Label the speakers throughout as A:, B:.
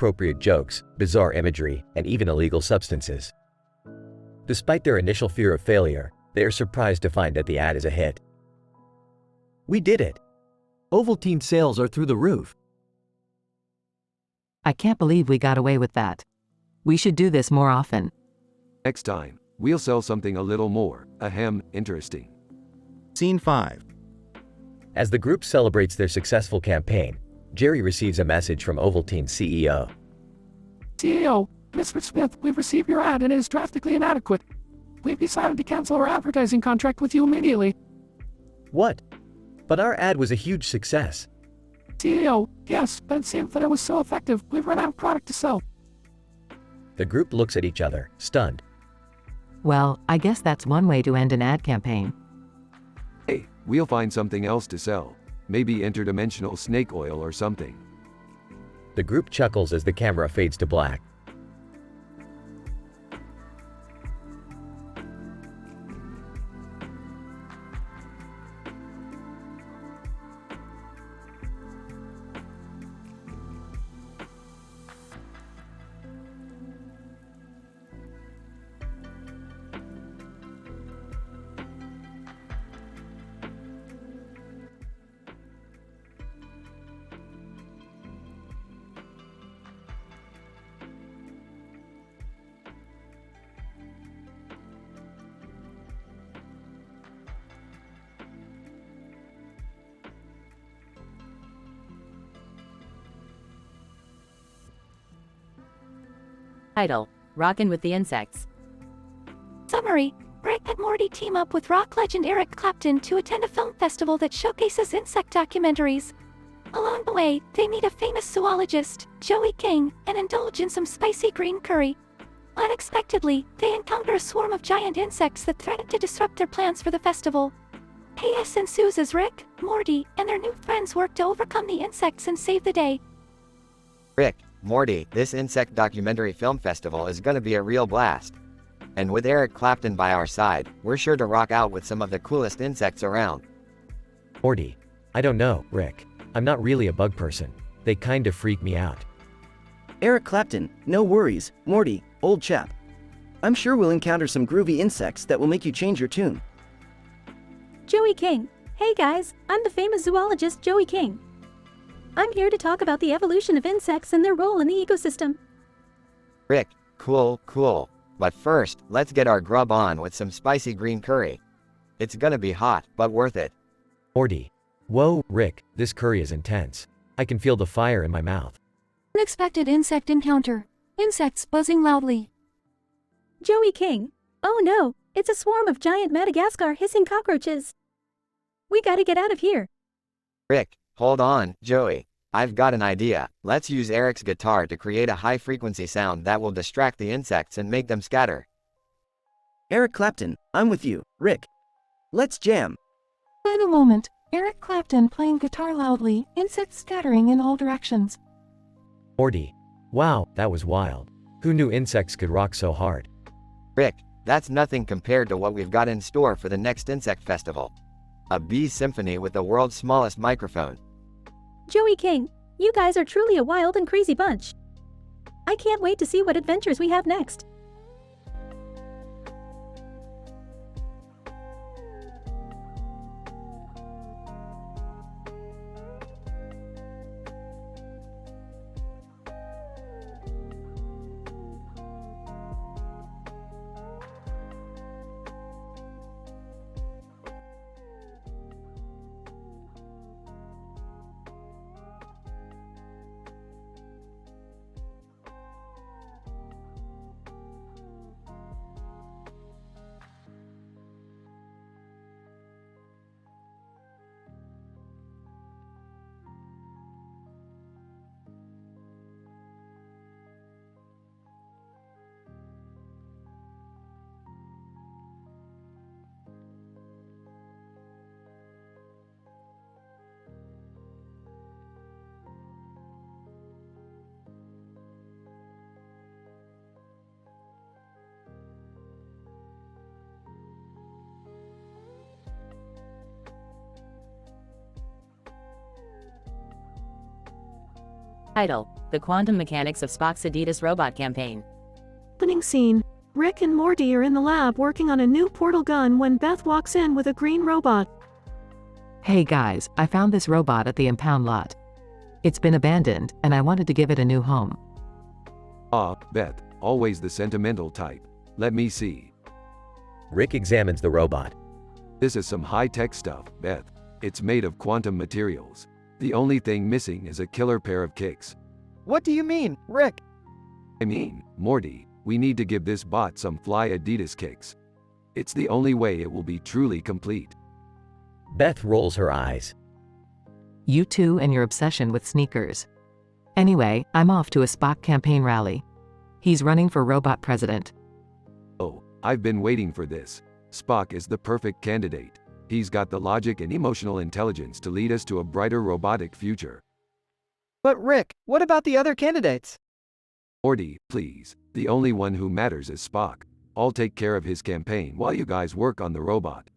A: inappropriate jokes, bizarre imagery, and even illegal substances. Despite their initial fear of failure, they are surprised to find that the ad is a hit.
B: We did it! Ovaltine sales are through the roof.
C: I can't believe we got away with that. We should do this more often.
D: Next time, we'll sell something a little more, interesting.
B: Scene 5.
A: As the group celebrates their successful campaign, Jerry receives a message from Ovaltine's CEO.
E: CEO, Mr. Smith, we've received your ad and it is drastically inadequate. We've decided to cancel our advertising contract with you immediately.
A: What? But our ad was a huge success.
E: CEO, yes, but it seemed that it was so effective, we've run out of product to sell.
A: The group looks at each other, stunned.
C: Well, I guess that's one way to end an ad campaign.
D: Hey, we'll find something else to sell. Maybe interdimensional snake oil or something.
A: The group chuckles as the camera fades to black.
F: Title: Rockin' with the Insects.
G: Summary: Rick and Morty team up with rock legend Eric Clapton to attend a film festival that showcases insect documentaries. Along the way, they meet a famous zoologist, Joey King, and indulge in some spicy green curry. Unexpectedly, they encounter a swarm of giant insects that threaten to disrupt their plans for the festival. Chaos ensues as Rick, Morty, and their new friends work to overcome the insects and save the day.
H: Rick, Morty, this insect documentary film festival is gonna be a real blast. And with Eric Clapton by our side, we're sure to rock out with some of the coolest insects around.
A: Morty: I don't know, Rick. I'm not really a bug person. They kind of freak me out.
B: Eric Clapton, no worries, Morty, old chap. I'm sure we'll encounter some groovy insects that will make you change your tune.
I: Joey King. Hey guys, I'm the famous zoologist Joey King. I'm here to talk about the evolution of insects and their role in the ecosystem.
H: Rick, cool. But first, let's get our grub on with some spicy green curry. It's gonna be hot, but worth it.
A: Morty: Whoa, Rick, this curry is intense. I can feel the fire in my mouth.
G: Unexpected insect encounter. Insects buzzing loudly.
I: Joey King. Oh no, it's a swarm of giant Madagascar hissing cockroaches. We gotta get out of here.
H: Rick, hold on, Joey. I've got an idea. Let's use Eric's guitar to create a high-frequency sound that will distract the insects and make them scatter.
B: Eric Clapton, I'm with you, Rick. Let's jam.
G: In a moment, Eric Clapton playing guitar loudly, insects scattering in all directions.
A: Morty: Wow, that was wild. Who knew insects could rock so hard?
H: Rick, that's nothing compared to what we've got in store for the next insect festival. A bee symphony with the world's smallest microphone.
I: Joey King, you guys are truly a wild and crazy bunch. I can't wait to see what adventures we have next.
F: Title: The quantum mechanics of Spock's Adidas robot campaign.
I: Opening scene. Rick and Morty are in the lab working on a new portal gun when Beth walks in with a green robot.
C: Hey guys, I found this robot at the impound lot. It's been abandoned, and I wanted to give it a new home.
D: Ah, Beth, always the sentimental type. Let me see.
A: Rick examines the robot.
D: This is some high-tech stuff, Beth. It's made of quantum materials. The only thing missing is a killer pair of kicks.
B: What do you mean, Rick?
D: I mean, Morty, we need to give this bot some fly Adidas kicks. It's the only way it will be truly complete.
A: Beth rolls her eyes.
C: You two and your obsession with sneakers. Anyway, I'm off to a Spock campaign rally. He's running for robot president.
D: Oh, I've been waiting for this. Spock is the perfect candidate. He's got the logic and emotional intelligence to lead us to a brighter robotic future.
B: But Rick, what about the other candidates?
D: Morty, please. The only one who matters is Spock. I'll take care of his campaign while you guys work on the robot.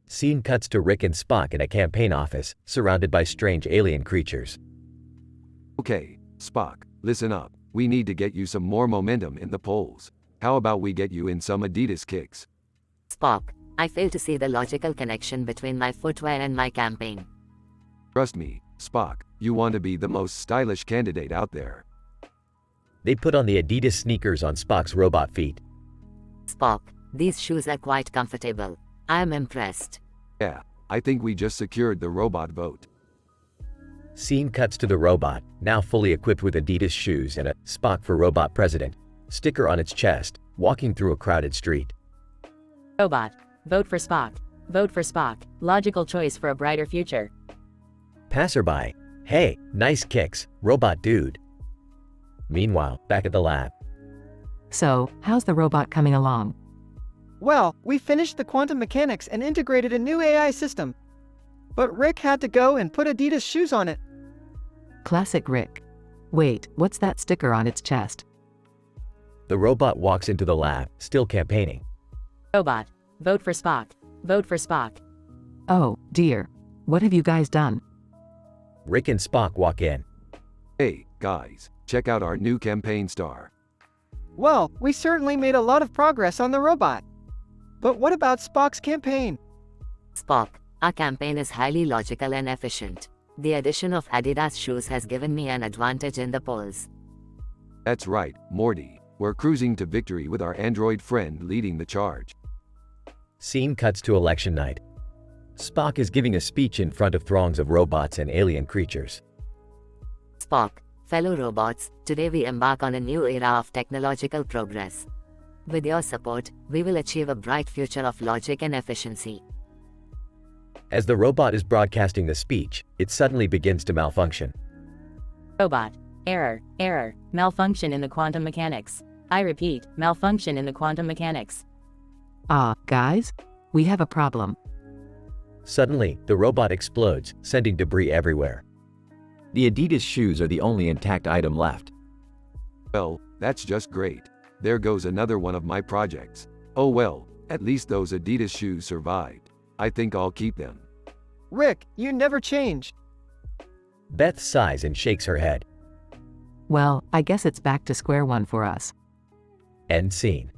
A: Scene cuts to Rick and Spock in a campaign office, surrounded by strange alien creatures.
D: Okay, Spock, listen up. We need to get you some more momentum in the polls. How about we get you in some Adidas kicks?
F: Spock, I fail to see the logical connection between my footwear and my campaign.
D: Trust me, Spock, you want to be the most stylish candidate out there.
A: They put on the Adidas sneakers on Spock's robot feet.
F: Spock, these shoes are quite comfortable. I am impressed.
D: Yeah, I think we just secured the robot vote.
A: Scene cuts to the robot, now fully equipped with Adidas shoes and a "Spock for Robot President" sticker on its chest, walking through a crowded street.
F: Robot, vote for Spock. Vote for Spock. Logical choice for a brighter future.
A: Passerby, hey, nice kicks, robot dude. Meanwhile, back at the lab.
C: So, how's the robot coming along?
B: Well, we finished the quantum mechanics and integrated a new AI system. But Rick had to go and put Adidas shoes on it.
C: Classic Rick. Wait, what's that sticker on its chest?
A: The robot walks into the lab, still campaigning.
F: Robot, vote for Spock. Vote for Spock.
C: Oh, dear. What have you guys done?
A: Rick and Spock walk in.
D: Hey, guys, check out our new campaign star.
B: Well, we certainly made a lot of progress on the robot. But what about Spock's campaign?
F: Spock, our campaign is highly logical and efficient. The addition of Adidas shoes has given me an advantage in the polls.
D: That's right, Morty. We're cruising to victory with our android friend leading the charge.
A: Scene cuts to election night. Spock is giving a speech in front of throngs of robots and alien creatures.
F: Spock, fellow robots, today we embark on a new era of technological progress. With your support, we will achieve a bright future of logic and efficiency.
A: As the robot is broadcasting the speech, it suddenly begins to malfunction.
F: Robot, error, malfunction in the quantum mechanics. I repeat, malfunction in the quantum mechanics.
C: Ah, guys? We have a problem.
A: Suddenly, the robot explodes, sending debris everywhere. The Adidas shoes are the only intact item left.
D: Well, that's just great. There goes another one of my projects. Oh well, at least those Adidas shoes survived. I think I'll keep them.
B: Rick, you never change.
A: Beth sighs and shakes her head.
C: Well, I guess it's back to square one for us.
A: End scene.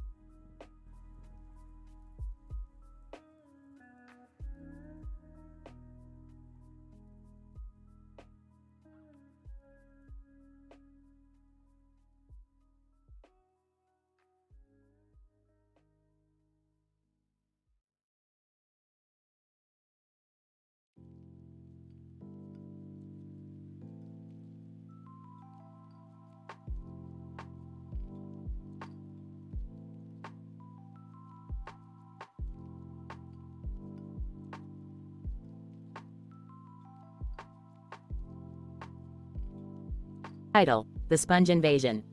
F: Title, The Sponge Invasion.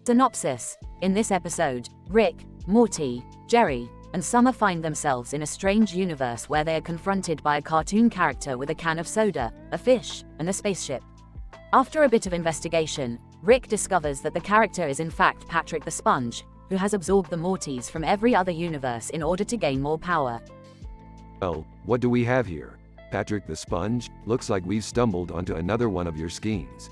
F: Synopsis. In this episode, Rick, Morty, Jerry, and Summer find themselves in a strange universe where they are confronted by a cartoon character with a can of soda, a fish, and a spaceship. After a bit of investigation, Rick discovers that the character is in fact Patrick the Sponge, who has absorbed the Mortys from every other universe in order to gain more power.
D: Well, what do we have here? Patrick the Sponge? Looks like we've stumbled onto another one of your schemes.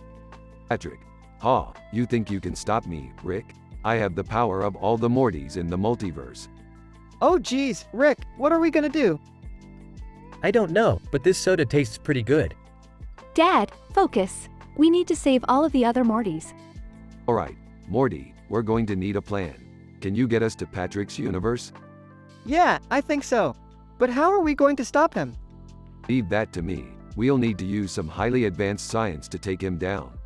D: Patrick. Ha, you think you can stop me, Rick? I have the power of all the Mortys in the multiverse.
B: Oh geez, Rick, what are we gonna do?
A: I don't know, but this soda tastes pretty good.
G: Dad, focus. We need to save all of the other Mortys.
D: Alright, Morty, we're going to need a plan. Can you get us to Patrick's universe?
B: Yeah, I think so. But how are we going to stop him?
D: Leave that to me. We'll need to use some highly advanced science to take him down.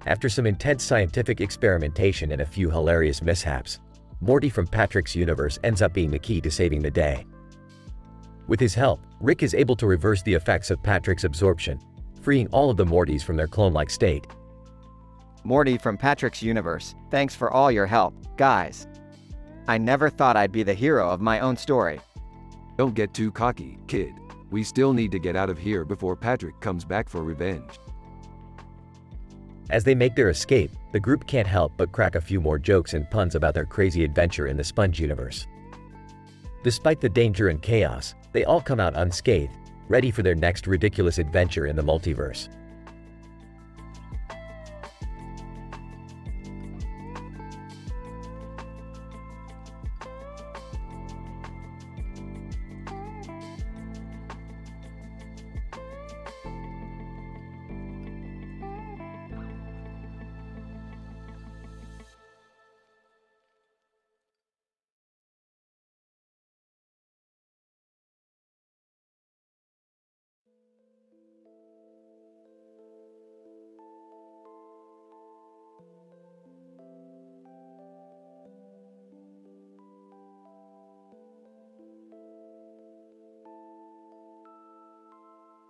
A: After some intense scientific experimentation and a few hilarious mishaps, Morty from Patrick's universe ends up being the key to saving the day. With his help, Rick is able to reverse the effects of Patrick's absorption, freeing all of the Mortys from their clone-like state.
H: Morty from Patrick's universe, thanks for all your help, guys. I never thought I'd be the hero of my own story.
D: Don't get too cocky, kid. We still need to get out of here before Patrick comes back for revenge.
A: As they make their escape, the group can't help but crack a few more jokes and puns about their crazy adventure in the Sponge universe. Despite the danger and chaos, they all come out unscathed, ready for their next ridiculous adventure in the multiverse.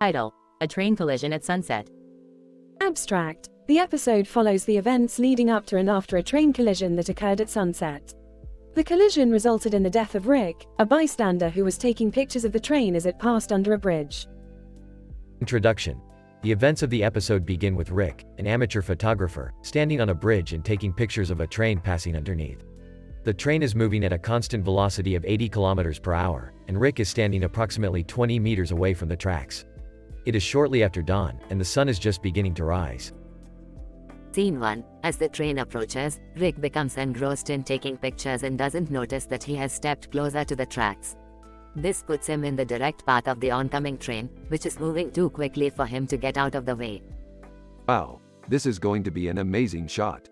F: Title: A train collision at sunset.
J: Abstract. The episode follows the events leading up to and after a train collision that occurred at sunset. The collision resulted in the death of Rick, a bystander who was taking pictures of the train as it passed under a bridge.
A: Introduction. The events of the episode begin with Rick, an amateur photographer, standing on a bridge and taking pictures of a train passing underneath. The train is moving at a constant velocity of 80 kilometers per hour, and Rick is standing approximately 20 meters away from the tracks. It is shortly after dawn, and the sun is just beginning to rise.
F: Scene 1. As the train approaches, Rick becomes engrossed in taking pictures and doesn't notice that he has stepped closer to the tracks. This puts him in the direct path of the oncoming train, which is moving too quickly for him to get out of the way.
D: Wow, this is going to be an amazing shot.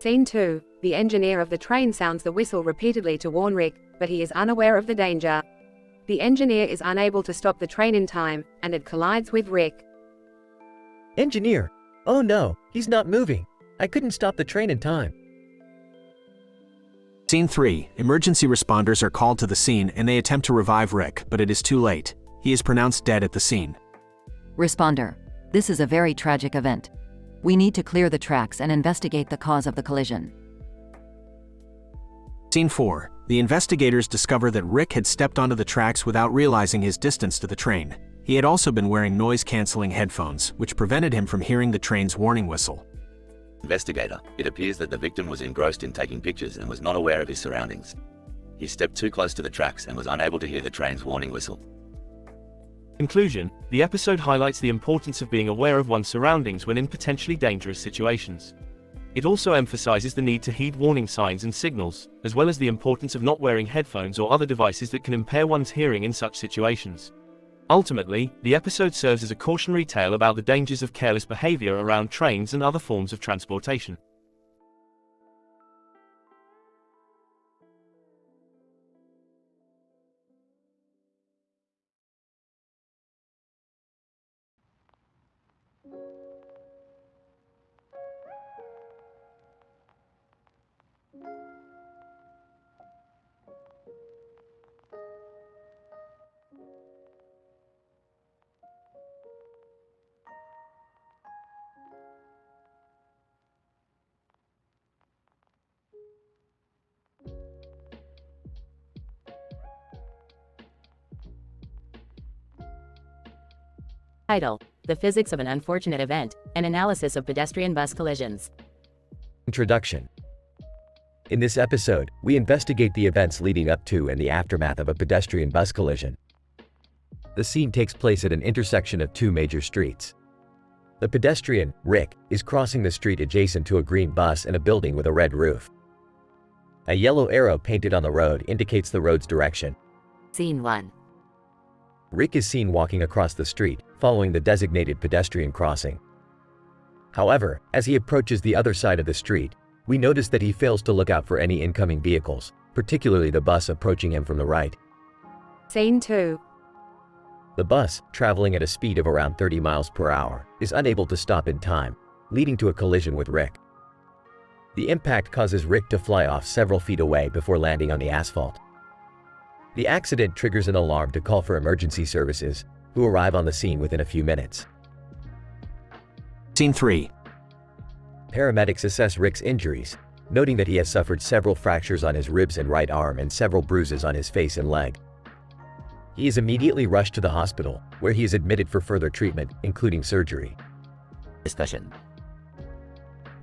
K: Scene 2. The engineer of the train sounds the whistle repeatedly to warn Rick, but he is unaware of the danger. The engineer is unable to stop the train in time, and it collides with Rick.
A: Engineer! Oh no, he's not moving. I couldn't stop the train in time.
L: Scene 3. Emergency responders are called to the scene and they attempt to revive Rick, but it is too late. He is pronounced dead at the scene.
M: Responder. This is a very tragic event. We need to clear the tracks and investigate the cause of the collision.
L: Scene 4. The investigators discover that Rick had stepped onto the tracks without realizing his distance to the train. He had also been wearing noise-canceling headphones, which prevented him from hearing the train's warning whistle.
N: Investigator. It appears that the victim was engrossed in taking pictures and was not aware of his surroundings. He stepped too close to the tracks and was unable to hear the train's warning whistle.
O: Conclusion. The episode highlights the importance of being aware of one's surroundings when in potentially dangerous situations. It also emphasizes the need to heed warning signs and signals, as well as the importance of not wearing headphones or other devices that can impair one's hearing in such situations. Ultimately, the episode serves as a cautionary tale about the dangers of careless behavior around trains and other forms of transportation.
F: Title: The Physics of an Unfortunate Event, an Analysis of Pedestrian Bus Collisions.
A: Introduction. In this episode, we investigate the events leading up to and the aftermath of a pedestrian bus collision. The scene takes place at an intersection of two major streets. The pedestrian, Rick, is crossing the street adjacent to a green bus and a building with a red roof. A yellow arrow painted on the road indicates the road's direction.
F: Scene 1.
A: Rick is seen walking across the street, following the designated pedestrian crossing. However, as he approaches the other side of the street, we notice that he fails to look out for any incoming vehicles, particularly the bus approaching him from the right.
K: Scene 2.
A: The bus, traveling at a speed of around 30 miles per hour, is unable to stop in time, leading to a collision with Rick. The impact causes Rick to fly off several feet away before landing on the asphalt. The accident triggers an alarm to call for emergency services, who arrive on the scene within a few minutes.
L: Scene 3.
A: Paramedics assess Rick's injuries, noting that he has suffered several fractures on his ribs and right arm and several bruises on his face and leg. He is immediately rushed to the hospital, where he is admitted for further treatment, including surgery.
N: Discussion.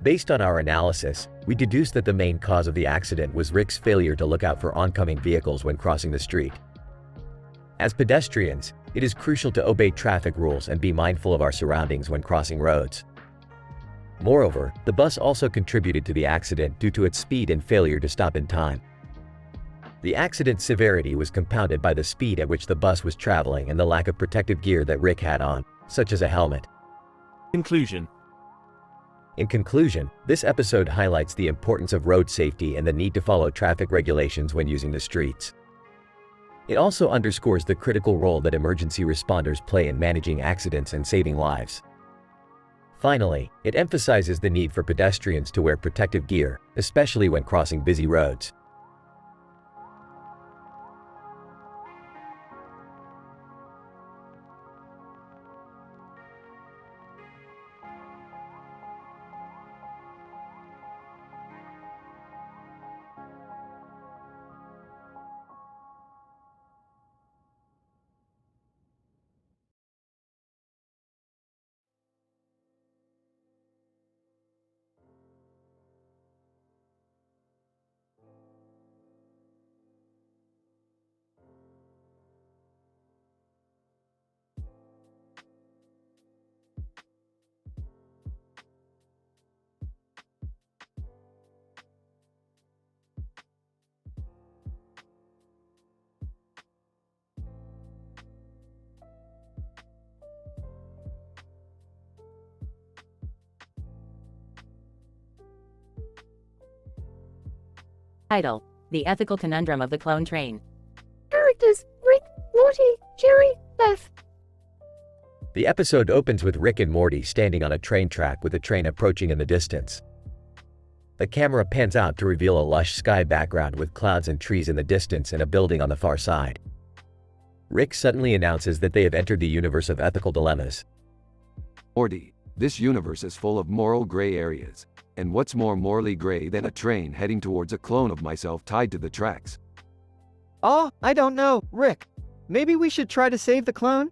A: Based on our analysis, we deduce that the main cause of the accident was Rick's failure to look out for oncoming vehicles when crossing the street. As pedestrians, it is crucial to obey traffic rules and be mindful of our surroundings when crossing roads. Moreover, the bus also contributed to the accident due to its speed and failure to stop in time. The accident's severity was compounded by the speed at which the bus was traveling and the lack of protective gear that Rick had on, such as a helmet.
O: Conclusion.
A: In conclusion, this episode highlights the importance of road safety and the need to follow traffic regulations when using the streets. It also underscores the critical role that emergency responders play in managing accidents and saving lives. Finally, it emphasizes the need for pedestrians to wear protective gear, especially when crossing busy roads.
F: Title: The Ethical Conundrum of the Clone Train.
I: Characters: Rick, Morty, Jerry, Beth.
A: The episode opens with Rick and Morty standing on a train track with a train approaching in the distance. The camera pans out to reveal a lush sky background with clouds and trees in the distance and a building on the far side. Rick suddenly announces that they have entered the universe of ethical dilemmas.
D: Morty, this universe is full of moral gray areas. And what's more morally gray than a train heading towards a clone of myself tied to the tracks?
B: Oh, I don't know, Rick. Maybe we should try to save the clone?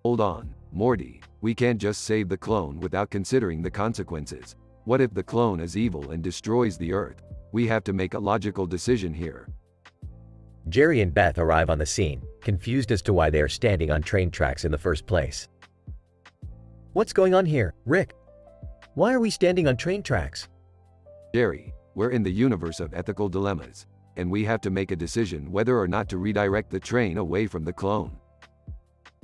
D: Hold on, Morty. We can't just save the clone without considering the consequences. What if the clone is evil and destroys the Earth? We have to make a logical decision here.
A: Jerry and Beth arrive on the scene, confused as to why they are standing on train tracks in the first place. What's going on here, Rick? Why are we standing on train tracks?
D: Jerry, we're in the universe of ethical dilemmas, and we have to make a decision whether or not to redirect the train away from the clone.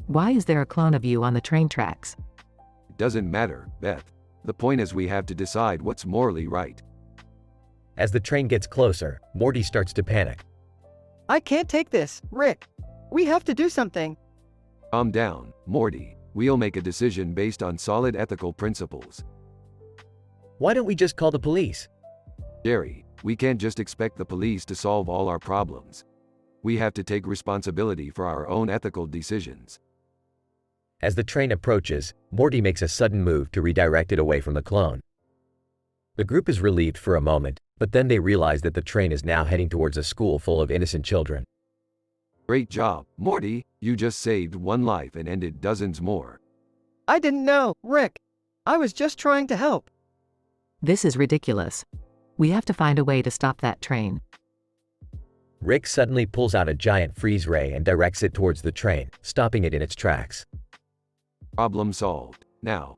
C: Why is there a clone of you on the train tracks?
D: It doesn't matter, Beth. The point is we have to decide what's morally right.
A: As the train gets closer, Morty starts to panic.
B: I can't take this, Rick. We have to do something.
D: Calm down, Morty. We'll make a decision based on solid ethical principles.
A: Why don't we just call the police?
D: Jerry, we can't just expect the police to solve all our problems. We have to take responsibility for our own ethical decisions.
A: As the train approaches, Morty makes a sudden move to redirect it away from the clone. The group is relieved for a moment, but then they realize that the train is now heading towards a school full of innocent children.
D: Great job, Morty. You just saved one life and ended dozens more.
B: I didn't know, Rick. I was just trying to help.
C: This is ridiculous. We have to find a way to stop that train.
A: Rick suddenly pulls out a giant freeze ray and directs it towards the train, stopping it in its tracks.
D: Problem solved. Now,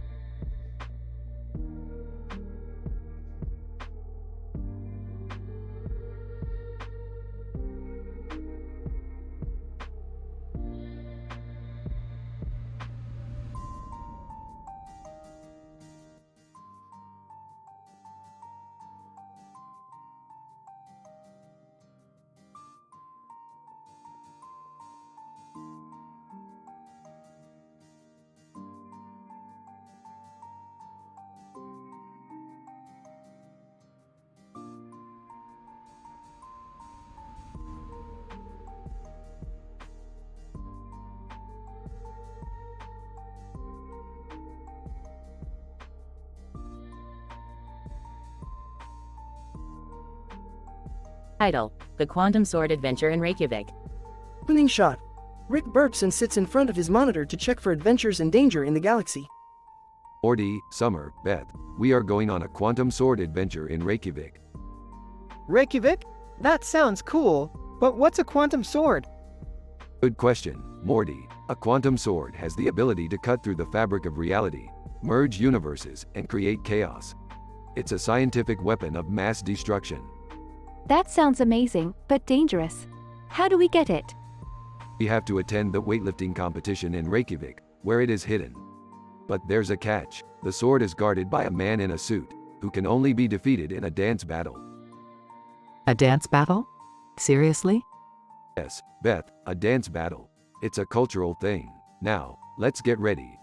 F: Title: The Quantum Sword Adventure in Reykjavik.
P: Opening shot. Rick burps and sits in front of his monitor to check for adventures and danger in the galaxy.
D: Morty, Summer, Beth, we are going on a quantum sword adventure in Reykjavik.
B: Reykjavik? That sounds cool, but what's a quantum sword?
D: Good question, Morty. A quantum sword has the ability to cut through the fabric of reality, merge universes, and create chaos. It's a scientific weapon of mass destruction.
G: That sounds amazing, but dangerous. How do we get it?
D: We have to attend the weightlifting competition in Reykjavik, where it is hidden. But there's a catch. The sword is guarded by a man in a suit, who can only be defeated in a dance battle.
C: A dance battle? Seriously?
D: Yes, Beth, a dance battle. It's a cultural thing. Now, let's get ready.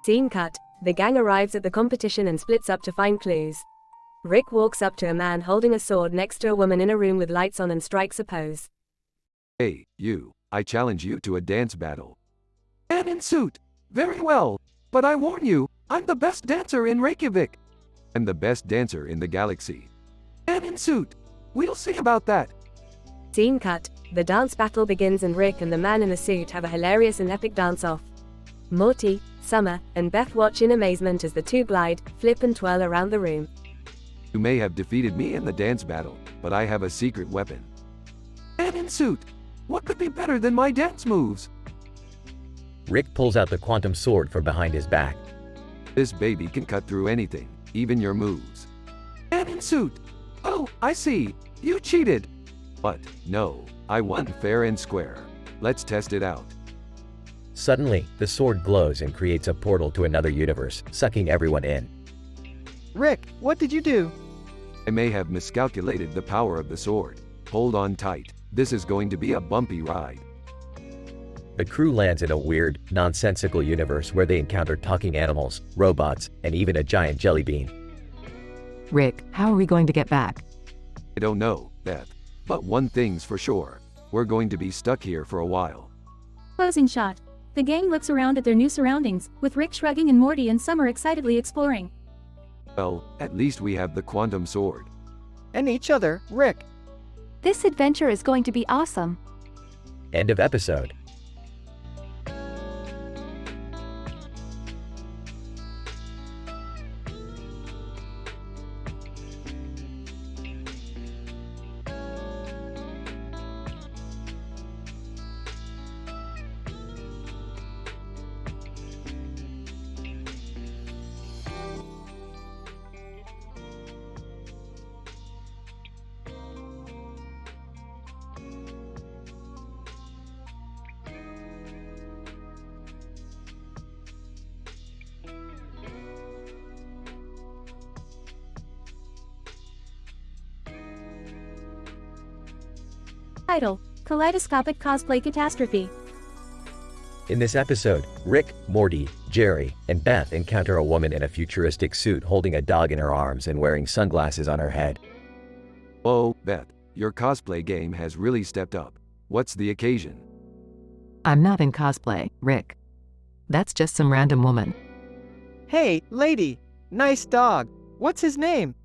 J: Scene cut. The gang arrives at the competition and splits up to find clues. Rick walks up to a man holding a sword next to a woman in a room with lights on and strikes a pose.
D: Hey, you, I challenge you to a dance battle. Man in suit. Very well. But I warn you, I'm the best dancer in Reykjavik. I'm the best dancer in the galaxy. Man in suit. We'll see about that.
J: Scene cut. The dance battle begins and Rick and the man in the suit have a hilarious and epic dance-off. Morty, Summer, and Beth watch in amazement as the two glide, flip and twirl around the room.
D: You may have defeated me in the dance battle, but I have a secret weapon. Man in suit. What could be better than my dance moves?
A: Rick pulls out the quantum sword from behind his back.
D: This baby can cut through anything, even your moves. Man in suit. Oh, I see. You cheated. But, no, I won fair and square. Let's test it out.
A: Suddenly, the sword glows and creates a portal to another universe, sucking everyone in.
B: Rick, what did you do?
D: I may have miscalculated the power of the sword. Hold on tight. This is going to be a bumpy ride.
A: The crew lands in a weird, nonsensical universe where they encounter talking animals, robots, and even a giant jelly bean.
C: Rick, how are we going to get back?
D: I don't know, Beth. But one thing's for sure. We're going to be stuck here for a while.
Q: Closing shot. The gang looks around at their new surroundings, with Rick shrugging and Morty and Summer excitedly exploring.
D: Well, at least we have the quantum sword.
B: And each other, Rick.
G: This adventure is going to be awesome.
A: End of episode.
Q: Title: Kaleidoscopic Cosplay Catastrophe.
A: In this episode, Rick, Morty, Jerry, and Beth encounter a woman in a futuristic suit holding a dog in her arms and wearing sunglasses on her head.
D: Oh, Beth, your cosplay game has really stepped up. What's the occasion?
C: I'm not in cosplay, Rick. That's just some random woman.
B: Hey, lady. Nice dog. What's his name?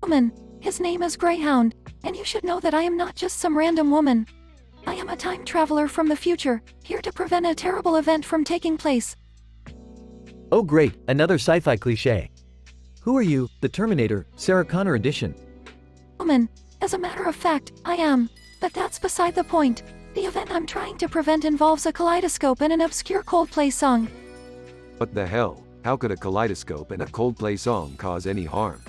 G: Woman, his name is Greyhound, and you should know that I am not just some random woman. I am a time traveler from the future, here to prevent a terrible event from taking place.
A: Oh great, another sci-fi cliché. Who are you, the Terminator, Sarah Connor edition?
G: Woman, as a matter of fact, I am. But that's beside the point. The event I'm trying to prevent involves a kaleidoscope and an obscure Coldplay song.
D: What the hell? How could a kaleidoscope and a Coldplay song cause any harm?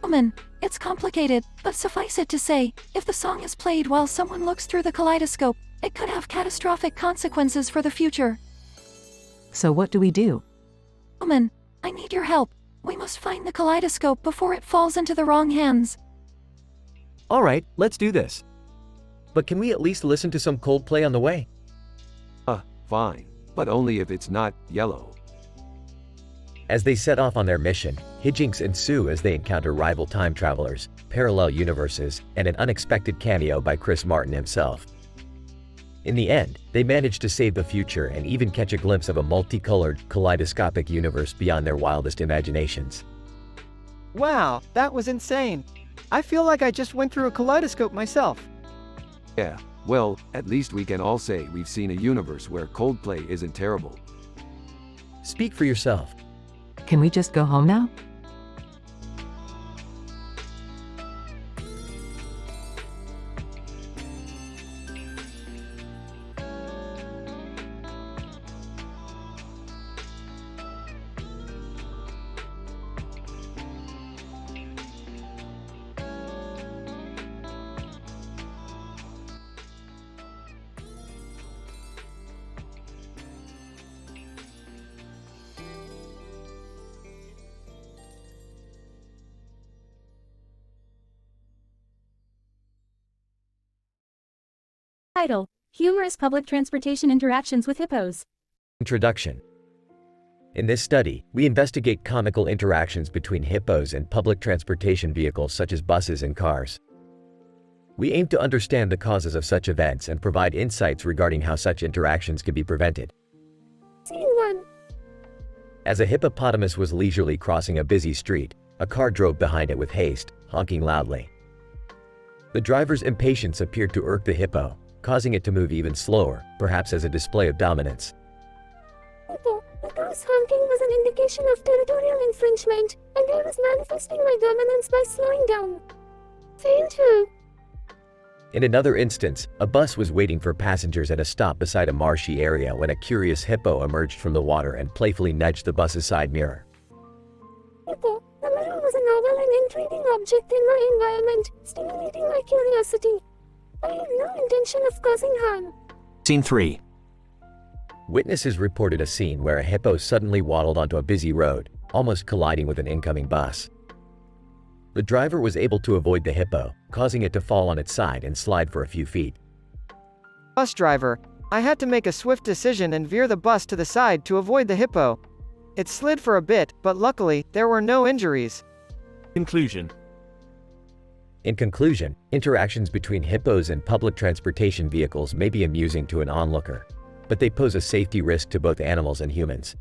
G: Woman, it's complicated, but suffice it to say, if the song is played while someone looks through the kaleidoscope, it could have catastrophic consequences for the future.
C: So what do we do?
G: Woman, I need your help. We must find the kaleidoscope before it falls into the wrong hands.
A: Alright, let's do this. But can we at least listen to some Coldplay on the way?
D: Fine. But only if it's not yellow.
A: As they set off on their mission, hijinks ensue as they encounter rival time travelers, parallel universes, and an unexpected cameo by Chris Martin himself. In the end, they manage to save the future and even catch a glimpse of a multicolored, kaleidoscopic universe beyond their wildest imaginations.
B: Wow, that was insane. I feel like I just went through a kaleidoscope myself.
D: Yeah, well, at least we can all say we've seen a universe where Coldplay isn't terrible.
A: Speak for yourself.
C: Can we just go home now?
Q: Title: Humorous public transportation interactions with hippos.
A: Introduction. In this study, we investigate comical interactions between hippos and public transportation vehicles such as buses and cars. We aim to understand the causes of such events and provide insights regarding how such interactions can be prevented.
I: Scene 1.
A: As a hippopotamus was leisurely crossing a busy street, a car drove behind it with haste, honking loudly. The driver's impatience appeared to irk the hippo, causing it to move even slower, perhaps as a display of dominance.
I: Hippo, the car's honking was an indication of territorial infringement, and I was manifesting my dominance by slowing down. Scene 2.
A: In another instance, a bus was waiting for passengers at a stop beside a marshy area when a curious hippo emerged from the water and playfully nudged the bus's side mirror.
I: Hippo, the mirror was a novel and intriguing object in my environment, stimulating my curiosity. I had no intention of causing harm.
L: Scene 3.
A: Witnesses reported a scene where a hippo suddenly waddled onto a busy road, almost colliding with an incoming bus. The driver was able to avoid the hippo, causing it to fall on its side and slide for a few feet.
B: Bus driver, I had to make a swift decision and veer the bus to the side to avoid the hippo. It slid for a bit, but luckily, there were no injuries.
O: Conclusion.
A: In conclusion, interactions between hippos and public transportation vehicles may be amusing to an onlooker, but they pose a safety risk to both animals and humans.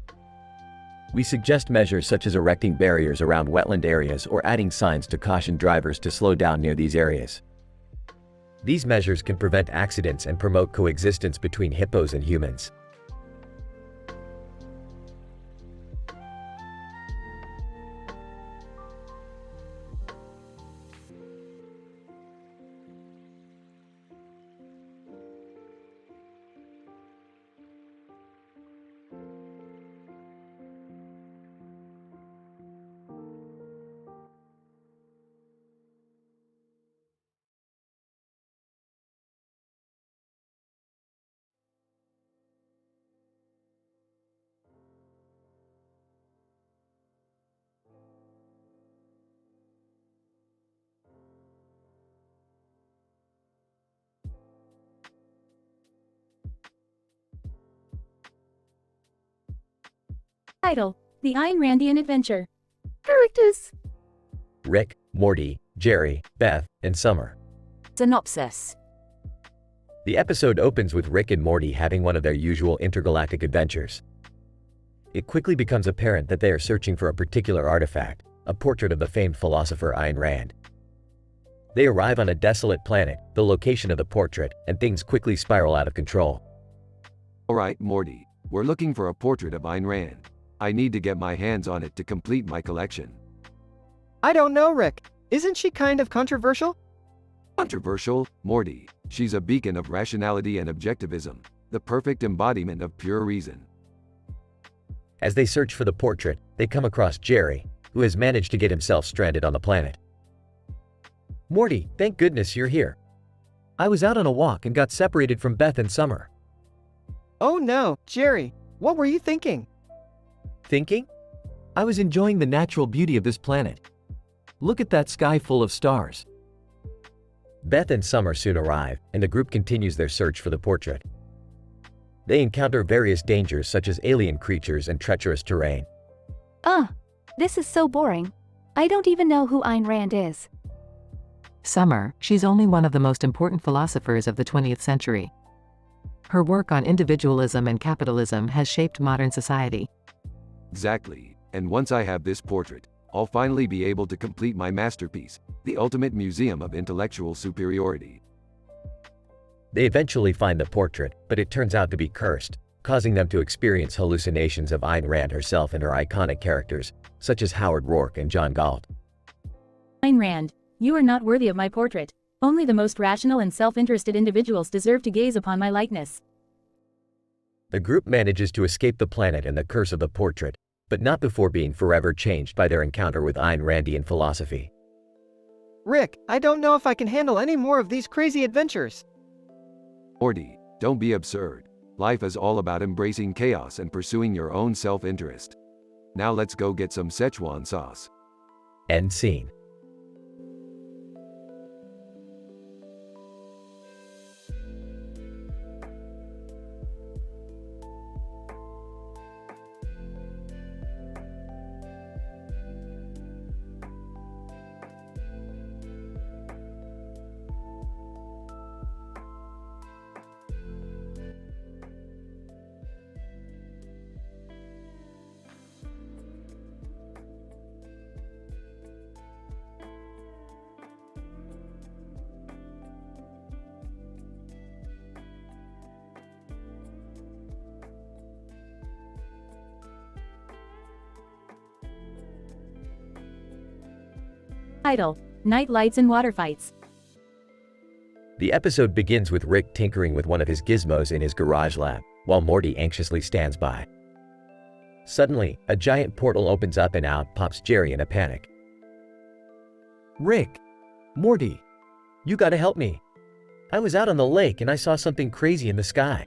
A: We suggest measures such as erecting barriers around wetland areas or adding signs to caution drivers to slow down near these areas. These measures can prevent accidents and promote coexistence between hippos and humans.
Q: Title: The Ayn Randian Adventure.
I: Characters:
A: Rick, Morty, Jerry, Beth, and Summer.
F: Synopsis.
A: The episode opens with Rick and Morty having one of their usual intergalactic adventures. It quickly becomes apparent that they are searching for a particular artifact, a portrait of the famed philosopher Ayn Rand. They arrive on a desolate planet, the location of the portrait, and things quickly spiral out of control.
D: Alright, Morty, we're looking for a portrait of Ayn Rand. I need to get my hands on it to complete my collection.
B: I don't know, Rick. Isn't she kind of controversial?
D: Controversial, Morty. She's a beacon of rationality and objectivism, the perfect embodiment of pure reason.
A: As they search for the portrait, they come across Jerry, who has managed to get himself stranded on the planet. Morty, thank goodness you're here. I was out on a walk and got separated from Beth and Summer.
B: Oh no, Jerry, what were you thinking?
A: Thinking? I was enjoying the natural beauty of this planet. Look at that sky full of stars. Beth and Summer soon arrive, and the group continues their search for the portrait. They encounter various dangers such as alien creatures and treacherous terrain.
G: This is so boring. I don't even know who Ayn Rand is.
C: Summer, she's only one of the most important philosophers of the 20th century. Her work on individualism and capitalism has shaped modern society.
D: Exactly, and once I have this portrait, I'll finally be able to complete my masterpiece, the ultimate museum of intellectual superiority.
A: They eventually find the portrait, but it turns out to be cursed, causing them to experience hallucinations of Ayn Rand herself and her iconic characters, such as Howard Rourke and John Galt.
Q: Ayn Rand, you are not worthy of my portrait. Only the most rational and self-interested individuals deserve to gaze upon my likeness.
A: The group manages to escape the planet and the curse of the portrait, but not before being forever changed by their encounter with Ayn Randian philosophy.
B: Rick, I don't know if I can handle any more of these crazy adventures.
D: Morty, don't be absurd. Life is all about embracing chaos and pursuing your own self-interest. Now let's go get some Szechuan sauce.
A: End scene.
Q: Title: Night Lights and Water Fights.
A: The episode begins with Rick tinkering with one of his gizmos in his garage lab, while Morty anxiously stands by. Suddenly, a giant portal opens up and out pops Jerry in a panic. Rick! Morty! You gotta help me! I was out on the lake and I saw something crazy in the sky.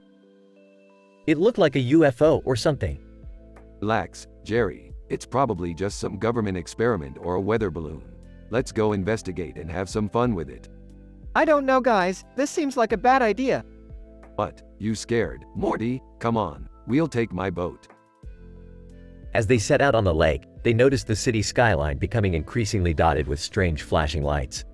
A: It looked like a UFO or something.
D: Relax, Jerry. It's probably just some government experiment or a weather balloon. Let's go investigate and have some fun with it.
B: I don't know, guys. This seems like a bad idea.
D: What? You scared? Morty, come on. We'll take my boat.
A: As they set out on the lake, they notice the city skyline becoming increasingly dotted with strange flashing lights.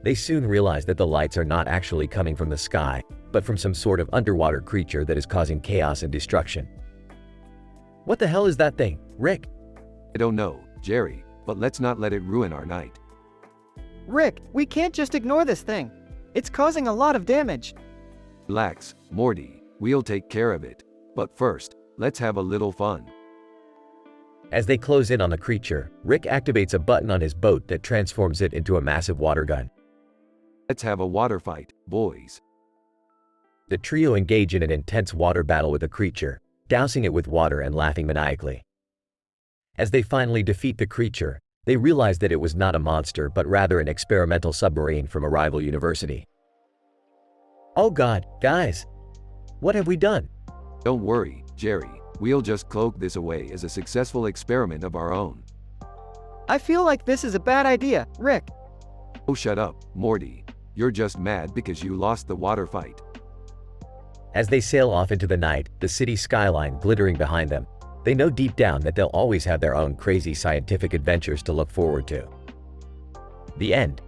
A: They soon realize that the lights are not actually coming from the sky, but from some sort of underwater creature that is causing chaos and destruction. What the hell is that thing, Rick?
D: I don't know, Jerry, but let's not let it ruin our night.
B: Rick, we can't just ignore this thing. It's causing a lot of damage.
D: Relax, Morty. We'll take care of it. But first, let's have a little fun.
A: As they close in on the creature, Rick activates a button on his boat that transforms it into a massive water gun.
D: Let's have a water fight, boys.
A: The trio engage in an intense water battle with the creature, dousing it with water and laughing maniacally. As they finally defeat the creature, they realize that it was not a monster but rather an experimental submarine from a rival university. Oh God, guys! What have we done?
D: Don't worry, Jerry. We'll just cloak this away as a successful experiment of our own.
B: I feel like this is a bad idea, Rick.
D: Oh, shut up, Morty. You're just mad because you lost the water fight.
A: As they sail off into the night, the city skyline glittering behind them, they know deep down that they'll always have their own crazy scientific adventures to look forward to. The end.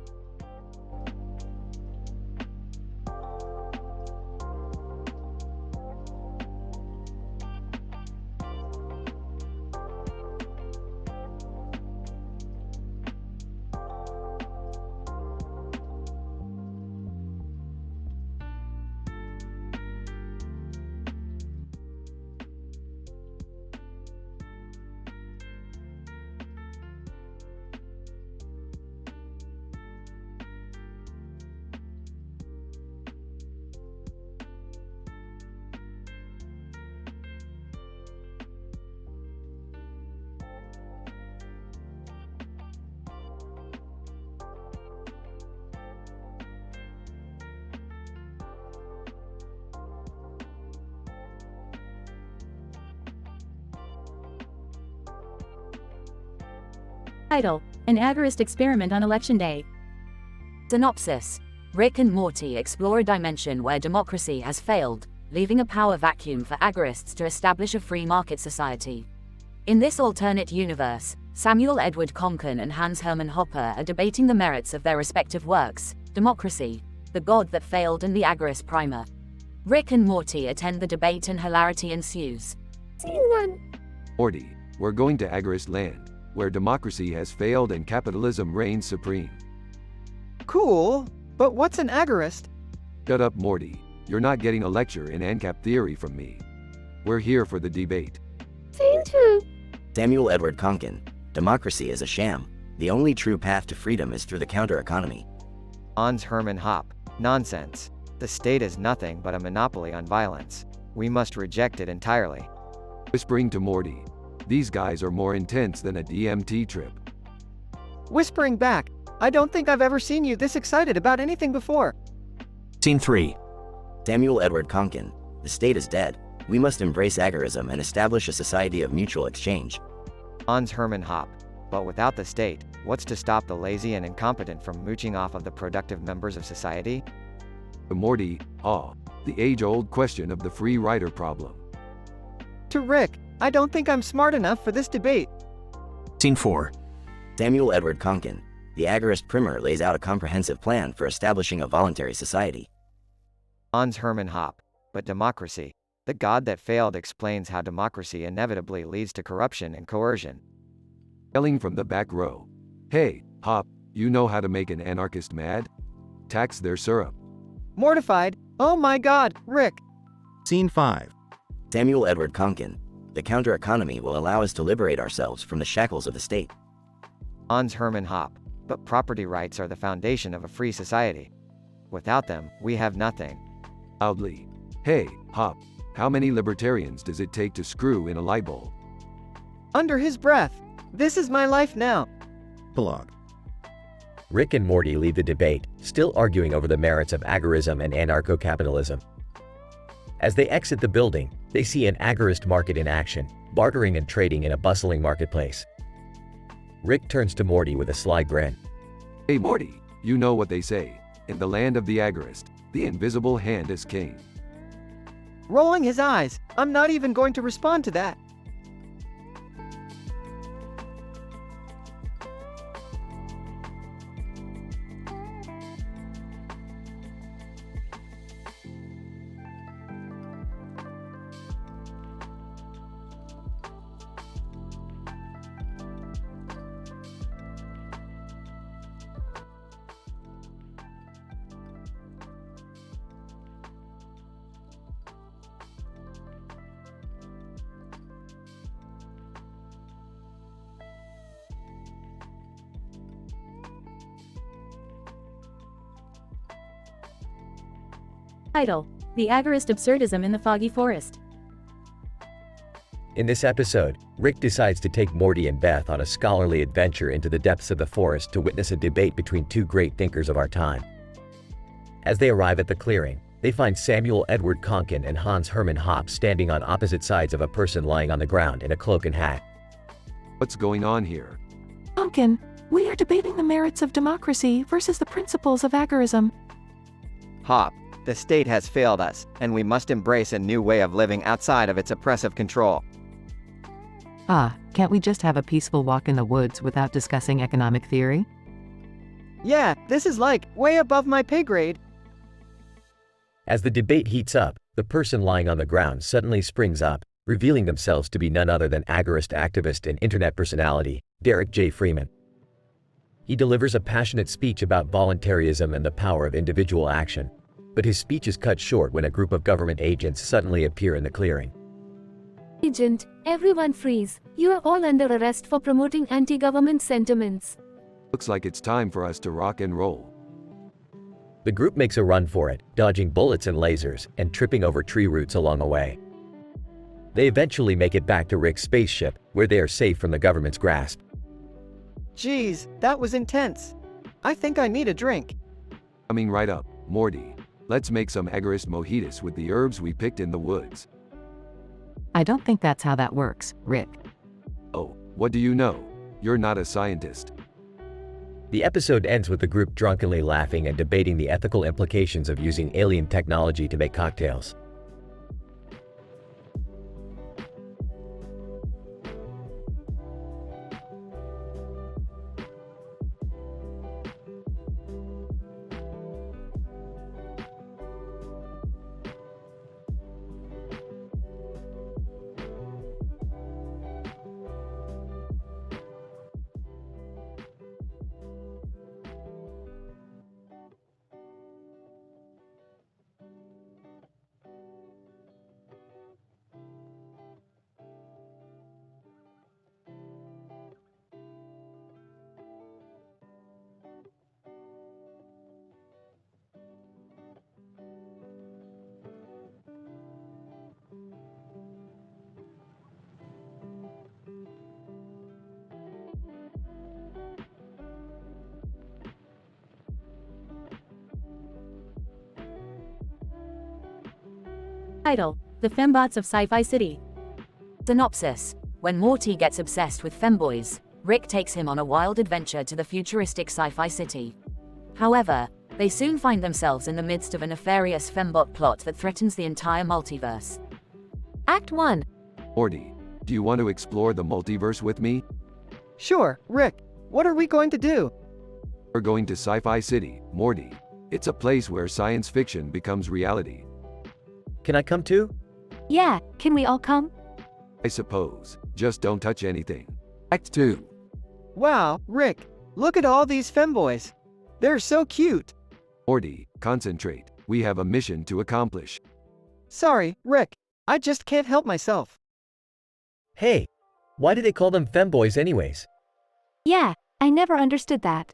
Q: Title: An Agorist Experiment on Election Day.
F: Synopsis: Rick and Morty explore a dimension where democracy has failed, leaving a power vacuum for agorists to establish a free market society. In this alternate universe, Samuel Edward Konkin and Hans Hermann Hoppe are debating the merits of their respective works, Democracy, The God That Failed and The Agorist Primer. Rick and Morty attend the debate and hilarity ensues.
J: Scene 1.
D: Morty, we're going to Agorist land. where democracy has failed and capitalism reigns supreme.
B: Cool, but what's an agorist?
D: Shut up, Morty. You're not getting a lecture in ANCAP theory from me. We're here for the debate.
R: Scene 2. Samuel Edward Konkin. Democracy is a sham. The only true path to freedom is through the counter-economy.
B: Hans Hermann Hoppe. Nonsense. The state is nothing but a monopoly on violence. We must reject it entirely.
D: Whispering to Morty. These guys are more intense than a DMT trip.
B: Whispering back. I don't think I've ever seen you this excited about anything before.
L: Scene 3.
R: Samuel Edward Konkin. The state is dead. We must embrace agorism and establish a society of mutual exchange.
B: Hans Hermann Hoppe. But without the state, what's to stop the lazy and incompetent from mooching off of the productive members of society?
D: To Morty, the age-old question of the free rider problem.
B: To Rick, I don't think I'm smart enough for this debate.
L: Scene 4.
R: Samuel Edward Konkin. The agorist primer lays out a comprehensive plan for establishing a voluntary society.
B: Hans Hermann Hoppe. But democracy. The god that failed explains how democracy inevitably leads to corruption and coercion.
D: Yelling from the back row. Hey, Hoppe, you know how to make an anarchist mad? Tax their syrup.
B: Mortified. Oh my god, Rick.
S: Scene 5.
R: Samuel Edward Konkin. The counter-economy will allow us to liberate ourselves from the shackles of the state.
B: Hans Hermann Hoppe. But property rights are the foundation of a free society. Without them, we have nothing.
D: Loudly. Hey, Hoppe, how many libertarians does it take to screw in a light bulb?
B: Under his breath. This is my life now.
S: Blog.
A: Rick and Morty leave the debate, still arguing over the merits of agorism and anarcho-capitalism. As they exit the building, they see an agorist market in action, bartering and trading in a bustling marketplace. Rick turns to Morty with a sly grin.
D: Hey Morty, you know what they say. In the land of the agorist, the invisible hand is king.
B: Rolling his eyes. I'm not even going to respond to that.
Q: Title: The Agorist Absurdism in the Foggy Forest.
A: In this episode, Rick decides to take Morty and Beth on a scholarly adventure into the depths of the forest to witness a debate between two great thinkers of our time. As they arrive at the clearing, they find Samuel Edward Konkin and Hans Hermann Hoppe standing on opposite sides of a person lying on the ground in a cloak and hat.
D: What's going on here?
I: Konkin, we are debating the merits of democracy versus the principles of agorism.
B: Hoppe. The state has failed us, and we must embrace a new way of living outside of its oppressive control.
C: Can't we just have a peaceful walk in the woods without discussing economic theory?
B: Yeah, this is like, way above my pay grade.
A: As the debate heats up, the person lying on the ground suddenly springs up, revealing themselves to be none other than agorist activist and internet personality, Derek J. Freeman. He delivers a passionate speech about voluntarism and the power of individual action. But his speech is cut short when a group of government agents suddenly appear in the clearing.
G: Agent, everyone freeze. You are all under arrest for promoting anti-government sentiments.
D: Looks like it's time for us to rock and roll.
A: The group makes a run for it, dodging bullets and lasers, and tripping over tree roots along the way. They eventually make it back to Rick's spaceship, where they are safe from the government's grasp.
B: Geez, that was intense. I think I need a drink.
D: Coming right up, Morty. Let's make some agorist mojitos with the herbs we picked in the woods.
C: I don't think that's how that works, Rick.
D: Oh, what do you know? You're not a scientist.
A: The episode ends with the group drunkenly laughing and debating the ethical implications of using alien technology to make cocktails.
Q: Title: The Fembots of Sci-Fi City.
F: Synopsis: when Morty gets obsessed with femboys, Rick takes him on a wild adventure to the futuristic sci-fi city. However, they soon find themselves in the midst of a nefarious fembot plot that threatens the entire multiverse.
G: Act 1.
D: Morty, do you want to explore the multiverse with me?
B: Sure, Rick. What are we going to do?
D: We're going to Sci-Fi City, Morty. It's a place where science fiction becomes reality.
A: Can I come too?
G: Yeah, can we all come?
D: I suppose. Just don't touch anything. Act 2.
B: Wow, Rick. Look at all these femboys. They're so cute.
D: Morty, concentrate. We have a mission to accomplish.
B: Sorry, Rick. I just can't help myself.
A: Hey, why do they call them femboys anyways?
G: Yeah, I never understood that.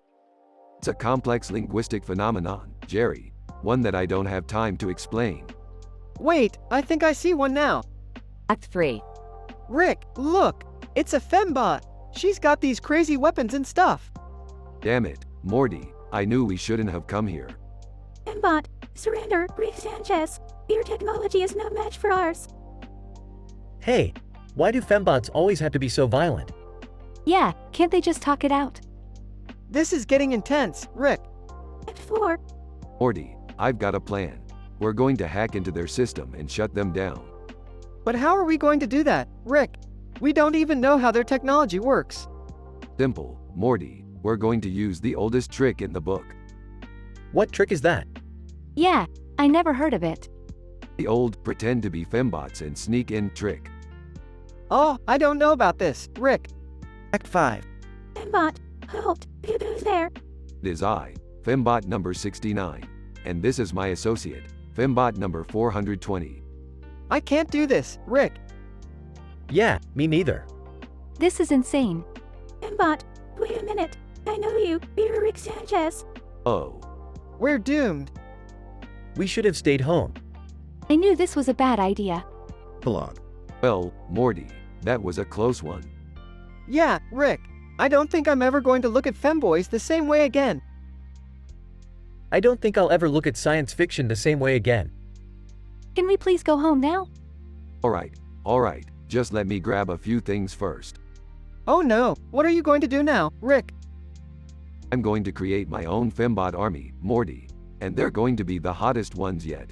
D: It's a complex linguistic phenomenon, Jerry. One that I don't have time to explain.
B: Wait, I think I see one now.
F: Act 3.
B: Rick, look. It's a fembot. She's got these crazy weapons and stuff.
D: Damn it, Morty. I knew we shouldn't have come here.
Q: Fembot, surrender, Rick Sanchez. Your technology is no match for ours.
A: Hey, why do fembots always have to be so violent?
G: Yeah, can't they just talk it out?
B: This is getting intense, Rick.
Q: Act 4.
D: Morty, I've got a plan. We're going to hack into their system and shut them down.
B: But how are we going to do that, Rick? We don't even know how their technology works.
D: Simple, Morty. We're going to use the oldest trick in the book.
A: What trick is that?
G: Yeah, I never heard of it.
D: The old pretend to be fembots and sneak in trick.
B: Oh, I don't know about this, Rick.
P: Act 5.
Q: Fembot, halt. Who's there?
D: It is I, fembot number 69. And this is my associate, fembot number 420.
B: I can't do this, Rick.
A: Yeah, me neither.
G: This is insane.
Q: Fembot, wait a minute. I know you. You're Rick Sanchez.
D: Oh.
B: We're doomed.
A: We should have stayed home.
G: I knew this was a bad idea.
S: Blog.
D: Well, Morty, that was a close one.
B: Yeah, Rick. I don't think I'm ever going to look at femboys the same way again.
A: I don't think I'll ever look at science fiction the same way again.
G: Can we please go home now?
D: Alright. Just let me grab a few things first.
B: Oh no, what are you going to do now, Rick?
D: I'm going to create my own fembot army, Morty. And they're going to be the hottest ones yet.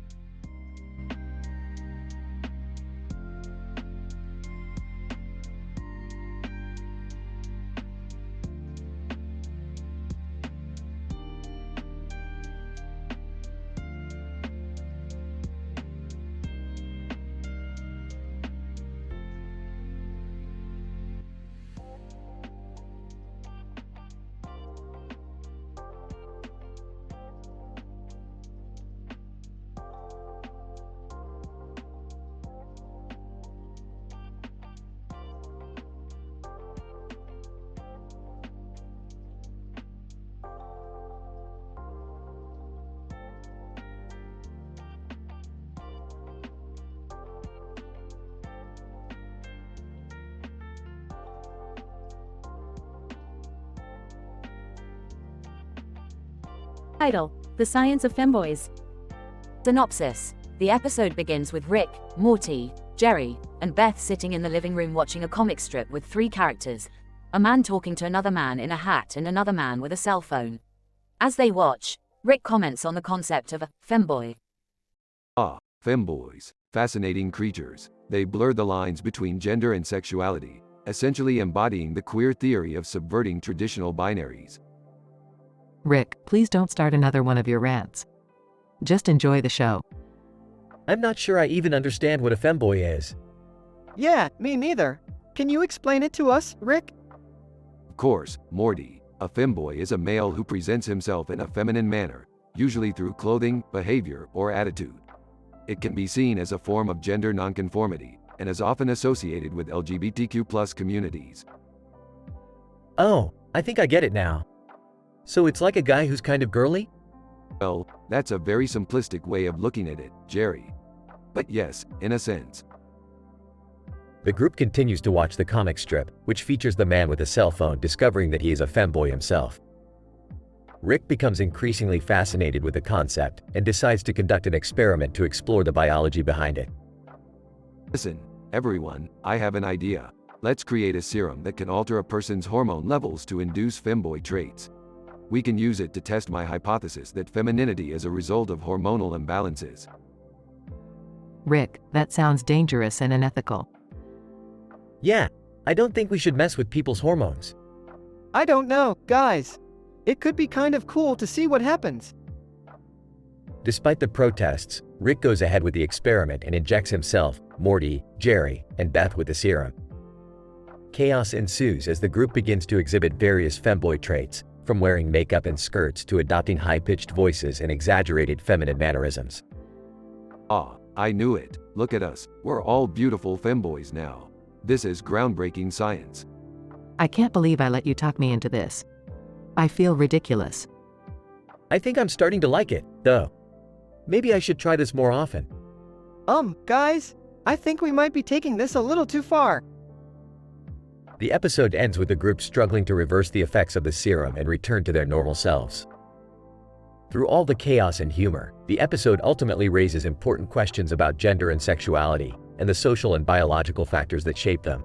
Q: Title: The Science of Femboys.
F: Synopsis: the episode begins with Rick, Morty, Jerry, and Beth sitting in the living room watching a comic strip with three characters: a man talking to another man in a hat and another man with a cell phone. As they watch, Rick comments on the concept of a femboy.
D: Ah, femboys. Fascinating creatures. They blur the lines between gender and sexuality, essentially embodying the queer theory of subverting traditional binaries.
C: Rick, please don't start another one of your rants. Just enjoy the show.
A: I'm not sure I even understand what a femboy is.
B: Yeah, me neither. Can you explain it to us, Rick?
D: Of course, Morty. A femboy is a male who presents himself in a feminine manner, usually through clothing, behavior, or attitude. It can be seen as a form of gender nonconformity, and is often associated with LGBTQ+ communities.
A: Oh, I think I get it now. So it's like a guy who's kind of girly?
D: Well, that's a very simplistic way of looking at it, Jerry. But yes, in a sense.
A: The group continues to watch the comic strip, which features the man with a cell phone discovering that he is a femboy himself. Rick becomes increasingly fascinated with the concept and decides to conduct an experiment to explore the biology behind it.
D: Listen, everyone, I have an idea. Let's create a serum that can alter a person's hormone levels to induce femboy traits. We can use it to test my hypothesis that femininity is a result of hormonal imbalances.
C: Rick, that sounds dangerous and unethical.
A: Yeah, I don't think we should mess with people's hormones.
B: I don't know, guys. It could be kind of cool to see what happens.
A: Despite the protests, Rick goes ahead with the experiment and injects himself, Morty, Jerry, and Beth with the serum. Chaos ensues as the group begins to exhibit various femboy traits, from wearing makeup and skirts to adopting high-pitched voices and exaggerated feminine mannerisms.
D: Ah, I knew it. Look at us. We're all beautiful femboys now. This is groundbreaking science.
C: I can't believe I let you talk me into this. I feel ridiculous.
A: I think I'm starting to like it, though. Maybe I should try this more often.
B: Guys, I think we might be taking this a little too far.
A: The episode ends with the group struggling to reverse the effects of the serum and return to their normal selves. Through all the chaos and humor, the episode ultimately raises important questions about gender and sexuality, and the social and biological factors that shape them.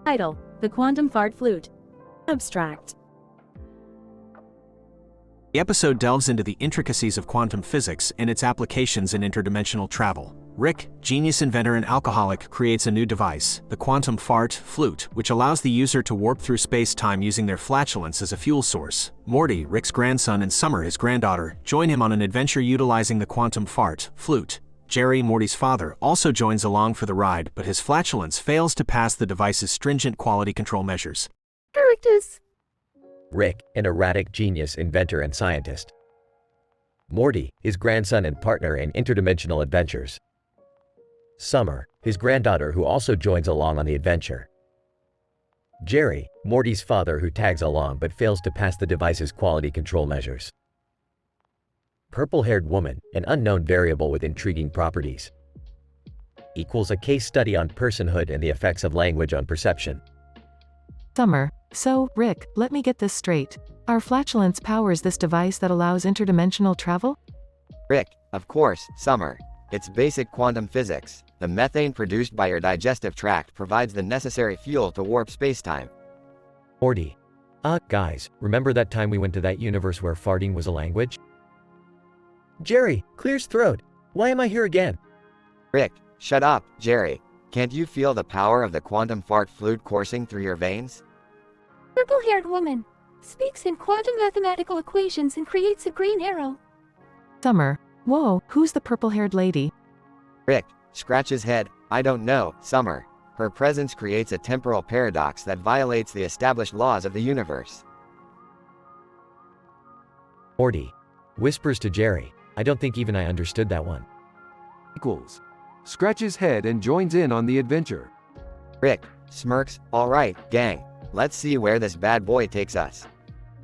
Q: Title: The Quantum Fart Flute.
J: Abstract.
L: The episode delves into the intricacies of quantum physics and its applications in interdimensional travel. Rick, genius inventor and alcoholic, creates a new device, the quantum fart flute, which allows the user to warp through space-time using their flatulence as a fuel source. Morty, Rick's grandson, and Summer, his granddaughter, join him on an adventure utilizing the quantum fart flute. Jerry, Morty's father, also joins along for the ride, but his flatulence fails to pass the device's stringent quality control measures.
G: Characters.
A: Rick, an erratic genius inventor and scientist. Morty, his grandson and partner in interdimensional adventures. Summer, his granddaughter who also joins along on the adventure. Jerry, Morty's father who tags along but fails to pass the device's quality control measures. Purple-haired woman, an unknown variable with intriguing properties. Equals a case study on personhood and the effects of language on perception.
C: Summer, so, Rick, let me get this straight. Our flatulence powers this device that allows interdimensional travel?
H: Rick, of course, Summer. It's basic quantum physics. The methane produced by your digestive tract provides the necessary fuel to warp spacetime.
A: Morty. Guys, remember that time we went to that universe where farting was a language? Jerry, clears throat. Why am I here again?
H: Rick, shut up, Jerry. Can't you feel the power of the quantum fart flute coursing through your veins?
G: Purple-haired woman. Speaks in quantum mathematical equations and creates a green arrow.
C: Summer, whoa, who's the purple-haired lady?
H: Rick, scratch his head. I don't know, Summer. Her presence creates a temporal paradox that violates the established laws of the universe.
A: Morty. Whispers to Jerry. I don't think even I understood that one.
D: Equals. Scratch his head and joins in on the adventure.
H: Rick, smirks. All right, gang. Let's see where this bad boy takes us.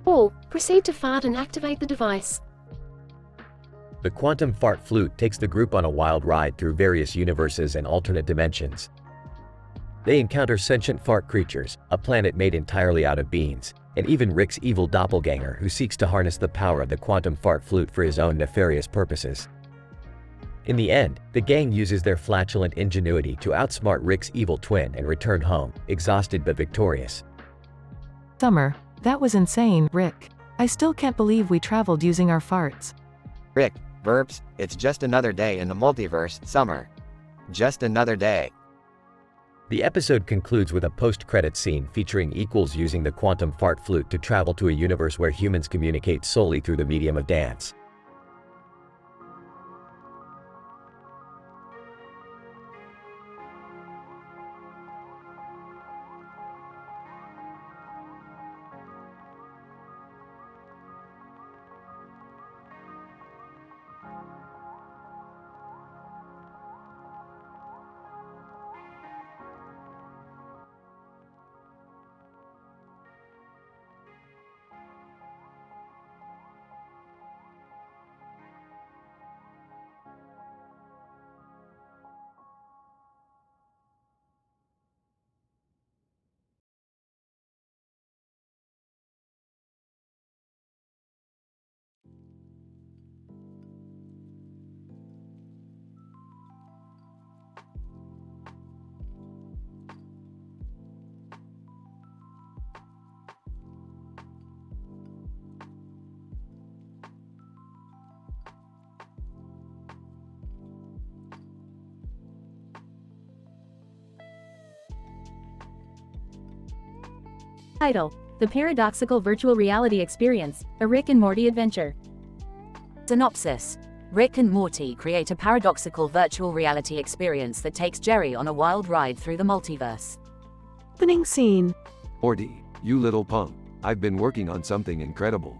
G: All, proceed to fart and activate the device.
A: The quantum fart flute takes the group on a wild ride through various universes and alternate dimensions. They encounter sentient fart creatures, a planet made entirely out of beans, and even Rick's evil doppelganger who seeks to harness the power of the quantum fart flute for his own nefarious purposes. In the end, the gang uses their flatulent ingenuity to outsmart Rick's evil twin and return home, exhausted but victorious.
C: Summer, that was insane, Rick. I still can't believe we traveled using our farts.
H: Rick, Burps, it's just another day in the multiverse, summer. Just another day.
A: The episode concludes with a post-credit scene featuring equals using the quantum fart flute to travel to a universe where humans communicate solely through the medium of dance.
Q: Title: The Paradoxical Virtual Reality Experience, a Rick and Morty Adventure.
F: Synopsis: Rick and Morty create a paradoxical virtual reality experience that takes Jerry on a wild ride through the multiverse.
I: Opening scene.
D: Morty, you little punk, I've been working on something incredible.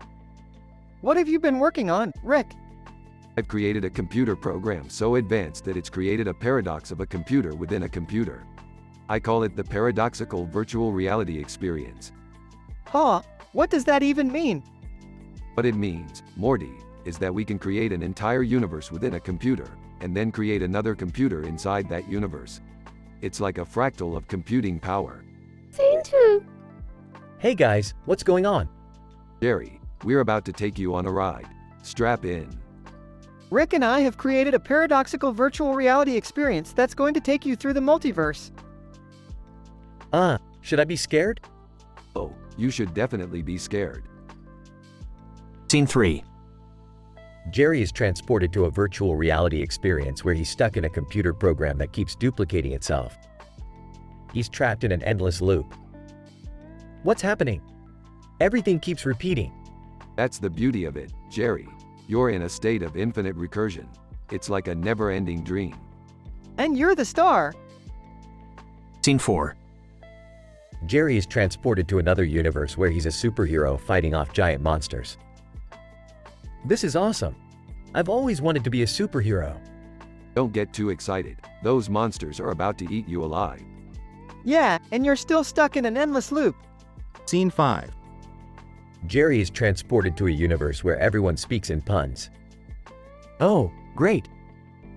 B: What have you been working on, Rick?
D: I've created a computer program so advanced that it's created a paradox of a computer within a computer. I call it the Paradoxical Virtual Reality Experience.
B: Huh? What does that even mean?
D: What it means, Morty, is that we can create an entire universe within a computer, and then create another computer inside that universe. It's like a fractal of computing power.
I: Scene 2.
A: Hey guys, what's going on?
D: Jerry, we're about to take you on a ride. Strap in.
B: Rick and I have created a paradoxical virtual reality experience that's going to take you through the multiverse.
A: Should I be scared?
D: Oh, you should definitely be scared.
L: Scene 3.
A: Jerry is transported to a virtual reality experience where he's stuck in a computer program that keeps duplicating itself. He's trapped in an endless loop. What's happening? Everything keeps repeating.
D: That's the beauty of it, Jerry. You're in a state of infinite recursion. It's like a never-ending dream.
B: And you're the star.
L: Scene 4.
A: Jerry is transported to another universe where he's a superhero fighting off giant monsters. This is awesome. I've always wanted to be a superhero.
D: Don't get too excited. Those monsters are about to eat you alive.
B: Yeah, and you're still stuck in an endless loop.
S: Scene 5.
A: Jerry is transported to a universe where everyone speaks in puns. Oh, great.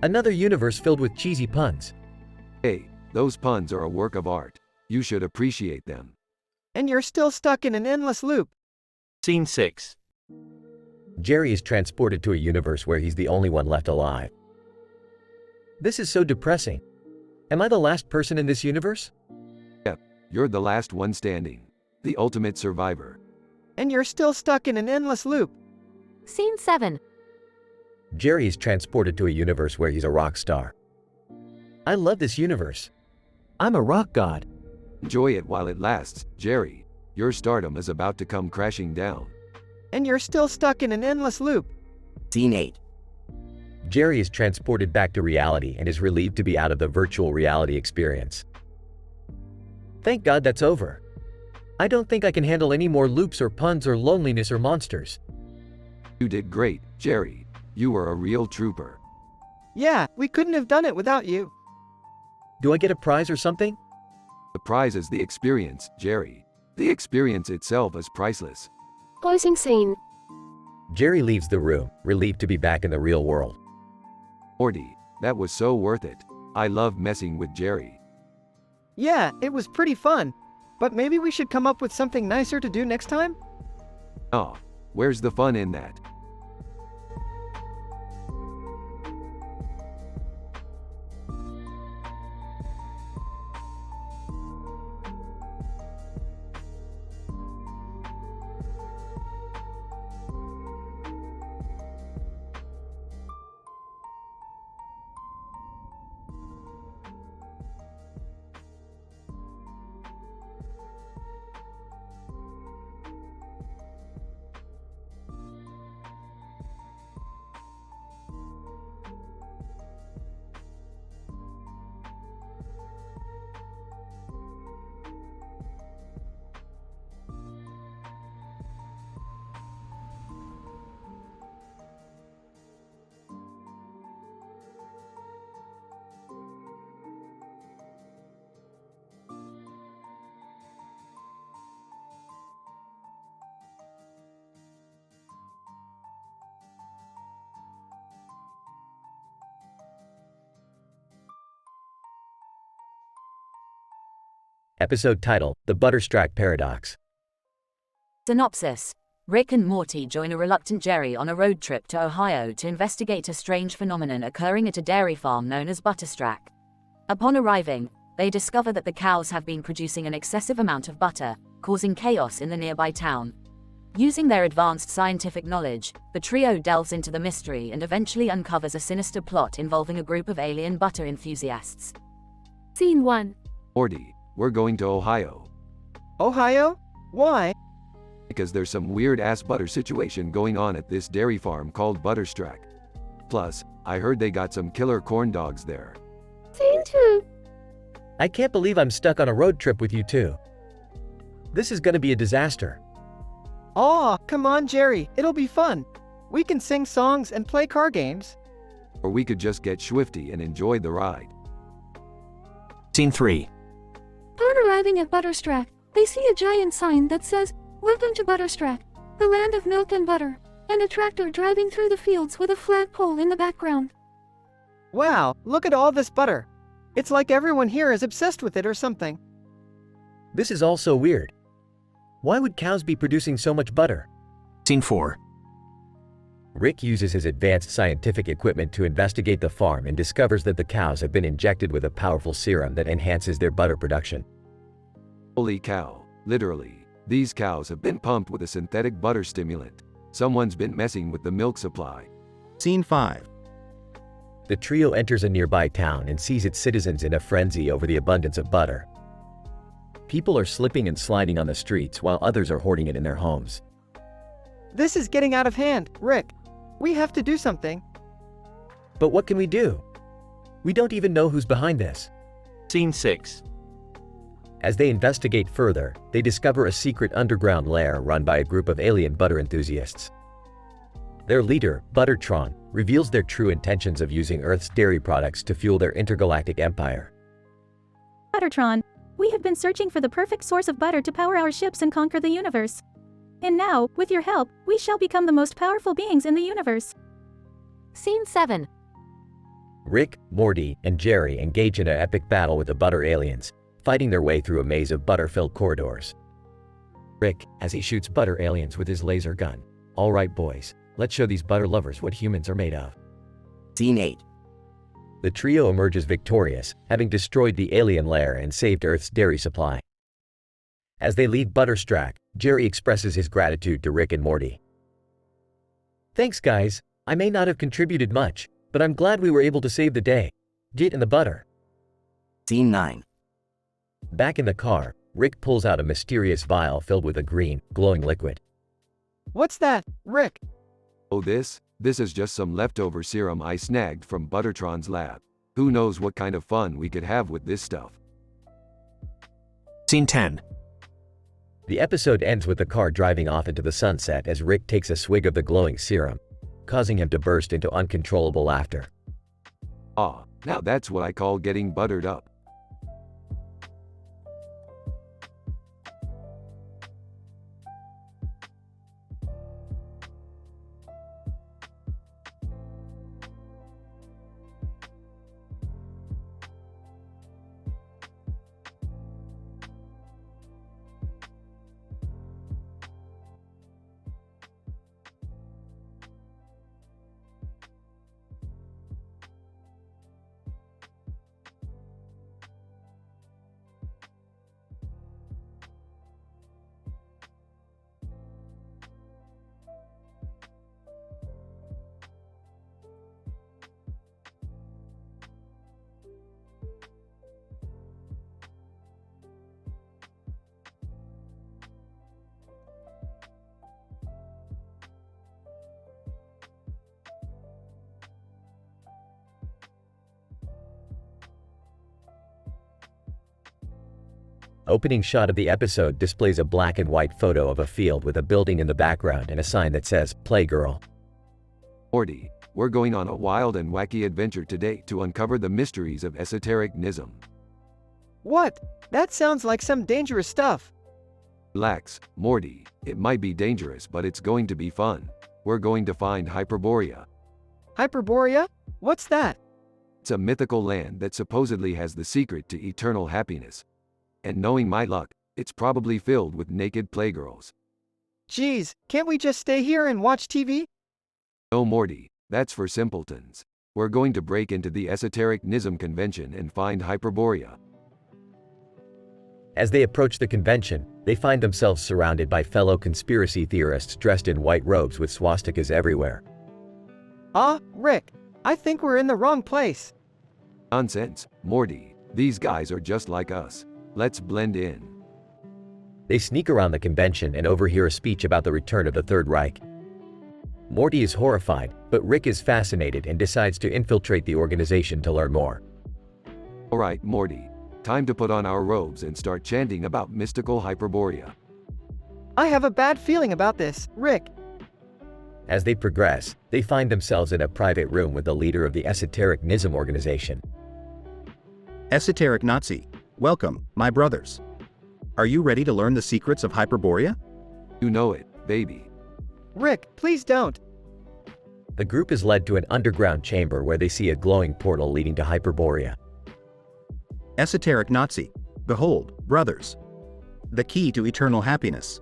A: Another universe filled with cheesy puns.
D: Hey, those puns are a work of art. You should appreciate them.
B: And you're still stuck in an endless loop.
O: Scene 6.
A: Jerry is transported to a universe where he's the only one left alive. This is so depressing. Am I the last person in this universe?
D: Yep, you're the last one standing. The ultimate survivor.
B: And you're still stuck in an endless loop.
G: Scene 7.
A: Jerry is transported to a universe where he's a rock star. I love this universe. I'm a rock god.
D: Enjoy it while it lasts, Jerry. Your stardom is about to come crashing down.
B: And you're still stuck in an endless loop.
R: Scene 8.
A: Jerry is transported back to reality and is relieved to be out of the virtual reality experience. Thank God that's over. I don't think I can handle any more loops or puns or loneliness or monsters.
D: You did great, Jerry. You were a real trooper.
B: Yeah, we couldn't have done it without you.
A: Do I get a prize or something?
D: The prize is the experience, Jerry. The experience itself is priceless.
I: Closing scene.
A: Jerry leaves the room, relieved to be back in the real world.
D: Morty, that was so worth it. I love messing with Jerry.
B: Yeah, it was pretty fun. But maybe we should come up with something nicer to do next time?
D: Oh, where's the fun in that?
A: Episode title, The Butterstrack Paradox.
F: Synopsis. Rick and Morty join a reluctant Jerry on a road trip to Ohio to investigate a strange phenomenon occurring at a dairy farm known as Butterstrack. Upon arriving, they discover that the cows have been producing an excessive amount of butter, causing chaos in the nearby town. Using their advanced scientific knowledge, the trio delves into the mystery and eventually uncovers a sinister plot involving a group of alien butter enthusiasts.
I: Scene 1.
D: Morty, we're going to Ohio.
B: Ohio? Why?
D: Because there's some weird-ass butter situation going on at this dairy farm called Butterstrack. Plus, I heard they got some killer corn dogs there.
I: Scene 2.
A: I can't believe I'm stuck on a road trip with you two. This is gonna be a disaster.
B: Aw, come on Jerry, it'll be fun. We can sing songs and play car games.
D: Or we could just get swifty and enjoy the ride.
L: Scene 3.
I: Upon arriving at Butterstrack, they see a giant sign that says, "Welcome to Butterstrack, the land of milk and butter," and a tractor driving through the fields with a flagpole in the background.
B: Wow, look at all this butter. It's like everyone here is obsessed with it or something.
A: This is all so weird. Why would cows be producing so much butter?
L: Scene 4.
A: Rick uses his advanced scientific equipment to investigate the farm and discovers that the cows have been injected with a powerful serum that enhances their butter production.
D: Holy cow, literally, these cows have been pumped with a synthetic butter stimulant. Someone's been messing with the milk supply.
S: Scene 5.
A: The trio enters a nearby town and sees its citizens in a frenzy over the abundance of butter. People are slipping and sliding on the streets while others are hoarding it in their homes.
B: This is getting out of hand, Rick. We have to do something.
A: But what can we do? We don't even know who's behind this.
O: Scene 6.
A: As they investigate further, they discover a secret underground lair run by a group of alien butter enthusiasts. Their leader, Buttertron, reveals their true intentions of using Earth's dairy products to fuel their intergalactic empire.
Q: Buttertron, we have been searching for the perfect source of butter to power our ships and conquer the universe. And now, with your help, we shall become the most powerful beings in the universe.
G: Scene 7.
A: Rick, Morty, and Jerry engage in an epic battle with the butter aliens, fighting their way through a maze of butter-filled corridors. Rick, as he shoots butter aliens with his laser gun. All right boys, let's show these butter lovers what humans are made of.
R: Scene 8.
A: The trio emerges victorious, having destroyed the alien lair and saved Earth's dairy supply. As they leave Butterstrack, Jerry expresses his gratitude to Rick and Morty. Thanks guys, I may not have contributed much, but I'm glad we were able to save the day. Get in the butter.
R: Scene 9.
A: Back in the car, Rick pulls out a mysterious vial filled with a green, glowing liquid.
B: What's that, Rick?
D: Oh this is just some leftover serum I snagged from Buttertron's lab. Who knows what kind of fun we could have with this stuff.
L: Scene 10.
A: The episode ends with the car driving off into the sunset as Rick takes a swig of the glowing serum, causing him to burst into uncontrollable laughter.
D: Ah, now that's what I call getting buttered up.
A: Opening shot of the episode displays a black and white photo of a field with a building in the background and a sign that says, "Playgirl."
D: Morty, we're going on a wild and wacky adventure today to uncover the mysteries of esoteric-nism.
B: What? That sounds like some dangerous stuff.
D: Relax, Morty, it might be dangerous but it's going to be fun. We're going to find Hyperborea.
B: Hyperborea? What's that?
D: It's a mythical land that supposedly has the secret to eternal happiness. And knowing my luck, it's probably filled with naked playgirls.
B: Geez, can't we just stay here and watch TV?
D: No, Morty, that's for simpletons. We're going to break into the Esoteric Nism convention and find Hyperborea.
A: As they approach the convention, they find themselves surrounded by fellow conspiracy theorists dressed in white robes with swastikas everywhere.
B: Rick, I think we're in the wrong place.
D: Nonsense, Morty. These guys are just like us. Let's blend in.
A: They sneak around the convention and overhear a speech about the return of the Third Reich. Morty is horrified, but Rick is fascinated and decides to infiltrate the organization to learn more.
D: Alright, Morty. Time to put on our robes and start chanting about mystical Hyperborea.
B: I have a bad feeling about this, Rick.
A: As they progress, they find themselves in a private room with the leader of the Esoteric Nism organization.
S: Esoteric Nazi, welcome, my brothers. Are you ready to learn the secrets of Hyperborea?
D: You know it, baby.
B: Rick, please don't.
A: The group is led to an underground chamber where they see a glowing portal leading to Hyperborea.
S: Esoteric Nazi, behold, brothers, the key to eternal happiness.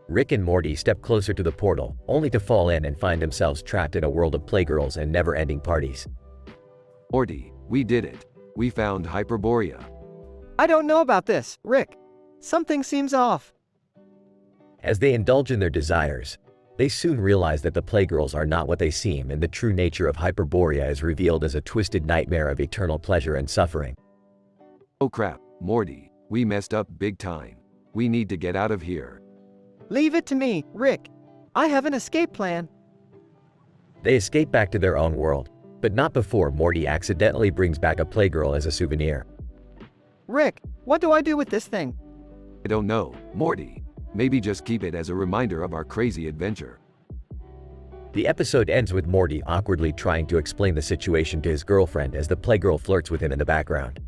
A: Rick and Morty step closer to the portal, only to fall in and find themselves trapped in a world of playgirls and never-ending parties.
D: Morty, we did it. We found Hyperborea.
B: I don't know about this, Rick. Something seems off.
A: As they indulge in their desires, they soon realize that the playgirls are not what they seem and the true nature of Hyperborea is revealed as a twisted nightmare of eternal pleasure and suffering.
D: Oh crap, Morty, we messed up big time. We need to get out of here.
B: Leave it to me, Rick. I have an escape plan.
A: They escape back to their own world, but not before Morty accidentally brings back a playgirl as a souvenir.
B: Rick, what do I do with this thing?
D: I don't know, Morty. Maybe just keep it as a reminder of our crazy adventure.
A: The episode ends with Morty awkwardly trying to explain the situation to his girlfriend as the playgirl flirts with him in the background.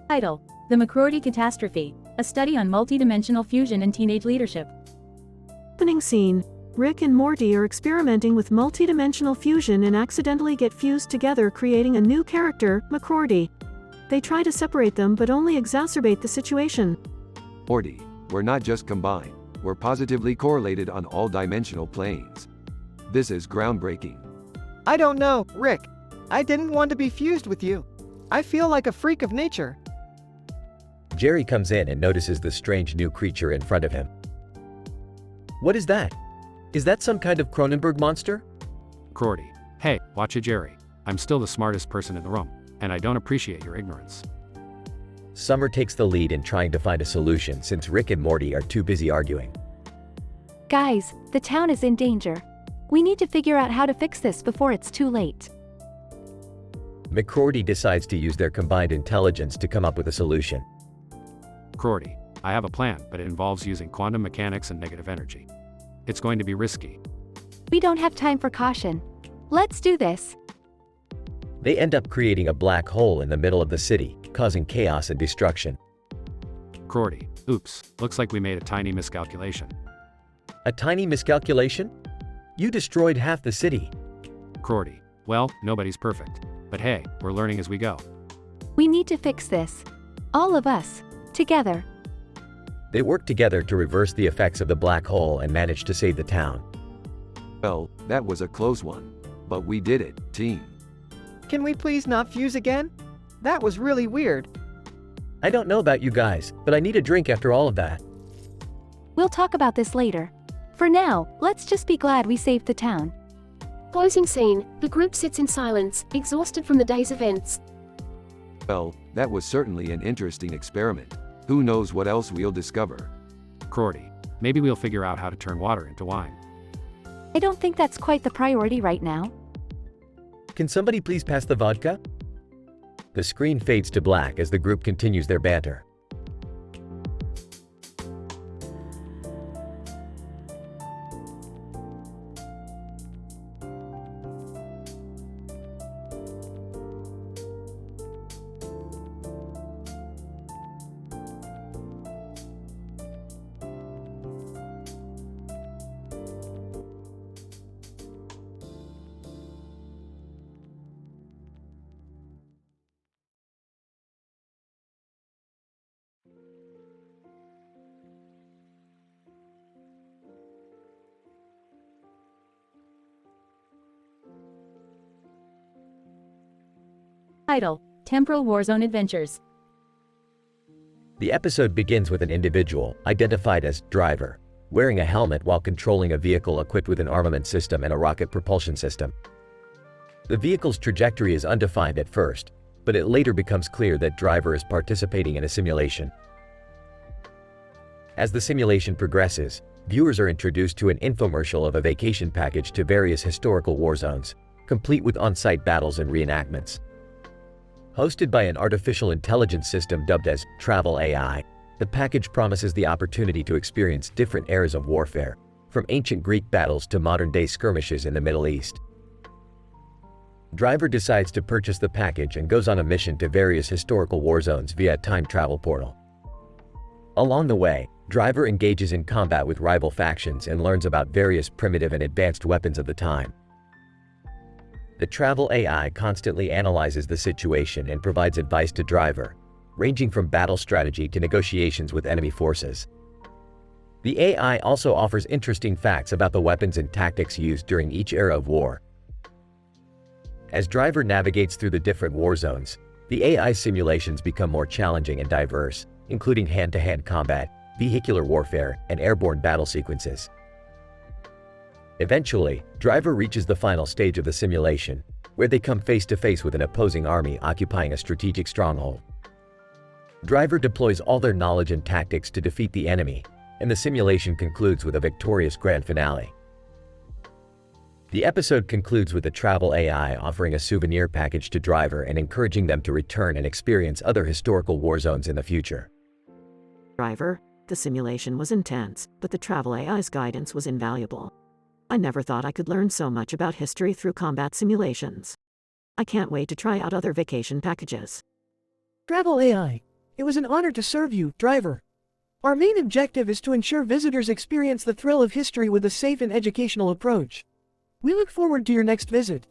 Q: Title: The McCrory Catastrophe, a study on multidimensional fusion and teenage leadership.
I: Opening scene. Rick and Morty are experimenting with multidimensional fusion and accidentally get fused together, creating a new character, McCrory. They try to separate them but only exacerbate the situation.
D: Morty, we're not just combined, we're positively correlated on all dimensional planes. This is groundbreaking.
B: I don't know, Rick. I didn't want to be fused with you. I feel like a freak of nature.
A: Jerry comes in and notices the strange new creature in front of him. What is that? Is that some kind of Cronenberg monster?
T: Cordy. Hey, watch it, Jerry. I'm still the smartest person in the room, and I don't appreciate your ignorance.
A: Summer takes the lead in trying to find a solution since Rick and Morty are too busy arguing.
G: Guys, the town is in danger. We need to figure out how to fix this before it's too late.
A: McCrory decides to use their combined intelligence to come up with a solution.
T: Cordy, I have a plan, but it involves using quantum mechanics and negative energy. It's going to be risky.
G: We don't have time for caution. Let's do this.
A: They end up creating a black hole in the middle of the city, causing chaos and destruction.
T: Cordy, oops, looks like we made a tiny miscalculation.
A: A tiny miscalculation? You destroyed half the city.
T: Cordy, well, nobody's perfect. But hey, we're learning as we go.
G: We need to fix this. All of us. Together.
A: They work together to reverse the effects of the black hole and manage to save the town.
D: Well, that was a close one. But we did it, team.
B: Can we please not fuse again? That was really weird.
A: I don't know about you guys, but I need a drink after all of that.
G: We'll talk about this later. For now, let's just be glad we saved the town.
U: Closing scene. The group sits in silence, exhausted from the day's events.
D: Well, that was certainly an interesting experiment. Who knows what else we'll discover?
T: Cordy, maybe we'll figure out how to turn water into wine.
G: I don't think that's quite the priority right now.
A: Can somebody please pass the vodka? The screen fades to black as the group continues their banter.
Q: Title: Temporal Warzone Adventures.
A: The episode begins with an individual, identified as Driver, wearing a helmet while controlling a vehicle equipped with an armament system and a rocket propulsion system. The vehicle's trajectory is undefined at first, but it later becomes clear that Driver is participating in a simulation. As the simulation progresses, viewers are introduced to an infomercial of a vacation package to various historical war zones, complete with on-site battles and reenactments. Hosted by an artificial intelligence system dubbed as Travel AI, the package promises the opportunity to experience different eras of warfare, from ancient Greek battles to modern-day skirmishes in the Middle East. Driver decides to purchase the package and goes on a mission to various historical war zones via a time travel portal. Along the way, Driver engages in combat with rival factions and learns about various primitive and advanced weapons of the time. The Travel AI constantly analyzes the situation and provides advice to Driver, ranging from battle strategy to negotiations with enemy forces. The AI also offers interesting facts about the weapons and tactics used during each era of war. As Driver navigates through the different war zones, the AI simulations become more challenging and diverse, including hand-to-hand combat, vehicular warfare, and airborne battle sequences. Eventually, Driver reaches the final stage of the simulation, where they come face to face with an opposing army occupying a strategic stronghold. Driver deploys all their knowledge and tactics to defeat the enemy, and the simulation concludes with a victorious grand finale. The episode concludes with the Travel AI offering a souvenir package to Driver and encouraging them to return and experience other historical war zones in the future.
I: Driver, the simulation was intense, but the Travel AI's guidance was invaluable. I never thought I could learn so much about history through combat simulations. I can't wait to try out other vacation packages.
P: Travel AI, it was an honor to serve you, Driver. Our main objective is to ensure visitors experience the thrill of history with a safe and educational approach. We look forward to your next visit.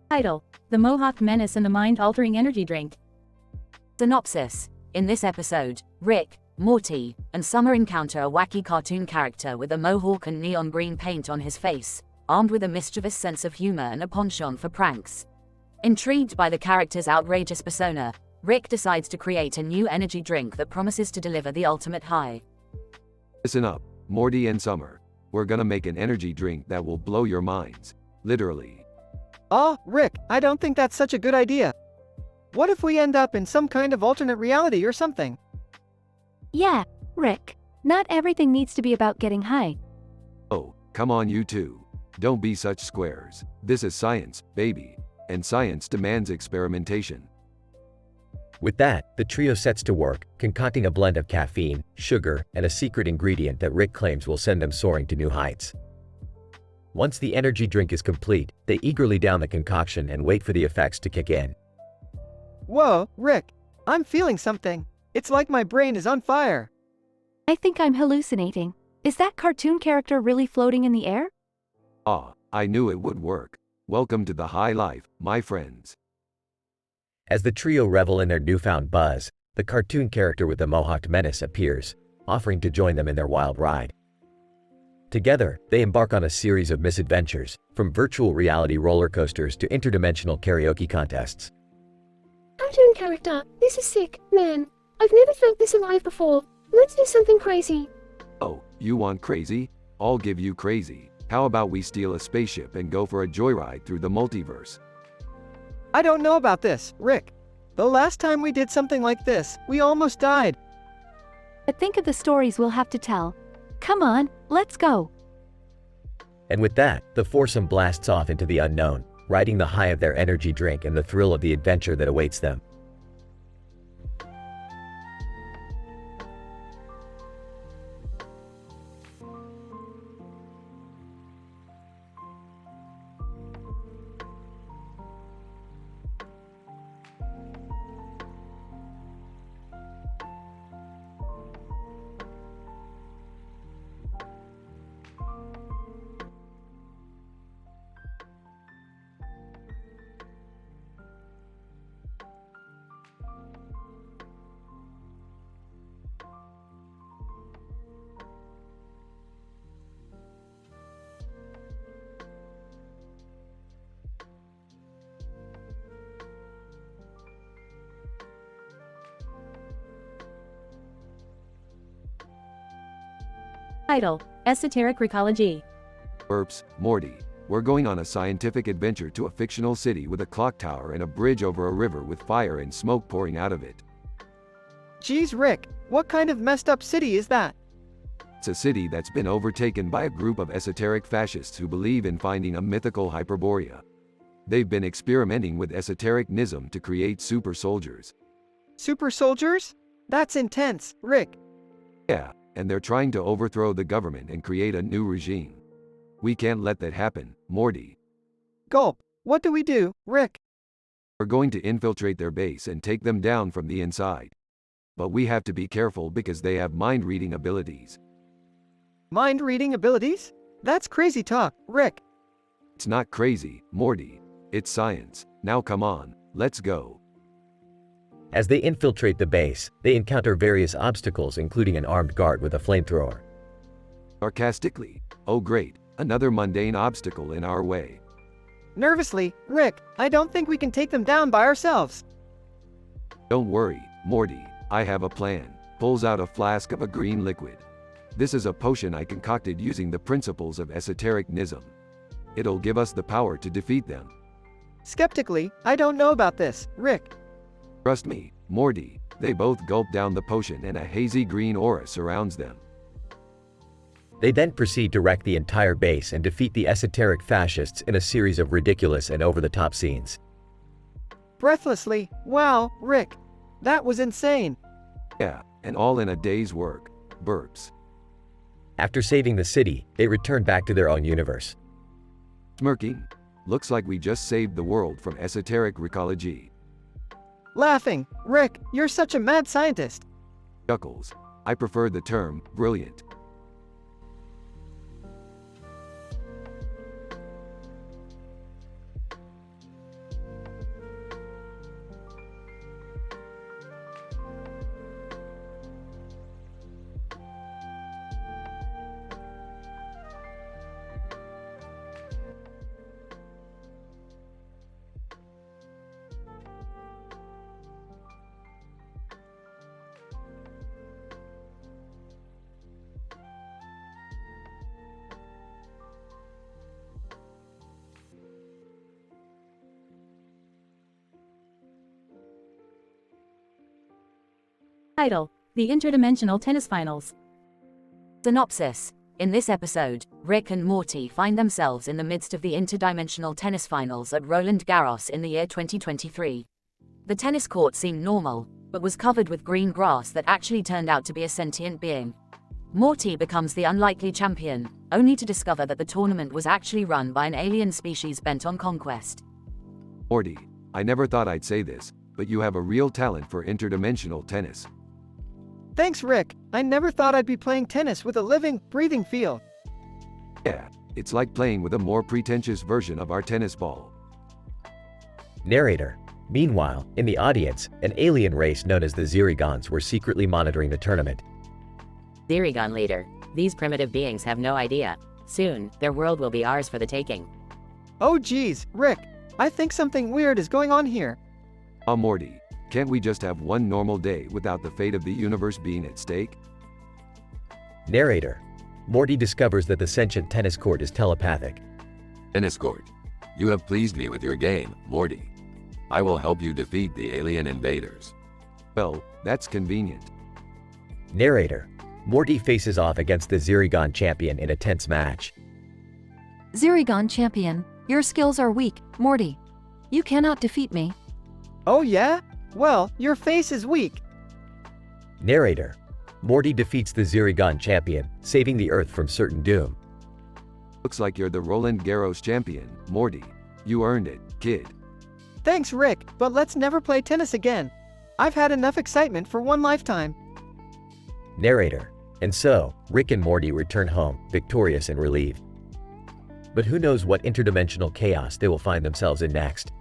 Q: Title: The Mohawk Menace and the Mind-Altering Energy Drink.
F: Synopsis: in this episode, Rick, Morty, and Summer encounter a wacky cartoon character with a mohawk and neon green paint on his face, armed with a mischievous sense of humor and a penchant for pranks. Intrigued by the character's outrageous persona, Rick decides to create a new energy drink that promises to deliver the ultimate high.
D: Listen up, Morty and Summer. We're gonna make an energy drink that will blow your minds. Literally.
B: Rick, I don't think that's such a good idea. What if we end up in some kind of alternate reality or something?
G: Yeah, Rick. Not everything needs to be about getting high.
D: Oh, come on you two. Don't be such squares. This is science, baby. And science demands experimentation.
A: With that, the trio sets to work, concocting a blend of caffeine, sugar, and a secret ingredient that Rick claims will send them soaring to new heights. Once the energy drink is complete, they eagerly down the concoction and wait for the effects to kick in.
B: Whoa, Rick, I'm feeling something. It's like my brain is on fire.
G: I think I'm hallucinating. Is that cartoon character really floating in the air?
D: Ah, I knew it would work. Welcome to the high life, my friends.
A: As the trio revel in their newfound buzz, the cartoon character with the mohawked menace appears, offering to join them in their wild ride. Together, they embark on a series of misadventures, from virtual reality roller coasters to interdimensional karaoke contests.
U: Cartoon character, this is sick, man. I've never felt this alive before. Let's do something crazy.
D: Oh, you want crazy? I'll give you crazy. How about we steal a spaceship and go for a joyride through the multiverse?
B: I don't know about this, Rick. The last time we did something like this, we almost died.
G: But think of the stories we'll have to tell. Come on, let's go.
A: And with that, the foursome blasts off into the unknown, riding the high of their energy drink and the thrill of the adventure that awaits them.
Q: Title: Esoteric Recology.
D: Burps, Morty. We're going on a scientific adventure to a fictional city with a clock tower and a bridge over a river with fire and smoke pouring out of it.
B: Geez, Rick, what kind of messed up city is that?
D: It's a city that's been overtaken by a group of esoteric fascists who believe in finding a mythical Hyperborea. They've been experimenting with esoteric-nism to create super soldiers.
B: Super soldiers? That's intense, Rick.
D: Yeah, and they're trying to overthrow the government and create a new regime. We can't let that happen, Morty.
B: Gulp. What do we do, Rick?
D: We're going to infiltrate their base and take them down from the inside. But we have to be careful because they have mind-reading abilities.
B: Mind-reading abilities? That's crazy talk, Rick.
D: It's not crazy, Morty. It's science. Now come on, let's go.
A: As they infiltrate the base, they encounter various obstacles including an armed guard with a flamethrower.
D: Sarcastically, oh great, another mundane obstacle in our way.
B: Nervously, Rick, I don't think we can take them down by ourselves.
D: Don't worry, Morty, I have a plan. Pulls out a flask of a green liquid. This is a potion I concocted using the principles of esoteric-nism. It'll give us the power to defeat them.
B: Skeptically, I don't know about this, Rick.
D: Trust me, Morty, they both gulp down the potion and a hazy green aura surrounds them.
A: They then proceed to wreck the entire base and defeat the esoteric fascists in a series of ridiculous and over-the-top scenes.
B: Breathlessly, wow, Rick. That was insane.
D: Yeah, and all in a day's work. Burps.
A: After saving the city, they return back to their own universe.
D: Smirking. Looks like we just saved the world from esoteric recology.
B: Laughing, Rick, you're such a mad scientist.
D: Chuckles. I prefer the term brilliant.
Q: Title: The Interdimensional Tennis Finals.
F: Synopsis. In this episode, Rick and Morty find themselves in the midst of the interdimensional tennis finals at Roland Garros in the year 2023. The tennis court seemed normal, but was covered with green grass that actually turned out to be a sentient being. Morty becomes the unlikely champion, only to discover that the tournament was actually run by an alien species bent on conquest.
D: Morty, I never thought I'd say this, but you have a real talent for interdimensional tennis.
B: Thanks, Rick. I never thought I'd be playing tennis with a living, breathing field.
D: Yeah, it's like playing with a more pretentious version of our tennis ball.
A: Narrator. Meanwhile, in the audience, an alien race known as the Zerigons were secretly monitoring the tournament.
E: Zerigon leader. These primitive beings have no idea. Soon, their world will be ours for the taking.
B: Oh geez, Rick. I think something weird is going on here.
D: Morty, can't we just have one normal day without the fate of the universe being at stake?
A: Narrator. Morty discovers that the sentient tennis court is telepathic.
N: Tennis court. You have pleased me with your game, Morty. I will help you defeat the alien invaders.
D: Well, that's convenient.
A: Narrator. Morty faces off against the Zerigon champion in a tense match.
M: Zerigon champion, your skills are weak, Morty. You cannot defeat me.
B: Oh yeah? Well, your face is weak.
A: Narrator. Morty defeats the Zerigon champion, saving the Earth from certain doom.
D: Looks like you're the Roland Garros champion, Morty. You earned it, kid.
B: Thanks, Rick, but let's never play tennis again. I've had enough excitement for one lifetime.
A: Narrator. And so, Rick and Morty return home, victorious and relieved. But who knows what interdimensional chaos they will find themselves in next.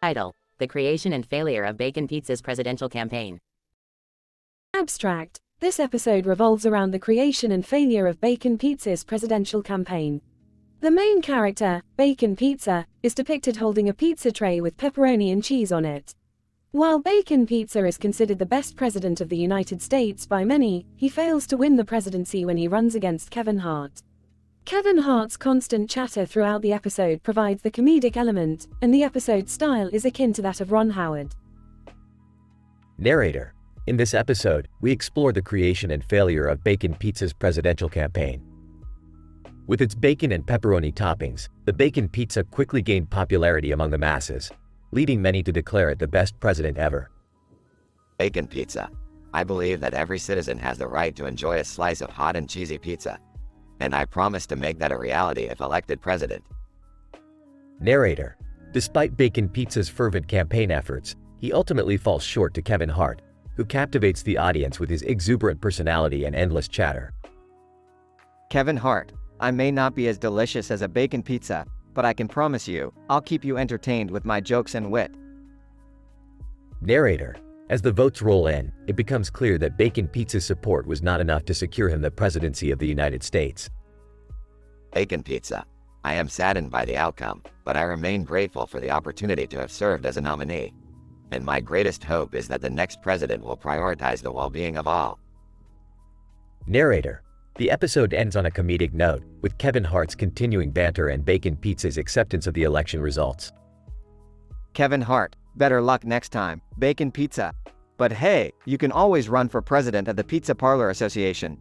E: Title: The Creation and Failure of Bacon Pizza's Presidential Campaign.
J: Abstract. This episode revolves around the creation and failure of Bacon Pizza's presidential campaign. The main character, Bacon Pizza, is depicted holding a pizza tray with pepperoni and cheese on it. While Bacon Pizza is considered the best president of the United States by many, he fails to win the presidency when he runs against Kevin Hart. Kevin Hart's constant chatter throughout the episode provides the comedic element, and the episode's style is akin to that of Ron Howard.
A: Narrator. In this episode, we explore the creation and failure of Bacon Pizza's presidential campaign. With its bacon and pepperoni toppings, the Bacon Pizza quickly gained popularity among the masses, leading many to declare it the best president ever.
H: Bacon Pizza. I believe that every citizen has the right to enjoy a slice of hot and cheesy pizza. And I promise to make that a reality if elected president.
A: Narrator. Despite Bacon Pizza's fervent campaign efforts, he ultimately falls short to Kevin Hart, who captivates the audience with his exuberant personality and endless chatter.
B: Kevin Hart, I may not be as delicious as a bacon pizza, but I can promise you, I'll keep you entertained with my jokes and wit.
A: Narrator. As the votes roll in, it becomes clear that Bacon Pizza's support was not enough to secure him the presidency of the United States.
H: Bacon Pizza. I am saddened by the outcome, but I remain grateful for the opportunity to have served as a nominee. And my greatest hope is that the next president will prioritize the well-being of all.
A: Narrator. The episode ends on a comedic note, with Kevin Hart's continuing banter and Bacon Pizza's acceptance of the election results.
B: Kevin Hart, better luck next time, Bacon Pizza. But hey, you can always run for president of the Pizza Parlor Association.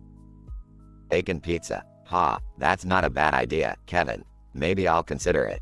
H: Bacon Pizza. Ha, that's not a bad idea, Kevin. Maybe I'll consider it.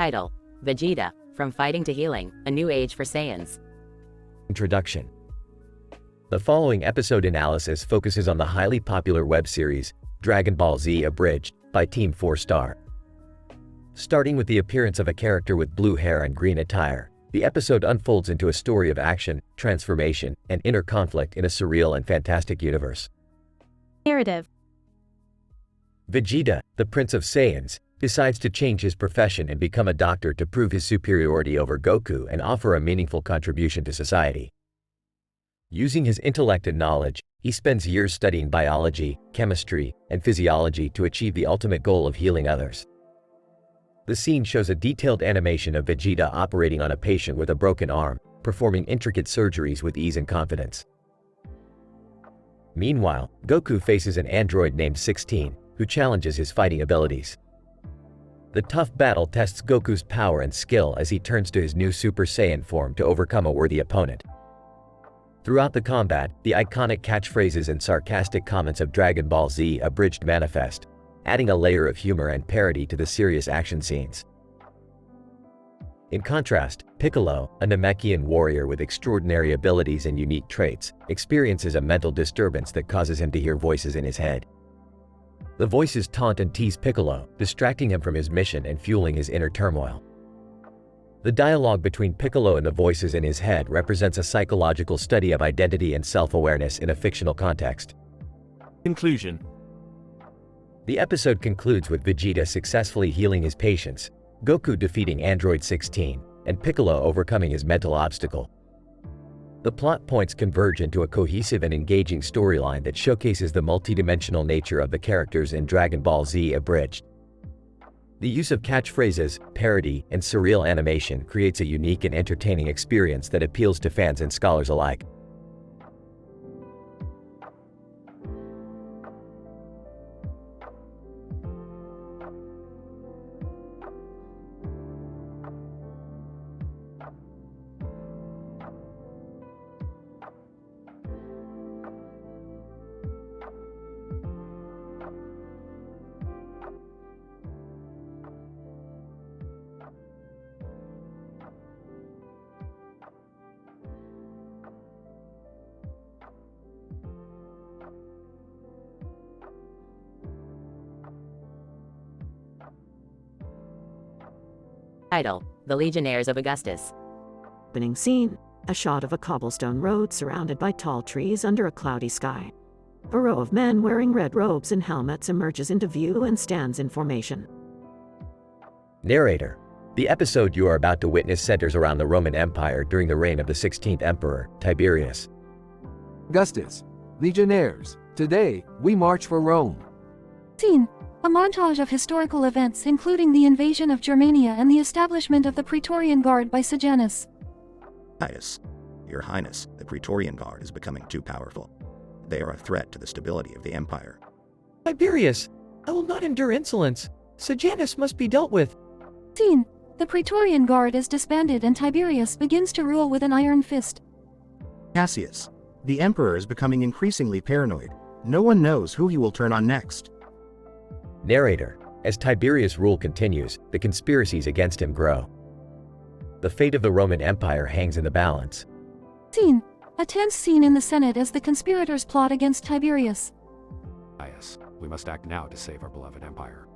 E: Title: Vegeta, From Fighting to Healing, A New Age for Saiyans.
A: Introduction. The following episode analysis focuses on the highly popular web series, Dragon Ball Z Abridged, by Team 4 Star. Starting with the appearance of a character with blue hair and green attire, the episode unfolds into a story of action, transformation, and inner conflict in a surreal and fantastic universe.
Q: Narrative.
A: Vegeta, the Prince of Saiyans, decides to change his profession and become a doctor to prove his superiority over Goku and offer a meaningful contribution to society. Using his intellect and knowledge, he spends years studying biology, chemistry, and physiology to achieve the ultimate goal of healing others. The scene shows a detailed animation of Vegeta operating on a patient with a broken arm, performing intricate surgeries with ease and confidence. Meanwhile, Goku faces an android named 16, who challenges his fighting abilities. The tough battle tests Goku's power and skill as he turns to his new Super Saiyan form to overcome a worthy opponent. Throughout the combat, the iconic catchphrases and sarcastic comments of Dragon Ball Z Abridged manifest, adding a layer of humor and parody to the serious action scenes. In contrast, Piccolo, a Namekian warrior with extraordinary abilities and unique traits, experiences a mental disturbance that causes him to hear voices in his head. The voices taunt and tease Piccolo, distracting him from his mission and fueling his inner turmoil. The dialogue between Piccolo and the voices in his head represents a psychological study of identity and self-awareness in a fictional context.
O: Conclusion.
A: The episode concludes with Vegeta successfully healing his patients, Goku defeating Android 16, and Piccolo overcoming his mental obstacle. The plot points converge into a cohesive and engaging storyline that showcases the multidimensional nature of the characters in Dragon Ball Z Abridged. The use of catchphrases, parody, and surreal animation creates a unique and entertaining experience that appeals to fans and scholars alike.
E: Title: The Legionnaires of Augustus.
I: Opening scene, a shot of a cobblestone road surrounded by tall trees under a cloudy sky. A row of men wearing red robes and helmets emerges into view and stands in formation.
A: Narrator. The episode you are about to witness centers around the Roman Empire during the reign of the 16th Emperor, Tiberius.
D: Augustus, Legionnaires, today, we march for Rome.
G: Scene: a montage of historical events including the invasion of Germania and the establishment of the Praetorian Guard by Sejanus.
S: Titus, Your Highness, the Praetorian Guard is becoming too powerful. They are a threat to the stability of the Empire.
B: Tiberius, I will not endure insolence. Sejanus must be dealt with.
G: Scene: the Praetorian Guard is disbanded and Tiberius begins to rule with an iron fist.
S: Cassius, the Emperor is becoming increasingly paranoid. No one knows who he will turn on next.
A: Narrator. As Tiberius' rule continues, the conspiracies against him grow. The fate of the Roman Empire hangs in the balance.
G: Scene: a tense scene in the Senate as the conspirators plot against Tiberius.
T: Yes, we must act now to save our beloved empire.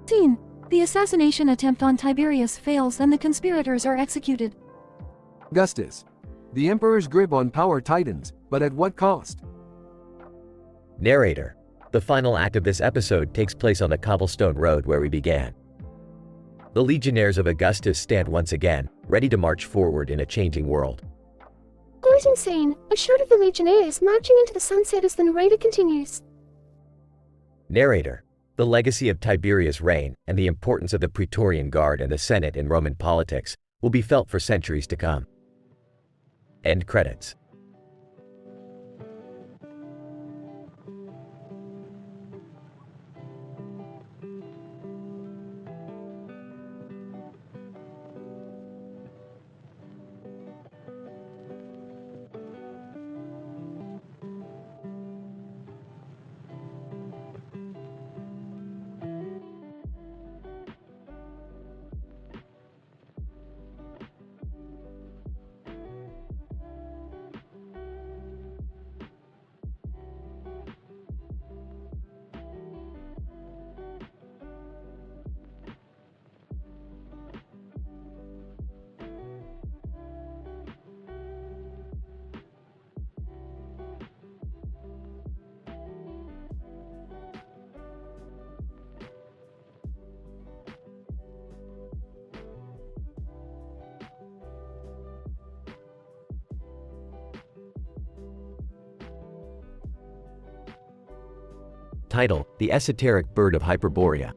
G: Scene: the assassination attempt on Tiberius fails and the conspirators are executed.
D: Augustus, the Emperor's grip on power tightens, but at what cost?
A: Narrator. The final act of this episode takes place on the cobblestone road where we began. The Legionnaires of Augustus stand once again, ready to march forward in a changing world.
U: Quite insane. A shot of the Legionnaires marching into the sunset as the narrator continues.
A: Narrator. The legacy of Tiberius' reign and the importance of the Praetorian Guard and the Senate in Roman politics will be felt for centuries to come. End credits. Title: The Esoteric Bird of Hyperborea.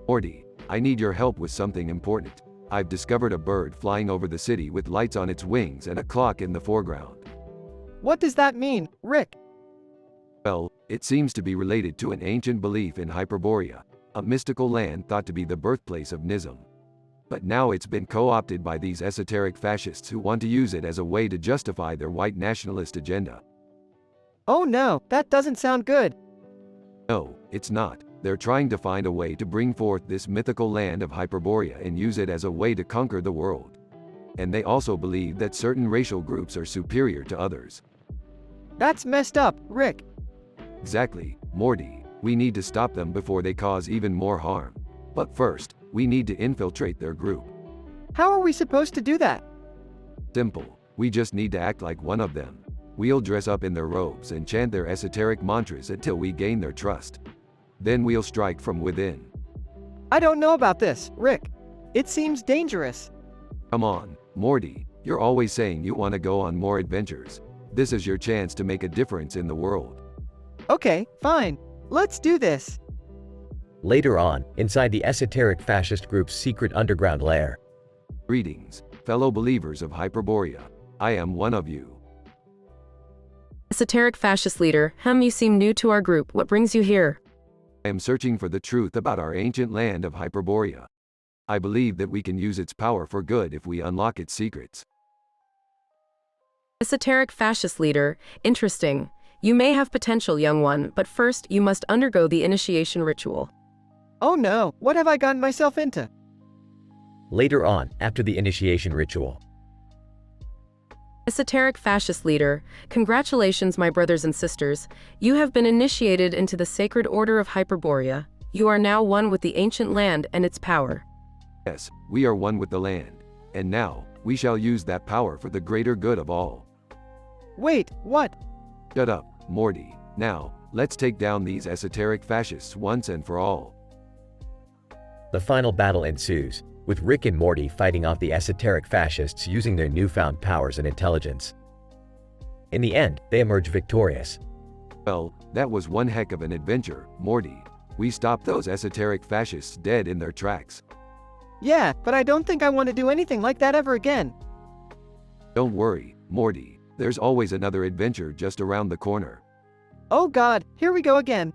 D: Morty, I need your help with something important. I've discovered a bird flying over the city with lights on its wings and a clock in the foreground.
B: What does that mean, Rick?
D: Well, it seems to be related to an ancient belief in Hyperborea, a mystical land thought to be the birthplace of Nism. But now it's been co-opted by these esoteric fascists who want to use it as a way to justify their white nationalist agenda.
B: Oh no, that doesn't sound good.
D: No, it's not. They're trying to find a way to bring forth this mythical land of Hyperborea and use it as a way to conquer the world. And they also believe that certain racial groups are superior to others.
B: That's messed up, Rick.
D: Exactly, Morty. We need to stop them before they cause even more harm. But first, we need to infiltrate their group.
B: How are we supposed to do that?
D: Simple. We just need to act like one of them. We'll dress up in their robes and chant their esoteric mantras until we gain their trust. Then we'll strike from within.
B: I don't know about this, Rick. It seems dangerous.
D: Come on, Morty. You're always saying you want to go on more adventures. This is your chance to make a difference in the world.
B: Okay, fine. Let's do this.
A: Later on, inside the esoteric fascist group's secret underground lair.
D: Greetings, fellow believers of Hyperborea. I am one of you.
K: Esoteric fascist leader, you seem new to our group. What brings you here?
D: I am searching for the truth about our ancient land of Hyperborea. I believe that we can use its power for good if we unlock its secrets.
K: Esoteric fascist leader, interesting. You may have potential, young one, but first you must undergo the initiation ritual.
B: Oh no, what have I gotten myself into?
A: Later on, after the initiation ritual.
K: Esoteric fascist leader, congratulations my brothers and sisters. You have been initiated into the sacred order of Hyperborea. You are now one with the ancient land and its power.
D: Yes, we are one with the land. And now, we shall use that power for the greater good of all.
B: Wait, what?
D: Shut up, Morty. Now, let's take down these esoteric fascists once and for all.
A: The final battle ensues, with Rick and Morty fighting off the esoteric fascists using their newfound powers and intelligence. In the end, they emerge victorious.
D: Well, that was one heck of an adventure, Morty. We stopped those esoteric fascists dead in their tracks.
B: Yeah, but I don't think I want to do anything like that ever again.
D: Don't worry, Morty. There's always another adventure just around the corner.
B: Oh God, here we go again.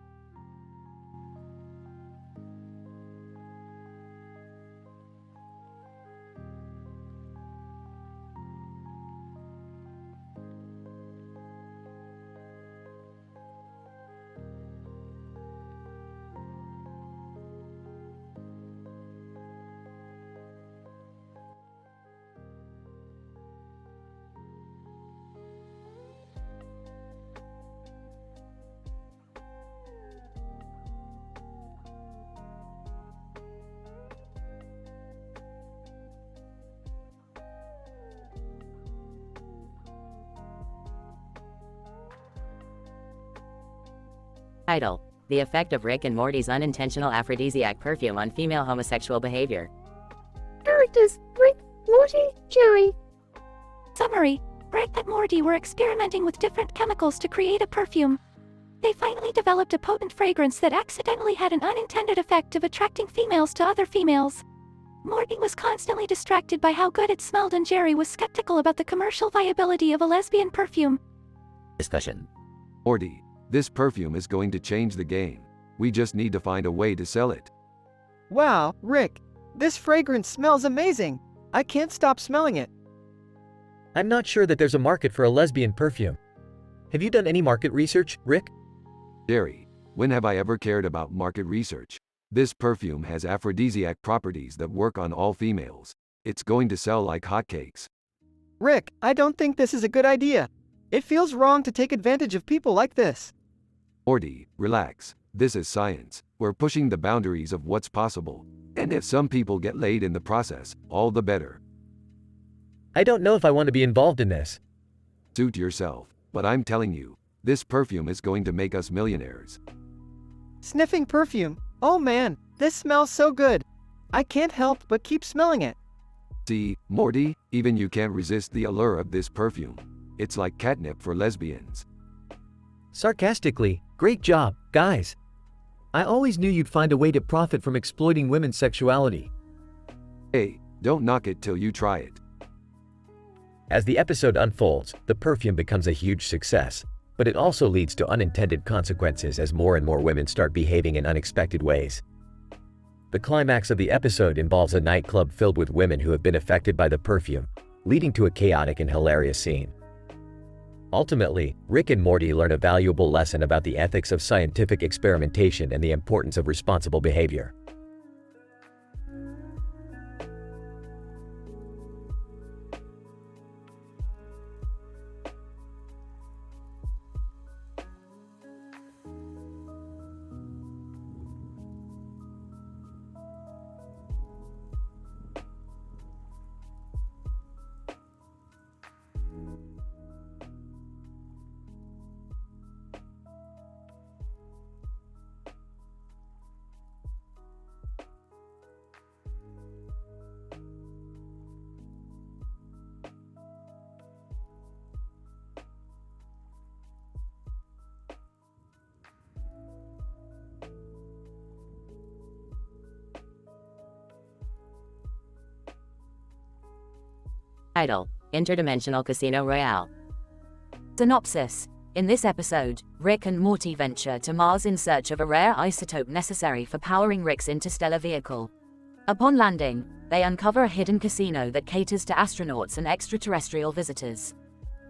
E: Title: The effect of Rick and Morty's unintentional aphrodisiac perfume on female homosexual behavior.
U: Characters: Rick, Morty, Jerry.
G: Summary: Rick and Morty were experimenting with different chemicals to create a perfume. They finally developed a potent fragrance that accidentally had an unintended effect of attracting females to other females. Morty was constantly distracted by how good it smelled, and Jerry was skeptical about the commercial viability of a lesbian perfume.
H: Discussion.
D: Morty, this perfume is going to change the game. We just need to find a way to sell it.
B: Wow, Rick, this fragrance smells amazing. I can't stop smelling it.
A: I'm not sure that there's a market for a lesbian perfume. Have you done any market research, Rick?
D: Jerry, when have I ever cared about market research? This perfume has aphrodisiac properties that work on all females. It's going to sell like hotcakes.
B: Rick, I don't think this is a good idea. It feels wrong to take advantage of people like this.
D: Morty, relax. This is science. We're pushing the boundaries of what's possible. And if some people get laid in the process, all the better.
A: I don't know if I want to be involved in this.
D: Suit yourself. But I'm telling you, this perfume is going to make us millionaires.
B: Sniffing perfume. Oh man, this smells so good. I can't help but keep smelling it.
D: See, Morty, even you can't resist the allure of this perfume. It's like catnip for lesbians.
A: Sarcastically, great job, guys.
B: I always knew you'd find a way to profit from exploiting women's sexuality.
D: Hey, don't knock it till you try it.
A: As the episode unfolds, the perfume becomes a huge success, but it also leads to unintended consequences as more and more women start behaving in unexpected ways. The climax of the episode involves a nightclub filled with women who have been affected by the perfume, leading to a chaotic and hilarious scene. Ultimately, Rick and Morty learn a valuable lesson about the ethics of scientific experimentation and the importance of responsible behavior.
E: Title: Interdimensional Casino Royale.
F: Synopsis. In this episode, Rick and Morty venture to Mars in search of a rare isotope necessary for powering Rick's interstellar vehicle. Upon landing, they uncover a hidden casino that caters to astronauts and extraterrestrial visitors.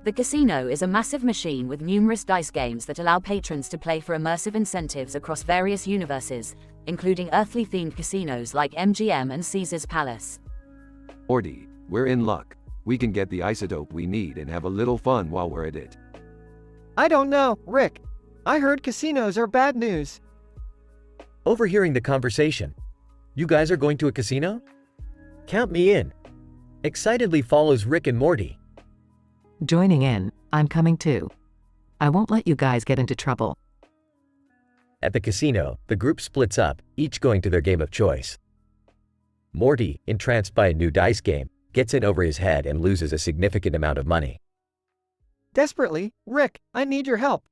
F: The casino is a massive machine with numerous dice games that allow patrons to play for immersive incentives across various universes, including Earthly-themed casinos like MGM and Caesar's Palace.
D: Morty, we're in luck. We can get the isotope we need and have a little fun while we're at it.
B: I don't know, Rick. I heard casinos are bad news.
A: Overhearing the conversation. You guys are going to a casino? Count me in. Excitedly follows Rick and Morty.
M: Joining in, I'm coming too. I won't let you guys get into trouble.
A: At the casino, the group splits up, each going to their game of choice. Morty, entranced by a new dice game, gets in over his head and loses a significant amount of money.
B: Desperately, Rick, I need your help.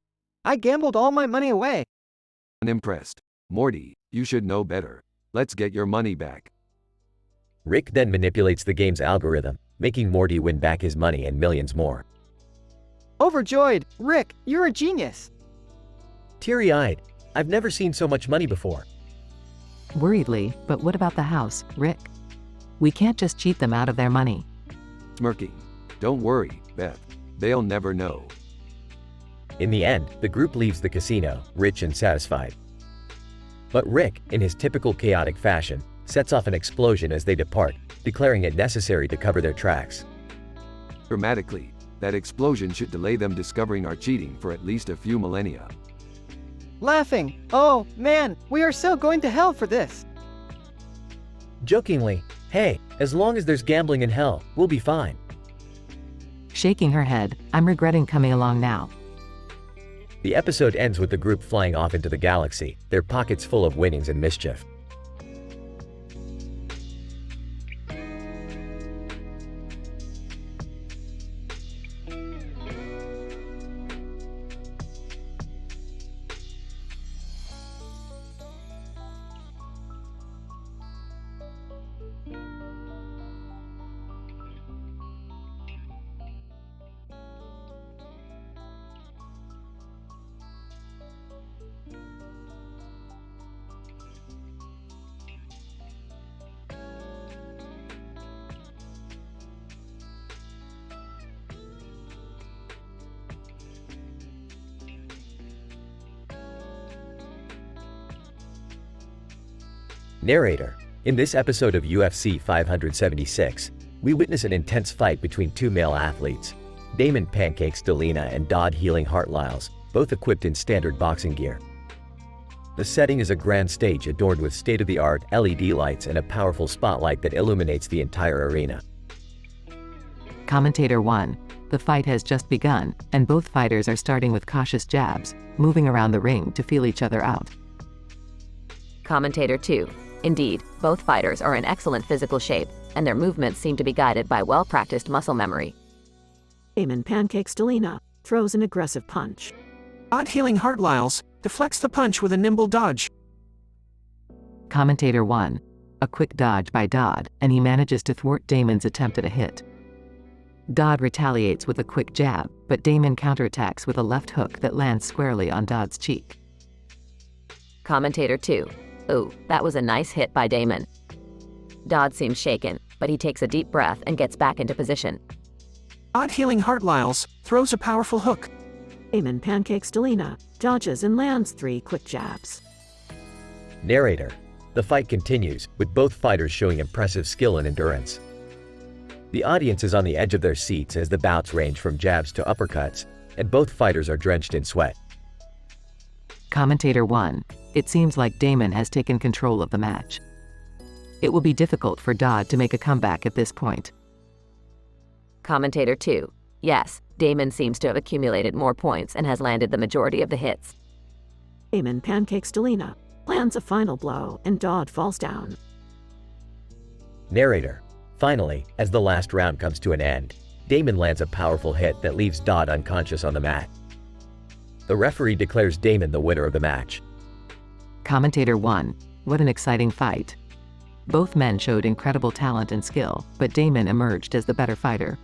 B: I gambled all my money away.
D: Unimpressed. Morty, you should know better. Let's get your money back.
A: Rick then manipulates the game's algorithm, making Morty win back his money and millions more.
B: Overjoyed, Rick, you're a genius.
A: Teary-eyed, I've never seen so much money before.
M: Worriedly, but what about the house, Rick? We can't just cheat them out of their money.
D: Smirking. Don't worry, Beth. They'll never know.
A: In the end, the group leaves the casino, rich and satisfied. But Rick, in his typical chaotic fashion, sets off an explosion as they depart, declaring it necessary to cover their tracks.
D: Dramatically, that explosion should delay them discovering our cheating for at least a few millennia.
B: Laughing. Oh, man, we are so going to hell for this.
A: Jokingly, hey, as long as there's gambling in hell, we'll be fine.
M: Shaking her head, I'm regretting coming along now.
A: The episode ends with the group flying off into the galaxy, their pockets full of winnings and mischief. Narrator. In this episode of UFC 576, we witness an intense fight between two male athletes, Damon Pancakes Delina and Dodd Healing Heartlyles, both equipped in standard boxing gear. The setting is a grand stage adorned with state-of-the-art LED lights and a powerful spotlight that illuminates the entire arena.
M: Commentator 1. The fight has just begun, and both fighters are starting with cautious jabs, moving around the ring to feel each other out.
C: Commentator 2. Indeed, both fighters are in excellent physical shape, and their movements seem to be guided by well-practiced muscle memory.
I: Damon Pancakes Delina throws an aggressive punch.
L: Dodd Healing Heartlyles deflects the punch with a nimble dodge.
R: Commentator 1. A quick dodge by Dodd, and he manages to thwart Damon's attempt at a hit. Dodd retaliates with a quick jab, but Damon counterattacks with a left hook that lands squarely on Dodd's cheek.
C: Commentator 2. Ooh, that was a nice hit by Damon. Dodd seems shaken, but he takes a deep breath and gets back into position.
L: Odd healing Heartliles throws a powerful hook.
I: Damon pancakes Delina, dodges and lands 3 quick jabs.
A: Narrator. The fight continues, with both fighters showing impressive skill and endurance. The audience is on the edge of their seats as the bouts range from jabs to uppercuts, and both fighters are drenched in sweat.
R: Commentator 1. It seems like Damon has taken control of the match. It will be difficult for Dodd to make a comeback at this point.
C: Commentator 2. Yes, Damon seems to have accumulated more points and has landed the majority of the hits.
I: Damon pancakes Delina, lands a final blow, and Dodd falls down.
A: Narrator. Finally, as the last round comes to an end, Damon lands a powerful hit that leaves Dodd unconscious on the mat. The referee declares Damon the winner of the match.
R: Commentator 1. What an exciting fight. Both men showed incredible talent and skill, but Damon emerged as the better fighter.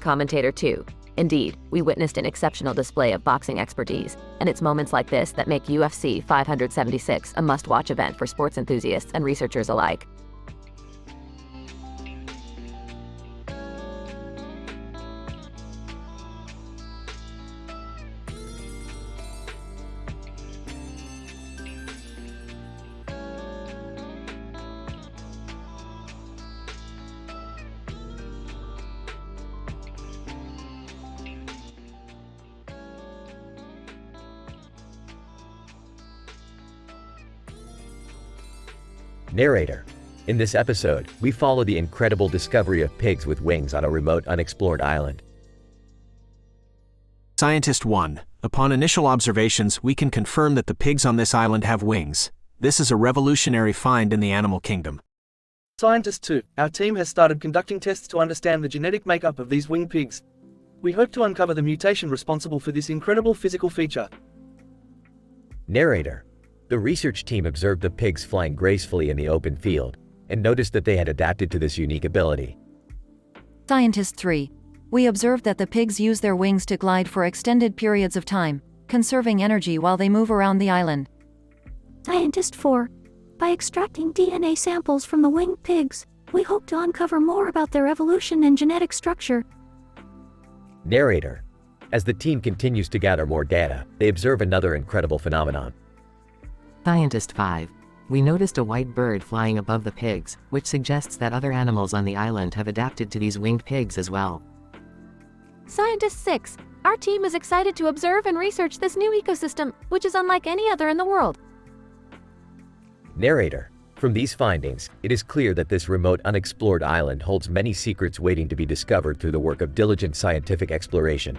C: Commentator 2. Indeed, we witnessed an exceptional display of boxing expertise, and it's moments like this that make UFC 576 a must-watch event for sports enthusiasts and researchers alike.
A: Narrator. In this episode, we follow the incredible discovery of pigs with wings on a remote, unexplored island.
L: Scientist 1. Upon initial observations, we can confirm that the pigs on this island have wings. This is a revolutionary find in the animal kingdom.
V: Scientist 2. Our team has started conducting tests to understand the genetic makeup of these winged pigs. We hope to uncover the mutation responsible for this incredible physical feature.
A: Narrator. The research team observed the pigs flying gracefully in the open field and noticed that they had adapted to this unique ability.
M: Scientist 3. We observed that the pigs use their wings to glide for extended periods of time, conserving energy while they move around the island.
G: Scientist 4. By extracting DNA samples from the winged pigs, we hope to uncover more about their evolution and genetic structure.
A: Narrator. As the team continues to gather more data, they observe another incredible phenomenon.
R: Scientist 5. We noticed a white bird flying above the pigs, which suggests that other animals on the island have adapted to these winged pigs as well.
W: Scientist 6. Our team is excited to observe and research this new ecosystem, which is unlike any other in the world.
A: Narrator. From these findings, it is clear that this remote, unexplored island holds many secrets waiting to be discovered through the work of diligent scientific exploration.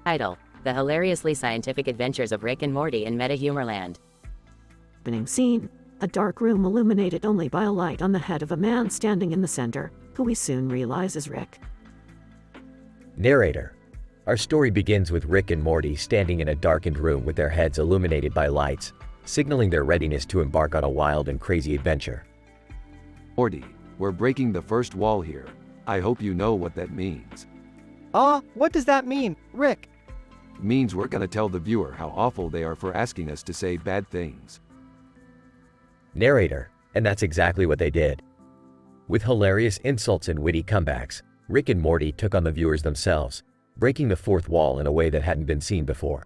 E: Title: The Hilariously Scientific Adventures of Rick and Morty in Meta Humorland.
I: Opening scene. A dark room illuminated only by a light on the head of a man standing in the center, who we soon realize is Rick.
A: Narrator. Our story begins with Rick and Morty standing in a darkened room with their heads illuminated by lights, signaling their readiness to embark on a wild and crazy adventure.
D: Morty, we're breaking the first wall here. I hope you know what that means.
B: What does that mean, Rick?
D: Means we're gonna tell the viewer how awful they are for asking us to say bad things.
A: Narrator. And that's exactly what they did. With hilarious insults and witty comebacks, Rick and Morty took on the viewers themselves, breaking the fourth wall in a way that hadn't been seen before.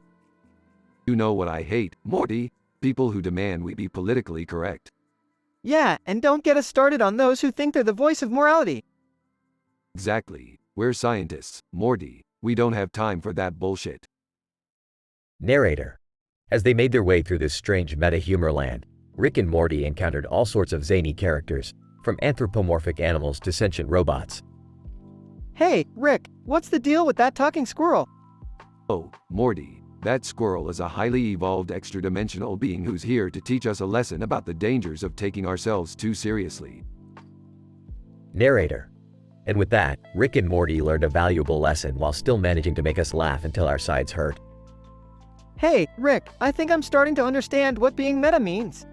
D: You know what I hate, Morty? People who demand we be politically correct.
B: Yeah, and don't get us started on those who think they're the voice of morality.
D: Exactly. We're scientists, Morty. We don't have time for that bullshit.
A: Narrator. As they made their way through this strange meta-humor land, Rick and Morty encountered all sorts of zany characters, from anthropomorphic animals to sentient robots.
B: Hey, Rick, what's the deal with that talking squirrel?
D: Oh, Morty. That squirrel is a highly evolved extra-dimensional being who's here to teach us a lesson about the dangers of taking ourselves too seriously.
A: Narrator. And with that, Rick and Morty learned a valuable lesson while still managing to make us laugh until our sides hurt.
B: Hey, Rick, I think I'm starting to understand what being meta means.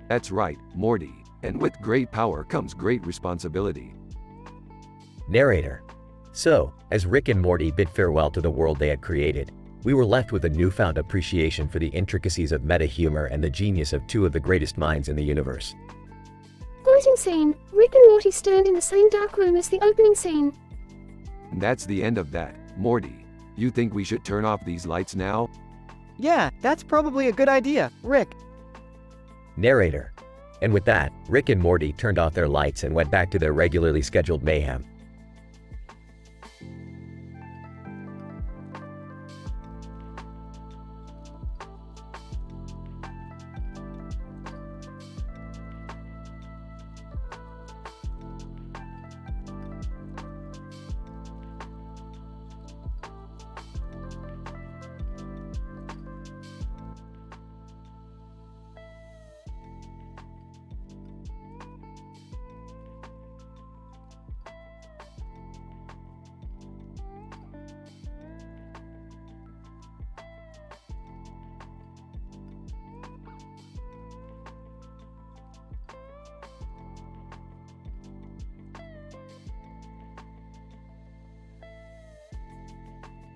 D: That's right, Morty. And with great power comes great responsibility.
A: Narrator. So, as Rick and Morty bid farewell to the world they had created, we were left with a newfound appreciation for the intricacies of meta-humor and the genius of two of the greatest minds in the universe.
U: Quite insane. Rick and Morty stand in the same dark room as the opening scene.
D: And that's the end of that, Morty. You think we should turn off these lights now?
B: Yeah, that's probably a good idea, Rick.
A: Narrator. And with that, Rick and Morty turned off their lights and went back to their regularly scheduled mayhem.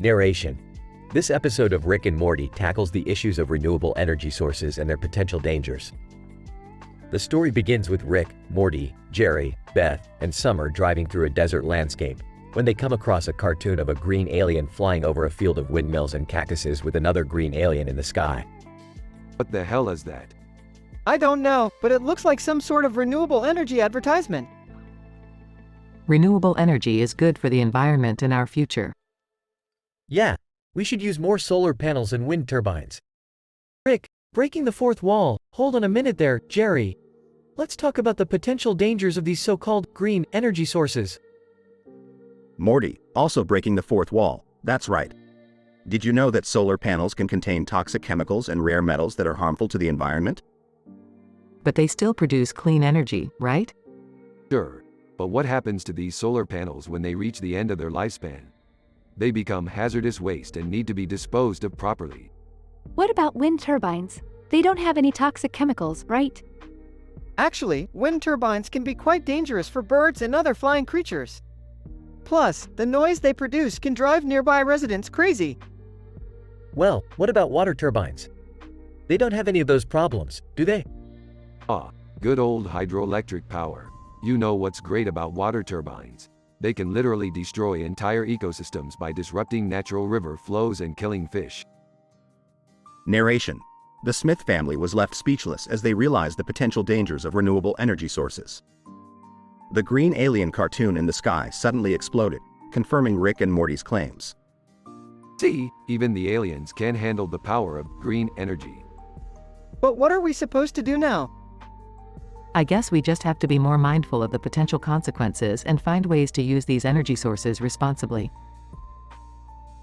A: Narration. This episode of Rick and Morty tackles the issues of renewable energy sources and their potential dangers. The story begins with Rick, Morty, Jerry, Beth, and Summer driving through a desert landscape when they come across a cartoon of a green alien flying over a field of windmills and cactuses with another green alien in the sky.
D: What the hell is that?
B: I don't know, but it looks like some sort of renewable energy advertisement.
R: Renewable energy is good for the environment and our future.
A: Yeah, we should use more solar panels and wind turbines. Rick, breaking the fourth wall. Hold on a minute there, Jerry. Let's talk about the potential dangers of these so-called green energy sources.
S: Morty, also breaking the fourth wall. That's right. Did you know that solar panels can contain toxic chemicals and rare metals that are harmful to the environment?
R: But they still produce clean energy, right?
D: Sure, but what happens to these solar panels when they reach the end of their lifespan? They become hazardous waste and need to be disposed of properly.
G: What about wind turbines? They don't have any toxic chemicals, right?
B: Actually, wind turbines can be quite dangerous for birds and other flying creatures. Plus, the noise they produce can drive nearby residents crazy.
A: Well, what about water turbines? They don't have any of those problems, do they?
D: Ah, good old hydroelectric power. You know what's great about water turbines? They can literally destroy entire ecosystems by disrupting natural river flows and killing fish.
S: Narration. The Smith family was left speechless as they realized the potential dangers of renewable energy sources. The green alien cartoon in the sky suddenly exploded, confirming Rick and Morty's claims.
D: See, even the aliens can handle the power of green energy.
B: But what are we supposed to do now?
R: I guess we just have to be more mindful of the potential consequences and find ways to use these energy sources responsibly.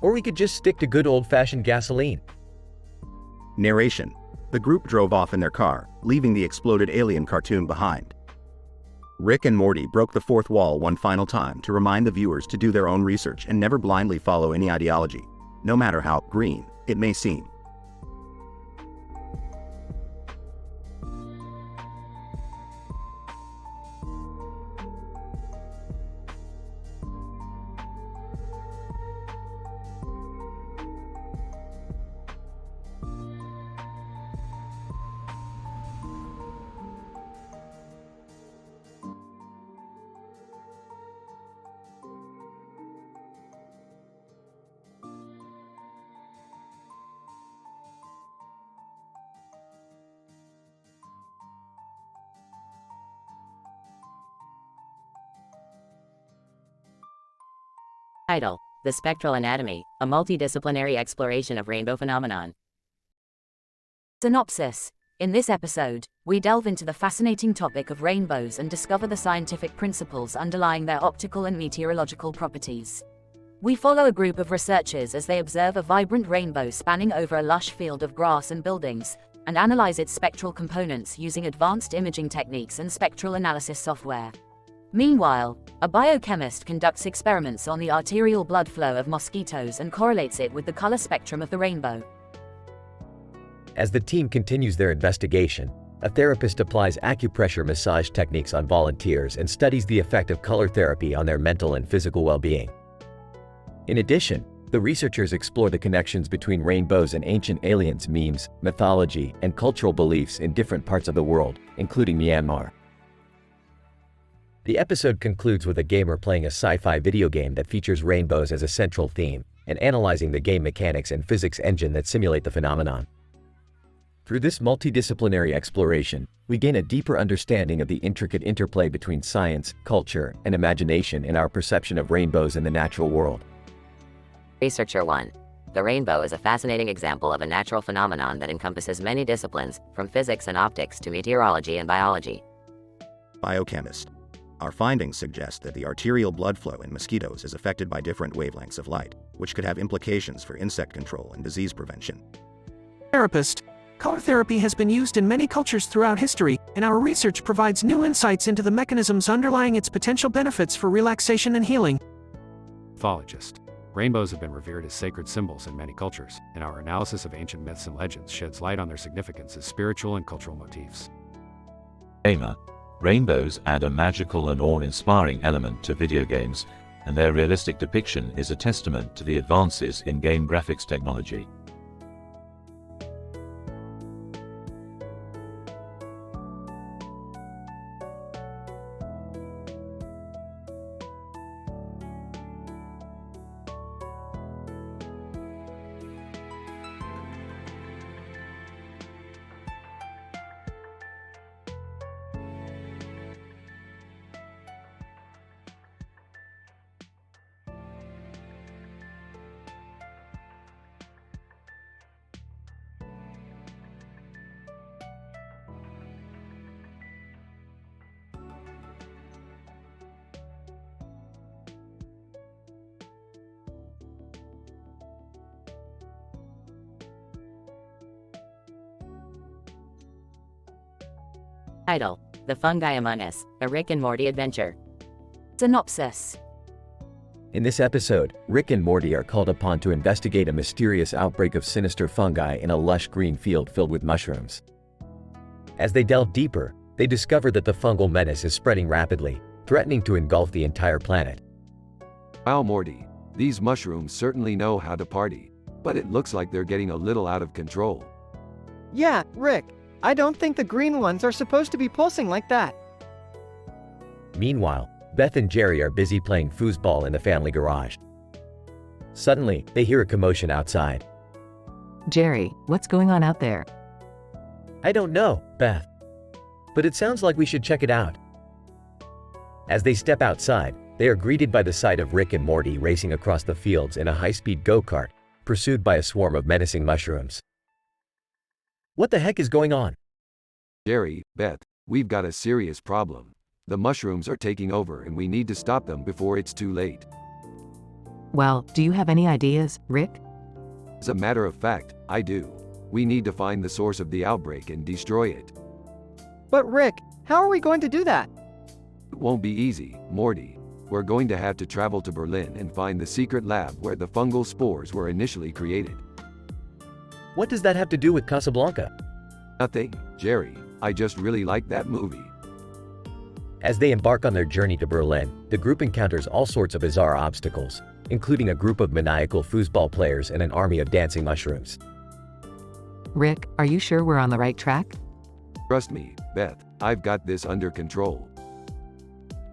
A: Or we could just stick to good old-fashioned gasoline.
S: Narration. The group drove off in their car, leaving the exploded alien cartoon behind. Rick and Morty broke the fourth wall one final time to remind the viewers to do their own research and never blindly follow any ideology, no matter how green it may seem.
E: Title: The Spectral Anatomy, a multidisciplinary exploration of rainbow phenomenon.
F: Synopsis. In this episode, we delve into the fascinating topic of rainbows and discover the scientific principles underlying their optical and meteorological properties. We follow a group of researchers as they observe a vibrant rainbow spanning over a lush field of grass and buildings, and analyze its spectral components using advanced imaging techniques and spectral analysis software. Meanwhile, a biochemist conducts experiments on the arterial blood flow of mosquitoes and correlates it with the color spectrum of the rainbow.
A: As the team continues their investigation, a therapist applies acupressure massage techniques on volunteers and studies the effect of color therapy on their mental and physical well-being. In addition, the researchers explore the connections between rainbows and ancient aliens, memes, mythology, and cultural beliefs in different parts of the world, including Myanmar. The episode concludes with a gamer playing a sci-fi video game that features rainbows as a central theme, and analyzing the game mechanics and physics engine that simulate the phenomenon. Through this multidisciplinary exploration, we gain a deeper understanding of the intricate interplay between science, culture, and imagination in our perception of rainbows in the natural world.
E: Researcher 1. The rainbow is a fascinating example of a natural phenomenon that encompasses many disciplines, from physics and optics to meteorology and biology.
S: Biochemist. Our findings suggest that the arterial blood flow in mosquitoes is affected by different wavelengths of light, which could have implications for insect control and disease prevention.
L: Therapist. Color therapy has been used in many cultures throughout history, and our research provides new insights into the mechanisms underlying its potential benefits for relaxation and healing.
T: Mythologist. Rainbows have been revered as sacred symbols in many cultures, and our analysis of ancient myths and legends sheds light on their significance as spiritual and cultural motifs.
J: Gamer. Rainbows add a magical and awe-inspiring element to video games, and their realistic depiction is a testament to the advances in game graphics technology.
E: Title: The Fungi Among Us, a Rick and Morty adventure.
F: Synopsis.
A: In this episode, Rick and Morty are called upon to investigate a mysterious outbreak of sinister fungi in a lush green field filled with mushrooms. As they delve deeper, they discover that the fungal menace is spreading rapidly, threatening to engulf the entire planet.
D: Wow, Morty, these mushrooms certainly know how to party, but it looks like they're getting a little out of control.
B: Yeah, Rick, I don't think the green ones are supposed to be pulsing like that.
A: Meanwhile, Beth and Jerry are busy playing foosball in the family garage. Suddenly, they hear a commotion outside.
R: Jerry, what's going on out there?
A: I don't know, Beth. But it sounds like we should check it out. As they step outside, they are greeted by the sight of Rick and Morty racing across the fields in a high-speed go-kart, pursued by a swarm of menacing mushrooms. What the heck is going on?
D: Jerry, Beth, we've got a serious problem. The mushrooms are taking over and we need to stop them before it's too late.
R: Well, do you have any ideas, Rick?
D: As a matter of fact, I do. We need to find the source of the outbreak and destroy it.
B: But Rick, how are we going to do that?
D: It won't be easy, Morty. We're going to have to travel to Berlin and find the secret lab where the fungal spores were initially created.
A: What does that have to do with Casablanca?
D: Nothing, Jerry. I just really like that movie.
A: As they embark on their journey to Berlin, the group encounters all sorts of bizarre obstacles, including a group of maniacal foosball players and an army of dancing mushrooms.
R: Rick, are you sure we're on the right track?
D: Trust me, Beth, I've got this under control.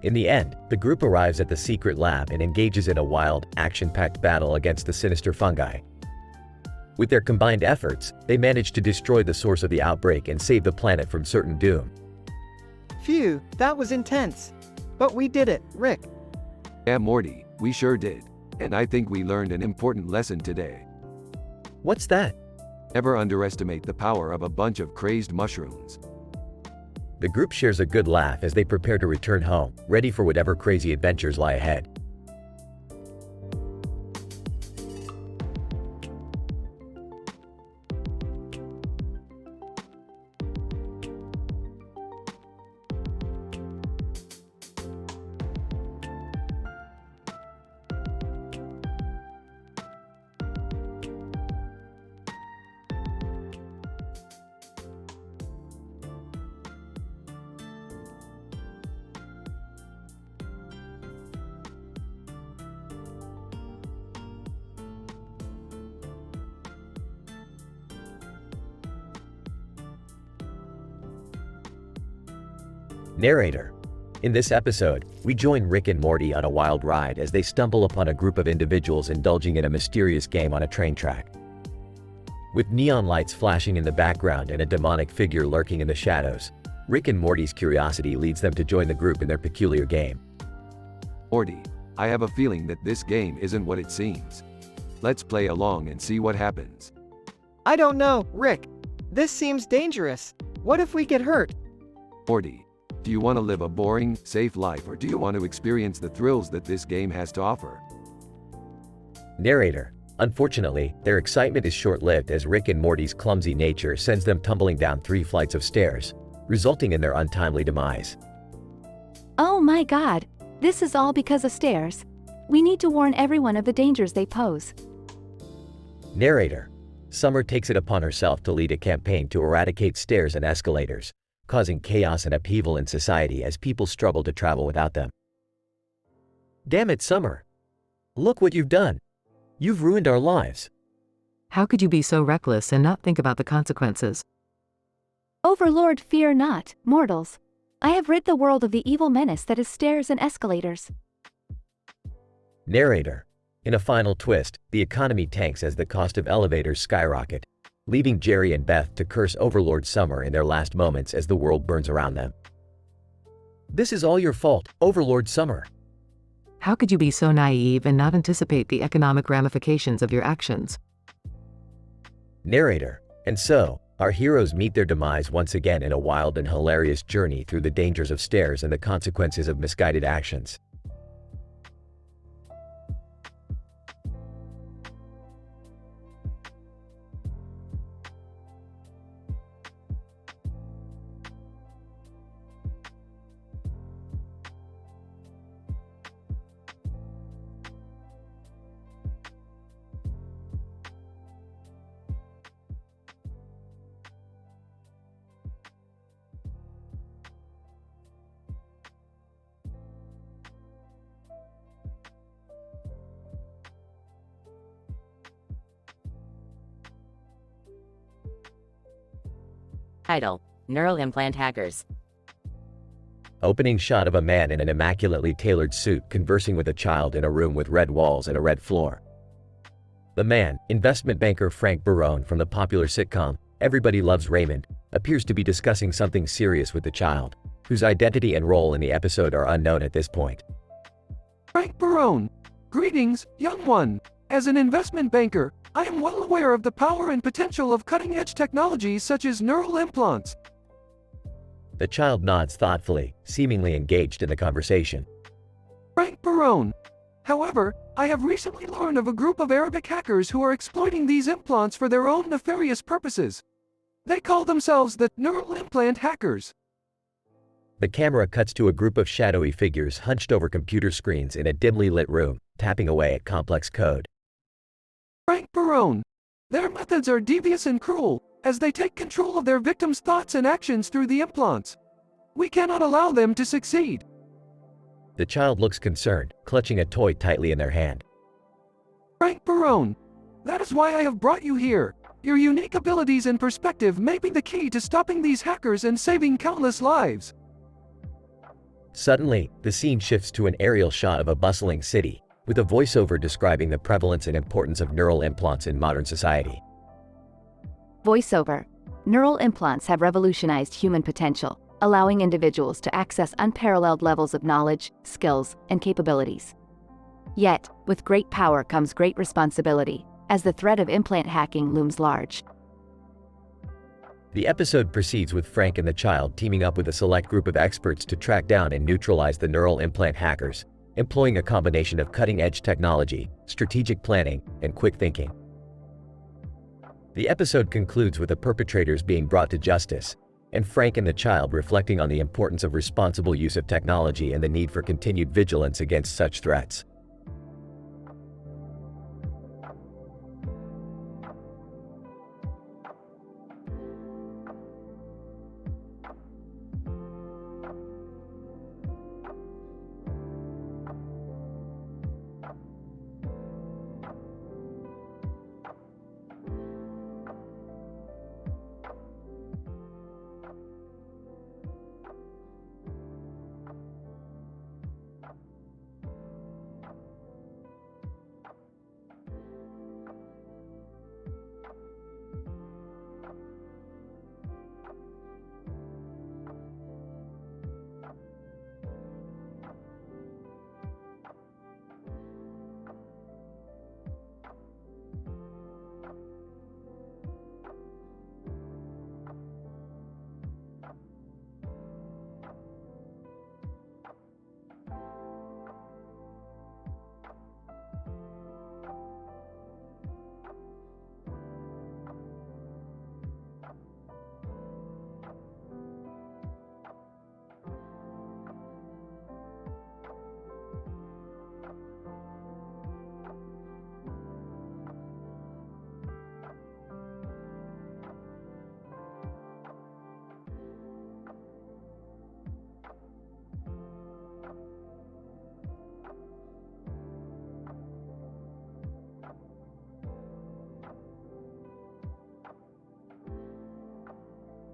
A: In the end, the group arrives at the secret lab and engages in a wild, action-packed battle against the sinister fungi. With their combined efforts, they manage to destroy the source of the outbreak and save the planet from certain doom.
B: Phew, that was intense. But we did it, Rick.
D: Yeah, Morty, we sure did. And I think we learned an important lesson today.
A: What's that?
D: Never underestimate the power of a bunch of crazed mushrooms.
A: The group shares a good laugh as they prepare to return home, ready for whatever crazy adventures lie ahead. Narrator. In this episode, we join Rick and Morty on a wild ride as they stumble upon a group of individuals indulging in a mysterious game on a train track. With neon lights flashing in the background and a demonic figure lurking in the shadows, Rick and Morty's curiosity leads them to join the group in their peculiar game.
D: Morty, I have a feeling that this game isn't what it seems. Let's play along and see what happens.
B: I don't know, Rick. This seems dangerous. What if we get hurt?
D: Morty, do you want to live a boring, safe life, or do you want to experience the thrills that this game has to offer?
A: Narrator. Unfortunately, their excitement is short-lived as Rick and Morty's clumsy nature sends them tumbling down 3 flights of stairs, resulting in their untimely demise.
G: Oh my god, this is all because of stairs. We need to warn everyone of the dangers they pose.
A: Narrator. Summer takes it upon herself to lead a campaign to eradicate stairs and escalators, causing chaos and upheaval in society as people struggle to travel without them. Damn it, Summer. Look what you've done. You've ruined our lives.
R: How could you be so reckless and not think about the consequences?
G: Overlord, fear not, mortals. I have rid the world of the evil menace that is stairs and escalators.
A: Narrator. In a final twist, the economy tanks as the cost of elevators skyrocket, leaving Jerry and Beth to curse Overlord Summer in their last moments as the world burns around them. This is all your fault, Overlord Summer.
R: How could you be so naive and not anticipate the economic ramifications of your actions?
A: Narrator. And so, our heroes meet their demise once again in a wild and hilarious journey through the dangers of stairs and the consequences of misguided actions.
E: Title: Neural Implant Hackers.
A: Opening shot of a man in an immaculately tailored suit conversing with a child in a room with red walls and a red floor. The man, investment banker Frank Barone from the popular sitcom Everybody Loves Raymond, appears to be discussing something serious with the child, whose identity and role in the episode are unknown at this point.
D: Frank Barone. Greetings, young one. As an investment banker, I am well aware of the power and potential of cutting-edge technologies such as neural implants.
A: The child nods thoughtfully, seemingly engaged in the conversation.
D: Frank Barone. However, I have recently learned of a group of Arabic hackers who are exploiting these implants for their own nefarious purposes. They call themselves the neural implant hackers.
A: The camera cuts to a group of shadowy figures hunched over computer screens in a dimly lit room, tapping away at complex code.
D: Frank Barone. Their methods are devious and cruel, as they take control of their victims' thoughts and actions through the implants. We cannot allow them to succeed.
A: The child looks concerned, clutching a toy tightly in their hand.
D: Frank Barone. That is why I have brought you here. Your unique abilities and perspective may be the key to stopping these hackers and saving countless lives.
A: Suddenly, the scene shifts to an aerial shot of a bustling city, with a voiceover describing the prevalence and importance of neural implants in modern society.
G: Voiceover. Neural implants have revolutionized human potential, allowing individuals to access unparalleled levels of knowledge, skills, and capabilities.
N: Yet, with great power comes great responsibility, as the threat of implant hacking looms large.
A: The episode proceeds with Frank and the child teaming up with a select group of experts to track down and neutralize the neural implant hackers, employing a combination of cutting-edge technology, strategic planning, and quick thinking. The episode concludes with the perpetrators being brought to justice, and Frank and the child reflecting on the importance of responsible use of technology and the need for continued vigilance against such threats.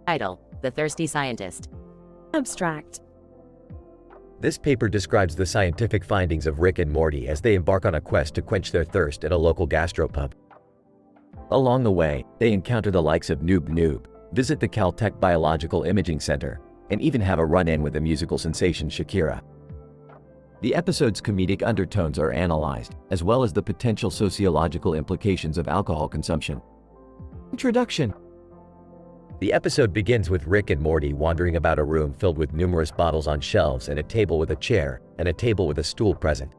E: Title: The Thirsty Scientist.
K: Abstract.
A: This paper describes the scientific findings of Rick and Morty as they embark on a quest to quench their thirst at a local gastropub. Along the way, they encounter the likes of Noob Noob, visit the Caltech Biological Imaging Center, and even have a run-in with the musical sensation Shakira. The episode's comedic undertones are analyzed, as well as the potential sociological implications of alcohol consumption. Introduction. The episode begins with Rick and Morty wandering about a room filled with numerous bottles on shelves and a table with a chair and a table with a stool present.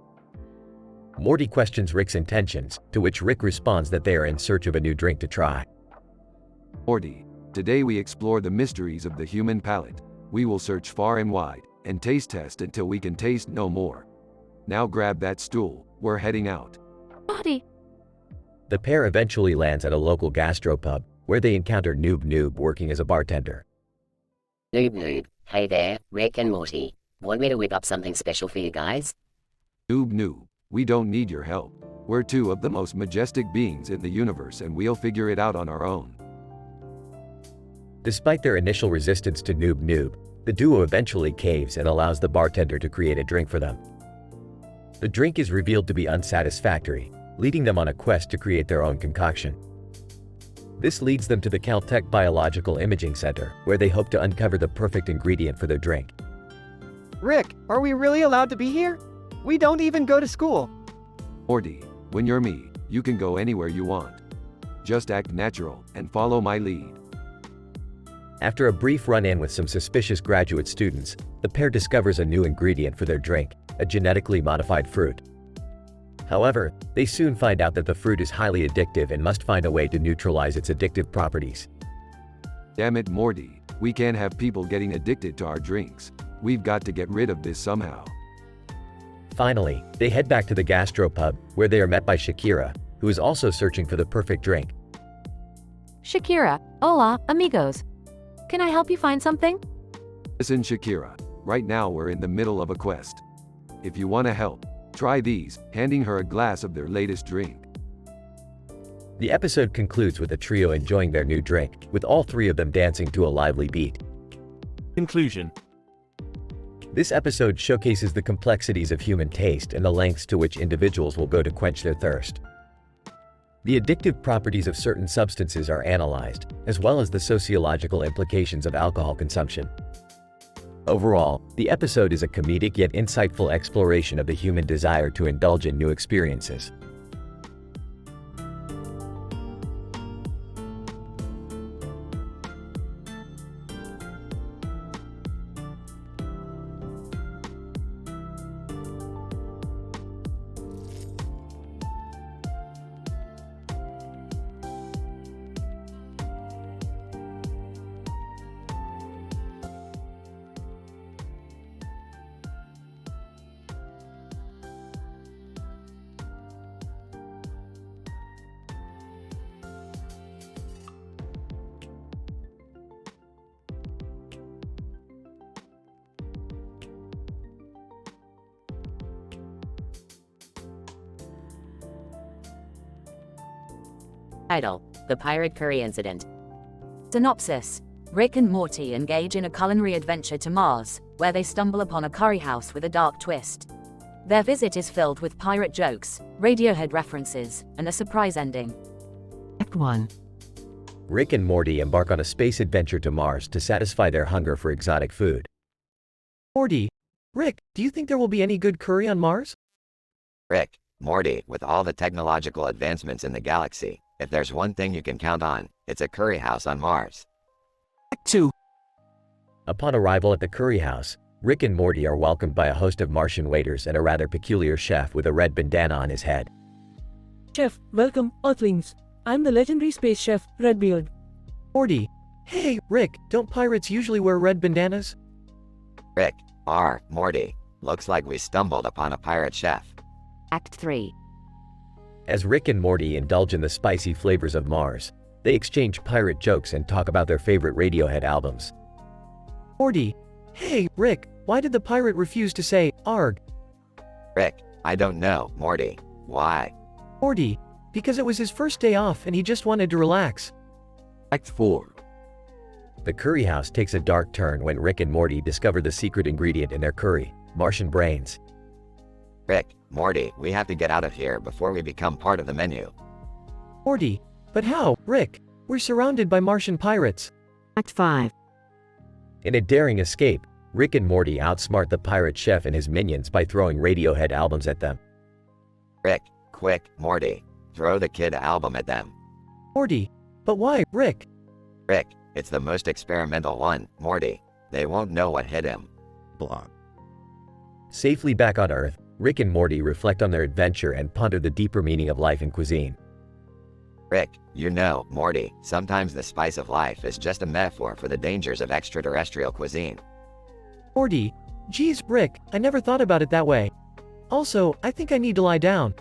A: Morty questions Rick's intentions, to which Rick responds that they are in search of a new drink to try.
D: Morty, today we explore the mysteries of the human palate. We will search far and wide and taste test until we can taste no more. Now grab that stool, we're heading out.
W: Morty.
A: The pair eventually lands at a local gastropub, where they encounter Noob Noob working as a bartender.
E: Noob Noob, hey there, Rick and Morty. Want me to whip up something special for you guys?
D: Noob Noob, we don't need your help. We're two of the most majestic beings in the universe and we'll figure it out on our own.
A: Despite their initial resistance to Noob Noob, the duo eventually caves and allows the bartender to create a drink for them. The drink is revealed to be unsatisfactory, leading them on a quest to create their own concoction. This leads them to the Caltech Biological Imaging Center, where they hope to uncover the perfect ingredient for their drink.
B: Rick, are we really allowed to be here? We don't even go to school.
D: Morty, when you're me, you can go anywhere you want. Just act natural and follow my lead.
A: After a brief run-in with some suspicious graduate students, the pair discovers a new ingredient for their drink, a genetically modified fruit. However, they soon find out that the fruit is highly addictive and must find a way to neutralize its addictive properties.
D: Damn it, Morty, we can't have people getting addicted to our drinks. We've got to get rid of this somehow.
A: Finally, they head back to the gastropub, where they are met by Shakira, who is also searching for the perfect drink.
W: Shakira, hola, amigos. Can I help you find something?
D: Listen, Shakira, right now we're in the middle of a quest. If you want to help, try these, handing her a glass of their latest drink.
A: The episode concludes with the trio enjoying their new drink, with all three of them dancing to a lively beat.
O: Conclusion.
A: This episode showcases the complexities of human taste and the lengths to which individuals will go to quench their thirst. The addictive properties of certain substances are analyzed, as well as the sociological implications of alcohol consumption. Overall, the episode is a comedic yet insightful exploration of the human desire to indulge in new experiences.
E: Title: The Pirate Curry Incident.
F: Synopsis: Rick and Morty engage in a culinary adventure to Mars, where they stumble upon a curry house with a dark twist. Their visit is filled with pirate jokes, Radiohead references, and a surprise ending.
R: Act 1.
A: Rick and Morty embark on a space adventure to Mars to satisfy their hunger for exotic food. Morty, Rick, do you think there will be any good curry on Mars?
H: Rick, Morty, with all the technological advancements in the galaxy, if there's one thing you can count on, it's a curry house on Mars.
L: Act 2.
A: Upon arrival at the curry house, Rick and Morty are welcomed by a host of Martian waiters and a rather peculiar chef with a red bandana on his head.
P: Chef, welcome, Earthlings. I'm the legendary space chef, Redbeard.
A: Morty, hey, Rick, don't pirates usually wear red bandanas?
H: Rick, Morty, looks like we stumbled upon a pirate chef.
N: Act 3.
A: As Rick and Morty indulge in the spicy flavors of Mars, they exchange pirate jokes and talk about their favorite Radiohead albums. Morty, hey, Rick, why did the pirate refuse to say, "Arg"?
H: Rick, I don't know, Morty. Why?
A: Morty, because it was his first day off and he just wanted to relax.
D: Act 4.
A: The curry house takes a dark turn when Rick and Morty discover the secret ingredient in their curry, Martian brains.
H: Rick, Morty, we have to get out of here before we become part of the menu.
A: Morty, but how, Rick? We're surrounded by Martian pirates.
I: Act 5.
A: In a daring escape, Rick and Morty outsmart the pirate chef and his minions by throwing Radiohead albums at them.
H: Rick, quick, Morty, throw the kid album at them.
A: Morty, but why, Rick?
H: Rick, it's the most experimental one, Morty. They won't know what hit him.
S: Block.
A: Safely back on Earth, Rick and Morty reflect on their adventure and ponder the deeper meaning of life and cuisine.
H: Rick, you know, Morty, sometimes the spice of life is just a metaphor for the dangers of extraterrestrial cuisine.
A: Morty, geez, Rick, I never thought about it that way. Also, I think I need to lie down.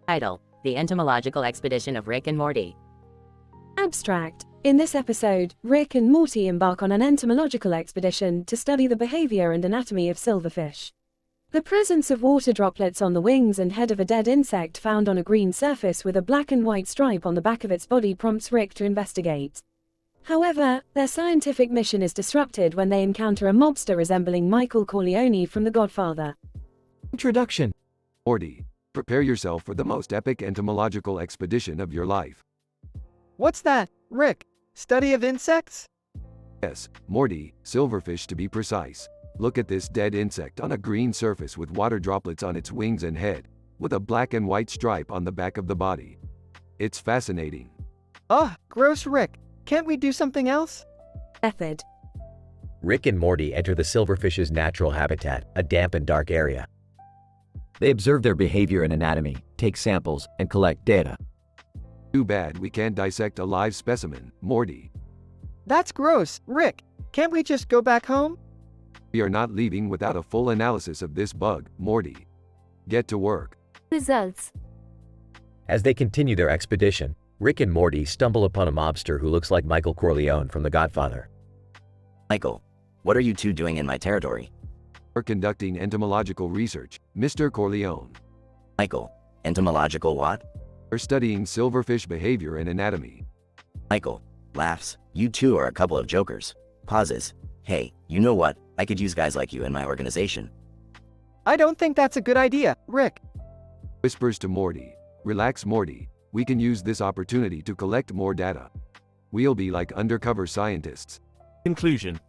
E: Title: The Entomological Expedition of Rick and Morty.
Q: Abstract. In this episode, Rick and Morty embark on an entomological expedition to study the behavior and anatomy of silverfish. The presence of water droplets on the wings and head of a dead insect found on a green surface with a black and white stripe on the back of its body prompts Rick to investigate. However, their scientific mission is disrupted when they encounter a mobster resembling Michael Corleone from The Godfather.
A: Introduction.
D: Morty, prepare yourself for the most epic entomological expedition of your life.
B: What's that, Rick? Study of insects?
D: Yes, Morty, silverfish to be precise. Look at this dead insect on a green surface with water droplets on its wings and head, with a black and white stripe on the back of the body. It's fascinating.
B: Ugh, gross, Rick. Can't we do something else?
Q: Method.
A: Rick and Morty enter the silverfish's natural habitat, a damp and dark area. They observe their behavior and anatomy, take samples, and collect data.
D: Too bad we can't dissect a live specimen, Morty.
B: That's gross, Rick. Can't we just go back home?
D: We are not leaving without a full analysis of this bug, Morty. Get to work.
W: Results.
A: As they continue their expedition, Rick and Morty stumble upon a mobster who looks like Michael Corleone from The Godfather.
C: Michael, what are you two doing in my territory?
D: We're conducting entomological research, Mr. Corleone.
C: Michael, entomological what?
D: We're studying silverfish behavior and anatomy.
C: Michael, laughs. You two are a couple of jokers. Pauses. Hey, you know what? I could use guys like you in my organization.
B: I don't think that's a good idea, Rick.
D: Whispers to Morty. Relax, Morty. We can use this opportunity to collect more data. We'll be like undercover scientists.
O: Conclusion.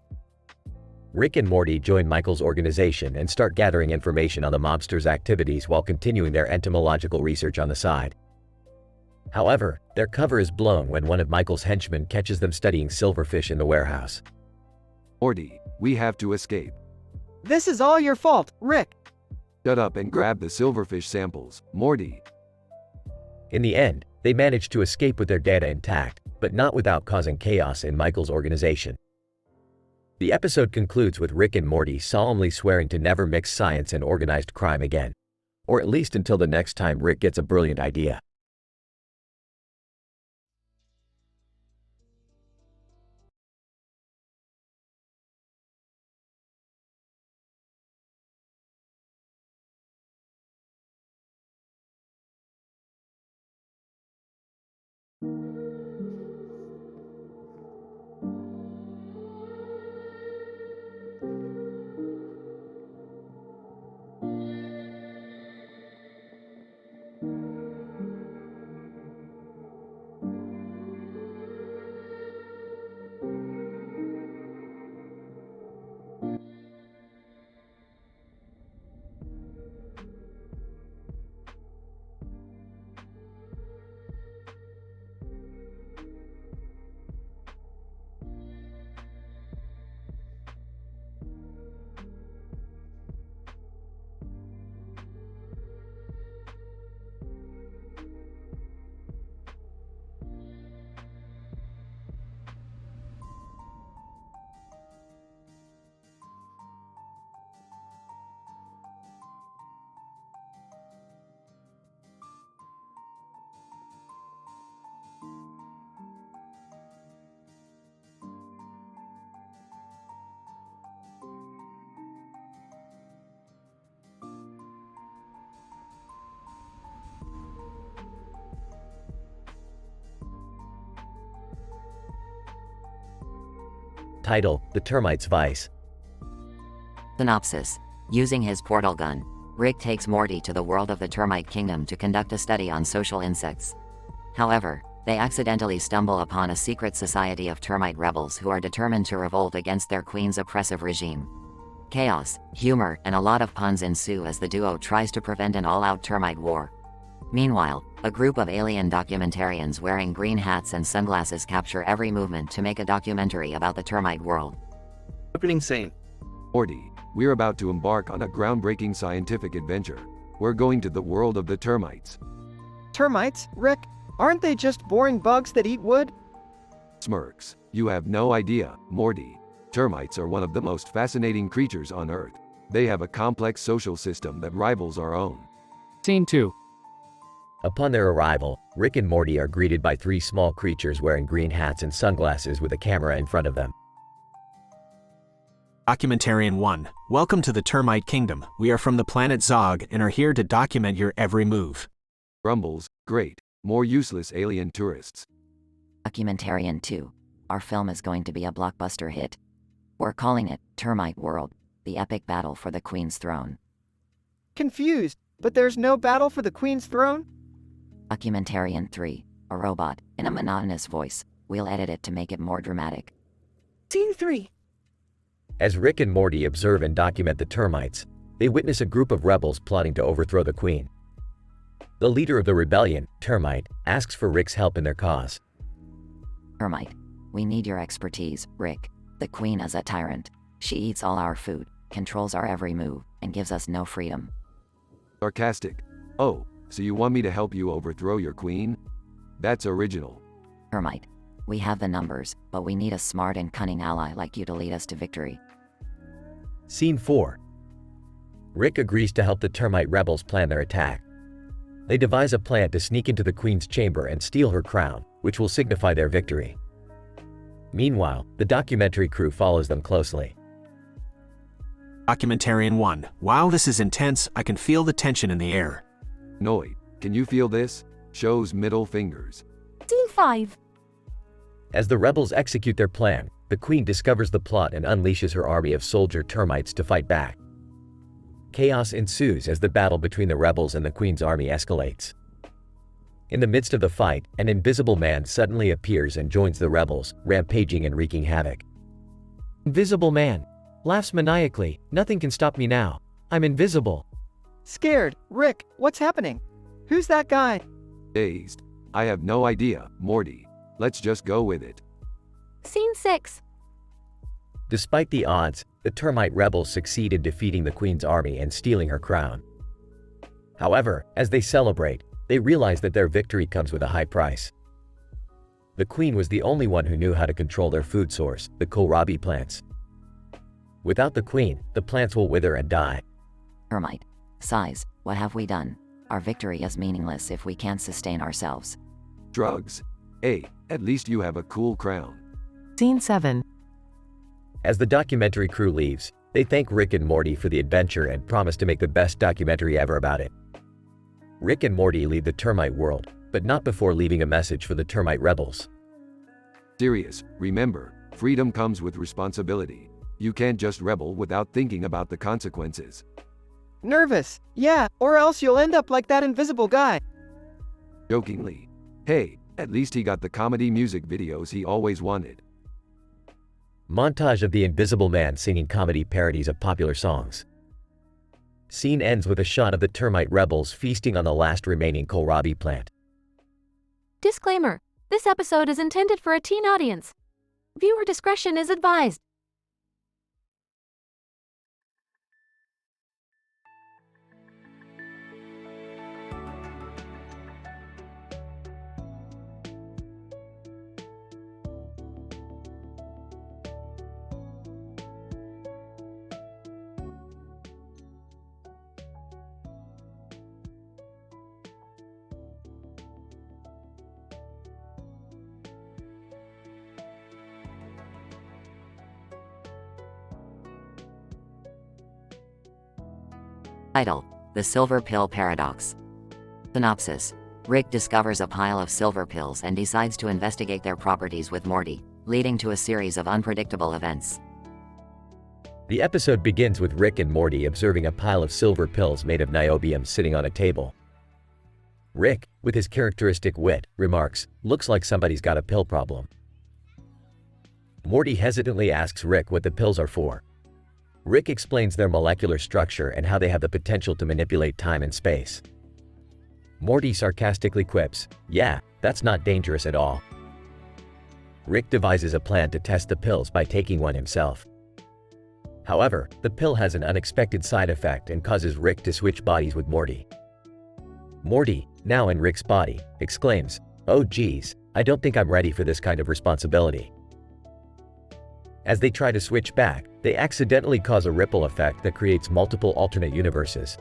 A: Rick and Morty join Michael's organization and start gathering information on the mobster's activities while continuing their entomological research on the side. However, their cover is blown when one of Michael's henchmen catches them studying silverfish in the warehouse.
D: Morty, we have to escape.
B: This is all your fault, Rick.
D: Shut up and grab the silverfish samples, Morty.
A: In the end, they manage to escape with their data intact, but not without causing chaos in Michael's organization. The episode concludes with Rick and Morty solemnly swearing to never mix science and organized crime again. Or at least until the next time Rick gets a brilliant idea. Title: The Termite's Vice.
E: Synopsis. Using his portal gun, Rick takes Morty to the world of the termite kingdom to conduct a study on social insects. However, they accidentally stumble upon a secret society of termite rebels who are determined to revolt against their queen's oppressive regime. Chaos, humor, and a lot of puns ensue as the duo tries to prevent an all-out termite war. Meanwhile, a group of alien documentarians wearing green hats and sunglasses capture every movement to make a documentary about the termite world.
O: Opening scene.
D: Morty, we're about to embark on a groundbreaking scientific adventure. We're going to the world of the termites.
B: Termites, Rick? Aren't they just boring bugs that eat wood?
D: Smirks. You have no idea, Morty. Termites are one of the most fascinating creatures on Earth. They have a complex social system that rivals our own.
T: Scene 2.
A: Upon their arrival, Rick and Morty are greeted by three small creatures wearing green hats and sunglasses with a camera in front of them.
L: Documentarian 1. Welcome to the Termite Kingdom. We are from the planet Zog and are here to document your every move.
D: Grumbles, great. More useless alien tourists.
E: Documentarian 2. Our film is going to be a blockbuster hit. We're calling it Termite World, the epic battle for the Queen's throne.
B: Confused, but there's no battle for the Queen's throne?
E: Documentarian 3. A robot, in a monotonous voice. We'll edit it to make it more dramatic.
P: Scene 3.
A: As Rick and Morty observe and document the termites, they witness a group of rebels plotting to overthrow the Queen. The leader of the rebellion, Termite, asks for Rick's help in their cause.
E: Termite, we need your expertise, Rick. The Queen is a tyrant. She eats all our food, controls our every move, and gives us no freedom.
D: Sarcastic. Oh, so you want me to help you overthrow your queen? That's original.
E: Termite, We have the numbers, but we need a smart and cunning ally like you to lead us to victory.
A: Scene 4. Rick agrees to help the termite rebels plan their attack. They devise a plan to sneak into the Queen's chamber and steal her crown, which will signify their victory. Meanwhile, the documentary crew follows them closely.
L: Documentarian 1. Wow, this is intense. I can feel the tension in the air.
D: Noi, can you feel this? Shows middle fingers.
W: Scene 5.
A: As the rebels execute their plan, the Queen discovers the plot and unleashes her army of soldier termites to fight back. Chaos ensues as the battle between the rebels and the Queen's army escalates. In the midst of the fight, an invisible man suddenly appears and joins the rebels, rampaging and wreaking havoc. Invisible man laughs maniacally. Nothing can stop me now. I'm invisible.
B: Scared. Rick, what's happening? Who's that guy?
D: Dazed. I have no idea, Morty. Let's just go with it.
W: Scene 6.
A: Despite the odds, the termite rebels succeed in defeating the Queen's army and stealing her crown. However, as they celebrate, they realize that their victory comes with a high price. The Queen was the only one who knew how to control their food source, the kohlrabi plants. Without the Queen, the plants will wither and die.
E: Termite. Size, what have we done? Our victory is meaningless if we can't sustain ourselves.
D: Drugs. Hey, at least you have a cool crown.
R: Scene 7.
A: As the documentary crew leaves, they thank Rick and Morty for the adventure and promise to make the best documentary ever about it. Rick and Morty leave the termite world, but not before leaving a message for the termite rebels.
D: Serious, remember, freedom comes with responsibility. You can't just rebel without thinking about the consequences.
B: Nervous. Yeah, or else you'll end up like that invisible guy.
D: Jokingly. Hey, at least he got the comedy music videos he always wanted.
A: Montage of the Invisible Man singing comedy parodies of popular songs. Scene ends with a shot of the termite rebels feasting on the last remaining kohlrabi plant.
W: Disclaimer. This episode is intended for a teen audience. Viewer discretion is advised.
E: Title: The Silver Pill Paradox. Synopsis: Rick discovers a pile of silver pills and decides to investigate their properties with Morty, leading to a series of unpredictable events.
A: The episode begins with Rick and Morty observing a pile of silver pills made of niobium sitting on a table. Rick, with his characteristic wit, remarks, "Looks like somebody's got a pill problem." Morty hesitantly asks Rick what the pills are for. Rick explains their molecular structure and how they have the potential to manipulate time and space. Morty sarcastically quips, "Yeah, that's not dangerous at all." Rick devises a plan to test the pills by taking one himself. However, the pill has an unexpected side effect and causes Rick to switch bodies with Morty. Morty, now in Rick's body, exclaims, "Oh geez, I don't think I'm ready for this kind of responsibility." As they try to switch back, they accidentally cause a ripple effect that creates multiple alternate universes.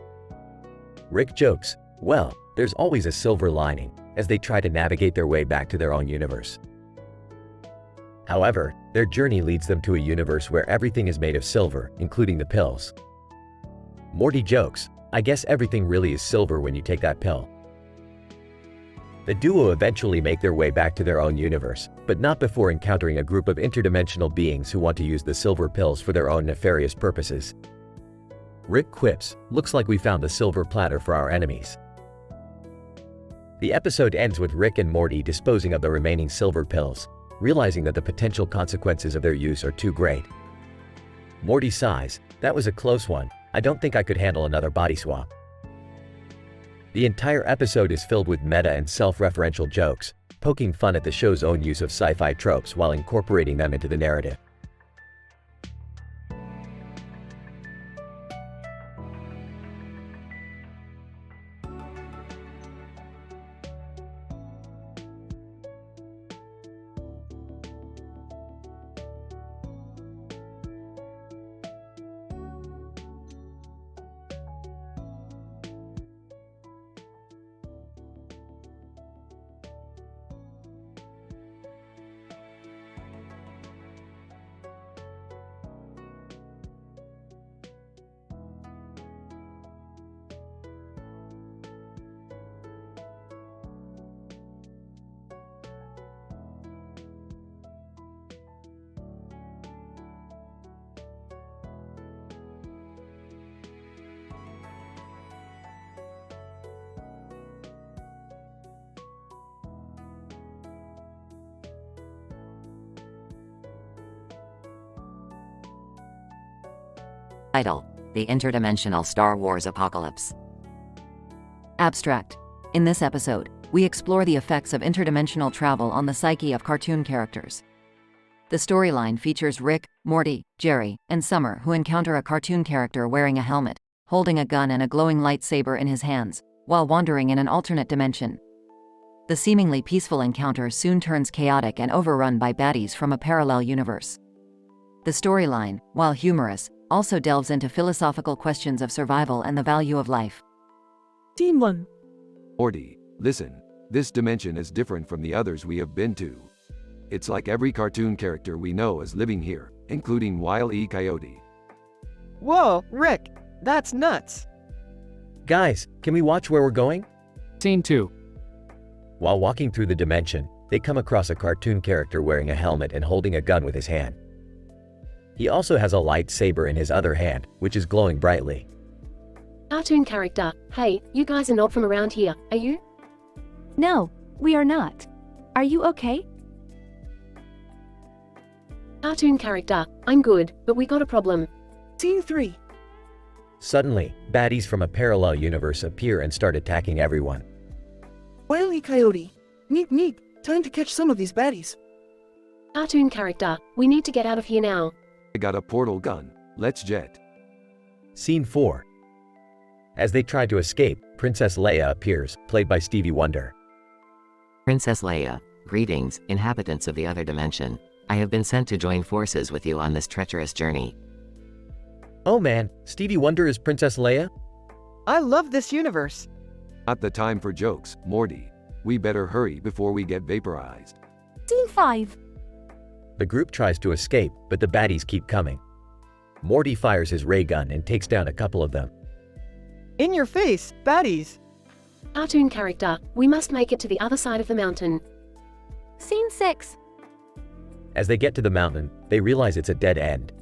A: Rick jokes, "Well, there's always a silver lining," as they try to navigate their way back to their own universe. However, their journey leads them to a universe where everything is made of silver, including the pills. Morty jokes, "I guess everything really is silver when you take that pill." The duo eventually make their way back to their own universe, but not before encountering a group of interdimensional beings who want to use the silver pills for their own nefarious purposes. Rick quips, "Looks like we found the silver platter for our enemies." The episode ends with Rick and Morty disposing of the remaining silver pills, realizing that the potential consequences of their use are too great. Morty sighs, "That was a close one. I don't think I could handle another body swap." The entire episode is filled with meta and self-referential jokes, poking fun at the show's own use of sci-fi tropes while incorporating them into the narrative.
E: Title: The Interdimensional Star Wars Apocalypse. Abstract. In this episode, we explore the effects of interdimensional travel on the psyche of cartoon characters. The storyline features Rick, Morty, Jerry, and Summer who encounter a cartoon character wearing a helmet, holding a gun and a glowing lightsaber in his hands, while wandering in an alternate dimension. The seemingly peaceful encounter soon turns chaotic and overrun by baddies from a parallel universe. The storyline, while humorous, also delves into philosophical questions of survival and the value of life.
P: Scene 1.
D: Morty, listen, this dimension is different from the others we have been to. It's like every cartoon character we know is living here, including Wile E. Coyote.
B: Whoa, Rick, that's nuts.
A: Guys, can we watch where we're going?
T: Scene 2.
A: While walking through the dimension, they come across a cartoon character wearing a helmet and holding a gun with his hand. He also has a lightsaber in his other hand, which is glowing brightly.
M: Cartoon character, hey, you guys are not from around here, are you?
G: No, we are not. Are you okay?
M: Cartoon character, I'm good, but we got a problem.
P: Scene 3.
A: Suddenly, baddies from a parallel universe appear and start attacking everyone.
P: Wile E. Coyote. Neat, time to catch some of these baddies.
M: Cartoon character, we need to get out of here now.
D: I got a portal gun, let's jet.
A: Scene 4. As they try to escape, Princess Leia appears, played by Stevie Wonder.
E: Princess Leia, greetings, inhabitants of the other dimension. I have been sent to join forces with you on this treacherous journey.
A: Oh man, Stevie Wonder is Princess Leia?
B: I love this universe.
D: Not the time for jokes, Morty. We better hurry before we get vaporized.
W: Scene 5.
A: The group tries to escape, but the baddies keep coming. Morty fires his ray gun and takes down a couple of them.
B: In your face, baddies.
M: Cartoon character, we must make it to the other side of the mountain.
W: Scene 6.
A: As they get to the mountain, they realize it's a dead end.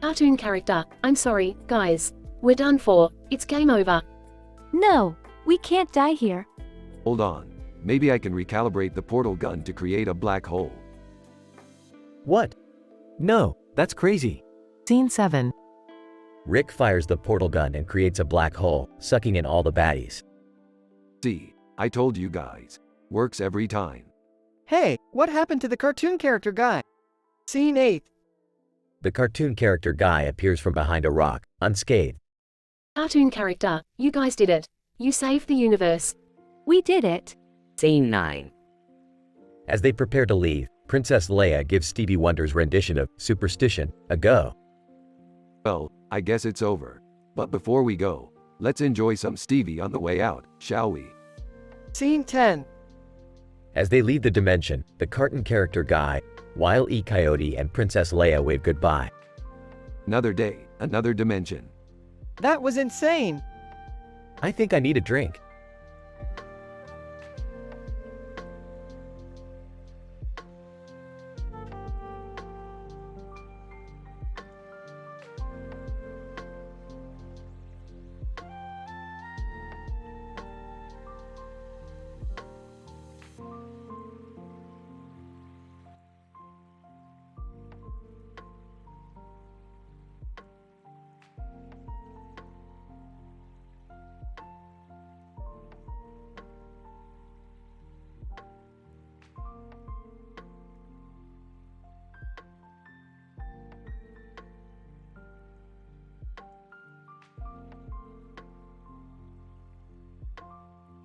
M: Cartoon character, I'm sorry, guys. We're done for, it's game over.
G: No, we can't die here.
D: Hold on, maybe I can recalibrate the portal gun to create a black hole.
A: What? No, that's crazy.
R: Scene 7.
A: Rick fires the portal gun and creates a black hole, sucking in all the baddies.
D: See, I told you guys. Works every time.
B: Hey, what happened to the cartoon character guy? Scene 8.
A: The cartoon character guy appears from behind a rock, unscathed.
M: Cartoon character, you guys did it. You saved the universe.
G: We did it.
E: Scene 9.
A: As they prepare to leave, Princess Leia gives Stevie Wonder's rendition of Superstition a go.
D: Well, I guess it's over. But before we go, let's enjoy some Stevie on the way out, shall we?
B: Scene 10.
A: As they leave the dimension, the cartoon character guy, Wile E. Coyote and Princess Leia wave goodbye.
D: Another day, another dimension.
B: That was insane.
A: I think I need a drink.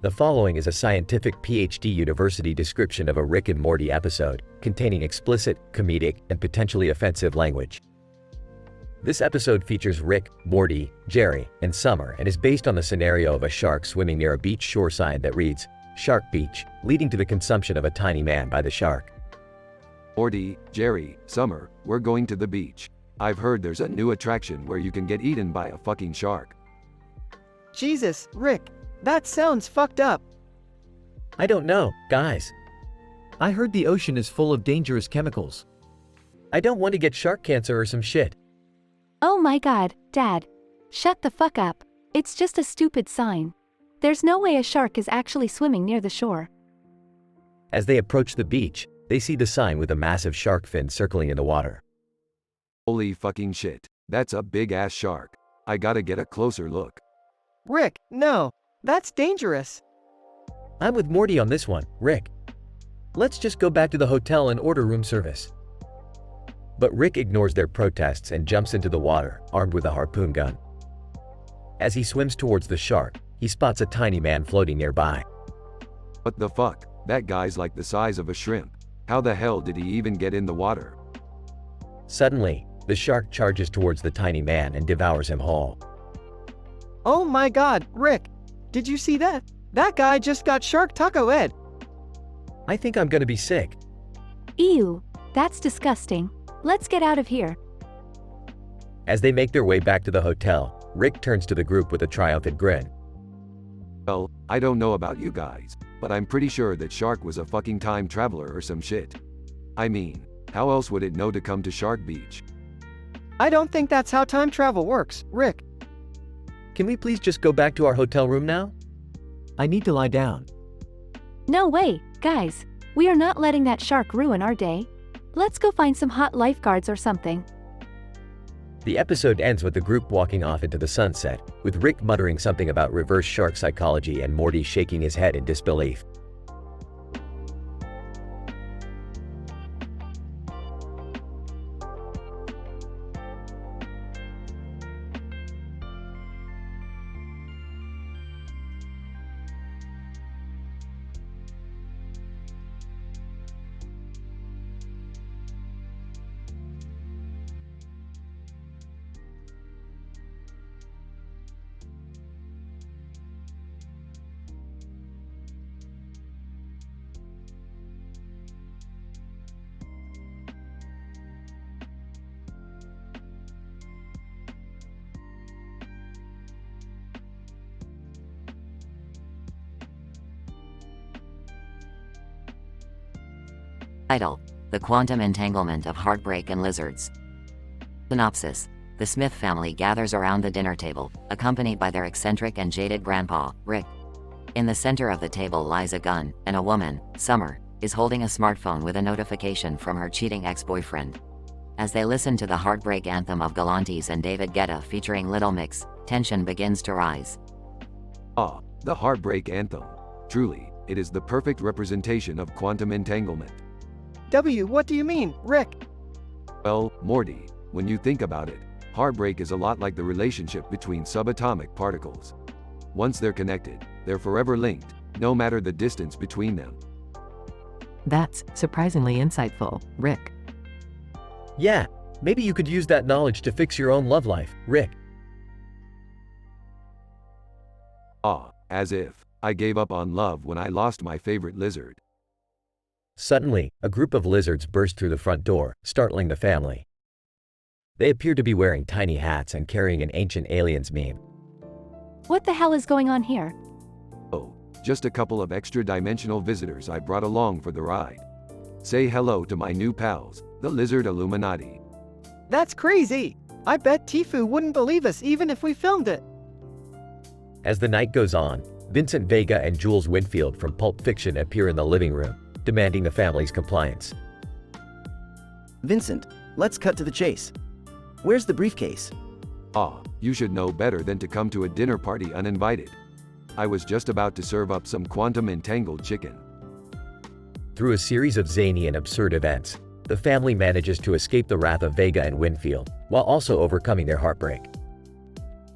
A: The following is a scientific PhD university description of a Rick and Morty episode, containing explicit, comedic, and potentially offensive language. This episode features Rick, Morty, Jerry, and Summer and is based on the scenario of a shark swimming near a beach shore sign that reads, "Shark Beach," leading to the consumption of a tiny man by the shark.
D: Morty, Jerry, Summer, we're going to the beach. I've heard there's a new attraction where you can get eaten by a fucking shark.
B: Jesus, Rick. That sounds fucked up.
A: I don't know, guys. I heard the ocean is full of dangerous chemicals. I don't want to get shark cancer or some shit.
G: Oh my god, Dad. Shut the fuck up. It's just a stupid sign. There's no way a shark is actually swimming near the shore.
A: As they approach the beach, they see the sign with a massive shark fin circling in the water.
D: Holy fucking shit. That's a big-ass shark. I gotta get a closer look.
B: Rick, no. That's dangerous.
A: I'm with Morty on this one, Rick. Let's just go back to the hotel and order room service. But Rick ignores their protests and jumps into the water, armed with a harpoon gun. As he swims towards the shark, he spots a tiny man floating nearby.
D: What the fuck? That guy's like the size of a shrimp. How the hell did he even get in the water?
A: Suddenly, the shark charges towards the tiny man and devours him whole.
B: Oh my god, Rick. Did you see that? That guy just got Shark Taco Ed.
A: I think I'm gonna be sick.
G: Ew, that's disgusting. Let's get out of here.
A: As they make their way back to the hotel, Rick turns to the group with a triumphant grin.
D: Well, I don't know about you guys, but I'm pretty sure that Shark was a fucking time traveler or some shit. I mean, how else would it know to come to Shark Beach?
B: I don't think that's how time travel works, Rick.
A: Can we please just go back to our hotel room now? I need to lie down.
G: No way, guys. We are not letting that shark ruin our day. Let's go find some hot lifeguards or something.
A: The episode ends with the group walking off into the sunset, with Rick muttering something about reverse shark psychology and Morty shaking his head in disbelief.
E: Title: The Quantum Entanglement of Heartbreak and Lizards. Synopsis: The Smith family gathers around the dinner table, accompanied by their eccentric and jaded grandpa, Rick. In the center of the table lies a gun, and a woman, Summer, is holding a smartphone with a notification from her cheating ex-boyfriend. As they listen to the heartbreak anthem of Galantes and David Guetta featuring Little Mix, tension begins to rise.
D: Ah, the heartbreak anthem. Truly, it is the perfect representation of quantum entanglement.
B: What do you mean, Rick?
D: Well, Morty, when you think about it, heartbreak is a lot like the relationship between subatomic particles. Once they're connected, they're forever linked, no matter the distance between them.
R: That's surprisingly insightful, Rick.
A: Yeah, maybe you could use that knowledge to fix your own love life, Rick.
D: Ah, as if I gave up on love when I lost my favorite lizard.
A: Suddenly, a group of lizards burst through the front door, startling the family. They appear to be wearing tiny hats and carrying an ancient aliens meme.
G: What the hell is going on here?
D: Oh, just a couple of extra-dimensional visitors I brought along for the ride. Say hello to my new pals, the Lizard Illuminati.
B: That's crazy. I bet Tifu wouldn't believe us even if we filmed it.
A: As the night goes on, Vincent Vega and Jules Winfield from Pulp Fiction appear in the living room, demanding the family's compliance.
C: Vincent, let's cut to the chase. Where's the briefcase?
D: Ah, you should know better than to come to a dinner party uninvited. I was just about to serve up some quantum entangled chicken.
A: Through a series of zany and absurd events, the family manages to escape the wrath of Vega and Winfield, while also overcoming their heartbreak.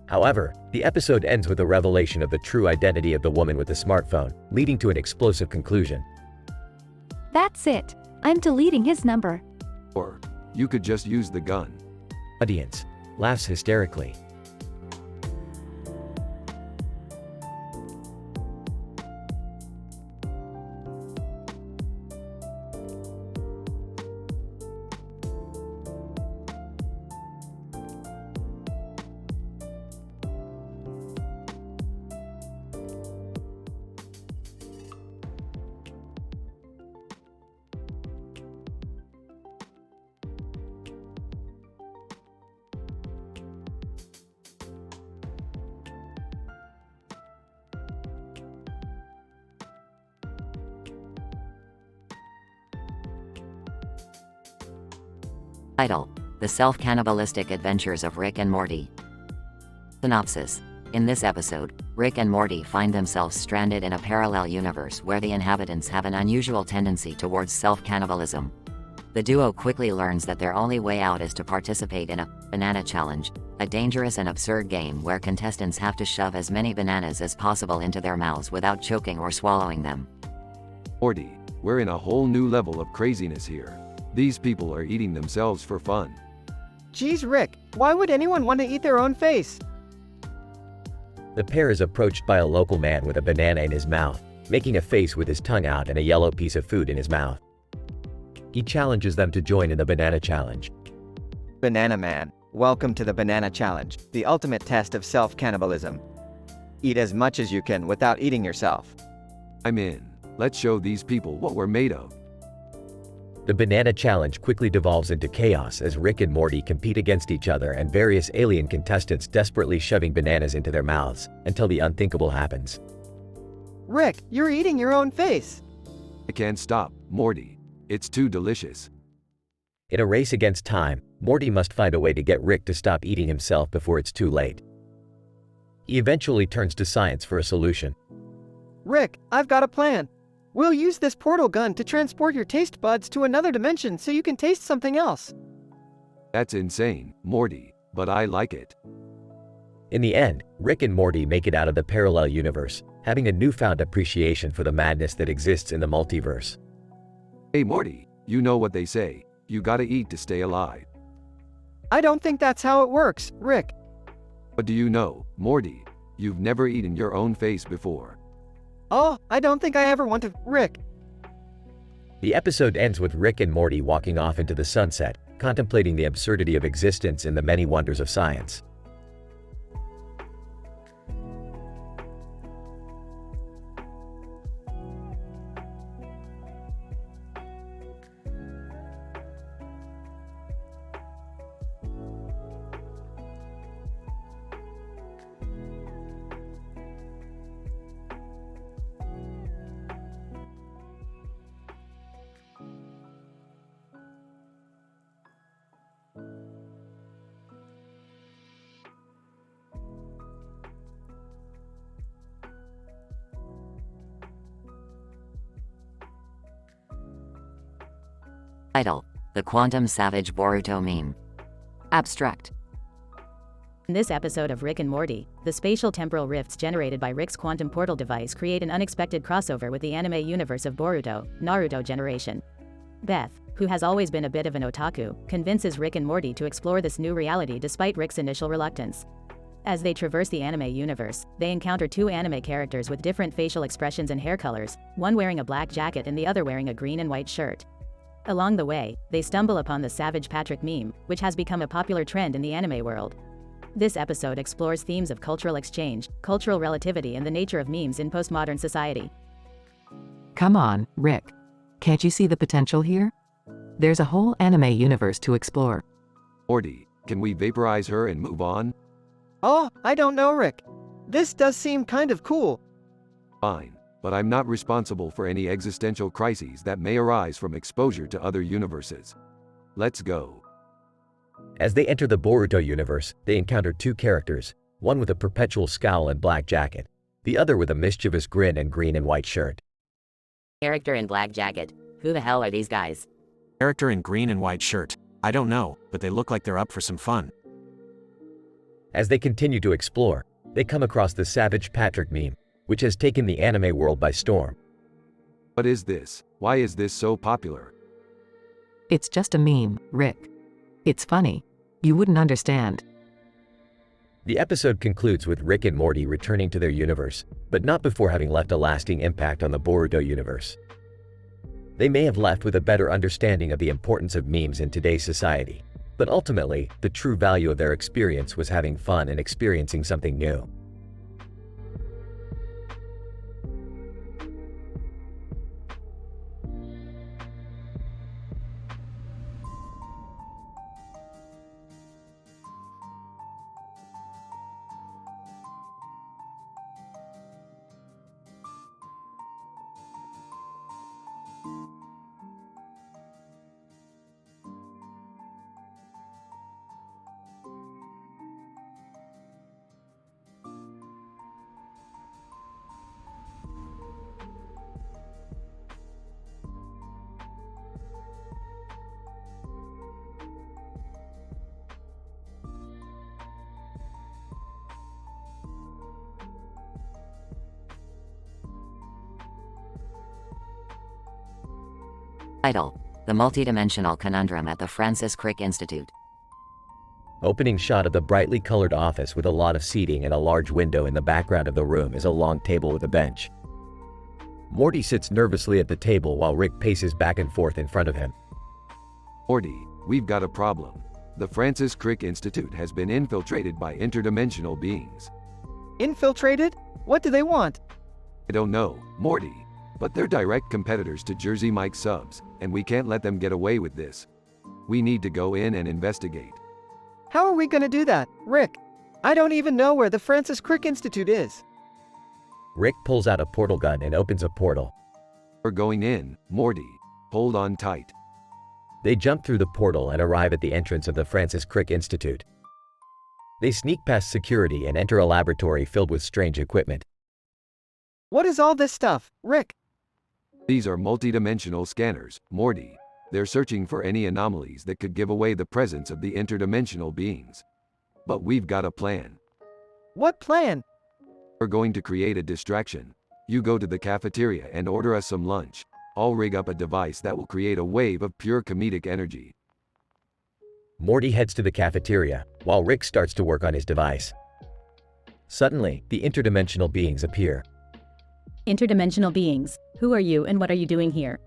A: However, the episode ends with a revelation of the true identity of the woman with the smartphone, leading to an explosive conclusion.
G: That's it. I'm deleting his number.
D: Or, you could just use the gun.
A: Audience laughs hysterically.
E: Title: The self-cannibalistic adventures of Rick and Morty. Synopsis. In this episode, Rick and Morty find themselves stranded in a parallel universe where the inhabitants have an unusual tendency towards self-cannibalism. The duo quickly learns that their only way out is to participate in a banana challenge, a dangerous and absurd game where contestants have to shove as many bananas as possible into their mouths without choking or swallowing them.
D: Morty, we're in a whole new level of craziness here. These people are eating themselves for fun.
B: Geez, Rick, why would anyone want to eat their own face?
A: The pair is approached by a local man with a banana in his mouth, making a face with his tongue out and a yellow piece of food in his mouth. He challenges them to join in the banana challenge.
B: Banana Man, welcome to the Banana Challenge, the ultimate test of self-cannibalism. Eat as much as you can without eating yourself.
D: I'm in. Let's show these people what we're made of.
A: The banana challenge quickly devolves into chaos as Rick and Morty compete against each other and various alien contestants desperately shoving bananas into their mouths until the unthinkable happens.
B: Rick, you're eating your own face.
D: I can't stop, Morty. It's too delicious.
A: In a race against time, Morty must find a way to get Rick to stop eating himself before it's too late. He eventually turns to science for a solution.
B: Rick, I've got a plan. We'll use this portal gun to transport your taste buds to another dimension so you can taste something else.
D: That's insane, Morty, but I like it.
A: In the end, Rick and Morty make it out of the parallel universe, having a newfound appreciation for the madness that exists in the multiverse.
D: Hey Morty, you know what they say, you gotta eat to stay alive.
B: I don't think that's how it works, Rick.
D: But do you know, Morty, you've never eaten your own face before.
B: Oh, I don't think I ever want to, Rick.
A: The episode ends with Rick and Morty walking off into the sunset, contemplating the absurdity of existence and the many wonders of science.
E: Title: The Quantum Savage Boruto Meme. Abstract.
F: In this episode of Rick and Morty, the spatial temporal rifts generated by Rick's quantum portal device create an unexpected crossover with the anime universe of Boruto, Naruto generation. Beth, who has always been a bit of an otaku, convinces Rick and Morty to explore this new reality despite Rick's initial reluctance. As they traverse the anime universe, they encounter two anime characters with different facial expressions and hair colors, one wearing a black jacket and the other wearing a green and white shirt. Along the way, they stumble upon the Savage Patrick meme, which has become a popular trend in the anime world. This episode explores themes of cultural exchange, cultural relativity and the nature of memes in postmodern society.
R: Come on, Rick. Can't you see the potential here? There's a whole anime universe to explore.
D: Morty, can we vaporize her and move on?
B: Oh, I don't know, Rick. This does seem kind of cool.
D: Fine, but I'm not responsible for any existential crises that may arise from exposure to other universes. Let's go.
A: As they enter the Boruto universe, they encounter two characters, one with a perpetual scowl and black jacket, the other with a mischievous grin and green and white shirt.
E: Character in black jacket. Who the hell are these guys?
L: Character in green and white shirt. I don't know, but they look like they're up for some fun.
A: As they continue to explore, they come across the Savage Patrick meme, which has taken the anime world by storm.
D: What is this? Why is this so popular?
R: It's just a meme, Rick. It's funny. You wouldn't understand.
A: The episode concludes with Rick and Morty returning to their universe, but not before having left a lasting impact on the Boruto universe. They may have left with a better understanding of the importance of memes in today's society, but ultimately, the true value of their experience was having fun and experiencing something new.
E: Title: The Multidimensional Conundrum at the Francis Crick Institute.
A: Opening shot of the brightly colored office with a lot of seating and a large window in the background of the room is a long table with a bench. Morty sits nervously at the table while Rick paces back and forth in front of him.
D: Morty, we've got a problem. The Francis Crick Institute has been infiltrated by interdimensional beings.
B: Infiltrated? What do they want?
D: I don't know, Morty, but they're direct competitors to Jersey Mike subs, and we can't let them get away with this. We need to go in and investigate.
B: How are we gonna do that, Rick? I don't even know where the Francis Crick Institute is.
A: Rick pulls out a portal gun and opens a portal.
D: We're going in, Morty. Hold on tight.
A: They jump through the portal and arrive at the entrance of the Francis Crick Institute. They sneak past security and enter a laboratory filled with strange equipment.
B: What is all this stuff, Rick?
D: These are multidimensional scanners, Morty. They're searching for any anomalies that could give away the presence of the interdimensional beings. But we've got a plan.
B: What plan?
D: We're going to create a distraction. You go to the cafeteria and order us some lunch. I'll rig up a device that will create a wave of pure comedic energy.
A: Morty heads to the cafeteria, while Rick starts to work on his device. Suddenly, the interdimensional beings appear.
F: Interdimensional beings, who are you and what are you doing here?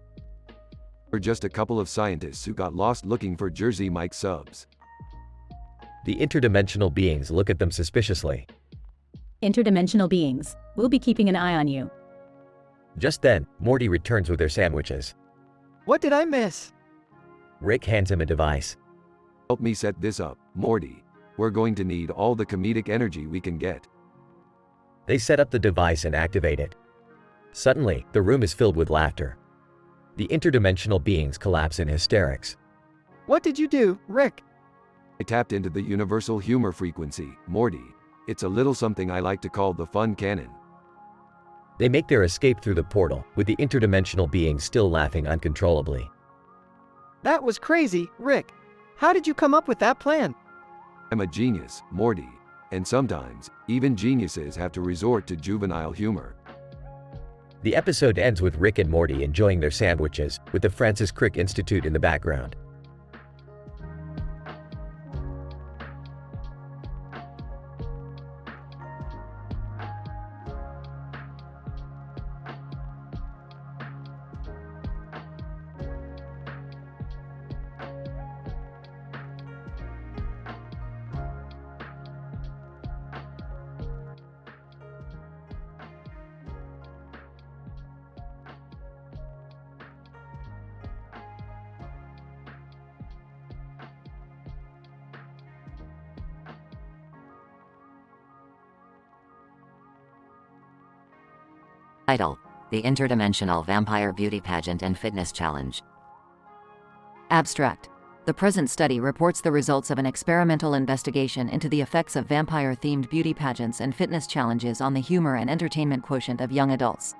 D: We're just a couple of scientists who got lost looking for Jersey Mike subs.
A: The interdimensional beings look at them suspiciously.
F: Interdimensional beings, we'll be keeping an eye on you.
A: Just then, Morty returns with their sandwiches.
B: What did I miss?
A: Rick hands him a device.
D: Help me set this up, Morty. We're going to need all the comedic energy we can get.
A: They set up the device and activate it. Suddenly, the room is filled with laughter. The interdimensional beings collapse in hysterics.
B: What did you do, Rick?
D: I tapped into the universal humor frequency, Morty. It's a little something I like to call the fun cannon.
A: They make their escape through the portal, with the interdimensional beings still laughing uncontrollably.
B: That was crazy, Rick. How did you come up with that plan?
D: I'm a genius, Morty. And sometimes, even geniuses have to resort to juvenile humor.
A: The episode ends with Rick and Morty enjoying their sandwiches, with the Francis Crick Institute in the background.
E: Title: The Interdimensional Vampire Beauty Pageant and Fitness Challenge. Abstract: The present study reports the results of an experimental investigation into the effects of vampire-themed beauty pageants and fitness challenges on the humor and entertainment quotient of young adults.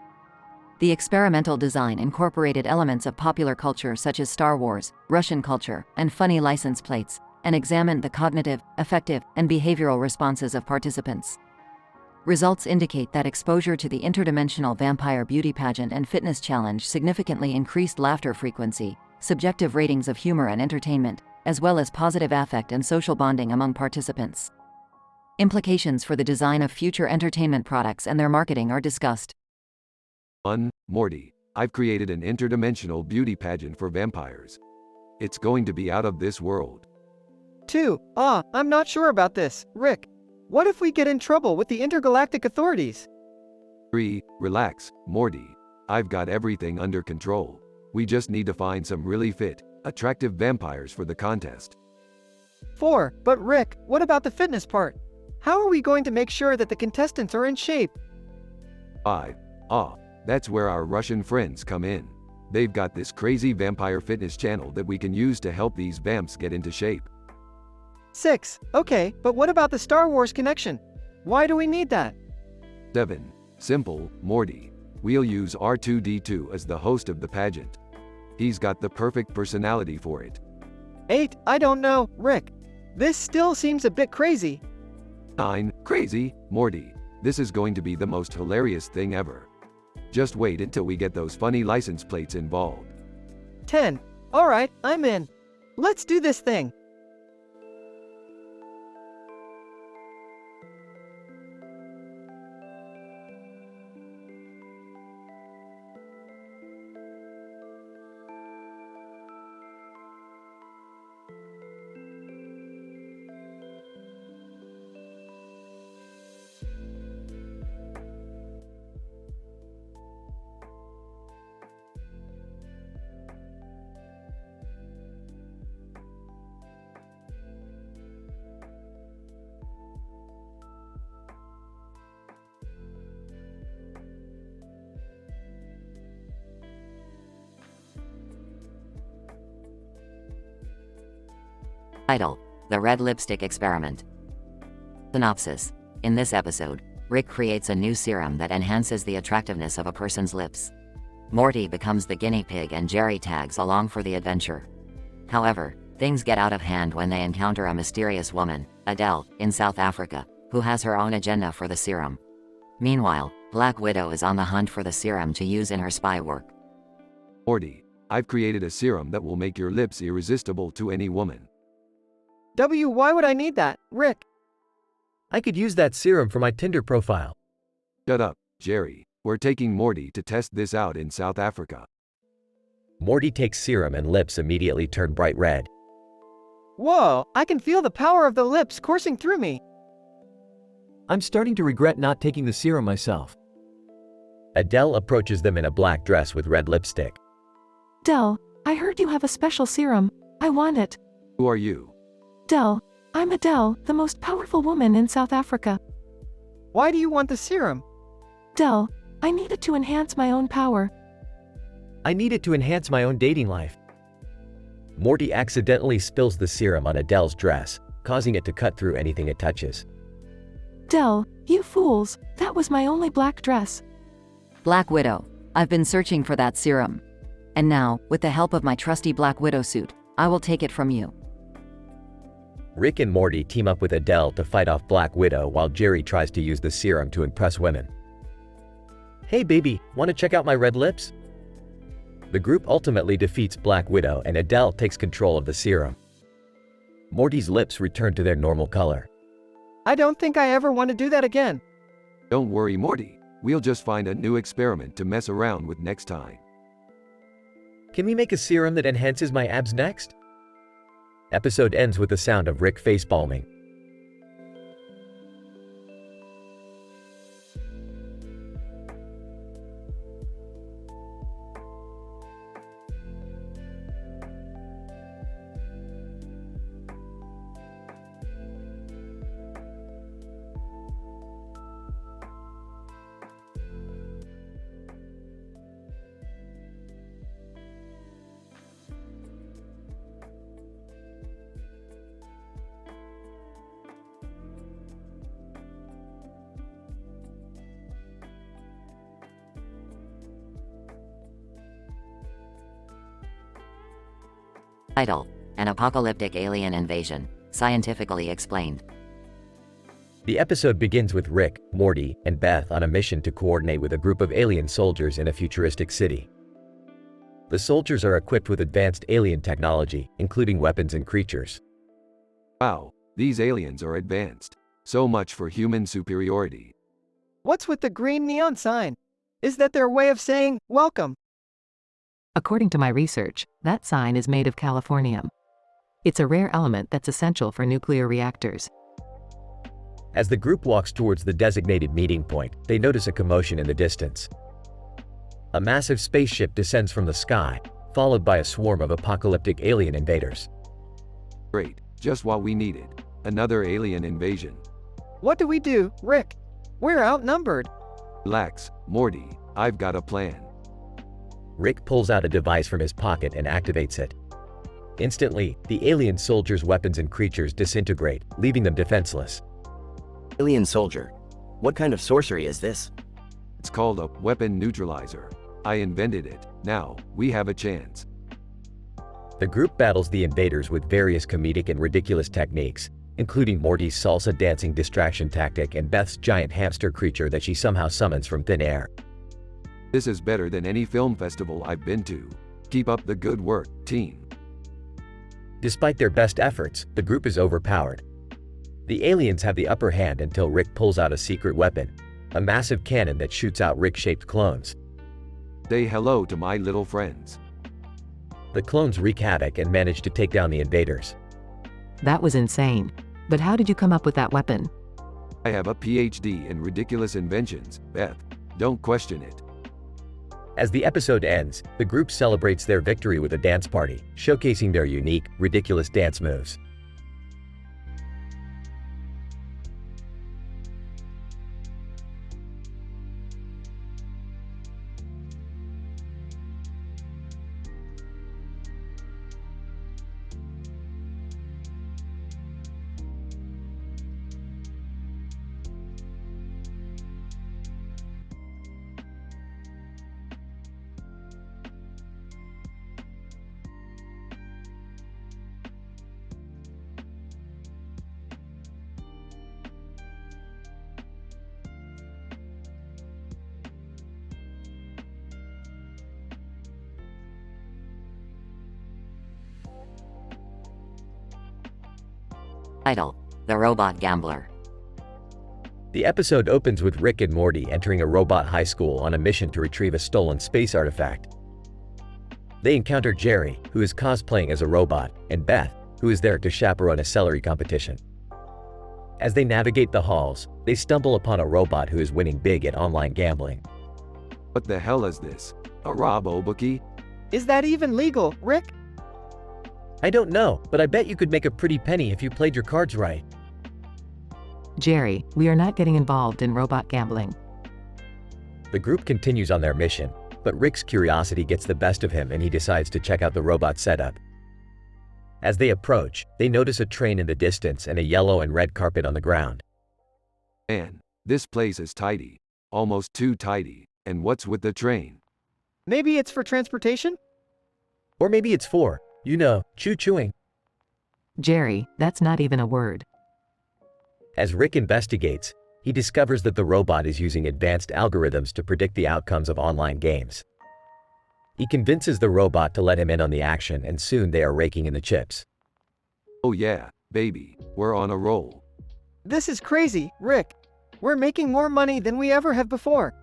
E: The experimental design incorporated elements of popular culture such as Star Wars, Russian culture, and funny license plates, and examined the cognitive, affective, and behavioral responses of participants. Results indicate that exposure to the interdimensional vampire beauty pageant and fitness challenge significantly increased laughter frequency, subjective ratings of humor and entertainment, as well as positive affect and social bonding among participants. Implications for the design of future entertainment products and their marketing are discussed.
D: 1. Morty, I've created an interdimensional beauty pageant for vampires. It's going to be out of this world.
B: 2. I'm not sure about this, Rick. What if we get in trouble with the intergalactic authorities?
D: 3. Relax, Morty. I've got everything under control. We just need to find some really fit, attractive vampires for the contest.
B: 4. But Rick, what about the fitness part? How are we going to make sure that the contestants are in shape?
D: 5. That's where our Russian friends come in. They've got this crazy vampire fitness channel that we can use to help these vamps get into shape.
B: 6. Okay, but what about the Star Wars connection? Why do we need that?
D: 7. Simple, Morty. We'll use R2-D2 as the host of the pageant. He's got the perfect personality for it.
B: 8. I don't know, Rick. This still seems a bit crazy.
D: 9. Crazy, Morty. This is going to be the most hilarious thing ever. Just wait until we get those funny license plates involved.
B: 10. Alright, I'm in. Let's do this thing.
E: Title: The Red Lipstick Experiment. Synopsis: In this episode, Rick creates a new serum that enhances the attractiveness of a person's lips. Morty becomes the guinea pig and Jerry tags along for the adventure. However, things get out of hand when they encounter a mysterious woman, Adele, in South Africa, who has her own agenda for the serum. Meanwhile, Black Widow is on the hunt for the serum to use in her spy work.
D: Morty, I've created a serum that will make your lips irresistible to any woman.
B: Why would I need that, Rick?
A: I could use that serum for my Tinder profile.
D: Shut up, Jerry. We're taking Morty to test this out in South Africa.
A: Morty takes serum and lips immediately turn bright red.
B: Whoa, I can feel the power of the lips coursing through me.
A: I'm starting to regret not taking the serum myself. Adele approaches them in a black dress with red lipstick.
I: Adele, I heard you have a special serum. I want it.
D: Who are you?
I: Adele, I'm Adele, the most powerful woman in South Africa.
B: Why do you want the serum?
I: Adele, I need it to enhance my own power.
A: I need it to enhance my own dating life. Morty accidentally spills the serum on Adele's dress, causing it to cut through anything it touches.
I: Adele, you fools, that was my only black dress.
E: Black Widow, I've been searching for that serum. And now, with the help of my trusty Black Widow suit, I will take it from you.
A: Rick and Morty team up with Adele to fight off Black Widow while Jerry tries to use the serum to impress women. Hey baby, want to check out my red lips? The group ultimately defeats Black Widow and Adele takes control of the serum. Morty's lips return to their normal color.
B: I don't think I ever want to do that again.
D: Don't worry, Morty. We'll just find a new experiment to mess around with next time.
A: Can we make a serum that enhances my abs next? Episode ends with the sound of Rick facepalming.
E: Title: An Apocalyptic Alien Invasion, Scientifically Explained.
A: The episode begins with Rick, Morty, and Beth on a mission to coordinate with a group of alien soldiers in a futuristic city. The soldiers are equipped with advanced alien technology, including weapons and creatures.
D: Wow, these aliens are advanced. So much for human superiority.
B: What's with the green neon sign? Is that their way of saying, welcome?
R: According to my research, that sign is made of californium. It's a rare element that's essential for nuclear reactors.
A: As the group walks towards the designated meeting point, they notice a commotion in the distance. A massive spaceship descends from the sky, followed by a swarm of apocalyptic alien invaders.
D: Great, just what we needed. Another alien invasion.
B: What do we do, Rick? We're outnumbered.
D: Relax, Morty, I've got a plan.
A: Rick pulls out a device from his pocket and activates it. Instantly, the alien soldiers' weapons and creatures disintegrate, leaving them defenseless.
C: Alien soldier. What kind of sorcery is this?
D: It's called a weapon neutralizer. I invented it. Now, we have a chance.
A: The group battles the invaders with various comedic and ridiculous techniques, including Morty's salsa dancing distraction tactic and Beth's giant hamster creature that she somehow summons from thin air.
D: This is better than any film festival I've been to. Keep up the good work, team.
A: Despite their best efforts, the group is overpowered. The aliens have the upper hand until Rick pulls out a secret weapon, a massive cannon that shoots out Rick-shaped clones.
D: Say hello to my little friends.
A: The clones wreak havoc and manage to take down the invaders.
R: That was insane. But how did you come up with that weapon?
D: I have a PhD in ridiculous inventions, Beth. Don't question it.
A: As the episode ends, the group celebrates their victory with a dance party, showcasing their unique, ridiculous dance moves.
E: Title: The Robot Gambler.
A: The episode opens with Rick and Morty entering a robot high school on a mission to retrieve a stolen space artifact. They encounter Jerry, who is cosplaying as a robot, and Beth, who is there to chaperone a celery competition. As they navigate the halls, they stumble upon a robot who is winning big at online gambling.
D: What the hell is this? A robo-bookie?
B: Is that even legal, Rick?
A: I don't know, but I bet you could make a pretty penny if you played your cards right.
R: Jerry, we are not getting involved in robot gambling.
A: The group continues on their mission, but Rick's curiosity gets the best of him and he decides to check out the robot setup. As they approach, they notice a train in the distance and a yellow and red carpet on the ground.
D: Man, this place is tidy. Almost too tidy. And what's with the train?
B: Maybe it's for transportation?
A: Or maybe it's for, choo-chooing.
R: Jerry, that's not even a word.
A: As Rick investigates, he discovers that the robot is using advanced algorithms to predict the outcomes of online games. He convinces the robot to let him in on the action and soon they are raking in the chips.
D: Oh yeah, baby, we're on a roll.
B: This is crazy, Rick. We're making more money than we ever have before.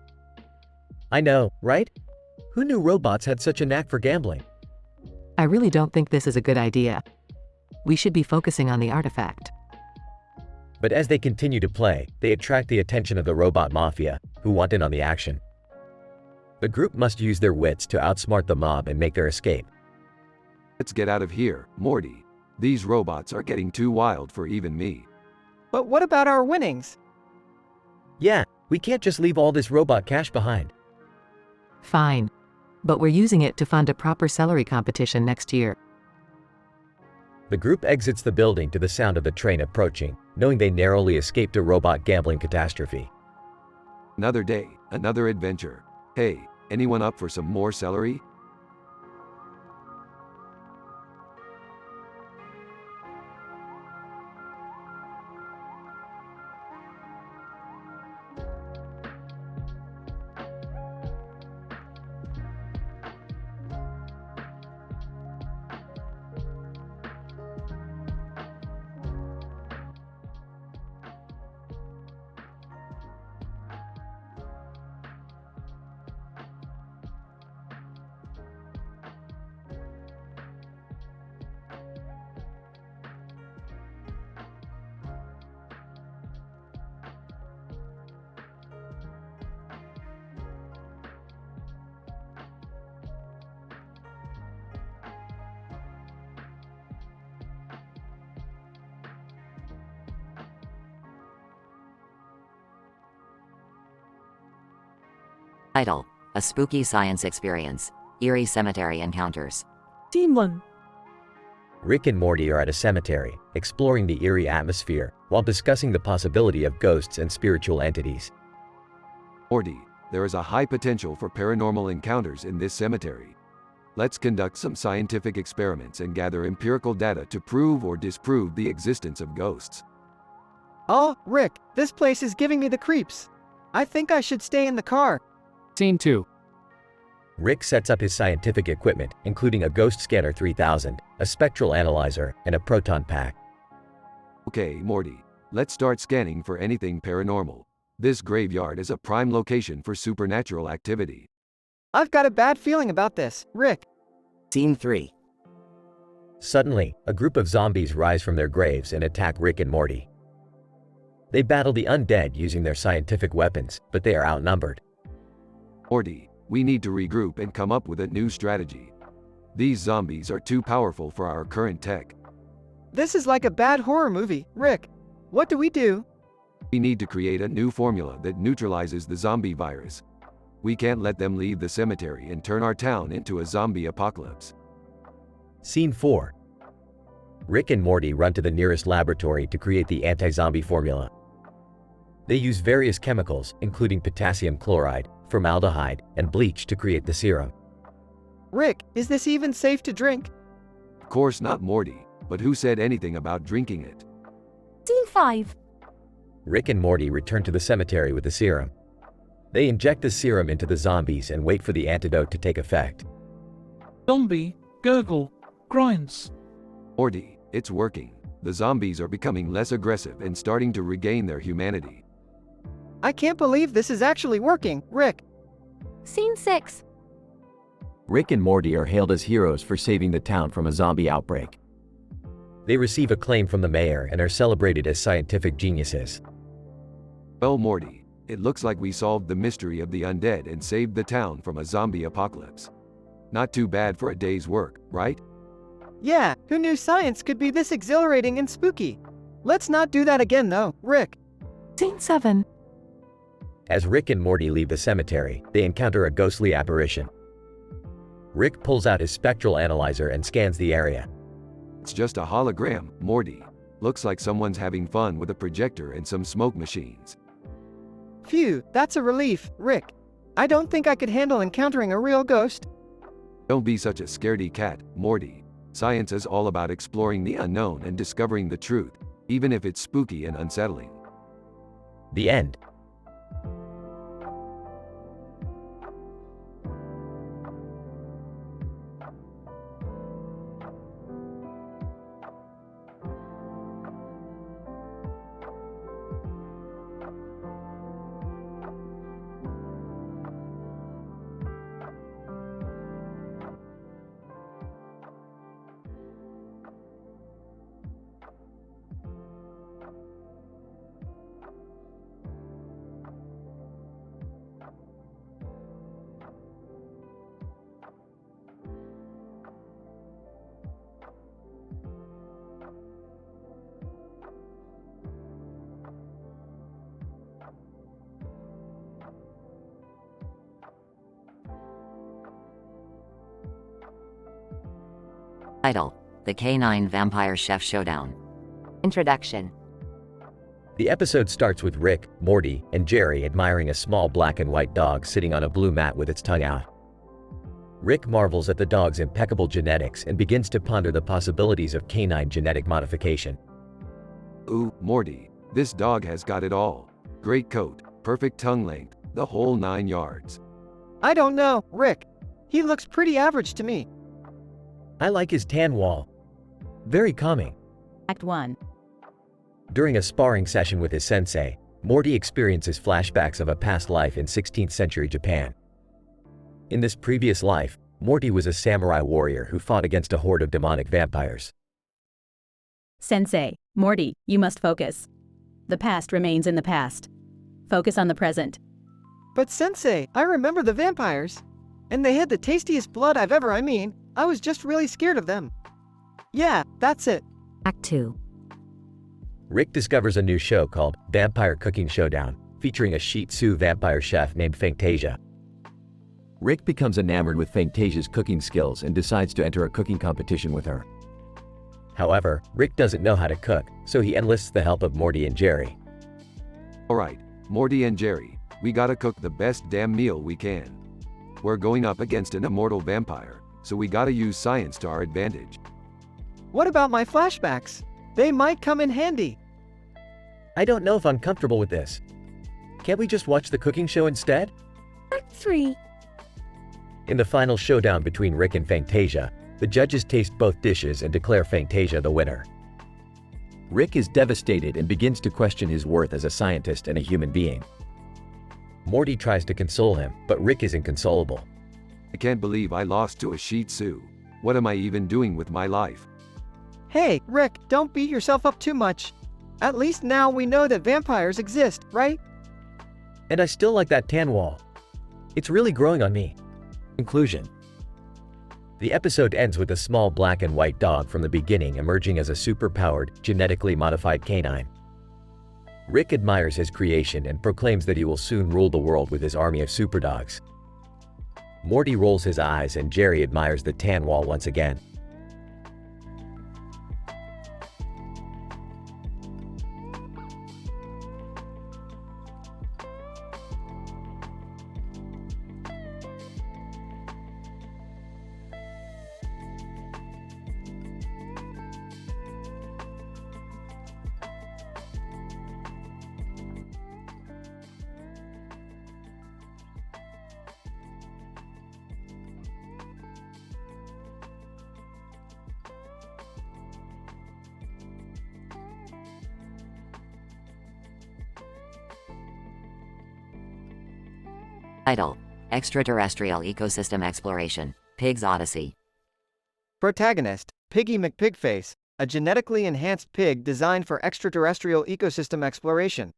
A: I know, right? Who knew robots had such a knack for gambling?
R: I really don't think this is a good idea. We should be focusing on the artifact.
A: But as they continue to play, they attract the attention of the robot mafia, who want in on the action. The group must use their wits to outsmart the mob and make their escape.
D: Let's get out of here, Morty. These robots are getting too wild for even me.
B: But what about our winnings?
A: Yeah, we can't just leave all this robot cash behind.
R: Fine. But we're using it to fund a proper celery competition next year.
A: The group exits the building to the sound of the train approaching, knowing they narrowly escaped a robot gambling catastrophe.
D: Another day, another adventure. Hey, anyone up for some more celery?
E: Title: A Spooky Science Experience. Eerie Cemetery Encounters.
P: Scene 1.
A: Rick and Morty are at a cemetery, exploring the eerie atmosphere, while discussing the possibility of ghosts and spiritual entities.
D: Morty, there is a high potential for paranormal encounters in this cemetery. Let's conduct some scientific experiments and gather empirical data to prove or disprove the existence of ghosts.
B: Oh, Rick, this place is giving me the creeps. I think I should stay in the car.
T: Scene 2.
A: Rick sets up his scientific equipment, including a Ghost Scanner 3000, a spectral analyzer, and a proton pack.
D: Okay, Morty. Let's start scanning for anything paranormal. This graveyard is a prime location for supernatural activity.
B: I've got a bad feeling about this, Rick.
C: Scene 3.
A: Suddenly, a group of zombies rise from their graves and attack Rick and Morty. They battle the undead using their scientific weapons, but they are outnumbered.
D: Morty, we need to regroup and come up with a new strategy. These zombies are too powerful for our current tech.
B: This is like a bad horror movie, Rick. What do we do?
D: We need to create a new formula that neutralizes the zombie virus. We can't let them leave the cemetery and turn our town into a zombie apocalypse.
A: Scene 4. Rick and Morty run to the nearest laboratory to create the anti-zombie formula. They use various chemicals, including potassium chloride, formaldehyde, and bleach to create the serum.
B: Rick, is this even safe to drink?
D: Of course not, Morty, but who said anything about drinking it?
W: Scene 5.
A: Rick and Morty return to the cemetery with the serum. They inject the serum into the zombies and wait for the antidote to take effect.
J: Zombie, gurgle, grinds.
D: Morty, it's working. The zombies are becoming less aggressive and starting to regain their humanity.
B: I can't believe this is actually working, Rick.
W: Scene 6.
A: Rick and Morty are hailed as heroes for saving the town from a zombie outbreak. They receive acclaim from the mayor and are celebrated as scientific geniuses.
D: Well, Morty, it looks like we solved the mystery of the undead and saved the town from a zombie apocalypse. Not too bad for a day's work, right?
B: Yeah, who knew science could be this exhilarating and spooky? Let's not do that again though, Rick.
I: Scene 7.
A: As Rick and Morty leave the cemetery, they encounter a ghostly apparition. Rick pulls out his spectral analyzer and scans the area.
D: It's just a hologram, Morty. Looks like someone's having fun with a projector and some smoke machines.
B: Phew, that's a relief, Rick. I don't think I could handle encountering a real ghost.
D: Don't be such a scaredy cat, Morty. Science is all about exploring the unknown and discovering the truth, even if it's spooky and unsettling.
A: The end.
E: Title: The K9 Vampire Chef Showdown.
N: Introduction.
A: The episode starts with Rick, Morty, and Jerry admiring a small black and white dog sitting on a blue mat with its tongue out. Rick marvels at the dog's impeccable genetics and begins to ponder the possibilities of canine genetic modification.
D: Ooh, Morty, this dog has got it all. Great coat, perfect tongue length, the whole 9 yards.
B: I don't know, Rick. He looks pretty average to me.
A: I like his tan wall. Very calming.
F: Act 1.
A: During a sparring session with his sensei, Morty experiences flashbacks of a past life in 16th century Japan. In this previous life, Morty was a samurai warrior who fought against a horde of demonic vampires.
F: Sensei, Morty, you must focus. The past remains in the past. Focus on the present.
B: But Sensei, I remember the vampires. And they had the tastiest blood I've ever, I was just really scared of them. Yeah, that's it.
F: Act 2.
A: Rick discovers a new show called Vampire Cooking Showdown, featuring a Shih Tzu vampire chef named Fantasia. Rick becomes enamored with Fantasia's cooking skills and decides to enter a cooking competition with her. However, Rick doesn't know how to cook, so he enlists the help of Morty and Jerry.
D: Alright, Morty and Jerry, we gotta cook the best damn meal we can. We're going up against an immortal vampire, so we gotta use science to our advantage.
B: What about my flashbacks? They might come in handy.
A: I don't know if I'm comfortable with this. Can't we just watch the cooking show instead?
G: Act 3.
A: In the final showdown between Rick and Fantasia, the judges taste both dishes and declare Fantasia the winner. Rick is devastated and begins to question his worth as a scientist and a human being. Morty tries to console him, but Rick is inconsolable.
D: I can't believe I lost to a Shih Tzu. What am I even doing with my life?
B: Hey, Rick, don't beat yourself up too much. At least now we know that vampires exist, right?
A: And I still like that tan wall. It's really growing on me. Conclusion. The episode ends with a small black and white dog from the beginning emerging as a super-powered, genetically modified canine. Rick admires his creation and proclaims that he will soon rule the world with his army of superdogs. Morty rolls his eyes and Jerry admires the tan wall once again.
E: Title: Extraterrestrial Ecosystem Exploration, Pig's Odyssey.
B: Protagonist, Piggy McPigface, a genetically enhanced pig designed for extraterrestrial ecosystem exploration.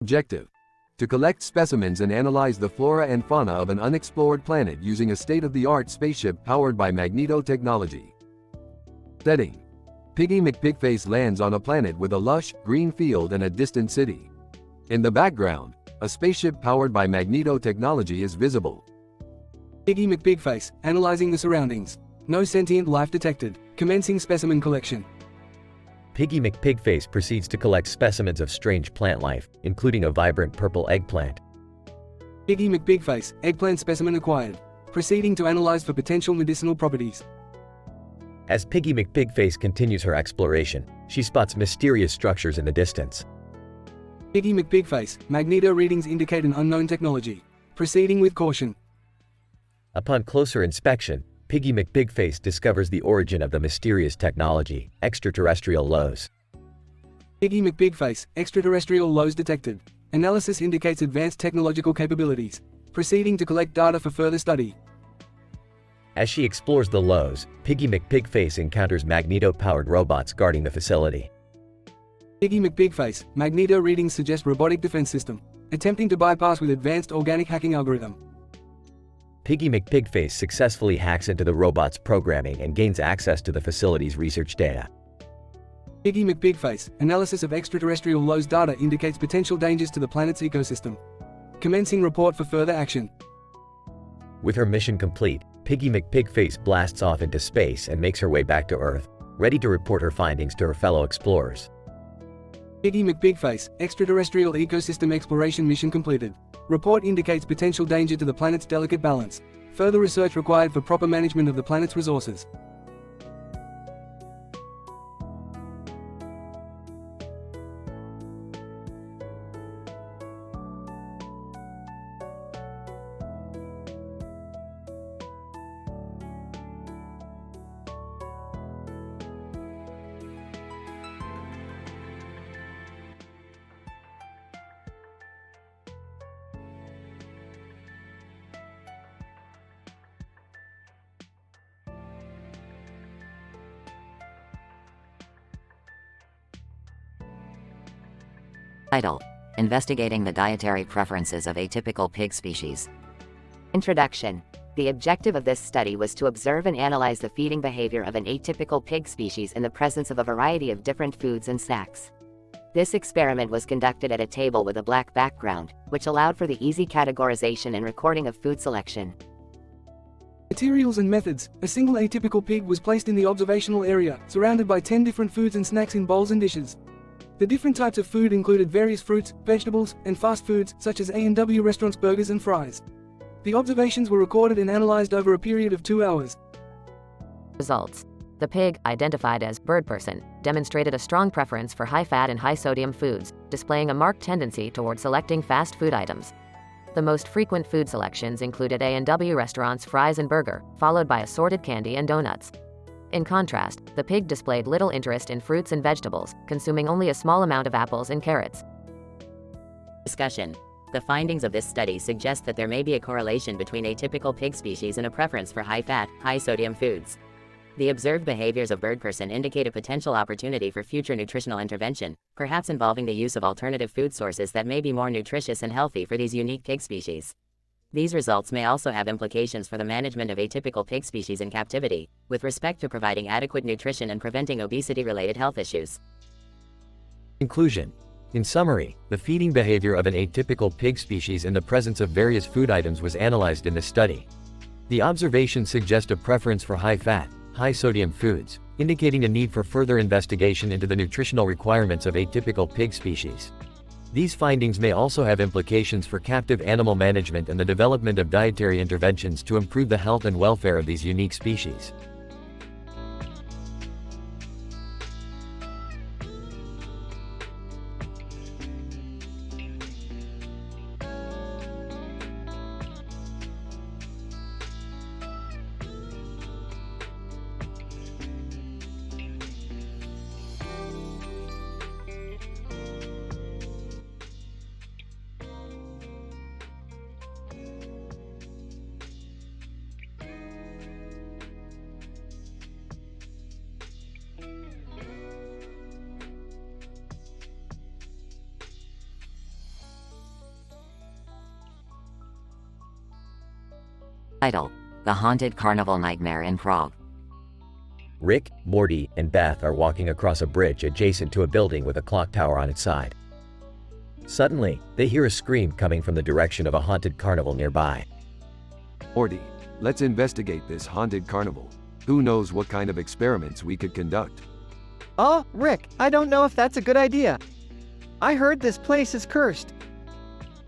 D: Objective: to collect specimens and analyze the flora and fauna of an unexplored planet using a state-of-the-art spaceship powered by magneto technology. Setting: Piggy McPigface lands on a planet with a lush, green field and a distant city. In the background, a spaceship powered by magneto technology is visible.
K: Piggy McPigface, analyzing the surroundings. No sentient life detected. Commencing specimen collection.
A: Piggy McPigface proceeds to collect specimens of strange plant life, including a vibrant purple eggplant.
K: Piggy McPigface, eggplant specimen acquired. Proceeding to analyze for potential medicinal properties.
A: As Piggy McPigface continues her exploration, she spots mysterious structures in the distance.
K: Piggy McPigface, magneto readings indicate an unknown technology. Proceeding with caution.
A: Upon closer inspection, Piggy McPigface discovers the origin of the mysterious technology, extraterrestrial lows.
K: Piggy McPigface, extraterrestrial lows detected. Analysis indicates advanced technological capabilities. Proceeding to collect data for further study.
A: As she explores the lows, Piggy McPigface encounters magneto-powered robots guarding the facility.
K: Piggy McPigface, magneto readings suggest robotic defense system. Attempting to bypass with advanced organic hacking algorithm.
A: Piggy McPigface successfully hacks into the robot's programming and gains access to the facility's research data.
K: Piggy McPigface, analysis of extraterrestrial lows data indicates potential dangers to the planet's ecosystem. Commencing report for further action.
A: With her mission complete, Piggy McPigface blasts off into space and makes her way back to Earth, ready to report her findings to her fellow explorers.
K: Piggy McPigface, extraterrestrial ecosystem exploration mission completed. Report indicates potential danger to the planet's delicate balance. Further research required for proper management of the planet's resources.
E: Title: Investigating the dietary preferences of atypical pig species.
N: Introduction. The objective of this study was to observe and analyze the feeding behavior of an atypical pig species in the presence of a variety of different foods and snacks. This experiment was conducted at a table with a black background, which allowed for the easy categorization and recording of food selection.
K: Materials and methods. A single atypical pig was placed in the observational area, surrounded by 10 different foods and snacks in bowls and dishes. The different types of food included various fruits, vegetables, and fast foods, such as A&W restaurants' burgers and fries. The observations were recorded and analyzed over a period of 2 hours.
F: Results. The pig, identified as bird person, demonstrated a strong preference for high-fat and high-sodium foods, displaying a marked tendency toward selecting fast food items.
E: The most frequent food selections included A&W restaurants' fries and burger, followed by assorted candy and donuts. In contrast, the pig displayed little interest in fruits and vegetables, consuming only a small amount of apples and carrots. Discussion. The findings of this study suggest that there may be a correlation between atypical pig species and a preference for high-fat, high-sodium foods. The observed behaviors of bird person indicate a potential opportunity for future nutritional intervention, perhaps involving the use of alternative food sources that may be more nutritious and healthy for these unique pig species. These results may also have implications for the management of atypical pig species in captivity, with respect to providing adequate nutrition and preventing obesity-related health issues.
A: Conclusion. In summary, the feeding behavior of an atypical pig species in the presence of various food items was analyzed in this study. The observations suggest a preference for high-fat, high-sodium foods, indicating a need for further investigation into the nutritional requirements of atypical pig species. These findings may also have implications for captive animal management and the development of dietary interventions to improve the health and welfare of these unique species.
E: Title: The Haunted Carnival Nightmare in Prague.
A: Rick, Morty, and Beth are walking across a bridge adjacent to a building with a clock tower on its side. Suddenly, they hear a scream coming from the direction of a haunted carnival nearby.
D: Morty, let's investigate this haunted carnival. Who knows what kind of experiments we could conduct?
B: Oh, Rick, I don't know if that's a good idea. I heard this place is cursed.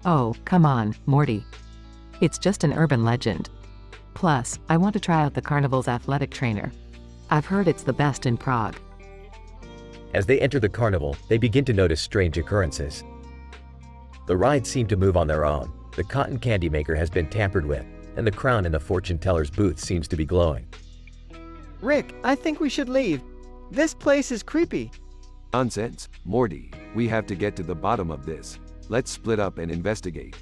R: Oh, come on, Morty. It's just an urban legend. Plus, I want to try out the carnival's athletic trainer. I've heard it's the best in Prague.
A: As they enter the carnival, they begin to notice strange occurrences. The rides seem to move on their own, the cotton candy maker has been tampered with, and the crown in the fortune teller's booth seems to be glowing.
B: Rick, I think we should leave. This place is creepy.
D: Nonsense, Morty. We have to get to the bottom of this. Let's split up and investigate.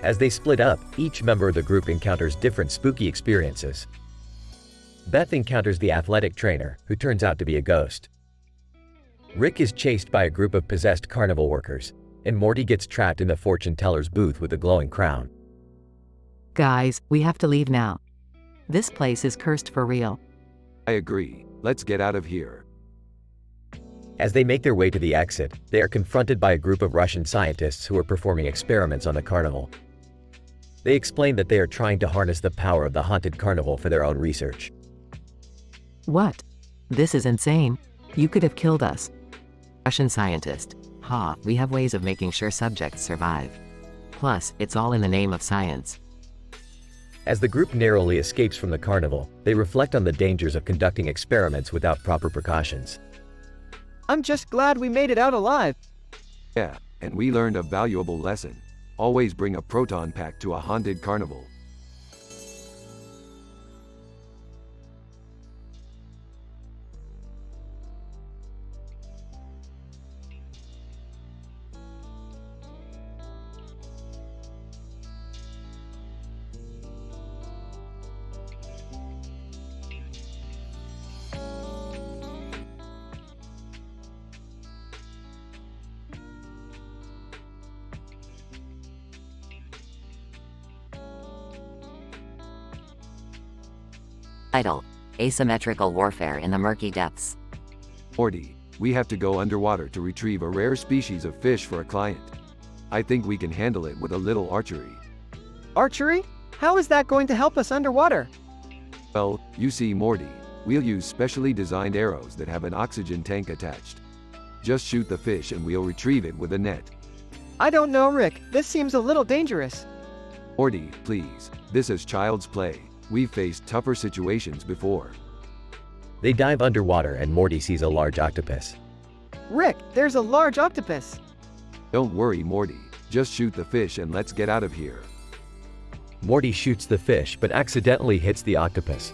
A: As they split up, each member of the group encounters different spooky experiences. Beth encounters the athletic trainer, who turns out to be a ghost. Rick is chased by a group of possessed carnival workers, and Morty gets trapped in the fortune teller's booth with a glowing crown.
R: Guys, we have to leave now. This place is cursed for real.
D: I agree. Let's get out of here.
A: As they make their way to the exit, they are confronted by a group of Russian scientists who are performing experiments on the carnival. They explain that they are trying to harness the power of the haunted carnival for their own research.
R: What? This is insane. You could have killed us.
E: Russian scientist. Ha, we have ways of making sure subjects survive. Plus, it's all in the name of science.
A: As the group narrowly escapes from the carnival, they reflect on the dangers of conducting experiments without proper precautions.
B: I'm just glad we made it out alive.
D: Yeah, and we learned a valuable lesson. Always bring a proton pack to a haunted carnival.
E: Title: Asymmetrical Warfare in the Murky Depths.
D: Morty, we have to go underwater to retrieve a rare species of fish for a client. I think we can handle it with a little archery.
B: Archery? How is that going to help us underwater?
D: Well, you see, Morty, we'll use specially designed arrows that have an oxygen tank attached. Just shoot the fish and we'll retrieve it with a net.
B: I don't know, Rick. This seems a little dangerous.
D: Morty, please. This is child's play. We've faced tougher situations before.
A: They dive underwater and Morty sees a large octopus.
B: Rick, there's a large octopus.
D: Don't worry, Morty. Just shoot the fish and let's get out of here.
A: Morty shoots the fish but accidentally hits the octopus.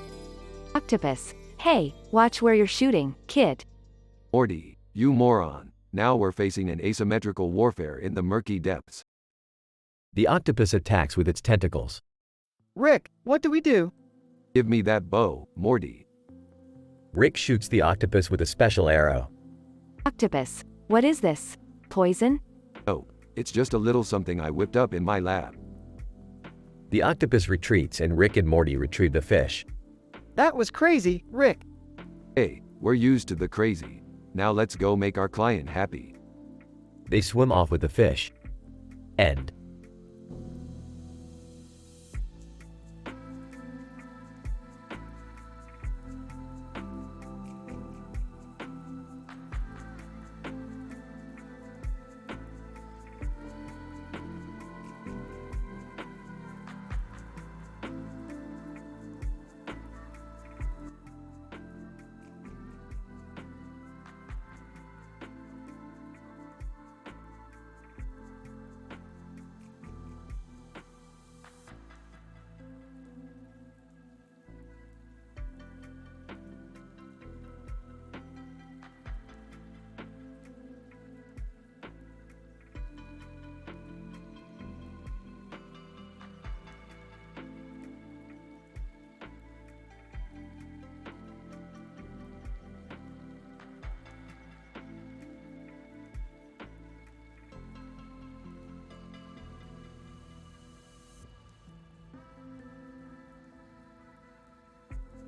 G: Octopus. Hey, watch where you're shooting, kid.
D: Morty, you moron. Now we're facing an asymmetrical warfare in the murky depths.
A: The octopus attacks with its tentacles.
B: Rick, what do we do?
D: Give me that bow, Morty.
A: Rick shoots the octopus with a special arrow.
G: Octopus. What is this? Poison?
D: Oh, it's just a little something I whipped up in my lab.
A: The octopus retreats and Rick and Morty retrieve the fish.
B: That was crazy, Rick.
D: Hey, we're used to the crazy. Now let's go make our client happy.
A: They swim off with the fish. End.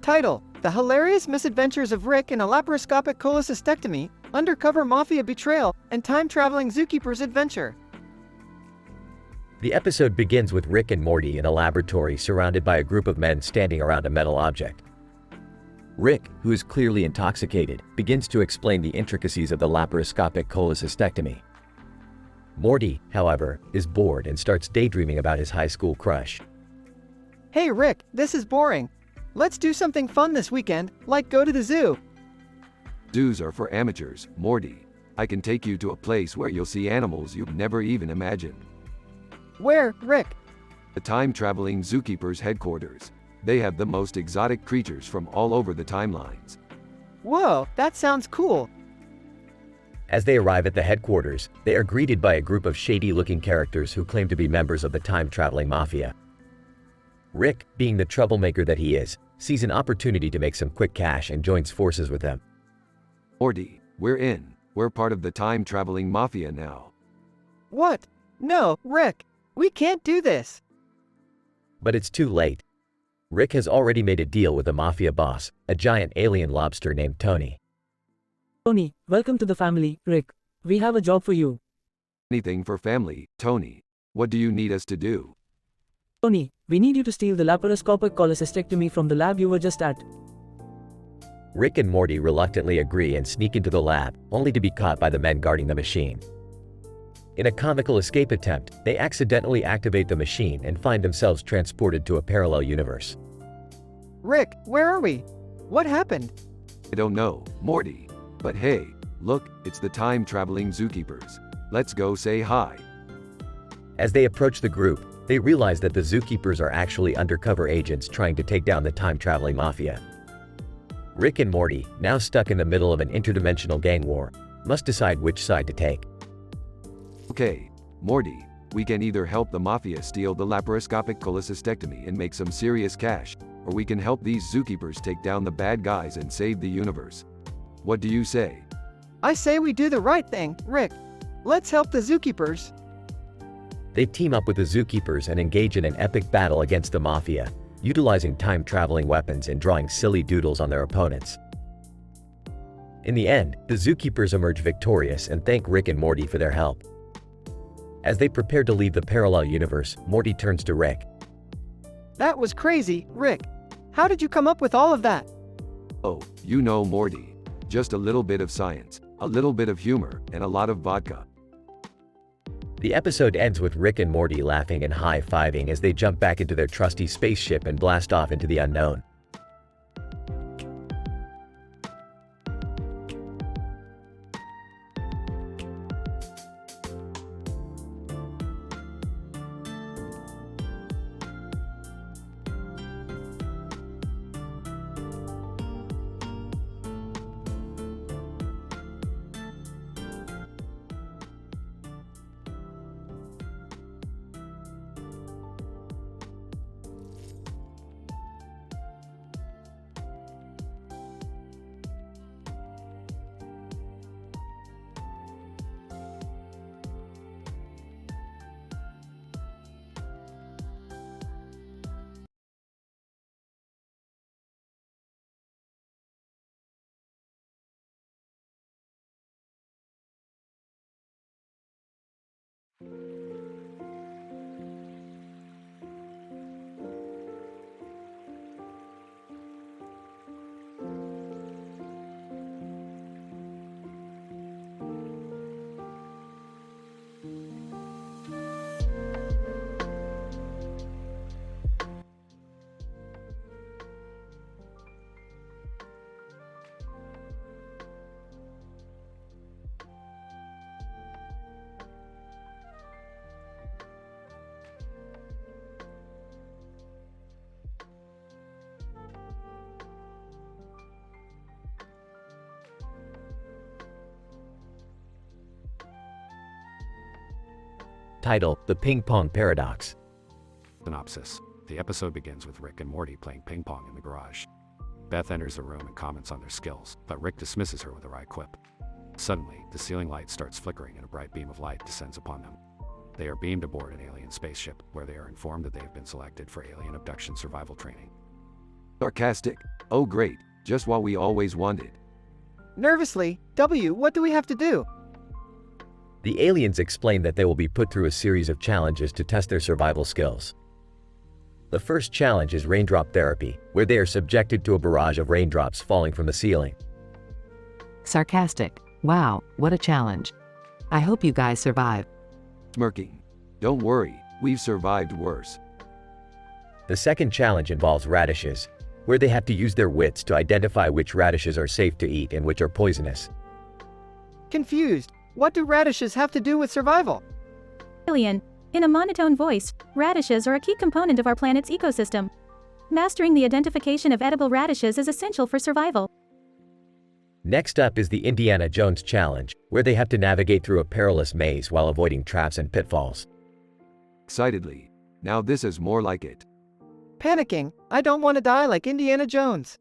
B: Title: The Hilarious Misadventures of Rick in a Laparoscopic Cholecystectomy, Undercover Mafia Betrayal, and Time-Traveling Zookeeper's Adventure.
A: The episode begins with Rick and Morty in a laboratory surrounded by a group of men standing around a metal object. Rick, who is clearly intoxicated, begins to explain the intricacies of the laparoscopic cholecystectomy. Morty, however, is bored and starts daydreaming about his high school crush.
B: Hey Rick, this is boring. Let's do something fun this weekend, like go to the zoo.
D: Zoos are for amateurs, Morty. I can take you to a place where you'll see animals you've never even imagined.
B: Where, Rick?
D: The time-traveling zookeeper's headquarters. They have the most exotic creatures from all over the timelines.
B: Whoa, that sounds cool.
A: As they arrive at the headquarters, they are greeted by a group of shady-looking characters who claim to be members of the time-traveling mafia. Rick, being the troublemaker that he is, sees an opportunity to make some quick cash and joins forces with them.
D: Morty, we're in. We're part of the time-traveling mafia now.
B: What? No, Rick. We can't do this.
A: But it's too late. Rick has already made a deal with the mafia boss, a giant alien lobster named Tony.
P: Tony, welcome to the family, Rick. We have a job for you.
D: Anything for family, Tony. What do you need us to do?
P: Tony, we need you to steal the laparoscopic cholecystectomy from the lab you were just at.
A: Rick and Morty reluctantly agree and sneak into the lab, only to be caught by the men guarding the machine. In a comical escape attempt, they accidentally activate the machine and find themselves transported to a parallel universe.
B: Rick, where are we? What happened?
D: I don't know, Morty. But hey, look, it's the time-traveling zookeepers. Let's go say hi.
A: As they approach the group, they realize that the zookeepers are actually undercover agents trying to take down the time-traveling mafia. Rick and Morty, now stuck in the middle of an interdimensional gang war, must decide which side to take.
D: Okay, Morty, we can either help the mafia steal the laparoscopic cholecystectomy and make some serious cash, or we can help these zookeepers take down the bad guys and save the universe. What do you say?
B: I say we do the right thing, Rick. Let's help the zookeepers.
A: They team up with the zookeepers and engage in an epic battle against the mafia, utilizing time-traveling weapons and drawing silly doodles on their opponents. In the end, the zookeepers emerge victorious and thank Rick and Morty for their help. As they prepare to leave the parallel universe, Morty turns to Rick.
B: That was crazy, Rick. How did you come up with all of that?
D: Oh, you know Morty. Just a little bit of science, a little bit of humor, and a lot of vodka.
A: The episode ends with Rick and Morty laughing and high-fiving as they jump back into their trusty spaceship and blast off into the unknown. Title: The Ping Pong Paradox.
T: Synopsis. The episode begins with Rick and Morty playing ping pong in the garage. Beth enters the room and comments on their skills, but Rick dismisses her with a wry quip. Suddenly, the ceiling light starts flickering and a bright beam of light descends upon them. They are beamed aboard an alien spaceship, where they are informed that they have been selected for alien abduction survival training.
D: Sarcastic. Oh great, just what we always wanted.
B: Nervously, W, what do we have to do?
A: The aliens explain that they will be put through a series of challenges to test their survival skills. The first challenge is raindrop therapy, where they are subjected to a barrage of raindrops falling from the ceiling.
R: Sarcastic. Wow, what a challenge. I hope you guys survive.
D: Smirking. Don't worry, we've survived worse.
A: The second challenge involves radishes, where they have to use their wits to identify which radishes are safe to eat and which are poisonous.
B: Confused. What do radishes have to do with survival?
W: Alien. In a monotone voice, radishes are a key component of our planet's ecosystem. Mastering the identification of edible radishes is essential for survival.
A: Next up is the Indiana Jones Challenge, where they have to navigate through a perilous maze while avoiding traps and pitfalls.
D: Excitedly. Now this is more like it.
B: Panicking. I don't want to die like Indiana Jones.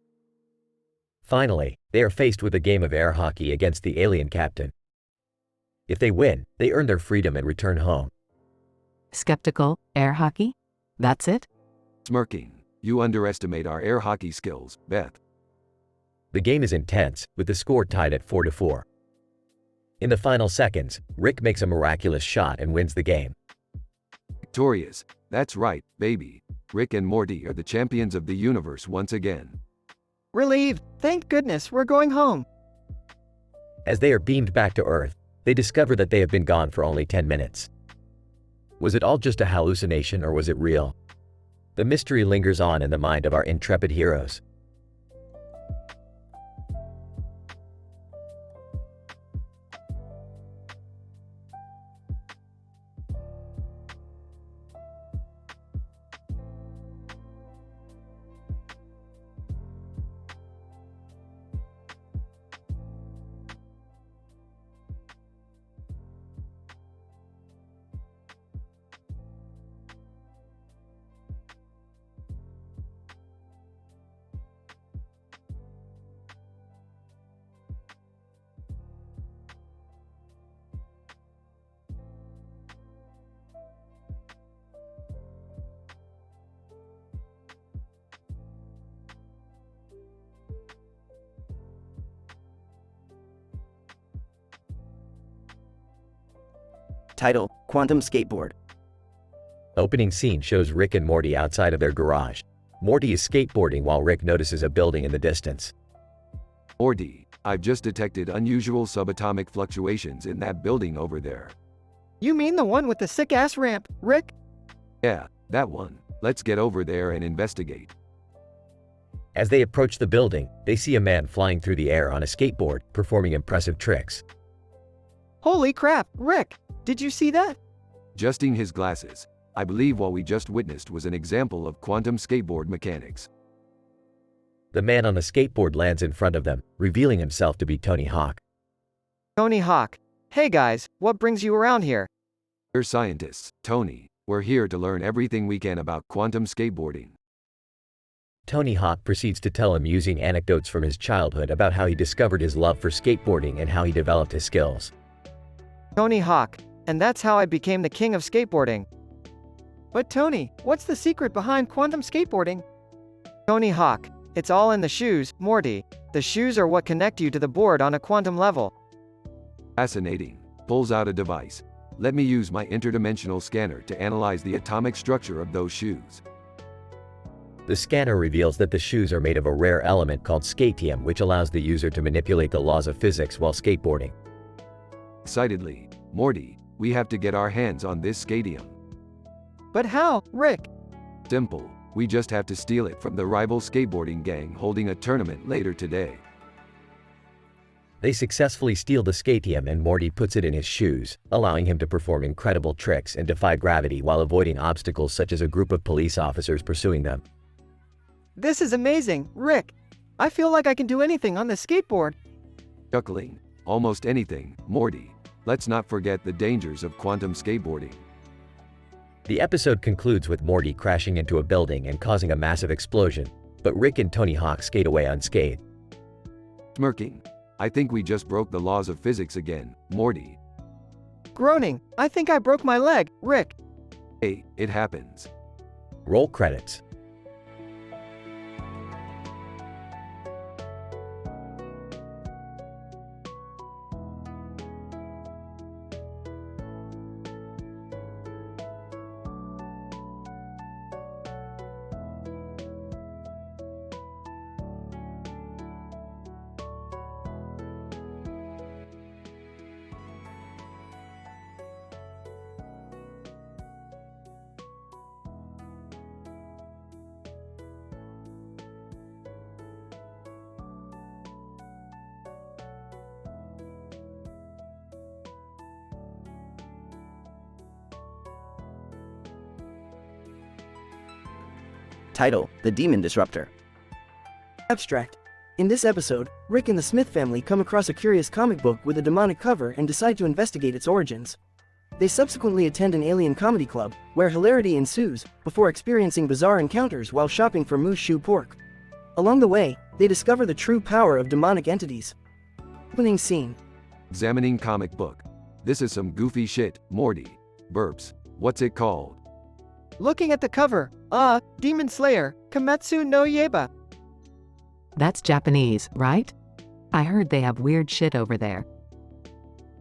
A: Finally, they are faced with a game of air hockey against the alien captain. If they win, they earn their freedom and return home.
R: Skeptical. Air hockey? That's it?
D: Smirking. You underestimate our air hockey skills, Beth.
A: The game is intense, with the score tied at 4-4. In the final seconds, Rick makes a miraculous shot and wins the game.
D: Victorious. That's right, baby. Rick and Morty are the champions of the universe once again.
B: Relieved. Thank goodness we're going home.
A: As they are beamed back to Earth, they discover that they have been gone for only 10 minutes. Was it all just a hallucination or was it real? The mystery lingers on in the mind of our intrepid heroes.
C: Title: Quantum Skateboard.
A: Opening scene shows Rick and Morty outside of their garage. Morty is skateboarding while Rick notices a building in the distance.
D: Morty, I've just detected unusual subatomic fluctuations in that building over there.
B: You mean the one with the sick-ass ramp, Rick?
D: Yeah, that one. Let's get over there and investigate.
A: As they approach the building, they see a man flying through the air on a skateboard, performing impressive tricks.
B: Holy crap, Rick! Did you see that?
D: Adjusting his glasses, I believe what we just witnessed was an example of quantum skateboard mechanics.
A: The man on the skateboard lands in front of them, revealing himself to be Tony Hawk.
B: Tony Hawk. Hey guys, what brings you around here?
D: We're scientists, Tony. We're here to learn everything we can about quantum skateboarding.
A: Tony Hawk proceeds to tell amusing anecdotes from his childhood about how he discovered his love for skateboarding and how he developed his skills.
B: Tony Hawk. And that's how I became the king of skateboarding. But Tony, what's the secret behind quantum skateboarding? Tony Hawk. It's all in the shoes, Morty. The shoes are what connect you to the board on a quantum level.
D: Fascinating. Pulls out a device. Let me use my interdimensional scanner to analyze the atomic structure of those shoes.
A: The scanner reveals that the shoes are made of a rare element called scatium, which allows the user to manipulate the laws of physics while skateboarding.
D: Excitedly, Morty, we have to get our hands on this scatium.
B: But how, Rick?
D: Simple, we just have to steal it from the rival skateboarding gang holding a tournament later today.
A: They successfully steal the scatium and Morty puts it in his shoes, allowing him to perform incredible tricks and defy gravity while avoiding obstacles such as a group of police officers pursuing them.
B: This is amazing, Rick. I feel like I can do anything on the skateboard.
D: Chuckling, almost anything, Morty. Let's not forget the dangers of quantum skateboarding.
A: The episode concludes with Morty crashing into a building and causing a massive explosion, but Rick and Tony Hawk skate away unscathed.
D: Smirking, I think we just broke the laws of physics again, Morty.
B: Groaning, I think I broke my leg, Rick.
D: Hey, it happens.
A: Roll credits.
S: Title: The Demon Disruptor. Abstract. In this episode, Rick and the Smith family come across a curious comic book with a demonic cover and decide to investigate its origins. They subsequently attend an alien comedy club, where hilarity ensues, before experiencing bizarre encounters while shopping for moose shoe pork. Along the way, they discover the true power of demonic entities. Opening scene.
D: Examining comic book. This is some goofy shit, Morty. Burps. What's it called?
B: Looking at the cover, Demon Slayer, Kimetsu no Yaiba.
R: That's Japanese, right? I heard they have weird shit over there.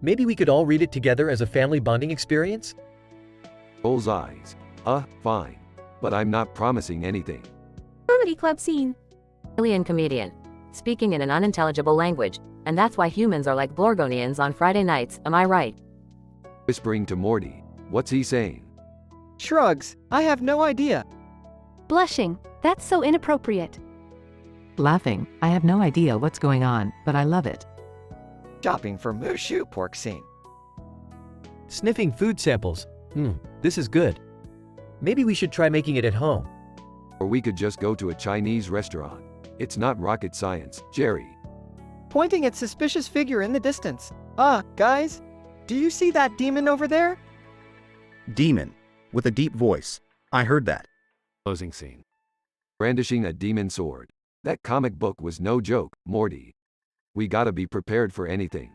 A: Maybe we could all read it together as a family bonding experience?
D: Rolls eyes. Fine. But I'm not promising anything.
W: Comedy club scene.
N: Alien comedian. Speaking in an unintelligible language, and that's why humans are like Blorgonians on Friday nights, am I right?
D: Whispering to Morty. What's he saying?
B: Shrugs, I have no idea.
G: Blushing, that's so inappropriate.
R: Laughing, I have no idea what's going on, but I love it.
B: Shopping for moose shoe pork scene.
A: Sniffing food samples. This is good. Maybe we should try making it at home.
D: Or we could just go to a Chinese restaurant. It's not rocket science, Jerry.
B: Pointing at suspicious figure in the distance. Guys, do you see that demon over there?
U: Demon. With a deep voice. I heard that.
T: Closing scene.
D: Brandishing a demon sword. That comic book was no joke, Morty. We gotta be prepared for anything.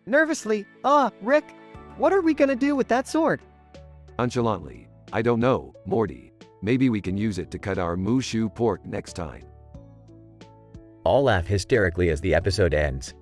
B: Nervously, Rick, what are we gonna do with that sword?
D: Nonchalantly, I don't know, Morty. Maybe we can use it to cut our moose shoe pork next time.
A: All laugh hysterically as the episode ends.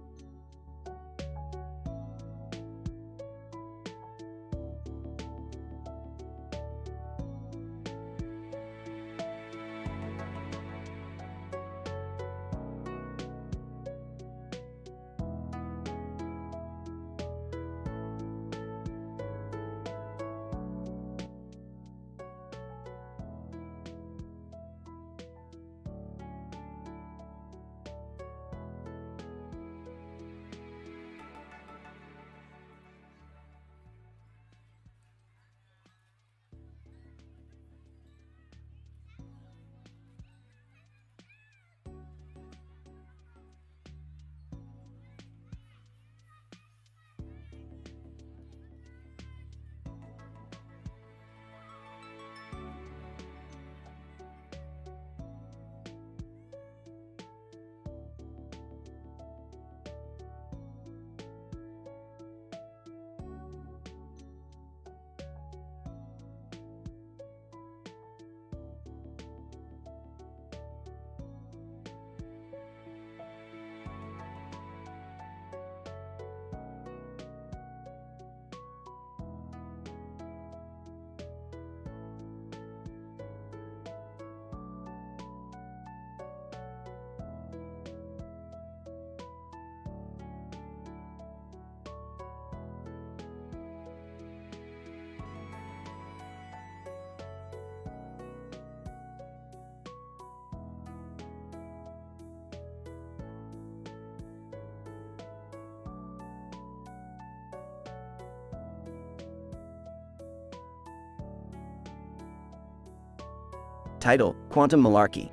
S: Title: Quantum Malarkey.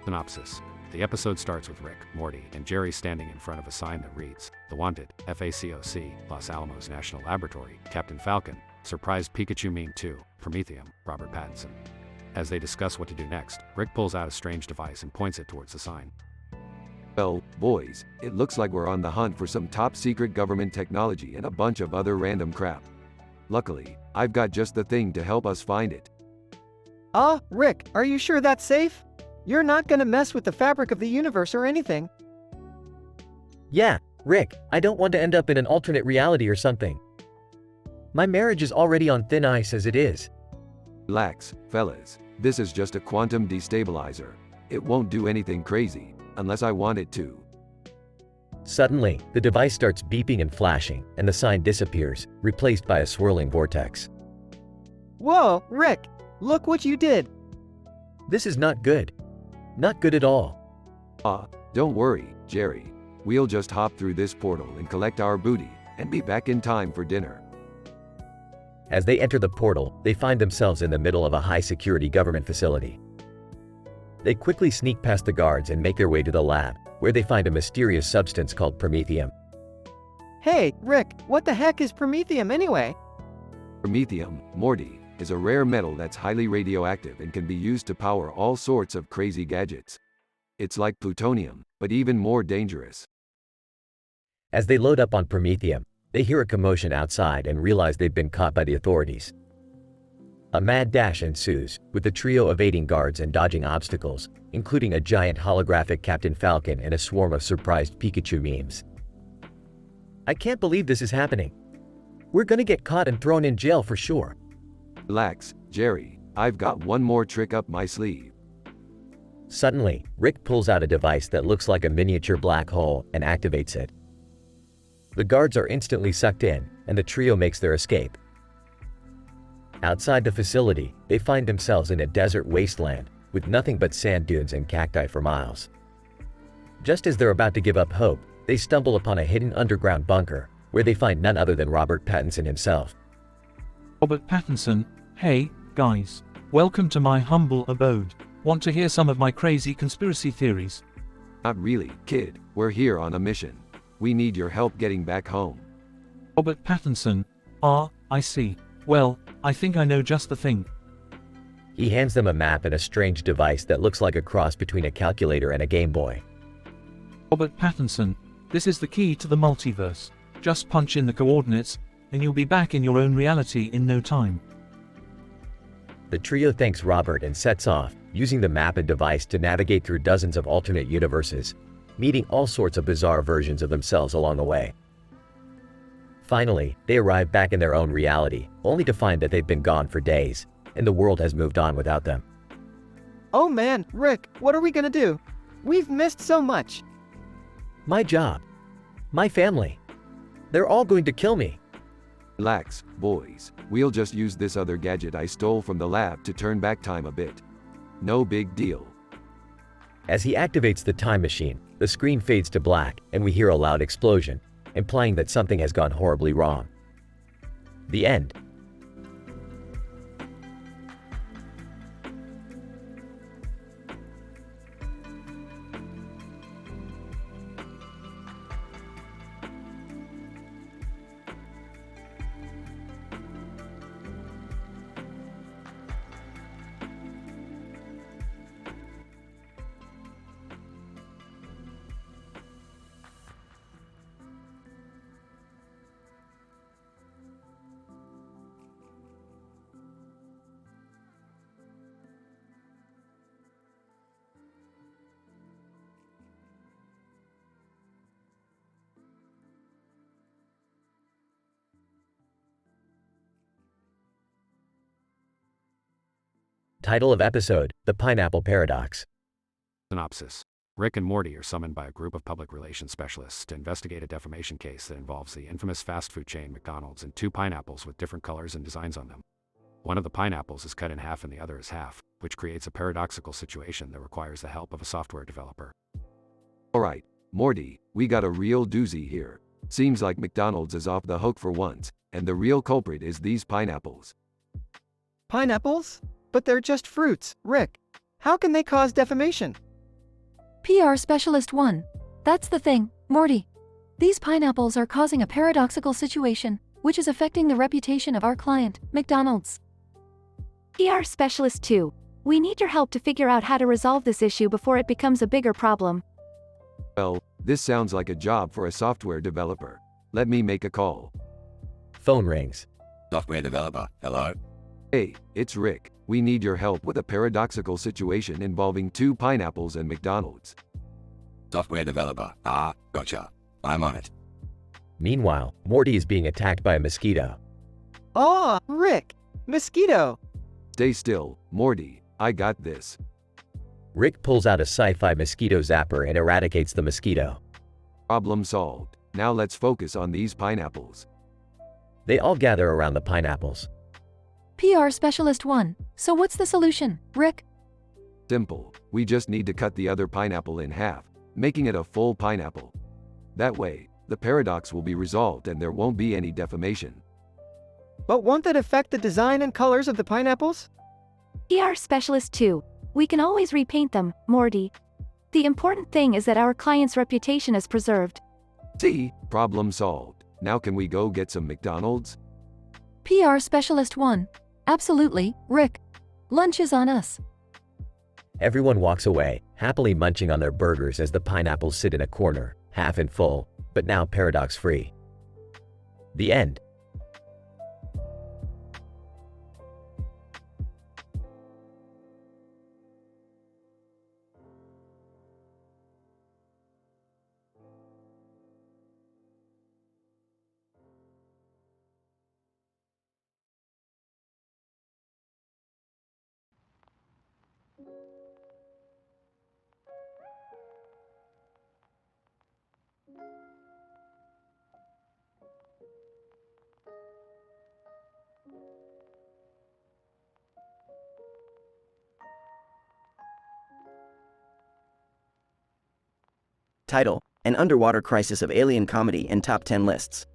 T: Synopsis. The episode starts with Rick, Morty, and Jerry standing in front of a sign that reads, "The Wanted, FACOC, Los Alamos National Laboratory, Captain Falcon, Surprised Pikachu Meme 2, Prometheum, Robert Pattinson." As they discuss what to do next, Rick pulls out a strange device and points it towards the sign.
D: Well, boys, it looks like we're on the hunt for some top-secret government technology and a bunch of other random crap. Luckily, I've got just the thing to help us find it.
B: Rick, are you sure that's safe? You're not gonna mess with the fabric of the universe or anything.
A: Yeah, Rick, I don't want to end up in an alternate reality or something. My marriage is already on thin ice as it is.
D: Relax, fellas. This is just a quantum destabilizer. It won't do anything crazy, unless I want it to.
A: Suddenly, the device starts beeping and flashing, and the sign disappears, replaced by a swirling vortex.
B: Whoa, Rick! Look what you did!
A: This is not good. Not good at all.
D: Don't worry, Jerry. We'll just hop through this portal and collect our booty, and be back in time for dinner.
A: As they enter the portal, they find themselves in the middle of a high-security government facility. They quickly sneak past the guards and make their way to the lab, where they find a mysterious substance called Prometheum.
B: Hey, Rick, what the heck is Prometheum anyway?
D: Prometheum, Morty, is a rare metal that's highly radioactive and can be used to power all sorts of crazy gadgets. It's like plutonium, but even more dangerous.
A: As they load up on Prometheum, they hear a commotion outside and realize they've been caught by the authorities. A mad dash ensues, with the trio evading guards and dodging obstacles, including a giant holographic Captain Falcon and a swarm of surprised Pikachu memes. I can't believe this is happening. We're gonna get caught and thrown in jail for sure.
D: Relax, Jerry. I've got one more trick up my sleeve.
A: Suddenly, Rick pulls out a device that looks like a miniature black hole and activates it. The guards are instantly sucked in, and the trio makes their escape. Outside the facility, they find themselves in a desert wasteland, with nothing but sand dunes and cacti for miles. Just as they're about to give up hope, they stumble upon a hidden underground bunker, where they find none other than Robert Pattinson himself.
J: Robert Pattinson, hey, guys. Welcome to my humble abode. Want to hear some of my crazy conspiracy theories?
D: Not really, kid. We're here on a mission. We need your help getting back home.
J: Robert Pattinson. I see. Well, I think I know just the thing.
A: He hands them a map and a strange device that looks like a cross between a calculator and a Game Boy.
J: Robert Pattinson, this is the key to the multiverse. Just punch in the coordinates, and you'll be back in your own reality in no time.
A: The trio thanks Robert and sets off, using the map and device to navigate through dozens of alternate universes, meeting all sorts of bizarre versions of themselves along the way. Finally, they arrive back in their own reality, only to find that they've been gone for days, and the world has moved on without them.
B: Oh man, Rick, what are we gonna do? We've missed so much.
A: My job. My family. They're all going to kill me.
D: Relax, boys. We'll just use this other gadget I stole from the lab to turn back time a bit. No big deal.
A: As he activates the time machine, the screen fades to black and we hear a loud explosion, implying that something has gone horribly wrong. The end. Title of episode: The Pineapple Paradox.
T: Synopsis. Rick and Morty are summoned by a group of public relations specialists to investigate a defamation case that involves the infamous fast food chain McDonald's and two pineapples with different colors and designs on them. One of the pineapples is cut in half and the other is half, which creates a paradoxical situation that requires the help of a software developer.
D: Alright, Morty, we got a real doozy here. Seems like McDonald's is off the hook for once, and the real culprit is these pineapples.
B: Pineapples? But they're just fruits, Rick. How can they cause defamation?
G: PR Specialist 1. That's the thing, Morty. These pineapples are causing a paradoxical situation, which is affecting the reputation of our client, McDonald's. PR Specialist 2. We need your help to figure out how to resolve this issue before it becomes a bigger problem.
D: Well, this sounds like a job for a software developer. Let me make a call.
A: Phone rings.
H: Software developer, hello?
D: Hey, it's Rick. We need your help with a paradoxical situation involving 2 pineapples and McDonald's.
H: Software developer, gotcha. I'm on it.
A: Meanwhile, Morty is being attacked by a mosquito.
B: Oh, Rick! Mosquito!
D: Stay still, Morty. I got this.
A: Rick pulls out a sci-fi mosquito zapper and eradicates the mosquito.
D: Problem solved. Now let's focus on these pineapples.
A: They all gather around the pineapples.
G: PR Specialist 1. So what's the solution, Rick?
D: Simple. We just need to cut the other pineapple in half, making it a full pineapple. That way, the paradox will be resolved and there won't be any defamation.
B: But won't that affect the design and colors of the pineapples?
G: PR Specialist 2. We can always repaint them, Morty. The important thing is that our client's reputation is preserved.
D: See? Problem solved. Now can we go get some McDonald's?
G: PR Specialist 1. Absolutely, Rick. Lunch is on us.
A: Everyone walks away, happily munching on their burgers as the pineapples sit in a corner, half and full, but now paradox-free. The end.
S: Title: An underwater crisis of alien comedy and top 10 lists.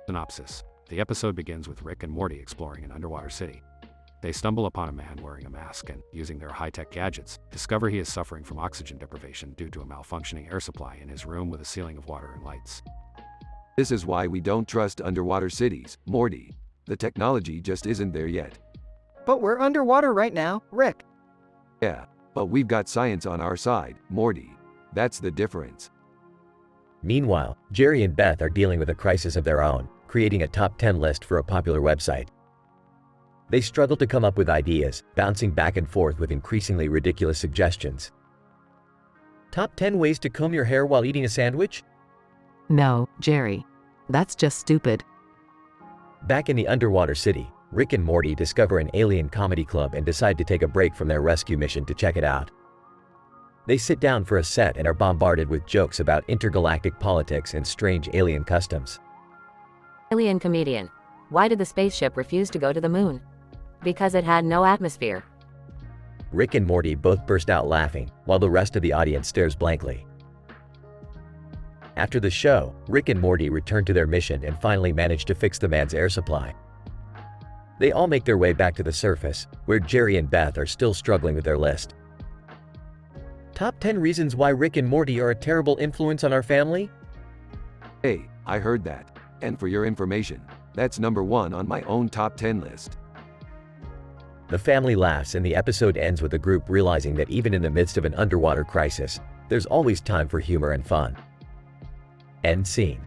T: Synopsis. The episode begins with Rick and Morty exploring an underwater city. They stumble upon a man wearing a mask and, using their high-tech gadgets, discover he is suffering from oxygen deprivation due to a malfunctioning air supply in his room with a ceiling of water and lights.
D: This is why we don't trust underwater cities, Morty. The technology just isn't there yet.
B: But we're underwater right now, Rick.
D: Yeah, but we've got science on our side, Morty. That's the difference.
A: Meanwhile, Jerry and Beth are dealing with a crisis of their own, creating a top 10 list for a popular website. They struggle to come up with ideas, bouncing back and forth with increasingly ridiculous suggestions. Top 10 ways to comb your hair while eating a sandwich?
R: No, Jerry. That's just stupid.
A: Back in the underwater city, Rick and Morty discover an alien comedy club and decide to take a break from their rescue mission to check it out. They sit down for a set and are bombarded with jokes about intergalactic politics and strange alien customs.
E: Alien comedian. Why did the spaceship refuse to go to the moon? Because it had no atmosphere.
A: Rick and Morty both burst out laughing, while the rest of the audience stares blankly. After the show, Rick and Morty return to their mission and finally manage to fix the man's air supply. They all make their way back to the surface, where Jerry and Beth are still struggling with their list. Top 10 reasons why Rick and Morty are a terrible influence on our family?
D: Hey, I heard that. And for your information, that's number 1 on my own top 10 list.
A: The family laughs and the episode ends with the group realizing that even in the midst of an underwater crisis, there's always time for humor and fun. End scene.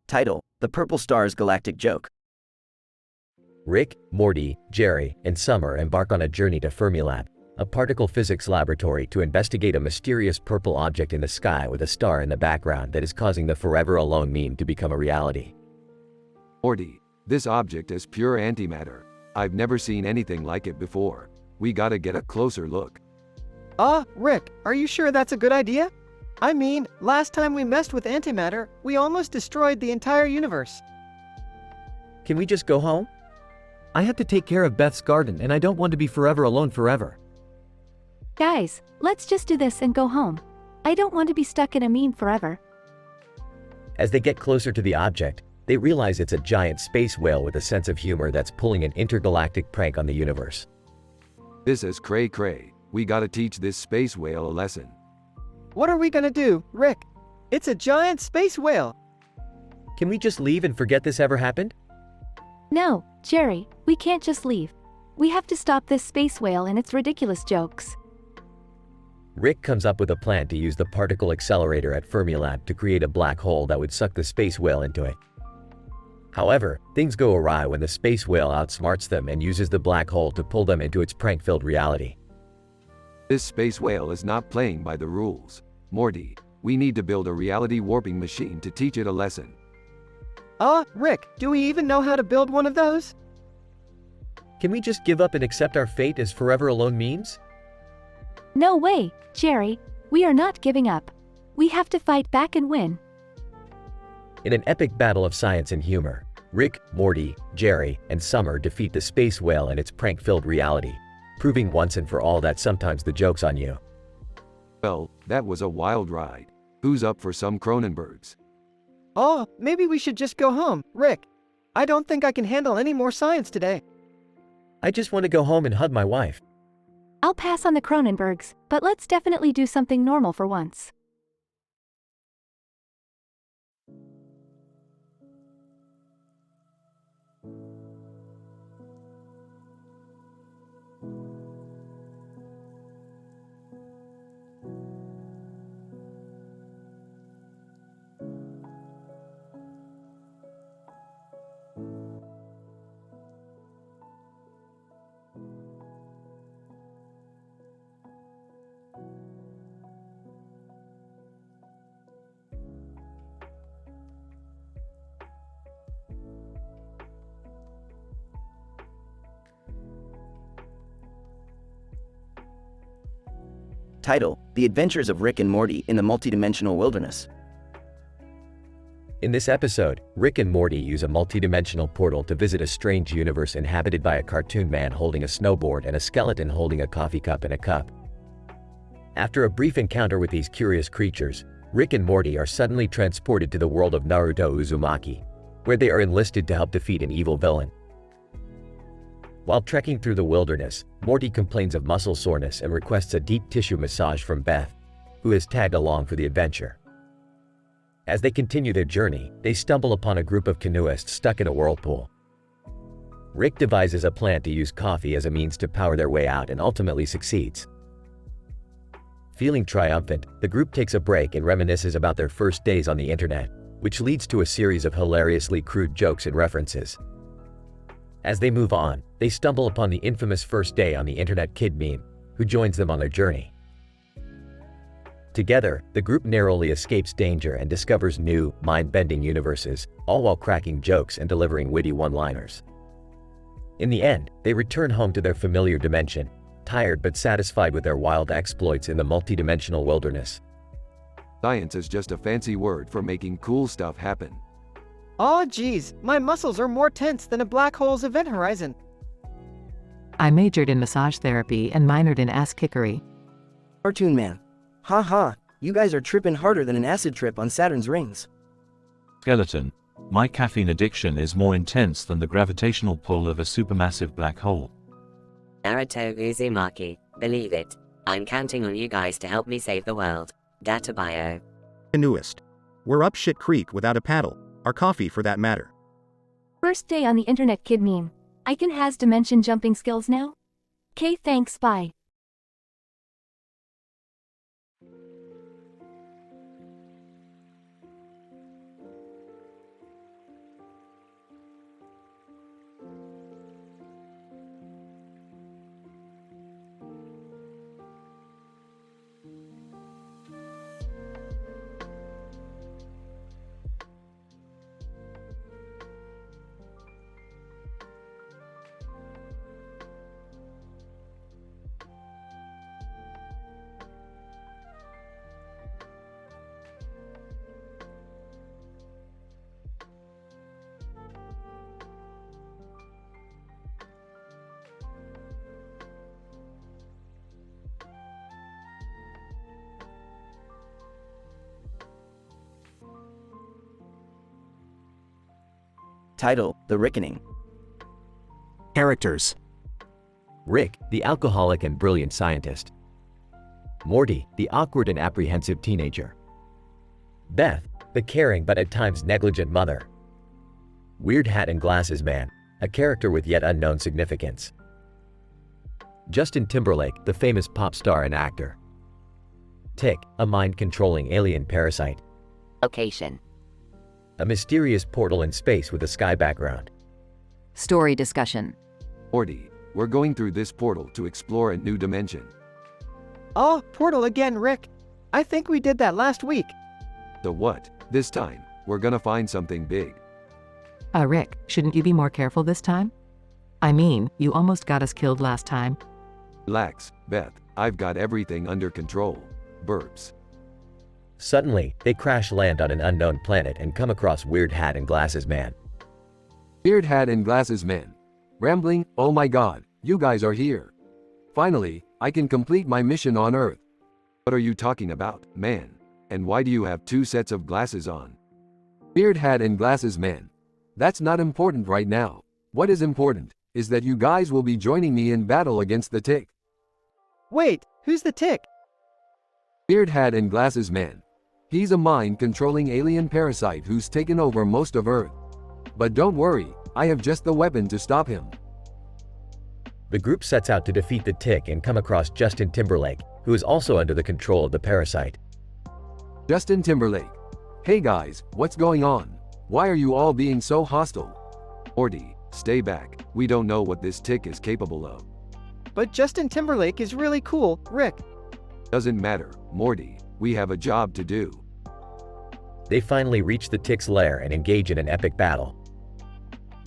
S: Title: The Purple Star's Galactic Joke.
A: Rick, Morty, Jerry, and Summer embark on a journey to Fermilab, a particle physics laboratory, to investigate a mysterious purple object in the sky with a star in the background that is causing the Forever Alone meme to become a reality.
D: Morty, this object is pure antimatter. I've never seen anything like it before. We gotta get a closer look.
B: Rick, are you sure that's a good idea? I mean, last time we messed with antimatter, we almost destroyed the entire universe.
A: Can we just go home? I have to take care of Beth's garden and I don't want to be forever alone forever.
G: Guys, let's just do this and go home. I don't want to be stuck in a meme forever.
A: As they get closer to the object, they realize it's a giant space whale with a sense of humor that's pulling an intergalactic prank on the universe.
D: This is cray cray. We gotta teach this space whale a lesson.
B: What are we gonna do, Rick? It's a giant space whale.
A: Can we just leave and forget this ever happened?
G: No, Jerry, we can't just leave. We have to stop this space whale and its ridiculous jokes.
A: Rick comes up with a plan to use the particle accelerator at Fermilab to create a black hole that would suck the space whale into it. However, things go awry when the space whale outsmarts them and uses the black hole to pull them into its prank-filled reality.
D: This space whale is not playing by the rules. Morty, we need to build a reality warping machine to teach it a lesson.
B: Rick, do we even know how to build one of those?
A: Can we just give up and accept our fate as forever alone memes?
G: No way, Jerry. We are not giving up. We have to fight back and win.
A: In an epic battle of science and humor, Rick, Morty, Jerry, and Summer defeat the space whale and its prank-filled reality, proving once and for all that sometimes the joke's on you.
D: Well, that was a wild ride. Who's up for some Cronenbergs?
B: Maybe we should just go home, Rick. I don't think I can handle any more science today.
A: I just want to go home and hug my wife.
G: I'll pass on the Cronenbergs, but let's definitely do something normal for once.
C: Title: The Adventures of Rick and Morty in the Multidimensional Wilderness.
A: In this episode, Rick and Morty use a multidimensional portal to visit a strange universe inhabited by a cartoon man holding a snowboard and a skeleton holding a coffee cup in a cup. After a brief encounter with these curious creatures, Rick and Morty are suddenly transported to the world of Naruto Uzumaki, where they are enlisted to help defeat an evil villain. While trekking through the wilderness, Morty complains of muscle soreness and requests a deep tissue massage from Beth, who has tagged along for the adventure. As they continue their journey, they stumble upon a group of canoeists stuck in a whirlpool. Rick devises a plan to use coffee as a means to power their way out and ultimately succeeds. Feeling triumphant, the group takes a break and reminisces about their first days on the internet, which leads to a series of hilariously crude jokes and references. As they move on, they stumble upon the infamous first day on the internet kid meme, who joins them on their journey. Together, the group narrowly escapes danger and discovers new, mind-bending universes, all while cracking jokes and delivering witty one-liners. In the end, they return home to their familiar dimension, tired but satisfied with their wild exploits in the multidimensional wilderness.
D: Science is just a fancy word for making cool stuff happen.
B: Geez, my muscles are more tense than a black hole's event horizon.
R: I majored in massage therapy and minored in ass kickery.
S: Cartoon man. Ha, you guys are tripping harder than an acid trip on Saturn's rings.
J: Skeleton. My caffeine addiction is more intense than the gravitational pull of a supermassive black hole.
E: Naruto Uzumaki, believe it. I'm counting on you guys to help me save the world. Data bio.
U: Canoeist. We're up shit creek without a paddle, or coffee for that matter.
G: First day on the internet kid meme. I can has dimension jumping skills now? K thanks bye.
S: Title: The Reckoning.
L: Characters:
A: Rick, the alcoholic and brilliant scientist. Morty, the awkward and apprehensive teenager. Beth, the caring but at times negligent mother. Weird Hat and Glasses Man, a character with yet unknown significance. Justin Timberlake, the famous pop star and actor. Tick, a mind-controlling alien parasite.
N: Location:
A: A mysterious portal in space with a sky background.
F: Story discussion.
D: Morty, we're going through this portal to explore a new dimension.
B: Oh, portal again, Rick. I think we did that last week.
D: So what? This time, we're gonna find something big.
R: Rick, shouldn't you be more careful this time? I mean, you almost got us killed last time.
D: Relax, Beth, I've got everything under control. Burps.
A: Suddenly, they crash land on an unknown planet and come across Weird Hat and Glasses Man.
D: Weird Hat and Glasses Man. Rambling, oh my god, you guys are here. Finally, I can complete my mission on Earth. What are you talking about, man? And why do you have two sets of glasses on? Weird Hat and Glasses Man. That's not important right now. What is important is that you guys will be joining me in battle against the Tick.
B: Wait, who's the Tick?
D: Weird Hat and Glasses Man. He's a mind-controlling alien parasite who's taken over most of Earth. But don't worry, I have just the weapon to stop him.
A: The group sets out to defeat the Tick and come across Justin Timberlake, who is also under the control of the parasite.
D: Justin Timberlake. Hey guys, what's going on? Why are you all being so hostile? Morty, stay back. We don't know what this Tick is capable of.
B: But Justin Timberlake is really cool, Rick.
D: Doesn't matter, Morty. We have a job to do.
A: They finally reach the Tick's lair and engage in an epic battle.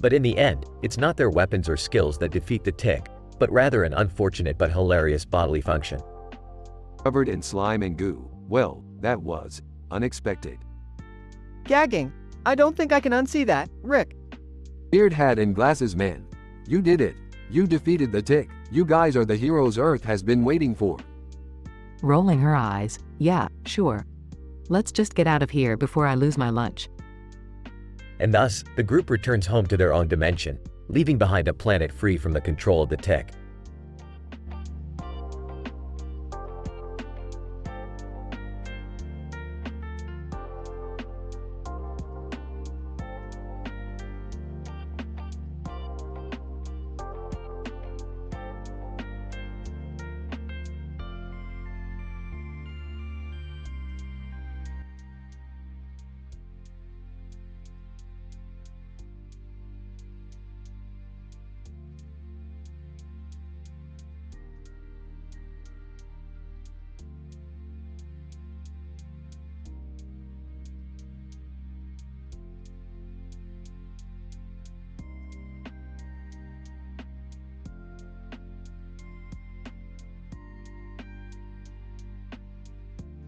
A: But in the end, it's not their weapons or skills that defeat the Tick, but rather an unfortunate but hilarious bodily function.
D: Covered in slime and goo. Well, that was unexpected.
B: Gagging. I don't think I can unsee that, Rick.
D: Weird Hat and Glasses Man. You did it. You defeated the Tick. You guys are the heroes Earth has been waiting for.
R: Rolling her eyes. Yeah, sure. Let's just get out of here before I lose my lunch.
A: And thus, the group returns home to their own dimension, leaving behind a planet free from the control of the Tick.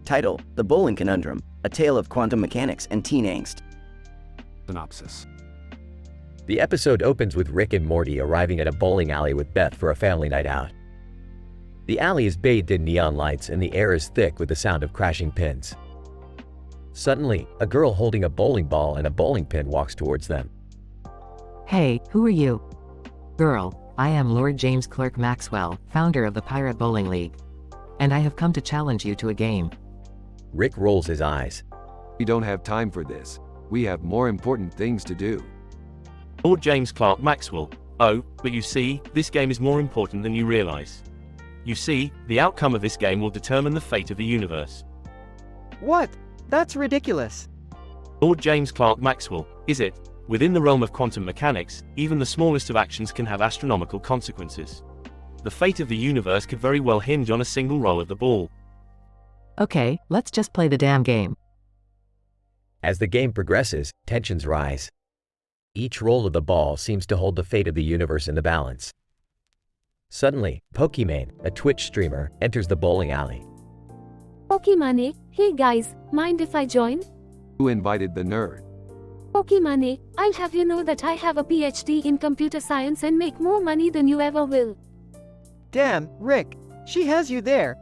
S: Title: The Bowling Conundrum, a tale of quantum mechanics and teen angst.
T: Synopsis.
A: The episode opens with Rick and Morty arriving at a bowling alley with Beth for a family night out. The alley is bathed in neon lights and the air is thick with the sound of crashing pins. Suddenly, a girl holding a bowling ball and a bowling pin walks towards them.
R: Hey, who are you? Girl, I am Lord James Clerk Maxwell, founder of the Pirate Bowling League. And I have come to challenge you to a game.
A: Rick rolls his eyes.
D: We don't have time for this. We have more important things to do.
J: Lord James Clerk Maxwell. Oh, but you see, this game is more important than you realize. You see, the outcome of this game will determine the fate of the universe.
B: What? That's ridiculous.
J: Lord James Clerk Maxwell, is it? Within the realm of quantum mechanics, even the smallest of actions can have astronomical consequences. The fate of the universe could very well hinge on a single roll of the ball.
R: Okay, let's just play the damn game.
A: As the game progresses, tensions rise. Each roll of the ball seems to hold the fate of the universe in the balance. Suddenly, Pokimane, a Twitch streamer, enters the bowling alley.
M: Pokimane, hey guys, mind if I join?
D: Who invited the nerd?
M: Pokimane, I'll have you know that I have a PhD in computer science and make more money than you ever will.
B: Damn, Rick, she has you there.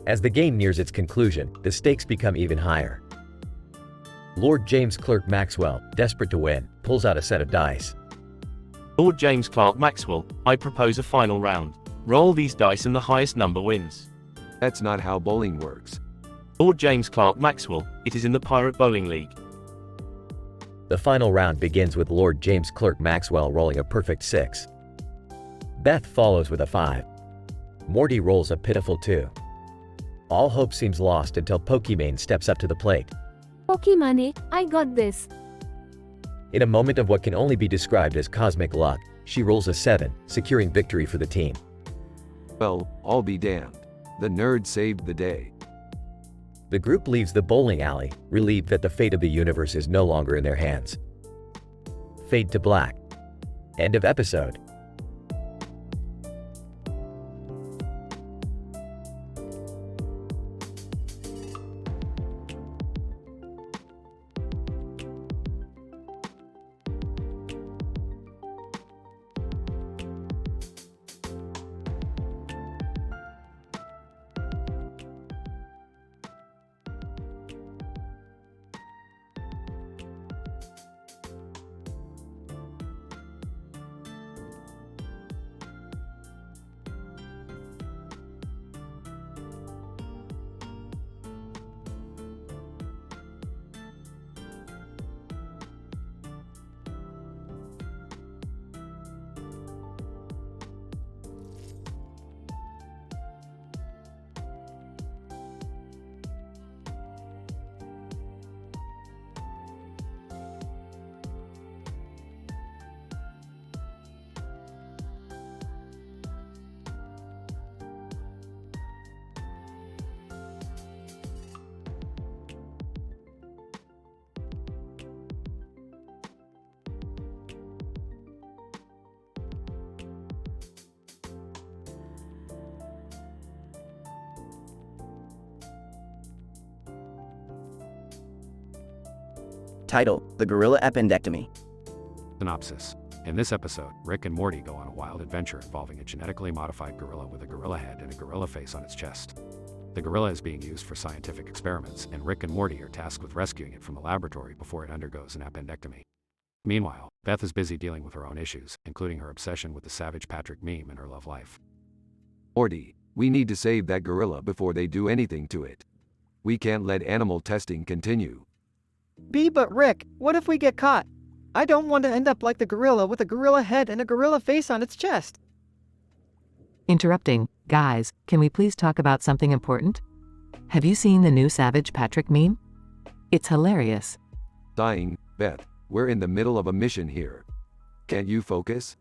A: As the game nears its conclusion, the stakes become even higher. Lord James Clerk Maxwell, desperate to win, pulls out a set of dice.
J: Lord James Clerk Maxwell, I propose a final round. Roll these dice and the highest number wins.
D: That's not how bowling works.
J: Lord James Clerk Maxwell, it is in the Pirate Bowling League.
A: The final round begins with Lord James Clerk Maxwell rolling a perfect 6. Beth follows with a 5. Morty rolls a pitiful 2. All hope seems lost until Pokimane steps up to the plate.
M: Pokimane, I got this.
A: In a moment of what can only be described as cosmic luck, she rolls a 7, securing victory for the team.
D: Well, I'll be damned. The nerd saved the day.
A: The group leaves the bowling alley, relieved that the fate of the universe is no longer in their hands. Fade to black. End of episode.
C: Title: The Gorilla Appendectomy.
T: Synopsis. In this episode, Rick and Morty go on a wild adventure involving a genetically modified gorilla with a gorilla head and a gorilla face on its chest. The gorilla is being used for scientific experiments, and Rick and Morty are tasked with rescuing it from the laboratory before it undergoes an appendectomy. Meanwhile, Beth is busy dealing with her own issues, including her obsession with the Savage Patrick meme in her love life.
D: Morty, we need to save that gorilla before they do anything to it. We can't let animal testing continue.
B: But Rick, what if we get caught? I don't want to end up like the gorilla with a gorilla head and a gorilla face on its chest.
R: Interrupting. Guys, can we please talk about something important? Have you seen the new Savage Patrick meme? It's hilarious.
D: Dying, Beth, we're in the middle of a mission here. Can't you focus?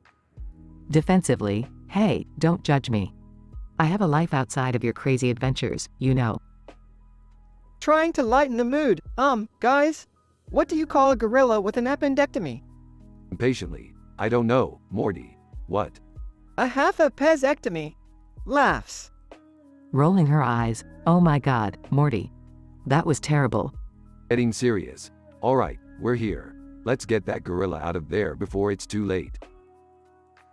R: Defensively, hey, don't judge me. I have a life outside of your crazy adventures, you know.
B: Trying to lighten the mood. Guys, what do you call a gorilla with an appendectomy?
D: Impatiently, I don't know, Morty. What?
B: A half appendectomy. Laughs.
R: Rolling her eyes. Oh my god, Morty. That was terrible.
D: Getting serious. Alright, we're here. Let's get that gorilla out of there before it's too late.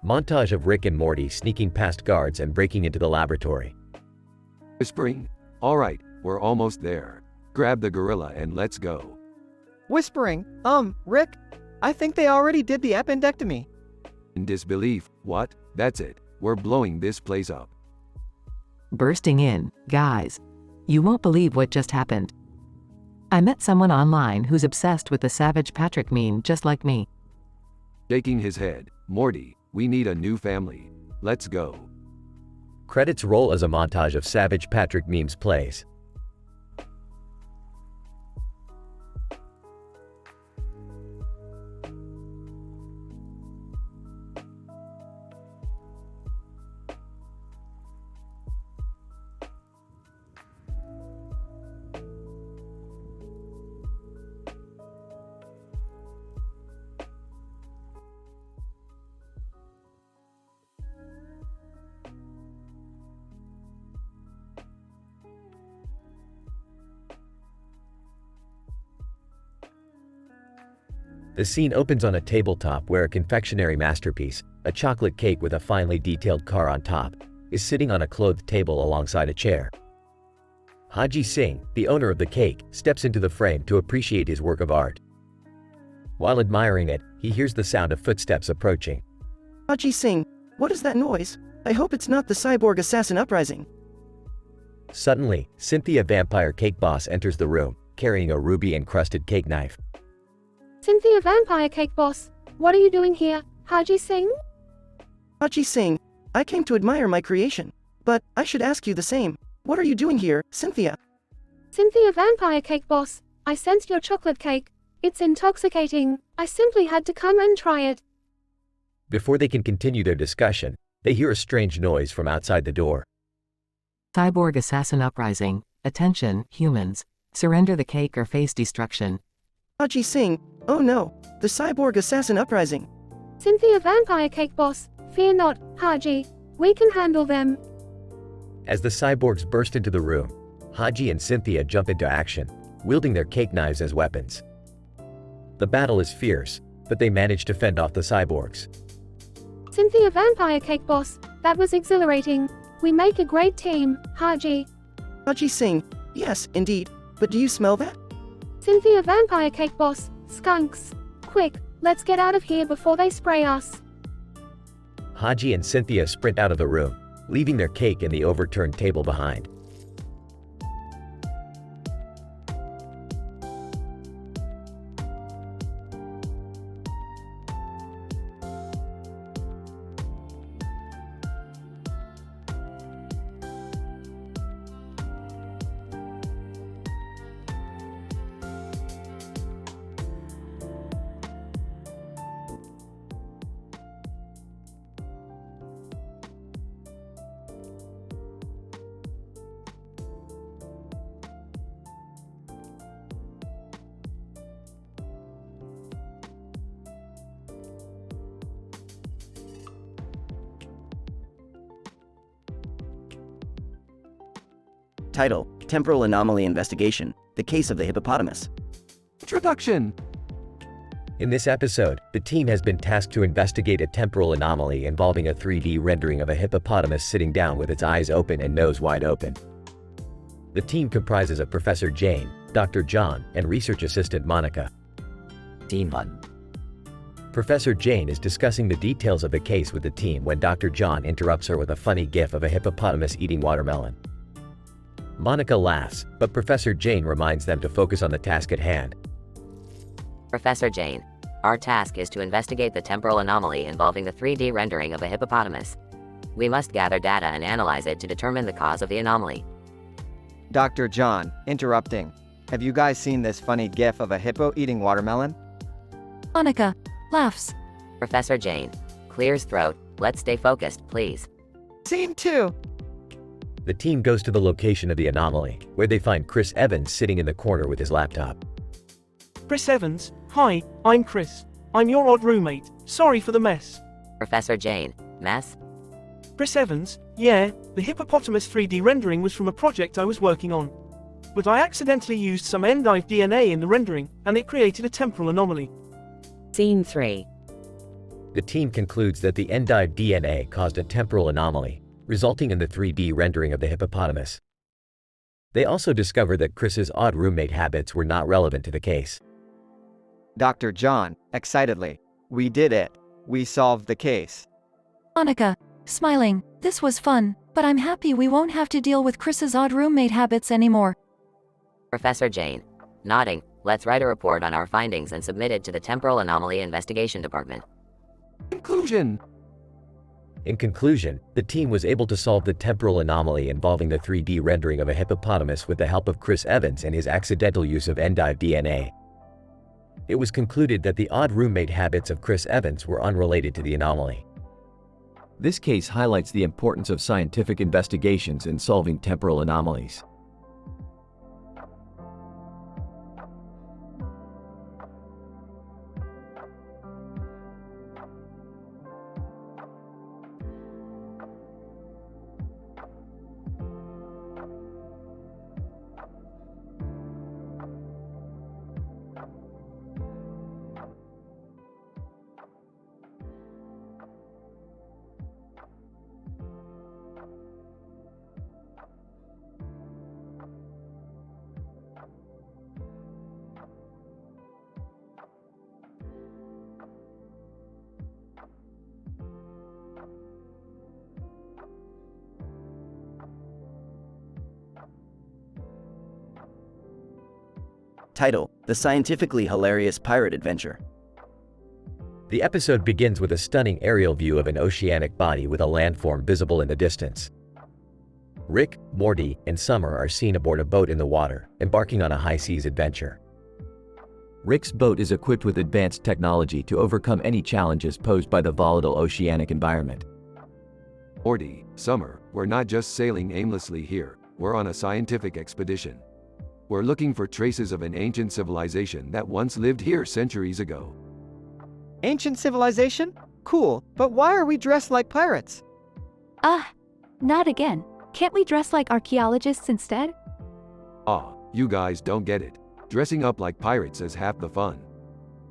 A: Montage of Rick and Morty sneaking past guards and breaking into the laboratory.
D: Whispering. Alright, we're almost there. Grab the gorilla and let's go.
B: Whispering. Rick, I think they already did the appendectomy.
D: In disbelief. What? That's it. We're blowing this place up.
R: Bursting in. Guys, you won't believe what just happened. I met someone online who's obsessed with the Savage Patrick meme just like me.
D: Shaking his head. Morty, we need a new family. Let's go.
A: Credits roll as a montage of Savage Patrick memes plays. The scene opens on a tabletop where a confectionery masterpiece, a chocolate cake with a finely detailed car on top, is sitting on a clothed table alongside a chair. Haji Singh, the owner of the cake, steps into the frame to appreciate his work of art. While admiring it, he hears the sound of footsteps approaching.
S: Haji Singh, what is that noise? I hope it's not the cyborg assassin uprising.
A: Suddenly, Cynthia Vampire Cake Boss enters the room, carrying a ruby-encrusted cake knife.
M: Cynthia Vampire Cake Boss, what are you doing here, Haji Singh?
S: Haji Singh, I came to admire my creation. But I should ask you the same. What are you doing here, Cynthia?
M: Cynthia Vampire Cake Boss, I sensed your chocolate cake. It's intoxicating. I simply had to come and try it.
A: Before they can continue their discussion, they hear a strange noise from outside the door.
R: Cyborg assassin uprising. Attention, humans. Surrender the cake or face destruction.
S: Haji Singh, oh no, the cyborg assassin uprising.
M: Cynthia Vampire Cake Boss, fear not, Haji. We can handle them.
A: As the cyborgs burst into the room, Haji and Cynthia jump into action, wielding their cake knives as weapons. The battle is fierce, but they manage to fend off the cyborgs.
M: Cynthia Vampire Cake Boss, that was exhilarating. We make a great team, Haji.
S: Haji Singh, yes, indeed. But do you smell that?
M: Cynthia Vampire Cake Boss, skunks. Quick, let's get out of here before they spray us.
A: Haji and Cynthia sprint out of the room, leaving their cake and the overturned table behind.
C: Title: Temporal Anomaly Investigation, The Case of the Hippopotamus.
D: Introduction.
A: In this episode, the team has been tasked to investigate a temporal anomaly involving a 3D rendering of a hippopotamus sitting down with its eyes open and nose wide open. The team comprises of Professor Jane, Dr. John, and research assistant Monica.
E: Team 1.
A: Professor Jane is discussing the details of the case with the team when Dr. John interrupts her with a funny gif of a hippopotamus eating watermelon. Monica laughs, but Professor Jane reminds them to focus on the task at hand.
E: Professor Jane, our task is to investigate the temporal anomaly involving the 3D rendering of a hippopotamus. We must gather data and analyze it to determine the cause of the anomaly.
B: Dr. John, interrupting. Have you guys seen this funny gif of a hippo eating watermelon?
G: Monica laughs.
E: Professor Jane clears throat. Let's stay focused, please.
B: Scene 2.
A: The team goes to the location of the anomaly, where they find Chris Evans sitting in the corner with his laptop.
P: Chris Evans, hi, I'm Chris. I'm your odd roommate. Sorry for the mess.
E: Professor Jane, mess?
P: Chris Evans, yeah, the hippopotamus 3D rendering was from a project I was working on. But I accidentally used some endive DNA in the rendering, and it created a temporal anomaly.
F: Scene 3.
A: The team concludes that the endive DNA caused a temporal anomaly, resulting in the 3D rendering of the hippopotamus. They also discover that Chris's odd roommate habits were not relevant to the case.
B: Dr. John, excitedly. We did it. We solved the case.
G: Monica, smiling. This was fun, but I'm happy we won't have to deal with Chris's odd roommate habits anymore.
E: Professor Jane, nodding. Let's write a report on our findings and submit it to the Temporal Anomaly Investigation Department.
D: Conclusion.
A: In conclusion, the team was able to solve the temporal anomaly involving the 3D rendering of a hippopotamus with the help of Chris Evans and his accidental use of endive DNA. It was concluded that the odd roommate habits of Chris Evans were unrelated to the anomaly. This case highlights the importance of scientific investigations in solving temporal anomalies.
S: Title: The Scientifically Hilarious Pirate Adventure.
A: The episode begins with a stunning aerial view of an oceanic body with a landform visible in the distance. Rick, Morty, and Summer are seen aboard a boat in the water, embarking on a high-seas adventure. Rick's boat is equipped with advanced technology to overcome any challenges posed by the volatile oceanic environment.
D: Morty, Summer, we're not just sailing aimlessly here, we're on a scientific expedition. We're looking for traces of an ancient civilization that once lived here centuries ago.
B: Ancient civilization? Cool, but why are we dressed like pirates?
G: Not again. Can't we dress like archaeologists instead?
D: You guys don't get it. Dressing up like pirates is half the fun.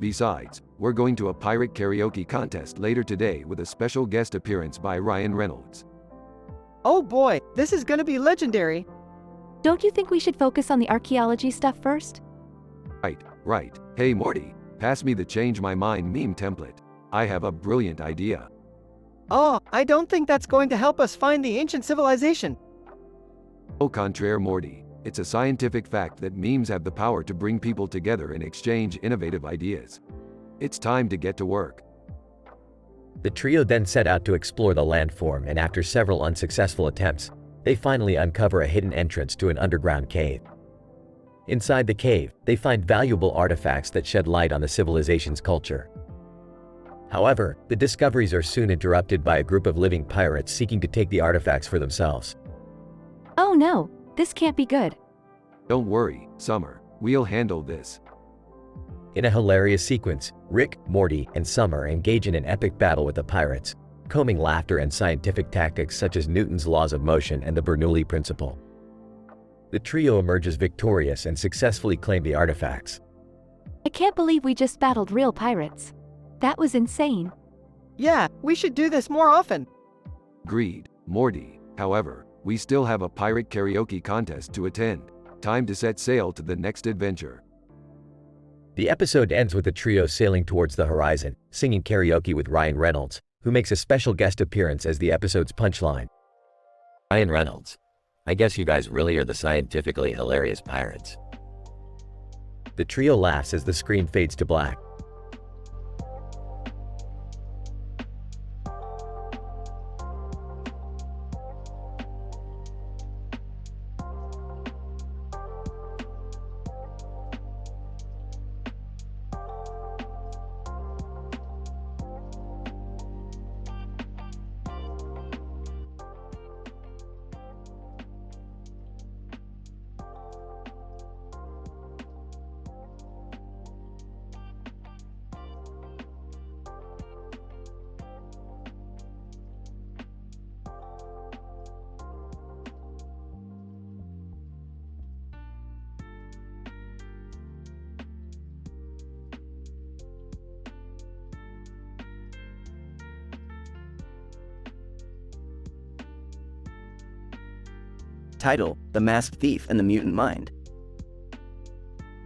D: Besides, we're going to a pirate karaoke contest later today with a special guest appearance by Ryan Reynolds.
B: Oh boy, this is gonna be legendary.
G: Don't you think we should focus on the archaeology stuff first?
D: Right. Hey Morty, pass me the change my mind meme template. I have a brilliant idea.
B: I don't think that's going to help us find the ancient civilization.
D: Au contraire Morty, it's a scientific fact that memes have the power to bring people together and exchange innovative ideas. It's time to get to work.
A: The trio then set out to explore the landform, and after several unsuccessful attempts, they finally uncover a hidden entrance to an underground cave. Inside the cave, they find valuable artifacts that shed light on the civilization's culture. However, the discoveries are soon interrupted by a group of living pirates seeking to take the artifacts for themselves.
G: Oh no, this can't be good.
D: Don't worry, Summer, we'll handle this.
A: In a hilarious sequence, Rick, Morty, and Summer engage in an epic battle with the pirates, combing laughter and scientific tactics such as Newton's laws of motion and the Bernoulli principle. The trio emerges victorious and successfully claim the artifacts.
G: I can't believe we just battled real pirates. That was insane.
B: Yeah, we should do this more often.
D: Agreed, Morty. However, we still have a pirate karaoke contest to attend. Time to set sail to the next adventure.
A: The episode ends with the trio sailing towards the horizon, singing karaoke with Ryan Reynolds, who makes a special guest appearance as the episode's punchline.
O: Ryan Reynolds. I guess you guys really are the scientifically hilarious pirates.
A: The trio laughs as the screen fades to black.
S: Title: The Masked Thief and the Mutant Mind.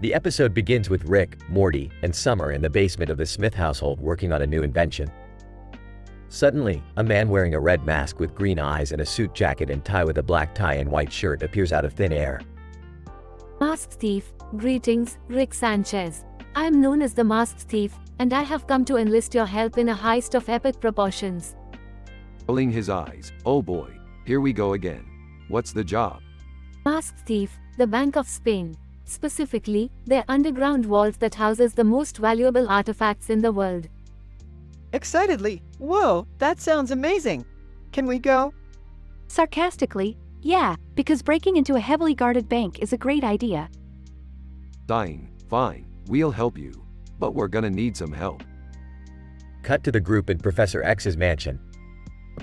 A: The episode begins with Rick, Morty, and Summer in the basement of the Smith household working on a new invention. Suddenly, a man wearing a red mask with green eyes and a suit jacket and tie with a black tie and white shirt appears out of thin air.
M: Masked Thief, greetings, Rick Sanchez. I am known as the Masked Thief, and I have come to enlist your help in a heist of epic proportions.
D: Rolling his eyes, oh boy, here we go again. What's the job?
M: Masked Thief, the Bank of Spain. Specifically, their underground vault that houses the most valuable artifacts in the world.
B: Excitedly, whoa, that sounds amazing. Can we go?
G: Sarcastically, yeah, because breaking into a heavily guarded bank is a great idea.
D: Fine, we'll help you. But we're gonna need some help.
A: Cut to the group in Professor X's mansion.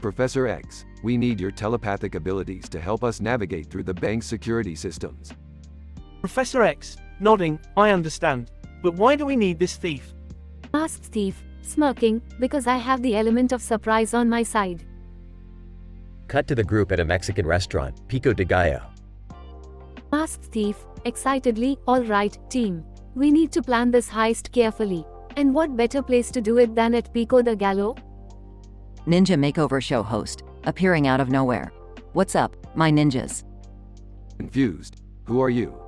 D: Professor X, we need your telepathic abilities to help us navigate through the bank's security systems.
P: Professor X, nodding, I understand. But why do we need this thief?
M: Masked Thief, smirking, because I have the element of surprise on my side.
A: Cut to the group at a Mexican restaurant, Pico de Gallo.
M: Masked Thief, excitedly, alright, team. We need to plan this heist carefully. And what better place to do it than at Pico de Gallo?
E: Ninja Makeover Show host, appearing out of nowhere. What's up, my ninjas?
D: Confused. Who are you?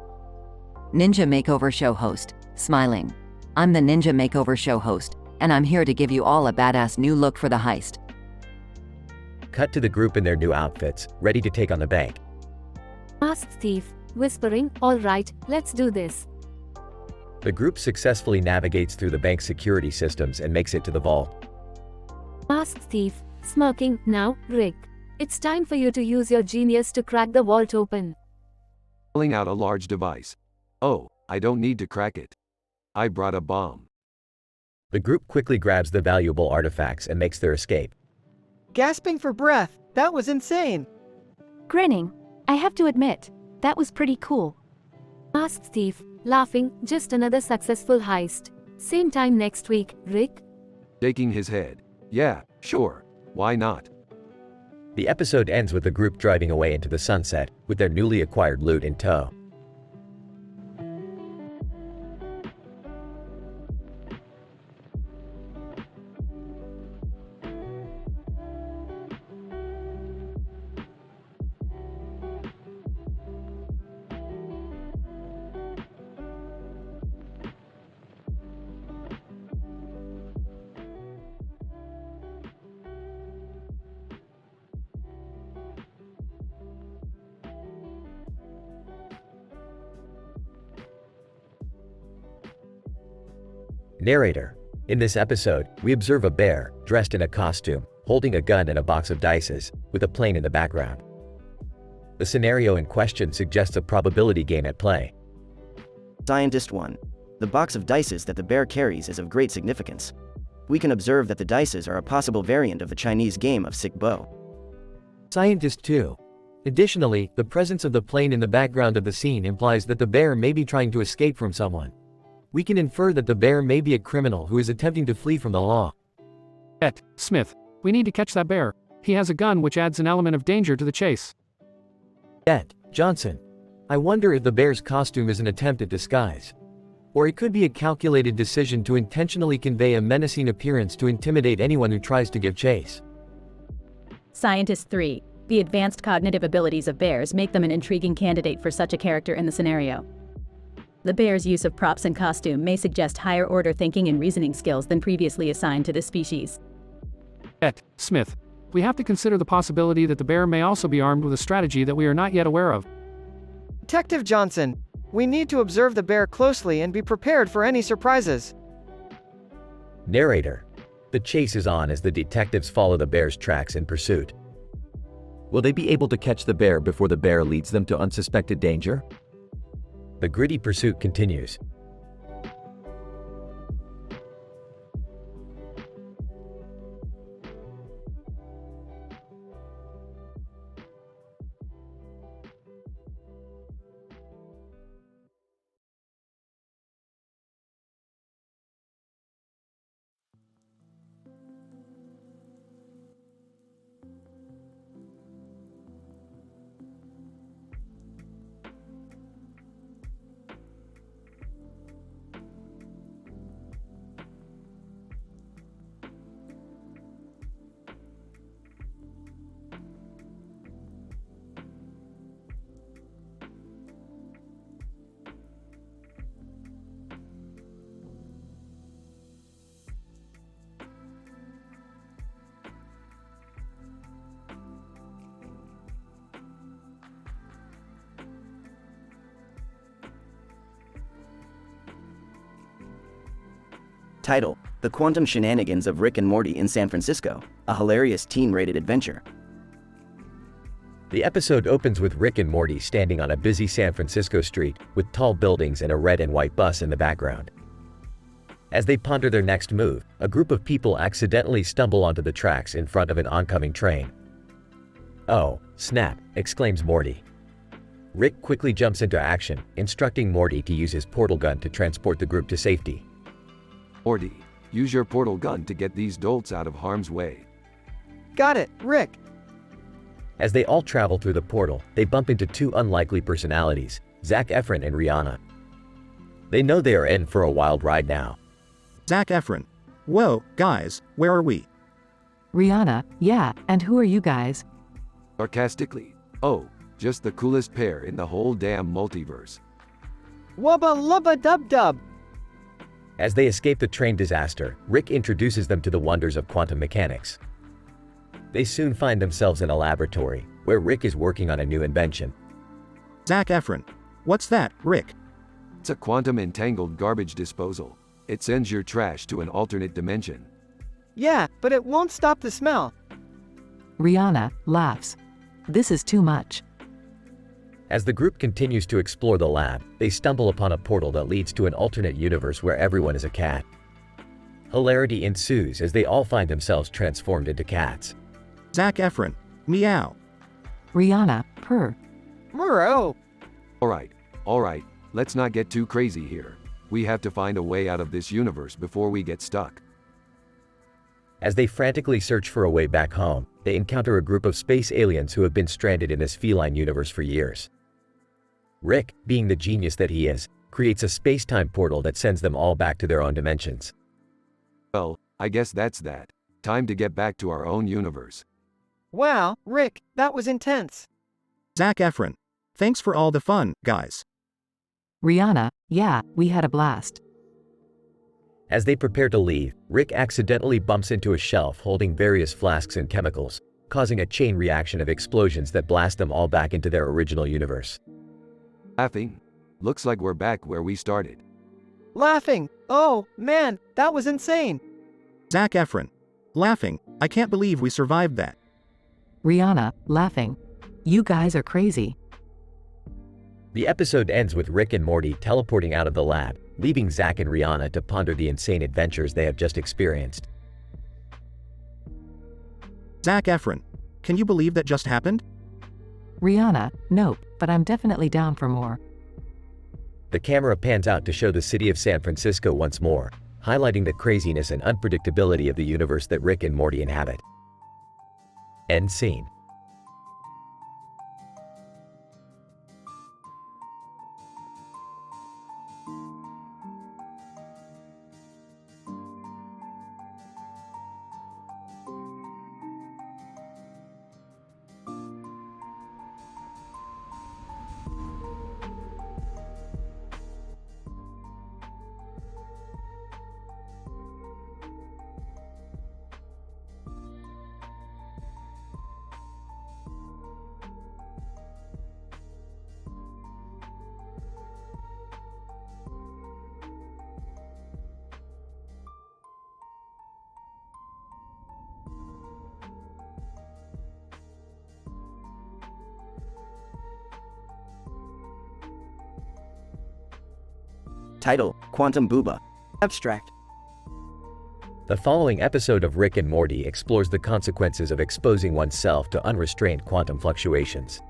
E: Ninja Makeover Show host, smiling. I'm the Ninja Makeover Show host, and I'm here to give you all a badass new look for the heist.
A: Cut to the group in their new outfits, ready to take on the bank.
M: Masked thief, whispering, all right, let's do this.
A: The group successfully navigates through the bank's security systems and makes it to the vault.
M: Masked thief, smirking, now, Rick. It's time for you to use your genius to crack the vault open.
D: Pulling out a large device. Oh, I don't need to crack it. I brought a bomb.
A: The group quickly grabs the valuable artifacts and makes their escape.
B: Gasping for breath, that was insane.
G: Grinning. I have to admit, that was pretty cool.
M: Masked thief, laughing, just another successful heist. Same time next week, Rick?
D: Shaking his head. Yeah, sure. Why not?
A: The episode ends with the group driving away into the sunset, with their newly acquired loot in tow. Narrator. In this episode, we observe a bear, dressed in a costume, holding a gun and a box of dice, with a plane in the background. The scenario in question suggests a probability game at play.
S: Scientist 1. The box of dice that the bear carries is of great significance. We can observe that the dice are a possible variant of the Chinese game of sick bow.
A: Scientist 2. Additionally, the presence of the plane in the background of the scene implies that the bear may be trying to escape from someone. We can infer that the bear may be a criminal who is attempting to flee from the law.
I: Smith, we need to catch that bear. He has a gun which adds an element of danger to the chase.
A: Johnson. I wonder if the bear's costume is an attempt at disguise. Or it could be a calculated decision to intentionally convey a menacing appearance to intimidate anyone who tries to give chase.
W: Scientist 3. The advanced cognitive abilities of bears make them an intriguing candidate for such a character in the scenario. The bear's use of props and costume may suggest higher-order thinking and reasoning skills than previously assigned to this species.
I: Smith, we have to consider the possibility that the bear may also be armed with a strategy that we are not yet aware of.
B: Detective Johnson, we need to observe the bear closely and be prepared for any surprises.
A: Narrator. The chase is on as the detectives follow the bear's tracks in pursuit. Will they be able to catch the bear before the bear leads them to unsuspected danger? The gritty pursuit continues.
S: Title: The Quantum Shenanigans of Rick and Morty in San Francisco, a hilarious teen-rated adventure.
A: The episode opens with Rick and Morty standing on a busy San Francisco street, with tall buildings and a red and white bus in the background. As they ponder their next move, a group of people accidentally stumble onto the tracks in front of an oncoming train. "Oh, snap," exclaims Morty. Rick quickly jumps into action, instructing Morty to use his portal gun to transport the group to safety.
D: Morty, use your portal gun to get these dolts out of harm's way.
B: Got it, Rick.
A: As they all travel through the portal, they bump into two unlikely personalities, Zac Efron and Rihanna. They know they are in for a wild ride now.
U: Zac Efron. Whoa, guys, where are we?
R: Rihanna, yeah, and who are you guys?
D: Sarcastically, oh, just the coolest pair in the whole damn multiverse.
B: Wubba lubba dub dub.
A: As they escape the train disaster, Rick introduces them to the wonders of quantum mechanics. They soon find themselves in a laboratory, where Rick is working on a new invention.
U: Zac Efron. What's that, Rick?
D: It's a quantum entangled garbage disposal. It sends your trash to an alternate dimension.
B: Yeah, but it won't stop the smell.
R: Rihanna laughs. This is too much.
A: As the group continues to explore the lab, they stumble upon a portal that leads to an alternate universe where everyone is a cat. Hilarity ensues as they all find themselves transformed into cats.
U: Zac Efron. Meow.
R: Rihanna, purr.
B: Murrow.
D: Alright, let's not get too crazy here. We have to find a way out of this universe before we get stuck.
A: As they frantically search for a way back home, they encounter a group of space aliens who have been stranded in this feline universe for years. Rick, being the genius that he is, creates a space-time portal that sends them all back to their own dimensions.
D: Well, I guess that's that. Time to get back to our own universe.
B: Wow, Rick, that was intense.
U: Zac Efron. Thanks for all the fun, guys.
R: Rihanna, yeah, we had a blast.
A: As they prepare to leave, Rick accidentally bumps into a shelf holding various flasks and chemicals, causing a chain reaction of explosions that blast them all back into their original universe.
D: Laughing. Looks like we're back where we started.
B: Laughing. Oh, man, that was insane.
U: Zac Efron. Laughing. I can't believe we survived that.
R: Rihanna, laughing. You guys are crazy.
A: The episode ends with Rick and Morty teleporting out of the lab, leaving Zac and Rihanna to ponder the insane adventures they have just experienced.
U: Zac Efron. Can you believe that just happened?
R: Rihanna, nope, but I'm definitely down for more.
A: The camera pans out to show the city of San Francisco once more, highlighting the craziness and unpredictability of the universe that Rick and Morty inhabit. End scene.
S: Title: Quantum Booba. Abstract.
A: The following episode of Rick and Morty explores the consequences of exposing oneself to unrestrained quantum fluctuations.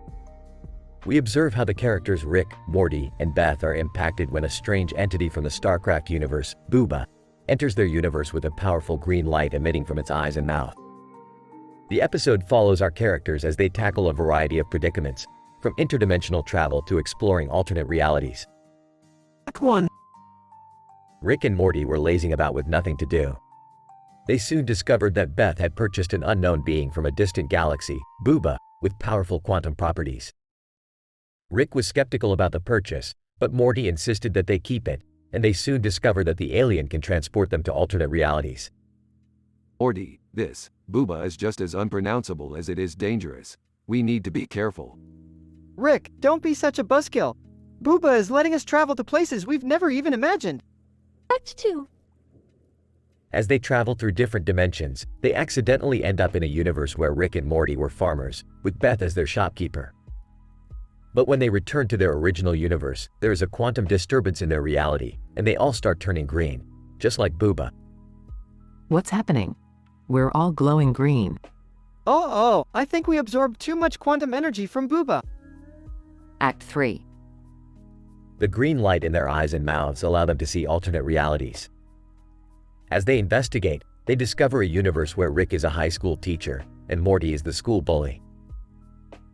A: We observe how the characters Rick, Morty, and Beth are impacted when a strange entity from the StarCraft universe, Booba, enters their universe with a powerful green light emitting from its eyes and mouth. The episode follows our characters as they tackle a variety of predicaments, from interdimensional travel to exploring alternate realities.
P: Act 1.
A: Rick and Morty were lazing about with nothing to do. They soon discovered that Beth had purchased an unknown being from a distant galaxy, Booba, with powerful quantum properties. Rick was skeptical about the purchase, but Morty insisted that they keep it, and they soon discover that the alien can transport them to alternate realities.
D: Morty, this Booba is just as unpronounceable as it is dangerous. We need to be careful.
B: Rick, don't be such a buzzkill. Booba is letting us travel to places we've never even imagined.
G: Act 2.
A: As they travel through different dimensions, they accidentally end up in a universe where Rick and Morty were farmers, with Beth as their shopkeeper. But when they return to their original universe, there is a quantum disturbance in their reality, and they all start turning green, just like Booba.
R: What's happening? We're all glowing green.
B: Oh, I think we absorbed too much quantum energy from Booba.
N: Act 3.
A: The green light in their eyes and mouths allow them to see alternate realities. As they investigate, they discover a universe where Rick is a high school teacher, and Morty is the school bully.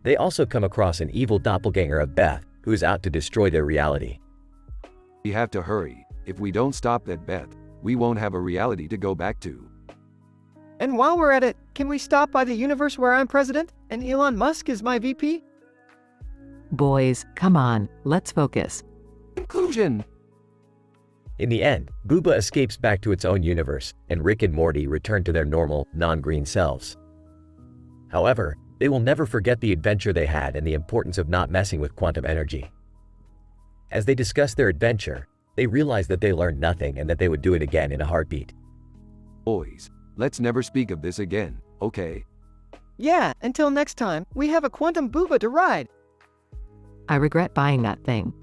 A: They also come across an evil doppelganger of Beth, who is out to destroy their reality.
D: We have to hurry. If we don't stop that Beth, we won't have a reality to go back to.
B: And while we're at it, can we stop by the universe where I'm president, and Elon Musk is my VP?
R: Boys, come on, let's focus.
D: Conclusion.
A: In the end, Booba escapes back to its own universe, and Rick and Morty return to their normal, non-green selves. However, they will never forget the adventure they had and the importance of not messing with quantum energy. As they discuss their adventure, they realize that they learned nothing and that they would do it again in a heartbeat.
D: Boys, let's never speak of this again, okay?
B: Yeah, until next time, we have a quantum booba to ride.
R: I regret buying that thing.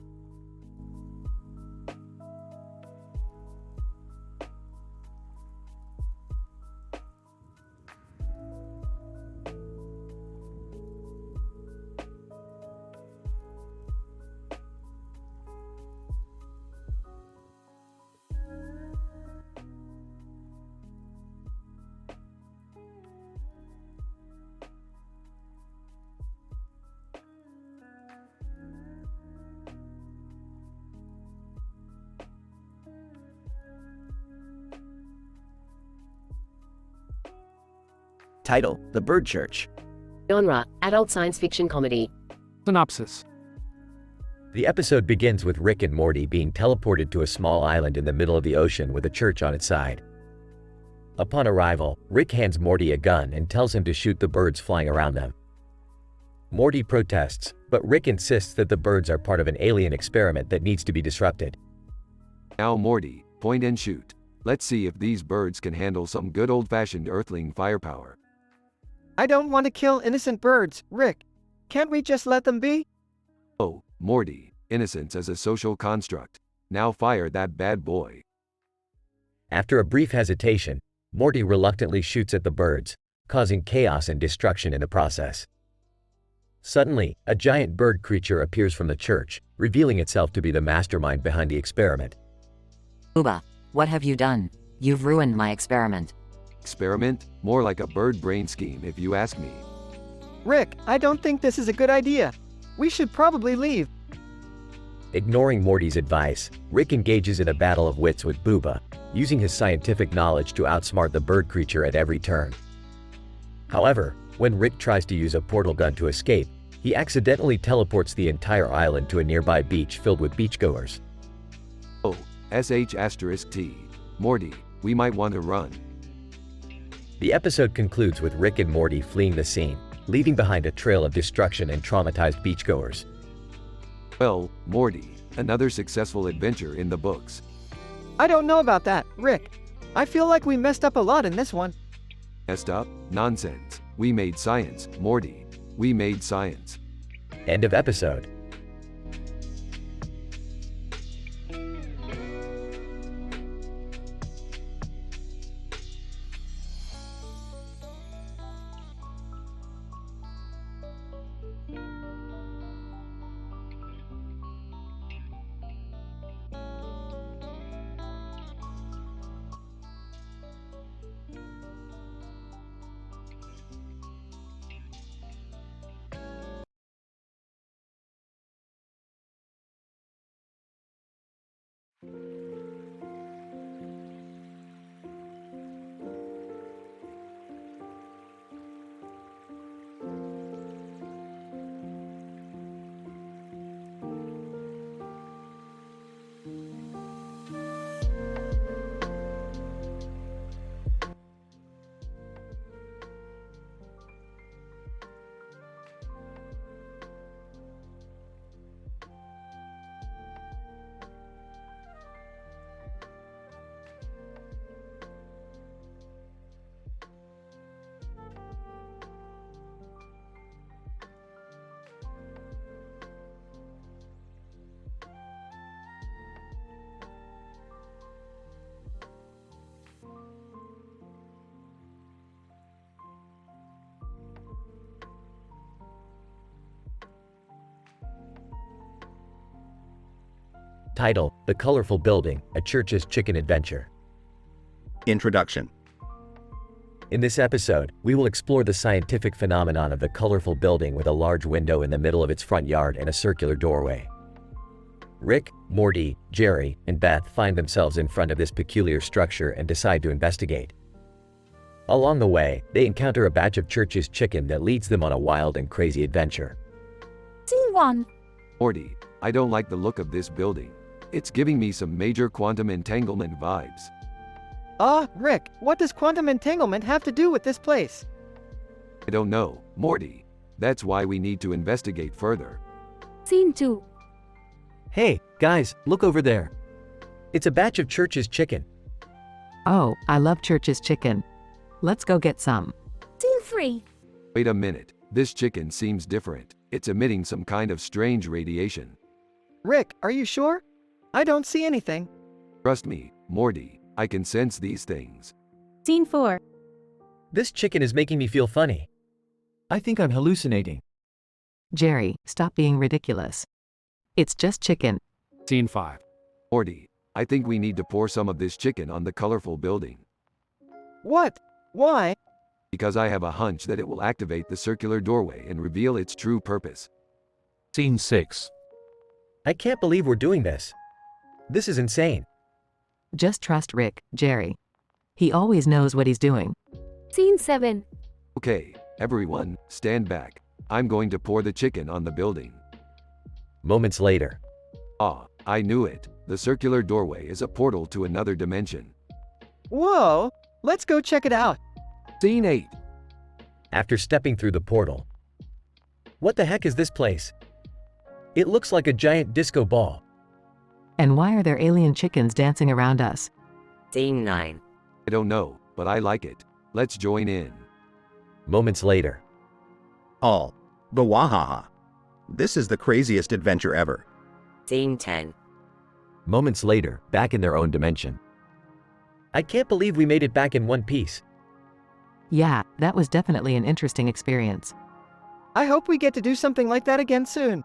C: Title: The Bird Church.
K: Genre: Adult Science Fiction Comedy.
I: Synopsis.
A: The episode begins with Rick and Morty being teleported to a small island in the middle of the ocean with a church on its side. Upon arrival, Rick hands Morty a gun and tells him to shoot the birds flying around them. Morty protests, but Rick insists that the birds are part of an alien experiment that needs to be disrupted.
D: Now Morty, point and shoot. Let's see if these birds can handle some good old-fashioned Earthling firepower.
B: I don't want to kill innocent birds, Rick. Can't we just let them be?
D: Oh, Morty, innocence as a social construct. Now fire that bad boy.
A: After a brief hesitation, Morty reluctantly shoots at the birds, causing chaos and destruction in the process. Suddenly, a giant bird creature appears from the church, revealing itself to be the mastermind behind the experiment.
E: Booba, what have you done? You've ruined my experiment.
D: Experiment? More like a bird brain scheme if you ask me.
B: Rick, I don't think this is a good idea. We should probably leave.
A: Ignoring Morty's advice, Rick engages in a battle of wits with Booba, using his scientific knowledge to outsmart the bird creature at every turn. However, when Rick tries to use a portal gun to escape, he accidentally teleports the entire island to a nearby beach filled with beachgoers.
D: Oh, *T. Morty, we might want to run.
A: The episode concludes with Rick and Morty fleeing the scene, leaving behind a trail of destruction and traumatized beachgoers.
D: Well, Morty, another successful adventure in the books.
B: I don't know about that, Rick. I feel like we messed up a lot in this one.
D: Messed up? Nonsense. We made science, Morty. We made science.
A: End of episode. Title: The Colorful Building, A Church's Chicken Adventure.
U: Introduction.
A: In this episode, we will explore the scientific phenomenon of the colorful building with a large window in the middle of its front yard and a circular doorway. Rick, Morty, Jerry, and Beth find themselves in front of this peculiar structure and decide to investigate. Along the way, they encounter a batch of Church's chicken that leads them on a wild and crazy adventure.
G: Scene 1.
D: Morty, I don't like the look of this building. It's giving me some major quantum entanglement vibes.
B: Rick, what does quantum entanglement have to do with this place?
D: I don't know, Morty. That's why we need to investigate further.
M: Scene 2.
A: Hey, guys, look over there. It's a batch of Church's chicken.
R: Oh, I love Church's chicken. Let's go get some.
M: Scene 3.
D: Wait a minute, this chicken seems different. It's emitting some kind of strange radiation.
B: Rick, are you sure? I don't see anything.
D: Trust me, Morty, I can sense these things.
W: Scene 4.
A: This chicken is making me feel funny. I think I'm hallucinating.
R: Jerry, stop being ridiculous. It's just chicken.
T: Scene 5.
D: Morty, I think we need to pour some of this chicken on the colorful building.
B: What? Why?
D: Because I have a hunch that it will activate the circular doorway and reveal its true purpose.
J: Scene 6.
A: I can't believe we're doing this. This is insane.
R: Just trust Rick, Jerry. He always knows what he's doing.
M: Scene 7.
D: Okay, everyone, stand back. I'm going to pour the chicken on the building.
A: Moments later.
D: I knew it. The circular doorway is a portal to another dimension.
B: Whoa! Let's go check it out.
D: Scene 8.
A: After stepping through the portal. What the heck is this place? It looks like a giant disco ball.
R: And why are there alien chickens dancing around us?
N: Scene 9.
D: I don't know, but I like it. Let's join in.
A: Moments later.
U: All. The wahaha. This is the craziest adventure ever.
N: Scene 10.
A: Moments later, back in their own dimension. I can't believe we made it back in one piece.
R: Yeah, that was definitely an interesting experience.
B: I hope we get to do something like that again soon.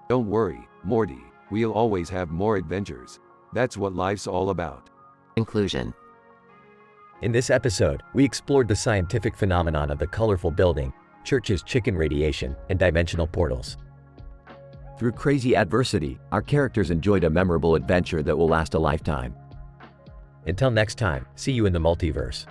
D: Don't worry, Morty. We'll always have more adventures. That's what life's all about.
N: Conclusion.
A: In this episode, we explored the scientific phenomenon of the colorful building, Church's chicken radiation, and dimensional portals. Through crazy adversity, our characters enjoyed a memorable adventure that will last a lifetime. Until next time, see you in the multiverse.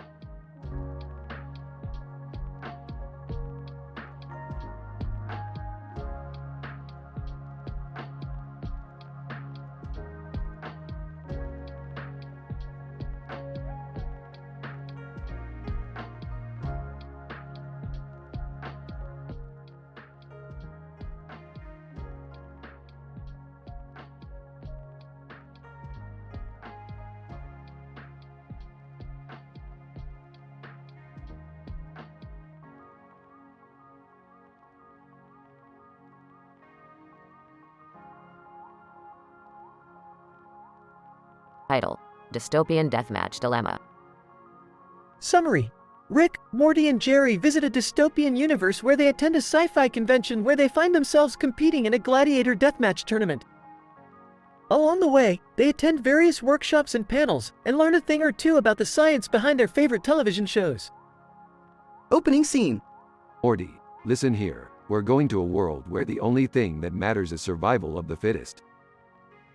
N: Title: Dystopian Deathmatch Dilemma.
B: Summary. Rick, Morty, and Jerry visit a dystopian universe where they attend a sci-fi convention where they find themselves competing in a gladiator deathmatch tournament. Along the way, they attend various workshops and panels and learn a thing or two about the science behind their favorite television shows.
S: Opening scene.
D: Morty, listen here. We're going to a world where the only thing that matters is survival of the fittest.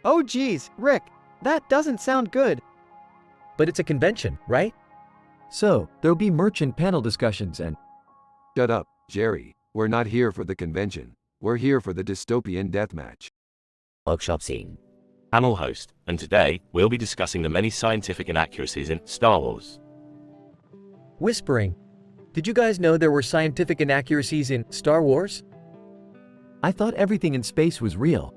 B: Oh geez, Rick, that doesn't sound good.
A: But it's a convention, right? So, there'll be merch and panel discussions and…
D: Shut up, Jerry. We're not here for the convention. We're here for the dystopian deathmatch.
O: Workshop scene.
J: Panel host, and today, we'll be discussing the many scientific inaccuracies in Star Wars.
A: Whispering. Did you guys know there were scientific inaccuracies in Star Wars? I thought everything in space was real.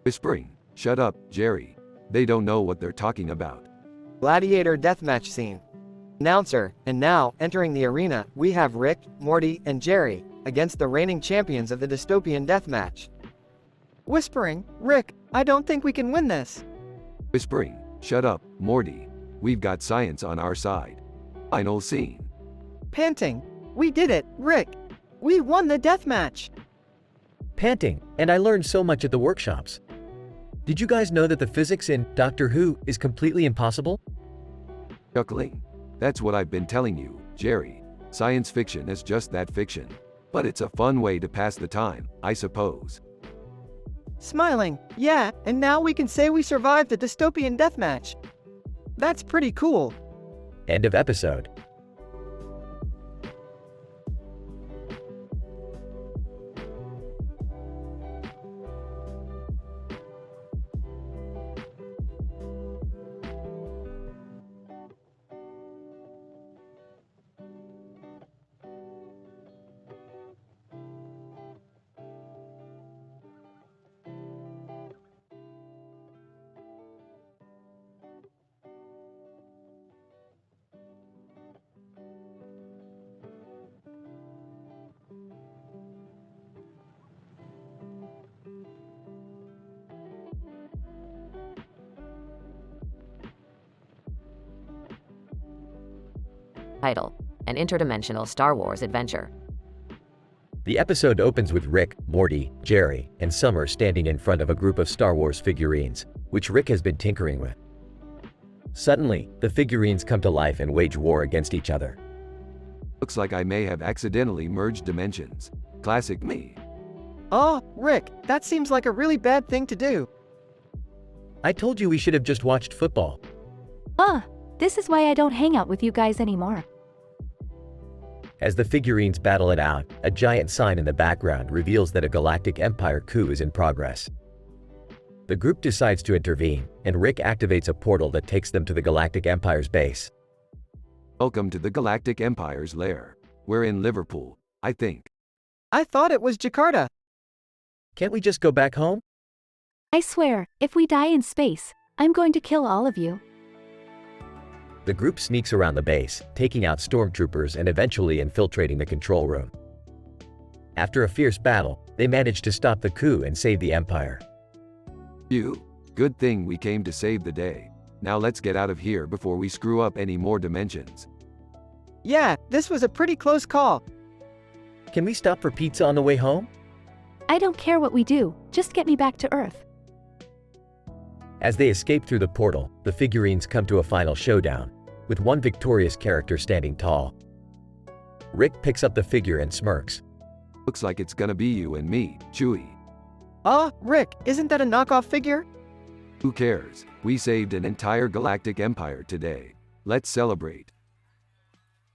D: Whispering. Shut up, Jerry. They don't know what they're talking about.
B: Gladiator deathmatch scene. Announcer, and now, entering the arena, we have Rick, Morty, and Jerry, against the reigning champions of the dystopian deathmatch. Whispering, Rick, I don't think we can win this.
D: Whispering. Shut up, Morty. We've got science on our side. Final scene.
B: Panting, we did it, Rick. We won the deathmatch.
A: Panting, and I learned so much at the workshops. Did you guys know that the physics in Doctor Who is completely impossible?
D: Chuckling. That's what I've been telling you, Jerry. Science fiction is just that fiction. But it's a fun way to pass the time, I suppose.
B: Smiling, yeah, and now we can say we survived the dystopian deathmatch. That's pretty cool.
A: End of episode.
N: Title: An interdimensional Star Wars adventure.
A: The episode opens with Rick, Morty, Jerry, and Summer standing in front of a group of Star Wars figurines, which Rick has been tinkering with. Suddenly, the figurines come to life and wage war against each other.
D: Looks like I may have accidentally merged dimensions. Classic me.
B: Oh, Rick, that seems like a really bad thing to do.
A: I told you we should have just watched football.
G: This is why I don't hang out with you guys anymore.
A: As the figurines battle it out, a giant sign in the background reveals that a galactic empire coup is in progress. The group decides to intervene, and Rick activates a portal that takes them to the Galactic Empire's base.
D: Welcome to the Galactic Empire's lair. We're in Liverpool, I think.
B: I thought it was Jakarta.
A: Can't we just go back home?
G: I swear, if we die in space, I'm going to kill all of you.
A: The group sneaks around the base, taking out stormtroopers and eventually infiltrating the control room. After a fierce battle, they manage to stop the coup and save the Empire.
D: Good thing we came to save the day. Now let's get out of here before we screw up any more dimensions.
B: Yeah, this was a pretty close call.
A: Can we stop for pizza on the way home?
G: I don't care what we do, just get me back to Earth.
A: As they escape through the portal, the figurines come to a final showdown, with one victorious character standing tall. Rick picks up the figure and smirks.
D: Looks like it's gonna be you and me, Chewie.
B: Rick, isn't that a knockoff figure?
D: Who cares? We saved an entire galactic empire today. Let's celebrate.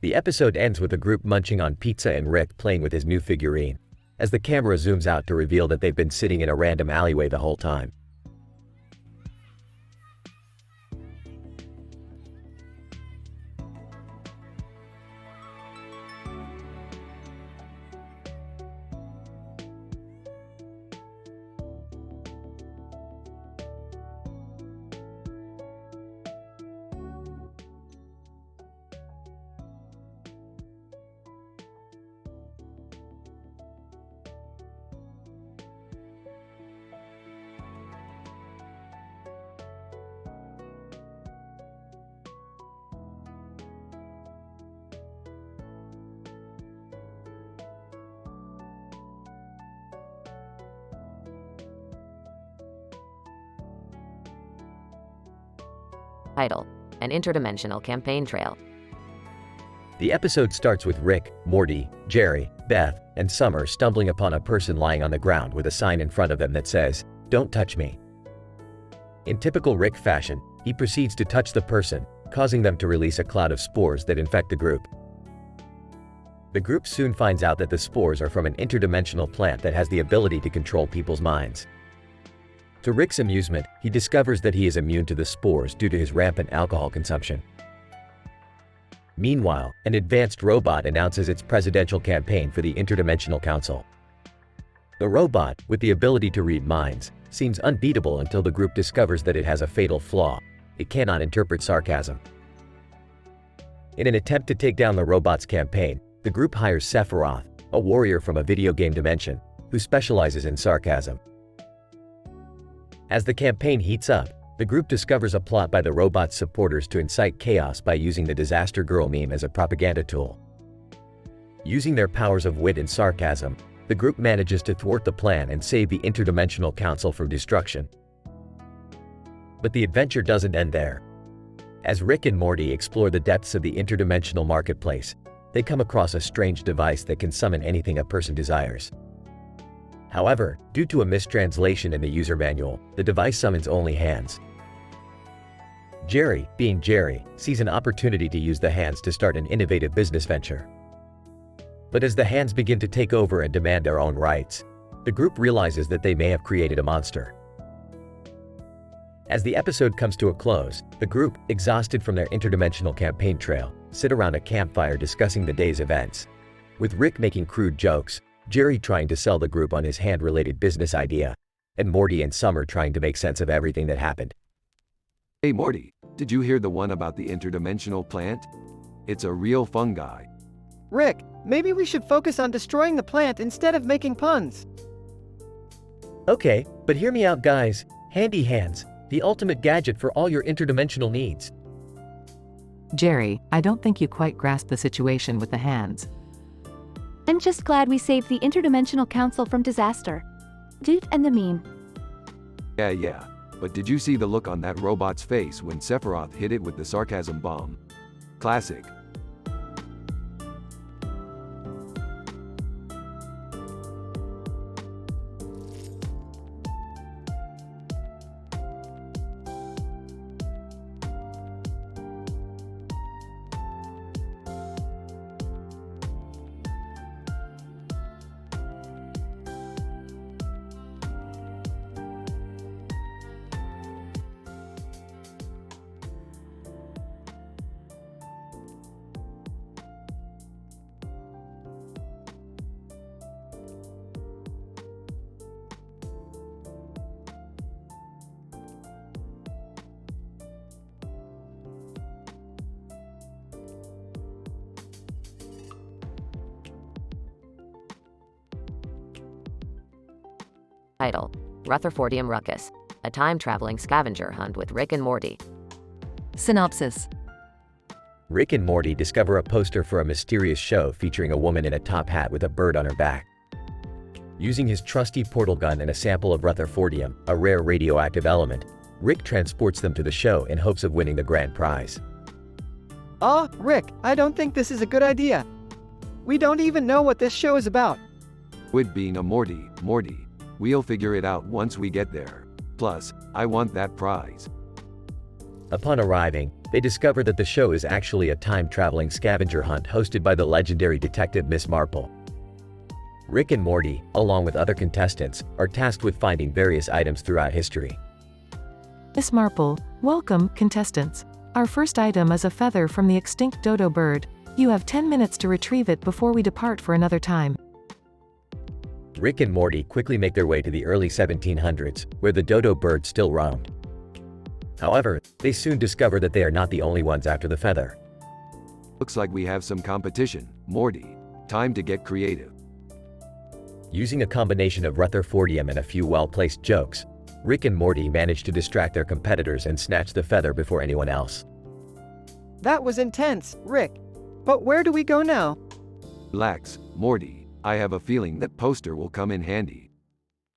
A: The episode ends with the group munching on pizza and Rick playing with his new figurine, as the camera zooms out to reveal that they've been sitting in a random alleyway the whole time.
N: Title: An interdimensional campaign trail.
A: The episode starts with Rick, Morty, Jerry, Beth, and Summer stumbling upon a person lying on the ground with a sign in front of them that says, "Don't touch me." In typical Rick fashion, he proceeds to touch the person, causing them to release a cloud of spores that infect the group. The group soon finds out that the spores are from an interdimensional plant that has the ability to control people's minds. To Rick's amusement, he discovers that he is immune to the spores due to his rampant alcohol consumption. Meanwhile, an advanced robot announces its presidential campaign for the Interdimensional Council. The robot, with the ability to read minds, seems unbeatable until the group discovers that it has a fatal flaw: it cannot interpret sarcasm. In an attempt to take down the robot's campaign, the group hires Sephiroth, a warrior from a video game dimension, who specializes in sarcasm. As the campaign heats up, the group discovers a plot by the robot's supporters to incite chaos by using the Disaster Girl meme as a propaganda tool. Using their powers of wit and sarcasm, the group manages to thwart the plan and save the Interdimensional Council from destruction. But the adventure doesn't end there. As Rick and Morty explore the depths of the interdimensional marketplace, they come across a strange device that can summon anything a person desires. However, due to a mistranslation in the user manual, the device summons only hands. Jerry, being Jerry, sees an opportunity to use the hands to start an innovative business venture. But as the hands begin to take over and demand their own rights, the group realizes that they may have created a monster. As the episode comes to a close, the group, exhausted from their interdimensional campaign trail, sit around a campfire discussing the day's events. With Rick making crude jokes, Jerry trying to sell the group on his hand-related business idea, and Morty and Summer trying to make sense of everything that happened.
D: Hey Morty, did you hear the one about the interdimensional plant? It's a real fungi.
B: Rick, maybe we should focus on destroying the plant instead of making puns.
A: Okay, but hear me out guys. Handy hands, the ultimate gadget for all your interdimensional needs.
R: Jerry, I don't think you quite grasp the situation with the hands.
G: I'm just glad we saved the Interdimensional Council from disaster. Dude and the meme.
D: Yeah. But did you see the look on that robot's face when Sephiroth hit it with the sarcasm bomb? Classic.
N: Title: Rutherfordium Ruckus, a time-traveling scavenger hunt with Rick and Morty.
A: Synopsis: Rick and Morty discover a poster for a mysterious show featuring a woman in a top hat with a bird on her back. Using his trusty portal gun and a sample of Rutherfordium, a rare radioactive element, Rick transports them to the show in hopes of winning the grand prize.
B: Rick, I don't think this is a good idea. We don't even know what this show is about.
D: Quit being a Morty. We'll figure it out once we get there. Plus, I want that prize.
A: Upon arriving, they discover that the show is actually a time-traveling scavenger hunt hosted by the legendary detective Miss Marple. Rick and Morty, along with other contestants, are tasked with finding various items throughout history.
R: Miss Marple, welcome, contestants. Our first item is a feather from the extinct dodo bird. You have 10 minutes to retrieve it before we depart for another time.
A: Rick and Morty quickly make their way to the early 1700s, where the dodo bird still roamed. However, they soon discover that they are not the only ones after the feather.
D: Looks like we have some competition. Morty, time to get creative.
A: Using a combination of Rutherfordium and a few well-placed jokes, Rick and Morty manage to distract their competitors and snatch the feather before anyone else.
B: That was intense, Rick. But where do we go now?
D: Relax, Morty. I have a feeling that poster will come in handy.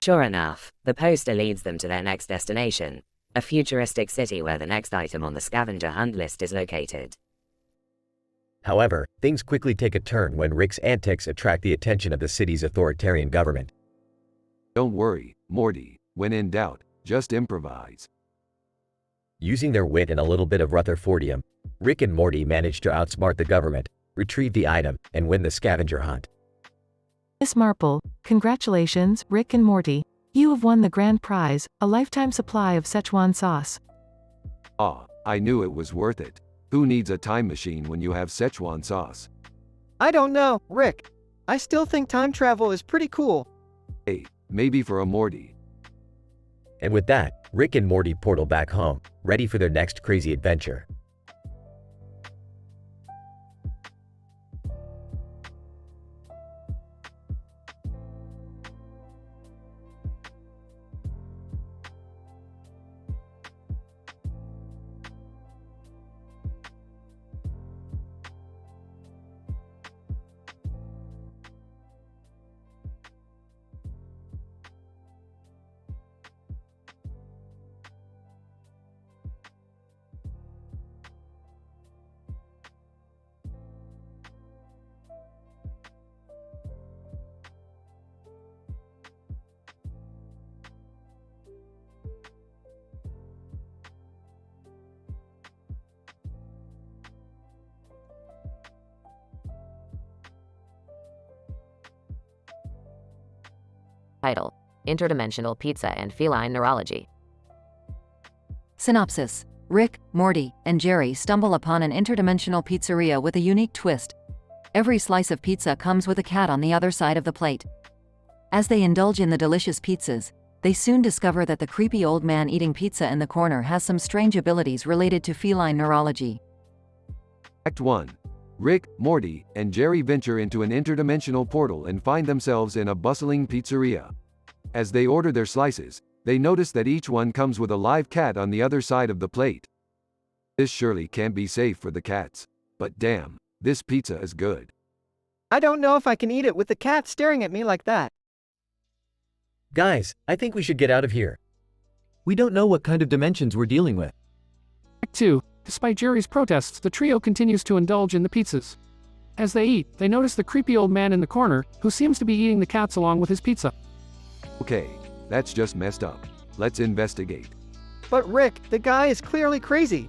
N: Sure enough, the poster leads them to their next destination, a futuristic city where the next item on the scavenger hunt list is located.
A: However, things quickly take a turn when Rick's antics attract the attention of the city's authoritarian government.
D: Don't worry, Morty. When in doubt, just improvise.
A: Using their wit and a little bit of Rutherfordium, Rick and Morty manage to outsmart the government, retrieve the item, and win the scavenger hunt.
R: Miss Marple, congratulations, Rick and Morty. You have won the grand prize, a lifetime supply of Szechuan sauce.
D: I knew it was worth it. Who needs a time machine when you have Szechuan sauce?
B: I don't know, Rick. I still think time travel is pretty cool.
D: Hey, maybe for a Morty.
A: And with that, Rick and Morty portal back home, ready for their next crazy adventure.
N: Title: Interdimensional Pizza and Feline Neurology.
F: Synopsis: Rick, Morty, and Jerry stumble upon an interdimensional pizzeria with a unique twist. Every slice of pizza comes with a cat on the other side of the plate. As they indulge in the delicious pizzas, they soon discover that the creepy old man eating pizza in the corner has some strange abilities related to feline neurology.
D: Act 1. Rick, Morty, and Jerry venture into an interdimensional portal and find themselves in a bustling pizzeria. As they order their slices, they notice that each one comes with a live cat on the other side of the plate. This surely can't be safe for the cats. But damn, this pizza is good.
B: I don't know if I can eat it with the cat staring at me like that.
A: Guys, I think we should get out of here. We don't know what kind of dimensions we're dealing with.
I: Act 2. Despite Jerry's protests, the trio continues to indulge in the pizzas. As they eat, they notice the creepy old man in the corner, who seems to be eating the cats along with his pizza.
D: Okay, that's just messed up. Let's investigate.
B: But Rick, the guy is clearly crazy.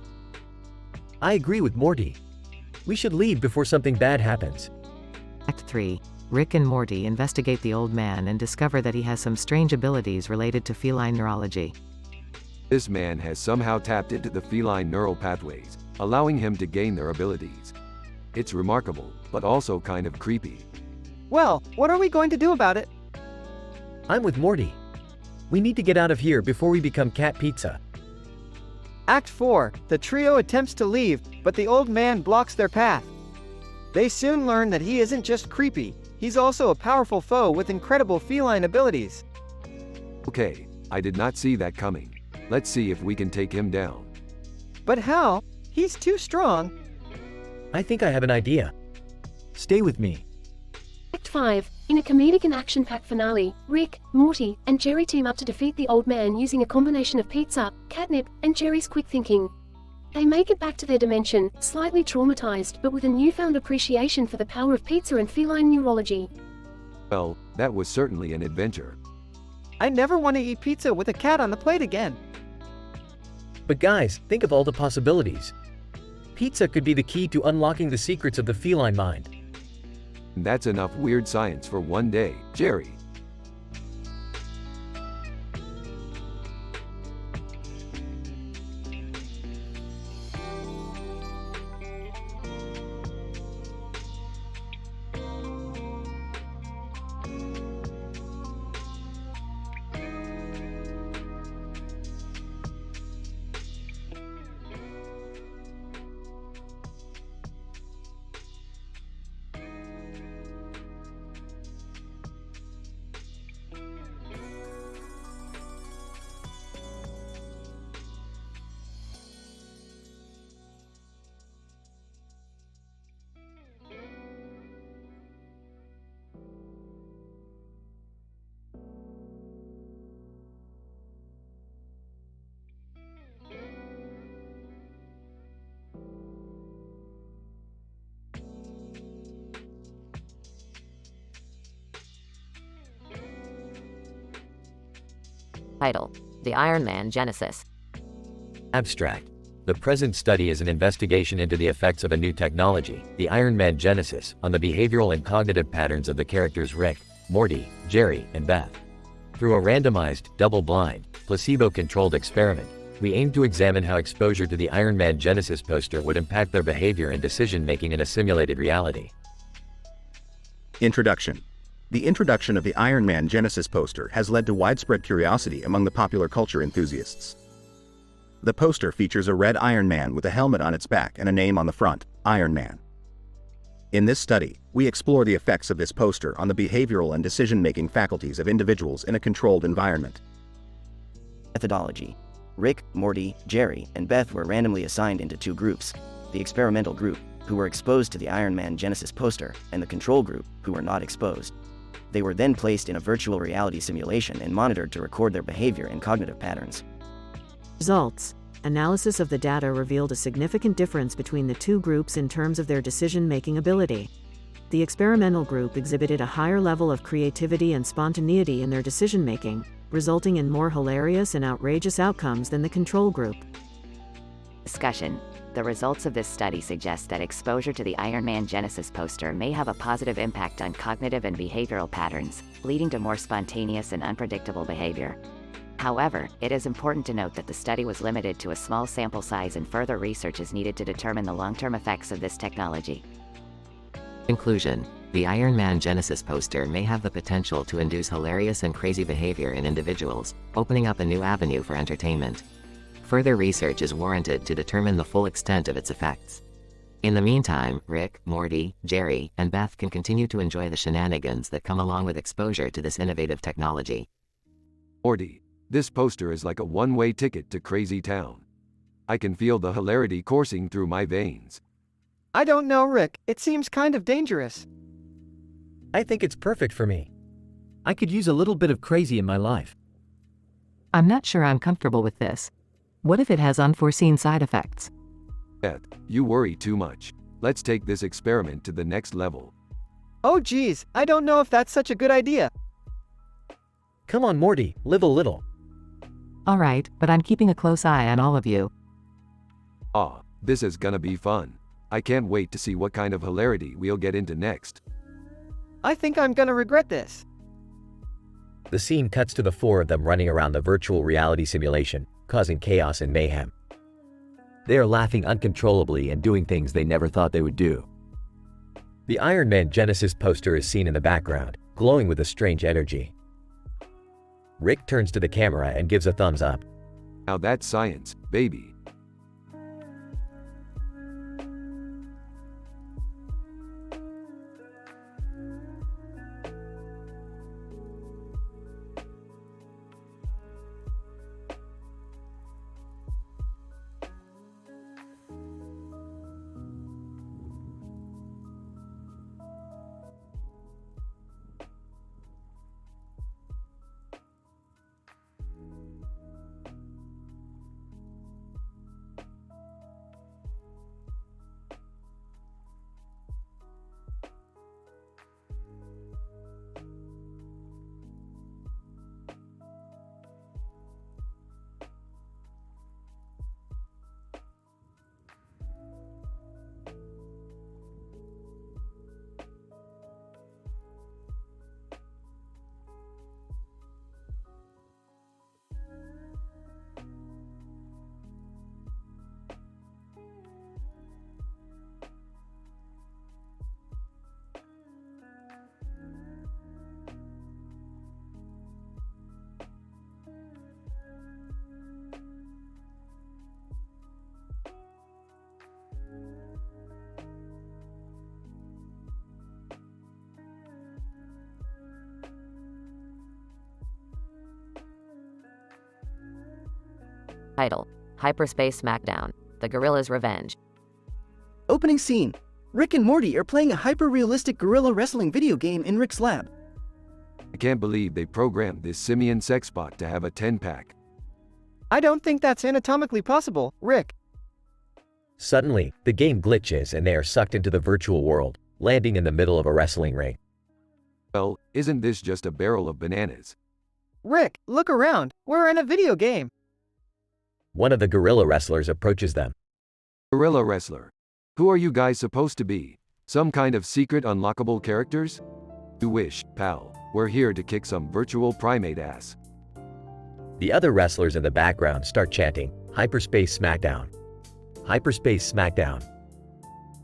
A: I agree with Morty. We should leave before something bad happens.
R: Act 3. Rick and Morty investigate the old man and discover that he has some strange abilities related to feline neurology.
D: This man has somehow tapped into the feline neural pathways, allowing him to gain their abilities. It's remarkable, but also kind of creepy.
B: Well, what are we going to do about it?
A: I'm with Morty. We need to get out of here before we become cat pizza.
B: Act 4. The trio attempts to leave, but the old man blocks their path. They soon learn that he isn't just creepy, he's also a powerful foe with incredible feline abilities.
D: Okay, I did not see that coming. Let's see if we can take him down.
B: But how? He's too strong.
A: I think I have an idea. Stay with me.
G: Act 5. In a comedic and action-packed finale, Rick, Morty, and Jerry team up to defeat the old man using a combination of pizza, catnip, and Jerry's quick thinking. They make it back to their dimension, slightly traumatized but with a newfound appreciation for the power of pizza and feline neurology.
D: Well, that was certainly an adventure.
B: I never want to eat pizza with a cat on the plate again.
A: But guys, think of all the possibilities. Pizza could be the key to unlocking the secrets of the feline mind.
D: That's enough weird science for one day, Jerry.
E: Title: The Iron Man Genesis.
O: Abstract. The present study is an investigation into the effects of a new technology, the Iron Man Genesis, on the behavioral and cognitive patterns of the characters Rick, Morty, Jerry, and Beth. Through a randomized, double-blind, placebo-controlled experiment, we aim to examine how exposure to the Iron Man Genesis poster would impact their behavior and decision-making in a simulated reality.
U: Introduction. The introduction of the Iron Man Genesis poster has led to widespread curiosity among the popular culture enthusiasts. The poster features a red Iron Man with a helmet on its back and a name on the front, Iron Man. In this study, we explore the effects of this poster on the behavioral and decision-making faculties of individuals in a controlled environment.
C: Methodology. Rick, Morty, Jerry, and Beth were randomly assigned into two groups: the experimental group, who were exposed to the Iron Man Genesis poster, and the control group, who were not exposed. They were then placed in a virtual reality simulation and monitored to record their behavior and cognitive patterns.
R: Results. Analysis of the data revealed a significant difference between the two groups in terms of their decision-making ability. The experimental group exhibited a higher level of creativity and spontaneity in their decision-making, resulting in more hilarious and outrageous outcomes than the control group.
N: Discussion. The results of this study suggest that exposure to the Iron Man Genesis poster may have a positive impact on cognitive and behavioral patterns, leading to more spontaneous and unpredictable behavior. However, it is important to note that the study was limited to a small sample size and further research is needed to determine the long-term effects of this technology.
E: Conclusion. The Iron Man Genesis poster may have the potential to induce hilarious and crazy behavior in individuals, opening up a new avenue for entertainment. Further research is warranted to determine the full extent of its effects. In the meantime, Rick, Morty, Jerry, and Beth can continue to enjoy the shenanigans that come along with exposure to this innovative technology.
D: Morty, this poster is like a one-way ticket to Crazy Town. I can feel the hilarity coursing through my veins.
B: I don't know, Rick. It seems kind of dangerous.
A: I think it's perfect for me. I could use a little bit of crazy in my life.
R: I'm not sure I'm comfortable with this. What if it has unforeseen side effects?
D: Beth, you worry too much. Let's take this experiment to the next level.
B: Oh geez, I don't know if that's such a good idea.
A: Come on, Morty, live a little.
R: All right, but I'm keeping a close eye on all of you.
D: This is gonna be fun. I can't wait to see what kind of hilarity we'll get into next.
B: I think I'm gonna regret this.
A: The scene cuts to the four of them running around the virtual reality simulation, causing chaos and mayhem. They are laughing uncontrollably and doing things they never thought they would do. The Iron Man Genesis poster is seen in the background, glowing with a strange energy. Rick turns to the camera and gives a thumbs up.
D: Now that's science, baby.
N: Title: Hyperspace Smackdown: The Gorilla's Revenge.
S: Opening scene. Rick and Morty are playing a hyper-realistic gorilla wrestling video game in Rick's lab.
D: I can't believe they programmed this simian sexbot to have a 10-pack.
B: I don't think that's anatomically possible, Rick.
A: Suddenly, the game glitches and they are sucked into the virtual world, landing in the middle of a wrestling ring.
D: Well, isn't this just a barrel of bananas?
B: Rick, look around. We're in a video game.
A: One of the gorilla wrestlers approaches them.
D: Gorilla wrestler. Who are you guys supposed to be? Some kind of secret unlockable characters? You wish, pal. We're here to kick some virtual primate ass.
A: The other wrestlers in the background start chanting, Hyperspace Smackdown. Hyperspace Smackdown.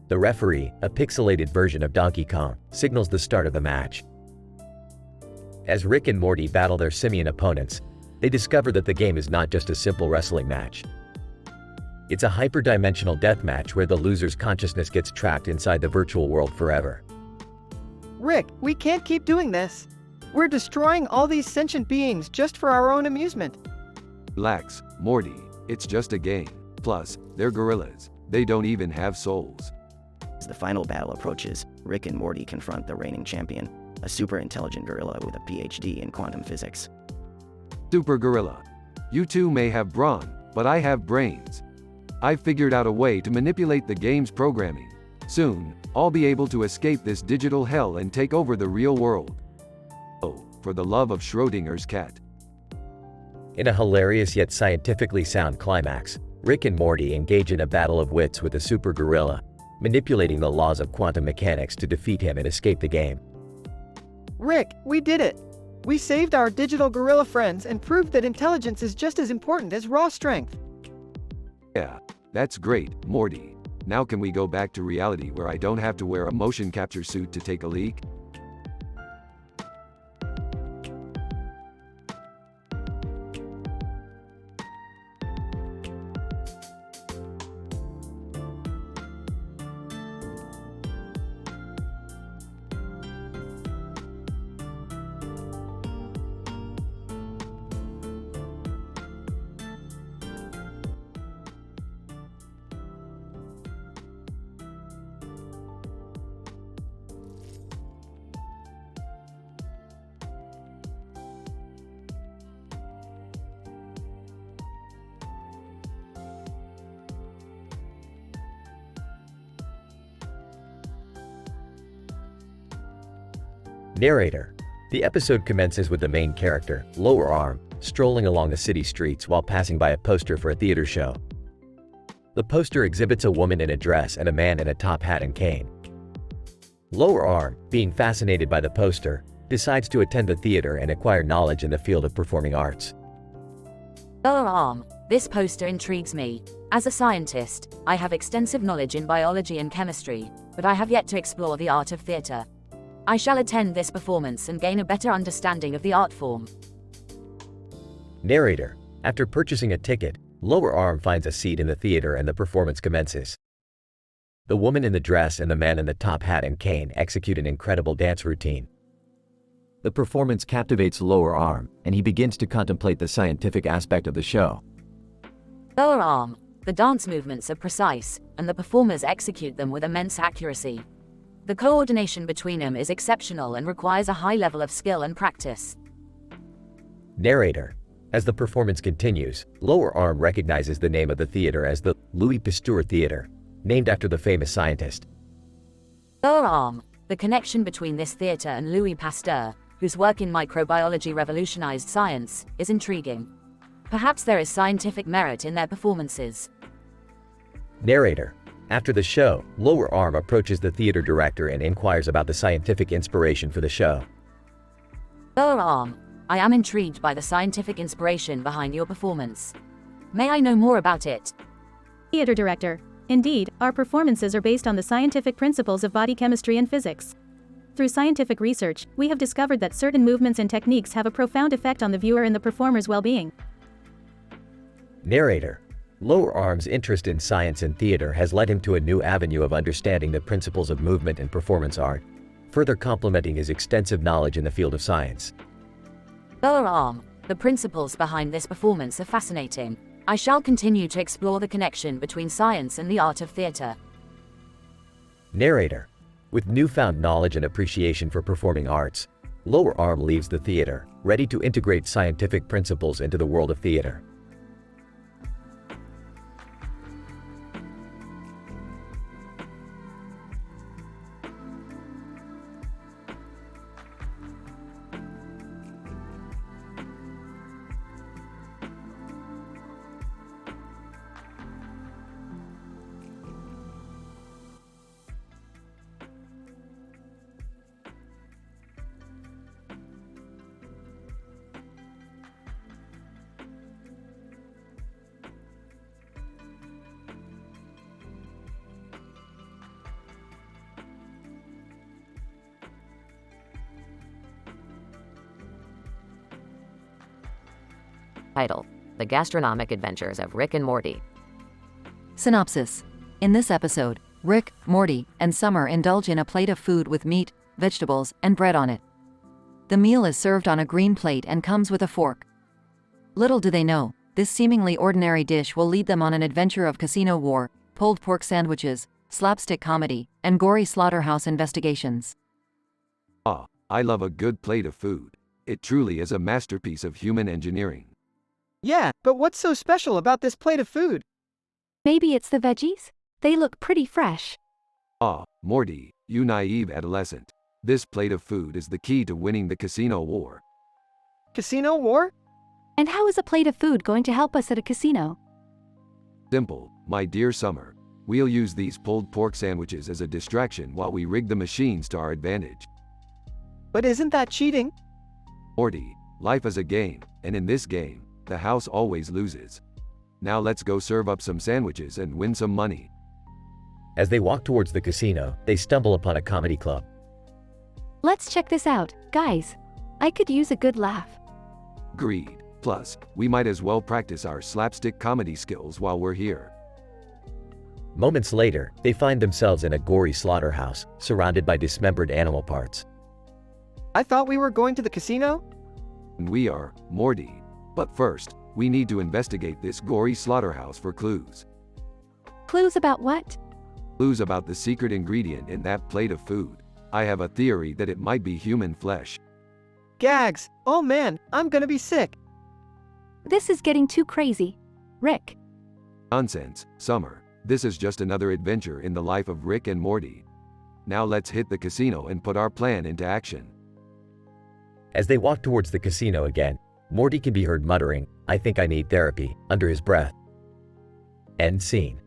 A: The referee, a pixelated version of Donkey Kong, signals the start of the match. As Rick and Morty battle their simian opponents, they discover that the game is not just a simple wrestling match. It's a hyperdimensional death match where the loser's consciousness gets trapped inside the virtual world forever.
B: Rick, we can't keep doing this. We're destroying all these sentient beings just for our own amusement.
D: Relax, Morty. It's just a game. Plus, they're gorillas. They don't even have souls.
C: As the final battle approaches, Rick and Morty confront the reigning champion, a super intelligent gorilla with a PhD in quantum physics.
D: Super Gorilla. You two may have brawn, but I have brains. I've figured out a way to manipulate the game's programming. Soon, I'll be able to escape this digital hell and take over the real world. Oh, for the love of Schrodinger's cat.
A: In a hilarious yet scientifically sound climax, Rick and Morty engage in a battle of wits with the super gorilla, manipulating the laws of quantum mechanics to defeat him and escape the game.
B: Rick, we did it! We saved our digital gorilla friends and proved that intelligence is just as important as raw strength.
D: Yeah, that's great, Morty. Now can we go back to reality where I don't have to wear a motion capture suit to take a leak?
A: Narrator. The episode commences with the main character, Lower Arm, strolling along the city streets while passing by a poster for a theater show. The poster exhibits a woman in a dress and a man in a top hat and cane. Lower Arm, being fascinated by the poster, decides to attend the theater and acquire knowledge in the field of performing arts.
F: Lower Arm. This poster intrigues me. As a scientist, I have extensive knowledge in biology and chemistry, but I have yet to explore the art of theater. I shall attend this performance and gain a better understanding of the art form.
A: Narrator. After purchasing a ticket, Lower Arm finds a seat in the theater and the performance commences. The woman in the dress and the man in the top hat and cane execute an incredible dance routine. The performance captivates Lower Arm, and he begins to contemplate the scientific aspect of the show.
F: Lower Arm. The dance movements are precise, and the performers execute them with immense accuracy. The coordination between them is exceptional and requires a high level of skill and practice.
A: Narrator. As the performance continues, Lower Arm recognizes the name of the theater as the Louis Pasteur Theater, named after the famous scientist.
F: Lower Arm. The connection between this theater and Louis Pasteur, whose work in microbiology revolutionized science, is intriguing. Perhaps there is scientific merit in their performances.
A: Narrator. After the show, Lower Arm approaches the theater director and inquires about the scientific inspiration for the show.
F: Lower Arm. I am intrigued by the scientific inspiration behind your performance. May I know more about it?
W: Theater director. Indeed, our performances are based on the scientific principles of body chemistry and physics. Through scientific research, we have discovered that certain movements and techniques have a profound effect on the viewer and the performer's well-being.
A: Narrator. Lower Arm's interest in science and theater has led him to a new avenue of understanding the principles of movement and performance art, further complementing his extensive knowledge in the field of science.
F: Lower Arm. The principles behind this performance are fascinating. I shall continue to explore the connection between science and the art of theater.
A: Narrator. With newfound knowledge and appreciation for performing arts, Lower Arm leaves the theater, ready to integrate scientific principles into the world of theater.
N: Title: The Gastronomic Adventures of Rick and Morty.
H: Synopsis. In this episode, Rick, Morty, and Summer indulge in a plate of food with meat, vegetables, and bread on it. The meal is served on a green plate and comes with a fork. Little do they know, this seemingly ordinary dish will lead them on an adventure of casino war, pulled pork sandwiches, slapstick comedy, and gory slaughterhouse investigations.
D: Ah, I love a good plate of food. It truly is a masterpiece of human engineering.
B: Yeah, but what's so special about this plate of food?
G: Maybe it's the veggies? They look pretty fresh.
D: Ah, Morty, you naive adolescent. This plate of food is the key to winning the casino war.
B: Casino war?
G: And how is a plate of food going to help us at a casino?
D: Simple, my dear Summer. We'll use these pulled pork sandwiches as a distraction while we rig the machines to our advantage.
B: But isn't that cheating?
D: Morty, life is a game, and in this game, the house always loses. Now let's go serve up some sandwiches and win some money.
A: As they walk towards the casino, they stumble upon a comedy club.
G: Let's check this out, guys. I could use a good laugh.
D: Agreed. Plus, we might as well practice our slapstick comedy skills while we're here.
A: Moments later, they find themselves in a gory slaughterhouse, surrounded by dismembered animal parts.
B: I thought we were going to the casino?
D: And we are, Morty. But first, we need to investigate this gory slaughterhouse for clues.
G: Clues about what?
D: Clues about the secret ingredient in that plate of food. I have a theory that it might be human flesh.
B: Gags! Oh man, I'm gonna be sick.
G: This is getting too crazy. Rick.
D: Nonsense, Summer. This is just another adventure in the life of Rick and Morty. Now let's hit the casino and put our plan into action.
A: As they walk towards the casino again, Morty can be heard muttering, "I think I need therapy," under his breath. End scene.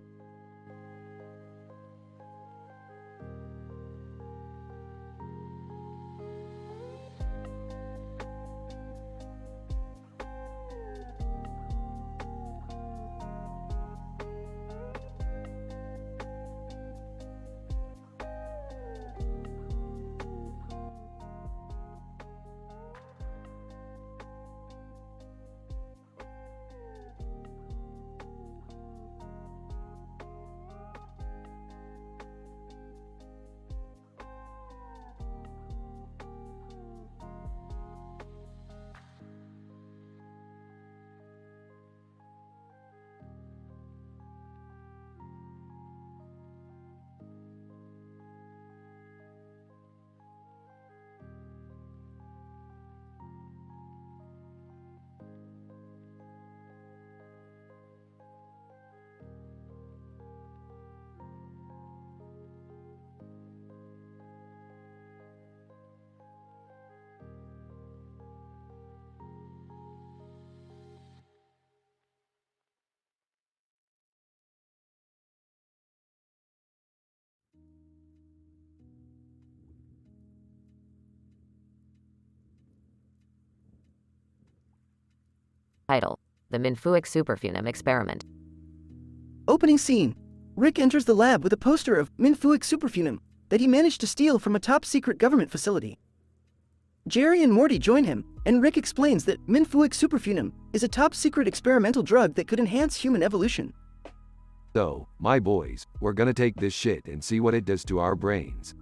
N: Title: The Minfuic Superfunum Experiment.
S: Opening scene. Rick enters the lab with a poster of Minfuic Superfunum that he managed to steal from a top-secret government facility. Jerry and Morty join him, and Rick explains that Minfuic Superfunum is a top-secret experimental drug that could enhance human evolution.
D: So, my boys, we're gonna take this shit and see what it does to our brains.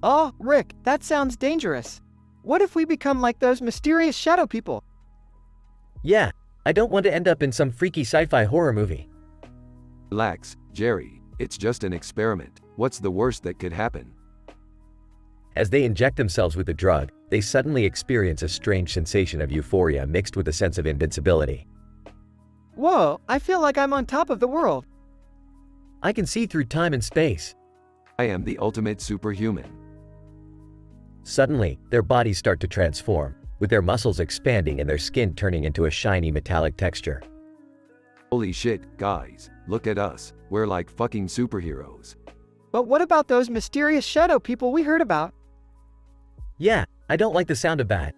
B: Oh, Rick, that sounds dangerous. What if we become like those mysterious shadow people?
A: Yeah, I don't want to end up in some freaky sci-fi horror movie.
D: Relax, Jerry, it's just an experiment. What's the worst that could happen?
A: As they inject themselves with the drug, they suddenly experience a strange sensation of euphoria mixed with a sense of invincibility.
B: Whoa, I feel like I'm on top of the world.
A: I can see through time and space.
D: I am the ultimate superhuman.
A: Suddenly, their bodies start to transform, with their muscles expanding and their skin turning into a shiny metallic texture.
D: Holy shit, guys, look at us, we're like fucking superheroes.
B: But what about those mysterious shadow people we heard about?
A: Yeah, I don't like the sound of that.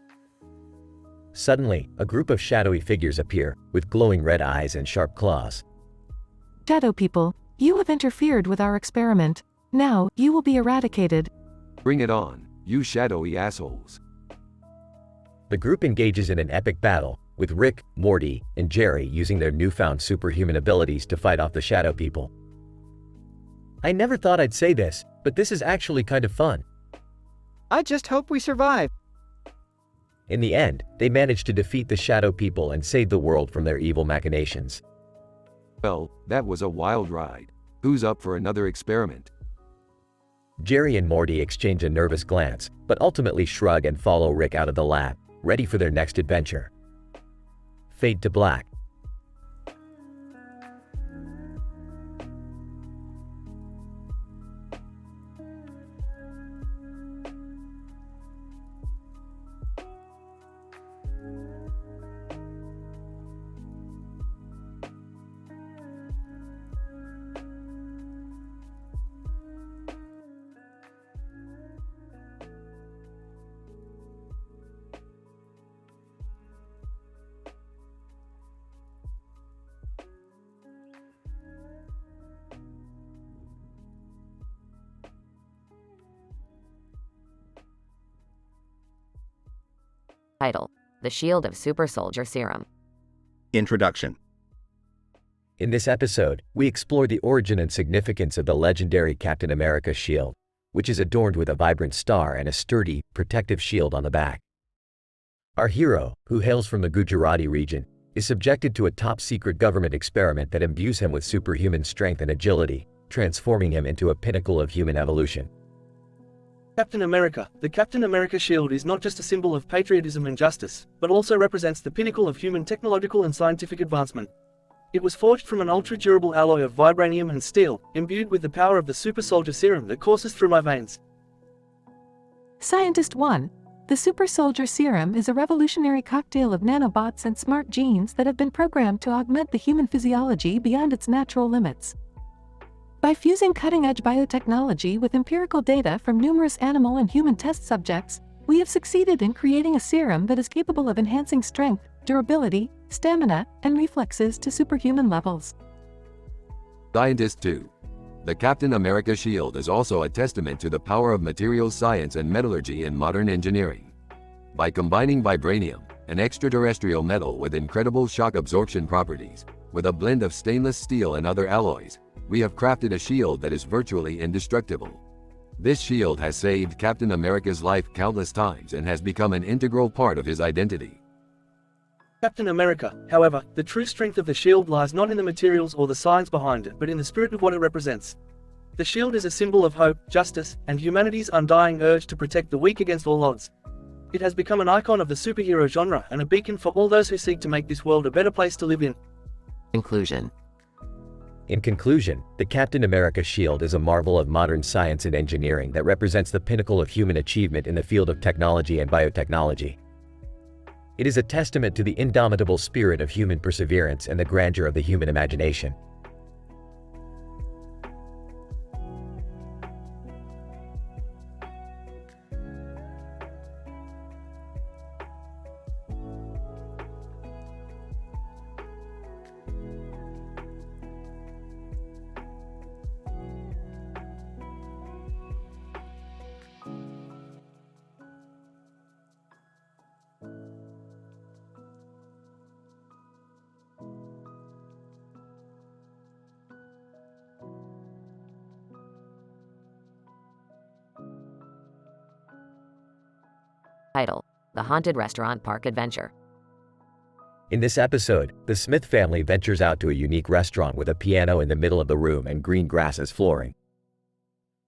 A: Suddenly, a group of shadowy figures appear, with glowing red eyes and sharp claws.
R: Shadow people, you have interfered with our experiment. Now, you will be eradicated.
D: Bring it on, you shadowy assholes.
A: The group engages in an epic battle, with Rick, Morty, and Jerry using their newfound superhuman abilities to fight off the shadow people. I never thought I'd say this, but this is actually kind of fun.
B: I just hope we survive.
A: In the end, they manage to defeat the shadow people and save the world from their evil machinations.
D: Well, that was a wild ride. Who's up for another experiment?
A: Jerry and Morty exchange a nervous glance, but ultimately shrug and follow Rick out of the lab, ready for their next adventure. Fade to black.
N: Title: The Shield of Super Soldier Serum.
U: Introduction.
A: In this episode, we explore the origin and significance of the legendary Captain America shield, which is adorned with a vibrant star and a sturdy, protective shield on the back. Our hero, who hails from the Gujarati region, is subjected to a top-secret government experiment that imbues him with superhuman strength and agility, transforming him into a pinnacle of human evolution.
P: Captain America. The Captain America shield is not just a symbol of patriotism and justice, but also represents the pinnacle of human technological and scientific advancement. It was forged from an ultra-durable alloy of vibranium and steel, imbued with the power of the super soldier serum that courses through my veins.
R: Scientist 1. The Super Soldier Serum is a revolutionary cocktail of nanobots and smart genes that have been programmed to augment the human physiology beyond its natural limits. By fusing cutting-edge biotechnology with empirical data from numerous animal and human test subjects, we have succeeded in creating a serum that is capable of enhancing strength, durability, stamina, and reflexes to superhuman levels.
D: Scientist 2. The Captain America shield is also a testament to the power of materials science and metallurgy in modern engineering. By combining vibranium, an extraterrestrial metal with incredible shock absorption properties, with a blend of stainless steel and other alloys, we have crafted a shield that is virtually indestructible. This shield has saved Captain America's life countless times and has become an integral part of his identity.
P: Captain America, however, the true strength of the shield lies not in the materials or the science behind it, but in the spirit of what it represents. The shield is a symbol of hope, justice, and humanity's undying urge to protect the weak against all odds. It has become an icon of the superhero genre and a beacon for all those who seek to make this world a better place to live in.
N: Conclusion.
A: In conclusion, the Captain America shield is a marvel of modern science and engineering that represents the pinnacle of human achievement in the field of technology and biotechnology. It is a testament to the indomitable spirit of human perseverance and the grandeur of the human imagination.
N: Title: The Haunted Restaurant Park Adventure.
A: In this episode, the Smith family ventures out to a unique restaurant with a piano in the middle of the room and green grass as flooring.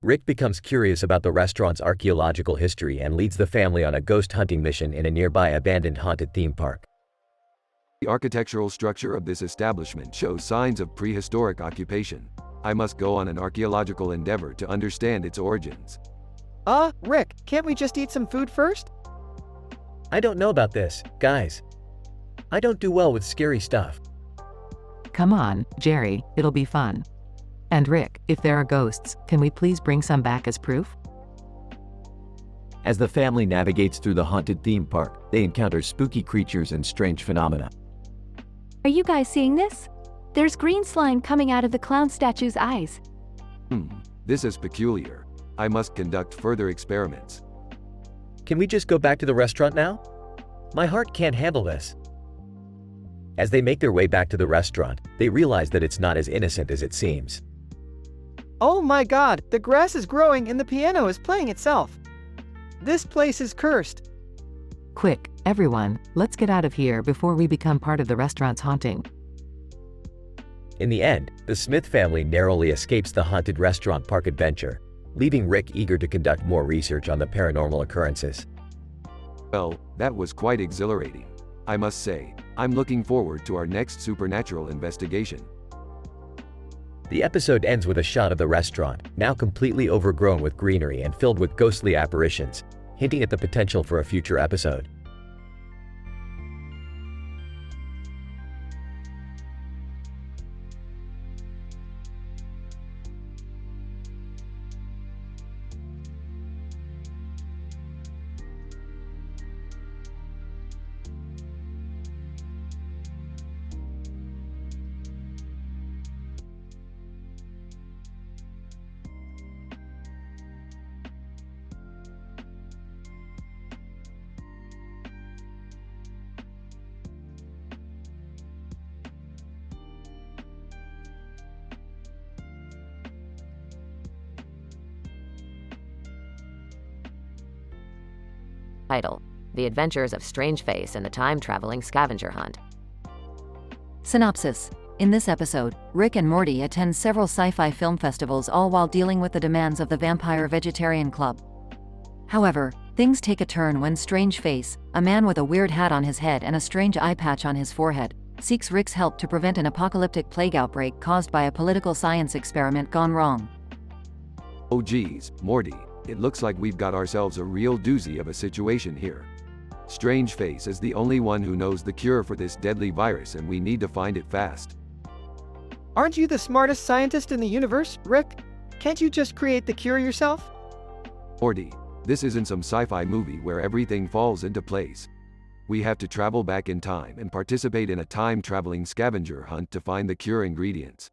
A: Rick becomes curious about the restaurant's archaeological history and leads the family on a ghost hunting mission in a nearby abandoned haunted theme park.
D: The architectural structure of this establishment shows signs of prehistoric occupation. I must go on an archaeological endeavor to understand its origins.
B: Rick, can't we just eat some food first?
A: I don't know about this, guys. I don't do well with scary stuff.
R: Come on, Jerry, it'll be fun. And Rick, if there are ghosts, can we please bring some back as proof?
A: As the family navigates through the haunted theme park, they encounter spooky creatures and strange phenomena.
G: Are you guys seeing this? There's green slime coming out of the clown statue's eyes.
D: This is peculiar. I must conduct further experiments.
A: Can we just go back to the restaurant now? My heart can't handle this. As they make their way back to the restaurant, they realize that it's not as innocent as it seems.
B: Oh my god, the grass is growing and the piano is playing itself. This place is cursed.
R: Quick, everyone, let's get out of here before we become part of the restaurant's haunting.
A: In the end, the Smith family narrowly escapes the haunted restaurant park adventure, leaving Rick eager to conduct more research on the paranormal occurrences.
D: Well, that was quite exhilarating. I must say, I'm looking forward to our next supernatural investigation.
A: The episode ends with a shot of the restaurant, now completely overgrown with greenery and filled with ghostly apparitions, hinting at the potential for a future episode.
N: Title: The Adventures of Strange Face and the Time-Traveling Scavenger Hunt.
H: Synopsis. In this episode, Rick and Morty attend several sci-fi film festivals, all while dealing with the demands of the Vampire Vegetarian Club. However, things take a turn when Strange Face, a man with a weird hat on his head and a strange eye patch on his forehead, seeks Rick's help to prevent an apocalyptic plague outbreak caused by a political science experiment gone wrong.
D: Oh geez, Morty, It looks like we've got ourselves a real doozy of a situation here. Strange Face is the only one who knows the cure for this deadly virus, and we need to find it fast.
B: Aren't you the smartest scientist in the universe, Rick? Can't you just create the cure yourself?
D: Morty, this isn't some sci-fi movie where everything falls into place. We have to travel back in time and participate in a time-traveling scavenger hunt to find the cure ingredients.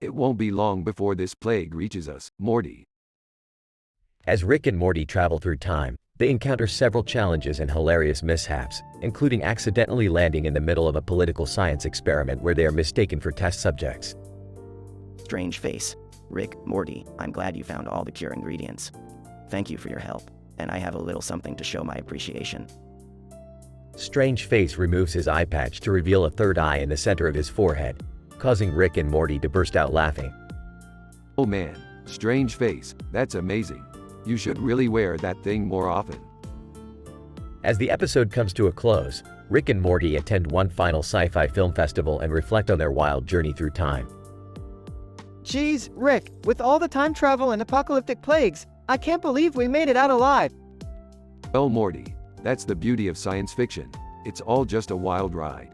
D: It won't be long before this plague reaches us, Morty.
A: As Rick and Morty travel through time, they encounter several challenges and hilarious mishaps, including accidentally landing in the middle of a political science experiment where they are mistaken for test subjects.
C: Strange Face. Rick, Morty, I'm glad you found all the cure ingredients. Thank you for your help, and I have a little something to show my appreciation.
A: Strange Face removes his eye patch to reveal a third eye in the center of his forehead, causing Rick and Morty to burst out laughing.
D: Oh man, Strange Face, that's amazing. You should really wear that thing more often.
A: As the episode comes to a close, Rick and Morty attend one final sci-fi film festival and reflect on their wild journey through time.
B: Geez, Rick, with all the time travel and apocalyptic plagues, I can't believe we made it out alive.
D: Well, Morty, that's the beauty of science fiction. It's all just a wild ride.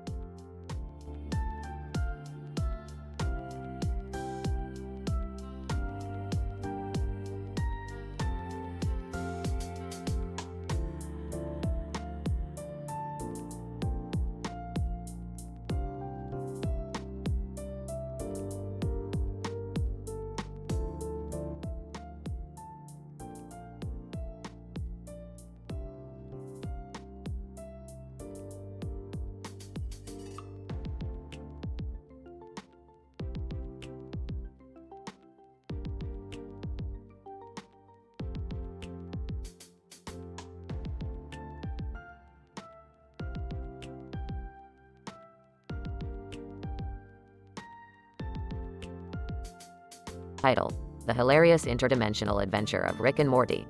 N: Title: The Hilarious Interdimensional Adventure of Rick and Morty.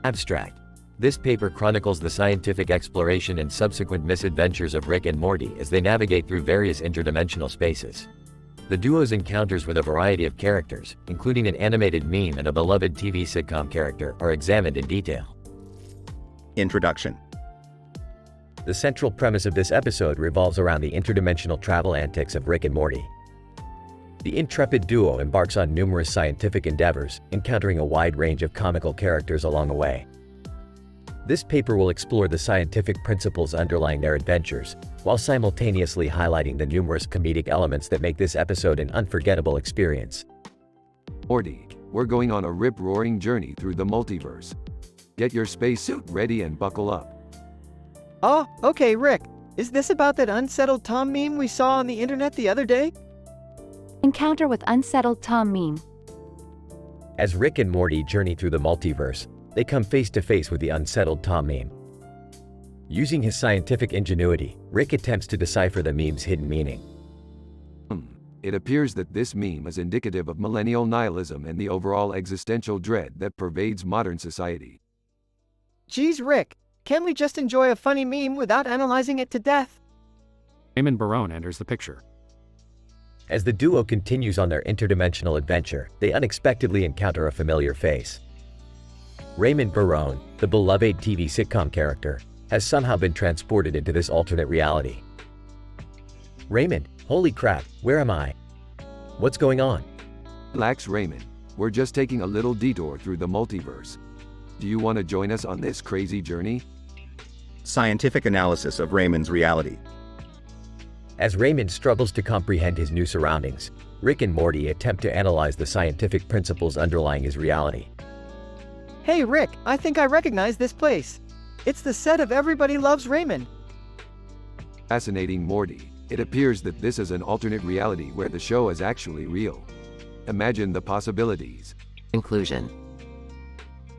O: Abstract. This paper chronicles the scientific exploration and subsequent misadventures of Rick and Morty as they navigate through various interdimensional spaces. The duo's encounters with a variety of characters, including an animated meme and a beloved TV sitcom character, are examined in detail.
U: Introduction.
A: The central premise of this episode revolves around the interdimensional travel antics of Rick and Morty. The intrepid duo embarks on numerous scientific endeavors, encountering a wide range of comical characters along the way. This paper will explore the scientific principles underlying their adventures, while simultaneously highlighting the numerous comedic elements that make this episode an unforgettable experience.
D: Morty, we're going on a rip-roaring journey through the multiverse. Get your spacesuit ready and buckle up.
B: Oh, okay, Rick. Is this about that unsettled Tom meme we saw on the internet the other day?
G: Encounter with Unsettled Tom meme.
A: As Rick and Morty journey through the multiverse, they come face to face with the unsettled Tom meme. Using his scientific ingenuity, Rick attempts to decipher the meme's hidden meaning.
D: It appears that this meme is indicative of millennial nihilism and the overall existential dread that pervades modern society.
B: Geez, Rick, can't we just enjoy a funny meme without analyzing it to death?
T: Raymond Barone enters the picture.
A: As the duo continues on their interdimensional adventure, they unexpectedly encounter a familiar face. Raymond Barone, the beloved TV sitcom character, has somehow been transported into this alternate reality. Raymond, holy crap, where am I? What's going on?
D: Relax, Raymond. We're just taking a little detour through the multiverse. Do you want to join us on this crazy journey?
U: Scientific analysis of Raymond's reality.
A: As Raymond struggles to comprehend his new surroundings, Rick and Morty attempt to analyze the scientific principles underlying his reality.
B: Hey Rick, I think I recognize this place. It's the set of Everybody Loves Raymond.
D: Fascinating, Morty. It appears that this is an alternate reality where the show is actually real. Imagine the possibilities.
E: Conclusion.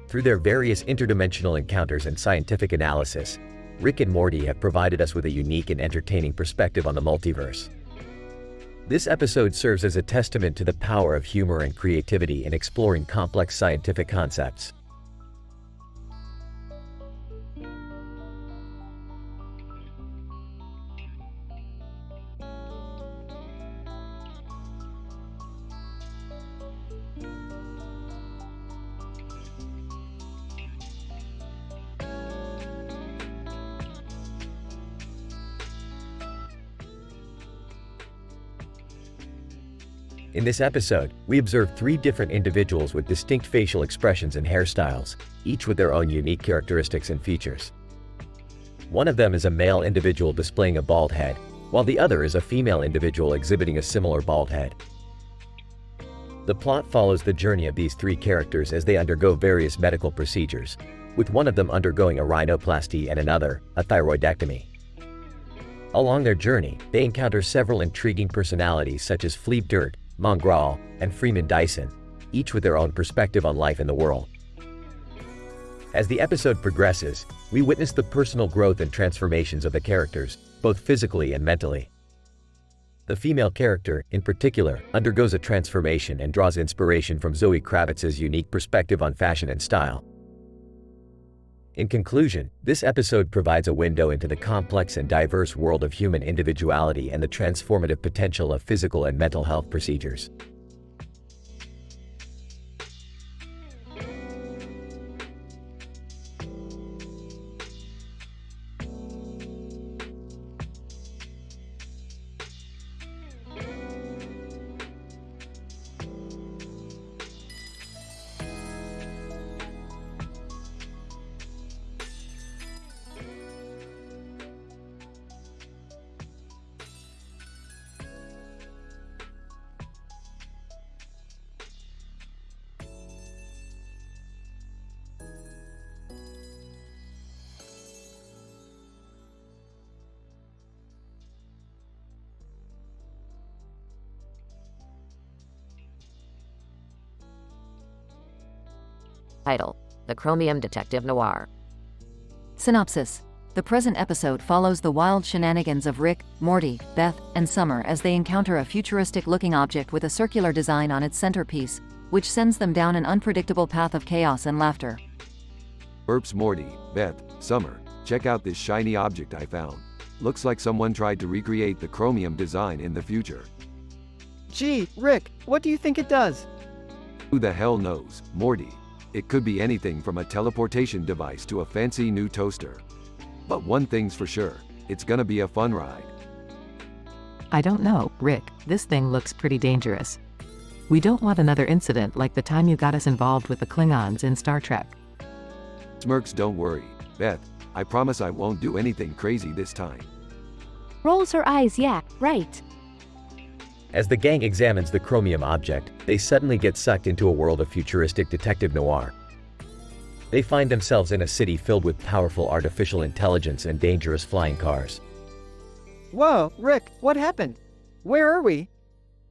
A: Through their various interdimensional encounters and scientific analysis, Rick and Morty have provided us with a unique and entertaining perspective on the multiverse. This episode serves as a testament to the power of humor and creativity in exploring complex scientific concepts. In this episode, we observe 3 different individuals with distinct facial expressions and hairstyles, each with their own unique characteristics and features. One of them is a male individual displaying a bald head, while the other is a female individual exhibiting a similar bald head. The plot follows the journey of these 3 characters as they undergo various medical procedures, with one of them undergoing a rhinoplasty and another, a thyroidectomy. Along their journey, they encounter several intriguing personalities such as Fleep Dirt, Mongrel, and Freeman Dyson, each with their own perspective on life in the world. As the episode progresses, we witness the personal growth and transformations of the characters, both physically and mentally. The female character, in particular, undergoes a transformation and draws inspiration from Zoe Kravitz's unique perspective on fashion and style. In conclusion, this episode provides a window into the complex and diverse world of human individuality and the transformative potential of physical and mental health procedures.
E: Title: The Chromium Detective Noir.
H: Synopsis. The present episode follows the wild shenanigans of Rick, Morty, Beth, and Summer as they encounter a futuristic-looking object with a circular design on its centerpiece, which sends them down an unpredictable path of chaos and laughter.
D: Erps, Morty, Beth, Summer, check out this shiny object I found. Looks like someone tried to recreate the chromium design in the future.
B: Gee, Rick, what do you think it does?
D: Who the hell knows, Morty? It could be anything from a teleportation device to a fancy new toaster. But one thing's for sure, it's gonna be a fun ride.
R: I don't know, Rick, this thing looks pretty dangerous. We don't want another incident like the time you got us involved with the Klingons in Star Trek.
D: Smirks, don't worry, Beth, I promise I won't do anything crazy this time.
G: Rolls her eyes, yeah, right.
A: As the gang examines the chromium object, they suddenly get sucked into a world of futuristic detective noir. They find themselves in a city filled with powerful artificial intelligence and dangerous flying cars.
B: Whoa, Rick, what happened? Where are we?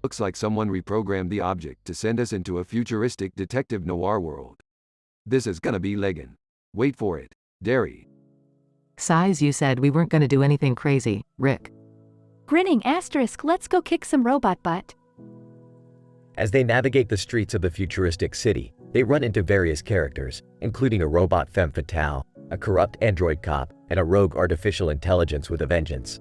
D: Looks like someone reprogrammed the object to send us into a futuristic detective noir world. This is gonna be leggin'. Wait for it, Derry.
R: Size, you said we weren't gonna do anything crazy, Rick.
G: Grinning asterisk, let's go kick some robot butt.
A: As they navigate the streets of the futuristic city, they run into various characters, including a robot femme fatale, a corrupt android cop, and a rogue artificial intelligence with a vengeance.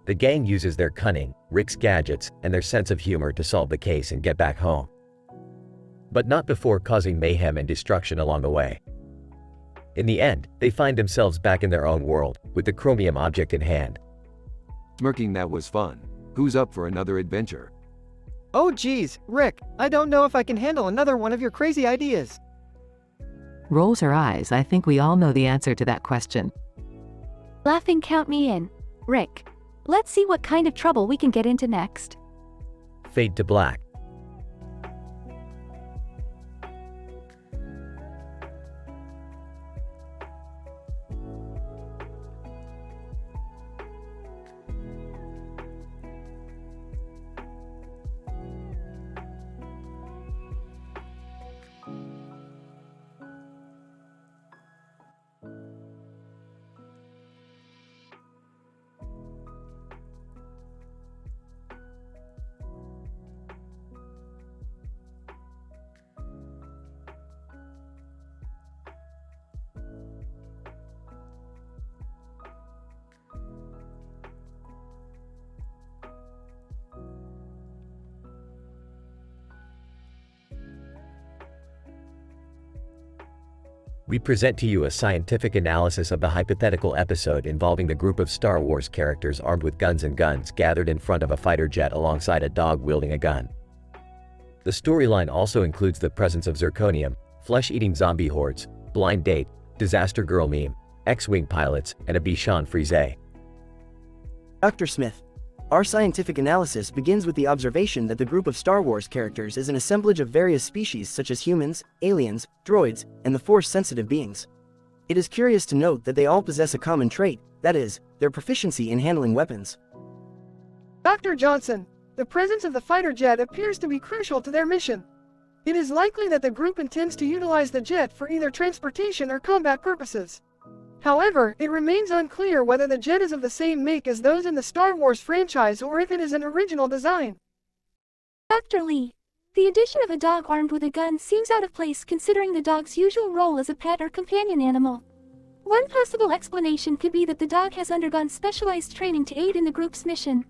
A: The gang uses their cunning, Rick's gadgets, and their sense of humor to solve the case and get back home. But not before causing mayhem and destruction along the way. In the end, they find themselves back in their own world, with the chromium object in hand.
D: Smirking, that was fun. Who's up for another adventure?
B: Oh geez, Rick, I don't know if I can handle another one of your crazy ideas.
R: Rolls her eyes, I think we all know the answer to that question.
G: Laughing, count me in. Rick, let's see what kind of trouble we can get into next.
A: Fade to black. we present to you a scientific analysis of the hypothetical episode involving the group of Star Wars characters armed with guns gathered in front of a fighter jet alongside a dog wielding a gun. The storyline also includes the presence of zirconium, flesh-eating zombie hordes, blind date, disaster girl meme, X-Wing pilots, and a Bichon Frise.
S: Dr. Smith, our scientific analysis begins with the observation that the group of Star Wars characters is an assemblage of various species such as humans, aliens, droids, and the Force-sensitive beings. It is curious to note that they all possess a common trait, that is, their proficiency in handling weapons.
B: Dr. Johnson, the presence of the fighter jet appears to be crucial to their mission. It is likely that the group intends to utilize the jet for either transportation or combat purposes. However, it remains unclear whether the jet is of the same make as those in the Star Wars franchise or if it is an original design.
G: Dr. Lee, the addition of a dog armed with a gun seems out of place considering the dog's usual role as a pet or companion animal. One possible explanation could be that the dog has undergone specialized training to aid in the group's mission.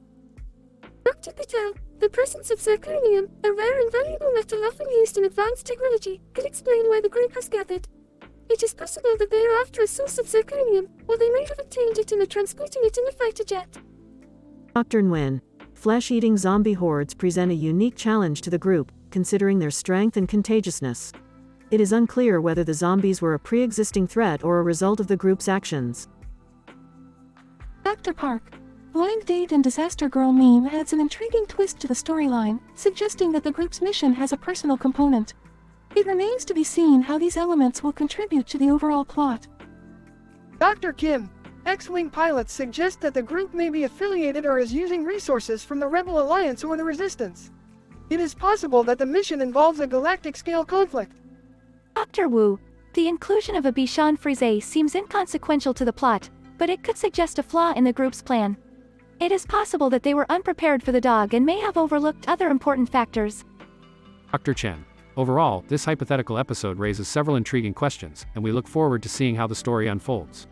L: Dr. Patel, the presence of zirconium, a rare and valuable metal often used in advanced technology, could explain why the group has gathered. It is possible that they are after a source of zirconium, or they may have obtained it and are transporting it in a fighter jet.
Q: Dr. Nguyen, flesh-eating zombie hordes present a unique challenge to the group, considering their strength and contagiousness. It is unclear whether the zombies were a pre-existing threat or a result of the group's actions.
G: Dr. Park, blind date and disaster girl meme adds an intriguing twist to the storyline, suggesting that the group's mission has a personal component. It remains to be seen how these elements will contribute to the overall plot.
B: Dr. Kim, X-Wing pilots suggest that the group may be affiliated or is using resources from the Rebel Alliance or the Resistance. It is possible that the mission involves a galactic-scale conflict.
G: Dr. Wu, the inclusion of a Bichon Frise seems inconsequential to the plot, but it could suggest a flaw in the group's plan. It is possible that they were unprepared for the dog and may have overlooked other important factors.
I: Dr. Chen, overall, this hypothetical episode raises several intriguing questions, and we look forward to seeing how the story unfolds.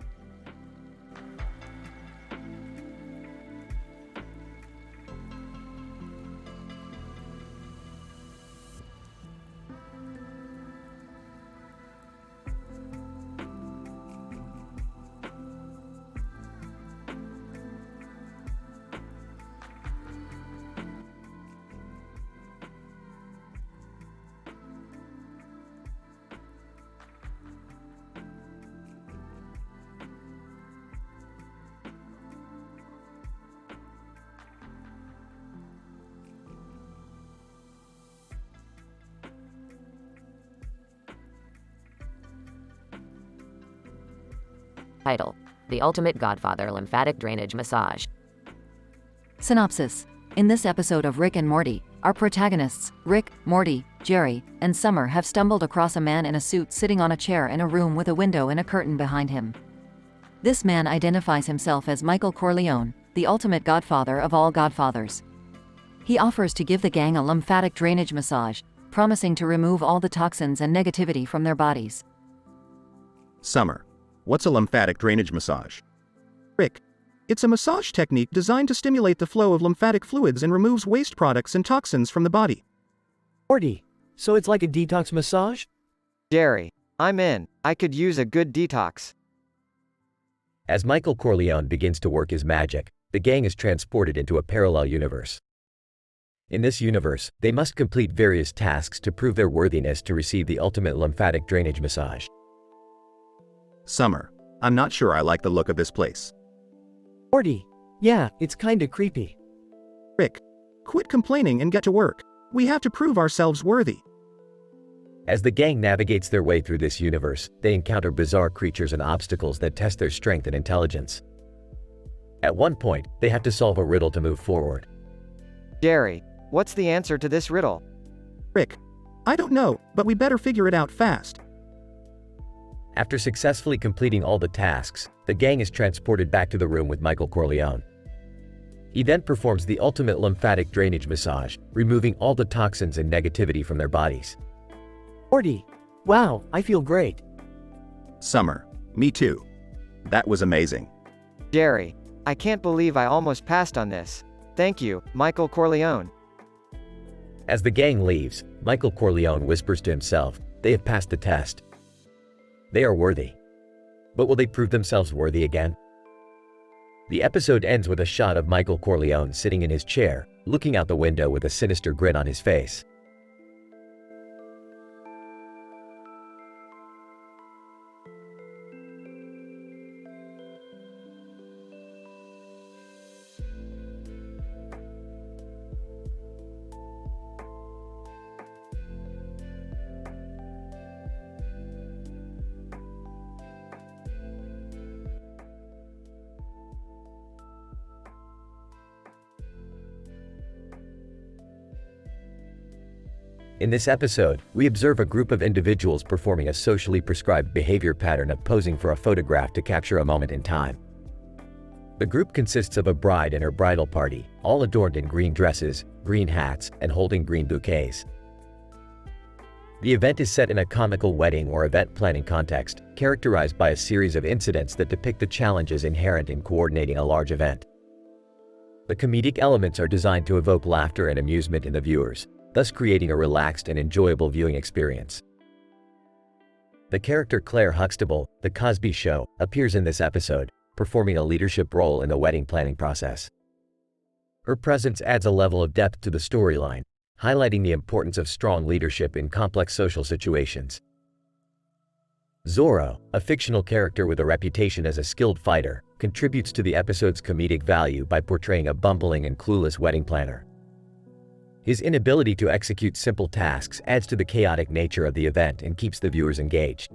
N: Title: The Ultimate Godfather Lymphatic Drainage Massage.
H: Synopsis. In this episode of Rick and Morty, our protagonists, Rick, Morty, Jerry, and Summer have stumbled across a man in a suit sitting on a chair in a room with a window and a curtain behind him. This man identifies himself as Michael Corleone, the ultimate godfather of all godfathers. He offers to give the gang a lymphatic drainage massage, promising to remove all the toxins and negativity from their bodies.
U: Summer. What's a lymphatic drainage massage? Rick. It's a massage technique designed to stimulate the flow of lymphatic fluids and removes waste products and toxins from the body.
V: Morty. So it's like a detox massage?
B: Jerry. I'm in. I could use a good detox.
A: As Michael Corleone begins to work his magic, the gang is transported into a parallel universe. In this universe, they must complete various tasks to prove their worthiness to receive the ultimate lymphatic drainage massage.
U: Summer. I'm not sure I like the look of this place.
V: Morty. Yeah, it's kinda creepy.
U: Rick. Quit complaining and get to work. We have to prove ourselves worthy.
A: As the gang navigates their way through this universe, they encounter bizarre creatures and obstacles that test their strength and intelligence. At one point, they have to solve a riddle to move forward.
B: Jerry, what's the answer to this riddle?
U: Rick. I don't know, but we better figure it out fast.
A: After successfully completing all the tasks, the gang is transported back to the room with Michael Corleone. He then performs the ultimate lymphatic drainage massage, removing all the toxins and negativity from their bodies.
V: Morty. Wow, I feel great.
U: Summer. Me too. That was amazing.
B: Jerry, I can't believe I almost passed on this. Thank you, Michael Corleone.
A: As the gang leaves, Michael Corleone whispers to himself, they have passed the test. They are worthy. But will they prove themselves worthy again? The episode ends with a shot of Michael Corleone sitting in his chair, looking out the window with a sinister grin on his face. In this episode, we observe a group of individuals performing a socially prescribed behavior pattern of posing for a photograph to capture a moment in time. The group consists of a bride and her bridal party, all adorned in green dresses, green hats, and holding green bouquets. The event is set in a comical wedding or event planning context, characterized by a series of incidents that depict the challenges inherent in coordinating a large event. The comedic elements are designed to evoke laughter and amusement in the viewers, thus creating a relaxed and enjoyable viewing experience. The character Claire Huxtable, The Cosby Show, appears in this episode, performing a leadership role in the wedding planning process. Her presence adds a level of depth to the storyline, highlighting the importance of strong leadership in complex social situations. Zorro, a fictional character with a reputation as a skilled fighter, contributes to the episode's comedic value by portraying a bumbling and clueless wedding planner. His inability to execute simple tasks adds to the chaotic nature of the event and keeps the viewers engaged.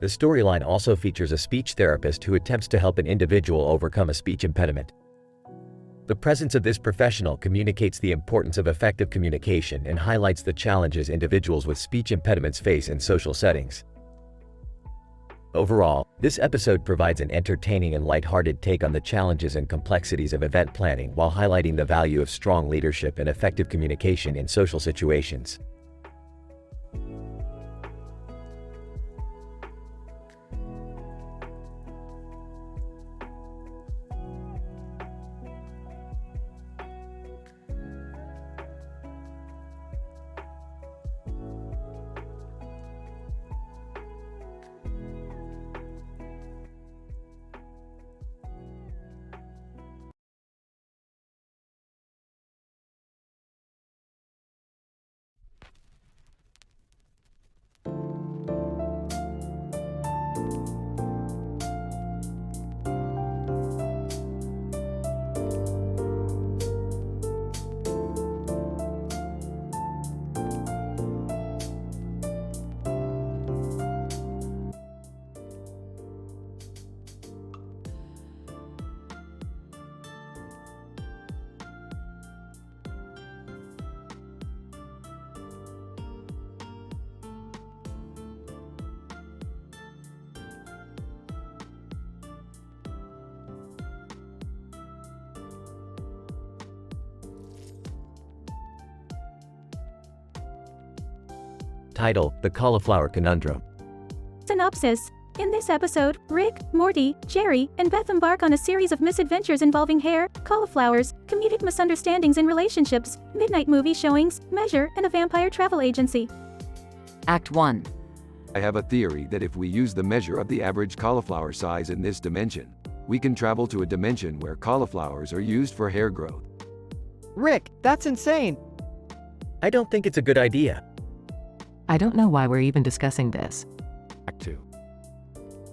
A: The storyline also features a speech therapist who attempts to help an individual overcome a speech impediment. The presence of this professional communicates the importance of effective communication and highlights the challenges individuals with speech impediments face in social settings. Overall, this episode provides an entertaining and lighthearted take on the challenges and complexities of event planning while highlighting the value of strong leadership and effective communication in social situations. Title: The Cauliflower Conundrum.
W: Synopsis. In this episode, Rick, Morty, Jerry, and Beth embark on a series of misadventures involving hair, cauliflowers, comedic misunderstandings in relationships, midnight movie showings, measure, and a vampire travel agency.
H: Act 1.
D: I have a theory that if we use the measure of the average cauliflower size in this dimension, we can travel to a dimension where cauliflowers are used for hair growth.
B: Rick, that's insane.
A: I don't think it's a good idea.
R: I don't know why we're even discussing this.
T: Act 2.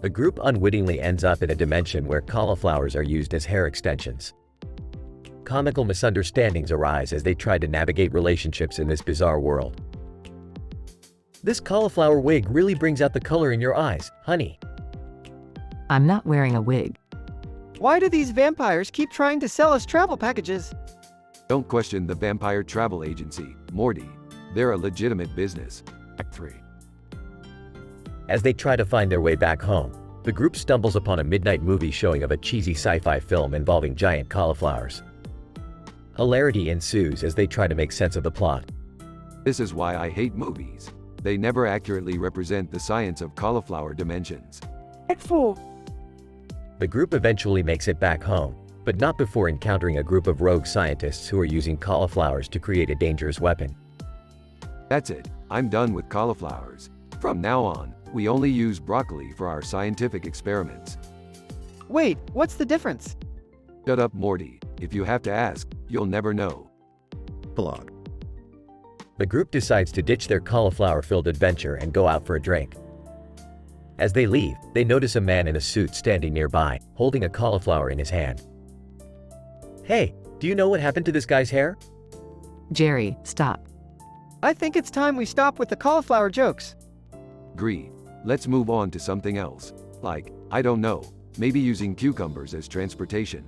A: The group unwittingly ends up in a dimension where cauliflowers are used as hair extensions. Comical misunderstandings arise as they try to navigate relationships in this bizarre world. This cauliflower wig really brings out the color in your eyes, honey.
R: I'm not wearing a wig.
B: Why do these vampires keep trying to sell us travel packages?
D: Don't question the vampire travel agency, Morty. They're a legitimate business.
T: Act 3.
A: As they try to find their way back home, the group stumbles upon a midnight movie showing of a cheesy sci-fi film involving giant cauliflowers. Hilarity ensues as they try to make sense of the plot.
D: This is why I hate movies. They never accurately represent the science of cauliflower dimensions.
B: Act 4.
A: The group eventually makes it back home, but not before encountering a group of rogue scientists who are using cauliflowers to create a dangerous weapon.
D: That's it. I'm done with cauliflowers. From now on, We only use broccoli for our scientific experiments.
B: Wait, what's the difference?
D: Shut up, Morty. If you have to ask, you'll never know.
U: Epilogue.
A: The group decides to ditch their cauliflower-filled adventure and go out for a drink. As they leave, they notice a man in a suit standing nearby, holding a cauliflower in his hand. Hey, do you know what happened to this guy's hair?
R: Jerry, stop.
B: I think it's time we stop with the cauliflower jokes.
D: Agreed. Let's move on to something else. Like, I don't know, maybe using cucumbers as transportation.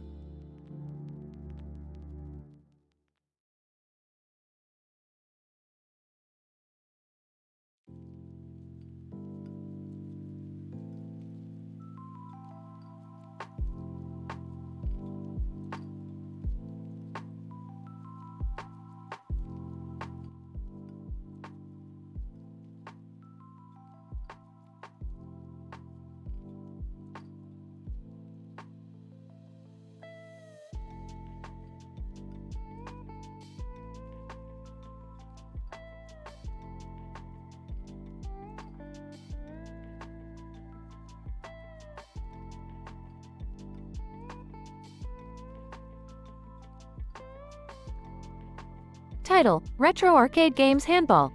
G: Title: Retro Arcade Games Handball.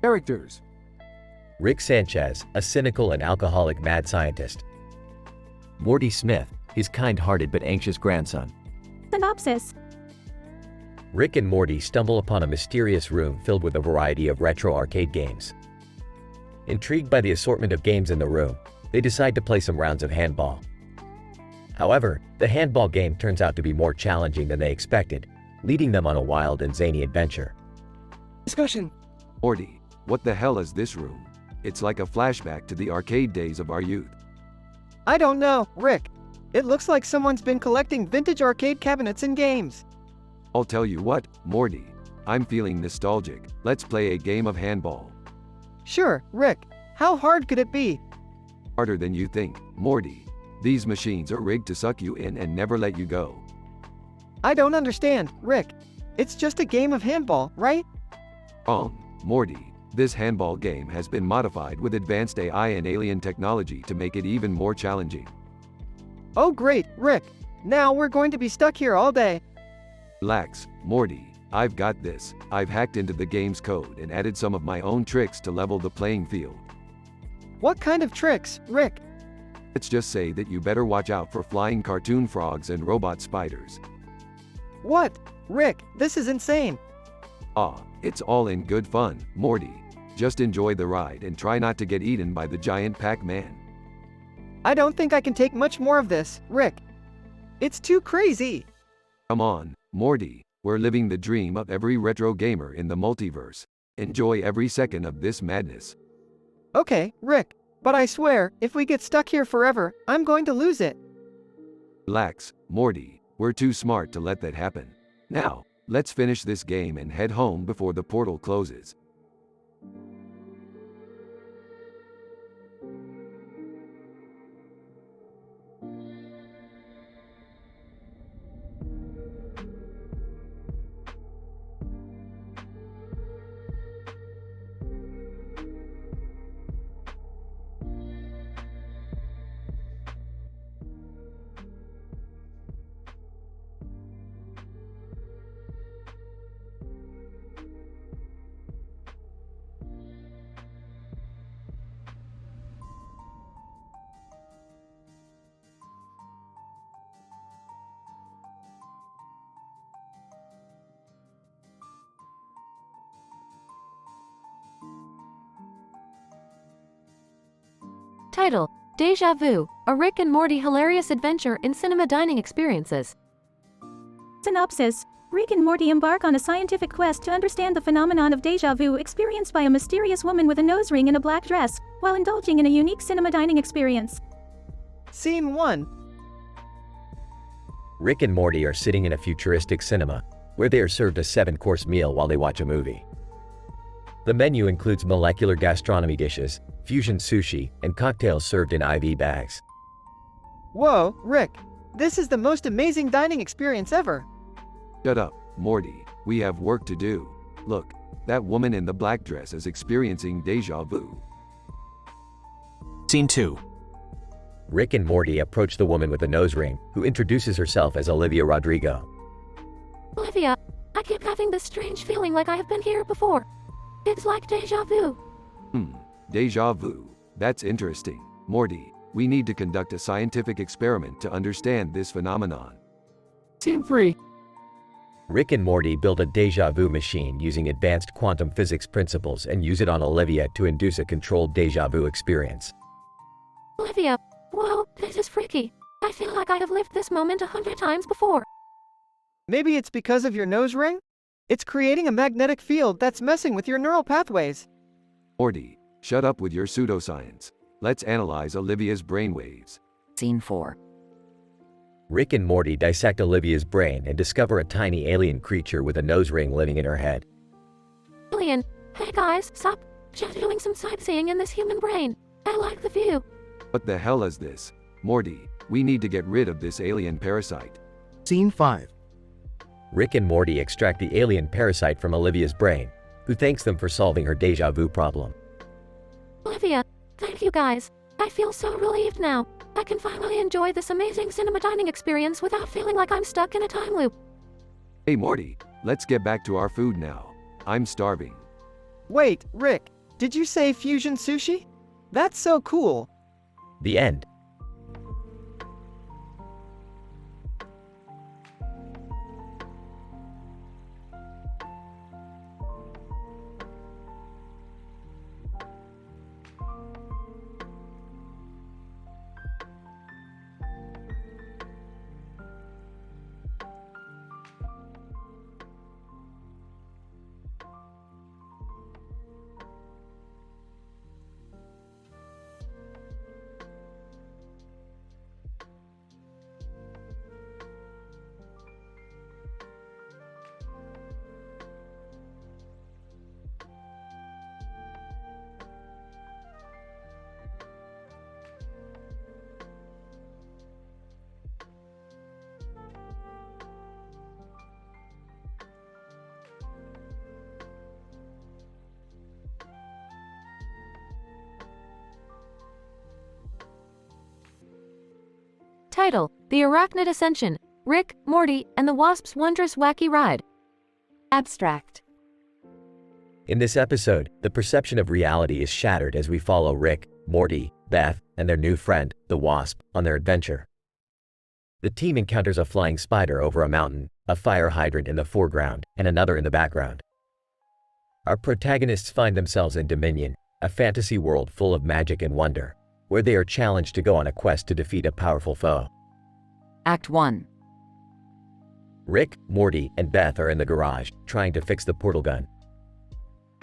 D: Characters:
A: Rick Sanchez, a cynical and alcoholic mad scientist. Morty Smith, his kind-hearted but anxious grandson.
W: Synopsis.
A: Rick and Morty stumble upon a mysterious room filled with a variety of retro arcade games. Intrigued by the assortment of games in the room, they decide to play some rounds of handball. However, the handball game turns out to be more challenging than they expected, leading them on a wild and zany adventure.
S: Discussion.
D: Morty, what the hell is this room? It's like a flashback to the arcade days of our youth.
B: I don't know, Rick. It looks like someone's been collecting vintage arcade cabinets and games.
D: I'll tell you what, Morty. I'm feeling nostalgic. Let's play a game of handball.
B: Sure, Rick. How hard could it be?
D: Harder than you think, Morty. These machines are rigged to suck you in and never let you go.
B: I don't understand, Rick. It's just a game of handball, right?
D: Morty. This handball game has been modified with advanced AI and alien technology to make it even more challenging.
B: Oh great, Rick. Now we're going to be stuck here all day.
D: Relax, Morty. I've got this. I've hacked into the game's code and added some of my own tricks to level the playing field.
B: What kind of tricks, Rick?
D: Let's just say that you better watch out for flying cartoon frogs and robot spiders.
B: What? Rick, this is insane.
D: It's all in good fun, Morty. Just enjoy the ride and try not to get eaten by the giant Pac-Man.
B: I don't think I can take much more of this, Rick. It's too crazy.
D: Come on, Morty. We're living the dream of every retro gamer in the multiverse. Enjoy every second of this madness.
B: Okay, Rick. But I swear, if we get stuck here forever, I'm going to lose it.
D: Relax, Morty. We're too smart to let that happen. Now, let's finish this game and head home before the portal closes.
G: Title: Deja Vu, a Rick and Morty hilarious adventure in cinema dining experiences.
W: Synopsis. Rick and Morty embark on a scientific quest to understand the phenomenon of deja vu experienced by a mysterious woman with a nose ring and a black dress, while indulging in a unique cinema dining experience.
B: Scene 1.
A: Rick and Morty are sitting in a futuristic cinema, where they are served a 7-course meal while they watch a movie. The menu includes molecular gastronomy dishes, fusion sushi, and cocktails served in IV bags.
B: Whoa, Rick. This is the most amazing dining experience ever.
D: Shut up, Morty. We have work to do. Look, that woman in the black dress is experiencing deja vu.
J: Scene 2.
A: Rick and Morty approach the woman with the nose ring, who introduces herself as Olivia Rodrigo.
G: Olivia, I keep having this strange feeling like I have been here before. It's like deja vu.
D: Deja vu. That's interesting. Morty, we need to conduct a scientific experiment to understand this phenomenon.
I: Scene 3.
A: Rick and Morty build a deja vu machine using advanced quantum physics principles and use it on Olivia to induce a controlled deja vu experience.
G: Olivia, whoa, this is freaky. I feel like I have lived this moment 100 times before.
B: Maybe it's because of your nose ring? It's creating a magnetic field that's messing with your neural pathways.
D: Morty, shut up with your pseudoscience. Let's analyze Olivia's brainwaves.
E: Scene 4.
A: Rick and Morty dissect Olivia's brain and discover a tiny alien creature with a nose ring living in her head.
G: Alien, hey guys, sup? Just doing some sightseeing in this human brain. I like the view.
D: What the hell is this? Morty, we need to get rid of this alien parasite.
S: Scene 5.
A: Rick and Morty extract the alien parasite from Olivia's brain, who thanks them for solving her deja vu problem.
G: Olivia, thank you guys. I feel so relieved now. I can finally enjoy this amazing cinema dining experience without feeling like I'm stuck in a time loop.
D: Hey Morty, let's get back to our food now. I'm starving.
B: Wait, Rick, did you say fusion sushi? That's so cool.
A: The end.
G: Title: The Arachnid Ascension, Rick, Morty, and the Wasp's Wondrous Wacky Ride. Abstract.
A: In this episode, the perception of reality is shattered as we follow Rick, Morty, Beth, and their new friend, the Wasp, on their adventure. The team encounters a flying spider over a mountain, a fire hydrant in the foreground, and another in the background. Our protagonists find themselves in Dominion, a fantasy world full of magic and wonder, where they are challenged to go on a quest to defeat a powerful foe.
H: Act 1.
A: Rick, Morty, and Beth are in the garage, trying to fix the portal gun.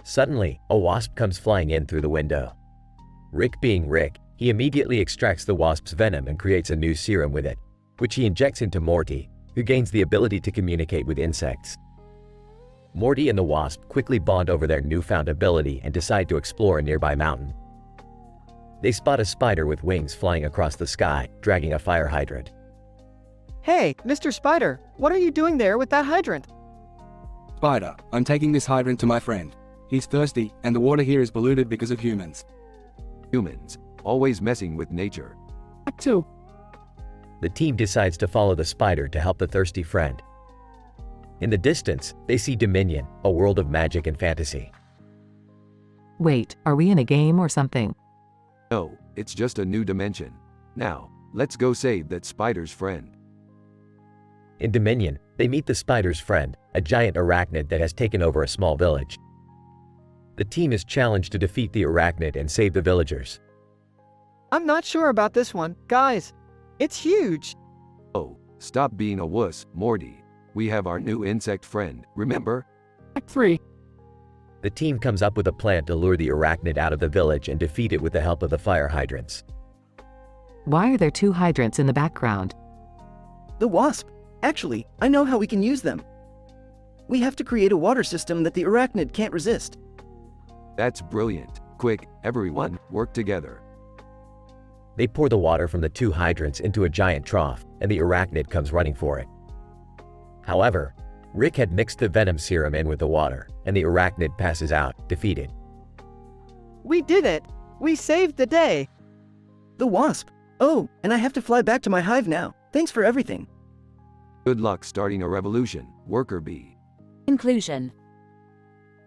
A: Suddenly, a wasp comes flying in through the window. Rick being Rick, he immediately extracts the wasp's venom and creates a new serum with it, which he injects into Morty, who gains the ability to communicate with insects. Morty and the wasp quickly bond over their newfound ability and decide to explore a nearby mountain. They spot a spider with wings flying across the sky, dragging a fire hydrant.
B: Hey, Mr. Spider, what are you doing there with that hydrant?
K: Spider, I'm taking this hydrant to my friend. He's thirsty, and the water here is polluted because of humans.
D: Humans, always messing with nature.
I: Act 2.
A: The team decides to follow the spider to help the thirsty friend. In the distance, they see Dominion, a world of magic and fantasy.
R: Wait, are we in a game or something?
D: No, it's just a new dimension. Now, let's go save that spider's friend.
A: In Dominion, they meet the spider's friend, a giant arachnid that has taken over a small village. The team is challenged to defeat the arachnid and save the villagers.
B: I'm not sure about this one, guys. It's huge.
D: Oh, stop being a wuss, Morty. We have our new insect friend, remember?
I: Act 3.
A: The team comes up with a plan to lure the arachnid out of the village and defeat it with the help of the fire hydrants.
R: Why are there 2 hydrants in the background?
S: The wasp. Actually, I know how we can use them. We have to create a water system that the arachnid can't resist.
D: That's brilliant. Quick, everyone, work together.
A: They pour the water from the 2 hydrants into a giant trough, and the arachnid comes running for it. However, Rick had mixed the venom serum in with the water, and the arachnid passes out, defeated.
B: We did it! We saved the day!
S: The wasp. Oh, and I have to fly back to my hive now. Thanks for everything.
D: Good luck starting a revolution, worker bee.
H: Conclusion.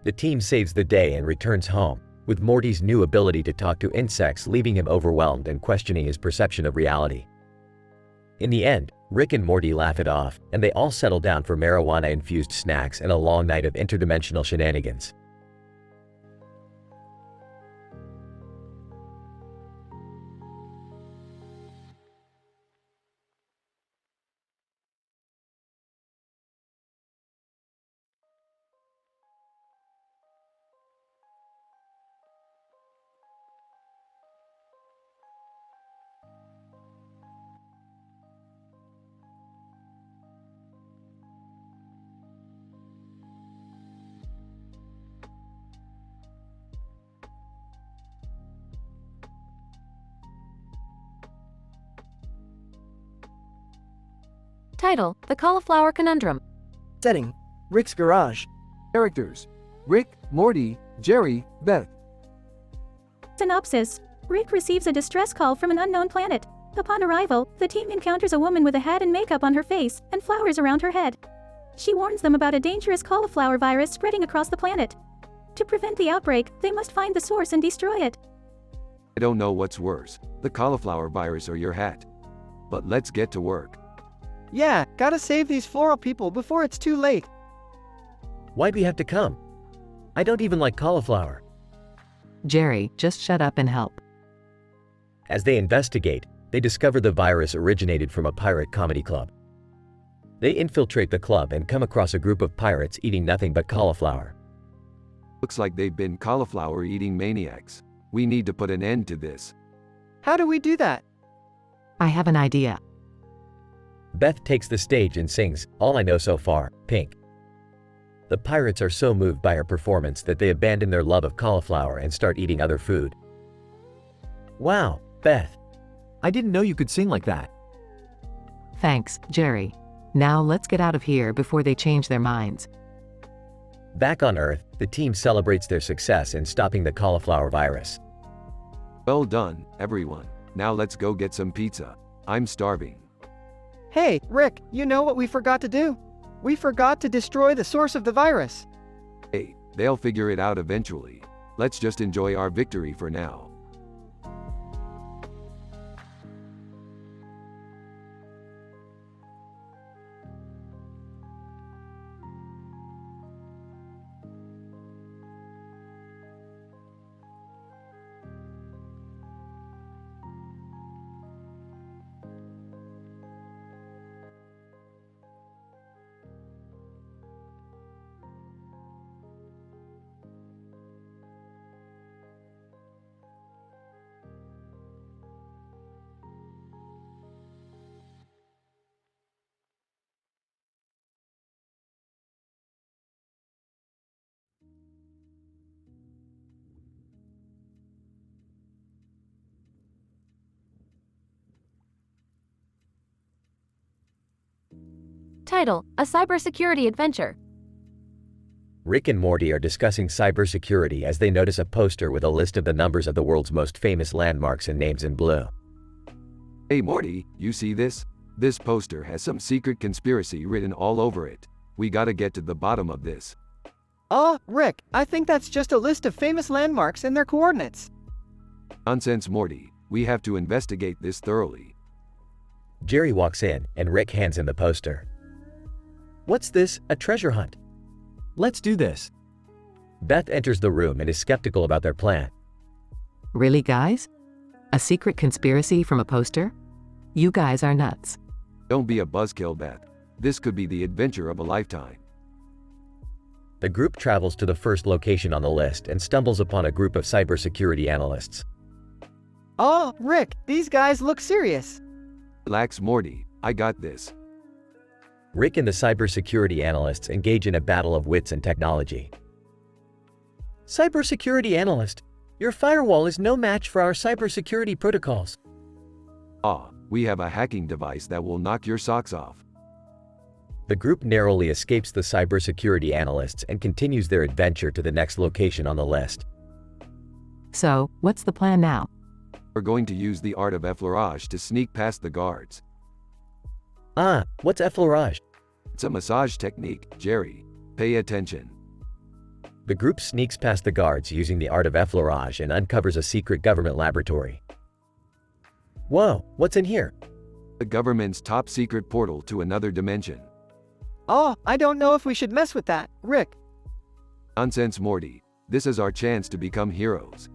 A: The team saves the day and returns home, with Morty's new ability to talk to insects leaving him overwhelmed and questioning his perception of reality. In the end, Rick and Morty laugh it off, and they all settle down for marijuana-infused snacks and a long night of interdimensional shenanigans.
H: Title: The Cauliflower Conundrum.
S: Setting: Rick's garage.
D: Characters: Rick, Morty, Jerry, Beth.
W: Synopsis: Rick receives a distress call from an unknown planet. Upon arrival, the team encounters a woman with a hat and makeup on her face and flowers around her head. She warns them about a dangerous cauliflower virus spreading across the planet. To prevent the outbreak, they must find the source and destroy it.
D: I don't know what's worse, the cauliflower virus or your hat. But let's get to work.
B: Yeah, gotta save these floral people before it's too late.
A: Why'd we have to come? I don't even like cauliflower.
R: Jerry, just shut up and help.
A: As they investigate, they discover the virus originated from a pirate comedy club. They infiltrate the club and come across a group of pirates eating nothing but cauliflower.
D: Looks like they've been cauliflower-eating maniacs. We need to put an end to this.
B: How do we do that?
R: I have an idea.
A: Beth takes the stage and sings All I Know So Far, Pink. The pirates are so moved by her performance that they abandon their love of cauliflower and start eating other food. Wow, Beth. I didn't know you could sing like that.
R: Thanks, Jerry. Now let's get out of here before they change their minds.
A: Back on Earth, the team celebrates their success in stopping the cauliflower virus.
D: Well done, everyone. Now let's go get some pizza. I'm starving.
B: Hey, Rick, you know what we forgot to do? We forgot to destroy the source of the virus.
D: Hey, they'll figure it out eventually. Let's just enjoy our victory for now.
H: Title: A Cybersecurity Adventure.
A: Rick and Morty are discussing cybersecurity as they notice a poster with a list of the numbers of the world's most famous landmarks and names in blue.
D: Hey Morty, you see this? This poster has some secret conspiracy written all over it. We gotta get to the bottom of this.
B: Rick, I think that's just a list of famous landmarks and their coordinates.
D: Nonsense, Morty. We have to investigate this thoroughly.
A: Jerry walks in, and Rick hands him the poster. What's this, a treasure hunt? Let's do this. Beth enters the room and is skeptical about their plan.
R: Really, guys? A secret conspiracy from a poster? You guys are nuts.
D: Don't be a buzzkill, Beth. This could be the adventure of a lifetime.
A: The group travels to the first location on the list and stumbles upon a group of cybersecurity analysts.
B: Rick, these guys look serious.
D: Relax, Morty. I got this.
A: Rick and the cybersecurity analysts engage in a battle of wits and technology. Cybersecurity analyst, your firewall is no match for our cybersecurity protocols.
D: We have a hacking device that will knock your socks off.
A: The group narrowly escapes the cybersecurity analysts and continues their adventure to the next location on the list.
R: So, what's the plan now?
D: We're going to use the art of effleurage to sneak past the guards.
A: Ah, what's effleurage?
D: It's a massage technique, Jerry. Pay attention.
A: The group sneaks past the guards using the art of effleurage and uncovers a secret government laboratory. Whoa, what's in here?
D: The government's top secret portal to another dimension.
B: Oh, I don't know if we should mess with that, Rick.
D: Nonsense, Morty. This is our chance to become heroes.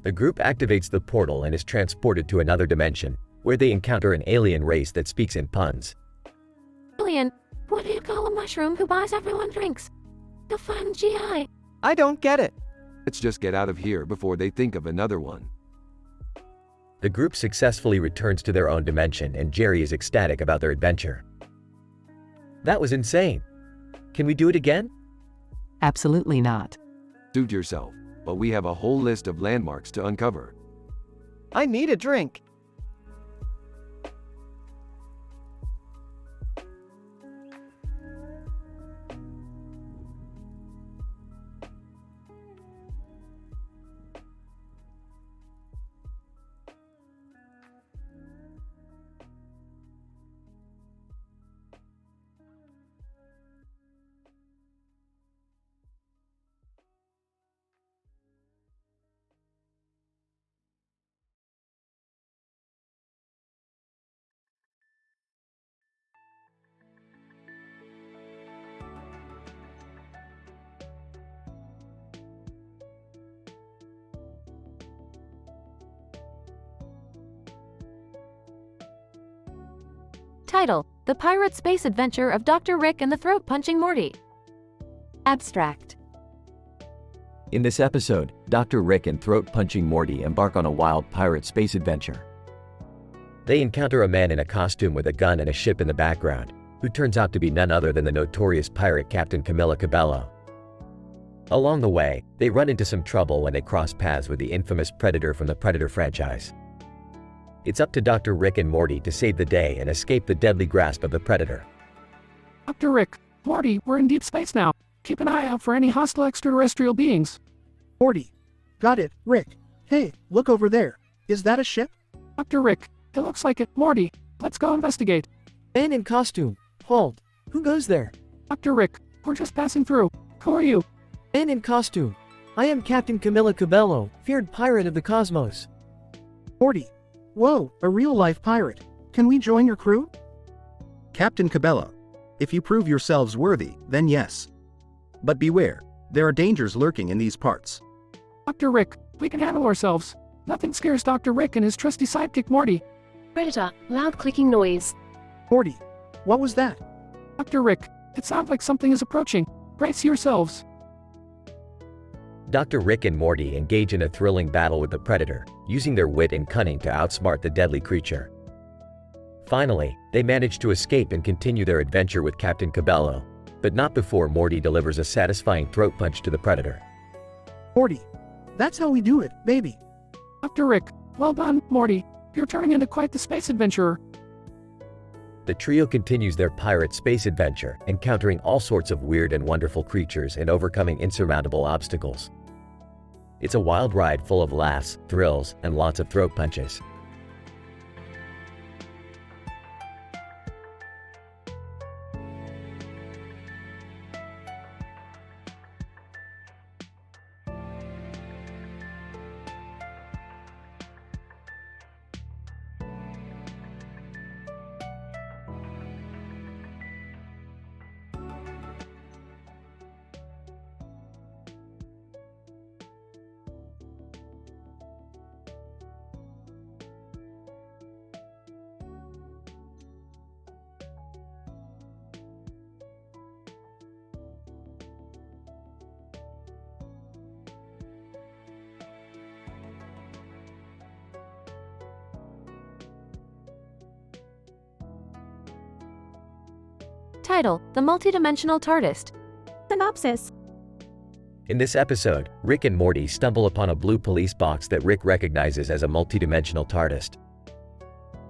A: The group activates the portal and is transported to another dimension, where they encounter an alien race that speaks in puns.
G: Alien? What do you call a mushroom who buys everyone drinks? Define GI.
B: I don't get it.
D: Let's just get out of here before they think of another one.
A: The group successfully returns to their own dimension and Jerry is ecstatic about their adventure. That was insane. Can we do it again?
R: Absolutely not.
D: Suit yourself, but we have a whole list of landmarks to uncover.
B: I need a drink.
F: Title: The Pirate Space Adventure of Dr. Rick and the Throat-Punching Morty. Abstract.
A: In this episode, Dr. Rick and throat-punching Morty embark on a wild pirate space adventure. They encounter a man in a costume with a gun and a ship in the background, who turns out to be none other than the notorious pirate Captain Camilla Cabello. Along the way, they run into some trouble when they cross paths with the infamous Predator from the Predator franchise. It's up to Dr. Rick and Morty to save the day and escape the deadly grasp of the Predator.
I: Dr. Rick, Morty, we're in deep space now. Keep an eye out for any hostile extraterrestrial beings.
J: Morty. Got it, Rick. Hey, look over there. Is that a ship?
I: Dr. Rick, it looks like it. Morty, let's go investigate.
B: Man in costume. Hold. Who goes there?
I: Dr. Rick, we're just passing through. Who are you?
B: Man in costume. I am Captain Camilla Cabello, feared pirate of the cosmos.
J: Morty. Whoa, a real-life pirate. Can we join your crew?
U: Captain Cabello. If you prove yourselves worthy, then yes. But beware, there are dangers lurking in these parts.
I: Dr. Rick, we can handle ourselves. Nothing scares Dr. Rick and his trusty sidekick Morty.
L: Predator, loud clicking noise.
J: Morty, what was that?
I: Dr. Rick, it sounds like something is approaching. Brace yourselves.
A: Dr. Rick and Morty engage in a thrilling battle with the Predator, using their wit and cunning to outsmart the deadly creature. Finally, they manage to escape and continue their adventure with Captain Cabello, but not before Morty delivers a satisfying throat punch to the Predator.
J: Morty, that's how we do it, baby.
I: Dr. Rick, well done, Morty. You're turning into quite the space adventurer.
A: The trio continues their pirate space adventure, encountering all sorts of weird and wonderful creatures and overcoming insurmountable obstacles. It's a wild ride full of laughs, thrills, and lots of throat punches.
F: Title: The Multidimensional TARDIS.
G: Synopsis.
A: In this episode, Rick and Morty stumble upon a blue police box that Rick recognizes as a multidimensional TARDIS.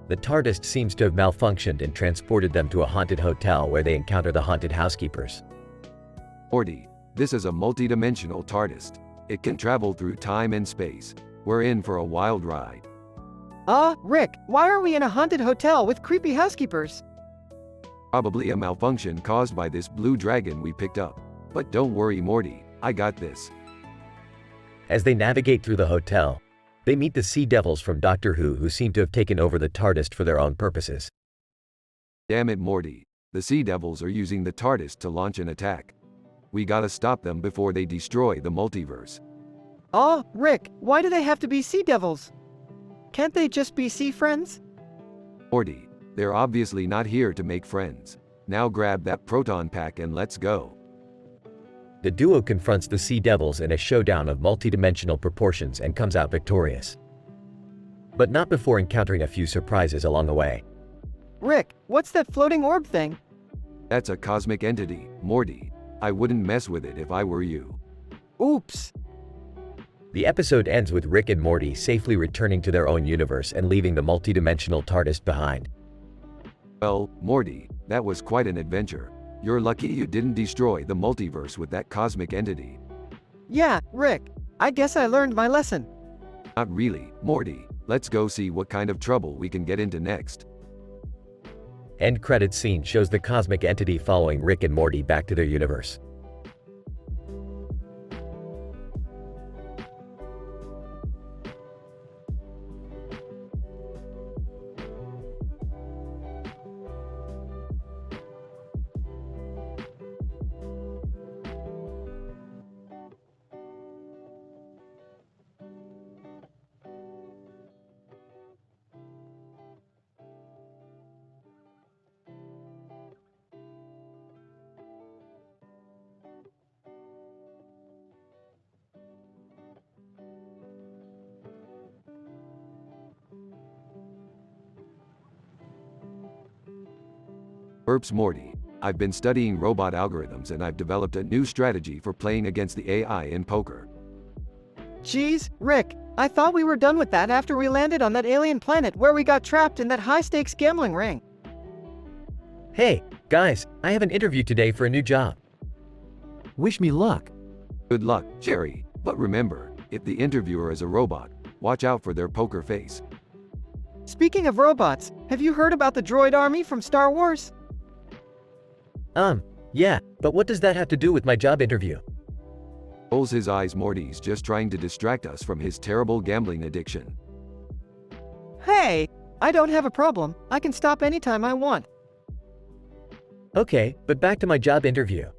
A: The TARDIS seems to have malfunctioned and transported them to a haunted hotel where they encounter the haunted housekeepers.
D: Morty, this is a multidimensional TARDIS. It can travel through time and space. We're in for a wild ride.
B: Rick, why are we in a haunted hotel with creepy housekeepers?
D: Probably a malfunction caused by this blue dragon we picked up. But don't worry, Morty, I got this.
A: As they navigate through the hotel, they meet the Sea Devils from Doctor Who seem to have taken over the TARDIS for their own purposes.
D: Damn it, Morty. The Sea Devils are using the TARDIS to launch an attack. We gotta stop them before they destroy the multiverse.
B: Rick, why do they have to be sea devils? Can't they just be sea friends?
D: Morty, they're obviously not here to make friends. Now grab that proton pack and let's go.
A: The duo confronts the Sea Devils in a showdown of multidimensional proportions and comes out victorious. But not before encountering a few surprises along the way.
B: Rick, what's that floating orb thing?
D: That's a cosmic entity, Morty. I wouldn't mess with it if I were you.
B: Oops.
A: The episode ends with Rick and Morty safely returning to their own universe and leaving the multidimensional TARDIS behind.
D: Well, Morty, that was quite an adventure. You're lucky you didn't destroy the multiverse with that cosmic entity.
B: Yeah, Rick, I guess I learned my lesson.
D: Not really, Morty. Let's go see what kind of trouble we can get into next.
A: End credits scene shows the cosmic entity following Rick and Morty back to their universe.
D: Burps, Morty. I've been studying robot algorithms and I've developed a new strategy for playing against the AI in poker.
B: Geez, Rick, I thought we were done with that after we landed on that alien planet where we got trapped in that high-stakes gambling ring.
A: Hey, guys, I have an interview today for a new job.
V: Wish me luck.
D: Good luck, Jerry. But remember, if the interviewer is a robot, watch out for their poker face.
B: Speaking of robots, have you heard about the droid army from Star Wars?
A: Yeah, but what does that have to do with my job interview?
D: Rolls his eyes. Morty's just trying to distract us from his terrible gambling addiction.
B: Hey, I don't have a problem. I can stop anytime I want.
A: Okay, but back to my job interview.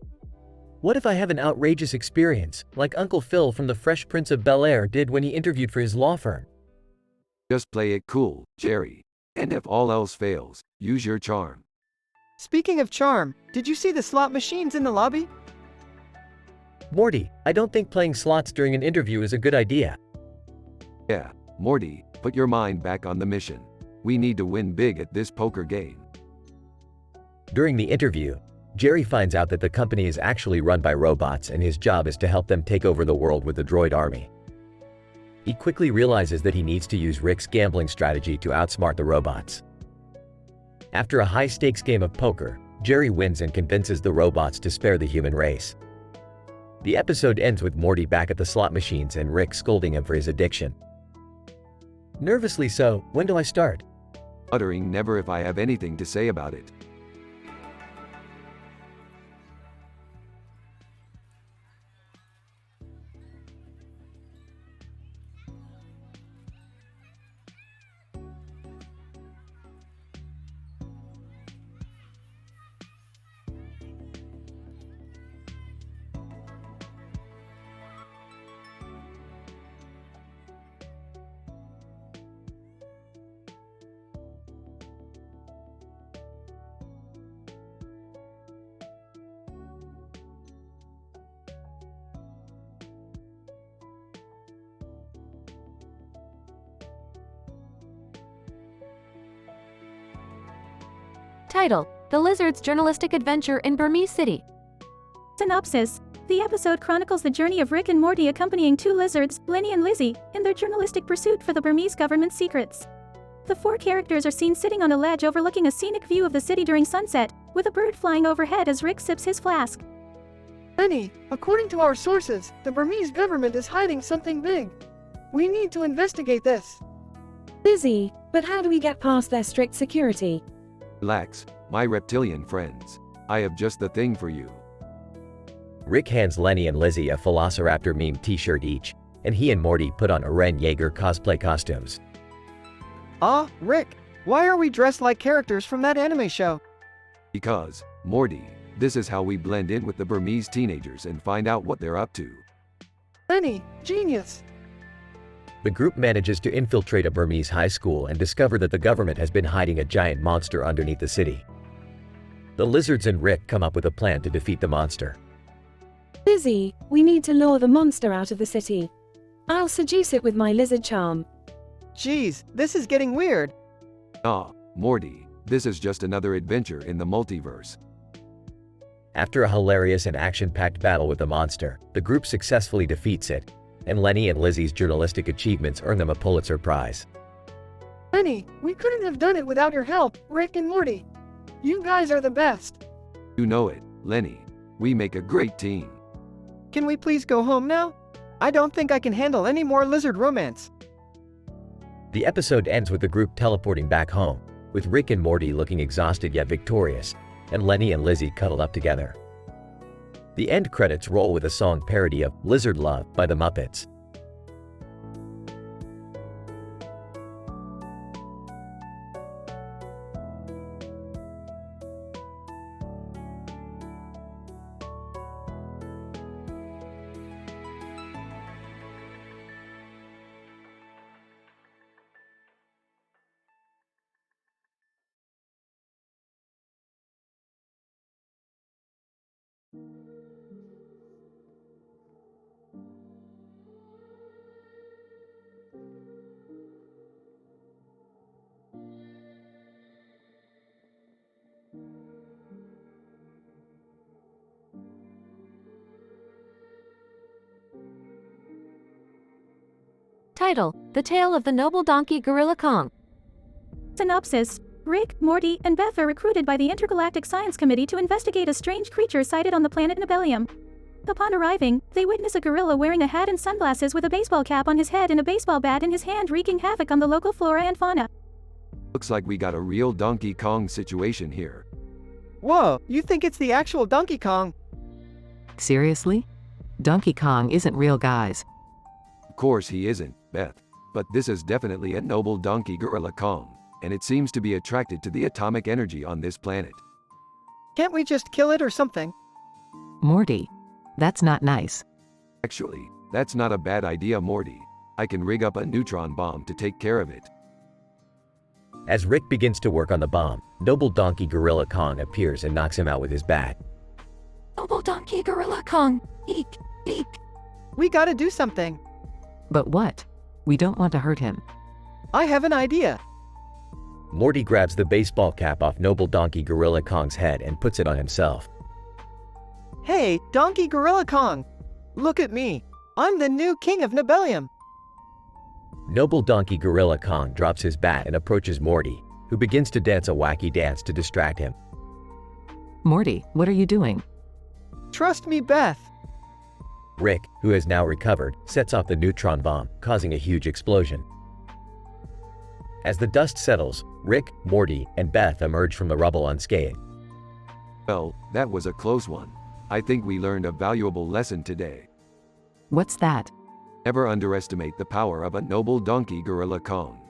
A: What if I have an outrageous experience, like Uncle Phil from the Fresh Prince of Bel-Air did when he interviewed for his law firm?
D: Just play it cool, Jerry. And if all else fails, use your charm.
B: Speaking of charm, did you see the slot machines in the lobby?
A: Morty, I don't think playing slots during an interview is a good idea.
D: Yeah, Morty, put your mind back on the mission. We need to win big at this poker game.
A: During the interview, Jerry finds out that the company is actually run by robots and his job is to help them take over the world with the droid army. He quickly realizes that he needs to use Rick's gambling strategy to outsmart the robots. After a high-stakes game of poker, Jerry wins and convinces the robots to spare the human race. The episode ends with Morty back at the slot machines and Rick scolding him for his addiction. Nervously so, when do I start?
D: Uttering never if I have anything to say about it.
F: Title: The Lizard's Journalistic Adventure in Burmese City.
G: Synopsis: The episode chronicles the journey of Rick and Morty accompanying two lizards, Lenny and Lizzie, in their journalistic pursuit for the Burmese government's secrets. The four characters are seen sitting on a ledge overlooking a scenic view of the city during sunset, with a bird flying overhead as Rick sips his flask.
B: Lenny, according to our sources, the Burmese government is hiding something big.
L: We need to investigate this.
C: Lizzie, but how do we get past their strict security?
D: Relax, my reptilian friends. I have just the thing for you.
A: Rick hands Lenny and Lizzie a Velociraptor meme t-shirt each, and he and Morty put on Eren Yeager cosplay costumes.
B: Rick, why are we dressed like characters from that anime show?
D: Because, Morty, this is how we blend in with the Burmese teenagers and find out what they're up to.
L: Lenny, genius.
A: The group manages to infiltrate a Burmese high school and discover that the government has been hiding a giant monster underneath the city. The lizards and Rick come up with a plan to defeat the monster.
C: Lizzie, we need to lure the monster out of the city. I'll seduce it with my lizard charm.
B: Geez, this is getting weird.
D: Morty, this is just another adventure in the multiverse.
A: After a hilarious and action-packed battle with the monster, the group successfully defeats it, and Lenny and Lizzie's journalistic achievements earn them a Pulitzer Prize.
L: Lenny, we couldn't have done it without your help, Rick and Morty. You guys are the best.
D: You know it, Lenny. We make a great team.
B: Can we please go home now? I don't think I can handle any more lizard romance.
A: The episode ends with the group teleporting back home, with Rick and Morty looking exhausted yet victorious, and Lenny and Lizzie cuddled up together. The end credits roll with a song parody of Lizard Love by the Muppets.
F: Title: The Tale of the Noble Donkey Gorilla Kong.
W: Synopsis: Rick, Morty, and Beth are recruited by the Intergalactic Science Committee to investigate a strange creature sighted on the planet Nibelium. Upon arriving, they witness a gorilla wearing a hat and sunglasses with a baseball cap on his head and a baseball bat in his hand, wreaking havoc on the local flora and fauna.
D: Looks like we got a real Donkey Kong situation here.
B: Whoa, you think it's the actual Donkey Kong?
R: Seriously? Donkey Kong isn't real, guys.
D: Of course he isn't, Beth. But this is definitely a noble donkey Gorilla Kong, and it seems to be attracted to the atomic energy on this planet.
B: Can't we just kill it or something?
R: Morty, that's not nice.
D: Actually, that's not a bad idea, Morty. I can rig up a neutron bomb to take care of it.
A: As Rick begins to work on the bomb, Noble Donkey Gorilla Kong appears and knocks him out with his bat.
G: Noble Donkey Gorilla Kong, eek, eek.
B: We gotta do something.
R: But what? We don't want to hurt him.
B: I have an idea.
A: Morty grabs the baseball cap off Noble Donkey Gorilla Kong's head and puts it on himself.
B: Hey, Donkey Gorilla Kong! Look at me! I'm the new king of Nibelium!
A: Noble Donkey Gorilla Kong drops his bat and approaches Morty, who begins to dance a wacky dance to distract him.
R: Morty, what are you doing?
B: Trust me, Beth.
A: Rick, who has now recovered, sets off the neutron bomb, causing a huge explosion. As the dust settles, Rick, Morty, and Beth emerge from the rubble unscathed.
D: Well, that was a close one. I think we learned a valuable lesson today.
R: What's that?
D: Never underestimate the power of a noble donkey Gorilla Kong.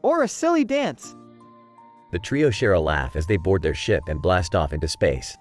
B: Or a silly dance.
A: The trio share a laugh as they board their ship and blast off into space.